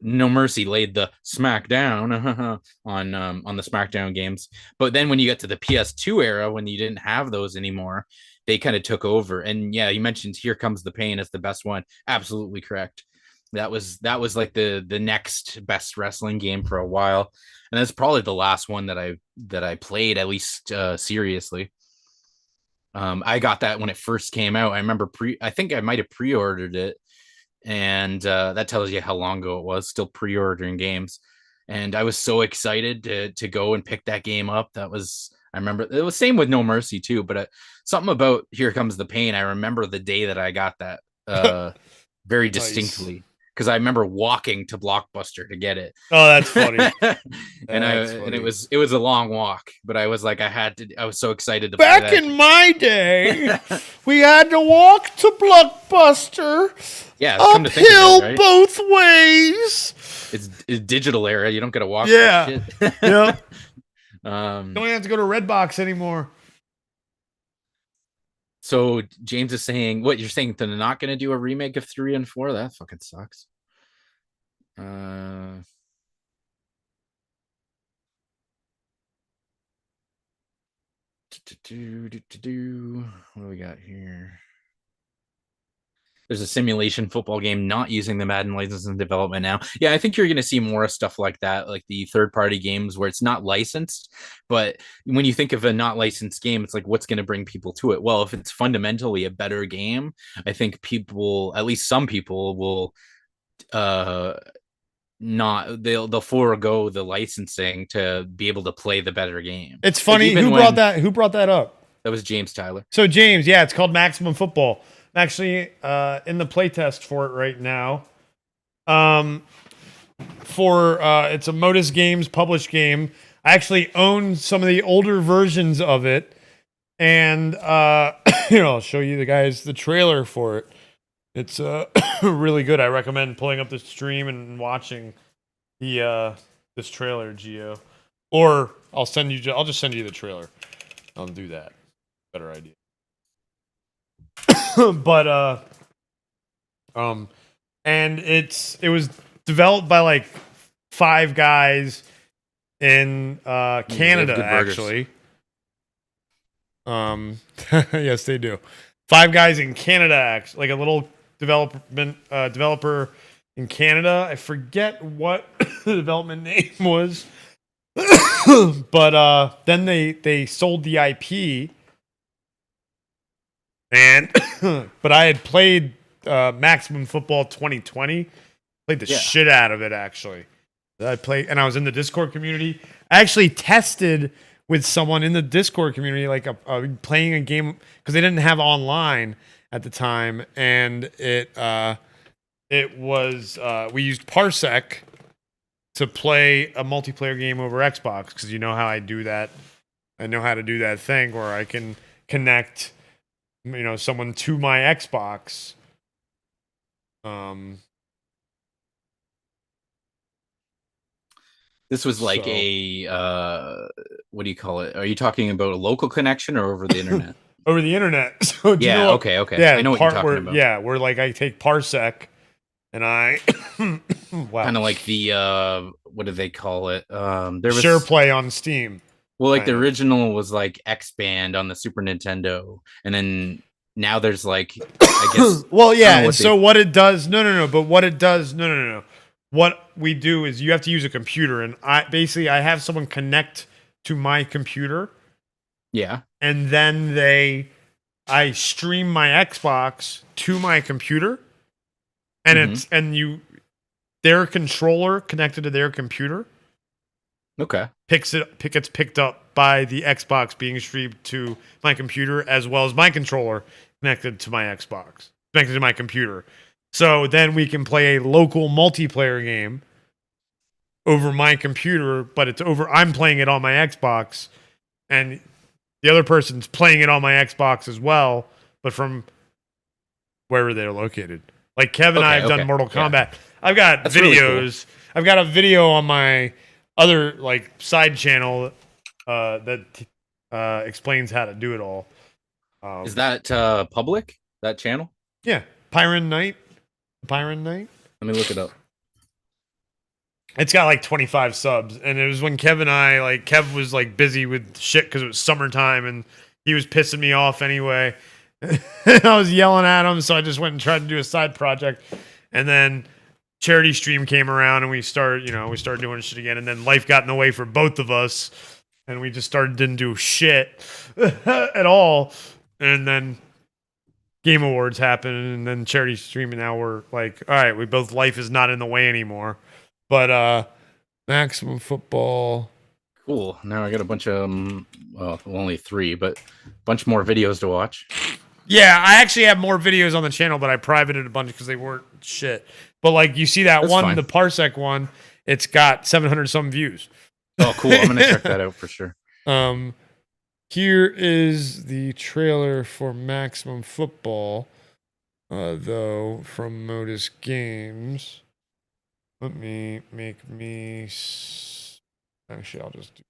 No Mercy laid the SmackDown on the SmackDown games, but then when you get to the PS2 era, when you didn't have those anymore, they kind of took over. And yeah, you mentioned Here Comes the Pain as the best one. Absolutely correct. That was like the next best wrestling game for a while, and that's probably the last one that I played, at least seriously. I got that when it first came out. I remember I think I might have pre-ordered it, and that tells you how long ago it was. Still pre-ordering games, and I was so excited to go and pick that game up. I remember it was same with No Mercy too, but something about Here Comes the Pain. I remember the day that I got that very distinctly, because I remember walking to Blockbuster to get it. Oh, that's funny. And it was a long walk, but I was like, I was so excited to Back play that. in my day, we had to walk to Blockbuster. Yeah, come to think of uphill it, right? both ways. It's digital era. You don't get to walk. Yeah. Shit. Yep. Um, Don't have to go to Redbox anymore. So James is saying, what you're saying, they're not going to do a remake of 3 and 4? That fucking sucks. What do we got here? There's a simulation football game not using the Madden license in development now. Yeah, I think you're going to see more stuff like that, like the third-party games where it's not licensed. But when you think of a not licensed game, it's like, what's going to bring people to it? Well, if it's fundamentally a better game, I think people, at least some people, will they'll forego the licensing to be able to play the better game. It's funny. Who brought that up? That was James Tyler. So James, yeah, it's called Maximum Football. I'm actually in the playtest for it right now. It's a Modus Games published game. I actually own some of the older versions of it, and I'll show you the trailer for it. It's really good. I recommend pulling up the stream and watching this trailer, Gio. Or I'll just send you the trailer. I'll do that. Better idea. But and it was developed by like 5 guys in Canada, actually. Yes, they do. 5 guys in Canada, actually, like a little developer in Canada. I forget what the development name was, but then they sold the IP. And but I had played Maximum Football 2020. Played the shit out of it, actually. I played, and I was in the Discord community. I actually tested with someone in the Discord community, like playing a game because they didn't have online at the time, and it was we used Parsec to play a multiplayer game over Xbox because you know how I do that. I know how to do that thing where I can connect, someone to my Xbox. This was like what do you call it? Are you talking about a local connection or over the internet? Over the internet. So okay. Yeah, I know what you're talking about. Yeah, where like I take Parsec and I wow. Kind of like the what do they call it? There was Share Play on Steam. Well, like the original was like X-Band on the Super Nintendo, and then now there's like I guess well, yeah, and so what it does but what it does what we do is you have to use a computer, and I have someone connect to my computer. Yeah. And then I stream my Xbox to my computer, and their controller connected to their computer. Okay. Gets picked up by the Xbox being streamed to my computer, as well as my controller connected to my Xbox, connected to my computer. So then we can play a local multiplayer game over my computer, but I'm playing it on my Xbox, and the other person's playing it on my Xbox as well, but from wherever they're located. Like Kev and I have done Mortal Kombat. Yeah. I've got videos. Really cool. I've got a video on my other like side channel that explains how to do it all. Is that public? That channel? Yeah, Pyron Knight. Let me look it up. It's got like 25 subs, and it was when Kev was like busy with shit because it was summertime, and he was pissing me off anyway. I was yelling at him, so I just went and tried to do a side project, and then charity stream came around, and we started doing shit again, and then life got in the way for both of us, and we just didn't do shit at all, and then Game Awards happened, and then charity stream, and now we're like, all right, life is not in the way anymore. But Maximum Football. Cool. Now I got a bunch of only 3, but a bunch more videos to watch. Yeah, I actually have more videos on the channel, but I privated a bunch because they weren't shit. But like you see that one, the Parsec one, it's got 700 some views. Oh, cool. I'm gonna check that out for sure. Here is the trailer for Maximum Football, though, from Modus Games. Let me make me... Actually, I'll just do...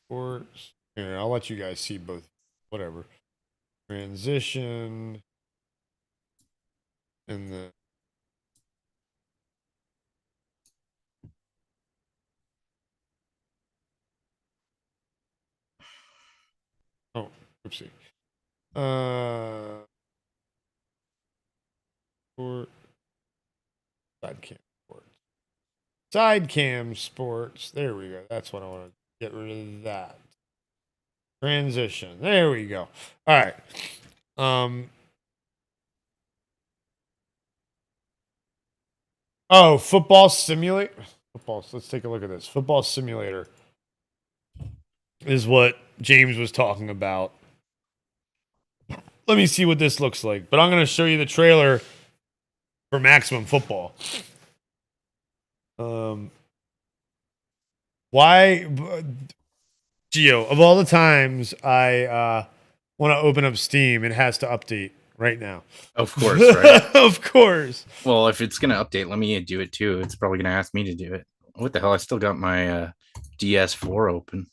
Sports. Here, I'll let you guys see both. Whatever. Transition. And the... Oh, oopsie. Side cam sports. There we go. That's what I want to get rid of that. Transition. There we go. All right. Oh, Football Simulator. Let's take a look at this. Football Simulator is what James was talking about. Let me see what this looks like. But I'm going to show you the trailer for Maximum Football. Why, Gio, of all the times I want to open up Steam, it has to update right now. Of course, right? Of course. Well, if it's going to update, let me do it too. It's probably going to ask me to do it. What the hell? I still got my DS4 open.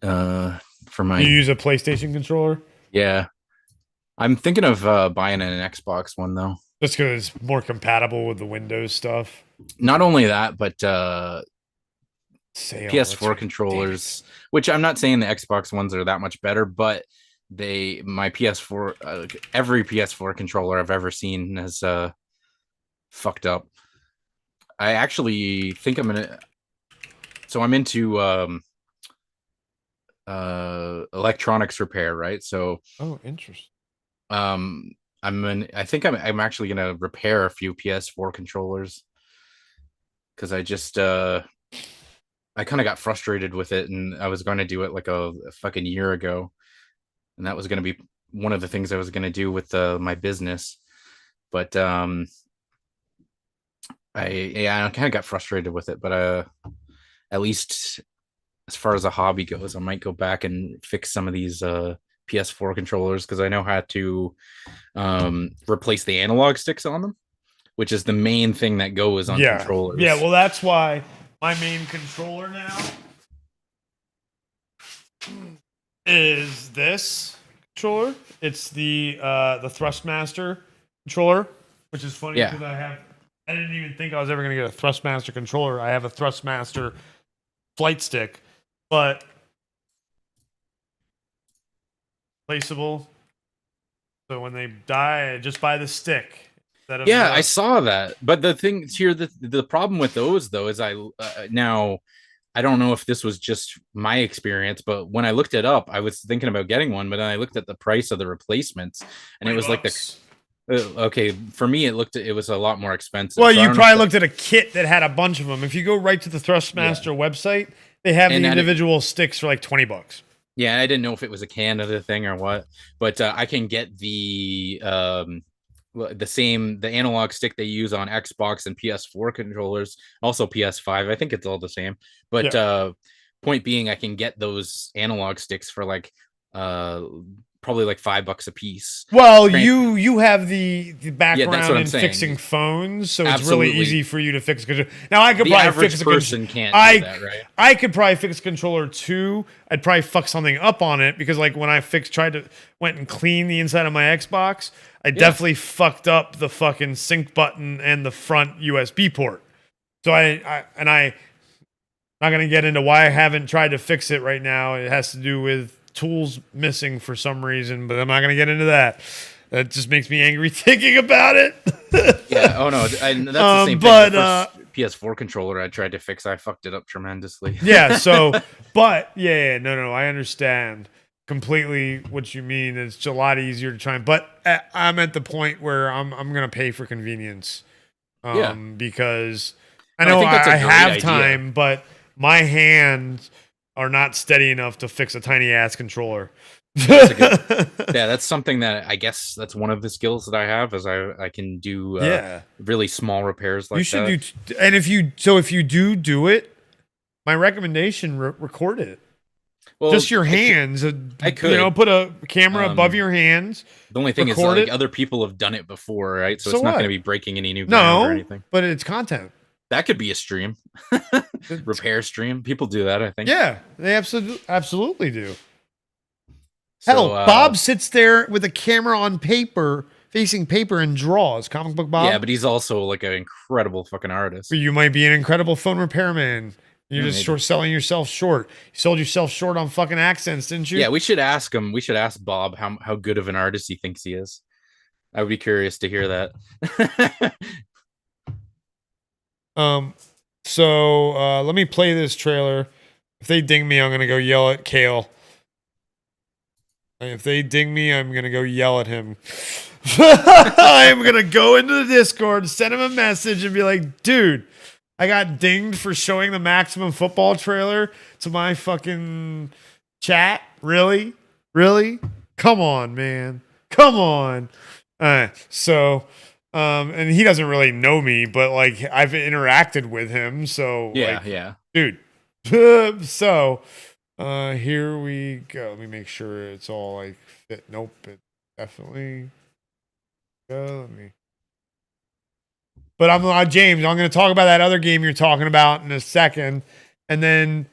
For my... You use a PlayStation controller? Yeah. I'm thinking of buying an Xbox one, though. Just because it's more compatible with the Windows stuff? Not only that, but Sale, PS4 controllers, which I'm not saying the Xbox ones are that much better, but my PS4, every PS4 controller I've ever seen has fucked up. I actually think I'm into electronics repair, right? So Oh, interesting. I think I'm actually gonna repair a few PS4 controllers because I kind of got frustrated with it, and I was going to do it like a fucking year ago, and that was going to be one of the things I was going to do with my business. But I kind of got frustrated with it. But at least as far as a hobby goes, I might go back and fix some of these PS4 controllers because I know how to replace the analog sticks on them, which is the main thing that goes on controllers. Yeah, well, that's why my main controller now is this controller. It's the Thrustmaster controller, which is funny because I didn't even think I was ever going to get a Thrustmaster controller. I have a Thrustmaster flight stick, but placeable. So when they die, I just buy the stick. Yeah, I saw that. But the thing here, the problem with those though is now I don't know if this was just my experience, but when I looked it up, I was thinking about getting one, but then I looked at the price of the replacements, and it was like okay, for me it was a lot more expensive. Well, so you probably looked at a kit that had a bunch of them. If you go right to the Thrustmaster website, they have the individual sticks for like $20. Yeah, I didn't know if it was a Canada thing or what, but I can get the analog stick they use on Xbox and PS4 controllers, also PS5. I think it's all the same. But point being, I can get those analog sticks for like probably like $5 a piece. Well, you have the background in fixing phones, so it's really easy for you to fix. Now I could probably fix a person can't do that, right? I could probably fix a controller too. I'd probably fuck something up on it because like when I went and cleaned the inside of my Xbox, I definitely fucked up the fucking sync button and the front USB port. So I'm not gonna get into why I haven't tried to fix it right now. It has to do with tools missing for some reason, but I'm not going to get into that. That just makes me angry thinking about it. Yeah. Oh no, that's the same thing. But the PS4 controller I tried to fix, I fucked it up tremendously. Yeah. So, but no, I understand completely what you mean. It's a lot easier to try, but I'm at the point where I'm going to pay for convenience. Because I know I have time, but my hands are not steady enough to fix a tiny ass controller. That's something that I guess that's one of the skills that I have is I can do really small repairs like that. You should do, and if you do it, my recommendation record it. Well, just your hands. I could, put a camera above your hands. The only thing is, like, other people have done it before, right? So it's not going to be breaking any new ground or anything. But it's content. That could be a stream, repair stream. People do that, I think. Yeah, they absolutely do. Hell, Bob sits there with a camera on paper, facing paper, and draws. Comic book Bob. Yeah, but he's also like an incredible fucking artist. You might be an incredible phone repairman. You're just selling yourself short. You sold yourself short on fucking accents, didn't you? Yeah, we should ask him. We should ask Bob how good of an artist he thinks he is. I would be curious to hear that. So let me play this trailer. If they ding me, I'm gonna go yell at Kale. If they ding me, I'm gonna go yell at him. I'm gonna go into the Discord, send him a message, and be like, dude, I got dinged for showing the Maximum Football trailer to my fucking chat. Really? Come on, man. Come on. And he doesn't really know me, but like I've interacted with him, so dude. So here we go. Let me make sure it's all like fit. Nope, it definitely go. But I'm not James. I'm going to talk about that other game you're talking about in a second, and then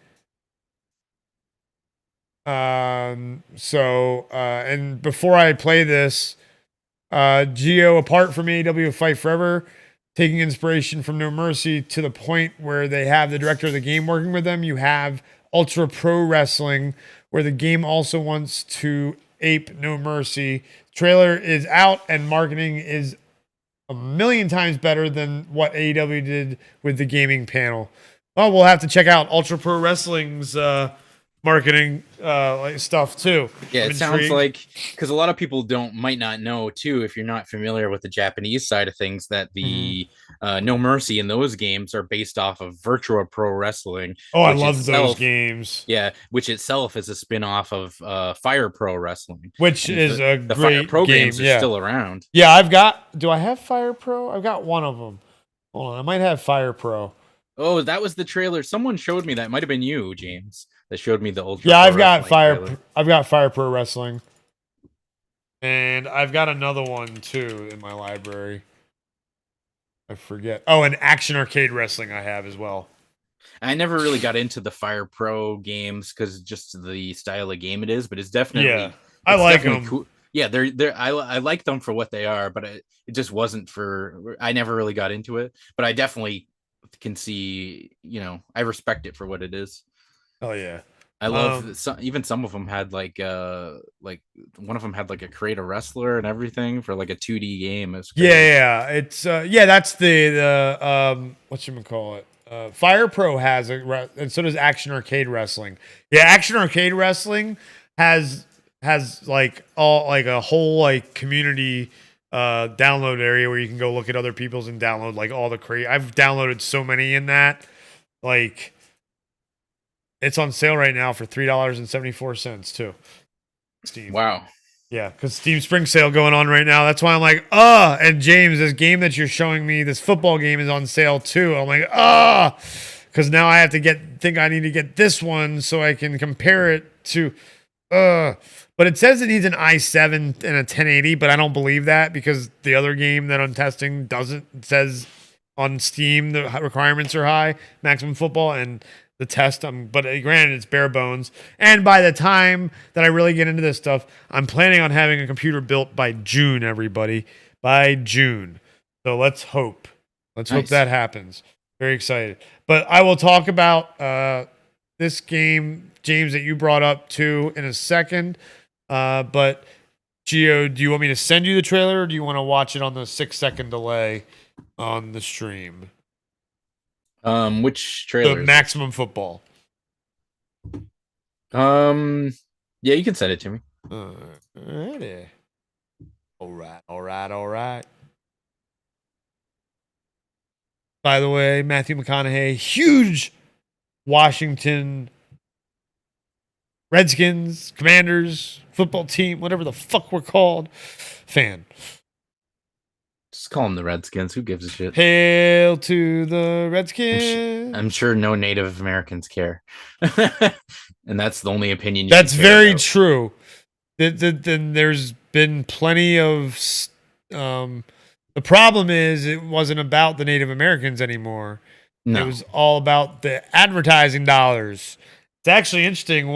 and before I play this. Geo, apart from AEW Fight Forever, taking inspiration from No Mercy to the point where they have the director of the game working with them, you have Ultra Pro Wrestling, where the game also wants to ape No Mercy. Trailer is out, and marketing is a million times better than what AEW did with the gaming panel. Well, we'll have to check out Ultra Pro Wrestling's marketing like stuff too. Yeah, I'm it sounds intrigued. like, because a lot of people might not know too, if you're not familiar with the Japanese side of things, that the No Mercy in those games are based off of Virtua Pro Wrestling. Oh, I which love those itself- games. Yeah, which itself is a spin-off of Fire Pro Wrestling, Which And is a the Fire great Pro game. games are Yeah. still around. Yeah, do I have Fire Pro? I've got one of them. Hold on, I might have Fire Pro. Oh, that was the trailer. Someone showed me that. It might have been you, James, that showed me the Ultra. Yeah, Pro Wrestling I've got Fire Pro Wrestling. And I've got another one too in my library. I forget. Oh, and Action Arcade Wrestling I have as well. I never really got into the Fire Pro games because just the style of game it is, but it's definitely I like definitely them. cool. Yeah, they're I like them for what they are, but it just wasn't for. I never really got into it, but I definitely can see. I respect it for what it is. Oh yeah. I love even some of them had like one of them had like a create a wrestler and everything for like a 2D game. Yeah, it's that's the whatchamacallit. Fire Pro has and so does Action Arcade Wrestling. Yeah, Action Arcade Wrestling has like a whole like community download area where you can go look at other people's and download like all the I've downloaded so many in that. Like it's on sale right now for $3.74 too. Steam. Wow. Yeah, because Steam Spring Sale going on right now. That's why I'm like, and James, this game that you're showing me, this football game is on sale too. I'm like, because now I have to think I need to get this one so I can compare it to, but it says it needs an i7 and a 1080, but I don't believe that because the other game that I'm testing doesn't. It says on Steam the requirements are high, Maximum Football, and the test, but granted, it's bare bones. And by the time that I really get into this stuff, I'm planning on having a computer built by June, everybody. By June. So let's hope. Let's hope that happens. Very excited. But I will talk about this game, James, that you brought up too in a second. But Gio, do you want me to send you the trailer or do you want to watch it on the 6-second delay on the stream? Which trailer? The Maximum Football. Yeah, you can send it to me. Alrighty. All right. By the way, Matthew McConaughey, huge Washington Redskins, Commanders, football team, whatever the fuck we're called, fan. Just call them the Redskins. Who gives a shit? Hail to the Redskins. I'm sure no Native Americans care. And that's the only opinion That's very true. Then there's been plenty of the problem is it wasn't about the Native Americans anymore. No. It was all about the advertising dollars. It's actually interesting.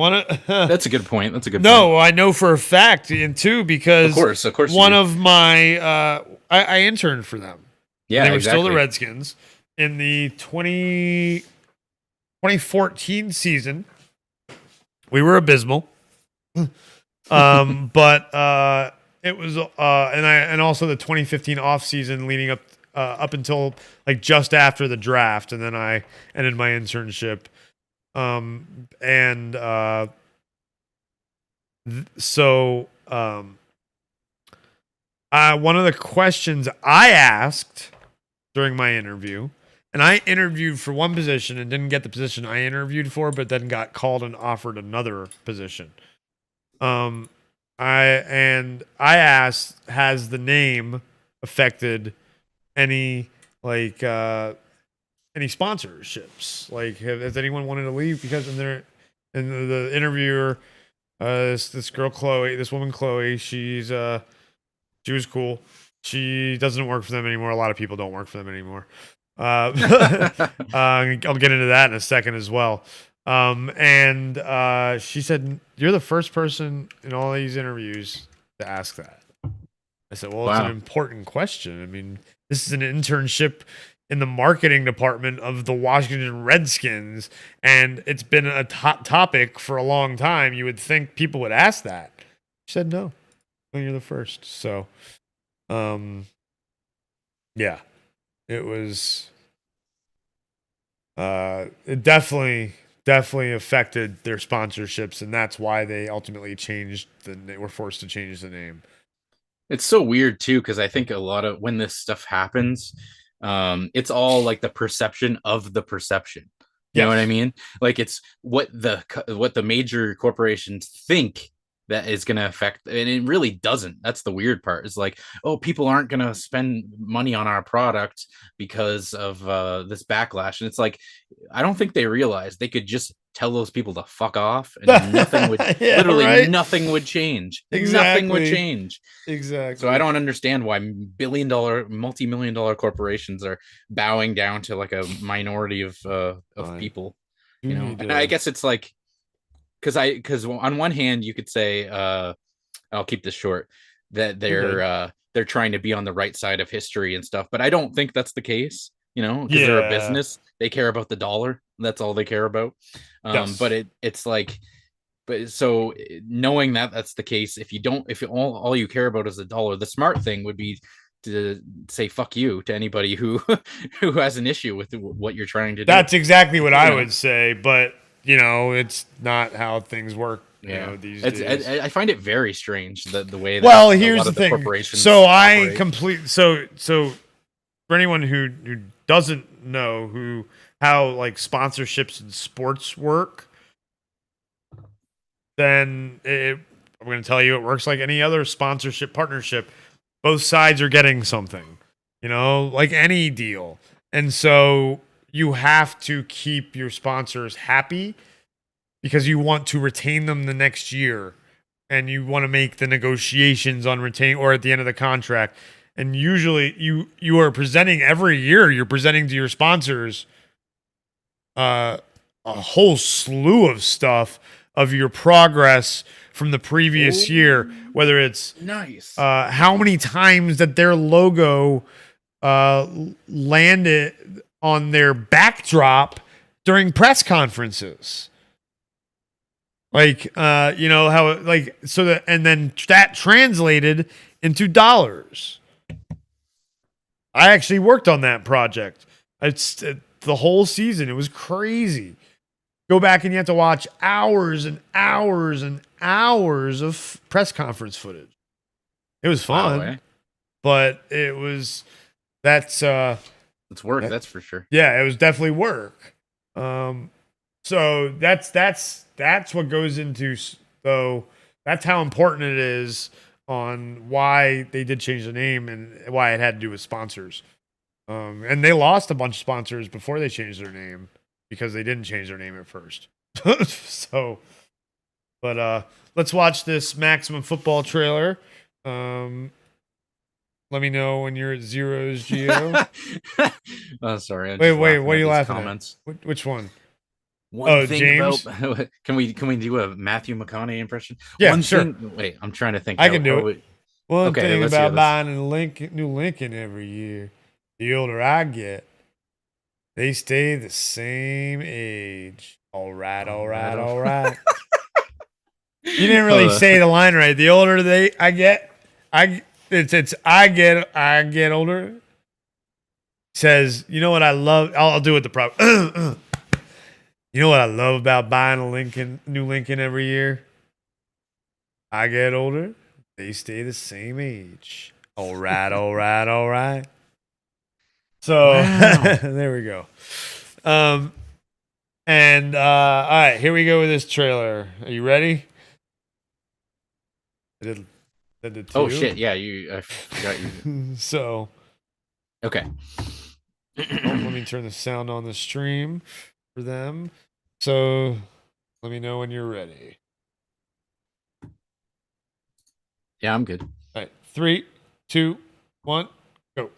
That's a good point. That's a good point. No, I know for a fact, and two, because of course one of my I interned for them. Yeah, they were exactly. still the Redskins in the 2014 season. We were abysmal. But it was and also the 2015 off season leading up until like just after the draft, and then I ended my internship. So one of the questions I asked during my interview, and I interviewed for one position and didn't get the position I interviewed for, but then got called and offered another position. I asked, has the name affected any any sponsorships? Like, has anyone wanted to leave because of their? And the interviewer, this girl Chloe, this woman Chloe, she was cool. She doesn't work for them anymore. A lot of people don't work for them anymore. I'll get into that in a second as well. And she said, "You're the first person in all these interviews to ask that." I said, "Well, It's an important question. I mean, this is an internship in the marketing department of the Washington Redskins, and it's been a hot topic for a long time. You would think people would ask that." She said, "No, you're the first." So, yeah, it was. It definitely definitely affected their sponsorships, and that's why they ultimately were forced to change the name. It's so weird too, because I think a lot of when this stuff happens, it's all like the perception of the perception. You know what I mean? Like it's what the major corporations think that is going to affect, and it really doesn't. That's the weird part. Is like, oh, people aren't going to spend money on our product because of this backlash, and it's like, I don't think they realize they could just tell those people to fuck off, and nothing would nothing would change. Nothing would change. Exactly. So I don't understand why multi-million-dollar corporations are bowing down to like a minority of people. You know, and I guess it's like, because on one hand you could say, I'll keep this short, that they're trying to be on the right side of history and stuff, but I don't think that's the case. You know, because they're a business, they care about the dollar. That's all they care about. But it's like, but so knowing that that's the case, if all you care about is the dollar, the smart thing would be to say fuck you to anybody who has an issue with what you're trying to do. That's exactly what I would say, but you know, it's not how things work. You know, these days. I find it very strange the way that here's the thing. So so for anyone who doesn't know how like sponsorships in sports work, then I'm going to tell you it works like any other sponsorship partnership. Both sides are getting something, you know, like any deal. And so you have to keep your sponsors happy because you want to retain them the next year, and you want to make the negotiations on retaining or at the end of the contract. And usually you are presenting every year, you're presenting to your sponsors a whole slew of stuff of your progress from the previous year, whether it's how many times that their logo landed on their backdrop during press conferences. Like, you know, how, like, so that, and then that translated into dollars. I actually worked on that project. It's the whole season. It was crazy. Go back and you have to watch hours and hours and hours of press conference footage. It was fun, but it's work. That's for sure. Yeah, it was definitely work. So that's what goes into, so that's how important it is on why they did change the name and why it had to do with sponsors. And they lost a bunch of sponsors before they changed their name because they didn't change their name at first. So, but let's watch this Maximum Football trailer. Let me know when you're at zeros, Gio. Oh, sorry. Wait, what are you laughing at? Which one? One thing James? about can we do a Matthew McConaughey impression? Yeah, sure. Wait, I'm trying to think. I can do it. One okay, thing about buying a new Lincoln every year, the older I get, they stay the same age. All right. You didn't really say the line right. The older I get older. Says, you know what I love? I'll do it the proper. You know what I love about buying a new Lincoln every year? I get older, they stay the same age. All right. So there we go. All right, here we go with this trailer. Are you ready? Oh shit! Yeah, I forgot you. So, okay. Let me turn the sound on the stream for them. So, let me know when you're ready. Yeah, I'm good. All right, 3, 2, 1, go.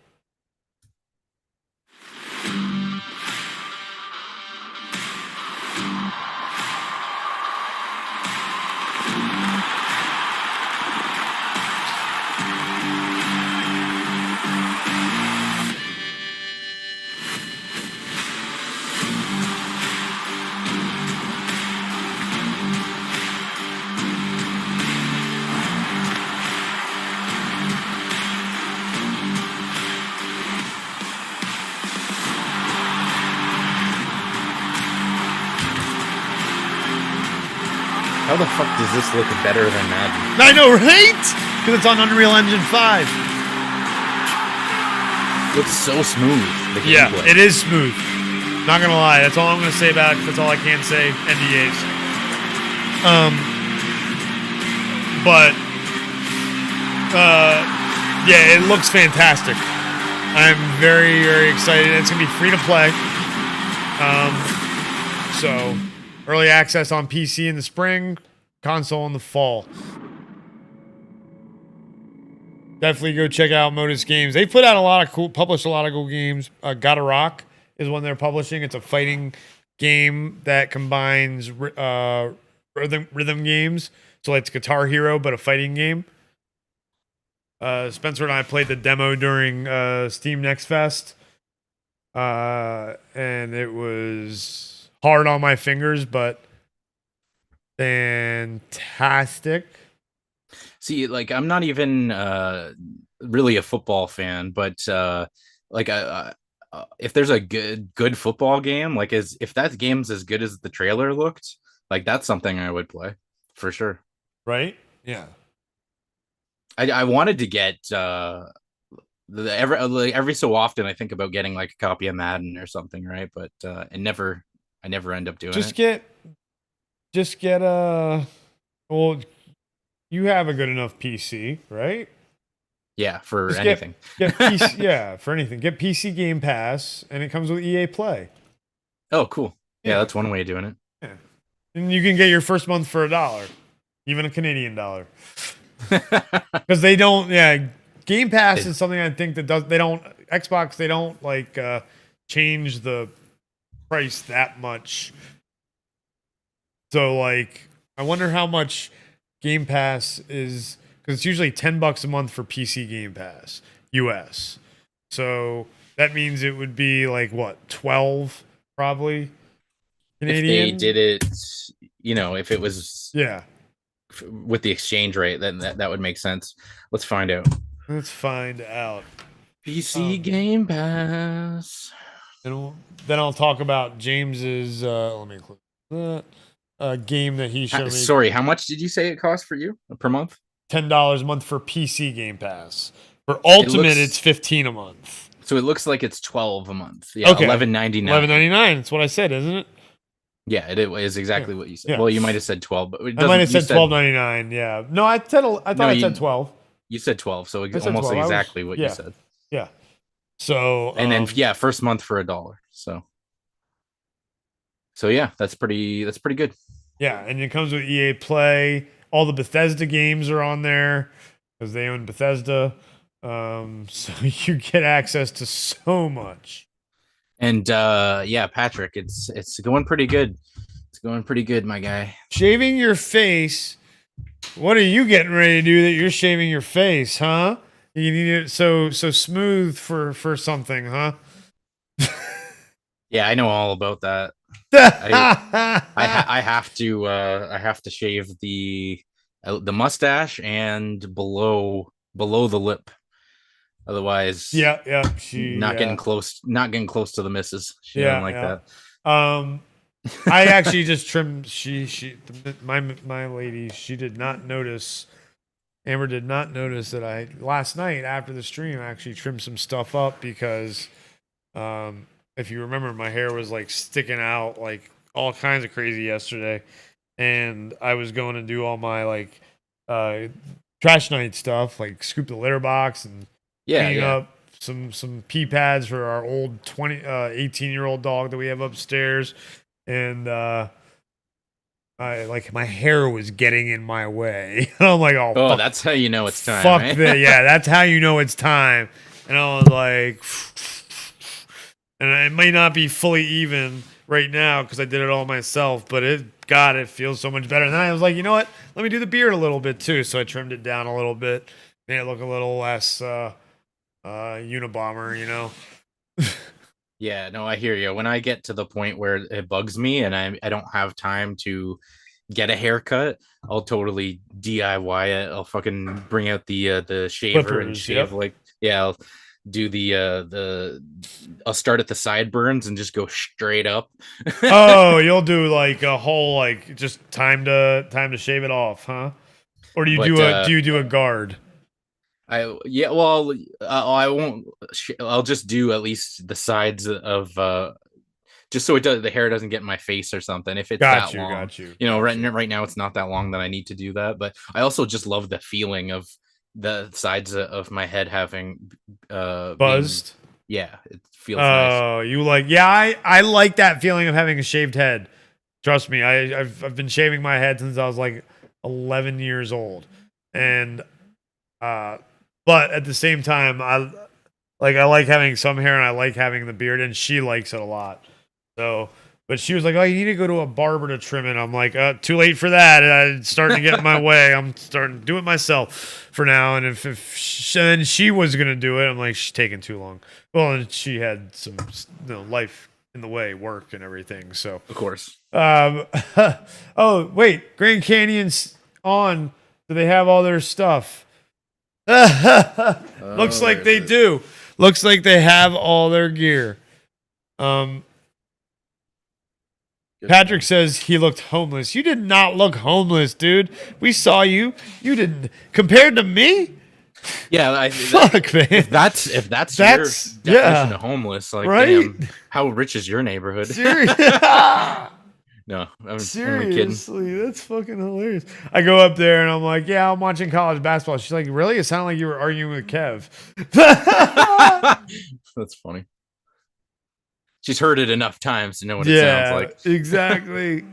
How the fuck does this look better than Madden? I know, right? Because it's on Unreal Engine 5. Looks so smooth. The Yeah, gameplay. it is smooth. Not gonna lie, that's all I'm gonna say about it. That's all I can say. NDAs. But yeah, it looks fantastic. I'm very, very excited. It's gonna be free to play. So early access on PC in the spring, console in the fall. Definitely go check out Modus Games. They put out a lot of published a lot of cool games. Gotta Rock is one they're publishing. It's a fighting game that combines rhythm games. So it's Guitar Hero, but a fighting game. Spencer and I played the demo during Steam Next Fest. And it was hard on my fingers, but fantastic. See, like I'm not even really a football fan, but like if there's a good football game, like if that game's as good as the trailer looked, like that's something I would play for sure. Right? Yeah. I wanted to get every so often I think about getting like a copy of Madden or something, right? But I never end up doing it. Just get well, you have a good enough PC, right? Yeah, for Just anything. Get PC, yeah, for anything. Get PC Game Pass, and it comes with EA Play. Oh, cool. Yeah, Yeah. that's one way of doing it. Yeah. And you can get your first month for $1, even a Canadian dollar. Because they don't, Game Pass is something I think that Xbox, they don't like change the price that much. So like, I wonder how much Game Pass is, because it's usually $10 a month for PC Game Pass, US. So that means it would be like what, 12 probably Canadian? If they did it, if it was with the exchange rate, then that would make sense. Let's find out. Let's find out. PC Game Pass. And then I'll talk about James's. Let me click that game that he showed me. Sorry, how much did you say it cost for you per month? $10 a month for PC Game Pass. For Ultimate, it's $15 a month. So it looks like it's $12 a month. Yeah, okay. $11.99. $11.99. That's what I said, isn't it? Yeah, it is exactly what you said. Yeah. Well, you might have said 12, but I might have said $12.99. Yeah. No, I thought I said 12. You said 12, so said almost 12. exactly what you said. Yeah. So and then first month for $1. So yeah, that's pretty good. Yeah, and it comes with EA Play. All the Bethesda games are on there because they own Bethesda. So you get access to so much. And Patrick, it's going pretty good. It's going pretty good, my guy. Shaving your face. What are you getting ready to do that you're shaving your face, huh? You need it so smooth for something, huh? Yeah, I know all about that. I have to shave the mustache and below the lip. Otherwise, not getting close to the missus. She doesn't like that. I actually just trimmed. My lady, she did not notice. Amber did not notice that I last night after the stream I actually trimmed some stuff up because, if you remember, my hair was like sticking out like all kinds of crazy yesterday, and I was going to do all my like trash night stuff, like scoop the litter box and clean up some pee pads for our old 18-year-old dog that we have upstairs, and my hair was getting in my way. I'm like, oh fuck, that's how you know it's time. Fuck right? that, yeah, that's how you know it's time. And I was like, and it might not be fully even right now because I did it all myself, but it feels so much better. And then I was like, you know what? Let me do the beard a little bit too. So I trimmed it down a little bit, made it look a little less Unabomber, you know. Yeah, no, I hear you. When I get to the point where it bugs me and I don't have time to get a haircut, I'll totally DIY it. I'll fucking bring out the shaver and shave do I'll start at the sideburns and just go straight up. Oh, you'll do like a whole like just time to shave it off, huh? Or do you do a guard? Well, I won't. I'll just do at least the sides of just so the hair doesn't get in my face or something. If it's that long, got you. Right now it's not that long that I need to do that. But I also just love the feeling of the sides of my head having buzzed. It feels nice. Oh, you like? Yeah, I like that feeling of having a shaved head. Trust me, I've been shaving my head since I was like 11 years old, and but at the same time, I like having some hair and I like having the beard, and she likes it a lot. So, but she was like, "Oh, you need to go to a barber to trim it." I'm like, "Too late for that. It's starting to get in my way. I'm starting to do it myself for now." And if she was gonna do it, I'm like, "She's taking too long." Well, and she had some life in the way, work and everything. So of course. Oh wait, Grand Canyon's on. Do they have all their stuff? Looks like they do. Looks like they have all their gear. Patrick says he looked homeless. You did not look homeless, dude. We saw you. You didn't. Compared to me? Yeah, fuck, man. If that's your definition of homeless, like, right? Damn, how rich is your neighborhood? No, I'm seriously, kidding. That's fucking hilarious. I go up there and I'm like, "Yeah, I'm watching college basketball." She's like, "Really? It sounded like you were arguing with Kev." That's funny. She's heard it enough times to know what it sounds like. Exactly.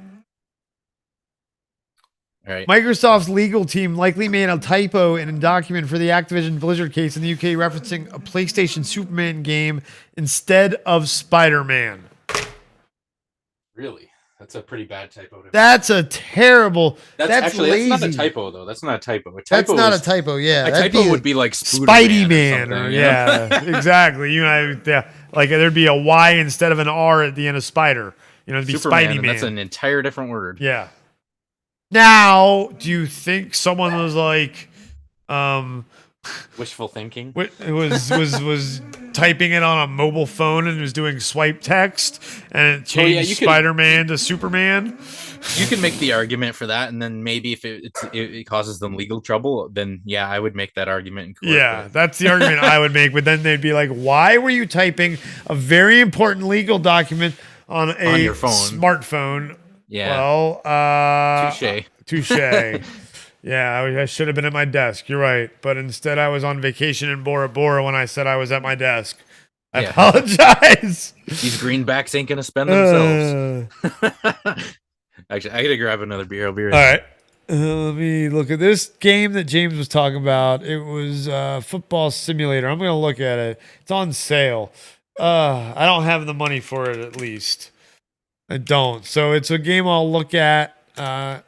All right. Microsoft's legal team likely made a typo in a document for the Activision Blizzard case in the UK, referencing a PlayStation Superman game instead of Spider-Man. Really? That's a pretty bad typo. That's a terrible. That's lazy. That's not a typo, though. That's not a typo. That's not a typo. Yeah, a typo would be like Spidey Man. Exactly. Like there'd be a Y instead of an R at the end of Spider. It'd be Superman, Spidey Man. That's an entire different word. Yeah. Now, do you think someone was like, wishful thinking? Was typing it on a mobile phone and was doing swipe text and it changed Spider-Man to Superman? You can make the argument for that, and then maybe if it causes them legal trouble, then yeah, I would make that argument in court. Yeah, that's the argument I would make. But then they'd be like, "Why were you typing a very important legal document on your phone, smartphone?" Yeah. Well, touche. Yeah, I should have been at my desk. You're right. But instead, I was on vacation in Bora Bora when I said I was at my desk. I apologize. These greenbacks ain't going to spend themselves. Actually, I got to grab another beer. I'll be right. All right. Let me look at this game that James was talking about. It was Football Simulator. I'm going to look at it. It's on sale. I don't have the money for it, at least. I don't. So it's a game I'll look at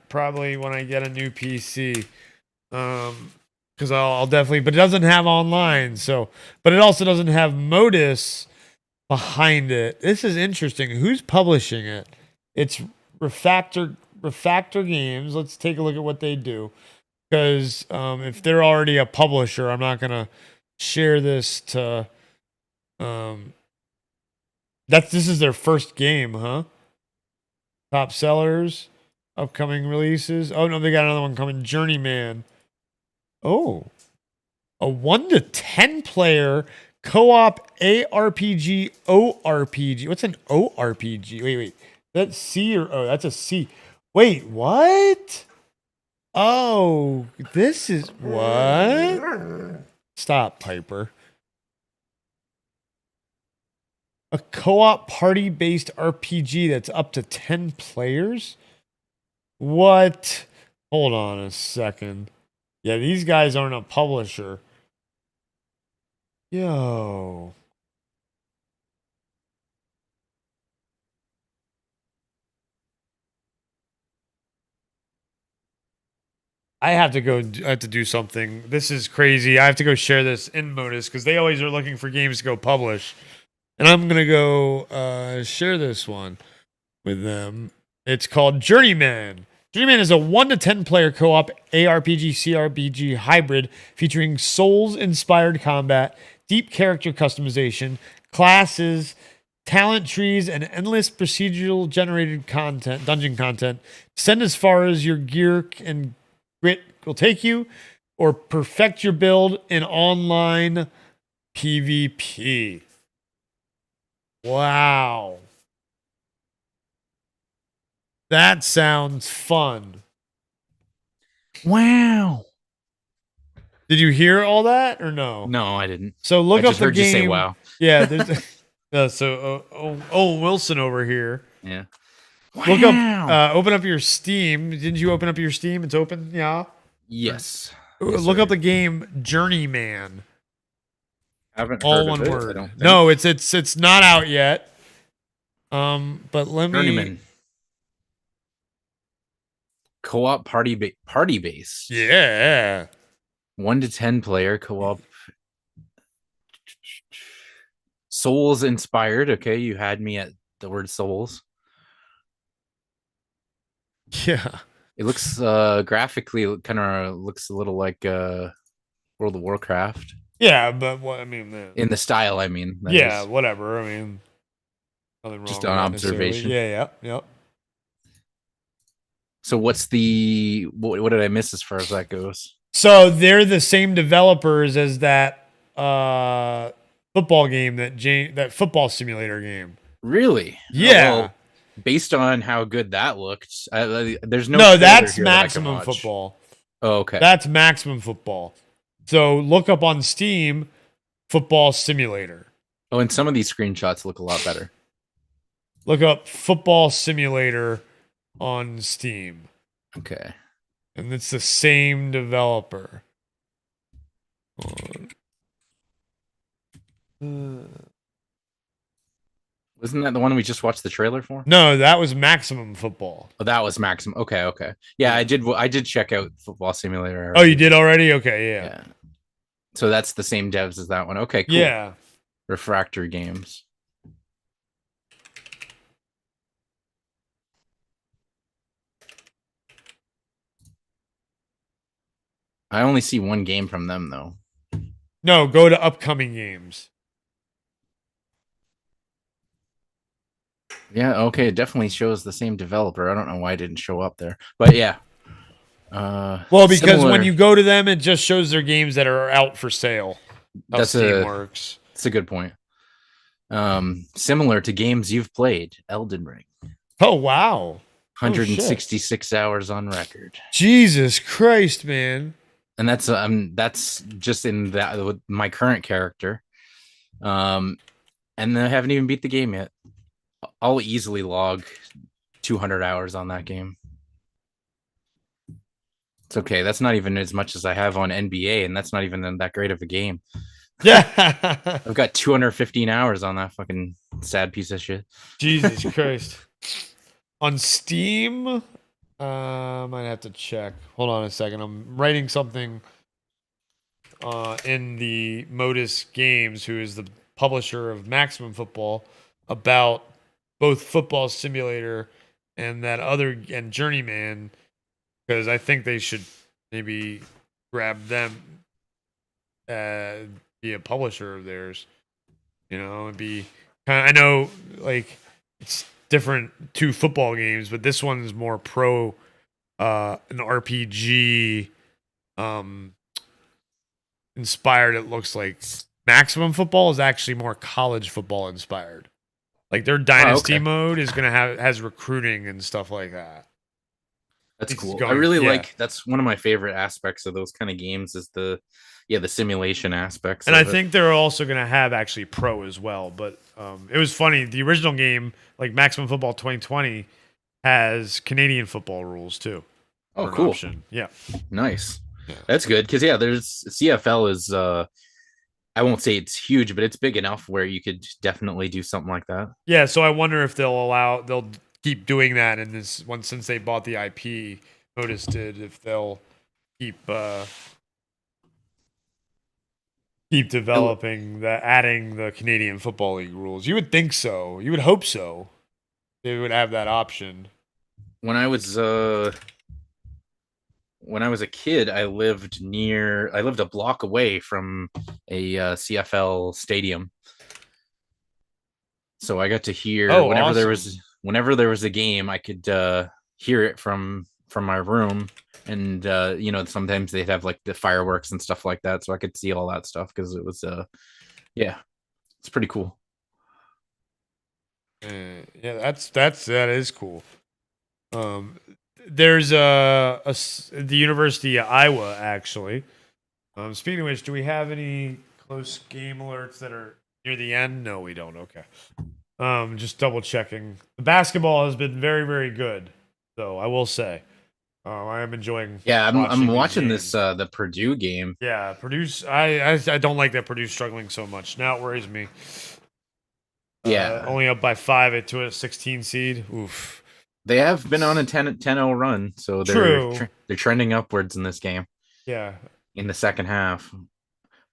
probably when I get a new PC. Because I'll definitely, but it doesn't have online. So, but it also doesn't have Modus behind it. This is interesting. Who's publishing it? It's Refactor Games. Let's take a look at what they do. Because if they're already a publisher, I'm not gonna share this to. This is their first game, huh? Top sellers, upcoming releases. Oh no, they got another one coming. Journeyman. Oh, a 1 to 10 player co-op ARPG ORPG. What's an ORPG? Wait. That's C or O? That's a C. Wait, what? Oh, this is what? Stop, Piper. A co-op party-based RPG that's up to 10 players? What? Hold on a second. Yeah, these guys aren't a publisher. Yo. I have to do something. This is crazy. I have to go share this in Modus because they always are looking for games to go publish. And I'm going to go share this one with them. It's called Journeyman. Journeyman is a 1 to 10 player co-op ARPG CRPG hybrid featuring Souls-inspired combat, deep character customization, classes, talent trees, and endless procedural generated content, dungeon content. Send as far as your gear and grit will take you, or perfect your build in online PvP. Wow. That sounds fun. Wow. Did you hear all that or no? No, I didn't. So look I up just the heard game. you say wow. Yeah, there's so Wilson over here. Yeah. Look up open up your Steam. Didn't you open up your Steam? It's open, yeah. Yes. Look up the game Journeyman. Haven't All heard one of it, I word. don't think. No, it's not out yet. But let me Journeyman. Co-op party base. Yeah. 1 to 10 player co-op. Souls inspired. Okay, you had me at the word souls. Yeah. It looks graphically kind of looks a little like World of Warcraft. Yeah, but what I mean, In the style, I mean. that yeah, is. whatever. I mean, nothing wrong Just with on that necessarily. observation. Yeah. So what's the what did I miss as far as that goes? So they're the same developers as that football game that football simulator game. Really? Yeah. Well, based on how good that looked, there's no. No, trailer that's here that I can Maximum watch. Football. Oh, okay. That's Maximum Football. So look up on Steam, Football Simulator. Oh, and some of these screenshots look a lot better. Look up Football Simulator on Steam. Okay. And it's the same developer. Wasn't that the one we just watched the trailer for? No, that was Maximum Football. Oh, that was Maximum. Okay. Yeah, I did check out Football Simulator. Oh, you did already? Okay, yeah. So that's the same devs as that one. Okay, cool. Yeah. Refractory Games. I only see one game from them though. No, go to upcoming games. Yeah, okay, it definitely shows the same developer. I don't know why it didn't show up there. But yeah. Well, because when you go to them, it just shows their games that are out for sale. How Steam works. That's a good point. Similar to games you've played, Elden Ring. Oh, wow. 166 hours on record. Jesus Christ, man. And that's just in that with my current character. And I haven't even beat the game yet. I'll easily log 200 hours on that game. It's okay. That's not even as much as I have on NBA, and that's not even that great of a game. Yeah. I've got 215 hours on that fucking sad piece of shit. Jesus Christ. On Steam, might have to check. Hold on a second. I'm writing something in the Modus Games, who is the publisher of Maximum Football, about both Football Simulator and and Journeyman, because I think they should maybe grab them, be a publisher of theirs. You know, and be kind of, I know, like, it's different two football games, but this one's more pro, an RPG inspired. It looks like Maximum Football is actually more college football inspired. Like their dynasty mode is has recruiting and stuff like that. That's cool. I really like, that's one of my favorite aspects of those kind of games is the simulation aspects. And I think they're also going to have actually pro as well. But it was funny. The original game, like Maximum Football 2020, has Canadian football rules too. Oh, cool. Option. Yeah. Nice. Yeah. That's good. Because, there's CFL is, I won't say it's huge, but it's big enough where you could definitely do something like that. Yeah. So I wonder if they'll keep doing that in this one, since they bought the IP. Modus did, if they'll keep developing adding the Canadian Football League rules. You would think so. You would hope so. They would have that option. When I was when I was a kid, I lived a block away from a CFL stadium. So I got to hear Oh, whenever awesome. there was a game, I could hear it from my room. And you know, sometimes they'd have like the fireworks and stuff like that, so I could see all that stuff because it was yeah, it's pretty cool. Yeah, that is cool. There's the University of Iowa actually. Speaking of which, do we have any close game alerts that are near the end? No, we don't. Okay. Just double checking. The basketball has been very, very good, though, I will say. I am enjoying. Yeah, I'm these watching games. this the Purdue game. Yeah, Purdue's. I don't like that Purdue's struggling so much. Now it worries me. Yeah, only up by 5 to a 16 seed. Oof. they have been on a 10-0 run, so True. they're trending upwards in this game Yeah, in the second half.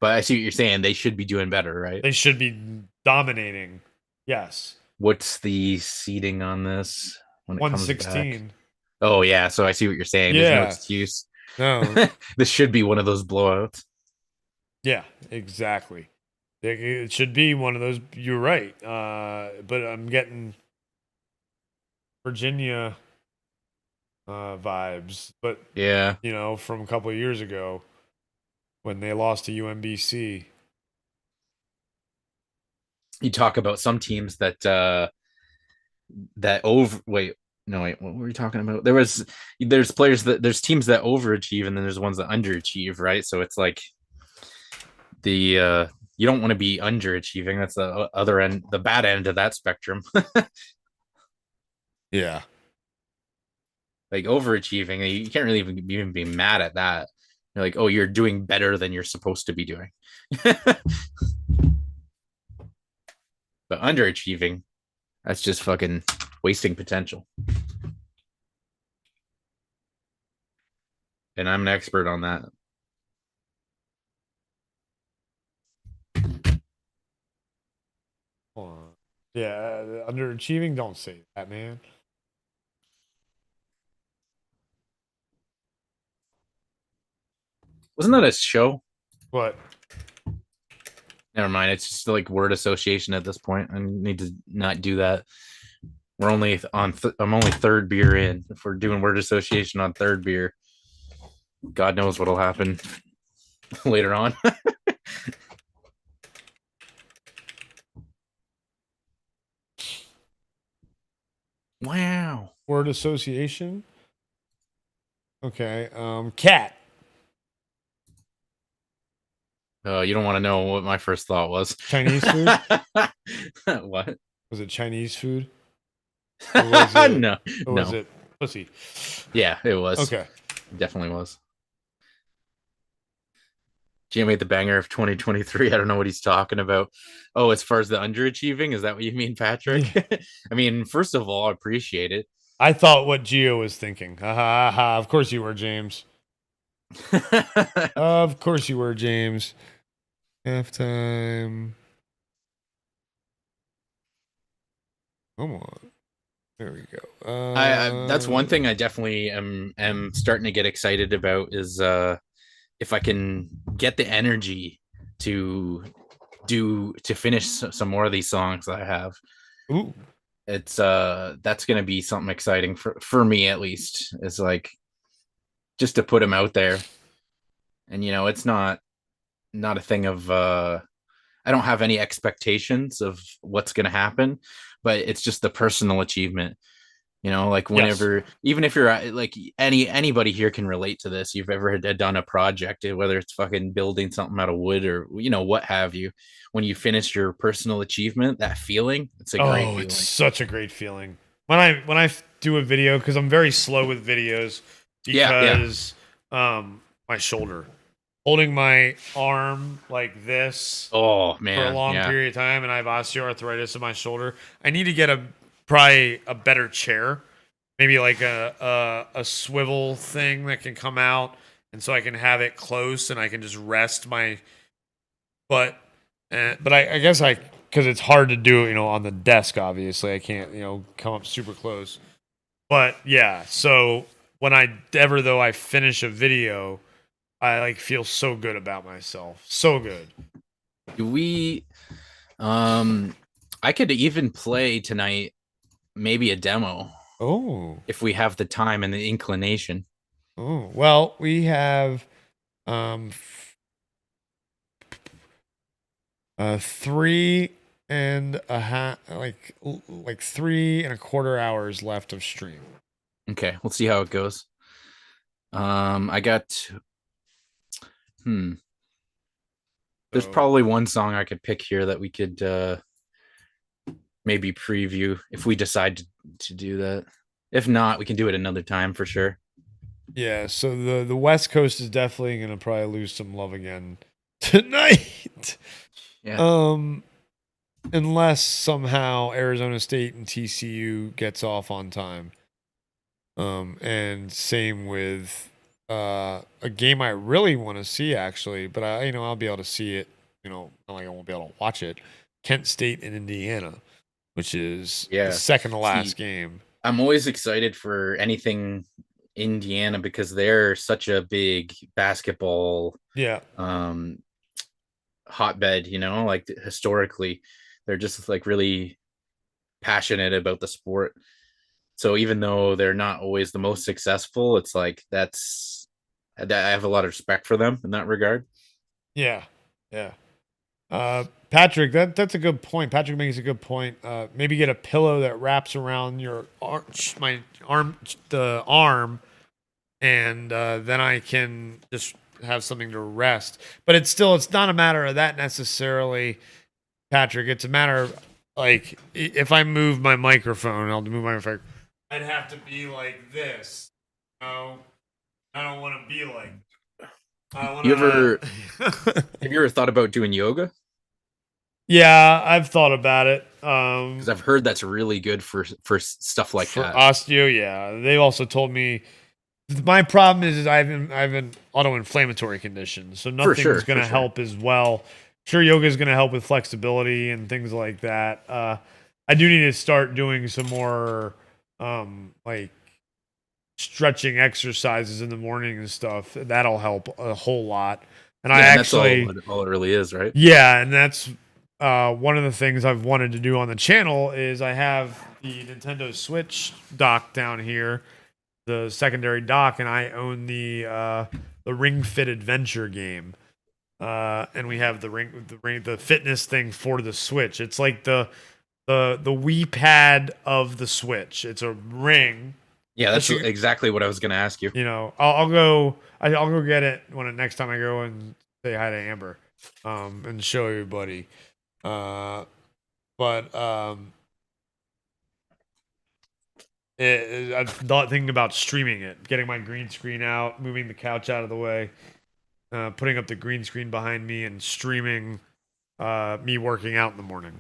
But I see what you're saying. They should be doing better, right? they should be dominating. Yes. What's the seeding on this when it comes back? 116. Oh yeah, so I see what you're saying. There's no excuse. No. This should be one of those blowouts. Yeah, exactly. It should be one of those. You're right. But I'm getting Virginia vibes. But Yeah, you know, from a couple of years ago when they lost to UMBC. you talk about some teams that that over. Wait, no, wait. What were we talking about? There's there's teams that overachieve, and then there's ones that underachieve, right? So it's like the you don't want to be underachieving. That's the other end, the bad end of that spectrum. Yeah. Like overachieving, you can't really even be mad at that. You're like, oh, you're doing better than you're supposed to be doing. But underachieving, that's just fucking wasting potential. And I'm an expert on that. Hold on. Yeah, underachieving. Don't say that, man. Wasn't that a show? What? Never mind. It's just like word association at this point. I need to not do that. We're only on. I'm only third beer in. If we're doing word association on third beer, God knows what'll happen later on. Wow. Word association. Okay. Cat. You don't want to know what my first thought was. Chinese food. What? Was it Chinese food? No. Or was it pussy? Yeah, it was. Okay. It definitely was. Jim made the banger of 2023. I don't know what he's talking about. Oh, as far as the underachieving, is that what you mean, Patrick? I mean, first of all, I appreciate it. I thought what Gio was thinking. Ha ha ha. Of course you were, James. Of course you were, James. Halftime. Come on. There we go. I that's one thing I definitely am starting to get excited about is if I can get the energy to finish some more of these songs that I have. Ooh. It's that's gonna be something exciting for me at least. It's like just to put them out there. And you know, it's not a thing of I don't have any expectations of what's gonna happen, but it's just the personal achievement. You know, like whenever, even if you're like anybody here can relate to this. You've ever done a project, whether it's fucking building something out of wood or, you know, what have you. When you finish your personal achievement, that feeling, it's a great feeling. It's such a great feeling. When I do a video, because I'm very slow with videos, because my shoulder, holding my arm like this, oh man, for a long period of time, and I have osteoarthritis in my shoulder. I need to get probably a better chair, maybe like a swivel thing that can come out, and so I can have it close and I can just rest my butt. But I guess because it's hard to do, you know, on the desk. Obviously, I can't, you know, come up super close. But yeah, so whenever though I finish a video, I like feel so good about myself. So good. Do we I could even play tonight maybe a demo Oh. if we have the time and the inclination. Oh. Well, we have 3.5 like 3.25 hours left of stream. Okay, we'll see how it goes. I got there's So- probably one song I could pick here that we could maybe preview if we decide to do that. If not, we can do it another time for sure. Yeah, so the West Coast is definitely gonna probably lose some love again tonight. Yeah. Unless somehow Arizona State and TCU gets off on time. And same with a game I really want to see actually, but I'll be able to see it, not like I won't be able to watch it. Kent State and Indiana, which is Yeah. the second to last See, game. I'm always excited for anything Indiana because they're such a big basketball Yeah. hotbed, like historically they're just like really passionate about the sport. So even though they're not always the most successful, it's like I have a lot of respect for them in that regard. Yeah. Yeah. Patrick, that's a good point. Patrick makes a good point. Maybe get a pillow that wraps around your arm, and then I can just have something to rest. But it's not a matter of that necessarily, Patrick. It's a matter of like if I move my microphone, I'll move my microphone. I'd have to be like this. No, I don't want to be like. Have you ever thought about doing yoga? Yeah, I've thought about it. Because I've heard that's really good for stuff like for that. osteo, yeah. They also told me my problem is I have an auto-inflammatory condition, so nothing's going to help as well. Sure, yoga is going to help with flexibility and things like that. I do need to start doing some more like stretching exercises in the morning and stuff. That'll help a whole lot. And I actually, that's all it really is, right? yeah, and that's one of the things I've wanted to do on the channel is I have the Nintendo Switch dock down here, the secondary dock, and I own the Ring Fit Adventure game. And we have the fitness thing for the Switch. It's like the Wii pad of the Switch. It's a ring. Yeah, that's exactly what I was going to ask you. I'll go get it next time I go and say hi to Amber, and show everybody. I'm not thinking about streaming it, getting my green screen out, moving the couch out of the way, putting up the green screen behind me, and streaming me working out in the morning.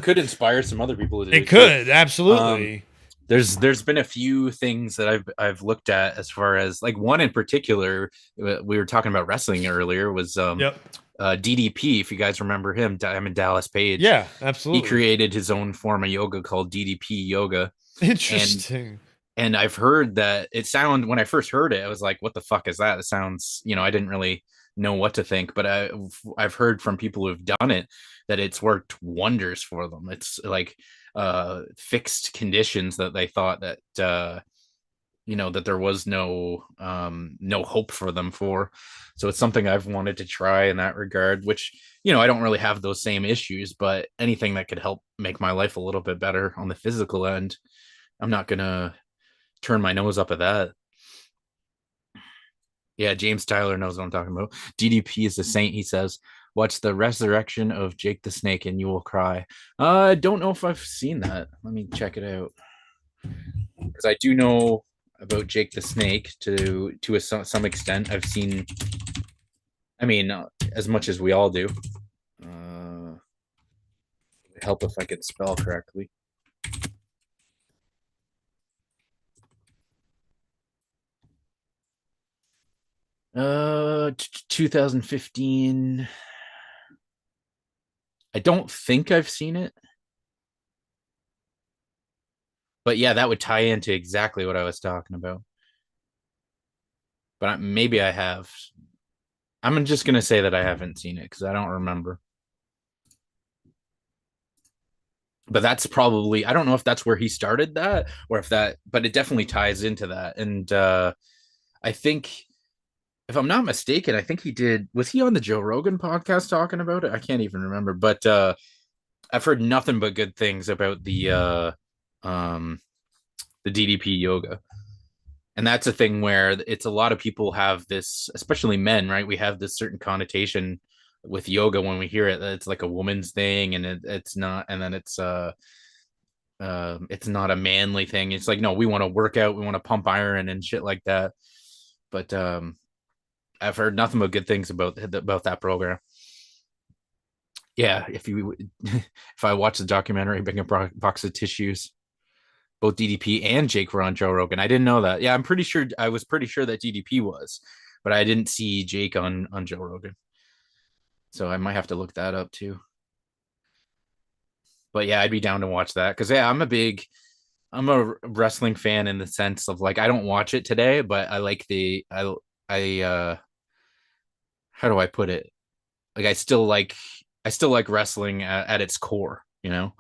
Could inspire some other people to do it. Could absolutely. There's been a few things that I've looked at as far as like one in particular. We were talking about wrestling earlier. Was DDP, if you guys remember him, Diamond Dallas Page. Yeah, absolutely. He created his own form of yoga called DDP yoga. Interesting. And I've heard that when I first heard it, I was like, what the fuck is that? It sounds, I didn't really know what to think, but I've heard from people who've done it that it's worked wonders for them. It's like fixed conditions that they thought that that there was no hope for them for. So it's something I've wanted to try in that regard, which I don't really have those same issues, but anything that could help make my life a little bit better on the physical end, I'm not gonna turn my nose up at that. Yeah, James Tyler knows what I'm talking about. DDP is the saint, he says. Watch the resurrection of Jake the Snake and you will cry. I don't know if I've seen that. Let me check it out. Because I do know about Jake the Snake to some extent. I've seen, as much as we all do. Help if I can spell correctly. 2015. I don't think I've seen it. But yeah, that would tie into exactly what I was talking about. But maybe I have. I'm just gonna say that I haven't seen it because I don't remember. But that's probably, I don't know if that's where he started that or if that, but it definitely ties into that. And I think, if I'm not mistaken, I think was he on the Joe Rogan podcast talking about it? I can't even remember, but I've heard nothing but good things about the DDP yoga. And that's a thing where it's a lot of people have this, especially men, right? We have this certain connotation with yoga when we hear it, that it's like a woman's thing, and it's not, and then it's not a manly thing. It's like, no, we want to work out, we want to pump iron and shit like that. But I've heard nothing but good things about that program. Yeah, if I watch the documentary, Bring a Box of Tissues, both DDP and Jake were on Joe Rogan. I didn't know that. Yeah, I was pretty sure that DDP was, but I didn't see Jake on Joe Rogan. So I might have to look that up too. But yeah, I'd be down to watch that because yeah, I'm a wrestling fan in the sense of like I don't watch it today, but I like how do I put it? Like I still like wrestling at its core, you know.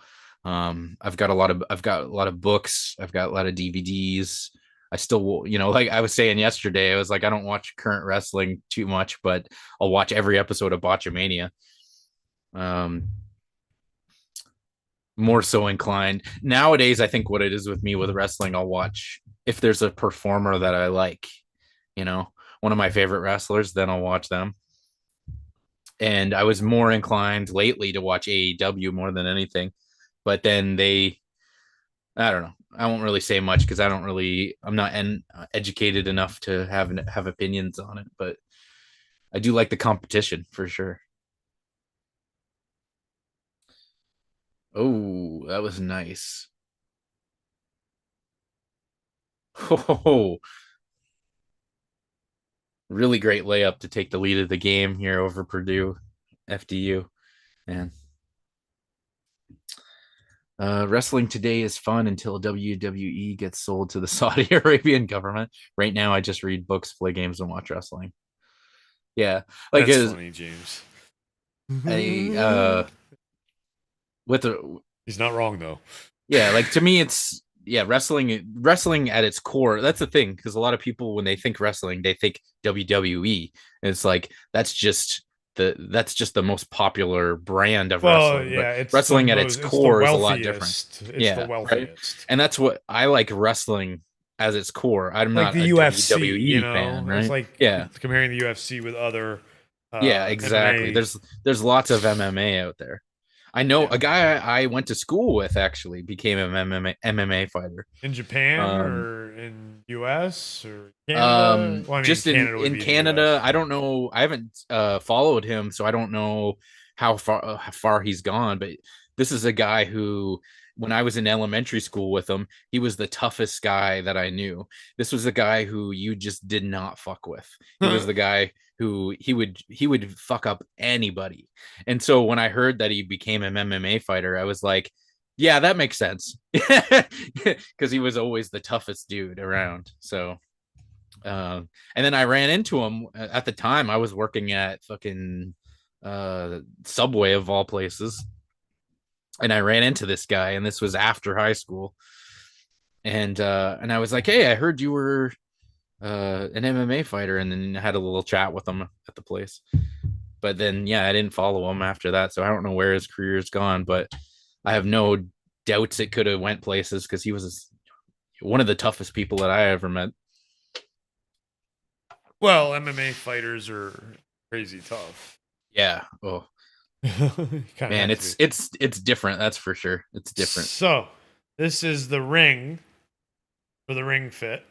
I've got a lot of books, I've got a lot of DVDs. I still, you know, like I was saying yesterday, I was like, I don't watch current wrestling too much, but I'll watch every episode of Botchamania. More so inclined nowadays. I think what it is with me with wrestling, I'll watch if there's a performer that I like, you know, one of my favorite wrestlers, then I'll watch them. And I was more inclined lately to watch AEW more than anything. But then I don't know. I won't really say much because I'm not educated enough to have opinions on it. But I do like the competition for sure. Oh, that was nice. Oh, really great layup to take the lead of the game here over Purdue, FDU, man. Wrestling today is fun until WWE gets sold to the Saudi Arabian government. Right now, I just read books, play games, and watch wrestling. Yeah, like that's funny, James. He's not wrong though. Yeah, like to me, it's wrestling at its core. That's the thing, because a lot of people when they think wrestling, they think WWE. And it's like that's just the most popular brand of wrestling. Yeah, it's wrestling at its core is a lot different. It's the wealthiest. Right? And that's what I like wrestling as its core. I'm like not the a UFC WWE fan, right? It's like comparing the UFC with other exactly. MMA. There's lots of MMA out there. I know a guy I went to school with actually became an MMA fighter in Japan or in US or Canada. Well, I mean, just in Canada. I don't know. I haven't followed him, so I don't know how far he's gone. But this is a guy who, when I was in elementary school with him, he was the toughest guy that I knew. This was a guy who you just did not fuck with. He was the guy who he would fuck up anybody. And so when I heard that he became an MMA fighter, I was like, yeah, that makes sense. Because he was always the toughest dude around. So and then I ran into him at the time. I was working at fucking Subway of all places. And I ran into this guy, and this was after high school. And I was like, hey, I heard you were an MMA fighter, and then had a little chat with him at the place. But then, I didn't follow him after that, so I don't know where his career's gone. But I have no doubts it could have went places because he was one of the toughest people that I ever met. Well, MMA fighters are crazy tough. Yeah. Oh, man, it's different. That's for sure. It's different. So this is the ring for the Ring Fit.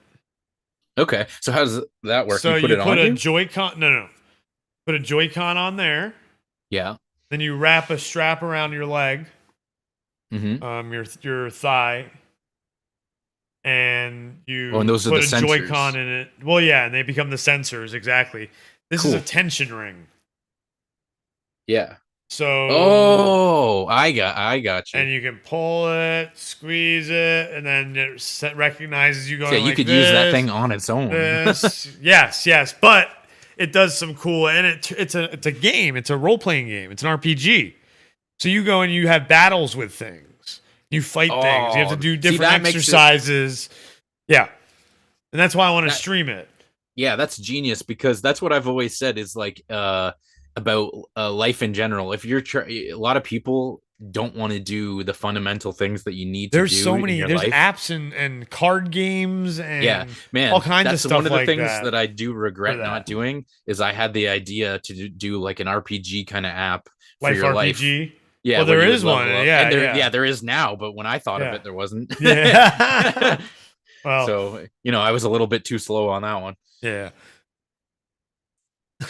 Okay, so how does that work? So you put a Joy-Con. No. Put a Joy-Con on there. Yeah. Then you wrap a strap around your leg. Mm-hmm. Your thigh. And you and those put are the a sensors. Joy-Con in it. Well, yeah, and they become the sensors, exactly. This is a tension ring. Yeah. So Oh, I got you. And you can pull it, squeeze it, and then it recognizes you going Yeah, you like could this, use that thing on its own. This, yes, but it does some cool, and it's a game. It's a role playing game. It's an RPG. So you go and you have battles with things. You fight things. You have to do different exercises. Yeah, and that's why I want to stream it. Yeah, that's genius, because that's what I've always said is like about life in general. If you're a lot of people don't want to do the fundamental things that you need to do. There's so many. There's life. apps and card games and yeah, man, all kinds of stuff. One of the like things that I do regret not doing is I had the idea to do like an RPG kind of app for your RPG. Life. Yeah, well, there is one. Yeah, there is now, but when I thought of it, there wasn't. Yeah. Well, so I was a little bit too slow on that one. Yeah.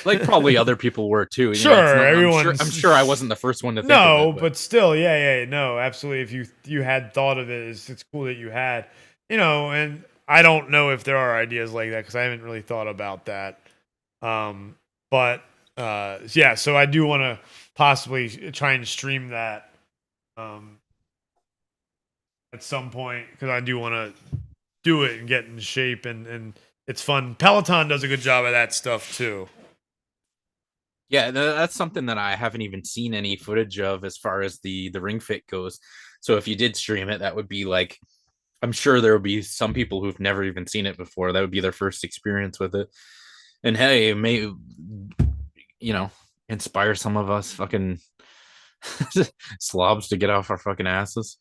Like probably other people were too. Everyone. I'm sure I wasn't the first one to think of it. But still, no, absolutely. If you had thought of it, it's cool that you had, and I don't know if there are ideas like that because I haven't really thought about that. But so I do want to possibly try and stream that at some point because I do want to do it and get in shape and it's fun. Peloton does a good job of that stuff too. Yeah, that's something that I haven't even seen any footage of as far as the Ring Fit goes. So if you did stream it, that would be like, I'm sure there would be some people who've never even seen it before. That would be their first experience with it. And hey, it may, inspire some of us fucking slobs to get off our fucking asses.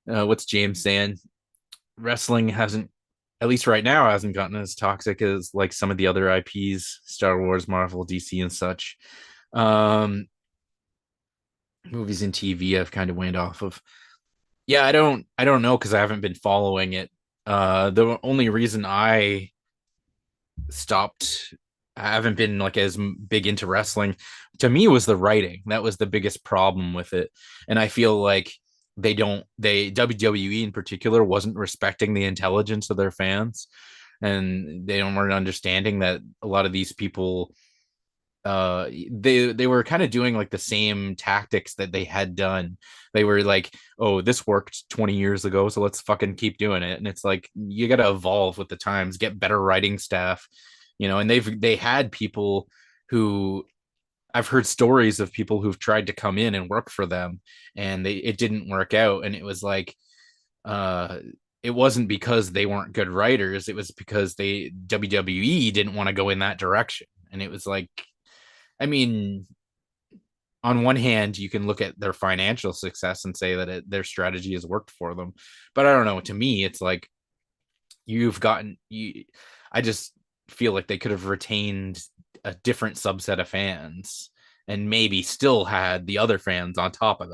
What's James saying? Wrestling hasn't, at least right now, hasn't gotten as toxic as like some of the other IPs, Star Wars, Marvel, DC, and such. Movies and TV I've kind of went off of. Yeah, I don't know because I haven't been following it. The only reason I stopped, I haven't been like as big into wrestling, to me was the writing. That was the biggest problem with it. And I feel like WWE in particular wasn't respecting the intelligence of their fans, and they weren't understanding that a lot of these people they were kind of doing like the same tactics that they had done. They were like, oh, this worked 20 years ago, so let's fucking keep doing it. And it's like, you got to evolve with the times, get better writing staff, and they had people who, I've heard stories of people who've tried to come in and work for them and it didn't work out. And it was like, it wasn't because they weren't good writers. It was because WWE didn't want to go in that direction. And it was like, I mean, on one hand, you can look at their financial success and say that their strategy has worked for them. But I don't know. To me, it's like I just feel like they could have retained a different subset of fans and maybe still had the other fans on top of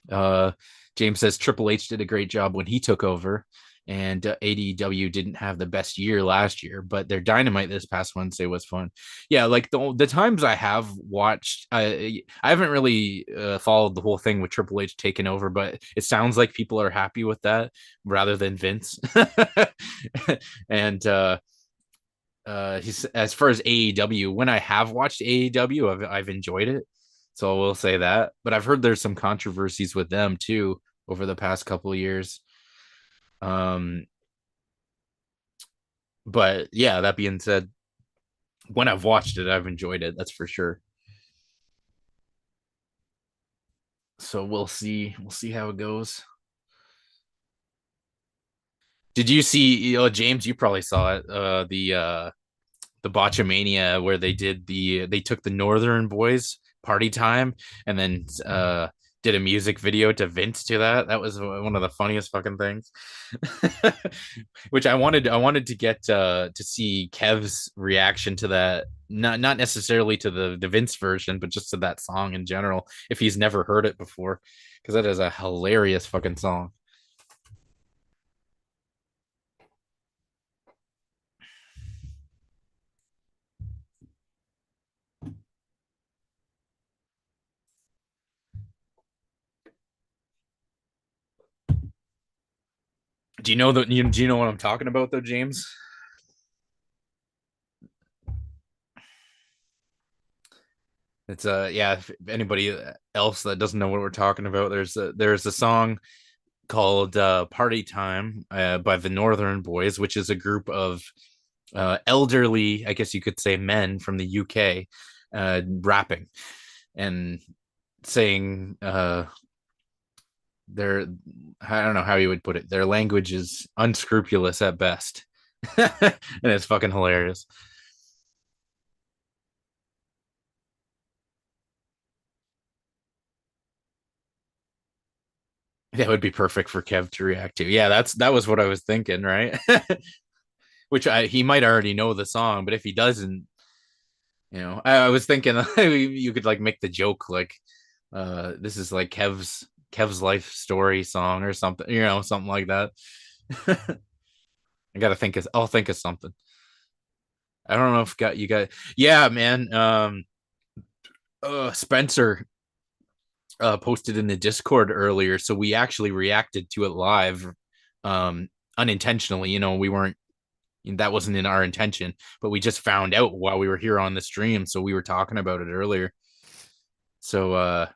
that. James says Triple H did a great job when he took over, and AEW didn't have the best year last year, but their Dynamite this past Wednesday was fun. Yeah, like the times I have watched, I haven't really followed the whole thing with Triple H taking over, but it sounds like people are happy with that rather than Vince. And he's, as far as AEW, when I have watched AEW, I've enjoyed it, so I will say that. But I've heard there's some controversies with them too over the past couple of years. But yeah, that being said, when I've watched it, I've enjoyed it. That's for sure. So we'll see how it goes. Did you see, James, you probably saw it, the Botchamania where they took the Northern Boys Party Time and then did a music video to Vince to that. That was one of the funniest fucking things. Which I wanted to get to see Kev's reaction to that, not necessarily to the Vince version, but just to that song in general, if he's never heard it before, because that is a hilarious fucking song. Do you know what I'm talking about though, James? It's yeah, if anybody else that doesn't know what we're talking about, there's a song called Party Time by the Northern Boys, which is a group of elderly, I guess you could say, men from the UK rapping and saying their, I don't know how you would put it, their language is unscrupulous at best. And it's fucking hilarious. That would be perfect for Kev to react to. Yeah, that was what I was thinking, right? Which he might already know the song, but if he doesn't, I was thinking you could like make the joke like this is like Kev's life story song or something, something like that. I'll think of something. I don't know if you got yeah, man. Spencer posted in the Discord earlier, so we actually reacted to it live, unintentionally. We weren't, that wasn't in our intention, but we just found out while we were here on the stream, so we were talking about it earlier. So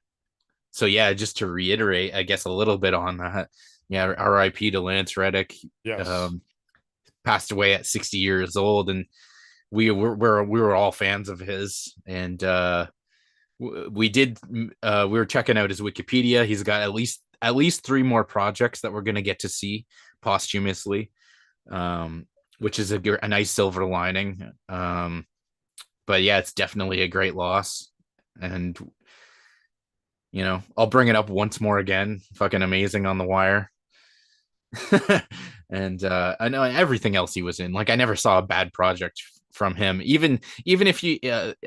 yeah, just to reiterate, I guess, a little bit on that. Yeah, R.I.P. to Lance Reddick. Yes. Passed away at 60 years old, and we were all fans of his, and we were checking out his Wikipedia. He's got at least 3 more projects that we're going to get to see posthumously, which is a nice silver lining. But yeah, it's definitely a great loss, and I'll bring it up once more again. Fucking amazing on The Wire. And I know everything else he was in. Like, I never saw a bad project from him. Even if you,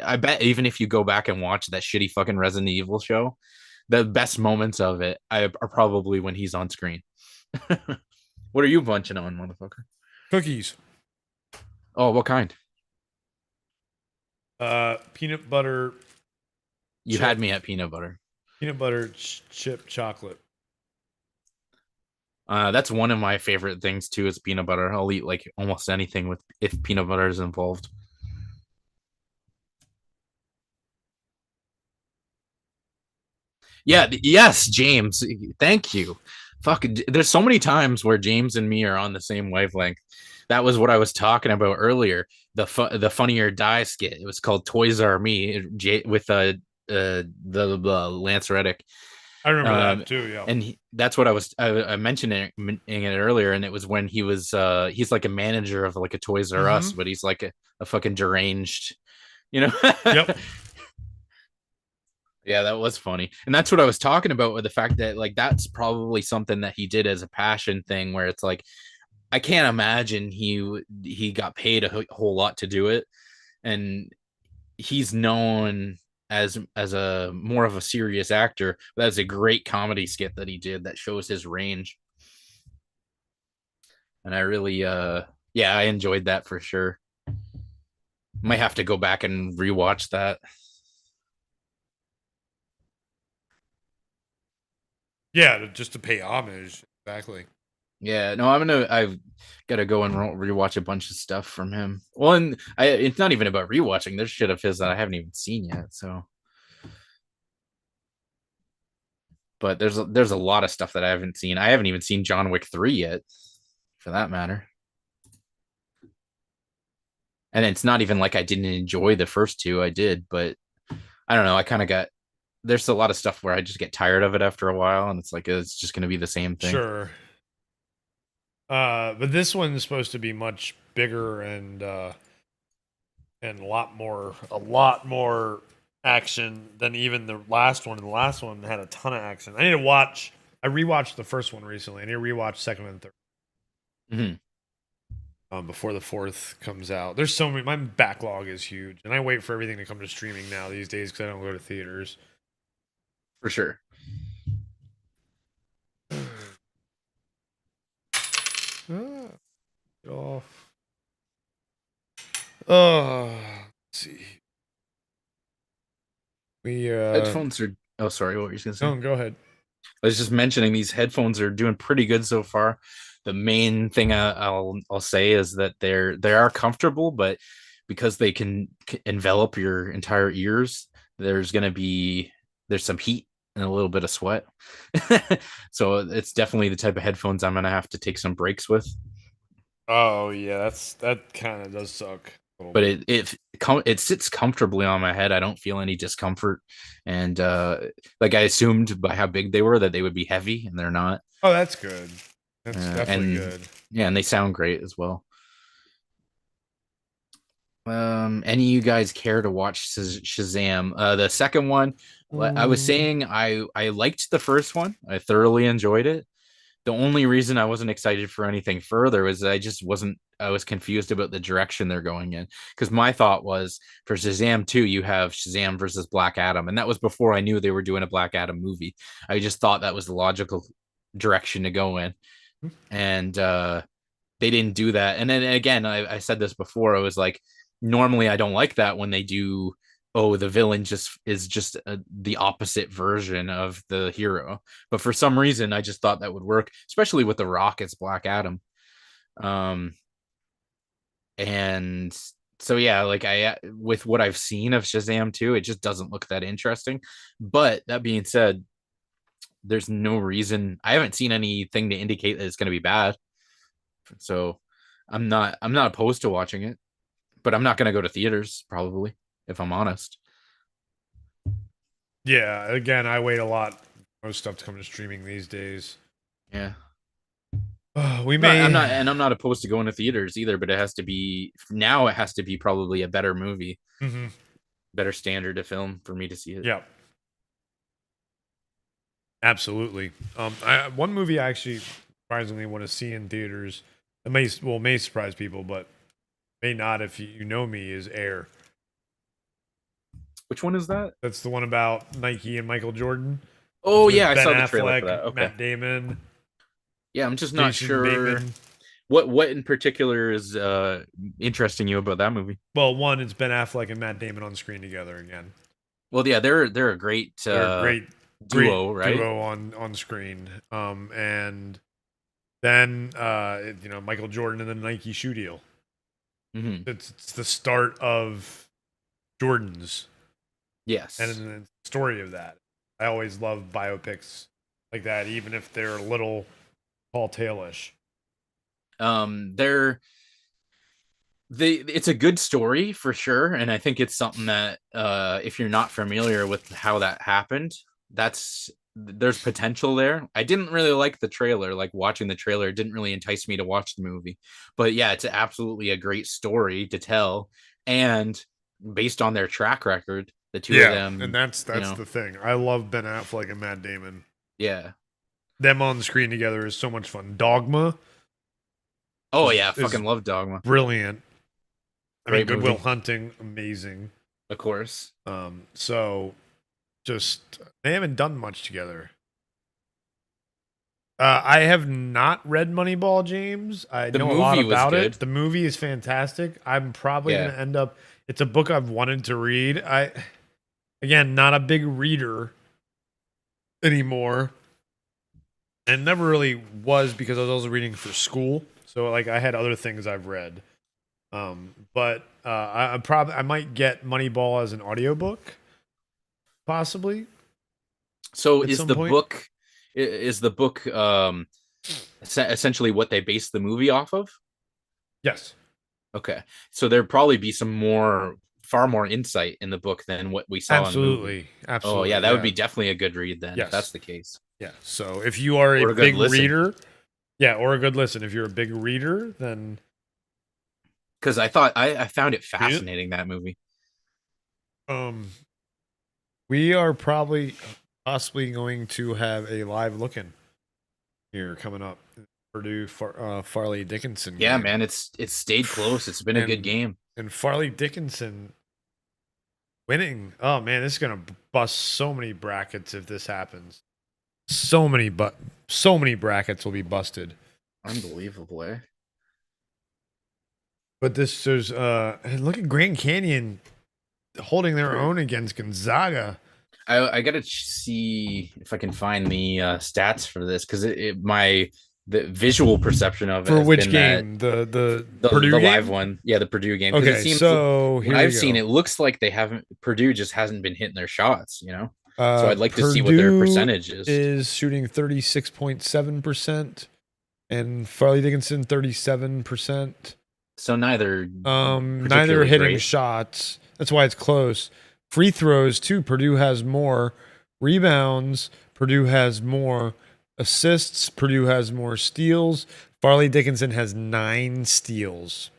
I bet even if you go back and watch that shitty fucking Resident Evil show, the best moments of it are probably when he's on screen. What are you bunching on, motherfucker? Cookies. Oh, what kind? Peanut butter. You had me at peanut butter. Peanut butter chip chocolate. That's one of my favorite things too, is peanut butter. I'll eat like almost anything if peanut butter is involved. Yeah, yes, James. Thank you. Fuck, there's so many times where James and me are on the same wavelength. That was what I was talking about earlier. The Funny or Die skit. It was called Toys R Me with the Lance Reddick. I remember that too. Yeah, and that's what I mentioned it earlier, and it was when he's like a manager of like a Toys R Us, but he's like a fucking deranged, Yep. Yeah, that was funny. And that's what I was talking about, with the fact that like that's probably something that he did as a passion thing, where it's like I can't imagine he got paid a whole lot to do it, and he's known as a more of a serious actor. That's a great comedy skit that he did that shows his range, and I really I enjoyed that for sure. Might have to go back and rewatch that. Yeah, just to pay homage. Exactly. Yeah, no, I've got to go and rewatch a bunch of stuff from him. Well, and it's not even about rewatching. There's shit of his that I haven't even seen yet. So, but there's a lot of stuff that I haven't seen. I haven't even seen John Wick 3 yet, for that matter. And it's not even like I didn't enjoy the first 2. I did, but I don't know. I kind of there's a lot of stuff where I just get tired of it after a while, and it's like it's just going to be the same thing. Sure. But this one's supposed to be much bigger and a lot more action than even the last one. And the last one had a ton of action. I rewatched the first one recently. I need to rewatch second and third. Mm-hmm. Before the fourth comes out. There's so many. My backlog is huge, and I wait for everything to come to streaming now these days because I don't go to theaters. For sure. Get off. Oh, let's see. We headphones are. Oh, sorry. What were you gonna say? No, go ahead. I was just mentioning these headphones are doing pretty good so far. The main thing I'll say is that they are comfortable, but because they can envelop your entire ears, there's some heat and a little bit of sweat. So it's definitely the type of headphones I'm gonna have to take some breaks with. Oh yeah, that kind of does suck. But it sits comfortably on my head. I don't feel any discomfort, and like I assumed by how big they were that they would be heavy, and they're not. Oh, that's good. That's definitely good. Yeah, and they sound great as well. Any of you guys care to watch Shazam? The second one, I was saying I liked the first one. I thoroughly enjoyed it. The only reason I wasn't excited for anything further was I was confused about the direction they're going in. Because my thought was for Shazam 2, you have Shazam versus Black Adam. And that was before I knew they were doing a Black Adam movie. I just thought that was the logical direction to go in. And they didn't do that. And then again, I said this before, I was like, normally I don't like that when they do, oh, the villain is just the opposite version of the hero. But for some reason, I just thought that would work, especially with The Rock as Black Adam. And so, yeah, like with what I've seen of Shazam 2, it just doesn't look that interesting. But that being said, there's no reason. I haven't seen anything to indicate that it's going to be bad. So I'm not opposed to watching it, but I'm not going to go to theaters probably, if I'm honest. Yeah, again, I wait a lot for most stuff to come to streaming these days. Yeah. We may. I'm not opposed to going to theaters either, but it has to be probably a better movie, better standard of film for me to see it. Yeah, absolutely. One movie I actually surprisingly want to see in theaters. It may surprise people, but may not if you know me. Is Air. Which one is that? That's the one about Nike and Michael Jordan. Oh yeah, Ben I saw the Affleck, trailer for that. Okay. Matt Damon. Yeah, I'm just not Jason sure Bateman. what in particular is interesting you about that movie. Well, one, it's Ben Affleck and Matt Damon on screen together again. Well, yeah, they're a great Great duo, right? Duo on screen. And then Michael Jordan and the Nike shoe deal. Mm-hmm. It's the start of Jordan's. Yes. And the story of that. I always love biopics like that, even if they're a little tall tale-ish. It's a good story for sure, and I think it's something that if you're not familiar with how that happened, there's potential there. I didn't really like the trailer. Like watching the trailer didn't really entice me to watch the movie. But yeah, it's absolutely a great story to tell, and based on their track record, the two of them. And that's the thing. I love Ben Affleck and Matt Damon. Yeah. Them on the screen together is so much fun. Dogma. Oh yeah, fucking love Dogma. Brilliant. Great Good Will movie. Hunting, amazing. Of course. So just they haven't done much together. I have not read Moneyball, James. I know a lot about it. The movie is fantastic. I'm probably going to end up. It's a book I've wanted to read. Again, not a big reader anymore, and never really was because I was also reading for school. So like I had other things I've read. But I might get Moneyball as an audiobook, possibly. So is the book essentially what they base the movie off of? Yes. Okay. So there'd probably be far more insight in the book than what we saw in the movie. Absolutely. Oh yeah, that would be definitely a good read then, if that's the case. Yeah. So if you are a big reader, or a good listen. If you're a big reader, then because I thought I found it fascinating, that movie. We are possibly going to have a live look-in here coming up. Purdue Farley Dickinson. Yeah, game. man, it's stayed close. It's been a good game. And Farley Dickinson winning. Oh man, this is gonna bust so many brackets if this happens. So many brackets will be busted. Unbelievable, eh? But there's look at Grand Canyon holding their own against Gonzaga. I gotta see if I can find the stats for this because my the visual perception of it For has which been that game? The the Purdue the game? live one, yeah, the Purdue game. 'Cause Okay, it seems so here when we I've seen go. it looks like they haven't Purdue just hasn't been hitting their shots, So I'd like to see what their Purdue percentage is shooting 36.7%, and Farley Dickinson 37%. So neither Neither particularly hitting great. shots. That's why it's close. Free throws too. Purdue has more. Rebounds. Purdue has more. Assists. Purdue has more steals. Farley Dickinson has 9 steals.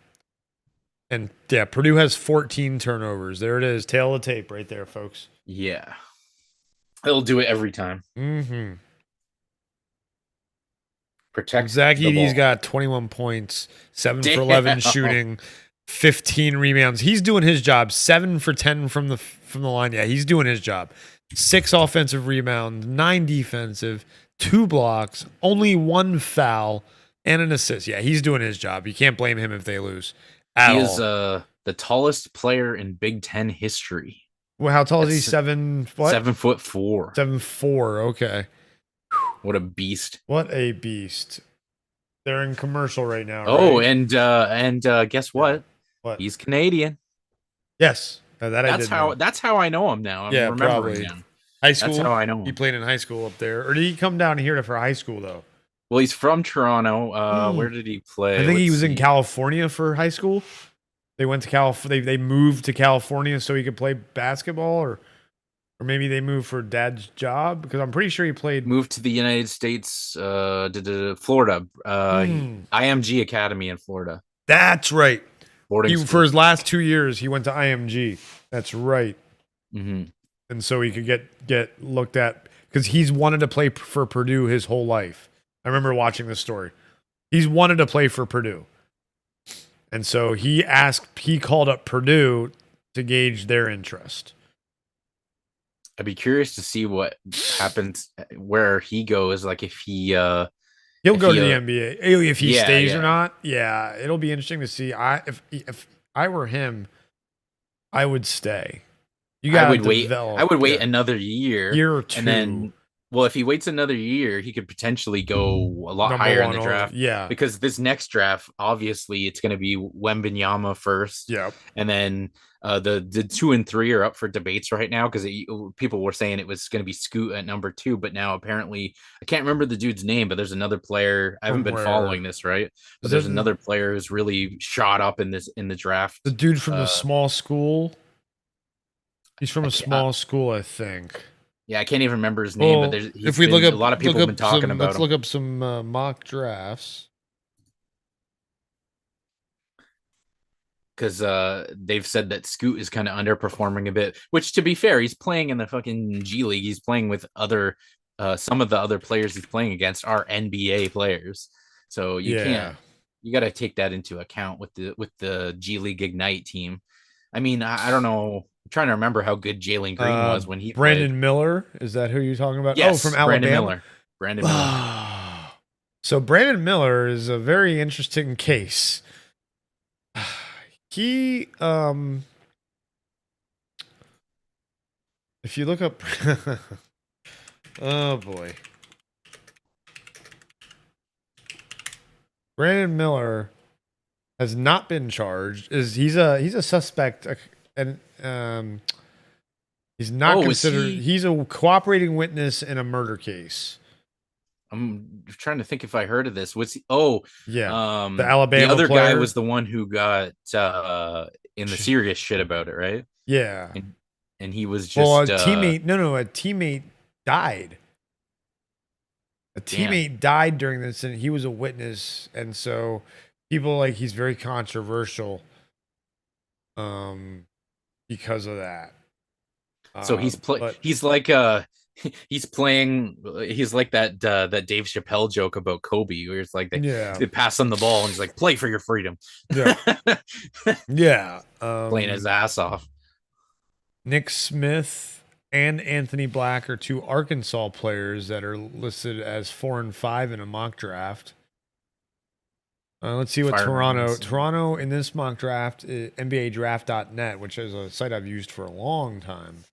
And yeah, Purdue has 14 turnovers. There it is. Tail of the tape right there, folks. Yeah. They'll do it every time. Mm-hmm. Protect Zach the Edey's ball. got 21 points, 7 for Damn. 11 shooting, 15 rebounds. He's doing his job. 7 for 10 from the line. Yeah, he's doing his job. 6 offensive rebounds, 9 defensive, 2 blocks, only 1 foul, and an assist. Yeah, he's doing his job. You can't blame him if they lose. He is the tallest player in Big Ten history. Well, how tall is he? That's 7 what? 7'4". 7'4". Okay. What a beast. What a beast. They're in commercial right now. Oh, right? and guess what? What? He's Canadian. Yes. That I That's did how know. that's how I know him now. I'm Yeah, remembering probably. him. High school. That's how I know He him. played in high school up there. Or did he come down here for high school, though? Well, he's from Toronto. Where did he play? I think he Let's was in see. California for high school. They went to California. They moved to California so he could play basketball, or maybe they moved for dad's job, because I'm pretty sure he played. Moved to the United States, Florida. IMG Academy in Florida. That's right. Boarding For his last 2 years, he went to IMG. That's right. Mm-hmm. And so he could get looked at, because he's wanted to play for Purdue his whole life. I remember watching this story. He's wanted to play for Purdue. And so he called up Purdue to gauge their interest. I'd be curious to see what happens where he goes. Like if he He'll if go he, to the NBA if he yeah, stays yeah. or not. Yeah, it'll be interesting to see. If I were him, I would stay. You got I would wait Yeah. another year Year or 2. and then if he waits another year, he could potentially go a lot Number higher in one the draft. Yeah. Because this next draft, obviously, it's going to be Wembanyama first. Yeah. And then the 2 and 3 are up for debates right now, because people were saying it was going to be Scoot at number 2, but now apparently I can't remember the dude's name, but there's another player. I haven't been following this, right? But there's another player who's really shot up in the draft. The dude from the small school. He's from a small school, I think. Yeah, I can't even remember his name, but if we look up, a lot of people have been talking about let's him. look up some mock drafts. Because they've said that Scoot is kind of underperforming a bit, which, to be fair, he's playing in the fucking G League. He's playing with some of the other players he's playing against are NBA players. So you got to take that into account with the G League Ignite team. I mean, I don't know. I'm trying to remember how good Jalen Green was when he Brandon played. Miller, is that who you're talking about? Yes, from Alabama. Brandon Miller. So Brandon Miller is a very interesting case. He if you look up oh boy. Brandon Miller has not been charged. He's a suspect, and he's not considered. He's a cooperating witness in a murder case. I'm trying to think if I heard of this. The Alabama. The other player. guy was the one who got in the serious shit about it, right? Yeah. And he was just a teammate. A teammate died. A teammate died during this, and he was a witness, and so people he's very controversial, because of that. So he's like that Dave Chappelle joke about Kobe, where it's like they pass him the ball and he's like, play for your freedom. Yeah. Playing his ass off. Nick Smith and Anthony Black are 2 Arkansas players that are listed as 4 and 5 in a mock draft. Let's see what Toronto in this mock draft, NBADraft.net, which is a site I've used for a long time,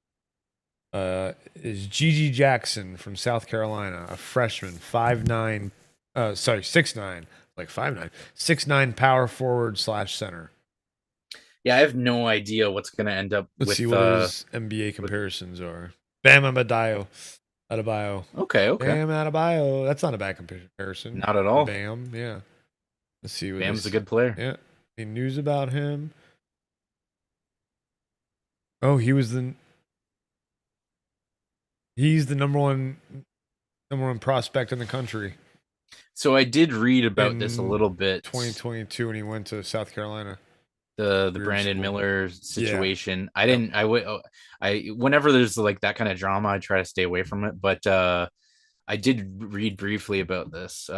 is Gigi Jackson from South Carolina, a freshman, 5'9", Sorry, 6'9", like 5'9", 6'9" power forward / center. Yeah, I have no idea what's going to end up Let's with. see what his NBA comparisons are. Bam Adebayo. Okay. Bam Adebayo. That's not a bad comparison. Not at all. Bam, yeah. Let's see what Bam's a good player. Yeah. Any news about him? Oh, he's the number one prospect in the country. So I did read about this a In little bit. 2022 when he went to South Carolina. The Weird Brandon school. Miller situation. I didn't. I whenever there's like that kind of drama, I try to stay away from it. But I did read briefly about this.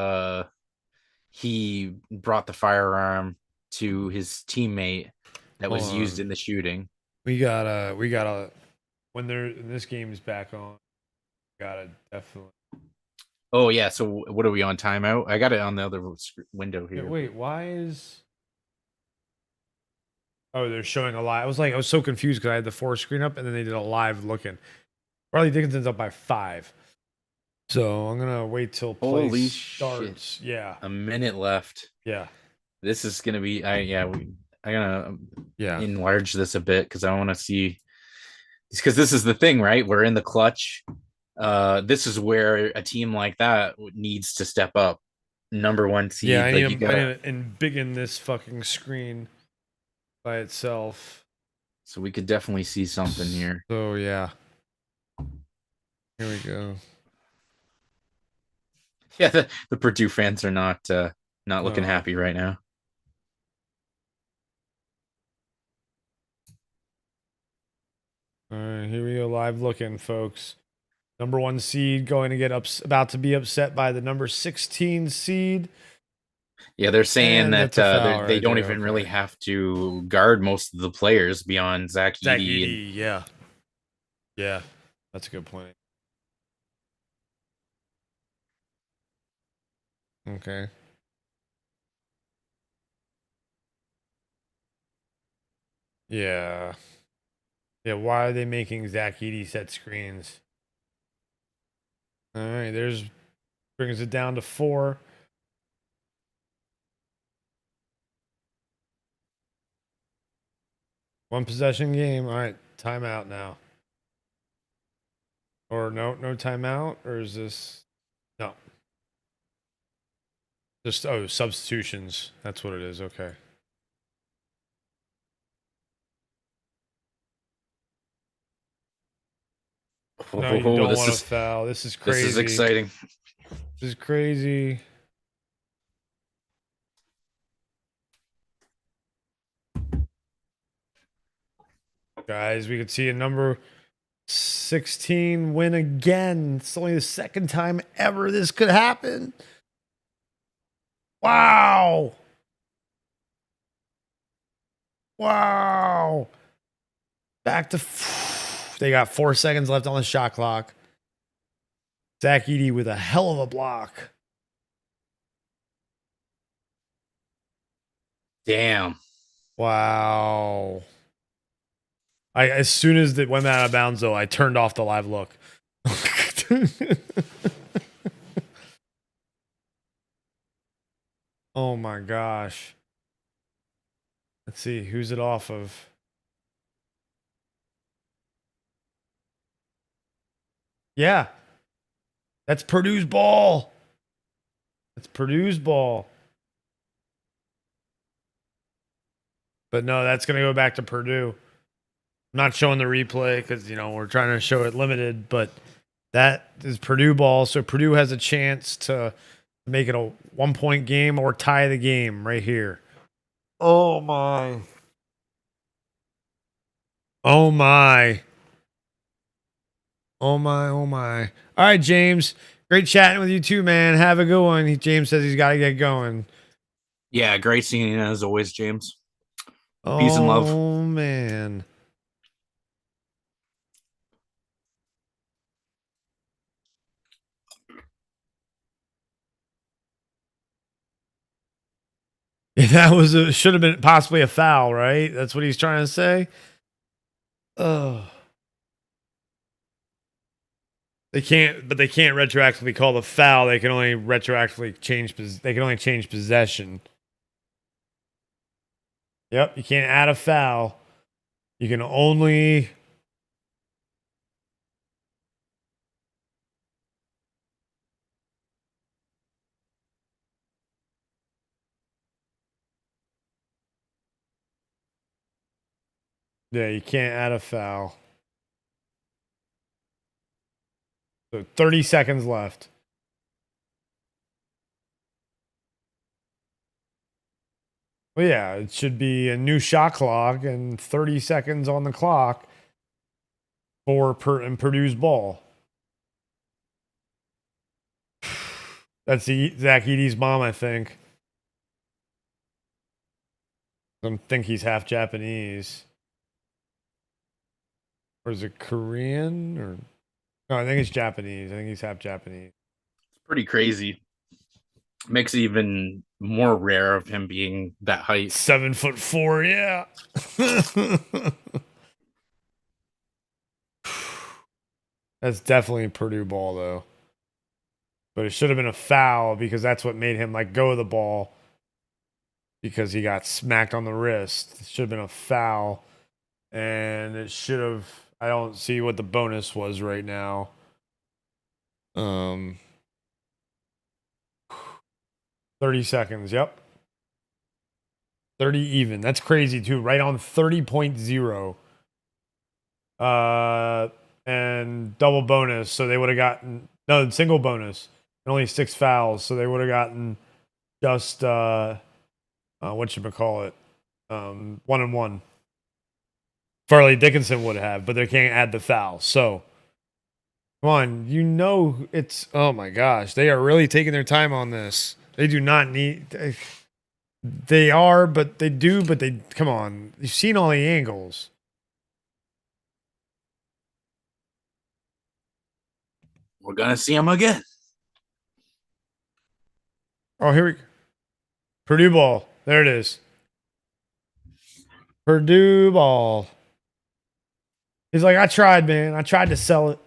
He brought the firearm to his teammate that was used in the shooting. We gotta when this game is back on, gotta definitely. Oh yeah. So what are we on timeout? I got it on the other window here. Wait, why is? Oh, they're showing a live. I was so confused because I had the 4 screen up and then they did a live looking. Riley Dickinson's up by 5. So I'm gonna wait till play Holy starts. shit. Yeah. A minute left. Yeah. This is gonna be. I gotta Yeah. enlarge this a bit because I want to see. Because this is the thing, right? We're in the clutch. This is where a team like that needs to step up. Number 1 seed. Yeah, I need, you gotta, and big in this fucking screen by itself. so we could definitely see something here. So yeah. Here we go. Yeah, the Purdue fans are not looking happy right now. All right, here we go. Live looking, folks. Number 1 seed going to get about to be upset by the number 16 seed. Yeah, they're saying And that that's a foul they right don't there, even okay. really have to guard most of the players beyond Zach Edey. Yeah. Yeah, that's a good point. Okay. Yeah. Yeah, why are they making Zach Edey set screens? All right, brings it down to 4. One possession game. All right, timeout now. Or no timeout? Or is this no? Just substitutions. That's what it is. Okay. No, you don't want to foul. This is crazy. This is exciting. This is crazy. Guys, we could see a number 16 win again. It's only the second time ever this could happen. Wow. Wow. Back to... They got 4 seconds left on the shot clock. Zach Edey with a hell of a block. Damn. Wow. As soon as it went out of bounds, though, I turned off the live look. Oh my gosh. Let's see, who's it off of? Yeah. That's Purdue's ball. That's Purdue's ball. But no, that's going to go back to Purdue. I'm not showing the replay because, we're trying to show it limited, but that is Purdue ball. So Purdue has a chance to make it a 1-point game or tie the game right here. Oh my. Oh my. Oh my, oh my. All right, James. Great chatting with you too, man. Have a good one. James says he's got to get going. Yeah, great seeing you as always, James. Peace and love. Oh, man. Yeah, that should have been possibly a foul, right? That's what he's trying to say. Oh. They can't retroactively call the foul. They can only retroactively change. They can only change possession. Yep, you can't add a foul. You can only. Yeah, you can't add a foul. So 30 seconds left. Well, yeah, it should be a new shot clock and 30 seconds on the clock for Purdue's ball. That's Zach Edey's mom, I think. I think he's half Japanese. Or is it Korean? Or no, I think it's Japanese. I think he's half Japanese. It's pretty crazy. Makes it even more rare of him being that height. 7'4", yeah. That's definitely Purdue ball though. But it should have been a foul because that's what made him like go of the ball. Because he got smacked on the wrist. It should have been a foul. And it should have. I don't see what the bonus was right now. 30 seconds. Yep. 30 even. That's crazy too. Right on 30.0. And double bonus. So they would have gotten single bonus. And only 6 fouls. So they would have gotten just whatchamacallit? 1-1. Farley Dickinson would have, but they can't add the foul. So come on, it's oh my gosh, they are really taking their time on this. They do not need they are, but they do, but they come on. You've seen all the angles. We're gonna see him again. Oh, here we go. Purdue ball. There it is. Purdue ball. He's like, I tried, man. I tried to sell it.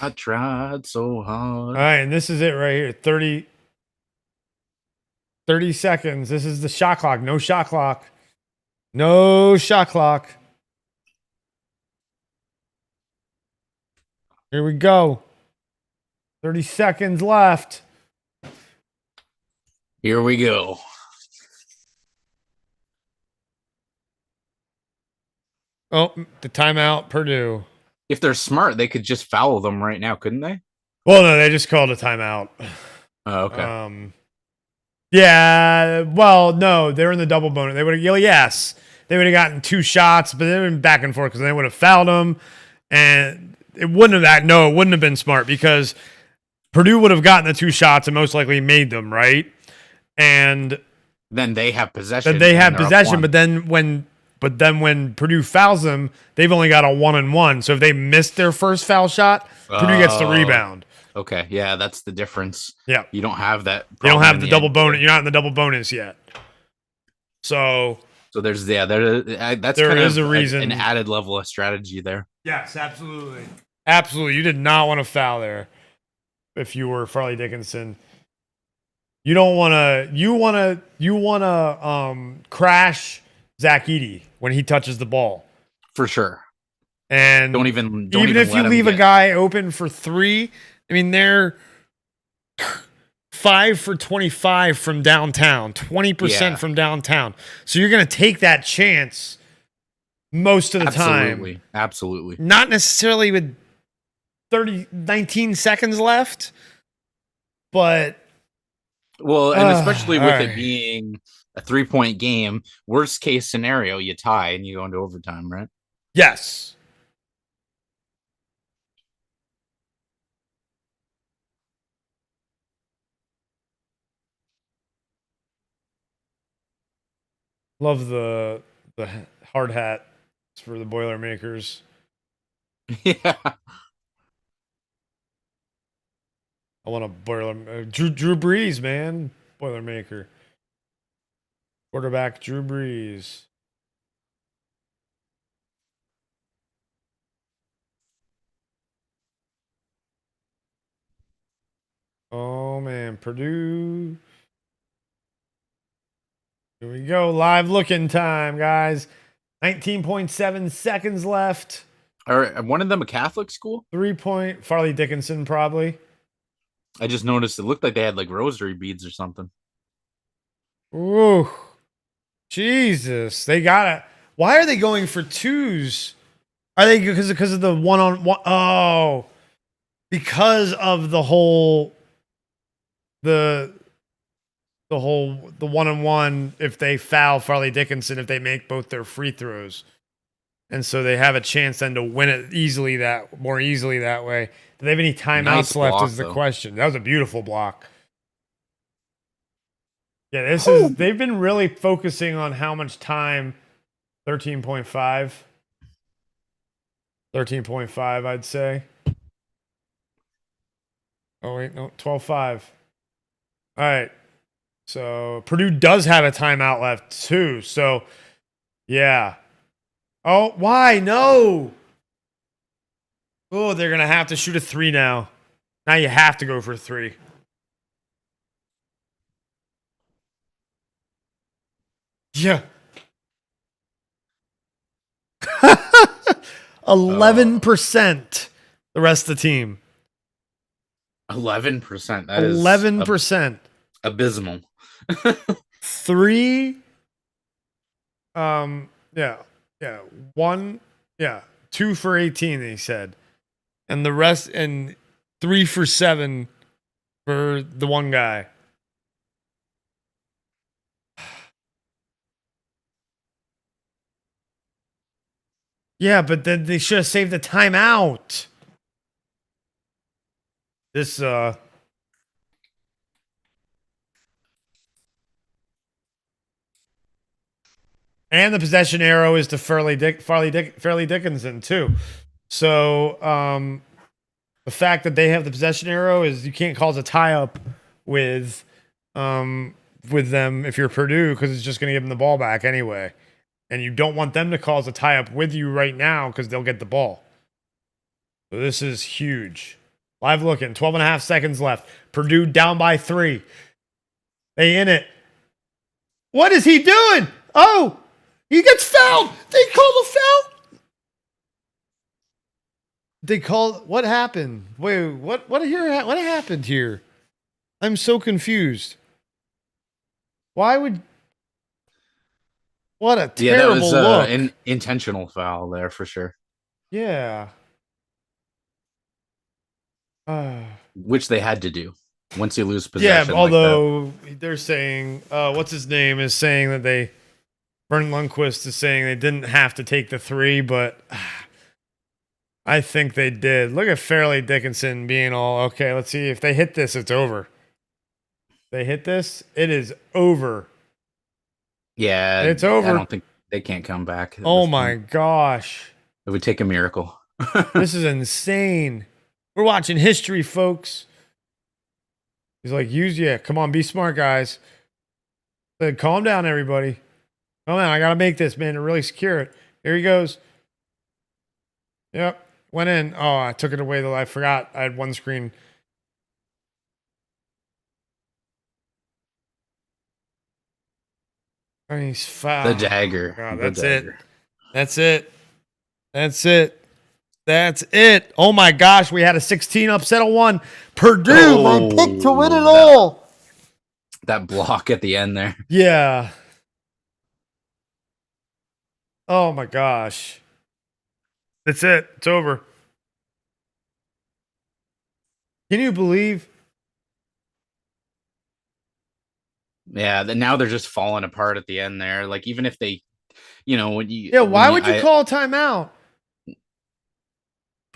I tried so hard. All right, and this is it right here. 30 seconds. This is the shot clock. No shot clock. No shot clock. Here we go. 30 seconds left. Here we go. Oh, the timeout, Purdue. If they're smart, they could just foul them right now, couldn't they? Well, no, they just called a timeout. Oh, okay. Yeah, well, no, they're in the double bonus. They would have, yes, they would have gotten 2 shots, but they would have been back and forth because they would have fouled them, and it wouldn't have been smart because Purdue would have gotten the 2 shots and most likely made them, right? And then they have possession. But then when Purdue fouls them, they've only got a 1-1. So if they missed their first foul shot, Purdue gets the rebound. Okay, yeah, that's the difference. Yeah, you don't have that. You don't have the double bonus. You're not in the double bonus yet. So there's that's there kind is of a reason, an added level of strategy there. Yes, absolutely, absolutely. You did not want to foul there. If you were Farley Dickinson, you don't want to. You want to crash Zach Edey when he touches the ball for sure. And don't even if you leave a guy open for 3, I mean they're 5 for 25 from downtown, 20% from downtown. So you're going to take that chance most of the time. Absolutely. Not necessarily with 19 seconds left, but well, and especially with it being a 3-point game, worst case scenario, you tie and you go into overtime, right? Yes. Love the hard hat for the Boilermakers. Yeah. I want a Drew Brees, man. Boilermaker. Quarterback Drew Brees. Oh man, Purdue. Here we go. Live looking time, guys. 19.7 seconds left. Are one of them a Catholic school? 3-point Farley Dickinson, probably. I just noticed it looked like they had like rosary beads or something. Ooh. Jesus. They gotta. Why are they going for twos? Are they because of the one-on-one? Oh. Because of the whole the one-on-one, if they foul Farley Dickinson, if they make both their free throws. And so they have a chance then to win it more easily that way. Do they have any timeouts Nice left block, is the though. question. That was a beautiful block. Yeah, they've been really focusing on how much time. 13.5. 13.5, I'd say. Oh wait, no, 12.5. All right. So Purdue does have a timeout left too. So yeah. Oh, why? No. Oh, they're gonna have to shoot a 3 now. Now you have to go for 3. Yeah. 11%. The rest of the team. 11%. That is 11%. abysmal. 3. Yeah. 1. Yeah. 2 for 18, they said. And the rest, and 3 for 7 for the one guy. Yeah, but then they should have saved the timeout. This, and the possession arrow is to Farley Dickinson too. So the fact that they have the possession arrow is you can't cause a tie up with them if you're Purdue, because it's just going to give them the ball back anyway. And you don't want them to cause a tie up with you right now because they'll get the ball. So this is huge. Live looking, 12.5 seconds left. Purdue down by 3. They in it. What is he doing? Oh, he gets fouled. They called a foul. They called. What happened? Wait, what happened here? I'm so confused. Why would? What a terrible that was look. an intentional foul there for sure. Yeah. Which they had to do once you lose Yeah, possession. although they're saying, what's his name is saying that Vernon Lundquist is saying they didn't have to take the 3, but I think they did. Look at Farley Dickinson being all, okay, let's see. If they hit this, it's over. They hit this, it is over. Yeah, it's over. I don't think they can't come back. Oh my gosh. It would take a miracle. This is insane. We're watching history, folks. He's like, come on, be smart, guys. Said, calm down, everybody. Oh man, I gotta make this, man, to really secure it. Here he goes. Yep, went in. Oh, I took it away. I forgot. I had one screen. And he's fouled. The dagger. God, The that's dagger. it. That's it. That's it. That's it. Oh my gosh, we had a 16 upset of 1. Purdue, my pick to win it all. That block at the end there. Yeah. Oh my gosh. That's it. It's over. Can you believe? Yeah, now they're just falling apart at the end there. Like even if they, when you Yeah, why would you call a timeout?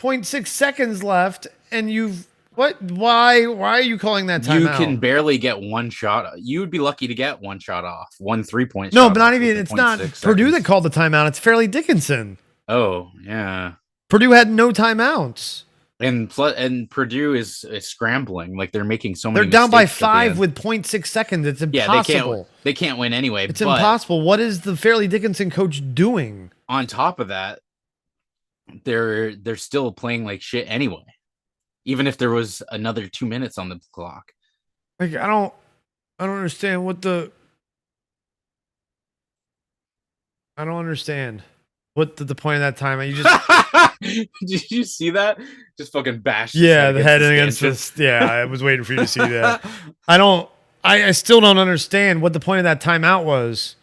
0.6 seconds left, and you've what? Why are you calling that timeout? You can barely get one shot. You would be lucky to get one shot off, 1 3-point. No, but not even. It's not Purdue that called the timeout. It's Farley Dickinson. Oh yeah. Purdue had no timeouts. And Purdue is scrambling. Like they're making so many. They're down by 5 with 0.6 seconds. It's impossible. Yeah, they can't win anyway. It's impossible. What is the Farley Dickinson coach doing? On top of that, they're still playing like shit anyway. even if there was another 2 minutes on the clock. Like I don't understand what the. I don't understand what the point of that time. You just Did you see that? Just fucking bashed. yeah, the head against stanchion. this. Yeah, I was waiting for you to see that. I still don't understand what the point of that timeout was.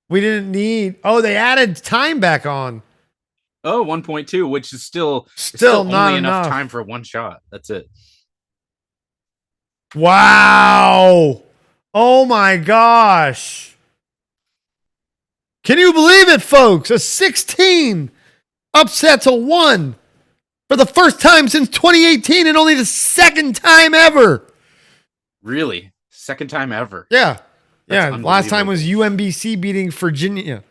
We didn't need. Oh, they added time back on. Oh, 1.2, which is still not only enough time for one shot. That's it. Wow. Oh my gosh. Can you believe it, folks? A 16 upsets a 1 for the first time since 2018 and only the second time ever. Really? Second time ever. Yeah. That's Yeah. Last time was UMBC beating Virginia.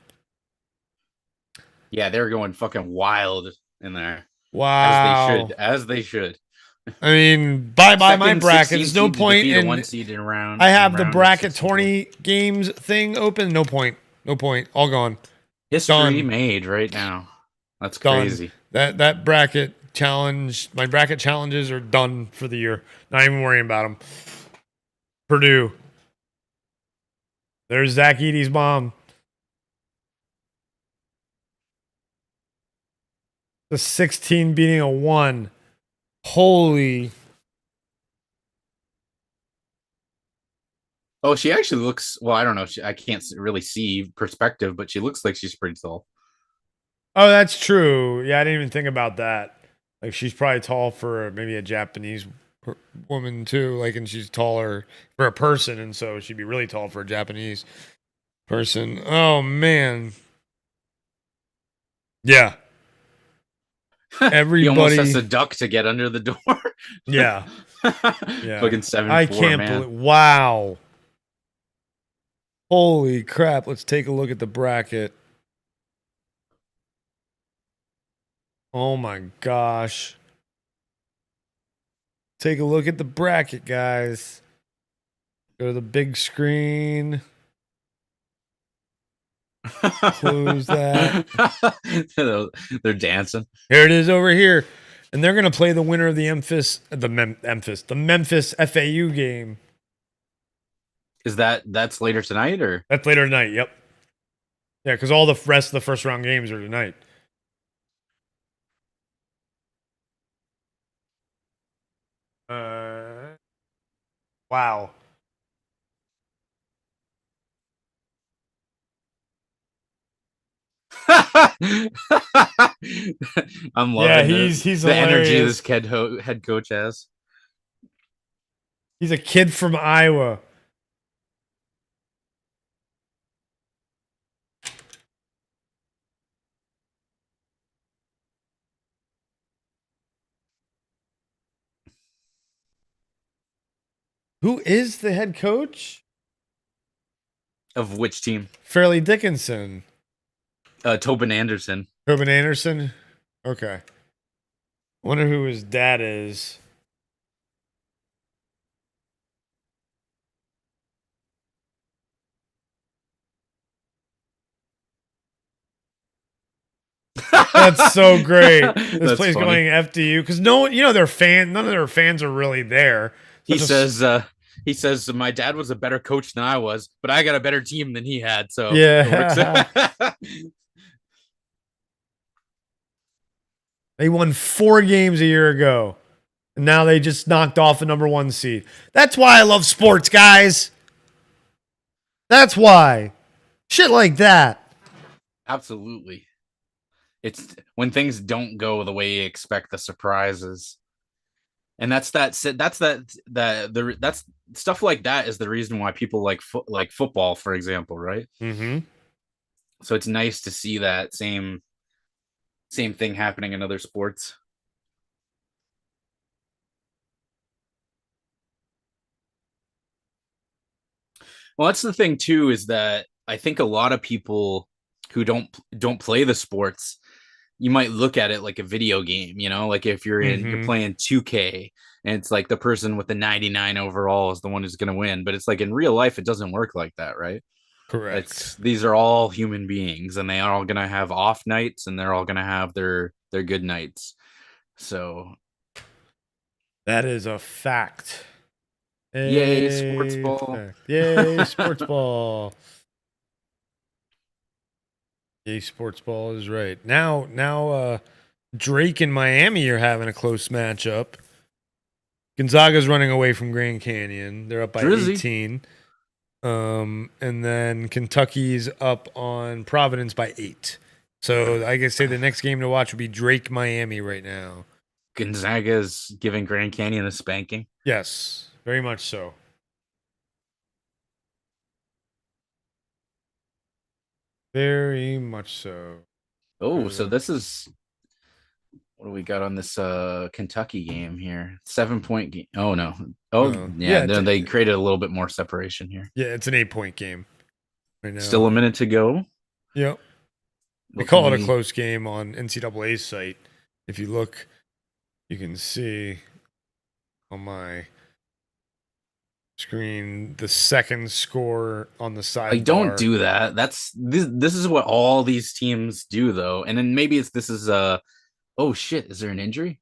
Yeah, they're going fucking wild in there. Wow. As they should. I mean, bye my bracket. 16 There's no seed to point defeat a in. one seed in round. I have in the round of bracket 64. 20 games thing open. No point. No point. All gone. History Done. made right now. That's Done. crazy. That bracket challenge, my bracket challenges are done for the year. Not even worrying about them. Purdue. There's Zach Edey's mom. The 16 beating a 1. Holy. Oh, she actually looks. Well, I don't know. I can't really see perspective, but she looks like she's pretty tall. Oh, that's true. Yeah, I didn't even think about that. Like, she's probably tall for maybe a Japanese woman too. Like, and she's taller for a person, and so she'd be really tall for a Japanese person. Oh man. Yeah. Everybody He almost has to duck to get under the door. Yeah. Yeah. Fucking 7'4", I can't man. believe. Wow. Holy crap! Let's take a look at the bracket. Oh my gosh. Take a look at the bracket, guys. Go to the big screen. Close that. They're dancing. Here it is over here. And they're going to play the winner of the Memphis FAU game. Is that's later tonight or? That's later tonight, yep. Yeah, because all the rest of the first round games are tonight. Wow. I'm loving he's the energy hilarious. this head coach has. He's a kid from Iowa. Who is the head coach? Of which team? Fairleigh Dickinson. Tobin Anderson. Tobin Anderson? Okay. Wonder who his dad is. That's so great. This That's play's funny. going FDU because none of their fans are really there. He says my dad was a better coach than I was, but I got a better team than he had. So Yeah. it works. They won 4 games a year ago. And now they just knocked off the number 1 seed. That's why I love sports, guys. That's why. Shit like that. Absolutely. It's when things don't go the way you expect, the surprises. And that's stuff like that is the reason why people like football, for example, right? Mm-hmm. So it's nice to see that same thing happening in other sports. Well, that's the thing too, is that I think a lot of people who don't play the sports, you might look at it like a video game, you know, like if you're playing 2K and it's like the person with the 99 overall is the one who's going to win. But it's like in real life, it doesn't work like that, right? Correct. These are all human beings and they are all going to have off nights and they're all going to have their good nights. So That is a fact. Yay, sports ball. Fact. Yay, sports ball. Yay, sports ball is right. Now, Drake and Miami are having a close matchup. Gonzaga's running away from Grand Canyon. They're up by Drizzy. 18. And then Kentucky's up on Providence by 8. So I guess say the next game to watch would be Drake Miami right now. Gonzaga's giving Grand Canyon a spanking. Yes, very much so. Very much so. Oh, so this is what do we got on this Kentucky game here? 7-point game. Oh no. Yeah, no, they created a little bit more separation here. Yeah, it's an 8-point game right now. Still a minute to go. Yep. They What call can it a we- close game on NCAA's site. If you look, you can see on my screen the second score on the side. Like, don't do that. This is what all these teams do though. And then maybe this is oh shit, is there an injury?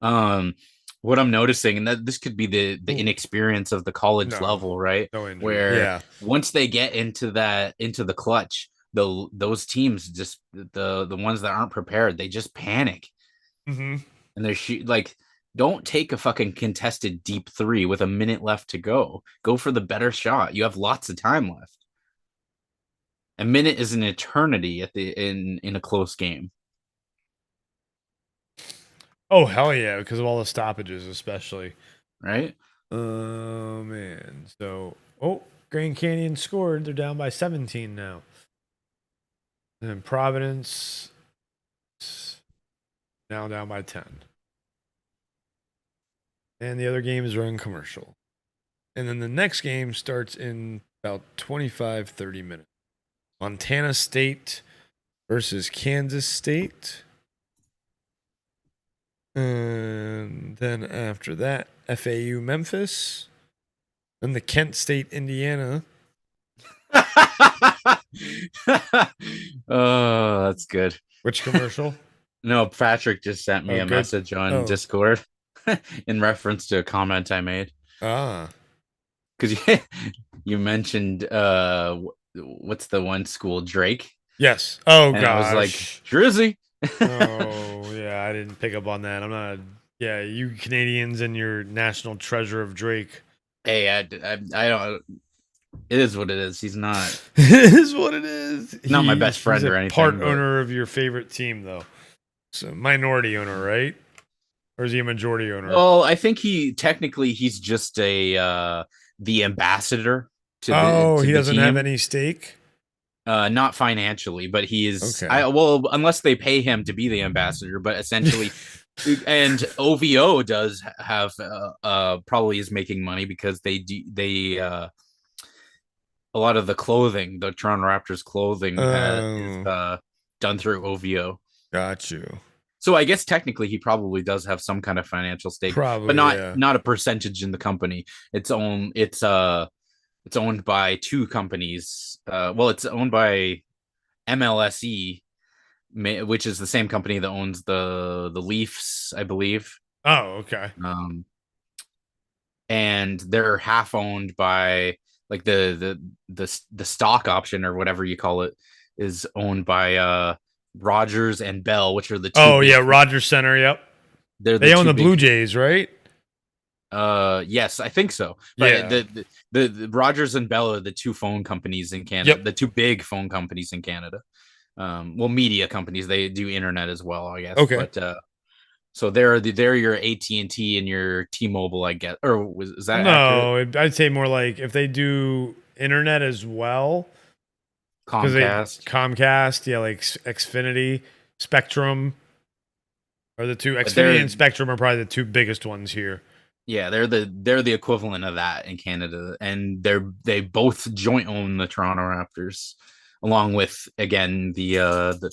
What I'm noticing, and that this could be the inexperience of the college No. level, right? No injury. Where Yeah. once they get into the clutch, those teams just the ones that aren't prepared, they just panic. Mm-hmm. And they're like, don't take a fucking contested deep three with a minute left to go. Go for the better shot. You have lots of time left. A minute is an eternity in a close game. Oh hell yeah, because of all the stoppages, especially. Right? Oh man. So Grand Canyon scored. They're down by 17 now. And Providence now down by 10. And the other game is running commercial. And then the next game starts in about 25-30 minutes. Montana State versus Kansas State. And then after that, FAU Memphis. Then the Kent State Indiana. Oh, that's good. Which commercial? No, Patrick just sent me Oh, a good. message on Oh. Discord in reference to a comment I made. Ah. Because you mentioned what's the one school, Drake? Yes. Oh And gosh. I was like, Drizzy. Oh yeah, I didn't pick up on that. I'm not. Yeah, you Canadians and your national treasure of Drake. Hey, I don't. It is what it is. He's not. It is what it is. Not my best friend he's or a anything, Part but- owner of your favorite team, though. So minority owner, right? Or is he a majority owner? Well, I think he's just a the ambassador to the. He the doesn't have team. any stake. Not financially, but he is. Okay. Well, unless they pay him to be the ambassador, but essentially, and OVO does have probably is making money because they a lot of the clothing, the Toronto Raptors clothing, is done through OVO. Got you. So I guess technically he probably does have some kind of financial stake, Probably, but not yeah. not a percentage in the company. It's owned by two companies. Well, it's owned by MLSE, which is the same company that owns the Leafs, I believe. Oh, okay. And they're half owned by like the stock option or whatever you call it is owned by Rogers and Bell, which are the two. Oh yeah, Rogers Center. Yep. They own the Blue Jays, right? Yes, I think so. But Yeah. the Rogers and Bell are the two phone companies in Canada, Yep. the two big phone companies in Canada. Well, media companies. They do internet as well, I guess. Okay. But so they're your AT&T and your T-Mobile, I guess. Or is that accurate? No, I'd say more like if they do internet as well. 'Cause Comcast, yeah, like Xfinity, Spectrum are the two. Xfinity and Spectrum are probably the two biggest ones here. Yeah, they're the equivalent of that in Canada, and they both joint own the Toronto Raptors, along with again the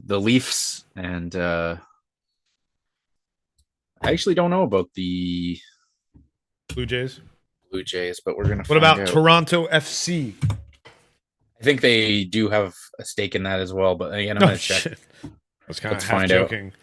Leafs, and I actually don't know about the Blue Jays. But we're gonna. What find about out. Toronto FC? I think they do have a stake in that as well, but again, I'm gonna check. Shit. I was kind of Let's half find out. joking.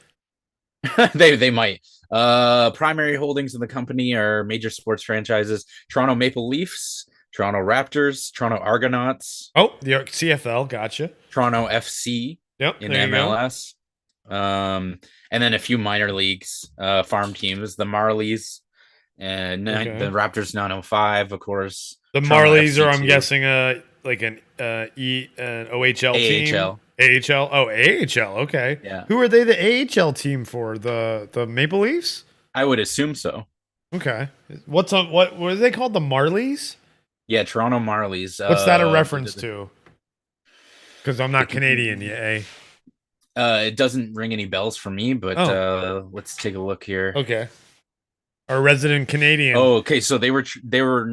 They might. Primary holdings in the company are major sports franchises: Toronto Maple Leafs, Toronto Raptors, Toronto Argonauts, Oh, the CFL, gotcha. Toronto FC Yep, in there you go. MLS. And then a few minor leagues, farm teams, the Marlies and Okay. the Raptors 905, of course. The Toronto Marlies FC are, I'm too. guessing, like an OHL team. AHL. AHL. Oh, AHL. Okay. Yeah. Who are they the AHL team for? The Maple Leafs? I would assume so. Okay. What are they called? The Marlies? Yeah, Toronto Marlies. What's that a reference to? Because I'm not Canadian yet, eh? It doesn't ring any bells for me, but let's take a look here. Okay. Our resident Canadian. Oh, okay. So they were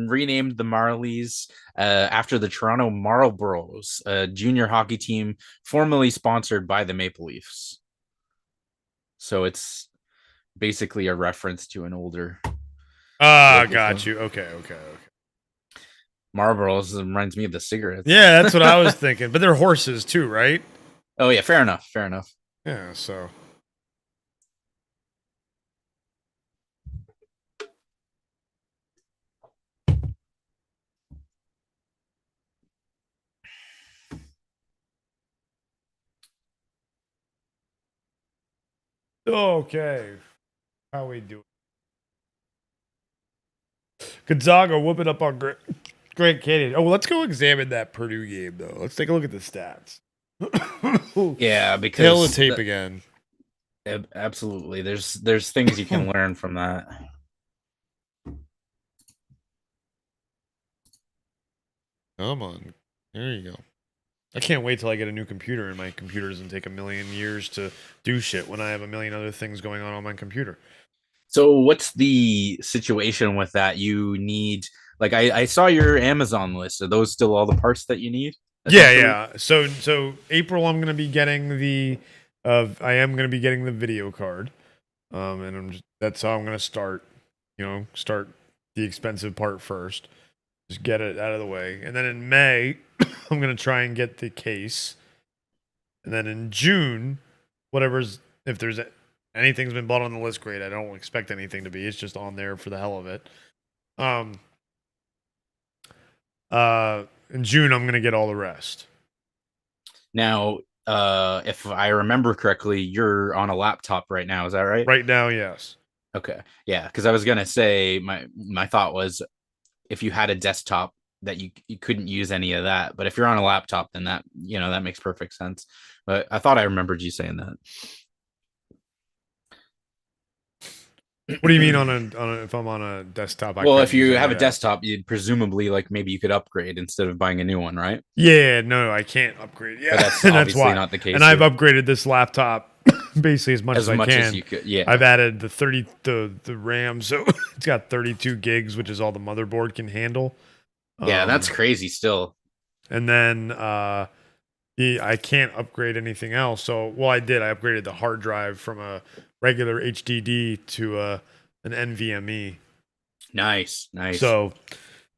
renamed the Marlies after the Toronto Marlboros, a junior hockey team formerly sponsored by the Maple Leafs. So it's basically a reference to an older. Got you. Okay. Marlboros reminds me of the cigarettes. Yeah, that's what I was thinking. But they're horses too, right? Oh yeah, fair enough. Yeah, so. Okay. How we doing? Gonzaga whooping up on Great Canyon. Oh, let's go examine that Purdue game, though. Let's take a look at the stats. Yeah, because tail the tape again. Absolutely. There's things you can learn from that. Come on. There you go. I can't wait till I get a new computer and my computer doesn't take a million years to do shit when I have a million other things going on my computer. So what's the situation with that? You need, like, I saw your Amazon list. Are those still all the parts that you need? Yeah. So April, I'm gonna be getting I am gonna be getting the video card, and that's how I'm gonna start. Start the expensive part first. Just get it out of the way, and then in May, I'm gonna try and get the case, and then in June, if there's anything's been bought on the list, great. I don't expect anything to be. It's just on there for the hell of it. In June, I'm gonna get all the rest. Now, if I remember correctly, you're on a laptop right now. Is that right? Right now, yes. Okay. Yeah, because I was gonna say my thought was if you had a desktop that you couldn't use any of that, but if you're on a laptop, then that that makes perfect sense. But I thought I remembered you saying that. What do you mean if I'm on a desktop? Well, if you have a desktop, you'd presumably maybe you could upgrade instead of buying a new one, right? Yeah, no, I can't upgrade. Yeah, but that's obviously why. Not the case. And I've upgraded this laptop basically as much as I can. As you could, yeah. I've added the RAM, so it's got 32 gigs, which is all the motherboard can handle. Yeah, that's crazy still. And then I can't upgrade anything else. So, I did. I upgraded the hard drive from a regular HDD to an NVMe. Nice. So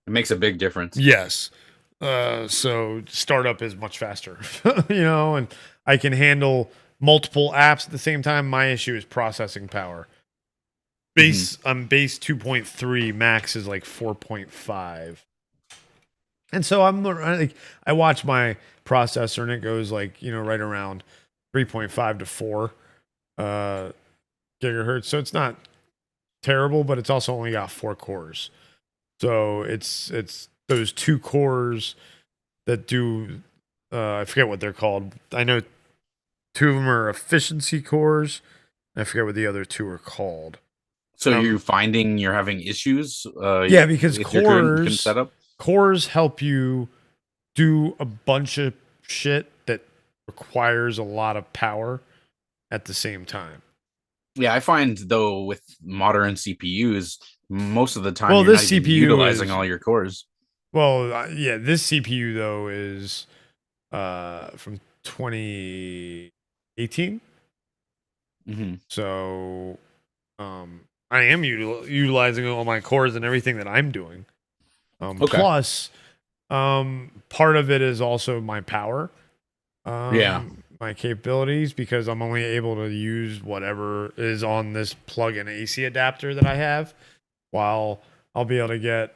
it makes a big difference. Yes. So startup is much faster, and I can handle multiple apps at the same time. My issue is processing power. I'm base 2.3, max is like 4.5. And so I watch my processor and it goes right around 3.5 to 4 gigahertz. So it's not terrible, but it's also only got 4 cores. So it's those 2 cores that do I forget what they're called. I know 2 of them are efficiency cores. I forget what the other 2 are called. So you're finding you're having issues? Yeah, because cores setup? Cores help you do a bunch of shit that requires a lot of power at the same time. Yeah, I find though with modern CPUs, most of the time you're not even utilizing all your cores. Well, this CPU though is from 2018. So I am utilizing all my cores and everything that I'm doing. Plus, part of it is also my power. my capabilities because I'm only able to use whatever is on this plug-in AC adapter that I have, while I'll be able to get,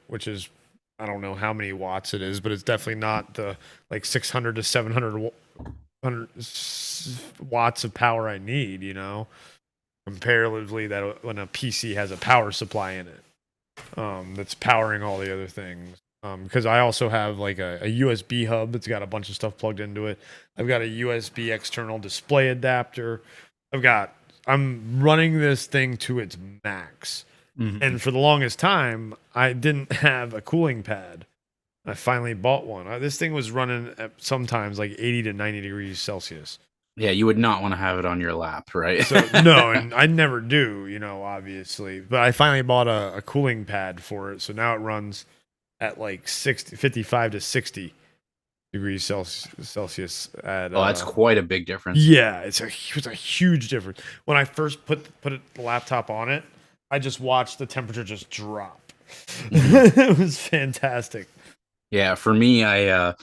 which is, I don't know how many watts it is, but it's definitely not the like 600 to 700 watts of power I need, comparatively that when a PC has a power supply in it, that's powering all the other things. Because I also have like a USB hub that's got a bunch of stuff plugged into it. I've got a USB external display adapter. I'm running this thing to its max. Mhm. And for the longest time, I didn't have a cooling pad. I finally bought one. This thing was running at sometimes like 80 to 90 degrees Celsius. Yeah, you would not want to have it on your lap, right? So no, and I never do, obviously. But I finally bought a cooling pad for it, so now it runs at like 55 to 60 degrees Celsius. At Oh, that's quite a big difference. yeah, it's a huge difference. When I first put the laptop on it, I just watched the temperature just drop. It was fantastic. Yeah, for me, I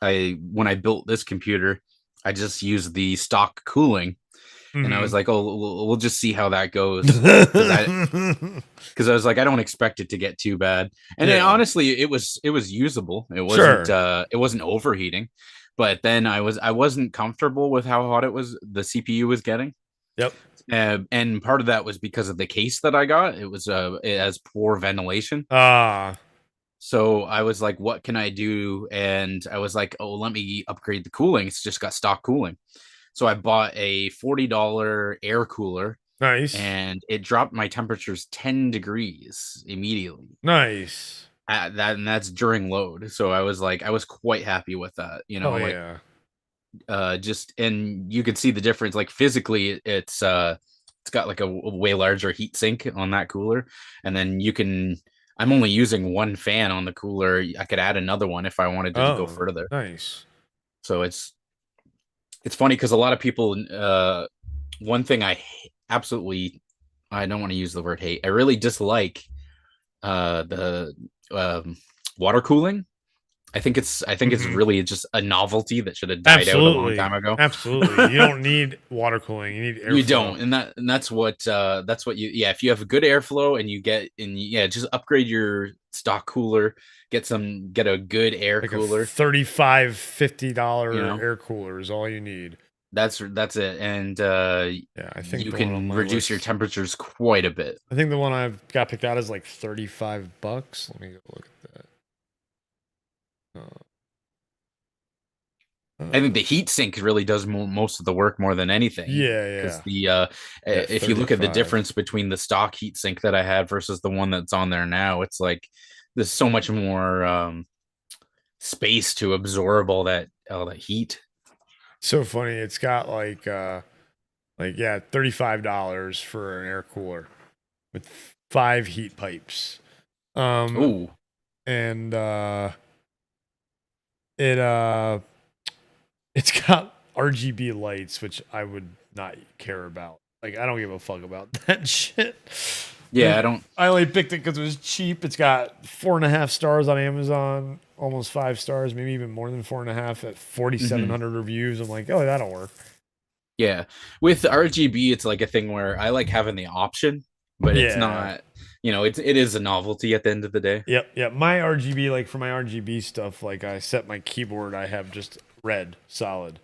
when I built this computer, I just used the stock cooling, and I was like, oh, we'll just see how that goes, because I was like, I don't expect it to get too bad, and then, honestly, it was usable. It wasn't overheating, but then I wasn't comfortable with how hot the CPU was getting. Yep. And part of that was because of the case that I got. It has poor ventilation. So I was like, what can I do? And I was like, oh, let me upgrade the cooling. It's just got stock cooling. So I bought a $40 air cooler. Nice. And it dropped my temperatures 10 degrees immediately. Nice. And that's during load. So I was quite happy with that. Yeah. And you could see the difference. Like physically, it's got like a way larger heat sink on that cooler. And then I'm only using one fan on the cooler. I could add another one if I wanted to go further. Nice. So it's funny because a lot of people, one thing I don't want to use the word hate. I really dislike the water cooling. I think it's really just a novelty that should have died out a long time ago. Absolutely. You don't need water cooling. You need airflow. You don't. And that's what if you have a good airflow and just upgrade your stock cooler, get a good air cooler. $35, $50 air cooler is all you need. That's it. And I think you can reduce your temperatures quite a bit. I think the one I've got picked out is like $35. Let me go look at that. I think the heat sink really does most of the work more than anything. Yeah. Because if you look at the difference between the stock heat sink that I had versus the one that's on there now, it's like there's so much more space to absorb all that heat. So funny. It's got $35 for an air cooler with 5 heat pipes. Ooh. And it's got RGB lights, which I would not care about. Like, I don't give a fuck about that shit. Yeah, I don't. I only picked it because it was cheap. It's got 4.5 stars on Amazon, almost 5 stars, maybe even more than 4.5 at 4,700 reviews. I'm like, oh, that'll work. Yeah, with RGB, it's like a thing where I like having the option, but it's not. It is a novelty at the end of the day. Yep. My RGB, like for my RGB stuff, like I set my keyboard, I have just red solid.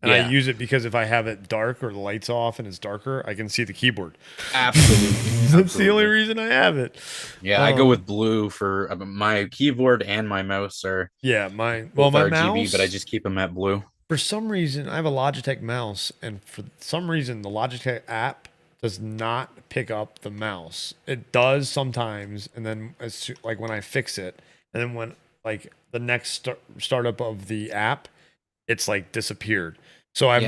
And I use it because if I have it dark or the lights off and it's darker, I can see the keyboard. Absolutely. That's the only reason I have it. Yeah, I go with blue for my keyboard, and my mouse are my RGB, mouse, but I just keep them at blue. For some reason, I have a Logitech mouse, and for some reason, the Logitech app does not pick up the mouse. It does sometimes, and then like when I fix it, and then when like the next startup of the app, it's like disappeared. So I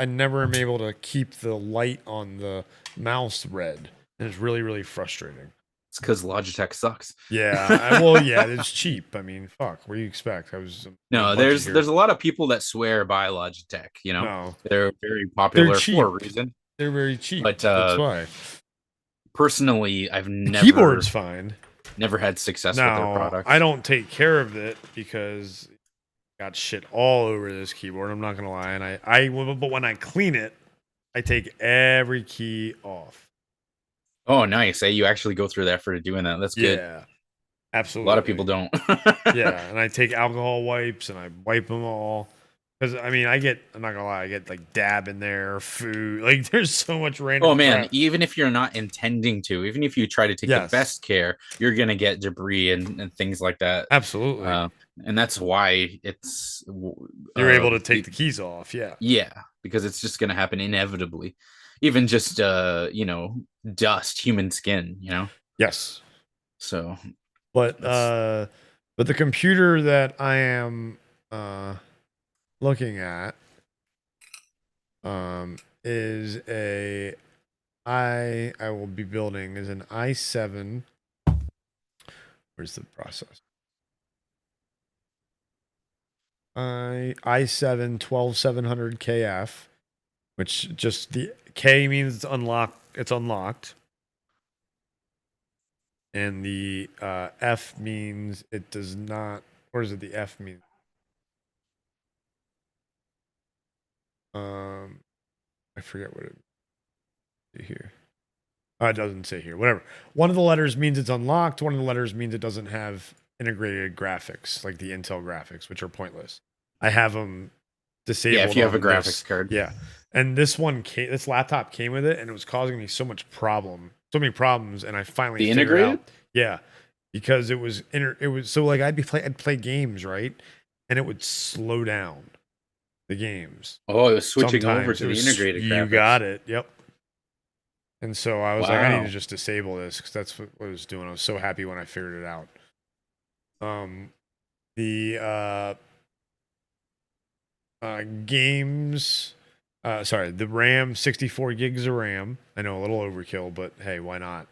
never am able to keep the light on the mouse red, and it's really, really frustrating. It's because Logitech sucks. Yeah, it's cheap. I mean, fuck. What do you expect? There's a lot of people that swear by Logitech. No. They're very popular for a reason. They're very cheap. But that's why. Personally, I've never. Keyboard's fine. Never had success with their product. I don't take care of it because got shit all over this keyboard. I'm not gonna lie, and but when I clean it, I take every key off. Oh, nice. Hey, you actually go through the effort of doing that. That's good. Yeah, A absolutely. lot of people don't. Yeah, and I take alcohol wipes and I wipe them all. Because I mean, I'm not gonna lie, I get like dab in there, food. Like, there's so much random. Oh man, crap. even if you're not intending to, even if you try to take the best care, you're gonna get debris and things like that. Absolutely. And that's why it's you're able to take the keys off. Yeah. Yeah, because it's just gonna happen inevitably. Even just dust, human skin, Yes. So, but the computer that I am looking at is I will be building is an i7. Where's the process? i7 12700 KF, which just the K means it's unlocked. And the F means it does not. Or is it the F mean? I forget what it is here. It doesn't say here. Whatever. One of the letters means it's unlocked. One of the letters means it doesn't have integrated graphics, like the Intel graphics, which are pointless. I have them disabled. Yeah, if you have a graphics card. Yeah. And this laptop came with it, and it was causing me so many problems, and I finally figured it out. Yeah, because it was so like I'd play games, right, and it would slow down the games. Oh, it was switching over to the integrated graphics. You got it. Yep. And so I was like, I need to just disable this because that's what I was doing. I was so happy when I figured it out. The games. The RAM, 64 gigs of RAM. I know, a little overkill, but hey, why not?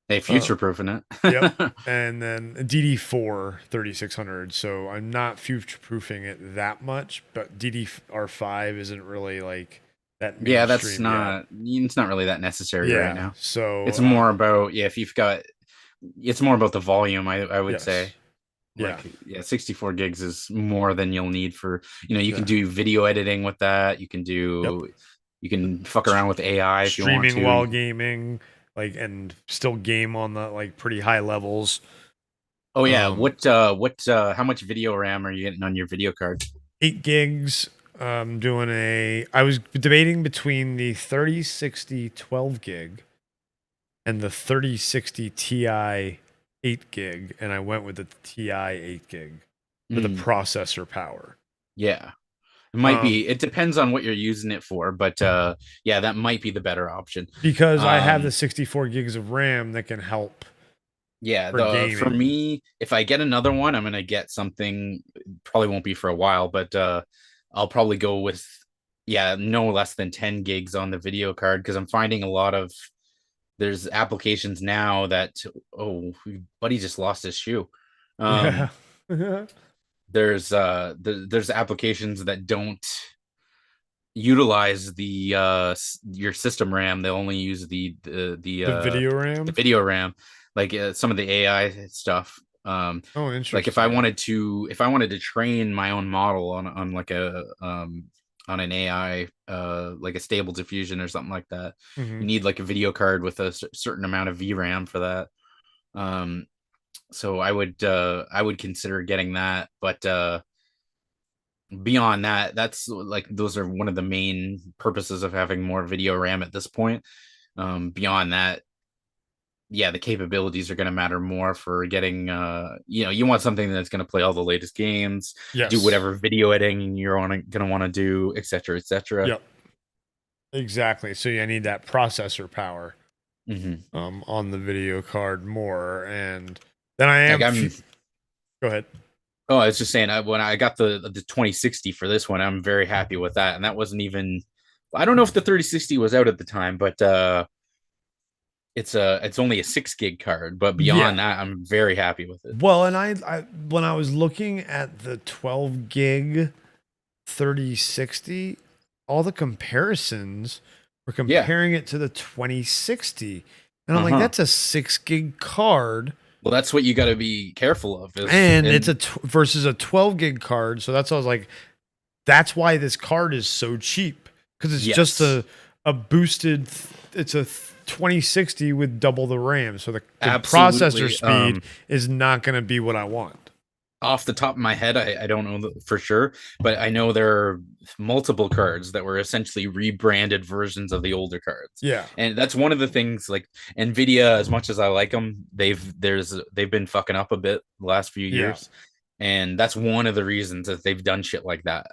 Hey, future-proofing it. Yep. And then DD4 3600. So I'm not future-proofing it that much, but DDR5 isn't really like that. Yeah, it's not really that necessary right now. So it's more about it's more about the volume. I would say. Like, 64 gigs is more than you'll need for, you can do video editing with that. You can you can fuck around with AI if you want to. Streaming while gaming, and still game on the pretty high levels. Oh yeah. How much video RAM are you getting on your video card? 8 gigs. I was debating between the 3060 12 gig and the 3060 Ti 8 gig, and I went with the Ti 8 gig for the processor power. Yeah, it might be. It depends on what you're using it for, but that might be the better option because I have the 64 gigs of RAM that can help. Yeah, for me, if I get another one, I'm gonna get something. Probably won't be for a while, but I'll probably go with no less than 10 gigs on the video card because I'm finding a lot of. There's applications now that buddy just lost his shoe. There's applications that don't utilize your system RAM. They only use the video RAM. The video RAM, like some of the AI stuff. Interesting. Like if I wanted to train my own model on like on an AI, like a stable diffusion or something like that. You need like a video card with a certain amount of VRAM for that. So I would consider getting that, but beyond that, that's like those are one of the main purposes of having more video RAM at this point. Beyond that, the capabilities are going to matter more for getting you want something that's going to play all the latest games, do whatever video editing you're going to want to do, etc. Yep, exactly. So I need that processor power on the video card more, and then I am go ahead. Oh, I was just saying, when I got the 2060 for this one, I'm very happy with that, and that wasn't even, I don't know if the 3060 was out at the time, but it's only a 6 gig card, but beyond that, I'm very happy with it. Well, and I when I was looking at the 12 gig 3060, all the comparisons were comparing it to the 2060, and I'm like, that's a 6 gig card Well, that's what you got to be careful of. And it's versus a 12 gig card. So that's why I was like, that's why this card is so cheap, because it's just a boosted. It's a 2060 with double the RAM. So the processor speed is not going to be what I want. Off the top of my head, I don't know for sure, but I know there are multiple cards that were essentially rebranded versions of the older cards. Yeah, and that's one of the things. Like Nvidia, as much as I like them, they've been fucking up a bit the last few years, and that's one of the reasons that they've done shit like that.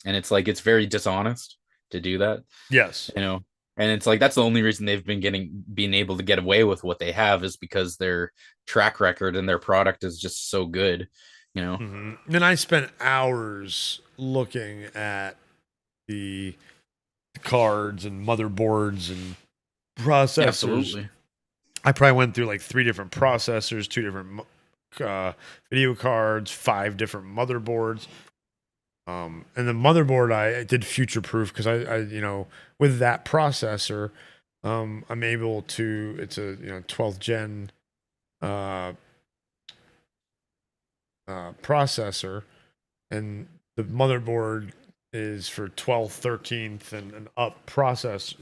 And it's like, it's very dishonest to do that. Yes, you know. And it's like, that's the only reason they've been able to get away with what they have, is because their track record and their product is just so good, you know. Mm-hmm. And I spent hours looking at the cards and motherboards and processors. Yeah, absolutely. I probably went through like 3 different processors, 2 different video cards, 5 different motherboards. And the motherboard I did future proof, because I with that processor, I'm able to, it's a 12th gen processor, and the motherboard is for 12th, 13th, and up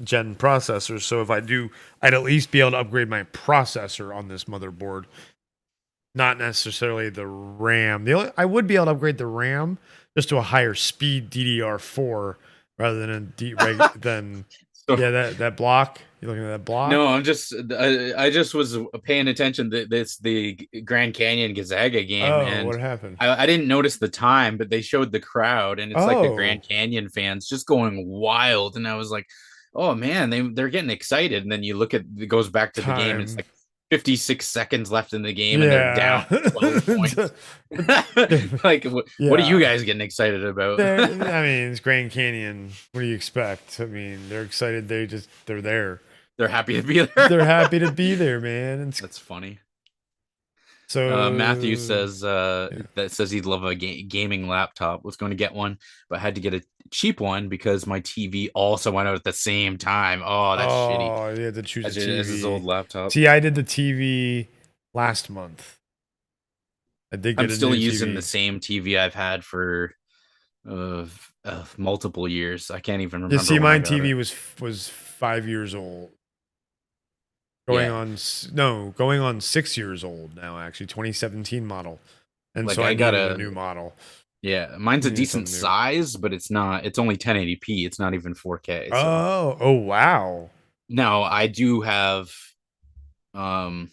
gen processors. So if I do, I'd at least be able to upgrade my processor on this motherboard, not necessarily the RAM. I would be able to upgrade the RAM just to a higher speed DDR4 rather than that block. You looking at that block? No, I just was paying attention that the Grand Canyon Gonzaga game. Oh, and what happened? I didn't notice the time, but they showed the crowd, and it's like the Grand Canyon fans just going wild, and I was like, oh man, they're getting excited. And then you look at, it goes back to the game, and it's like 56 seconds left in the game, and they're down 12 points. Like, what are you guys getting excited about? I mean, it's Grand Canyon. What do you expect? I mean, they're excited. They're there. They're happy to be there. They're happy to be there, man. That's funny. So Matthew says that says he'd love a gaming laptop. Was going to get one, but had to get a cheap one because my TV also went out at the same time. Oh, that's shitty. Oh, you had to choose a TV. As his old laptop. See, I did the TV last month. I'm still using the same TV I've had for multiple years. I can't even remember. You see, my TV was 5 years old. Going on 6 years old now, actually, 2017 model. And like, so I got a new model. Yeah, mine's a decent size, but it's only 1080p. It's not even 4K. So. Oh wow. Now I do have I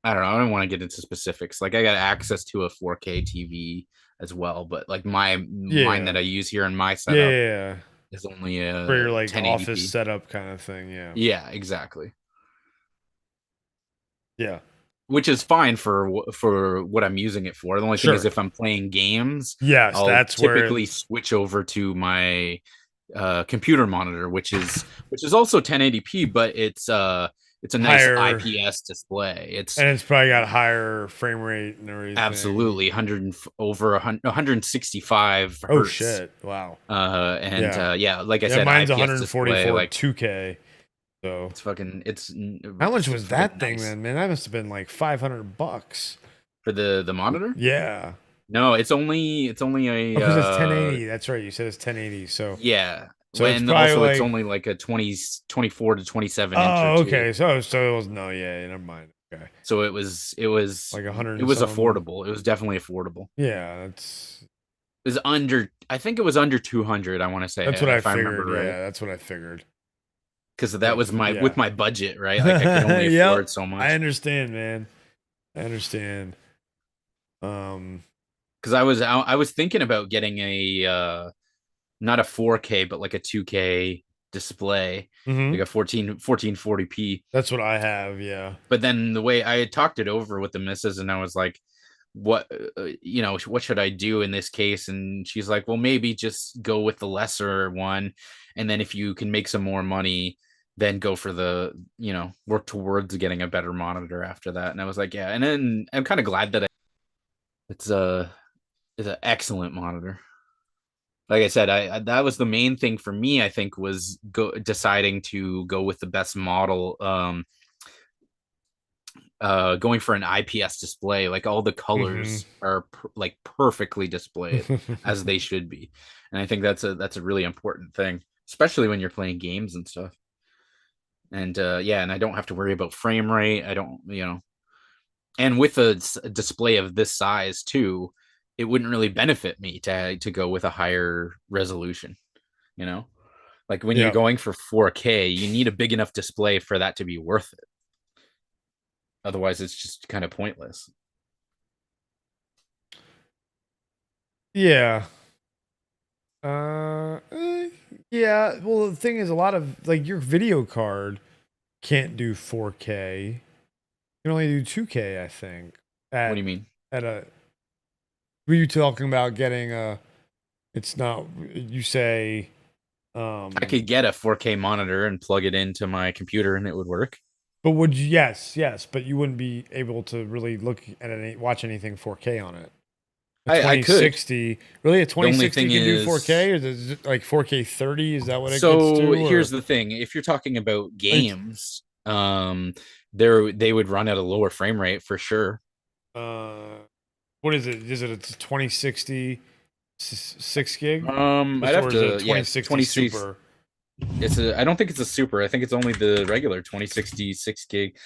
don't know, I don't want to get into specifics. Like, I got access to a 4K TV as well, but like mine that I use here in my setup is only a for your like 1080p. Office setup kind of thing. Yeah, exactly. Yeah, which is fine for what I'm using it for. The only thing is, if I'm playing games, I'll that's typically switch over to my computer monitor, which is also 1080p, but it's a nice IPS display. It's probably got higher frame rate and everything. Absolutely, 165 hertz. Oh shit! Wow. Like I said, mine's IPS 144 display, like 2K. So it's fucking. It's how much was that thing, then? Man, that must have been like $500 for the monitor. Yeah. No, it's only a. Because it's 1080. That's right. You said it's 1080. So yeah. So and also it's only like a 24 to 27 inch. Oh, okay. So it was never mind. Okay. So it was like 100. It was affordable. It was definitely affordable. Yeah, it was under. I think it was under 200. I want to say. That's what I figured. Right. Yeah, that's what I figured. Because that was with my budget, right? Like, I could only afford so much. I understand, man. I understand. Because I was thinking about getting a not a 4K, but like a 2K display, like a 1440p. That's what I have, yeah. But then the way I had talked it over with the missus, and I was like, what should I do in this case? And she's like, well, maybe just go with the lesser one, and then if you can make some more money, then go for the work towards getting a better monitor after that. And I was like, yeah. And then I'm kind of glad that it's an excellent monitor. Like I said, that was the main thing for me, I think, was deciding to go with the best model. going for an IPS display, like all the colors are like perfectly displayed as they should be. And I think that's a really important thing, especially when you're playing games and stuff. And yeah, and I don't have to worry about frame rate. I don't, and with a display of this size too, it wouldn't really benefit me to go with a higher resolution, like when you're going for 4K, you need a big enough display for that to be worth it. Otherwise it's just kind of pointless. Yeah. Yeah. Well, the thing is, a lot of like your video card can't do 4K. You can only do 2K, I think. What do you mean? Were you talking about getting a? It's not. You say. I could get a 4K monitor and plug it into my computer, and it would work. But would you? Yes, but you wouldn't be able to really look at watch anything 4K on it. A 2060, really? A 2060 can do 4K, or is it like 4K 30? Is that what it gets to? So here's the thing: if you're talking about games, they would run at a lower frame rate for sure. What is it? Is it a 2060 6 gig? I'd have to 2060 super. I don't think it's a super. I think it's only the regular 2060 6 gig.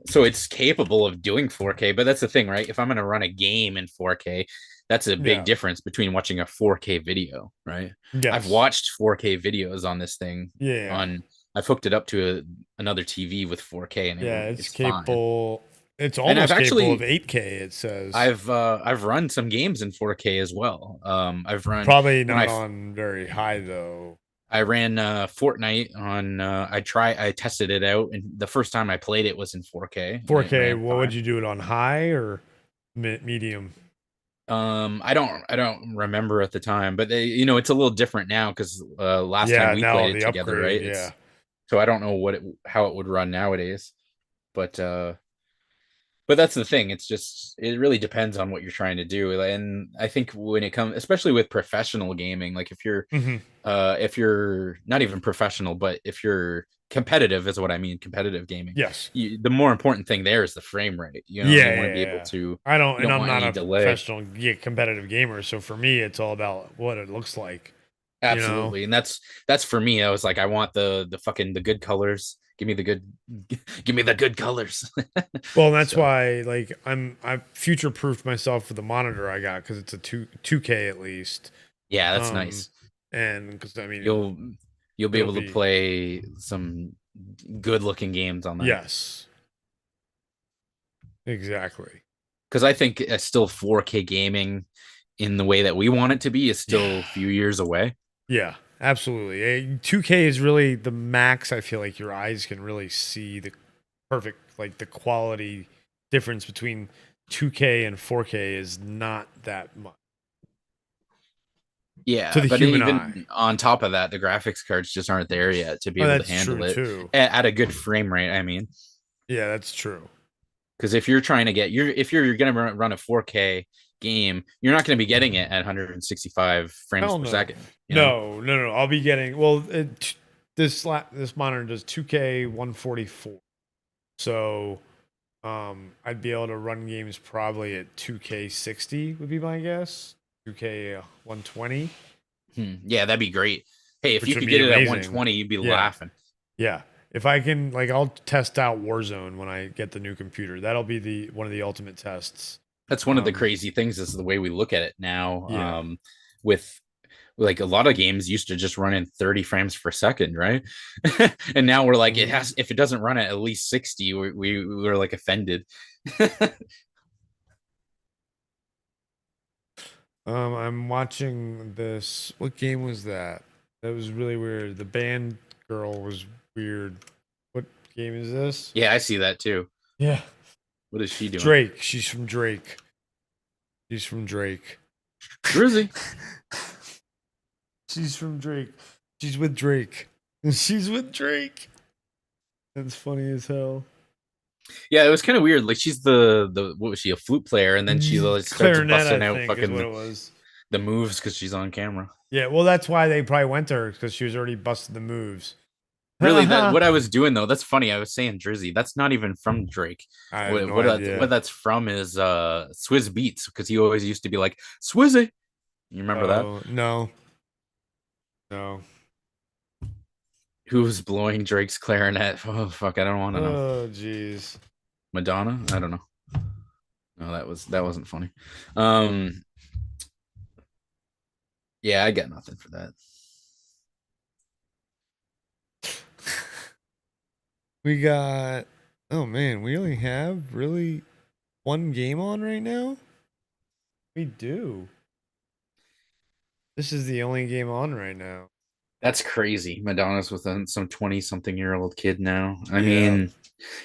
So it's capable of doing 4K, but that's the thing, right? If I'm going to run a game in 4K, that's a big difference between watching a 4K video, right? Yes. I've watched 4K videos on this thing. Yeah. I've hooked it up to another TV with 4K, and it's capable. Fine. It's almost capable of 8K. It says. I've run some games in 4K as well. I've run probably not on very high though. I ran Fortnite on. I tested it out, and the first time I played it was in 4K. 4K. What would you do it on, high or medium? I don't remember at the time, but it's a little different now because last time we played it together, upgrade, right? So I don't know how it would run nowadays, but that's the thing. It's just, it really depends on what you're trying to do. And I think when it comes, especially with professional gaming, like if you're not even professional, but if you're competitive is what I mean, competitive gaming. Yes. The more important thing there is the frame rate. You want to be able to, I'm not a professional competitive gamer. So for me, it's all about what it looks like. Absolutely. And that's for me. I was like, I want the good colors. Give me the good colors. Well, that's why like I future proofed myself for the monitor I got, because it's a 2K at least. Yeah, that's nice. And because I mean, you'll be able to play some good looking games on that. Yes, exactly. Because I think still 4K gaming in the way that we want it to be is still a few years away. Yeah, absolutely. 2K is really the max. I feel like your eyes can really see the perfect, like the quality difference between 2K and 4K is not that much. Yeah, to the but human even eye. On top of that, the graphics cards just aren't there yet to be able to handle it at a good frame rate. I mean, yeah, that's true. Because if you're trying to get if you're going to run a 4K game, you're not going to be getting it at 165 frames per second. No. I'll be getting this monitor does 2K 144, so I'd be able to run games probably at 2K 60 would be my guess. 2K 120. Yeah, that'd be great. Hey, if you could get it at 120, you'd be laughing. Yeah. If I can, I'll test out Warzone when I get the new computer. That'll be one of the ultimate tests. That's one of the crazy things is the way we look at it now. With like a lot of games used to just run in 30 frames per second, right? And now we're like, if it doesn't run at least 60, we're like offended. I'm watching this. What game was that? That was really weird. The band girl was weird. What game is this? Yeah, I see that too. Yeah. What is she doing? Drake. She's from Drake. Drizzy. She's from Drake. She's with Drake. That's funny as hell. Yeah, it was kind of weird. Like she's the what was she, a flute player, and then she starts busting out fucking the moves because she's on camera. Yeah, well, that's why they probably went to her, because she was already busting the moves. Really, that what I was doing though. That's funny. I was saying Drizzy. That's not even from Drake. I have no idea. What that's from is Swizz Beats, because he always used to be like Swizzy. You remember that? No. No. Who was blowing Drake's clarinet? Oh fuck, I don't want to know. Oh jeez. Madonna? I don't know. No, that wasn't funny. Yeah, I got nothing for that. We got. Oh man, we only have really one game on right now. We do. This is the only game on right now. That's crazy. Madonna's with some 20-something-year-old kid now. I Yeah. mean,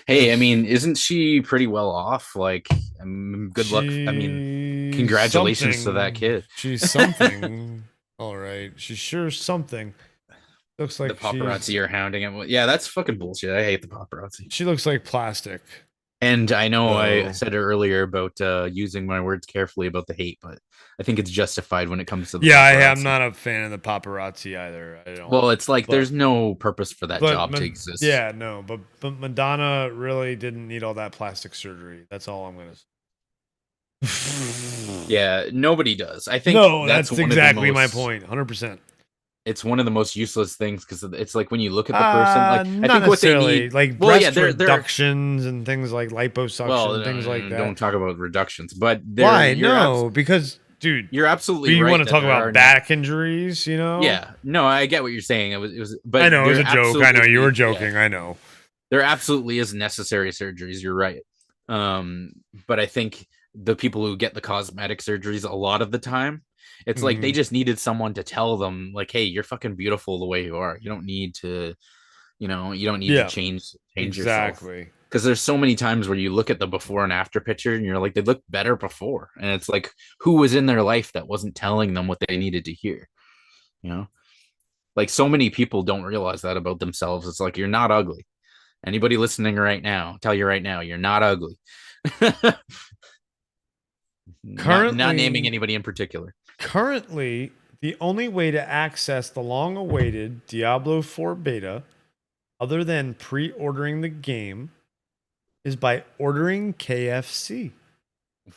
hey, I mean, isn't she pretty well off? Like, good luck. I mean, congratulations to that kid. She's something. All right. She's sure something. Looks like the paparazzi are hounding him. Yeah, that's fucking bullshit. I hate the paparazzi. She looks like plastic. And I know I said it earlier about using my words carefully about the hate, but I think it's justified when it comes to the paparazzi. I'm not a fan of the paparazzi either. I don't. Well, it's like there's no purpose for that job to exist. Yeah, no, but Madonna really didn't need all that plastic surgery. That's all I'm gonna say. Yeah, nobody does. I think that's exactly my point. 100%. It's one of the most useless things because it's like when you look at the person, like I think what they need, like breast reductions and things like liposuction and things like that. Don't talk about reductions, but why? No, because dude, you're absolutely you right. You want to talk about back injuries, you know? Yeah, no, I get what you're saying. It was, but I know it was a joke. I know you were joking. Yeah. I know there absolutely is necessary surgeries. You're right. But I think the people who get the cosmetic surgeries a lot of the time, it's like they just needed someone to tell them, like, hey, you're fucking beautiful the way you are. You don't need to, you don't need to change yourself. Because there's so many times where you look at the before and after picture and you're like, they look better before. And it's like, who was in their life that wasn't telling them what they needed to hear? Like so many people don't realize that about themselves. It's like, you're not ugly. Anybody listening right now, tell you right now, you're not ugly. Currently, not naming anybody in particular. Currently, the only way to access the long-awaited Diablo 4 beta, other than pre-ordering the game, is by ordering KFC.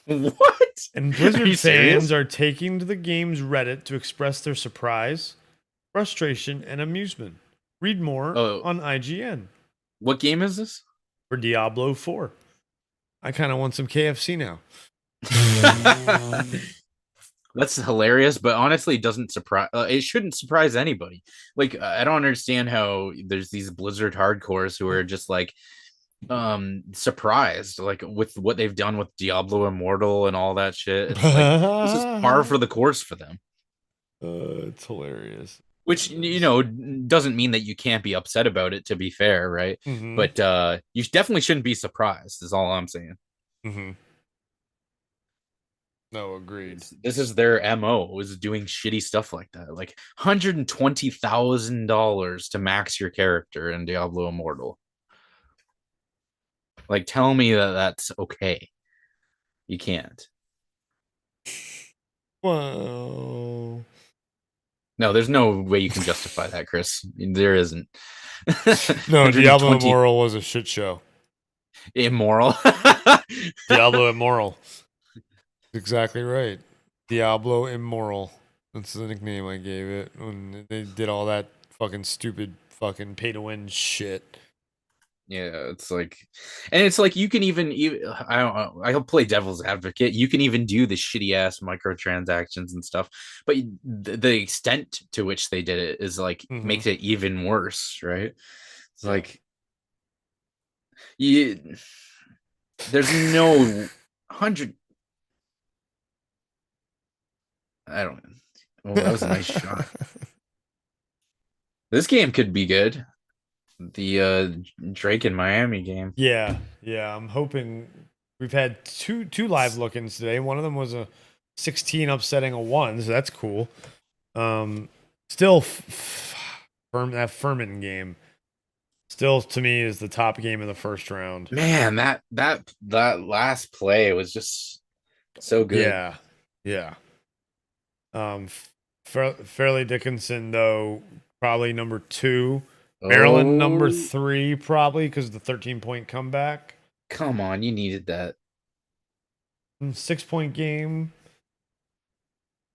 What? And Blizzard fans are taking to the game's Reddit to express their surprise, frustration, and amusement. Read more on IGN. What game is this? For Diablo 4. I kind of want some KFC now. That's hilarious, but honestly, it doesn't surprise. It shouldn't surprise anybody. Like, I don't understand how there's these Blizzard hardcores who are just like surprised, like with what they've done with Diablo Immortal and all that shit. It's like, this is par for the course for them. It's hilarious. Which doesn't mean that you can't be upset about it. To be fair, right? Mm-hmm. But you definitely shouldn't be surprised. Is all I'm saying. Mm-hmm. No, agreed. This is their MO, is doing shitty stuff like that. Like $120,000 to max your character in Diablo Immortal. Like, tell me that that's okay. You can't. Well, no, there's no way you can justify that, Chris. There isn't. No, Diablo Immortal was a shit show. Immoral? Diablo Immortal. Exactly right. Diablo Immoral. That's the nickname I gave it when they did all that fucking stupid fucking pay to win shit. Yeah, it's like, and it's like you can even I don't know, I'll play devil's advocate. You can even do the shitty ass microtransactions and stuff, but the extent to which they did it is like makes it even worse, right? It's like there's no 100. I don't know. Oh, that was a nice shot. This game could be good. The Drake and Miami game. Yeah. I'm hoping. We've had two live look-ins today. One of them was a 16 upsetting a 1, so that's cool. Still, that Furman game still to me is the top game of the first round. Man, that last play was just so good. Yeah. Fairleigh Dickinson, though, probably number 2 Maryland number Oh, 3 probably because the 13-point comeback. come on, you needed that. 6-point game.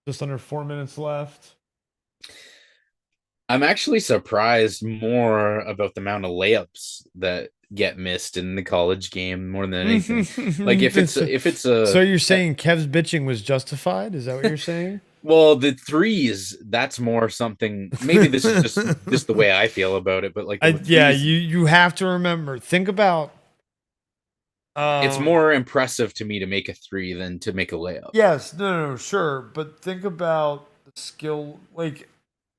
Just under 4 minutes left. I'm actually surprised more about the amount of layups that get missed in the college game more than anything. Like if it's a So you're saying Kev's bitching was justified? Is that what you're saying? well, the threes, that's more something. Maybe this is just the way I feel about it, but like the Yeah, threes, you have to remember. Think about. it's more impressive to me to make a three than to make a layup. Yes, no, sure, but think about the skill. Like,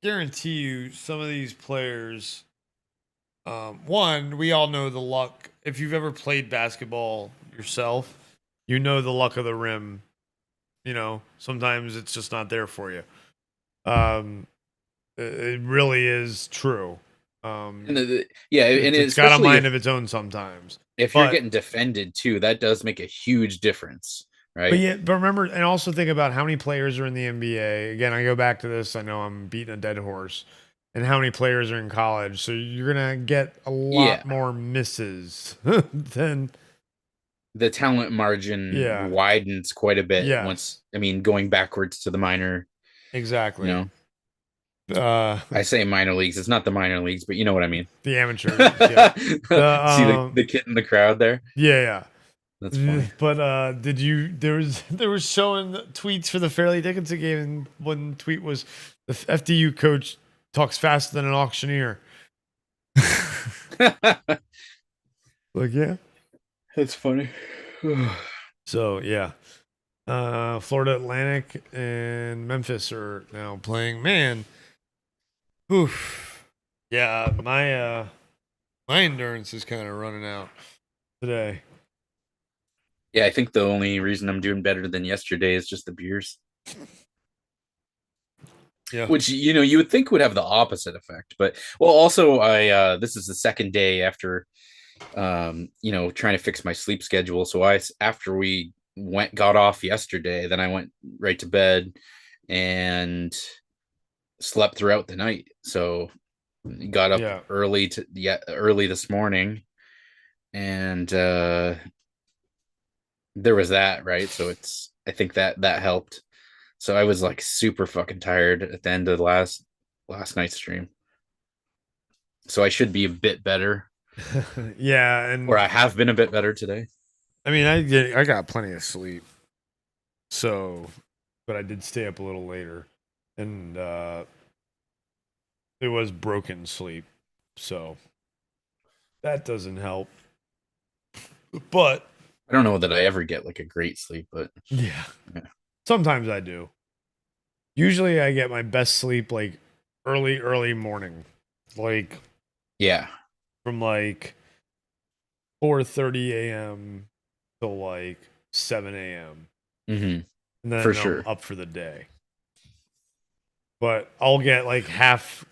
guarantee you, some of these players. One, we all know the luck. If you've ever played basketball yourself, you know the luck of the rim. You know, sometimes it's just not there for you. It really is true. And and It's got a mind of its own sometimes. If you're getting defended too, that does make a huge difference, right? But remember, and also think about how many players are in the NBA. Again, I go back to this. I know I'm beating a dead horse, and how many players are in college. So you're gonna get a lot more misses than the talent margin widens quite a bit once. I mean, going backwards to the minor. Exactly. You know, I say minor leagues. It's not the minor leagues, but you know what I mean. The amateurs. Yeah. See the kid in the crowd there. Yeah. That's funny. But did you? There was showing tweets for the Fairleigh Dickinson game, and one tweet was the FDU coach talks faster than an auctioneer. Like, yeah, that's funny. So yeah, Florida Atlantic and Memphis are now playing. Man, oof. Yeah, my endurance is kind of running out today. Yeah, I think the only reason I'm doing better than yesterday is just the beers. Yeah. Which, you know, you would think would have the opposite effect. But, well, also, this is the second day after, you know, trying to fix my sleep schedule. So after we got off yesterday, then I went right to bed and slept throughout the night. So got up early this morning, and there was that, right? So I think that helped. So I was like super fucking tired at the end of last night's stream. So I should be a bit better. Yeah, or I have been a bit better today. I mean, I got plenty of sleep. So, but I did stay up a little later, and it was broken sleep. So that doesn't help. But I don't know that I ever get like a great sleep, but yeah. Sometimes I do. Usually I get my best sleep like early morning. Like, from like 4:30 a.m. till like 7 a.m. Mm-hmm. And then I'm up for the day. But I'll get like half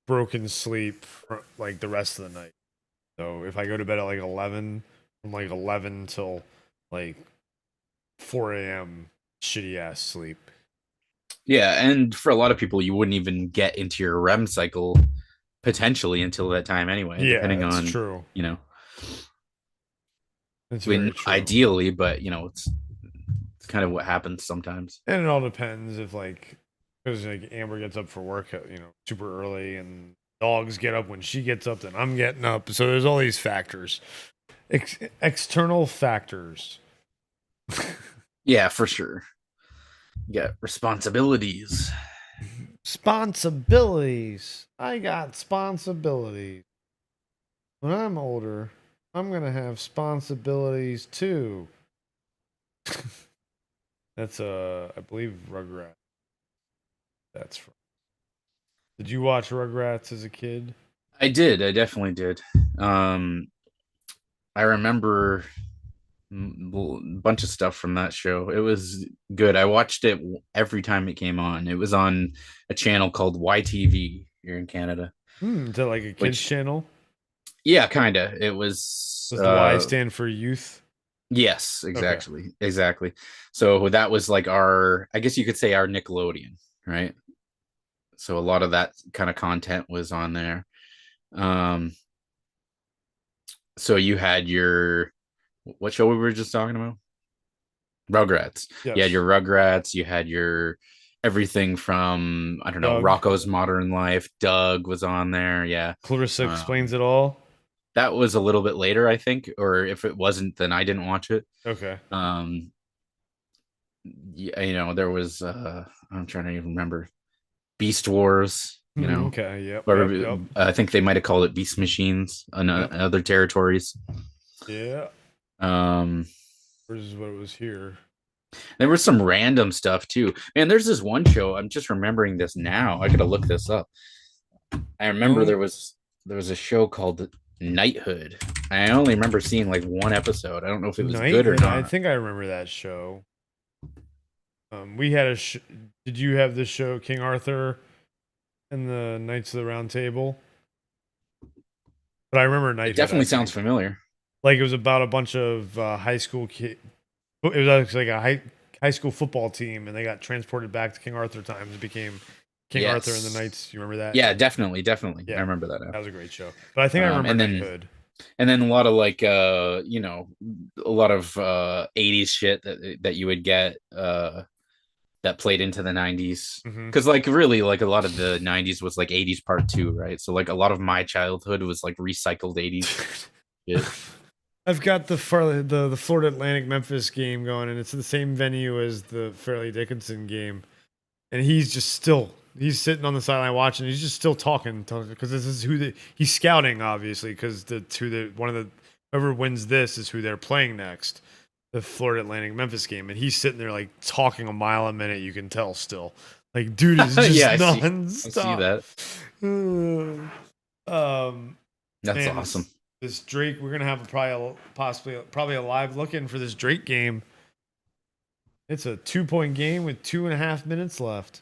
broken sleep for like the rest of the night. So if I go to bed at like 11, from like 11 till like 4 a.m. shitty ass sleep. Yeah, and for a lot of people, you wouldn't even get into your REM cycle potentially until that time anyway. Yeah, depending on true. You know, it's very true. Ideally, but you know, it's kind of what happens sometimes. And it all depends if like, because like Amber gets up for work, you know, super early, and dogs get up when she gets up, then I'm getting up. So there's all these factors, external factors. Yeah, for sure. Yeah, responsibilities. I got responsibilities. When I'm older, I'm gonna have responsibilities too. That's I believe Rugrats. That's from. Did you watch Rugrats as a kid? I did. I definitely did. I remember a bunch of stuff from that show. It was good. I watched it every time it came on. It was on a channel called YTV here in Canada. Is that like a kids channel? Yeah, kind of. It was. Does the Y stand for youth? Yes, exactly. Okay. Exactly. So that was like I guess you could say our Nickelodeon, right? So a lot of that kind of content was on there. So you had your what show we were just talking about? Rugrats. Yes. You had your Rugrats. You had your everything from I don't know Doug. Rocco's Modern Life. Doug was on there. Yeah, Clarissa Explains It All. that was a little bit later, I think, or if it wasn't, then I didn't watch it. Okay. Yeah, there was I'm trying to even remember Beast Wars. Okay. Yep. Or Yep. I think they might have called it Beast Machines in other territories. Yeah. This is what it was here. There was some random stuff too. Man, there's this one show. I'm just remembering this now. I gotta look this up. I remember there was a show called Knighthood. I only remember seeing like one episode. I don't know if it was good or not. I think I remember that show. We had did you have this show, King Arthur and the Knights of the Round Table? But I remember Knighthood. It definitely sounds familiar. Like it was about a bunch of high school kids. It was actually like a high school football team, and they got transported back to King Arthur times and became King Arthur and the Knights. You remember that? Yeah, definitely. Yeah, I remember that. That was a great show. But I think I remember Knighthood. And then a lot of like a lot of 80s shit that you would get that played into the 90s. Because like really like a lot of the 90s was like 80s part 2, right? So like a lot of my childhood was like recycled 80s shit. I've got the Florida Atlantic Memphis game going, and it's the same venue as the Fairleigh Dickinson game. And he's sitting on the sideline watching. He's just still talking because this is he's scouting, obviously, because whoever wins this is who they're playing next, the Florida Atlantic Memphis game. And he's sitting there like talking a mile a minute. You can tell still, like dude is just nonstop. I see that. That's awesome. This Drake, we're gonna have probably a live look-in for this Drake game. It's a 2-point game with 2.5 minutes left.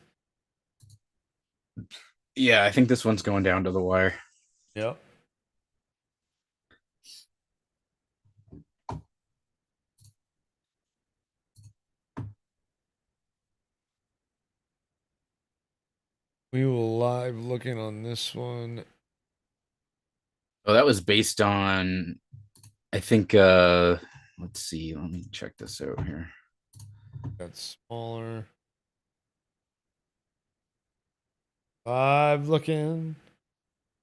Yeah, I think this one's going down to the wire. Yep. We will live looking on this one. Oh, that was based on, I think, let's see. Let me check this out here. That's smaller. Live looking.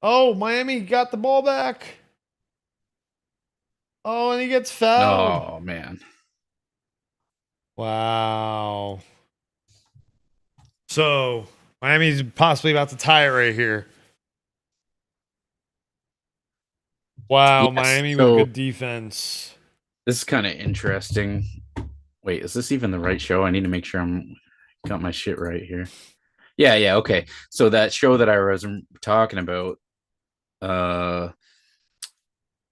Oh, Miami got the ball back. Oh, and he gets fouled. Oh, man. Wow. So, Miami's possibly about to tie it right here. Wow, yes, Miami with good defense. This is kind of interesting. Wait, is this even the right show? I need to make sure I'm got my shit right here. Yeah, okay. So that show that I was talking about,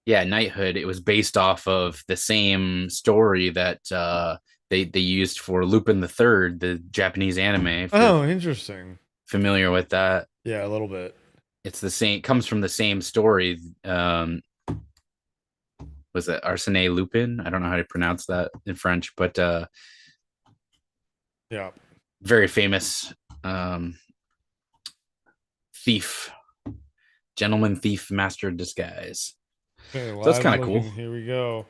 Knighthood, it was based off of the same story that they used for Lupin the Third, the Japanese anime. Oh, interesting. Familiar with that? Yeah, a little bit. It's the same. Comes from the same story. Was it Arsène Lupin? I don't know how to pronounce that in French, but yeah, very famous thief, gentleman thief, master of disguise. Okay, so that's kind of cool. Here we go.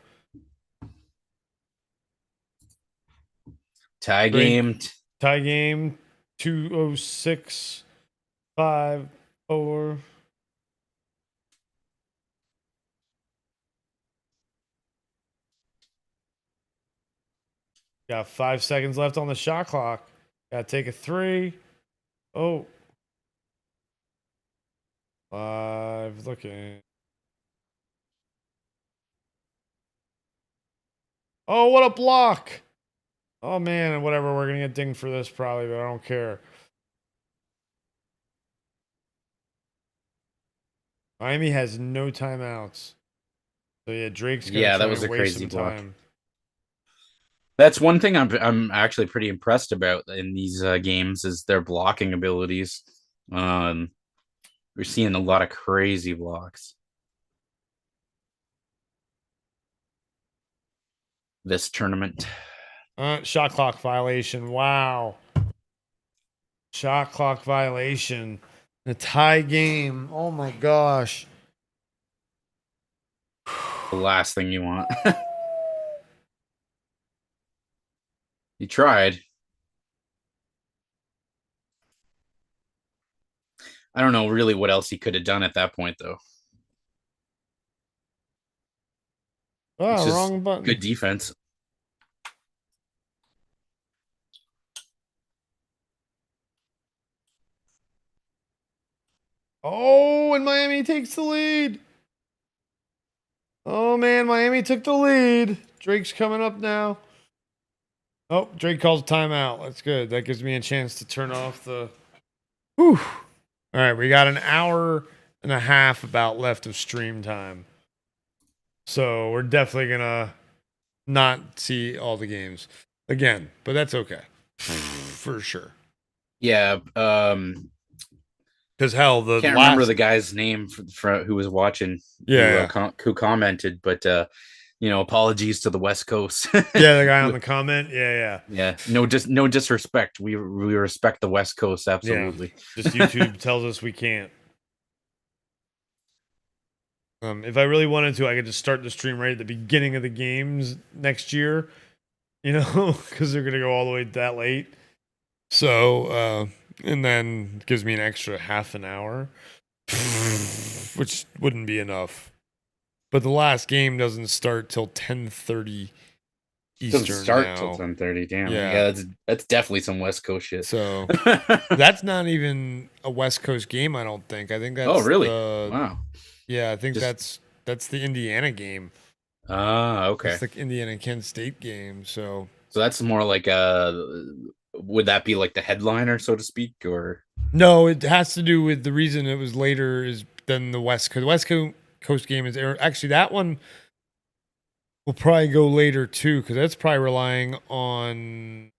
Tie game. 2:06.54. Got 5 seconds left on the shot clock. Gotta take a 3. Oh. 5 looking. Oh, what a block. Oh, man. Whatever. We're going to get dinged for this probably, but I don't care. Miami has no timeouts. So, yeah, Drake's going to that was a crazy block. Time. That's one thing I'm actually pretty impressed about in these games is their blocking abilities. We're seeing a lot of crazy blocks this tournament. Shot clock violation. Wow. Shot clock violation. The tie game. Oh my gosh. the last thing you want. You tried. I don't know really what else he could have done at that point, though. Oh, It's just wrong button. good defense. Oh, and Miami takes the lead. Oh man, Miami took the lead. Drake's coming up now. Oh, Drake calls timeout. That's good. That gives me a chance to turn off the. Whew. All right, we got an hour and a half about left of stream time. So we're definitely gonna not see all the games again, but that's okay. For sure. Yeah. Because hell, the Can't last remember the guy's name for who was watching. Yeah. Who commented, but apologies to the West Coast. yeah, the guy on the comment. Yeah. Yeah, no disrespect. We respect the West Coast, absolutely. Just YouTube tells us we can't. If I really wanted to, I could just start the stream right at the beginning of the games next year, because they're gonna go all the way that late. So, and then it gives me an extra half an hour, which wouldn't be enough. But the last game doesn't start till 10:30 Eastern. Doesn't start now. till 10:30. Damn. Yeah. Yeah, that's definitely some West Coast shit. So that's not even a West Coast game, I don't think. I think that's really? the, Wow. Yeah, I think that's the Indiana game. Okay. It's the Indiana Kent State game. So that's more like would that be like the headliner, so to speak, or no? It has to do with the reason it was later is than the West Coast. The West Coast game is actually that one will probably go later too, because that's probably relying on.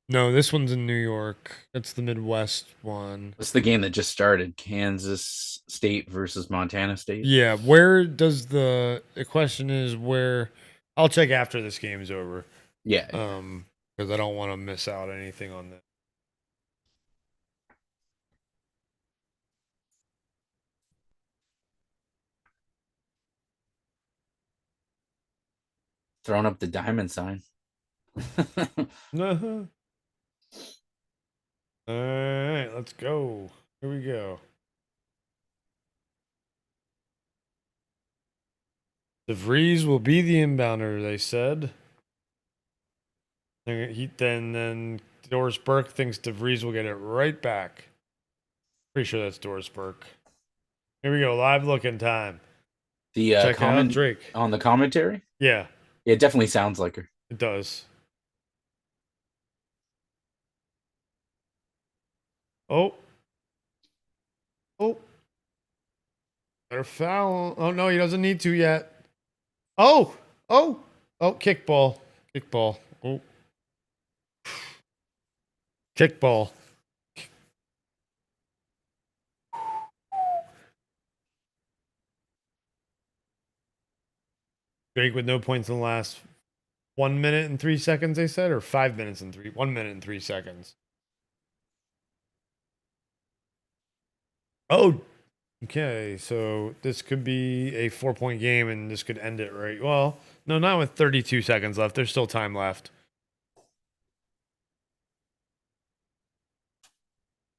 No, this one's in New York. That's the Midwest one. It's the game that just started, Kansas State versus Montana State. Yeah, where does the question is where I'll check after this game is over. Yeah. Because I don't want to miss out anything on that. Throwing up the diamond sign. Uh-huh. All right, let's go. Here we go. DeVries will be the inbounder, they said. Then Doris Burke thinks DeVries will get it right back. Pretty sure that's Doris Burke. Here we go, live looking time. The Check out Drake on the commentary. Yeah, it definitely sounds like her. It does. Oh. Better foul. Oh, no, he doesn't need to yet. Oh. Kickball. Oh. Kickball. Drake with no points in the last 1 minute and 3 seconds, they said, or 5 minutes and 1 minute and 3 seconds. Oh, okay. So this could be a 4-point game, and this could end it right. Well, no, not with 32 seconds left. There's still time left.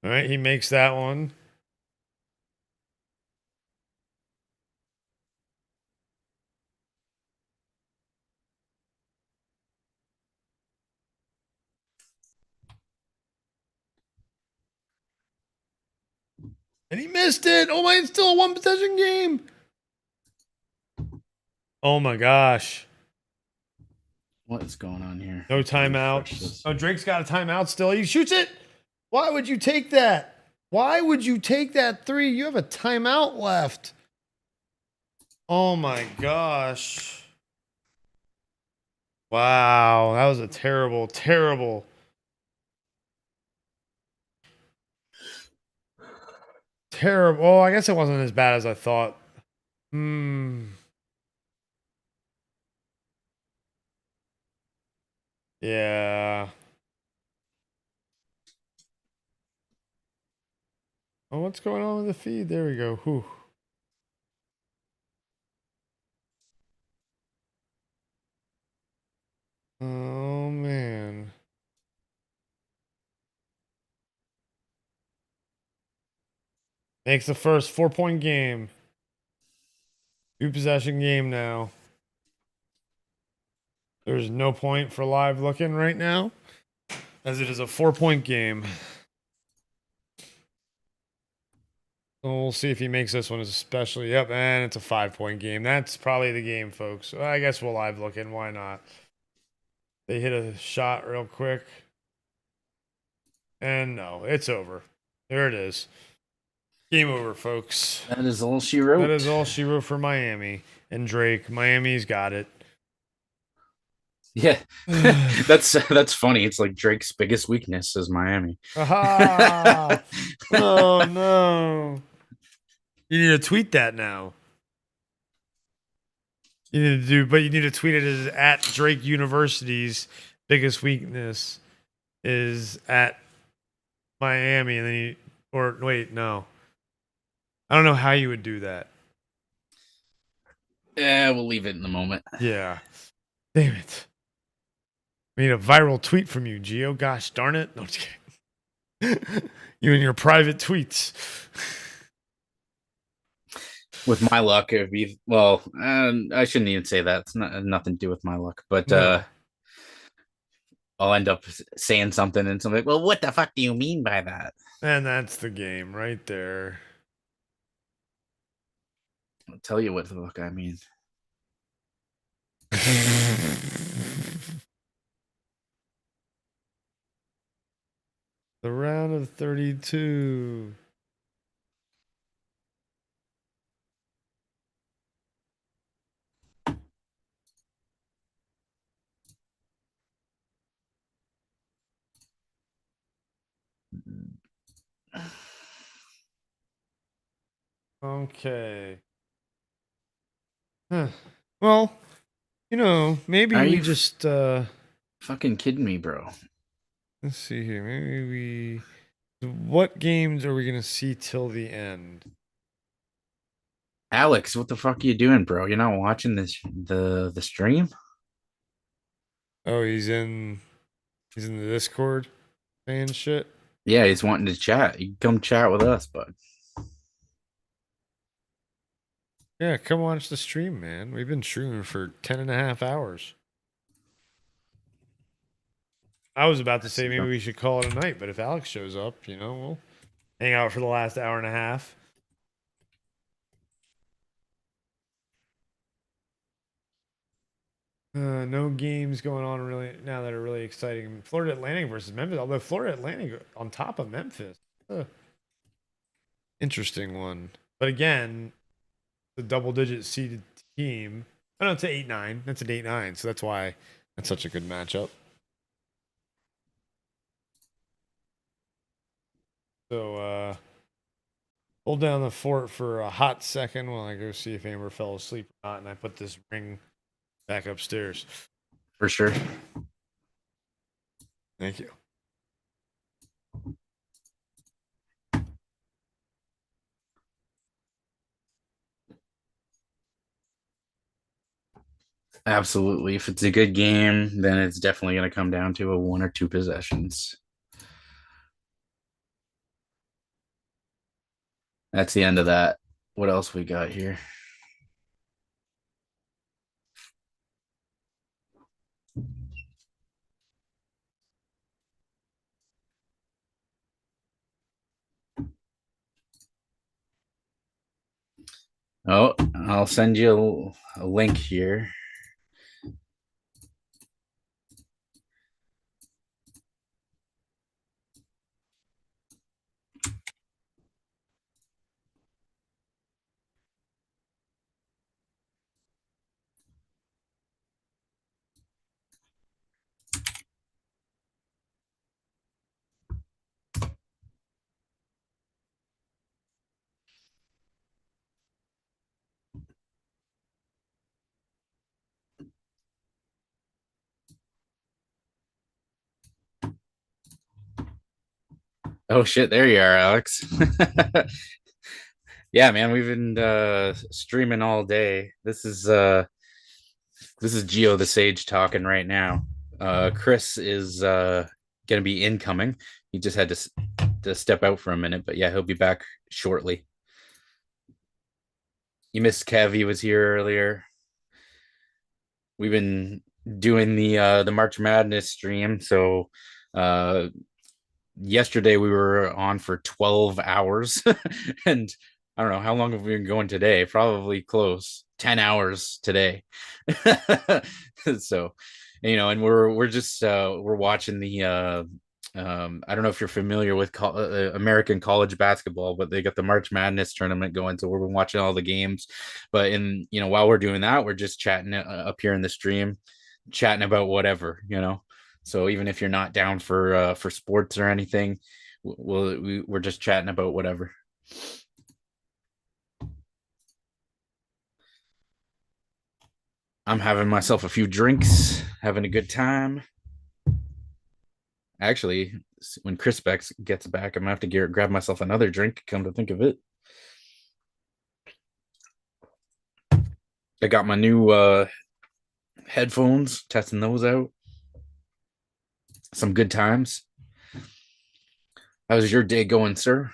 All right, he makes that one. And he missed it. Oh my, it's still a 1-possession game. Oh my gosh. What is going on here? No timeout. Oh, Drake's got a timeout still. He shoots it. Why would you take that? Why would you take that 3? You have a timeout left. Oh my gosh. Wow. That was a terrible. Oh, I guess it wasn't as bad as I thought. Yeah. Oh, what's going on with the feed? There we go. Whew. Makes the first 4-point game. 2-possession game now. There's no point for live looking right now, as it is a 4-point game. So we'll see if he makes this one especially. Yep, and it's a 5-point game. That's probably the game, folks. Well, I guess we'll live look in. Why not? They hit a shot real quick. And no, it's over. There it is. Game over, folks. That is all she wrote. That is all she wrote for Miami and Drake. Miami's got it. Yeah, that's funny. It's like Drake's biggest weakness is Miami. Aha! Oh no! You need to tweet that now. You need to do, but you need to tweet it as at Drake University's biggest weakness is at Miami, and then you, or wait, no. I don't know how you would do that. Yeah, we'll leave it in the moment. Yeah. Damn it. We need a viral tweet from you, Gio. Gosh darn it. No, I'm just kidding. You and your private tweets. With my luck, it'd be I shouldn't even say that. It's nothing to do with my luck, but No. I'll end up saying something and something. Well, what the fuck do you mean by that? And that's the game right there. I'll tell you what the fuck I mean. The round of 32. Okay. Huh. Well, you know, maybe Are we you just fucking kidding me, bro? let's see here. Maybe we what games are we gonna see till the end? Alex, what the fuck are you doing, bro? You're not watching the stream? Oh, he's in the Discord saying shit. Yeah, he's wanting to chat. You can come chat with us, bud. Yeah, come watch the stream, man. We've been streaming for 10.5 hours. I was about to say maybe we should call it a night, but if Alex shows up, you know, we'll hang out for the last hour and a half. No games going on really now that are really exciting. Florida Atlantic versus Memphis, although Florida Atlantic on top of Memphis. Interesting one. But again, the double-digit seeded team. Oh, no, it's an 8-9. That's an 8-9, so that's why that's such a good matchup. So, hold down the fort for a hot second while I go see if Amber fell asleep or not, and I put this ring back upstairs. For sure. Thank you. Absolutely. If it's a good game, then it's definitely going to come down to a 1 or 2 possessions. That's the end of that. What else we got here? Oh, I'll send you a link here. Oh shit, there you are, Alex. Yeah, man, we've been streaming all day. This is Geo the Sage talking right now. Chris is gonna be incoming. He just had to step out for a minute, but yeah, he'll be back shortly. You missed Kev. He was here earlier. We've been doing the March Madness stream. So yesterday we were on for 12 hours and I don't know how long have we been going today. Probably close 10 hours today. So, and we're just we're watching the I don't know if you're familiar with American college basketball, but they got the March Madness tournament going. So we've been watching all the games. But while we're doing that, we're just chatting up here in the stream, chatting about whatever. So even if you're not down for sports or anything, we're just chatting about whatever. I'm having myself a few drinks, having a good time. Actually, when Chris Beck gets back, I'm gonna have to grab myself another drink. Come to think of it, I got my new headphones, testing those out. Some good times. How's your day going, sir?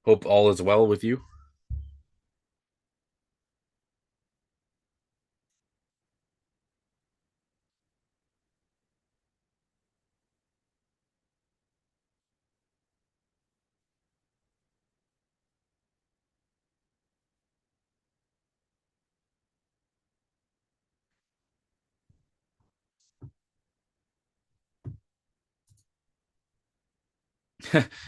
Hope all is well with you.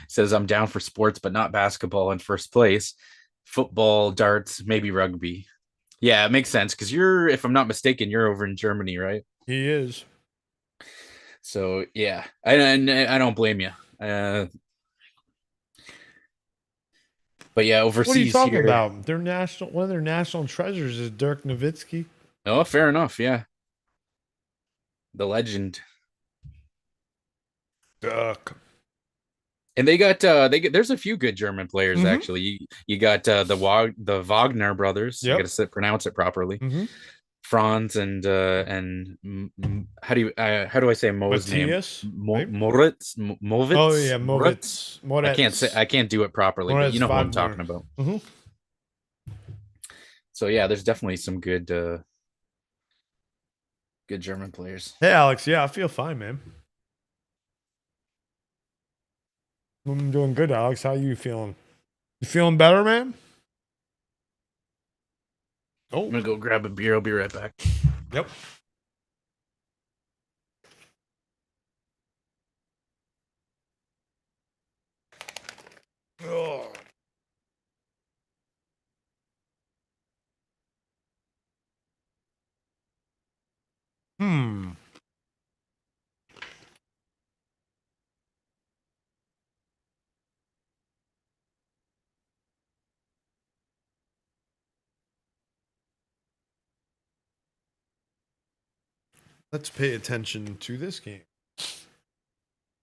Says I'm down for sports, but not basketball in first place. Football, darts, maybe rugby. Yeah, it makes sense because if I'm not mistaken, you're over in Germany, right? He is. So yeah, I don't blame you. But yeah, overseas. What are you talking here, about? One of their national treasures is Dirk Nowitzki. Oh, fair enough. Yeah, the legend. Dirk. And there's a few good German players actually. You got the Wagner brothers. Yep. I got to pronounce it properly. Franz and how do I say Mo's Matthias, name? Moritz. Oh yeah, Moritz. I can't do it properly, but you know who I'm talking about. So yeah, there's definitely some good German players. Hey Alex, yeah, I feel fine, man. I'm doing good, Alex. How you feeling? You feeling better, man? Oh, I'm gonna go grab a beer. I'll be right back. Yep. Oh. Let's pay attention to this game.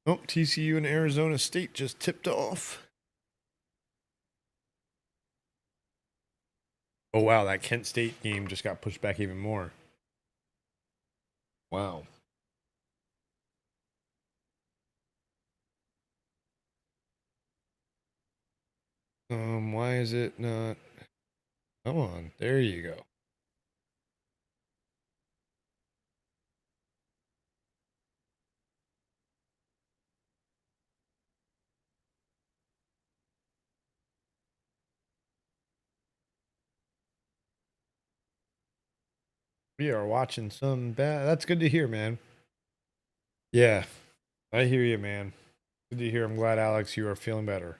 Oh, TCU and Arizona State just tipped off. Oh, wow. That Kent State game just got pushed back even more. Wow. Why is it not? Come on. There you go. We are watching some bad. That's good to hear, man. Yeah, I hear you, man. Good to hear. I'm glad, Alex, you are feeling better.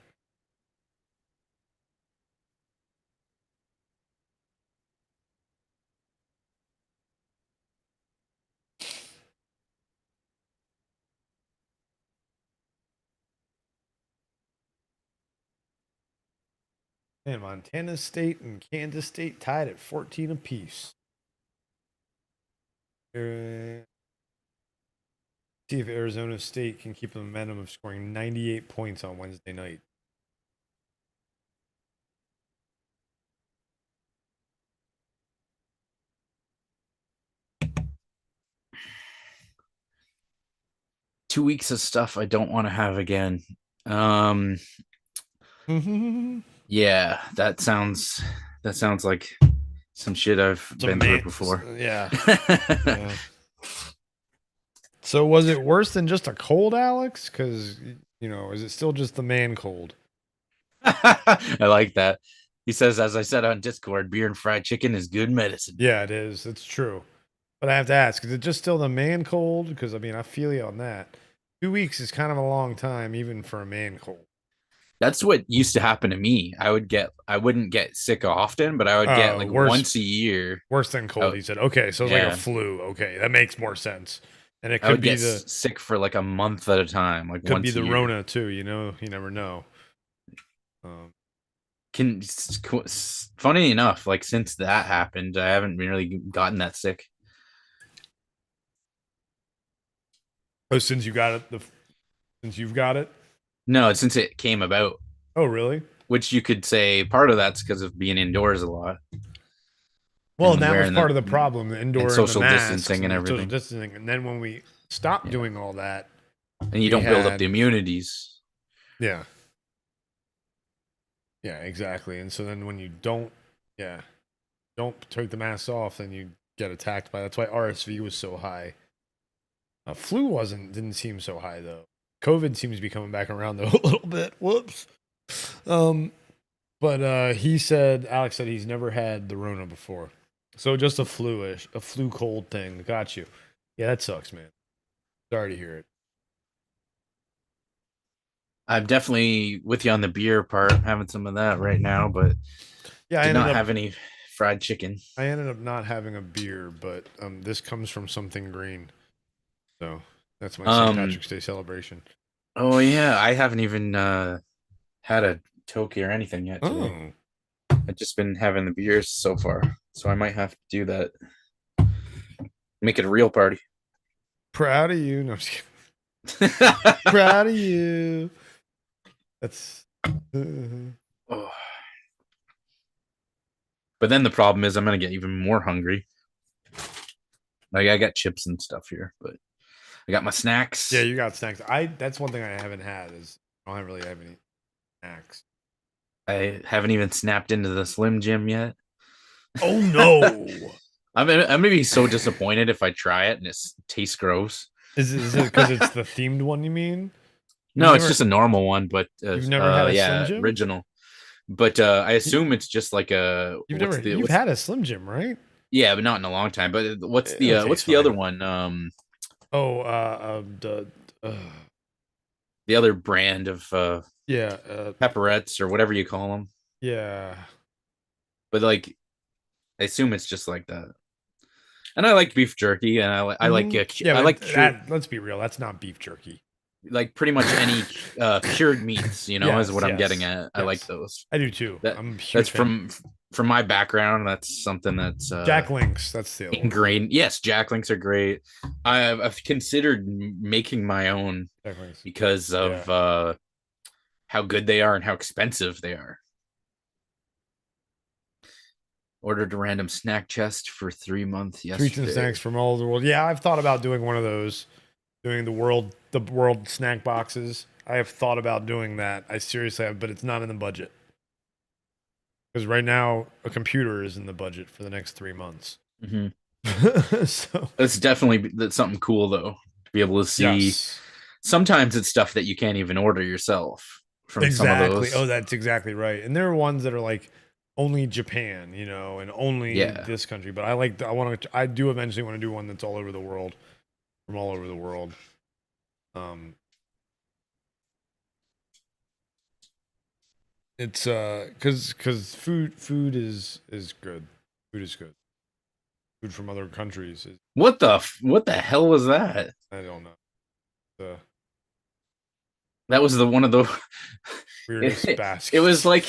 And Montana State and Kansas State tied at 14 apiece. See if Arizona State can keep the momentum of scoring 98 points on Wednesday night. Two weeks of stuff I don't want to have again. Yeah, that sounds like some shit I've been through before. Yeah. Yeah. So was it worse than just a cold, Alex? Because, is it still just the man cold? I like that. He says, as I said on Discord, beer and fried chicken is good medicine. Yeah, it is. It's true. But I have to ask, is it just still the man cold? Because, I feel you on that. 2 weeks is kind of a long time, even for a man cold. That's what used to happen to me. I wouldn't get sick often, but I would get like once a year. Worse than cold, he said. Okay, so it's like Yeah. a flu. Okay, that makes more sense. And it I could would be get sick for like a month at a time, like could once be a the year. Rona too. You never know. Funny enough, like since that happened, I haven't really gotten that sick. Oh, since you got it, since you've got it. No, since it came about. Oh, really? Which you could say part of that's because of being indoors a lot. Well, and that was part of the problem, the indoor and social the masks distancing and everything. Social distancing. And then when we stopped doing all that, and you don't build up the immunities. Yeah. Yeah, exactly. And so then when you don't take the mask off, then you get attacked by. That's why RSV was so high. Flu didn't seem so high though. COVID seems to be coming back around though a little bit. Whoops. But Alex said he's never had the Rona before. So just a flu cold thing. Got you. Yeah, that sucks, man. Sorry to hear it. I'm definitely with you on the beer part, having some of that right now, but I did not have any fried chicken. I ended up not having a beer, but this comes from something green. So that's my St. Patrick's Day celebration. Oh yeah, I haven't even had a Toki or anything yet today. I've just been having the beers so far, so I might have to do that. Make it a real party. Proud of you. No, I'm just kidding. Proud of you. That's. Oh. But then the problem is I'm gonna get even more hungry. Like I got chips and stuff here, but I got my snacks. Yeah, you got snacks. That's one thing I haven't had is I don't really have any snacks. I haven't even snapped into the Slim Jim yet. Oh no! I'm gonna be so disappointed if I try it and it tastes gross. Is it because it's the themed one? You mean? No, it's just a normal one, but you've never had a Slim Jim? Original. But I assume it's just like a. You've had a Slim Jim, right? Yeah, but not in a long time. But what's the other one? The other brand of pepperettes or whatever you call them. Yeah. But like, I assume it's just like that. And I like beef jerky, and I like that. Let's be real. That's not beef jerky. Like pretty much any cured meats, is what I'm getting at. Yes. I like those. I do too. That's from my background. That's something that's Jack Links. That's the ingrained. Yes, Jack Links are great. I've considered making my own because of how good they are and how expensive they are. Ordered a random snack chest for 3 months yesterday. Treats and snacks from all over the world. Yeah, I've thought about doing one of those. Doing the world snack boxes. I have thought about doing that. I seriously have, but it's not in the budget. Because right now, a computer is in the budget for the next 3 months. Mm-hmm. So that's something cool though to be able to see. Yes. Sometimes it's stuff that you can't even order yourself from some of those. Oh, that's exactly right. And there are ones that are like only Japan, and only this country. But I do eventually want to do one that's all over the world. From all over the world. It's because food is good. Food is good. Food from other countries is. What the hell was that? I don't know. That was one of the weirdest baskets. It was like,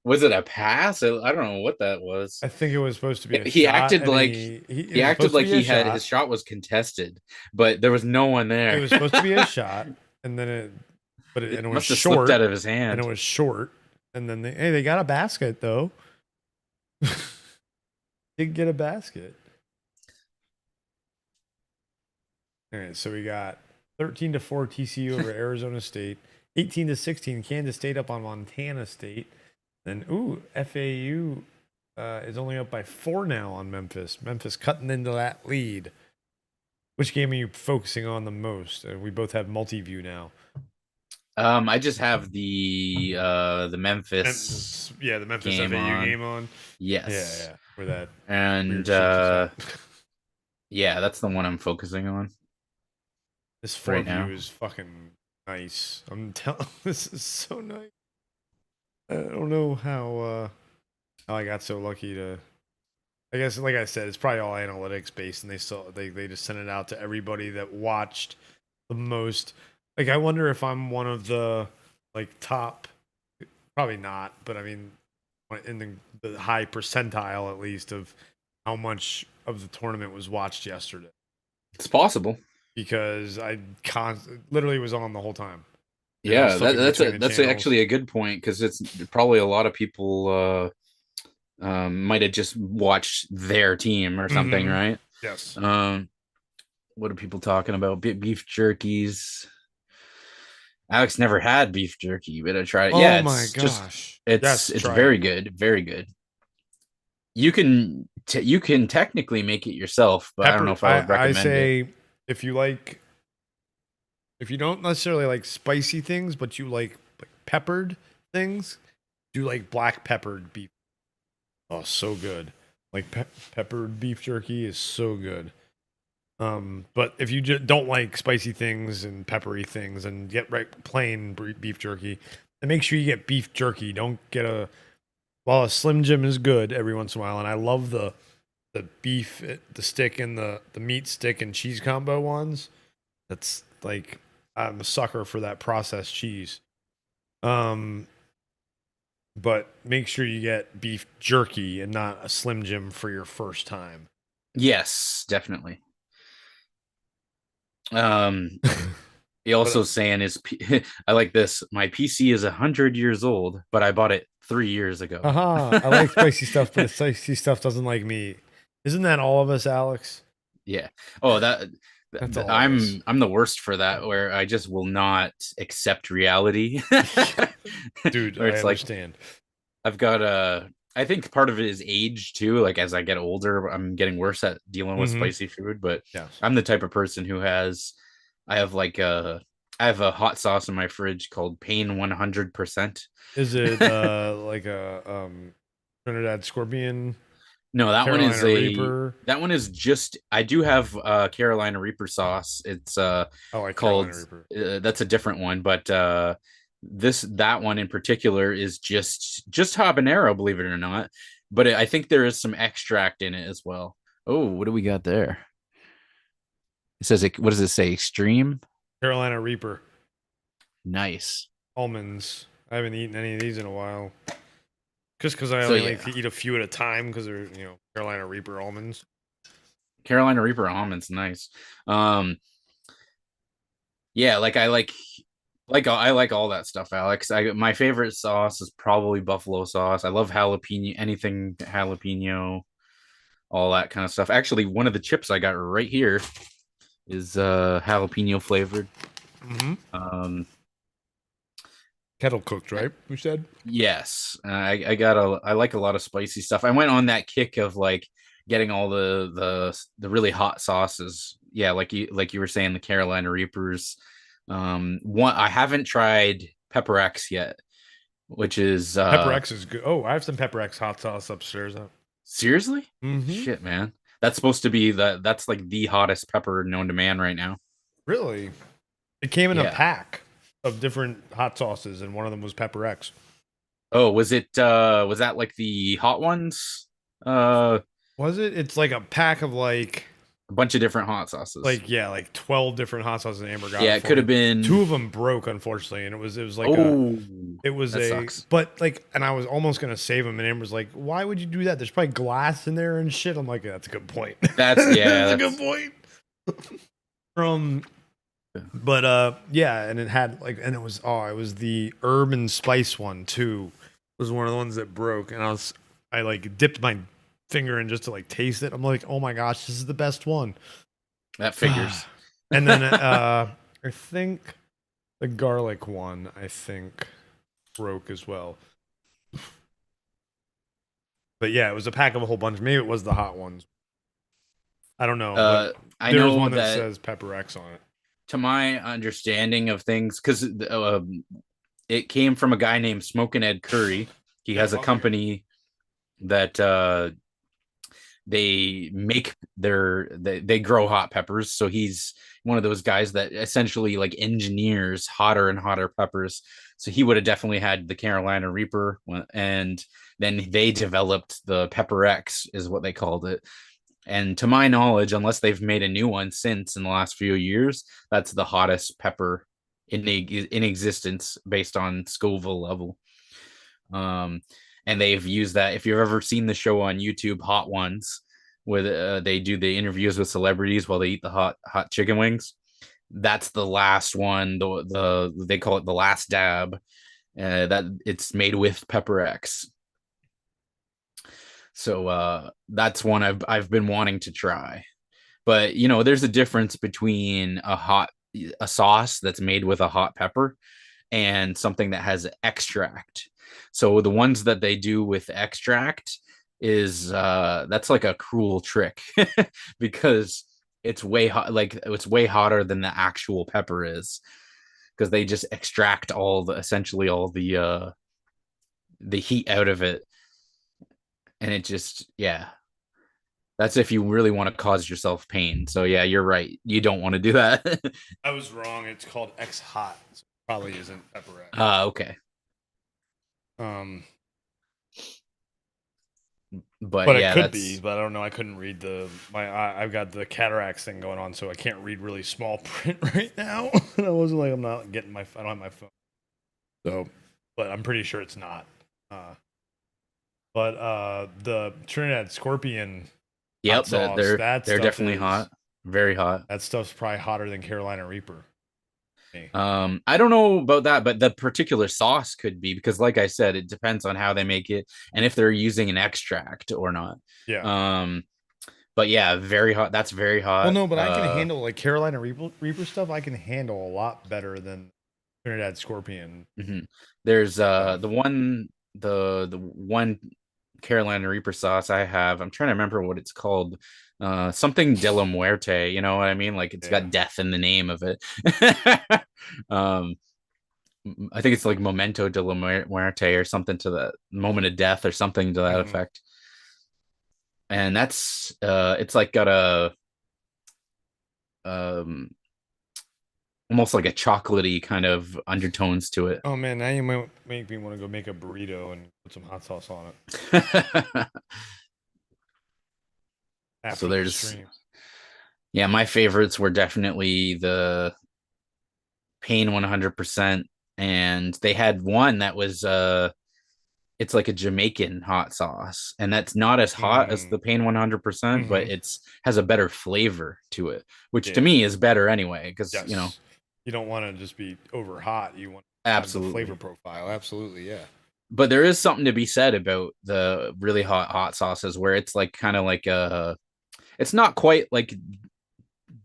was it a pass? I don't know what that was. I think it was supposed to be. He acted like his shot was contested, but there was no one there. It was supposed to be a shot, and then it was short out of his hand, and it was short, and then they got a basket though. Did get a basket. All right, so we got 13-4 TCU over Arizona State, 18-16 Kansas State up on Montana State, And FAU is only up by 4 now on Memphis. Memphis cutting into that lead. Which game are you focusing on the most? We both have multi-view now. I just have the Memphis the Memphis game FAU on. game on. Yes. Yeah. Where that And weird shit just happened. yeah, that's the one I'm focusing on. This right 4 now. view is fucking nice. I'm telling this is so nice. I don't know how I got so lucky to. I guess, like I said, it's probably all analytics based, and they just sent it out to everybody that watched the most. Like, I wonder if I'm one of the top. Probably not, but I mean, in the high percentile at least of how much of the tournament was watched yesterday. It's possible. Because I literally was on the whole time. Yeah, that's actually a good point, because it's probably a lot of people might have just watched their team or something, right? Yes. What are people talking about? Beef jerkies. Alex never had beef jerky, but I tried it. Oh Yeah, my it's gosh. it's very good, very good. You can technically make it yourself, but I don't know if I would recommend I say it. if you don't necessarily like spicy things, but you like peppered things, do like black peppered beef. Oh, so good. Like peppered beef jerky is so good. But if you just don't like spicy things and peppery things and get plain beef jerky, and make sure you get beef jerky. Don't get while a Slim Jim is good every once in a while, and I love the beef, the stick and the meat stick and cheese combo ones. That's like, I'm a sucker for that processed cheese. But make sure you get beef jerky and not a Slim Jim for your first time. Yes, definitely. He also saying I like this. My PC is 100 years old, but I bought it 3 years ago. I like spicy stuff, but the spicy stuff doesn't like me. Isn't that all of us, Alex? Yeah. Oh, I'm the worst for that, where I just will not accept reality. Dude, I understand. I've got I think part of it is age too. Like, as I get older, I'm getting worse at dealing with spicy food. But I'm the type of person who I have a hot sauce in my fridge called Pain 100%. Is it like a Trinidad Scorpion? No, that Carolina one is Reaper. That one is just. I do have Carolina Reaper sauce. It's like called Carolina Reaper. That's a different one, but that one in particular is just habanero, believe it or not. But I think there is some extract in it as well. Oh, what do we got there? It says what does it say? Extreme Carolina Reaper. Nice. Almonds. I haven't eaten any of these in a while. Just because I only like to eat a few at a time, because they're Carolina Reaper almonds. Carolina Reaper almonds, nice. Yeah, I like all that stuff, Alex. My favorite sauce is probably buffalo sauce. I love jalapeno, anything jalapeno, all that kind of stuff. Actually, one of the chips I got right here is jalapeno flavored. Kettle cooked, right? You said? Yes. I like a lot of spicy stuff. I went on that kick of getting all the really hot sauces. Yeah, like you were saying, the Carolina Reapers. I haven't tried Pepper X yet, which is Pepper X is good. Oh, I have some Pepper X hot sauce upstairs. Seriously? Shit, man. That's supposed to be that's like the hottest pepper known to man right now. Really? It came in a pack of different hot sauces, and one of them was Pepper X. Oh, was that like the hot ones? Was it? It's like a pack of like a bunch of different hot sauces. Like 12 different hot sauces. Amber got. Yeah, it could have been. 2 of them broke, unfortunately, and it was like sucks. But and I was almost gonna save them, and Amber's like, "Why would you do that? There's probably glass in there and shit." I'm like, "That's a good point." That's a good point. But and it had and it was the herb and spice one too. It was one of the ones that broke, and I dipped my finger in just to taste it. I'm like, oh my gosh, this is the best one. That figures. And then I think the garlic one broke as well. But yeah, it was a pack of a whole bunch. Maybe it was the hot ones. I don't know. But I there was know one that that says Pepper X on it. to my understanding of things, because it came from a guy named Smokin' Ed Curry. He Yeah, has a fuck company that they make they grow hot peppers. So he's one of those guys that essentially like engineers hotter and hotter peppers. So he would have definitely had the Carolina Reaper, and then they developed the Pepper X, is what they called it. And to my knowledge, unless they've made a new one since in the last few years, that's the hottest pepper in existence based on Scoville level. And they've used that. If you've ever seen the show on YouTube, Hot Ones, where they do the interviews with celebrities while they eat the hot chicken wings, that's the last one. They call it the last dab. That it's made with Pepper X. So that's one I've been wanting to try. But you know, there's a difference between a sauce that's made with a hot pepper and something that has extract. So the ones that they do with extract is that's like a cruel trick because it's way hot, like it's way hotter than the actual pepper is, because they just extract essentially all the heat out of it. And it just, yeah, that's if you really want to cause yourself pain. So yeah, you're right. You don't want to do that. I was wrong. It's called X Hot. So it probably isn't Pepper X. Okay. But yeah, it could be. But I don't know. I couldn't read I've got the cataracts thing going on, so I can't read really small print right now. And I wasn't like, I'm not getting I don't have my phone. So, but I'm pretty sure it's not. But the Trinidad Scorpion. Yep, sauce, they're definitely hot, very hot. That stuff's probably hotter than Carolina Reaper. I don't know about that, but the particular sauce could be, because like I said, it depends on how they make it and if they're using an extract or not. Yeah. But yeah, very hot. That's very hot. Well, no, but I can handle like Carolina Reaper stuff. I can handle a lot better than Trinidad Scorpion. Mm-hmm. There's the one Carolina Reaper sauce I have. I'm trying to remember what it's called. Something de la Muerte, you know what I mean? Like it's got death in the name of it. I think it's like Memento de la Muerte or something, to the moment of death or something to that effect. And that's it's like got a almost like a chocolatey kind of undertones to it. Oh man, now you might make me want to go make a burrito and put some hot sauce on it. So there's yeah, my favorites were definitely the Pain 100%, and they had one that was it's like a Jamaican hot sauce, and that's not as hot as the Pain 100%, but it's has a better flavor to it, which to me is better anyway, because you know, you don't want to just be over hot. You want absolutely the flavor profile. Absolutely, yeah. But there is something to be said about the really hot sauces, where it's like kind of like it's not quite like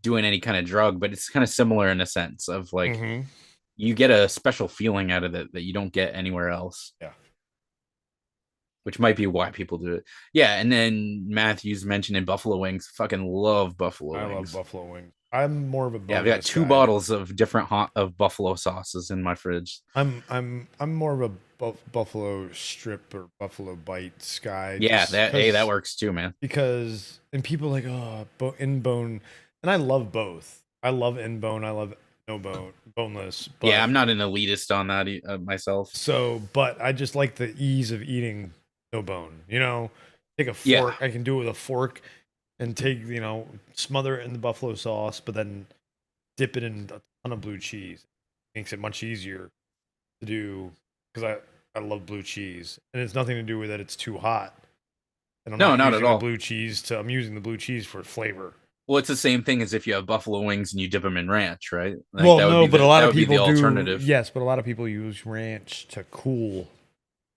doing any kind of drug, but it's kind of similar in a sense of like you get a special feeling out of it that you don't get anywhere else. Yeah. Which might be why people do it. Yeah, and then Matthew's mentioning buffalo wings. Fucking love buffalo wings. I love buffalo wings. I'm more of a I've got two bottles of different of buffalo sauces in my fridge. I'm more of a buffalo strip or buffalo bites guy. Yeah, that works too, man. Because and people are like in bone, and I love both. I love in bone. I love no bone, boneless. But, yeah, I'm not an elitist on that myself. So, but I just like the ease of eating no bone. You know, take a fork. I can do it with a fork. And take, smother it in the buffalo sauce, but then dip it in a ton of blue cheese. It makes it much easier to do, because I love blue cheese. And it's nothing to do with that it's too hot. And I'm not at all. I'm using the blue cheese for flavor. Well, it's the same thing as if you have buffalo wings and you dip them in ranch, right? Like, well, no, but a lot of people do. Yes, but a lot of people use ranch to cool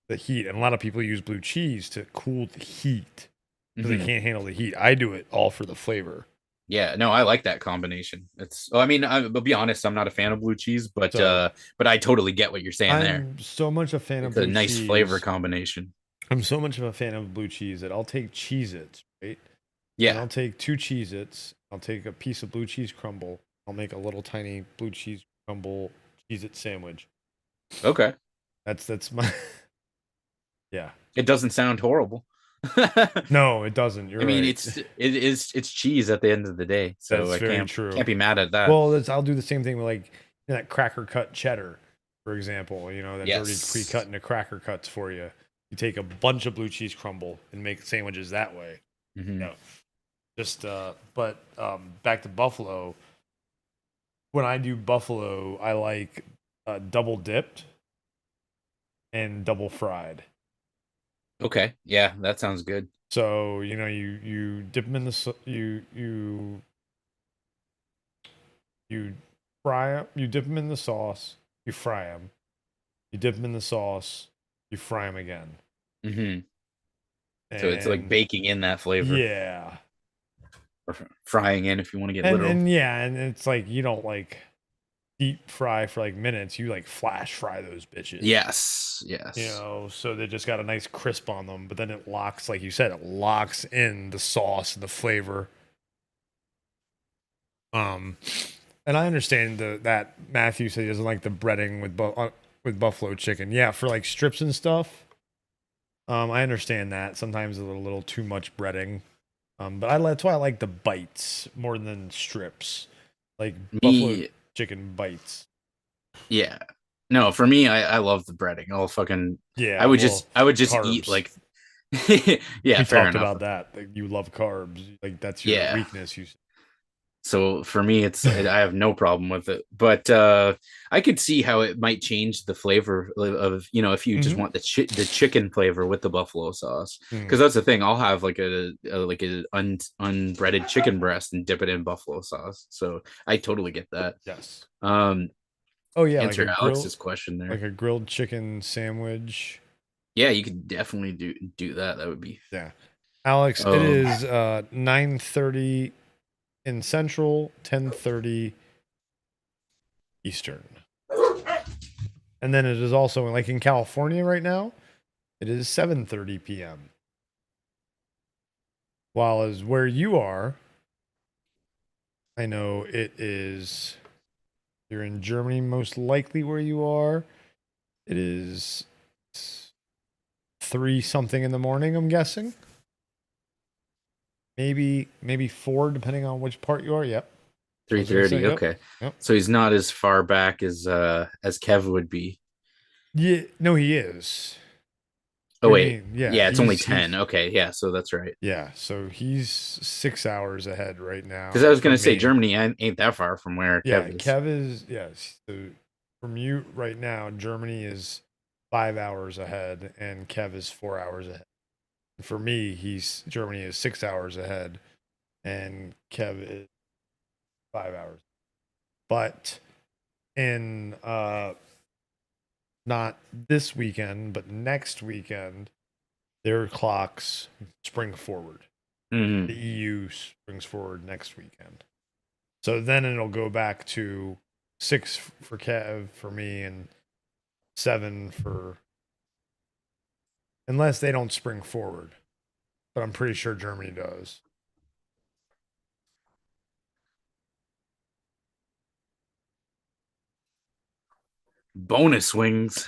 the heat. And a lot of people use blue cheese to cool the heat. Because they can't handle the heat. I do it all for the flavor. Yeah, no, I like that combination. I'll be honest, I'm not a fan of blue cheese, but I totally get what you're saying there. I'm so much a fan of blue cheese. It's a nice flavor combination. I'm so much of a fan of blue cheese that I'll take Cheez-Its, right? And Yeah. I'll take 2 Cheez-Its. I'll take a piece of blue cheese crumble. I'll make a little tiny blue cheese crumble Cheez-It sandwich. Okay. That's my yeah. It doesn't sound horrible. No, it doesn't. You're I mean, right. it's cheese at the end of the day, so That's I very can't true. be mad at that. Well, I'll do the same thing with like that cracker cut cheddar, for example. You know, that's already Yes. pre-cut into cracker cuts for you. You take a bunch of blue cheese crumble and make sandwiches that way. Mhm. Yeah. Just but back to buffalo. When I do buffalo, I like double dipped and double fried. Okay, yeah, that sounds good. So you know you dip them in the you fry them, you dip them in the sauce, you fry them, you dip them in the sauce, you fry them again. Hmm. So it's like And baking in that flavor, yeah, or frying in if you want to get literal. and yeah, and it's like you don't like deep fry for like minutes. You like flash fry those bitches. Yes, yes. You know, so they just got a nice crisp on them, but then it locks, like you said, it locks in the sauce and the flavor. And I understand that Matthew said he doesn't like the breading with buffalo chicken. Yeah, for like strips and stuff. I understand that sometimes it's a little too much breading. But that's why I like the bites more than strips, like buffalo Me, chicken bites. yeah. No, for me, I love the breading. I'll fucking Yeah, I would just eat carbs. like yeah, We fair talked enough. about that. Like, you love carbs. Like that's your Yeah. weakness. You So for me, I have no problem with it, but I could see how it might change the flavor of if you just Mhm. want the chicken flavor with the buffalo sauce, because Mm. that's the thing. I'll have like a unbreaded chicken breast and dip it in buffalo sauce. So I totally get that. Yes. Um, Oh yeah, answer Alex's question there. like a grilled chicken sandwich. Yeah, you could definitely do that. That would be Yeah, Alex. It is 9:30 in Central, 10:30 Eastern, and then it is also like in California right now. It is 7:30 p.m. While as where you are, I know it is. You're in Germany, most likely where you are. It is 3 something in the morning. I'm guessing. Maybe 4, depending on which part you are. Yep. 3:30. Yep. Okay, Yep. so he's not as far back as Kev would be. Yeah. No, he is. Oh What do you wait, mean? Yeah. yeah, it's only he's- 10. Okay, yeah, so that's right. Yeah. So he's 6 hours ahead right now. Because I was gonna from say me. Germany ain't that far from where Yeah. Kev is. Kev is. Yes. So from you right now, Germany is 5 hours ahead, and Kev is 4 hours ahead. For me, Germany is 6 hours ahead, and Kev is 5 hours. But in not this weekend, but next weekend, their clocks spring forward. Mhm. The EU springs forward next weekend. So then it'll go back to 6 for Kev for me and 7 for, unless they don't spring forward. But I'm pretty sure Germany does. Bonus wings.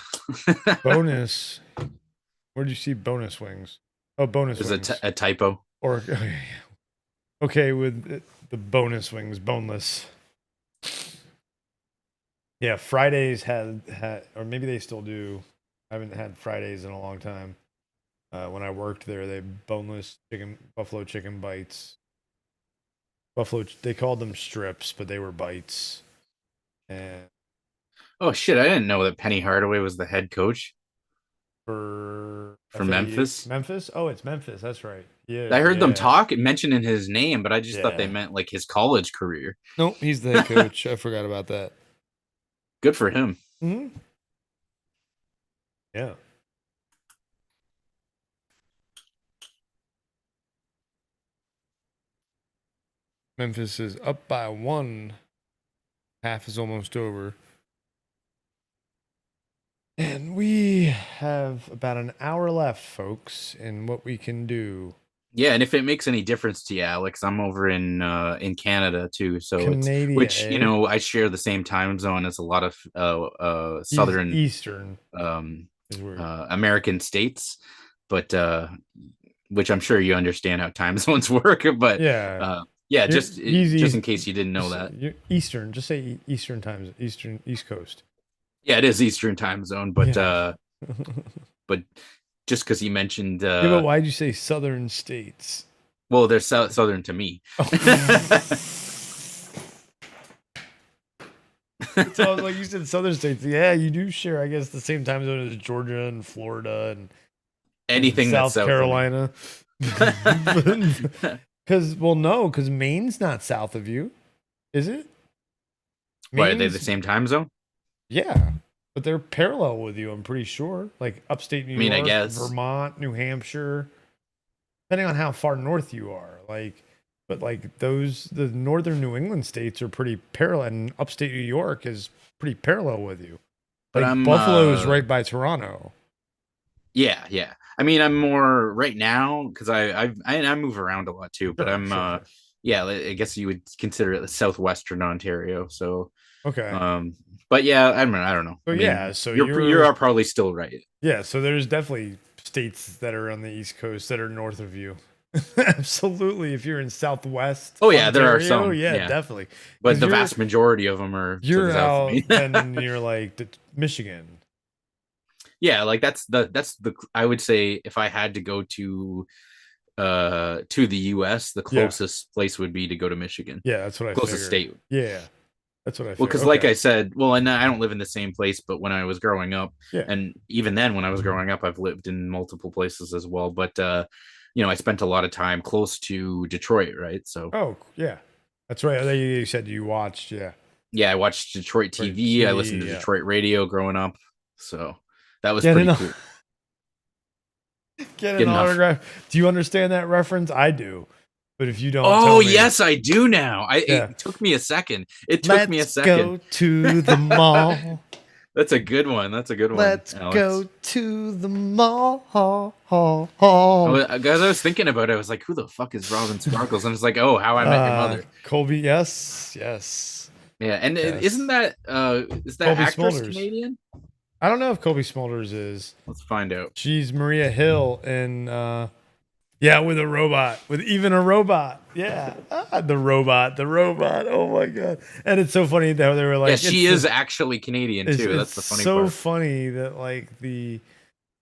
Bonus. Where'd you see bonus wings? Oh, bonus There's wings. a typo. Or okay, with the bonus wings, boneless. Yeah, Fridays had, or maybe they still do. I haven't had Fridays in a long time. When I worked there, they boneless buffalo chicken bites. They called them strips, but they were bites. And Oh shit! I didn't know that Penny Hardaway was the head coach for for FAU Memphis. Memphis? Oh, it's Memphis. That's right. Yeah. I heard them yeah. mentioning his name, but I just thought they Yeah. meant like his college career. Nope, he's the head coach. I forgot about that. Good for him. Hmm. Yeah. Memphis is up by 1. Half is almost over. And we have about an hour left, folks, in what we can do. Yeah, and if it makes any difference to you, Alex, I'm over in Canada too. So Canada, which eh? I share the same time zone as a lot of southern Eastern um, is weird. American states, but which I'm sure you understand how time zones work. But Yeah. yeah, Easy. just in case you didn't know that. Eastern. Just say Eastern times. East Coast. Yeah, it is Eastern time zone, but Yeah. but just because you mentioned Yeah, but why'd you say Southern states? well, they're southern to me. So I was like, you said Southern states. Yeah, you do share, I guess, the same time zone as Georgia and Florida and Anything South that's Carolina. Because Maine's not south of you, is it? Why are they the Maine's- same time zone? Yeah, but they're parallel with you. I'm pretty sure, like upstate New York, I guess. Vermont, New Hampshire, depending on how far north you are. But the northern New England states are pretty parallel, and upstate New York is pretty parallel with you. But Like I'm Buffalo's right by Toronto. Yeah. I mean, I'm more right now because I move around a lot too. But Sure. yeah, I guess you would consider it southwestern Ontario. So Okay. but yeah, I don't know. So I mean, yeah, so you are probably still right. Yeah, so there's definitely states that are on the East Coast that are north of you. Absolutely. If you're in Southwest. Oh yeah, there are Ontario, some. yeah, definitely. But the vast majority of them are to You're the south of me. out, and then you're like Michigan. Yeah, like that's the I would say if I had to go to the US, the closest place would be to go to Michigan. Yeah, that's what I Closest figured. state. Yeah. That's what I figured. Well, because like I said, and I don't live in the same place, but when I was growing up, Yeah. and even then when I was growing up, I've lived in multiple places as well. But I spent a lot of time close to Detroit, right? So Oh, yeah. That's right. You said you watched, yeah. Yeah, I watched Detroit TV. I listened to Detroit radio growing up. So that was pretty cool. Get an autograph. Do you understand that reference? I do. But if you don't, oh yes, I do now. It took me a second. Let's go to the mall. That's a good one. Let's Alex. Go to the mall. As I was thinking about it, I was like, "Who the fuck is Robin Sparkles?" And it's like, "Oh, How I Met Your Mother." Colby, yes. Yeah, and isn't that is that Colby actress Smulders. Canadian? I don't know if Colby Smulders is. Let's find out. She's Maria Hill in with a robot. With even a robot. Yeah. The robot. Oh my god. And it's so funny that they were like, yeah, she is actually Canadian too. That's the funny part. So funny that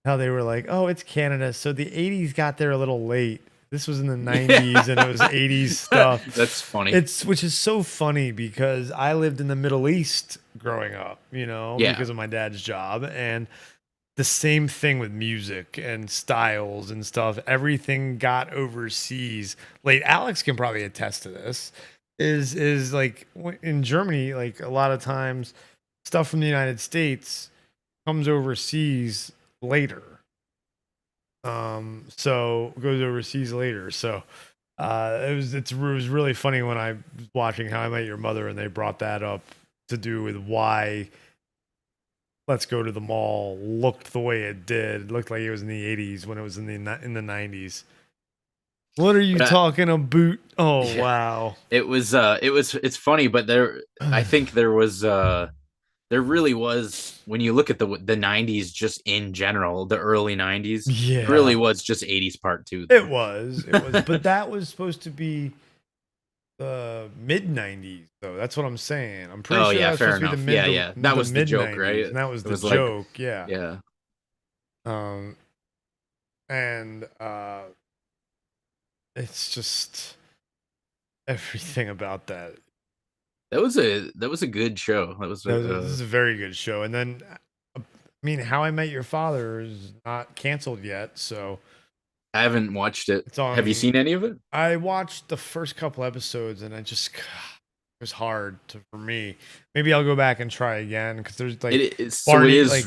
how they were like, oh, it's Canada. So the 80s got there a little late. This was in the 90s and it was 80s stuff. That's funny. Which is so funny because I lived in the Middle East growing up, because of my dad's job. And the same thing with music and styles and stuff. Everything got overseas. Like Alex can probably attest to this. Is like in Germany, like a lot of times stuff from the United States comes overseas later. So goes overseas later. So it was really funny when I was watching How I Met Your Mother and they brought that up to do with why Let's Go to the Mall looked the way it did. It looked like it was in the 80s when it was in the 90s. What are you talking about? Oh yeah. Wow. It's funny, but I think there really was, when you look at the 90s just in general, the early 90s, it really was just 80s part 2. It was, but that was supposed to be the mid 90s though. That's what I'm saying. I'm pretty sure that was supposed to be the mid. That was the joke, right? And that was the joke. Yeah. And it's just everything about that. That was a good show. This is a very good show. And then, I mean, How I Met Your Father is not canceled yet, so I haven't watched it. Have you seen any of it? I watched the first couple episodes, and it was hard for me. Maybe I'll go back and try again because there's like it is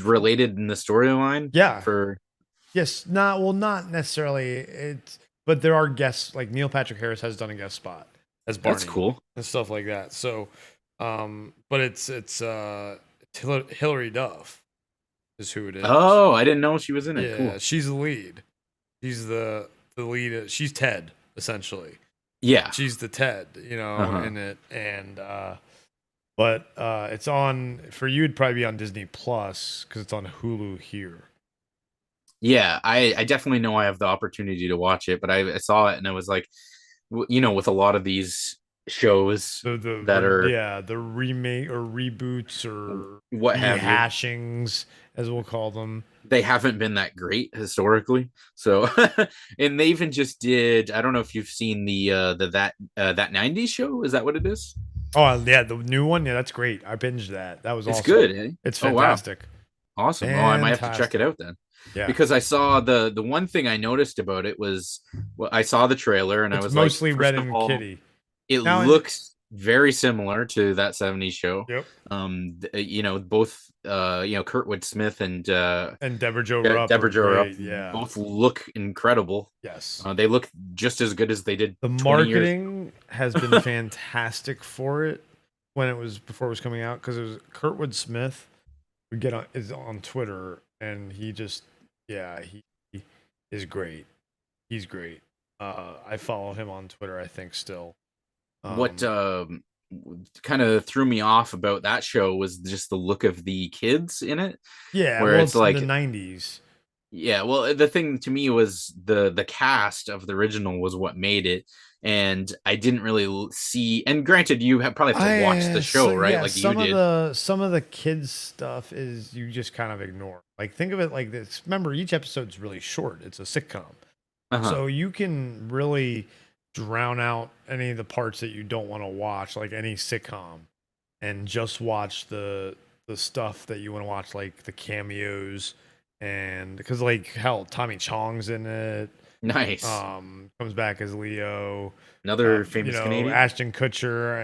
related in the storyline. Yeah. Not necessarily. But there are guests, like Neil Patrick Harris has done a guest spot as Barney. That's cool. And stuff like that. So, but it's Hilary Duff is who it is. Oh, I didn't know she was in it. Yeah, Cool. she's the lead. She's the lead. She's Ted, essentially. Yeah. She's the Ted, Uh-huh. in it. And but it's on for you. It'd probably be on Disney Plus because it's on Hulu here. Yeah, I definitely know I have the opportunity to watch it, but I saw it and I was like, with a lot of these shows that are The remake or reboots or what have you, rehashings, as we'll call them. they haven't been that great historically. So, and they even just did. I don't know if you've seen that 90s show. Is that what it is? Oh yeah, the new one. Yeah, that's great. I binged that. That was It's awesome. good. Eh? It's Oh, wow. fantastic. Awesome. Oh, I might have to check it out then. Yeah, because I saw the one thing I noticed about it was, well, I saw the trailer and it's I was mostly like, Red and Kitty. It looks very similar to that 70s show. Yep. Both Kurtwood Smith and Deborah Jo Rupp. Yeah. Both look incredible. Yes. They look just as good as they did. The marketing has been fantastic for it before it was coming out, because it was Kurtwood Smith is on Twitter, and he just he is great. He's great. I follow him on Twitter, I think, still. What kind of threw me off about that show was just the look of the kids in it. Yeah, where it's like the 90s. Yeah, well, the thing to me was the cast of the original was what made it, and I didn't really see. And granted, you probably have to watch the show, right? Yeah, like you did. Some of the kids stuff is you just kind of ignore. Like, think of it like this. Remember, each episode's really short. It's a sitcom, so you can really drown out any of the parts that you don't want to watch, like any sitcom, and just watch the stuff that you want to watch, like the cameos. And because, like, hell, Tommy Chong's in it. Nice. Comes back as Leo. Another famous Canadian. Ashton Kutcher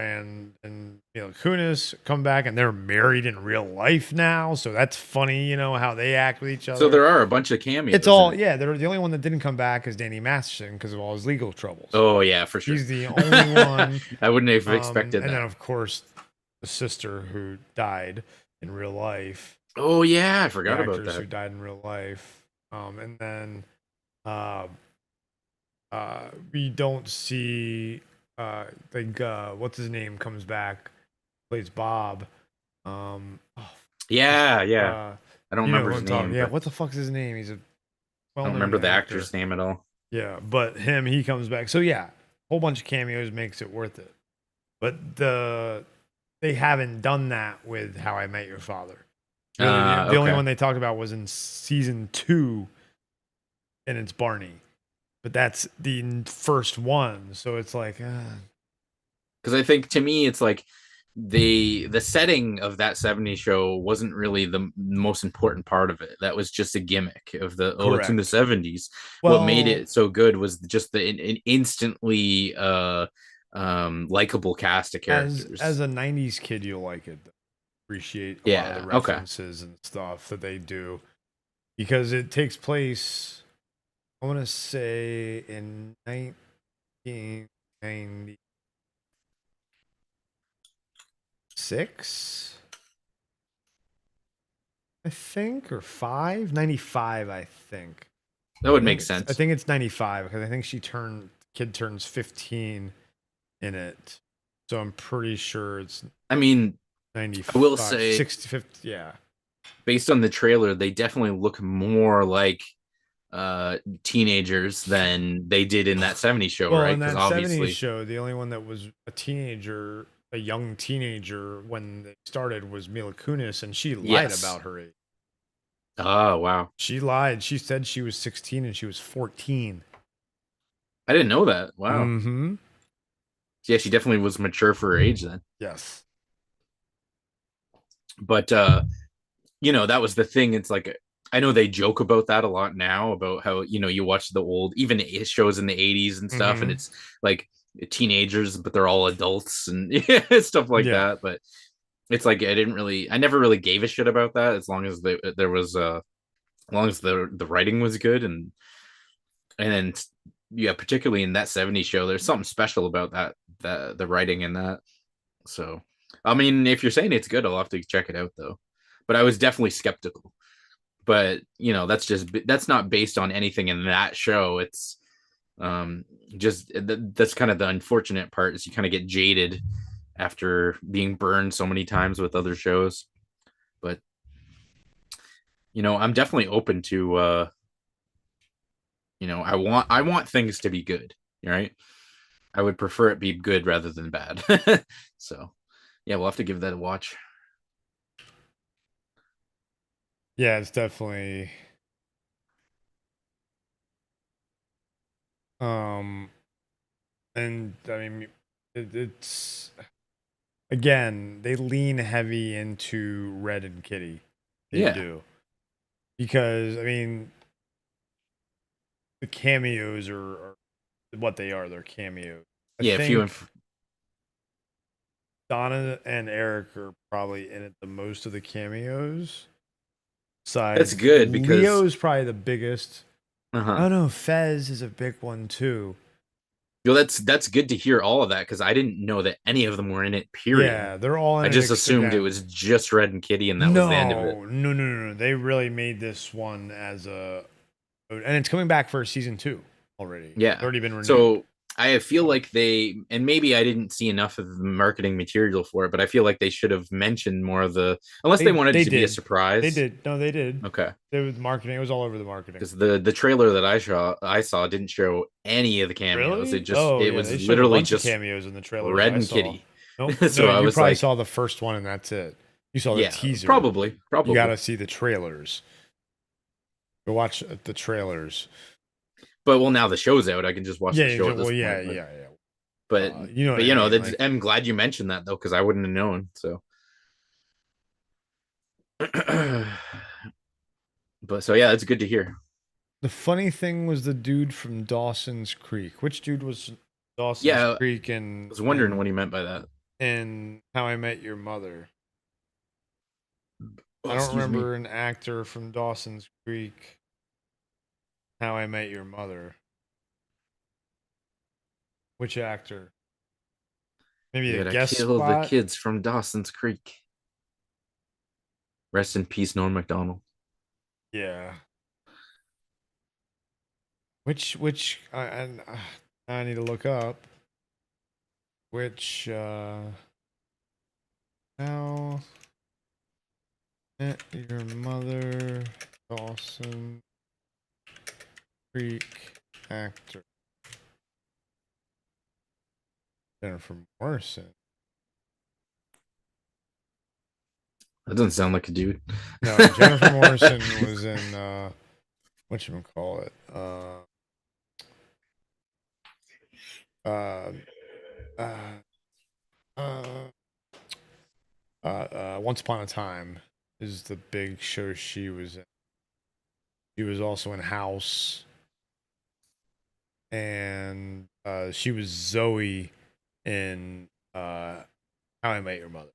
and Mila Kunis come back, and they're married in real life now. So that's funny, how they act with each other. So there are a bunch of cameos. It's all they're the only one that didn't come back is Danny Masterson because of all his legal troubles. Oh yeah, for sure. He's the only one. I wouldn't have expected that. And then of course the sister who died in real life. Oh yeah, I forgot about that. Who died in real life. And then we don't see what's his name comes back, plays Bob. Yeah. I don't remember his name. Yeah, what the fuck's his name? He's a I don't remember the actor's name at all. Yeah, but he comes back. So yeah, whole bunch of cameos makes it worth it. But they haven't done that with How I Met Your Father. The only one they talked about was in season 2, and it's Barney. But that's the first one, so it's like, because I think to me it's like the setting of that 70s show wasn't really the most important part of it. That was just a gimmick of it's in the 70s. Well, what made it so good was just an instantly likable cast of characters. As a 90s kid, you'll like it. Appreciate a lot of the references and stuff that they do, because it takes place, I want to say, in 1996, I think, or 95, I think. That would make sense. I think it's 95 because I think kid turns 15 in it, so I'm pretty sure it's. I mean, 95, I will say 60, 50, yeah. Based on the trailer, they definitely look more like teenagers than they did in that 70s show, right? In that 70s show, the only one that was a young teenager when they started was Mila Kunis, and she lied about her age. Oh, wow. She lied. She said she was 16 and she was 14. I didn't know that. Wow. Mm-hmm. Yeah, she definitely was mature for her age then. Yes. But that was the thing. It's like, I know they joke about that a lot now, about how you watch the old even shows in the 80s and stuff, and it's like teenagers but they're all adults and stuff like that. But it's like I never really gave a shit about that, as long as there was as long as the writing was good, and then particularly in that 70s show, there's something special about that the writing in that. So I mean, if you're saying it's good, I'll have to check it out though. But I was definitely skeptical. but that's not based on anything in that show. It's that's kind of the unfortunate part, is you kind of get jaded after being burned so many times with other shows. But I'm definitely open to I want things to be good, right? I would prefer it be good rather than bad. So yeah, we'll have to give that a watch. Yeah, it's definitely and I mean it's again, they lean heavy into Red and Kitty. They Yeah. do. Because I mean the cameos are what they are, they're cameos. I Yeah, think Donna and Eric are probably in it the most of the cameos. That's good because Leo's probably the biggest. uh-huh. I don't know, Fez is a big one too. That's good to hear all of that, because I didn't know that any of them were in it, period. Yeah, they're all in I it just except assumed it them. was just Red and Kitty, and that was the end of it. No. They really made this one as and it's coming back for season 2 already. Yeah. It's already been renewed. So I feel like and maybe I didn't see enough of the marketing material for it, but I feel like they should have mentioned more of unless they wanted it to be a surprise. They did. No, they did. Okay. It was marketing. It was all over the marketing. Because the trailer that I saw didn't show any of the cameos. Really? It was they showed literally a bunch of just cameos in the trailer. Red and Kitty. Nope. So I you was probably like, saw the first one and that's it. You saw the teaser. Probably. You got to see the trailers. Go watch the trailers. But now the show's out. I can just watch the show. Yeah. But I'm glad you mentioned that though, because I wouldn't have known. So, yeah, that's good to hear. The funny thing was the dude from Dawson's Creek. Which dude was Dawson's Creek? And I was wondering what he meant by that. And How I Met Your Mother. I don't remember an actor from Dawson's Creek. How I Met Your Mother. Which actor? Maybe a guest spot? The kids from Dawson's Creek. Rest in peace, Norm Macdonald. Yeah. Which I need to look up. Which How Met Your Mother Dawson Creek actor. Jennifer Morrison. That doesn't sound like a dude. No, Jennifer Morrison was in whatchamacallit? Once Upon a Time is the big show she was in. She was also in House. And she was Zoe in How I Met Your Mother.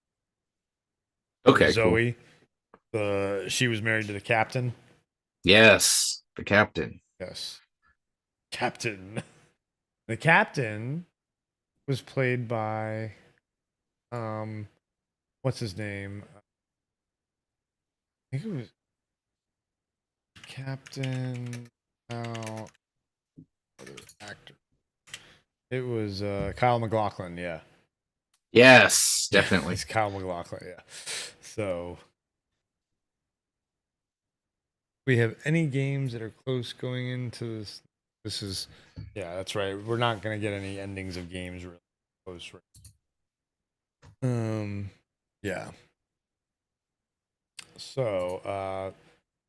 Okay, Zoe. Cool. She was married to the captain. Yes, the captain. Yes, captain. The captain was played by, what's his name? I think it was Captain. Actor. It was Kyle MacLachlan. Yeah. Yes, definitely. It's Kyle MacLachlan. Yeah. So, we have any games that are close going into this? This is, yeah, that's right. We're not gonna get any endings of games really close. Yeah. So,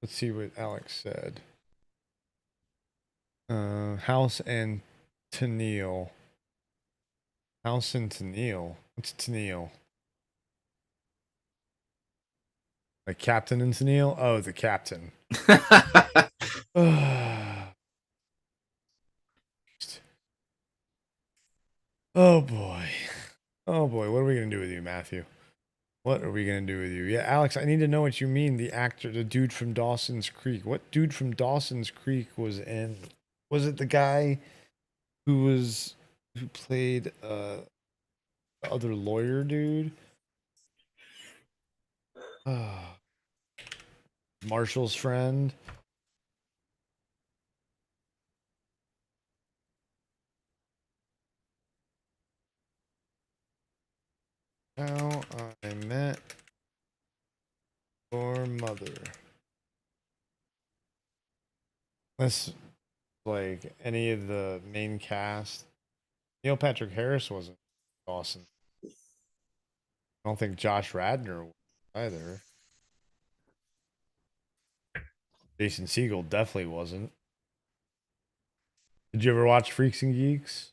let's see what Alex said. House and Tennille. House and Tennille. What's Tennille? The captain and Tennille? Oh, the captain. Oh boy. Oh boy. What are we gonna do with you, Matthew? What are we gonna do with you? Yeah, Alex, I need to know what you mean. The actor, the dude from Dawson's Creek. What dude from Dawson's Creek was in? Was it the guy who played the other lawyer dude? Marshall's friend. How I Met Your Mother. This, like, any of the main cast. Neil Patrick Harris wasn't Dawson. I don't think Josh Radnor was either. Jason Segel definitely wasn't. Did you ever watch Freaks and Geeks?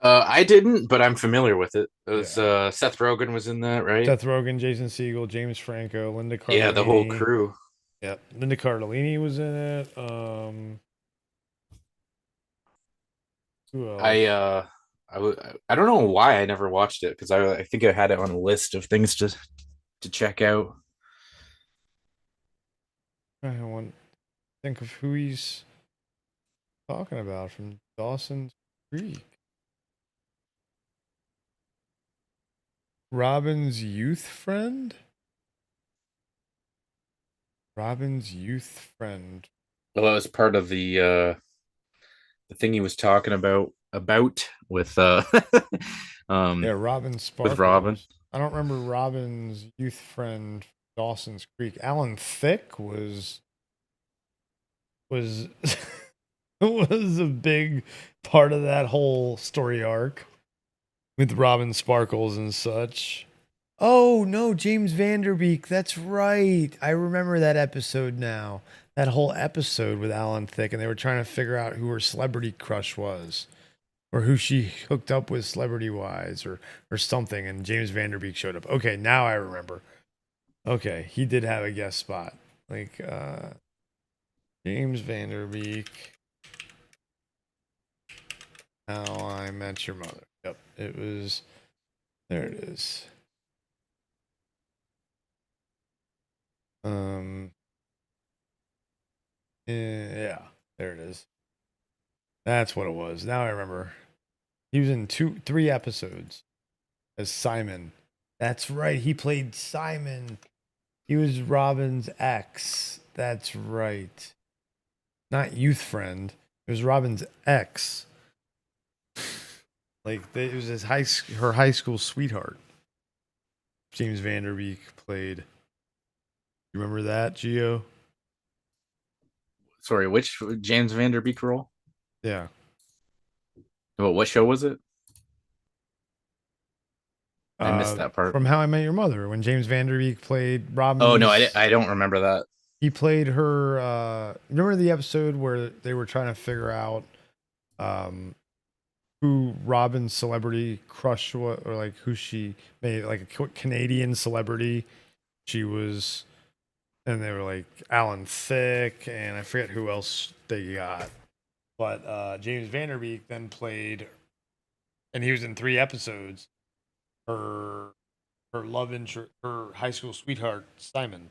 I didn't, but I'm familiar with it. It was Yeah. Seth Rogen was in that, right? Seth Rogen, Jason Segel, James Franco, Linda Cardellini. Yeah, the whole crew. Yep, Linda Cardellini was in it. Who else? I don't know why I never watched it because I think I had it on a list of things to check out. I want to think of who he's talking about from Dawson's Creek. Robin's youth friend? Robin's youth friend. Well, that was part of the thing he was talking about with Yeah, Robin Sparkles. with Robin. I don't remember Robin's youth friend Dawson's Creek. Alan Thicke was was a big part of that whole story arc with Robin Sparkles and such. Oh no, James Vanderbeek. That's right. I remember that episode now. That whole episode with Alan Thicke, and they were trying to figure out who her celebrity crush was, or who she hooked up with celebrity wise, or something. And James Vanderbeek showed up. Okay, now I remember. Okay, he did have a guest spot. Like James Vanderbeek. How I Met Your Mother. Yep, it was. There it is. Yeah, there it is. That's what it was. Now I remember. He was in 3 episodes as Simon. That's right. He played Simon. He was Robin's ex. That's right. Not youth friend. It was Robin's ex. Like it was her high school sweetheart. James Vanderbeek played. You remember that, Gio? Sorry, which James Vanderbeek role? Yeah. Well, what show was it? I missed that part. From How I Met Your Mother, when James Vanderbeek played Robin. Oh no, I don't remember that. He played her. Remember the episode where they were trying to figure out who Robin's celebrity crush was, or like who she made, like a Canadian celebrity. She was, and they were like Alan Thicke, and I forget who else they got. But James Vanderbeek then played, and he was in 3 episodes. Her love interest, her high school sweetheart, Simon.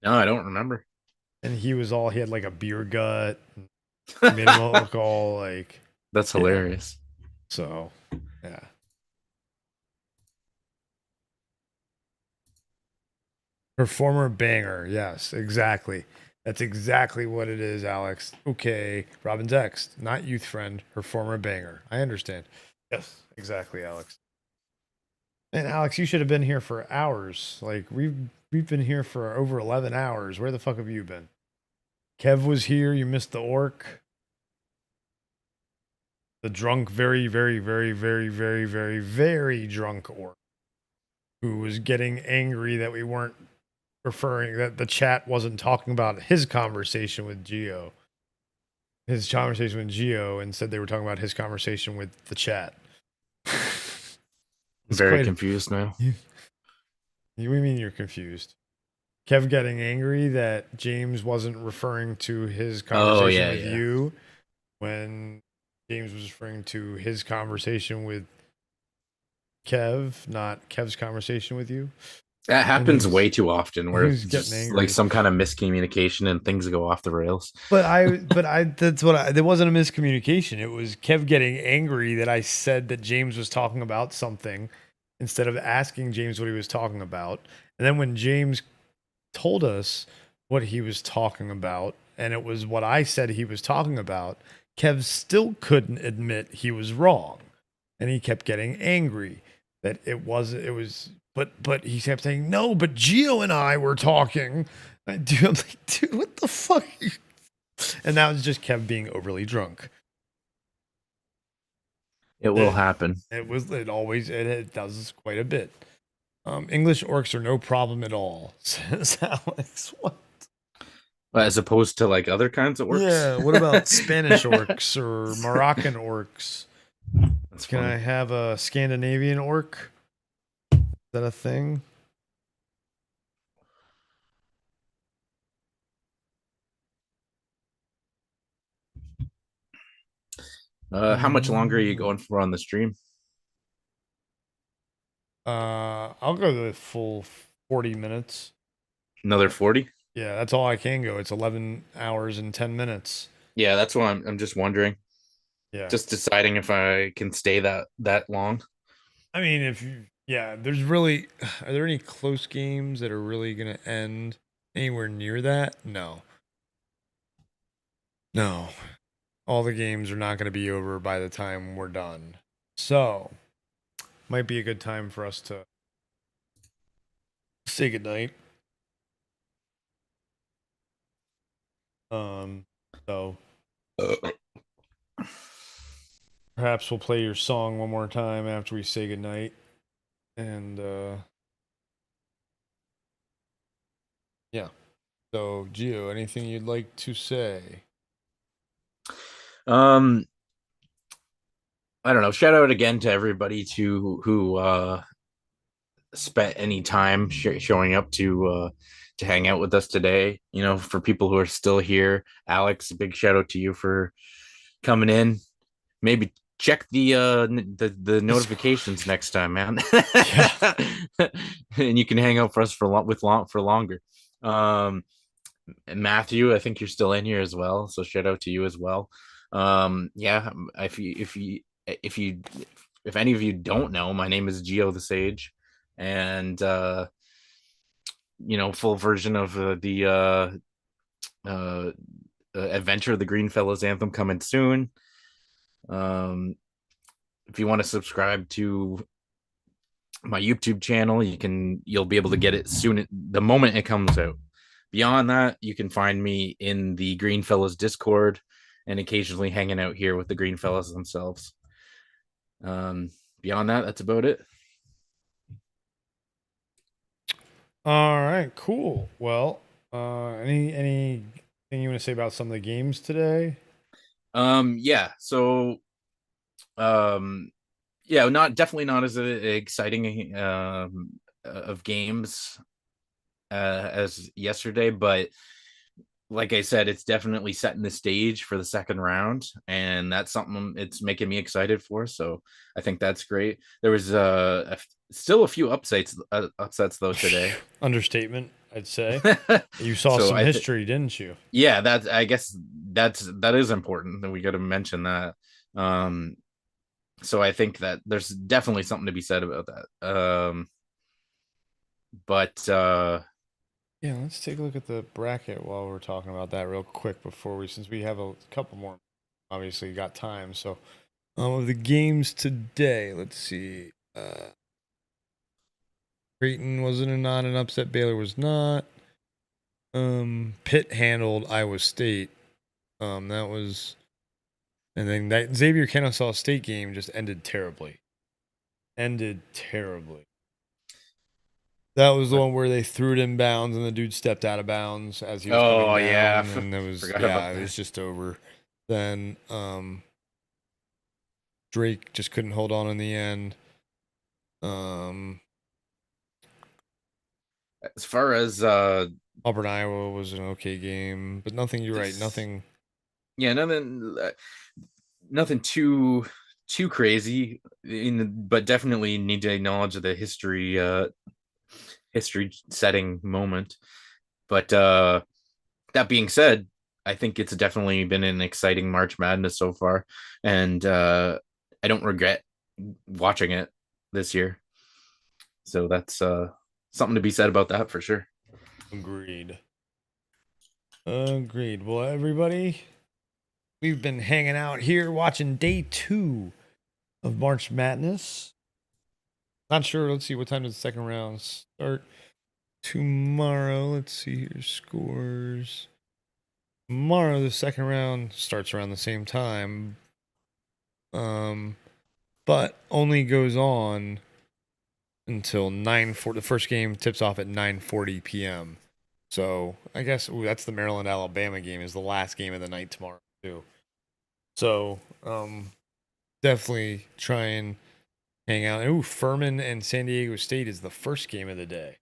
No, I don't remember. And he had like a beer gut. Made him look all like. That's hilarious. Yeah. So, yeah. Her former banger. Yes, exactly. That's exactly what it is, Alex. Okay. Robin's ex, not youth friend, her former banger. I understand. Yes, exactly, Alex. And Alex, you should have been here for hours. Like we've been here for over 11 hours. Where the fuck have you been? Kev was here. You missed the orc. The drunk, very, very, very, very, very, very, very drunk orc, who was getting angry that we weren't that the chat wasn't talking about his conversation with Gio. His conversation with Gio, and said they were talking about his conversation with the chat. Very confused now. You mean you're confused? Kev getting angry that James wasn't referring to his conversation with you when James was referring to his conversation with Kev, not Kev's conversation with you. That happens way too often, where it's just angry. Like some kind of miscommunication and things go off the rails. There wasn't a miscommunication. It was Kev getting angry that I said that James was talking about something instead of asking James what he was talking about. And then when James told us what he was talking about, and it was what I said he was talking about, Kev still couldn't admit he was wrong. And he kept getting angry that it was, but he kept saying, no, but Gio and I were talking. I'm like, dude, what the fuck? And that was just Kev being overly drunk. It will happen. It does quite a bit. English orcs are no problem at all, says Alex. What? As opposed to like other kinds of orcs. Yeah, what about Spanish orcs or Moroccan orcs? That's Can funny. I have a Scandinavian orc? Is that a thing? How much longer are you going for on the stream? I'll go the full 40 minutes. Another 40? Yeah, that's all I can go. It's 11 hours and 10 minutes. Yeah, that's what I'm just wondering. Yeah. Just deciding if I can stay that long. I mean, are there any close games that are really going to end anywhere near that? No. No. All the games are not going to be over by the time we're done. So, might be a good time for us to say goodnight. So perhaps we'll play your song one more time after we say goodnight. And yeah. So Gio, anything you'd like to say? I don't know. Shout out again to everybody who spent any time showing up to hang out with us today. You know, for people who are still here, Alex, a big shout out to you for coming in. Maybe check the notifications next time, man. And you can hang out for us for longer. And Matthew, I think you're still in here as well, so shout out to you as well. Yeah, if any of you don't know, my name is Gio the Sage, and full version of the adventure of the Greenfellaz anthem coming soon. If you want to subscribe to my YouTube channel, you'll be able to get it soon, the moment it comes out. Beyond that, you can find me in the Greenfellaz Discord and occasionally hanging out here with the Greenfellaz themselves. Beyond that, that's about it. All right, cool. Well, anything you want to say about some of the games today? Yeah. So, yeah, definitely not as exciting of games as yesterday, but like I said, it's definitely setting the stage for the second round, and that's something it's making me excited for. So I think that's great. There was still a few upsets though today. Understatement, I'd say. You saw some history, didn't you? Yeah, I guess that is important, that we got to mention that. So I think that there's definitely something to be said about that. But yeah, let's take a look at the bracket while we're talking about that real quick since we have a couple more, obviously got time. So of the games today, let's see. Creighton wasn't not an upset. Baylor was not. Pitt handled Iowa State. That was, and then that Xavier Kennesaw State game just ended terribly. That was the one where they threw it in bounds and the dude stepped out of bounds as he was coming down, and it was just over. Then Drake just couldn't hold on in the end. As far as Auburn, Iowa was an okay game, but nothing. You're right, nothing. Yeah, nothing too crazy. But definitely need to acknowledge the history setting moment. But that being said, I think it's definitely been an exciting March Madness so far, and I don't regret watching it this year. So that's something to be said about that for sure. Agreed. Agreed. Well, everybody, we've been hanging out here watching day 2 of March Madness. Not sure. Let's see, what time does the second round start tomorrow? Let's see here. Scores. Tomorrow, the second round starts around the same time. But only goes on until 9:40. The first game tips off at 9:40 p.m. So I guess that's the Maryland Alabama game, is the last game of the night tomorrow too. So definitely try and hang out. Ooh, Furman and San Diego State is the first game of the day.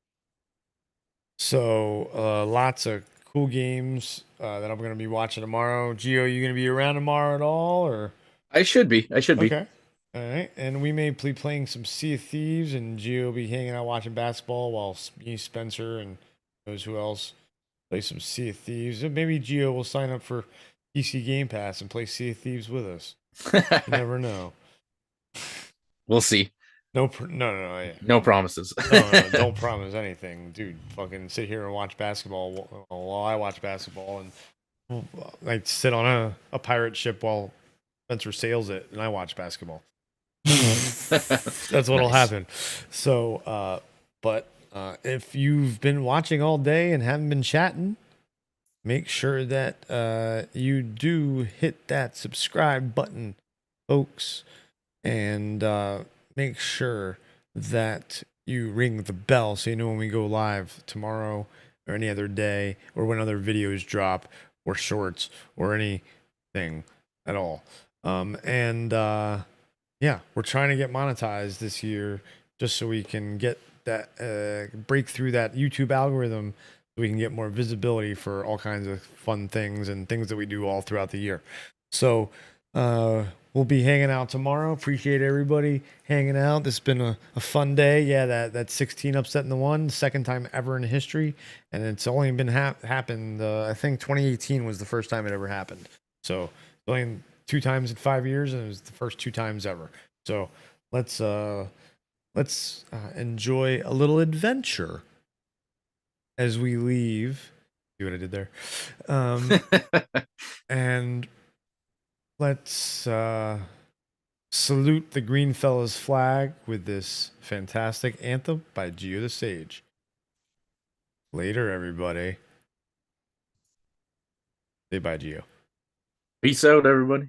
So lots of cool games that I'm going to be watching tomorrow. Gio, you going to be around tomorrow at all, or? I should be. Okay. All right. And we may be playing some Sea of Thieves, and Gio will be hanging out watching basketball while me, Spencer, and knows who else play some Sea of Thieves. And maybe Gio will sign up for PC Game Pass and play Sea of Thieves with us. You never know. We'll see. No, yeah. No promises. No, don't promise anything, dude. Fucking sit here and watch basketball while I watch basketball, and I sit on a pirate ship while Spencer sails it, and I watch basketball. That's what'll happen. So, but if you've been watching all day and haven't been chatting, make sure that you do hit that subscribe button, folks, and make sure that you ring the bell so you know when we go live tomorrow or any other day, or when other videos drop, or shorts, or anything at all. Yeah, we're trying to get monetized this year just so we can get that break through that YouTube algorithm, so we can get more visibility for all kinds of fun things and things that we do all throughout the year. So we'll be hanging out tomorrow. Appreciate everybody hanging out. This has been a fun day. Yeah, that 16 upset in the one, second time ever in history, and it's only been happened. I think 2018 was the first time it ever happened. So it's only 2 times in 5 years, and it was the first 2 times ever. So let's enjoy a little adventure as we leave. See what I did there? And let's salute the Greenfellaz flag with this fantastic anthem by Gio the Sage. Later, everybody. Say bye, Gio. Peace out, everybody.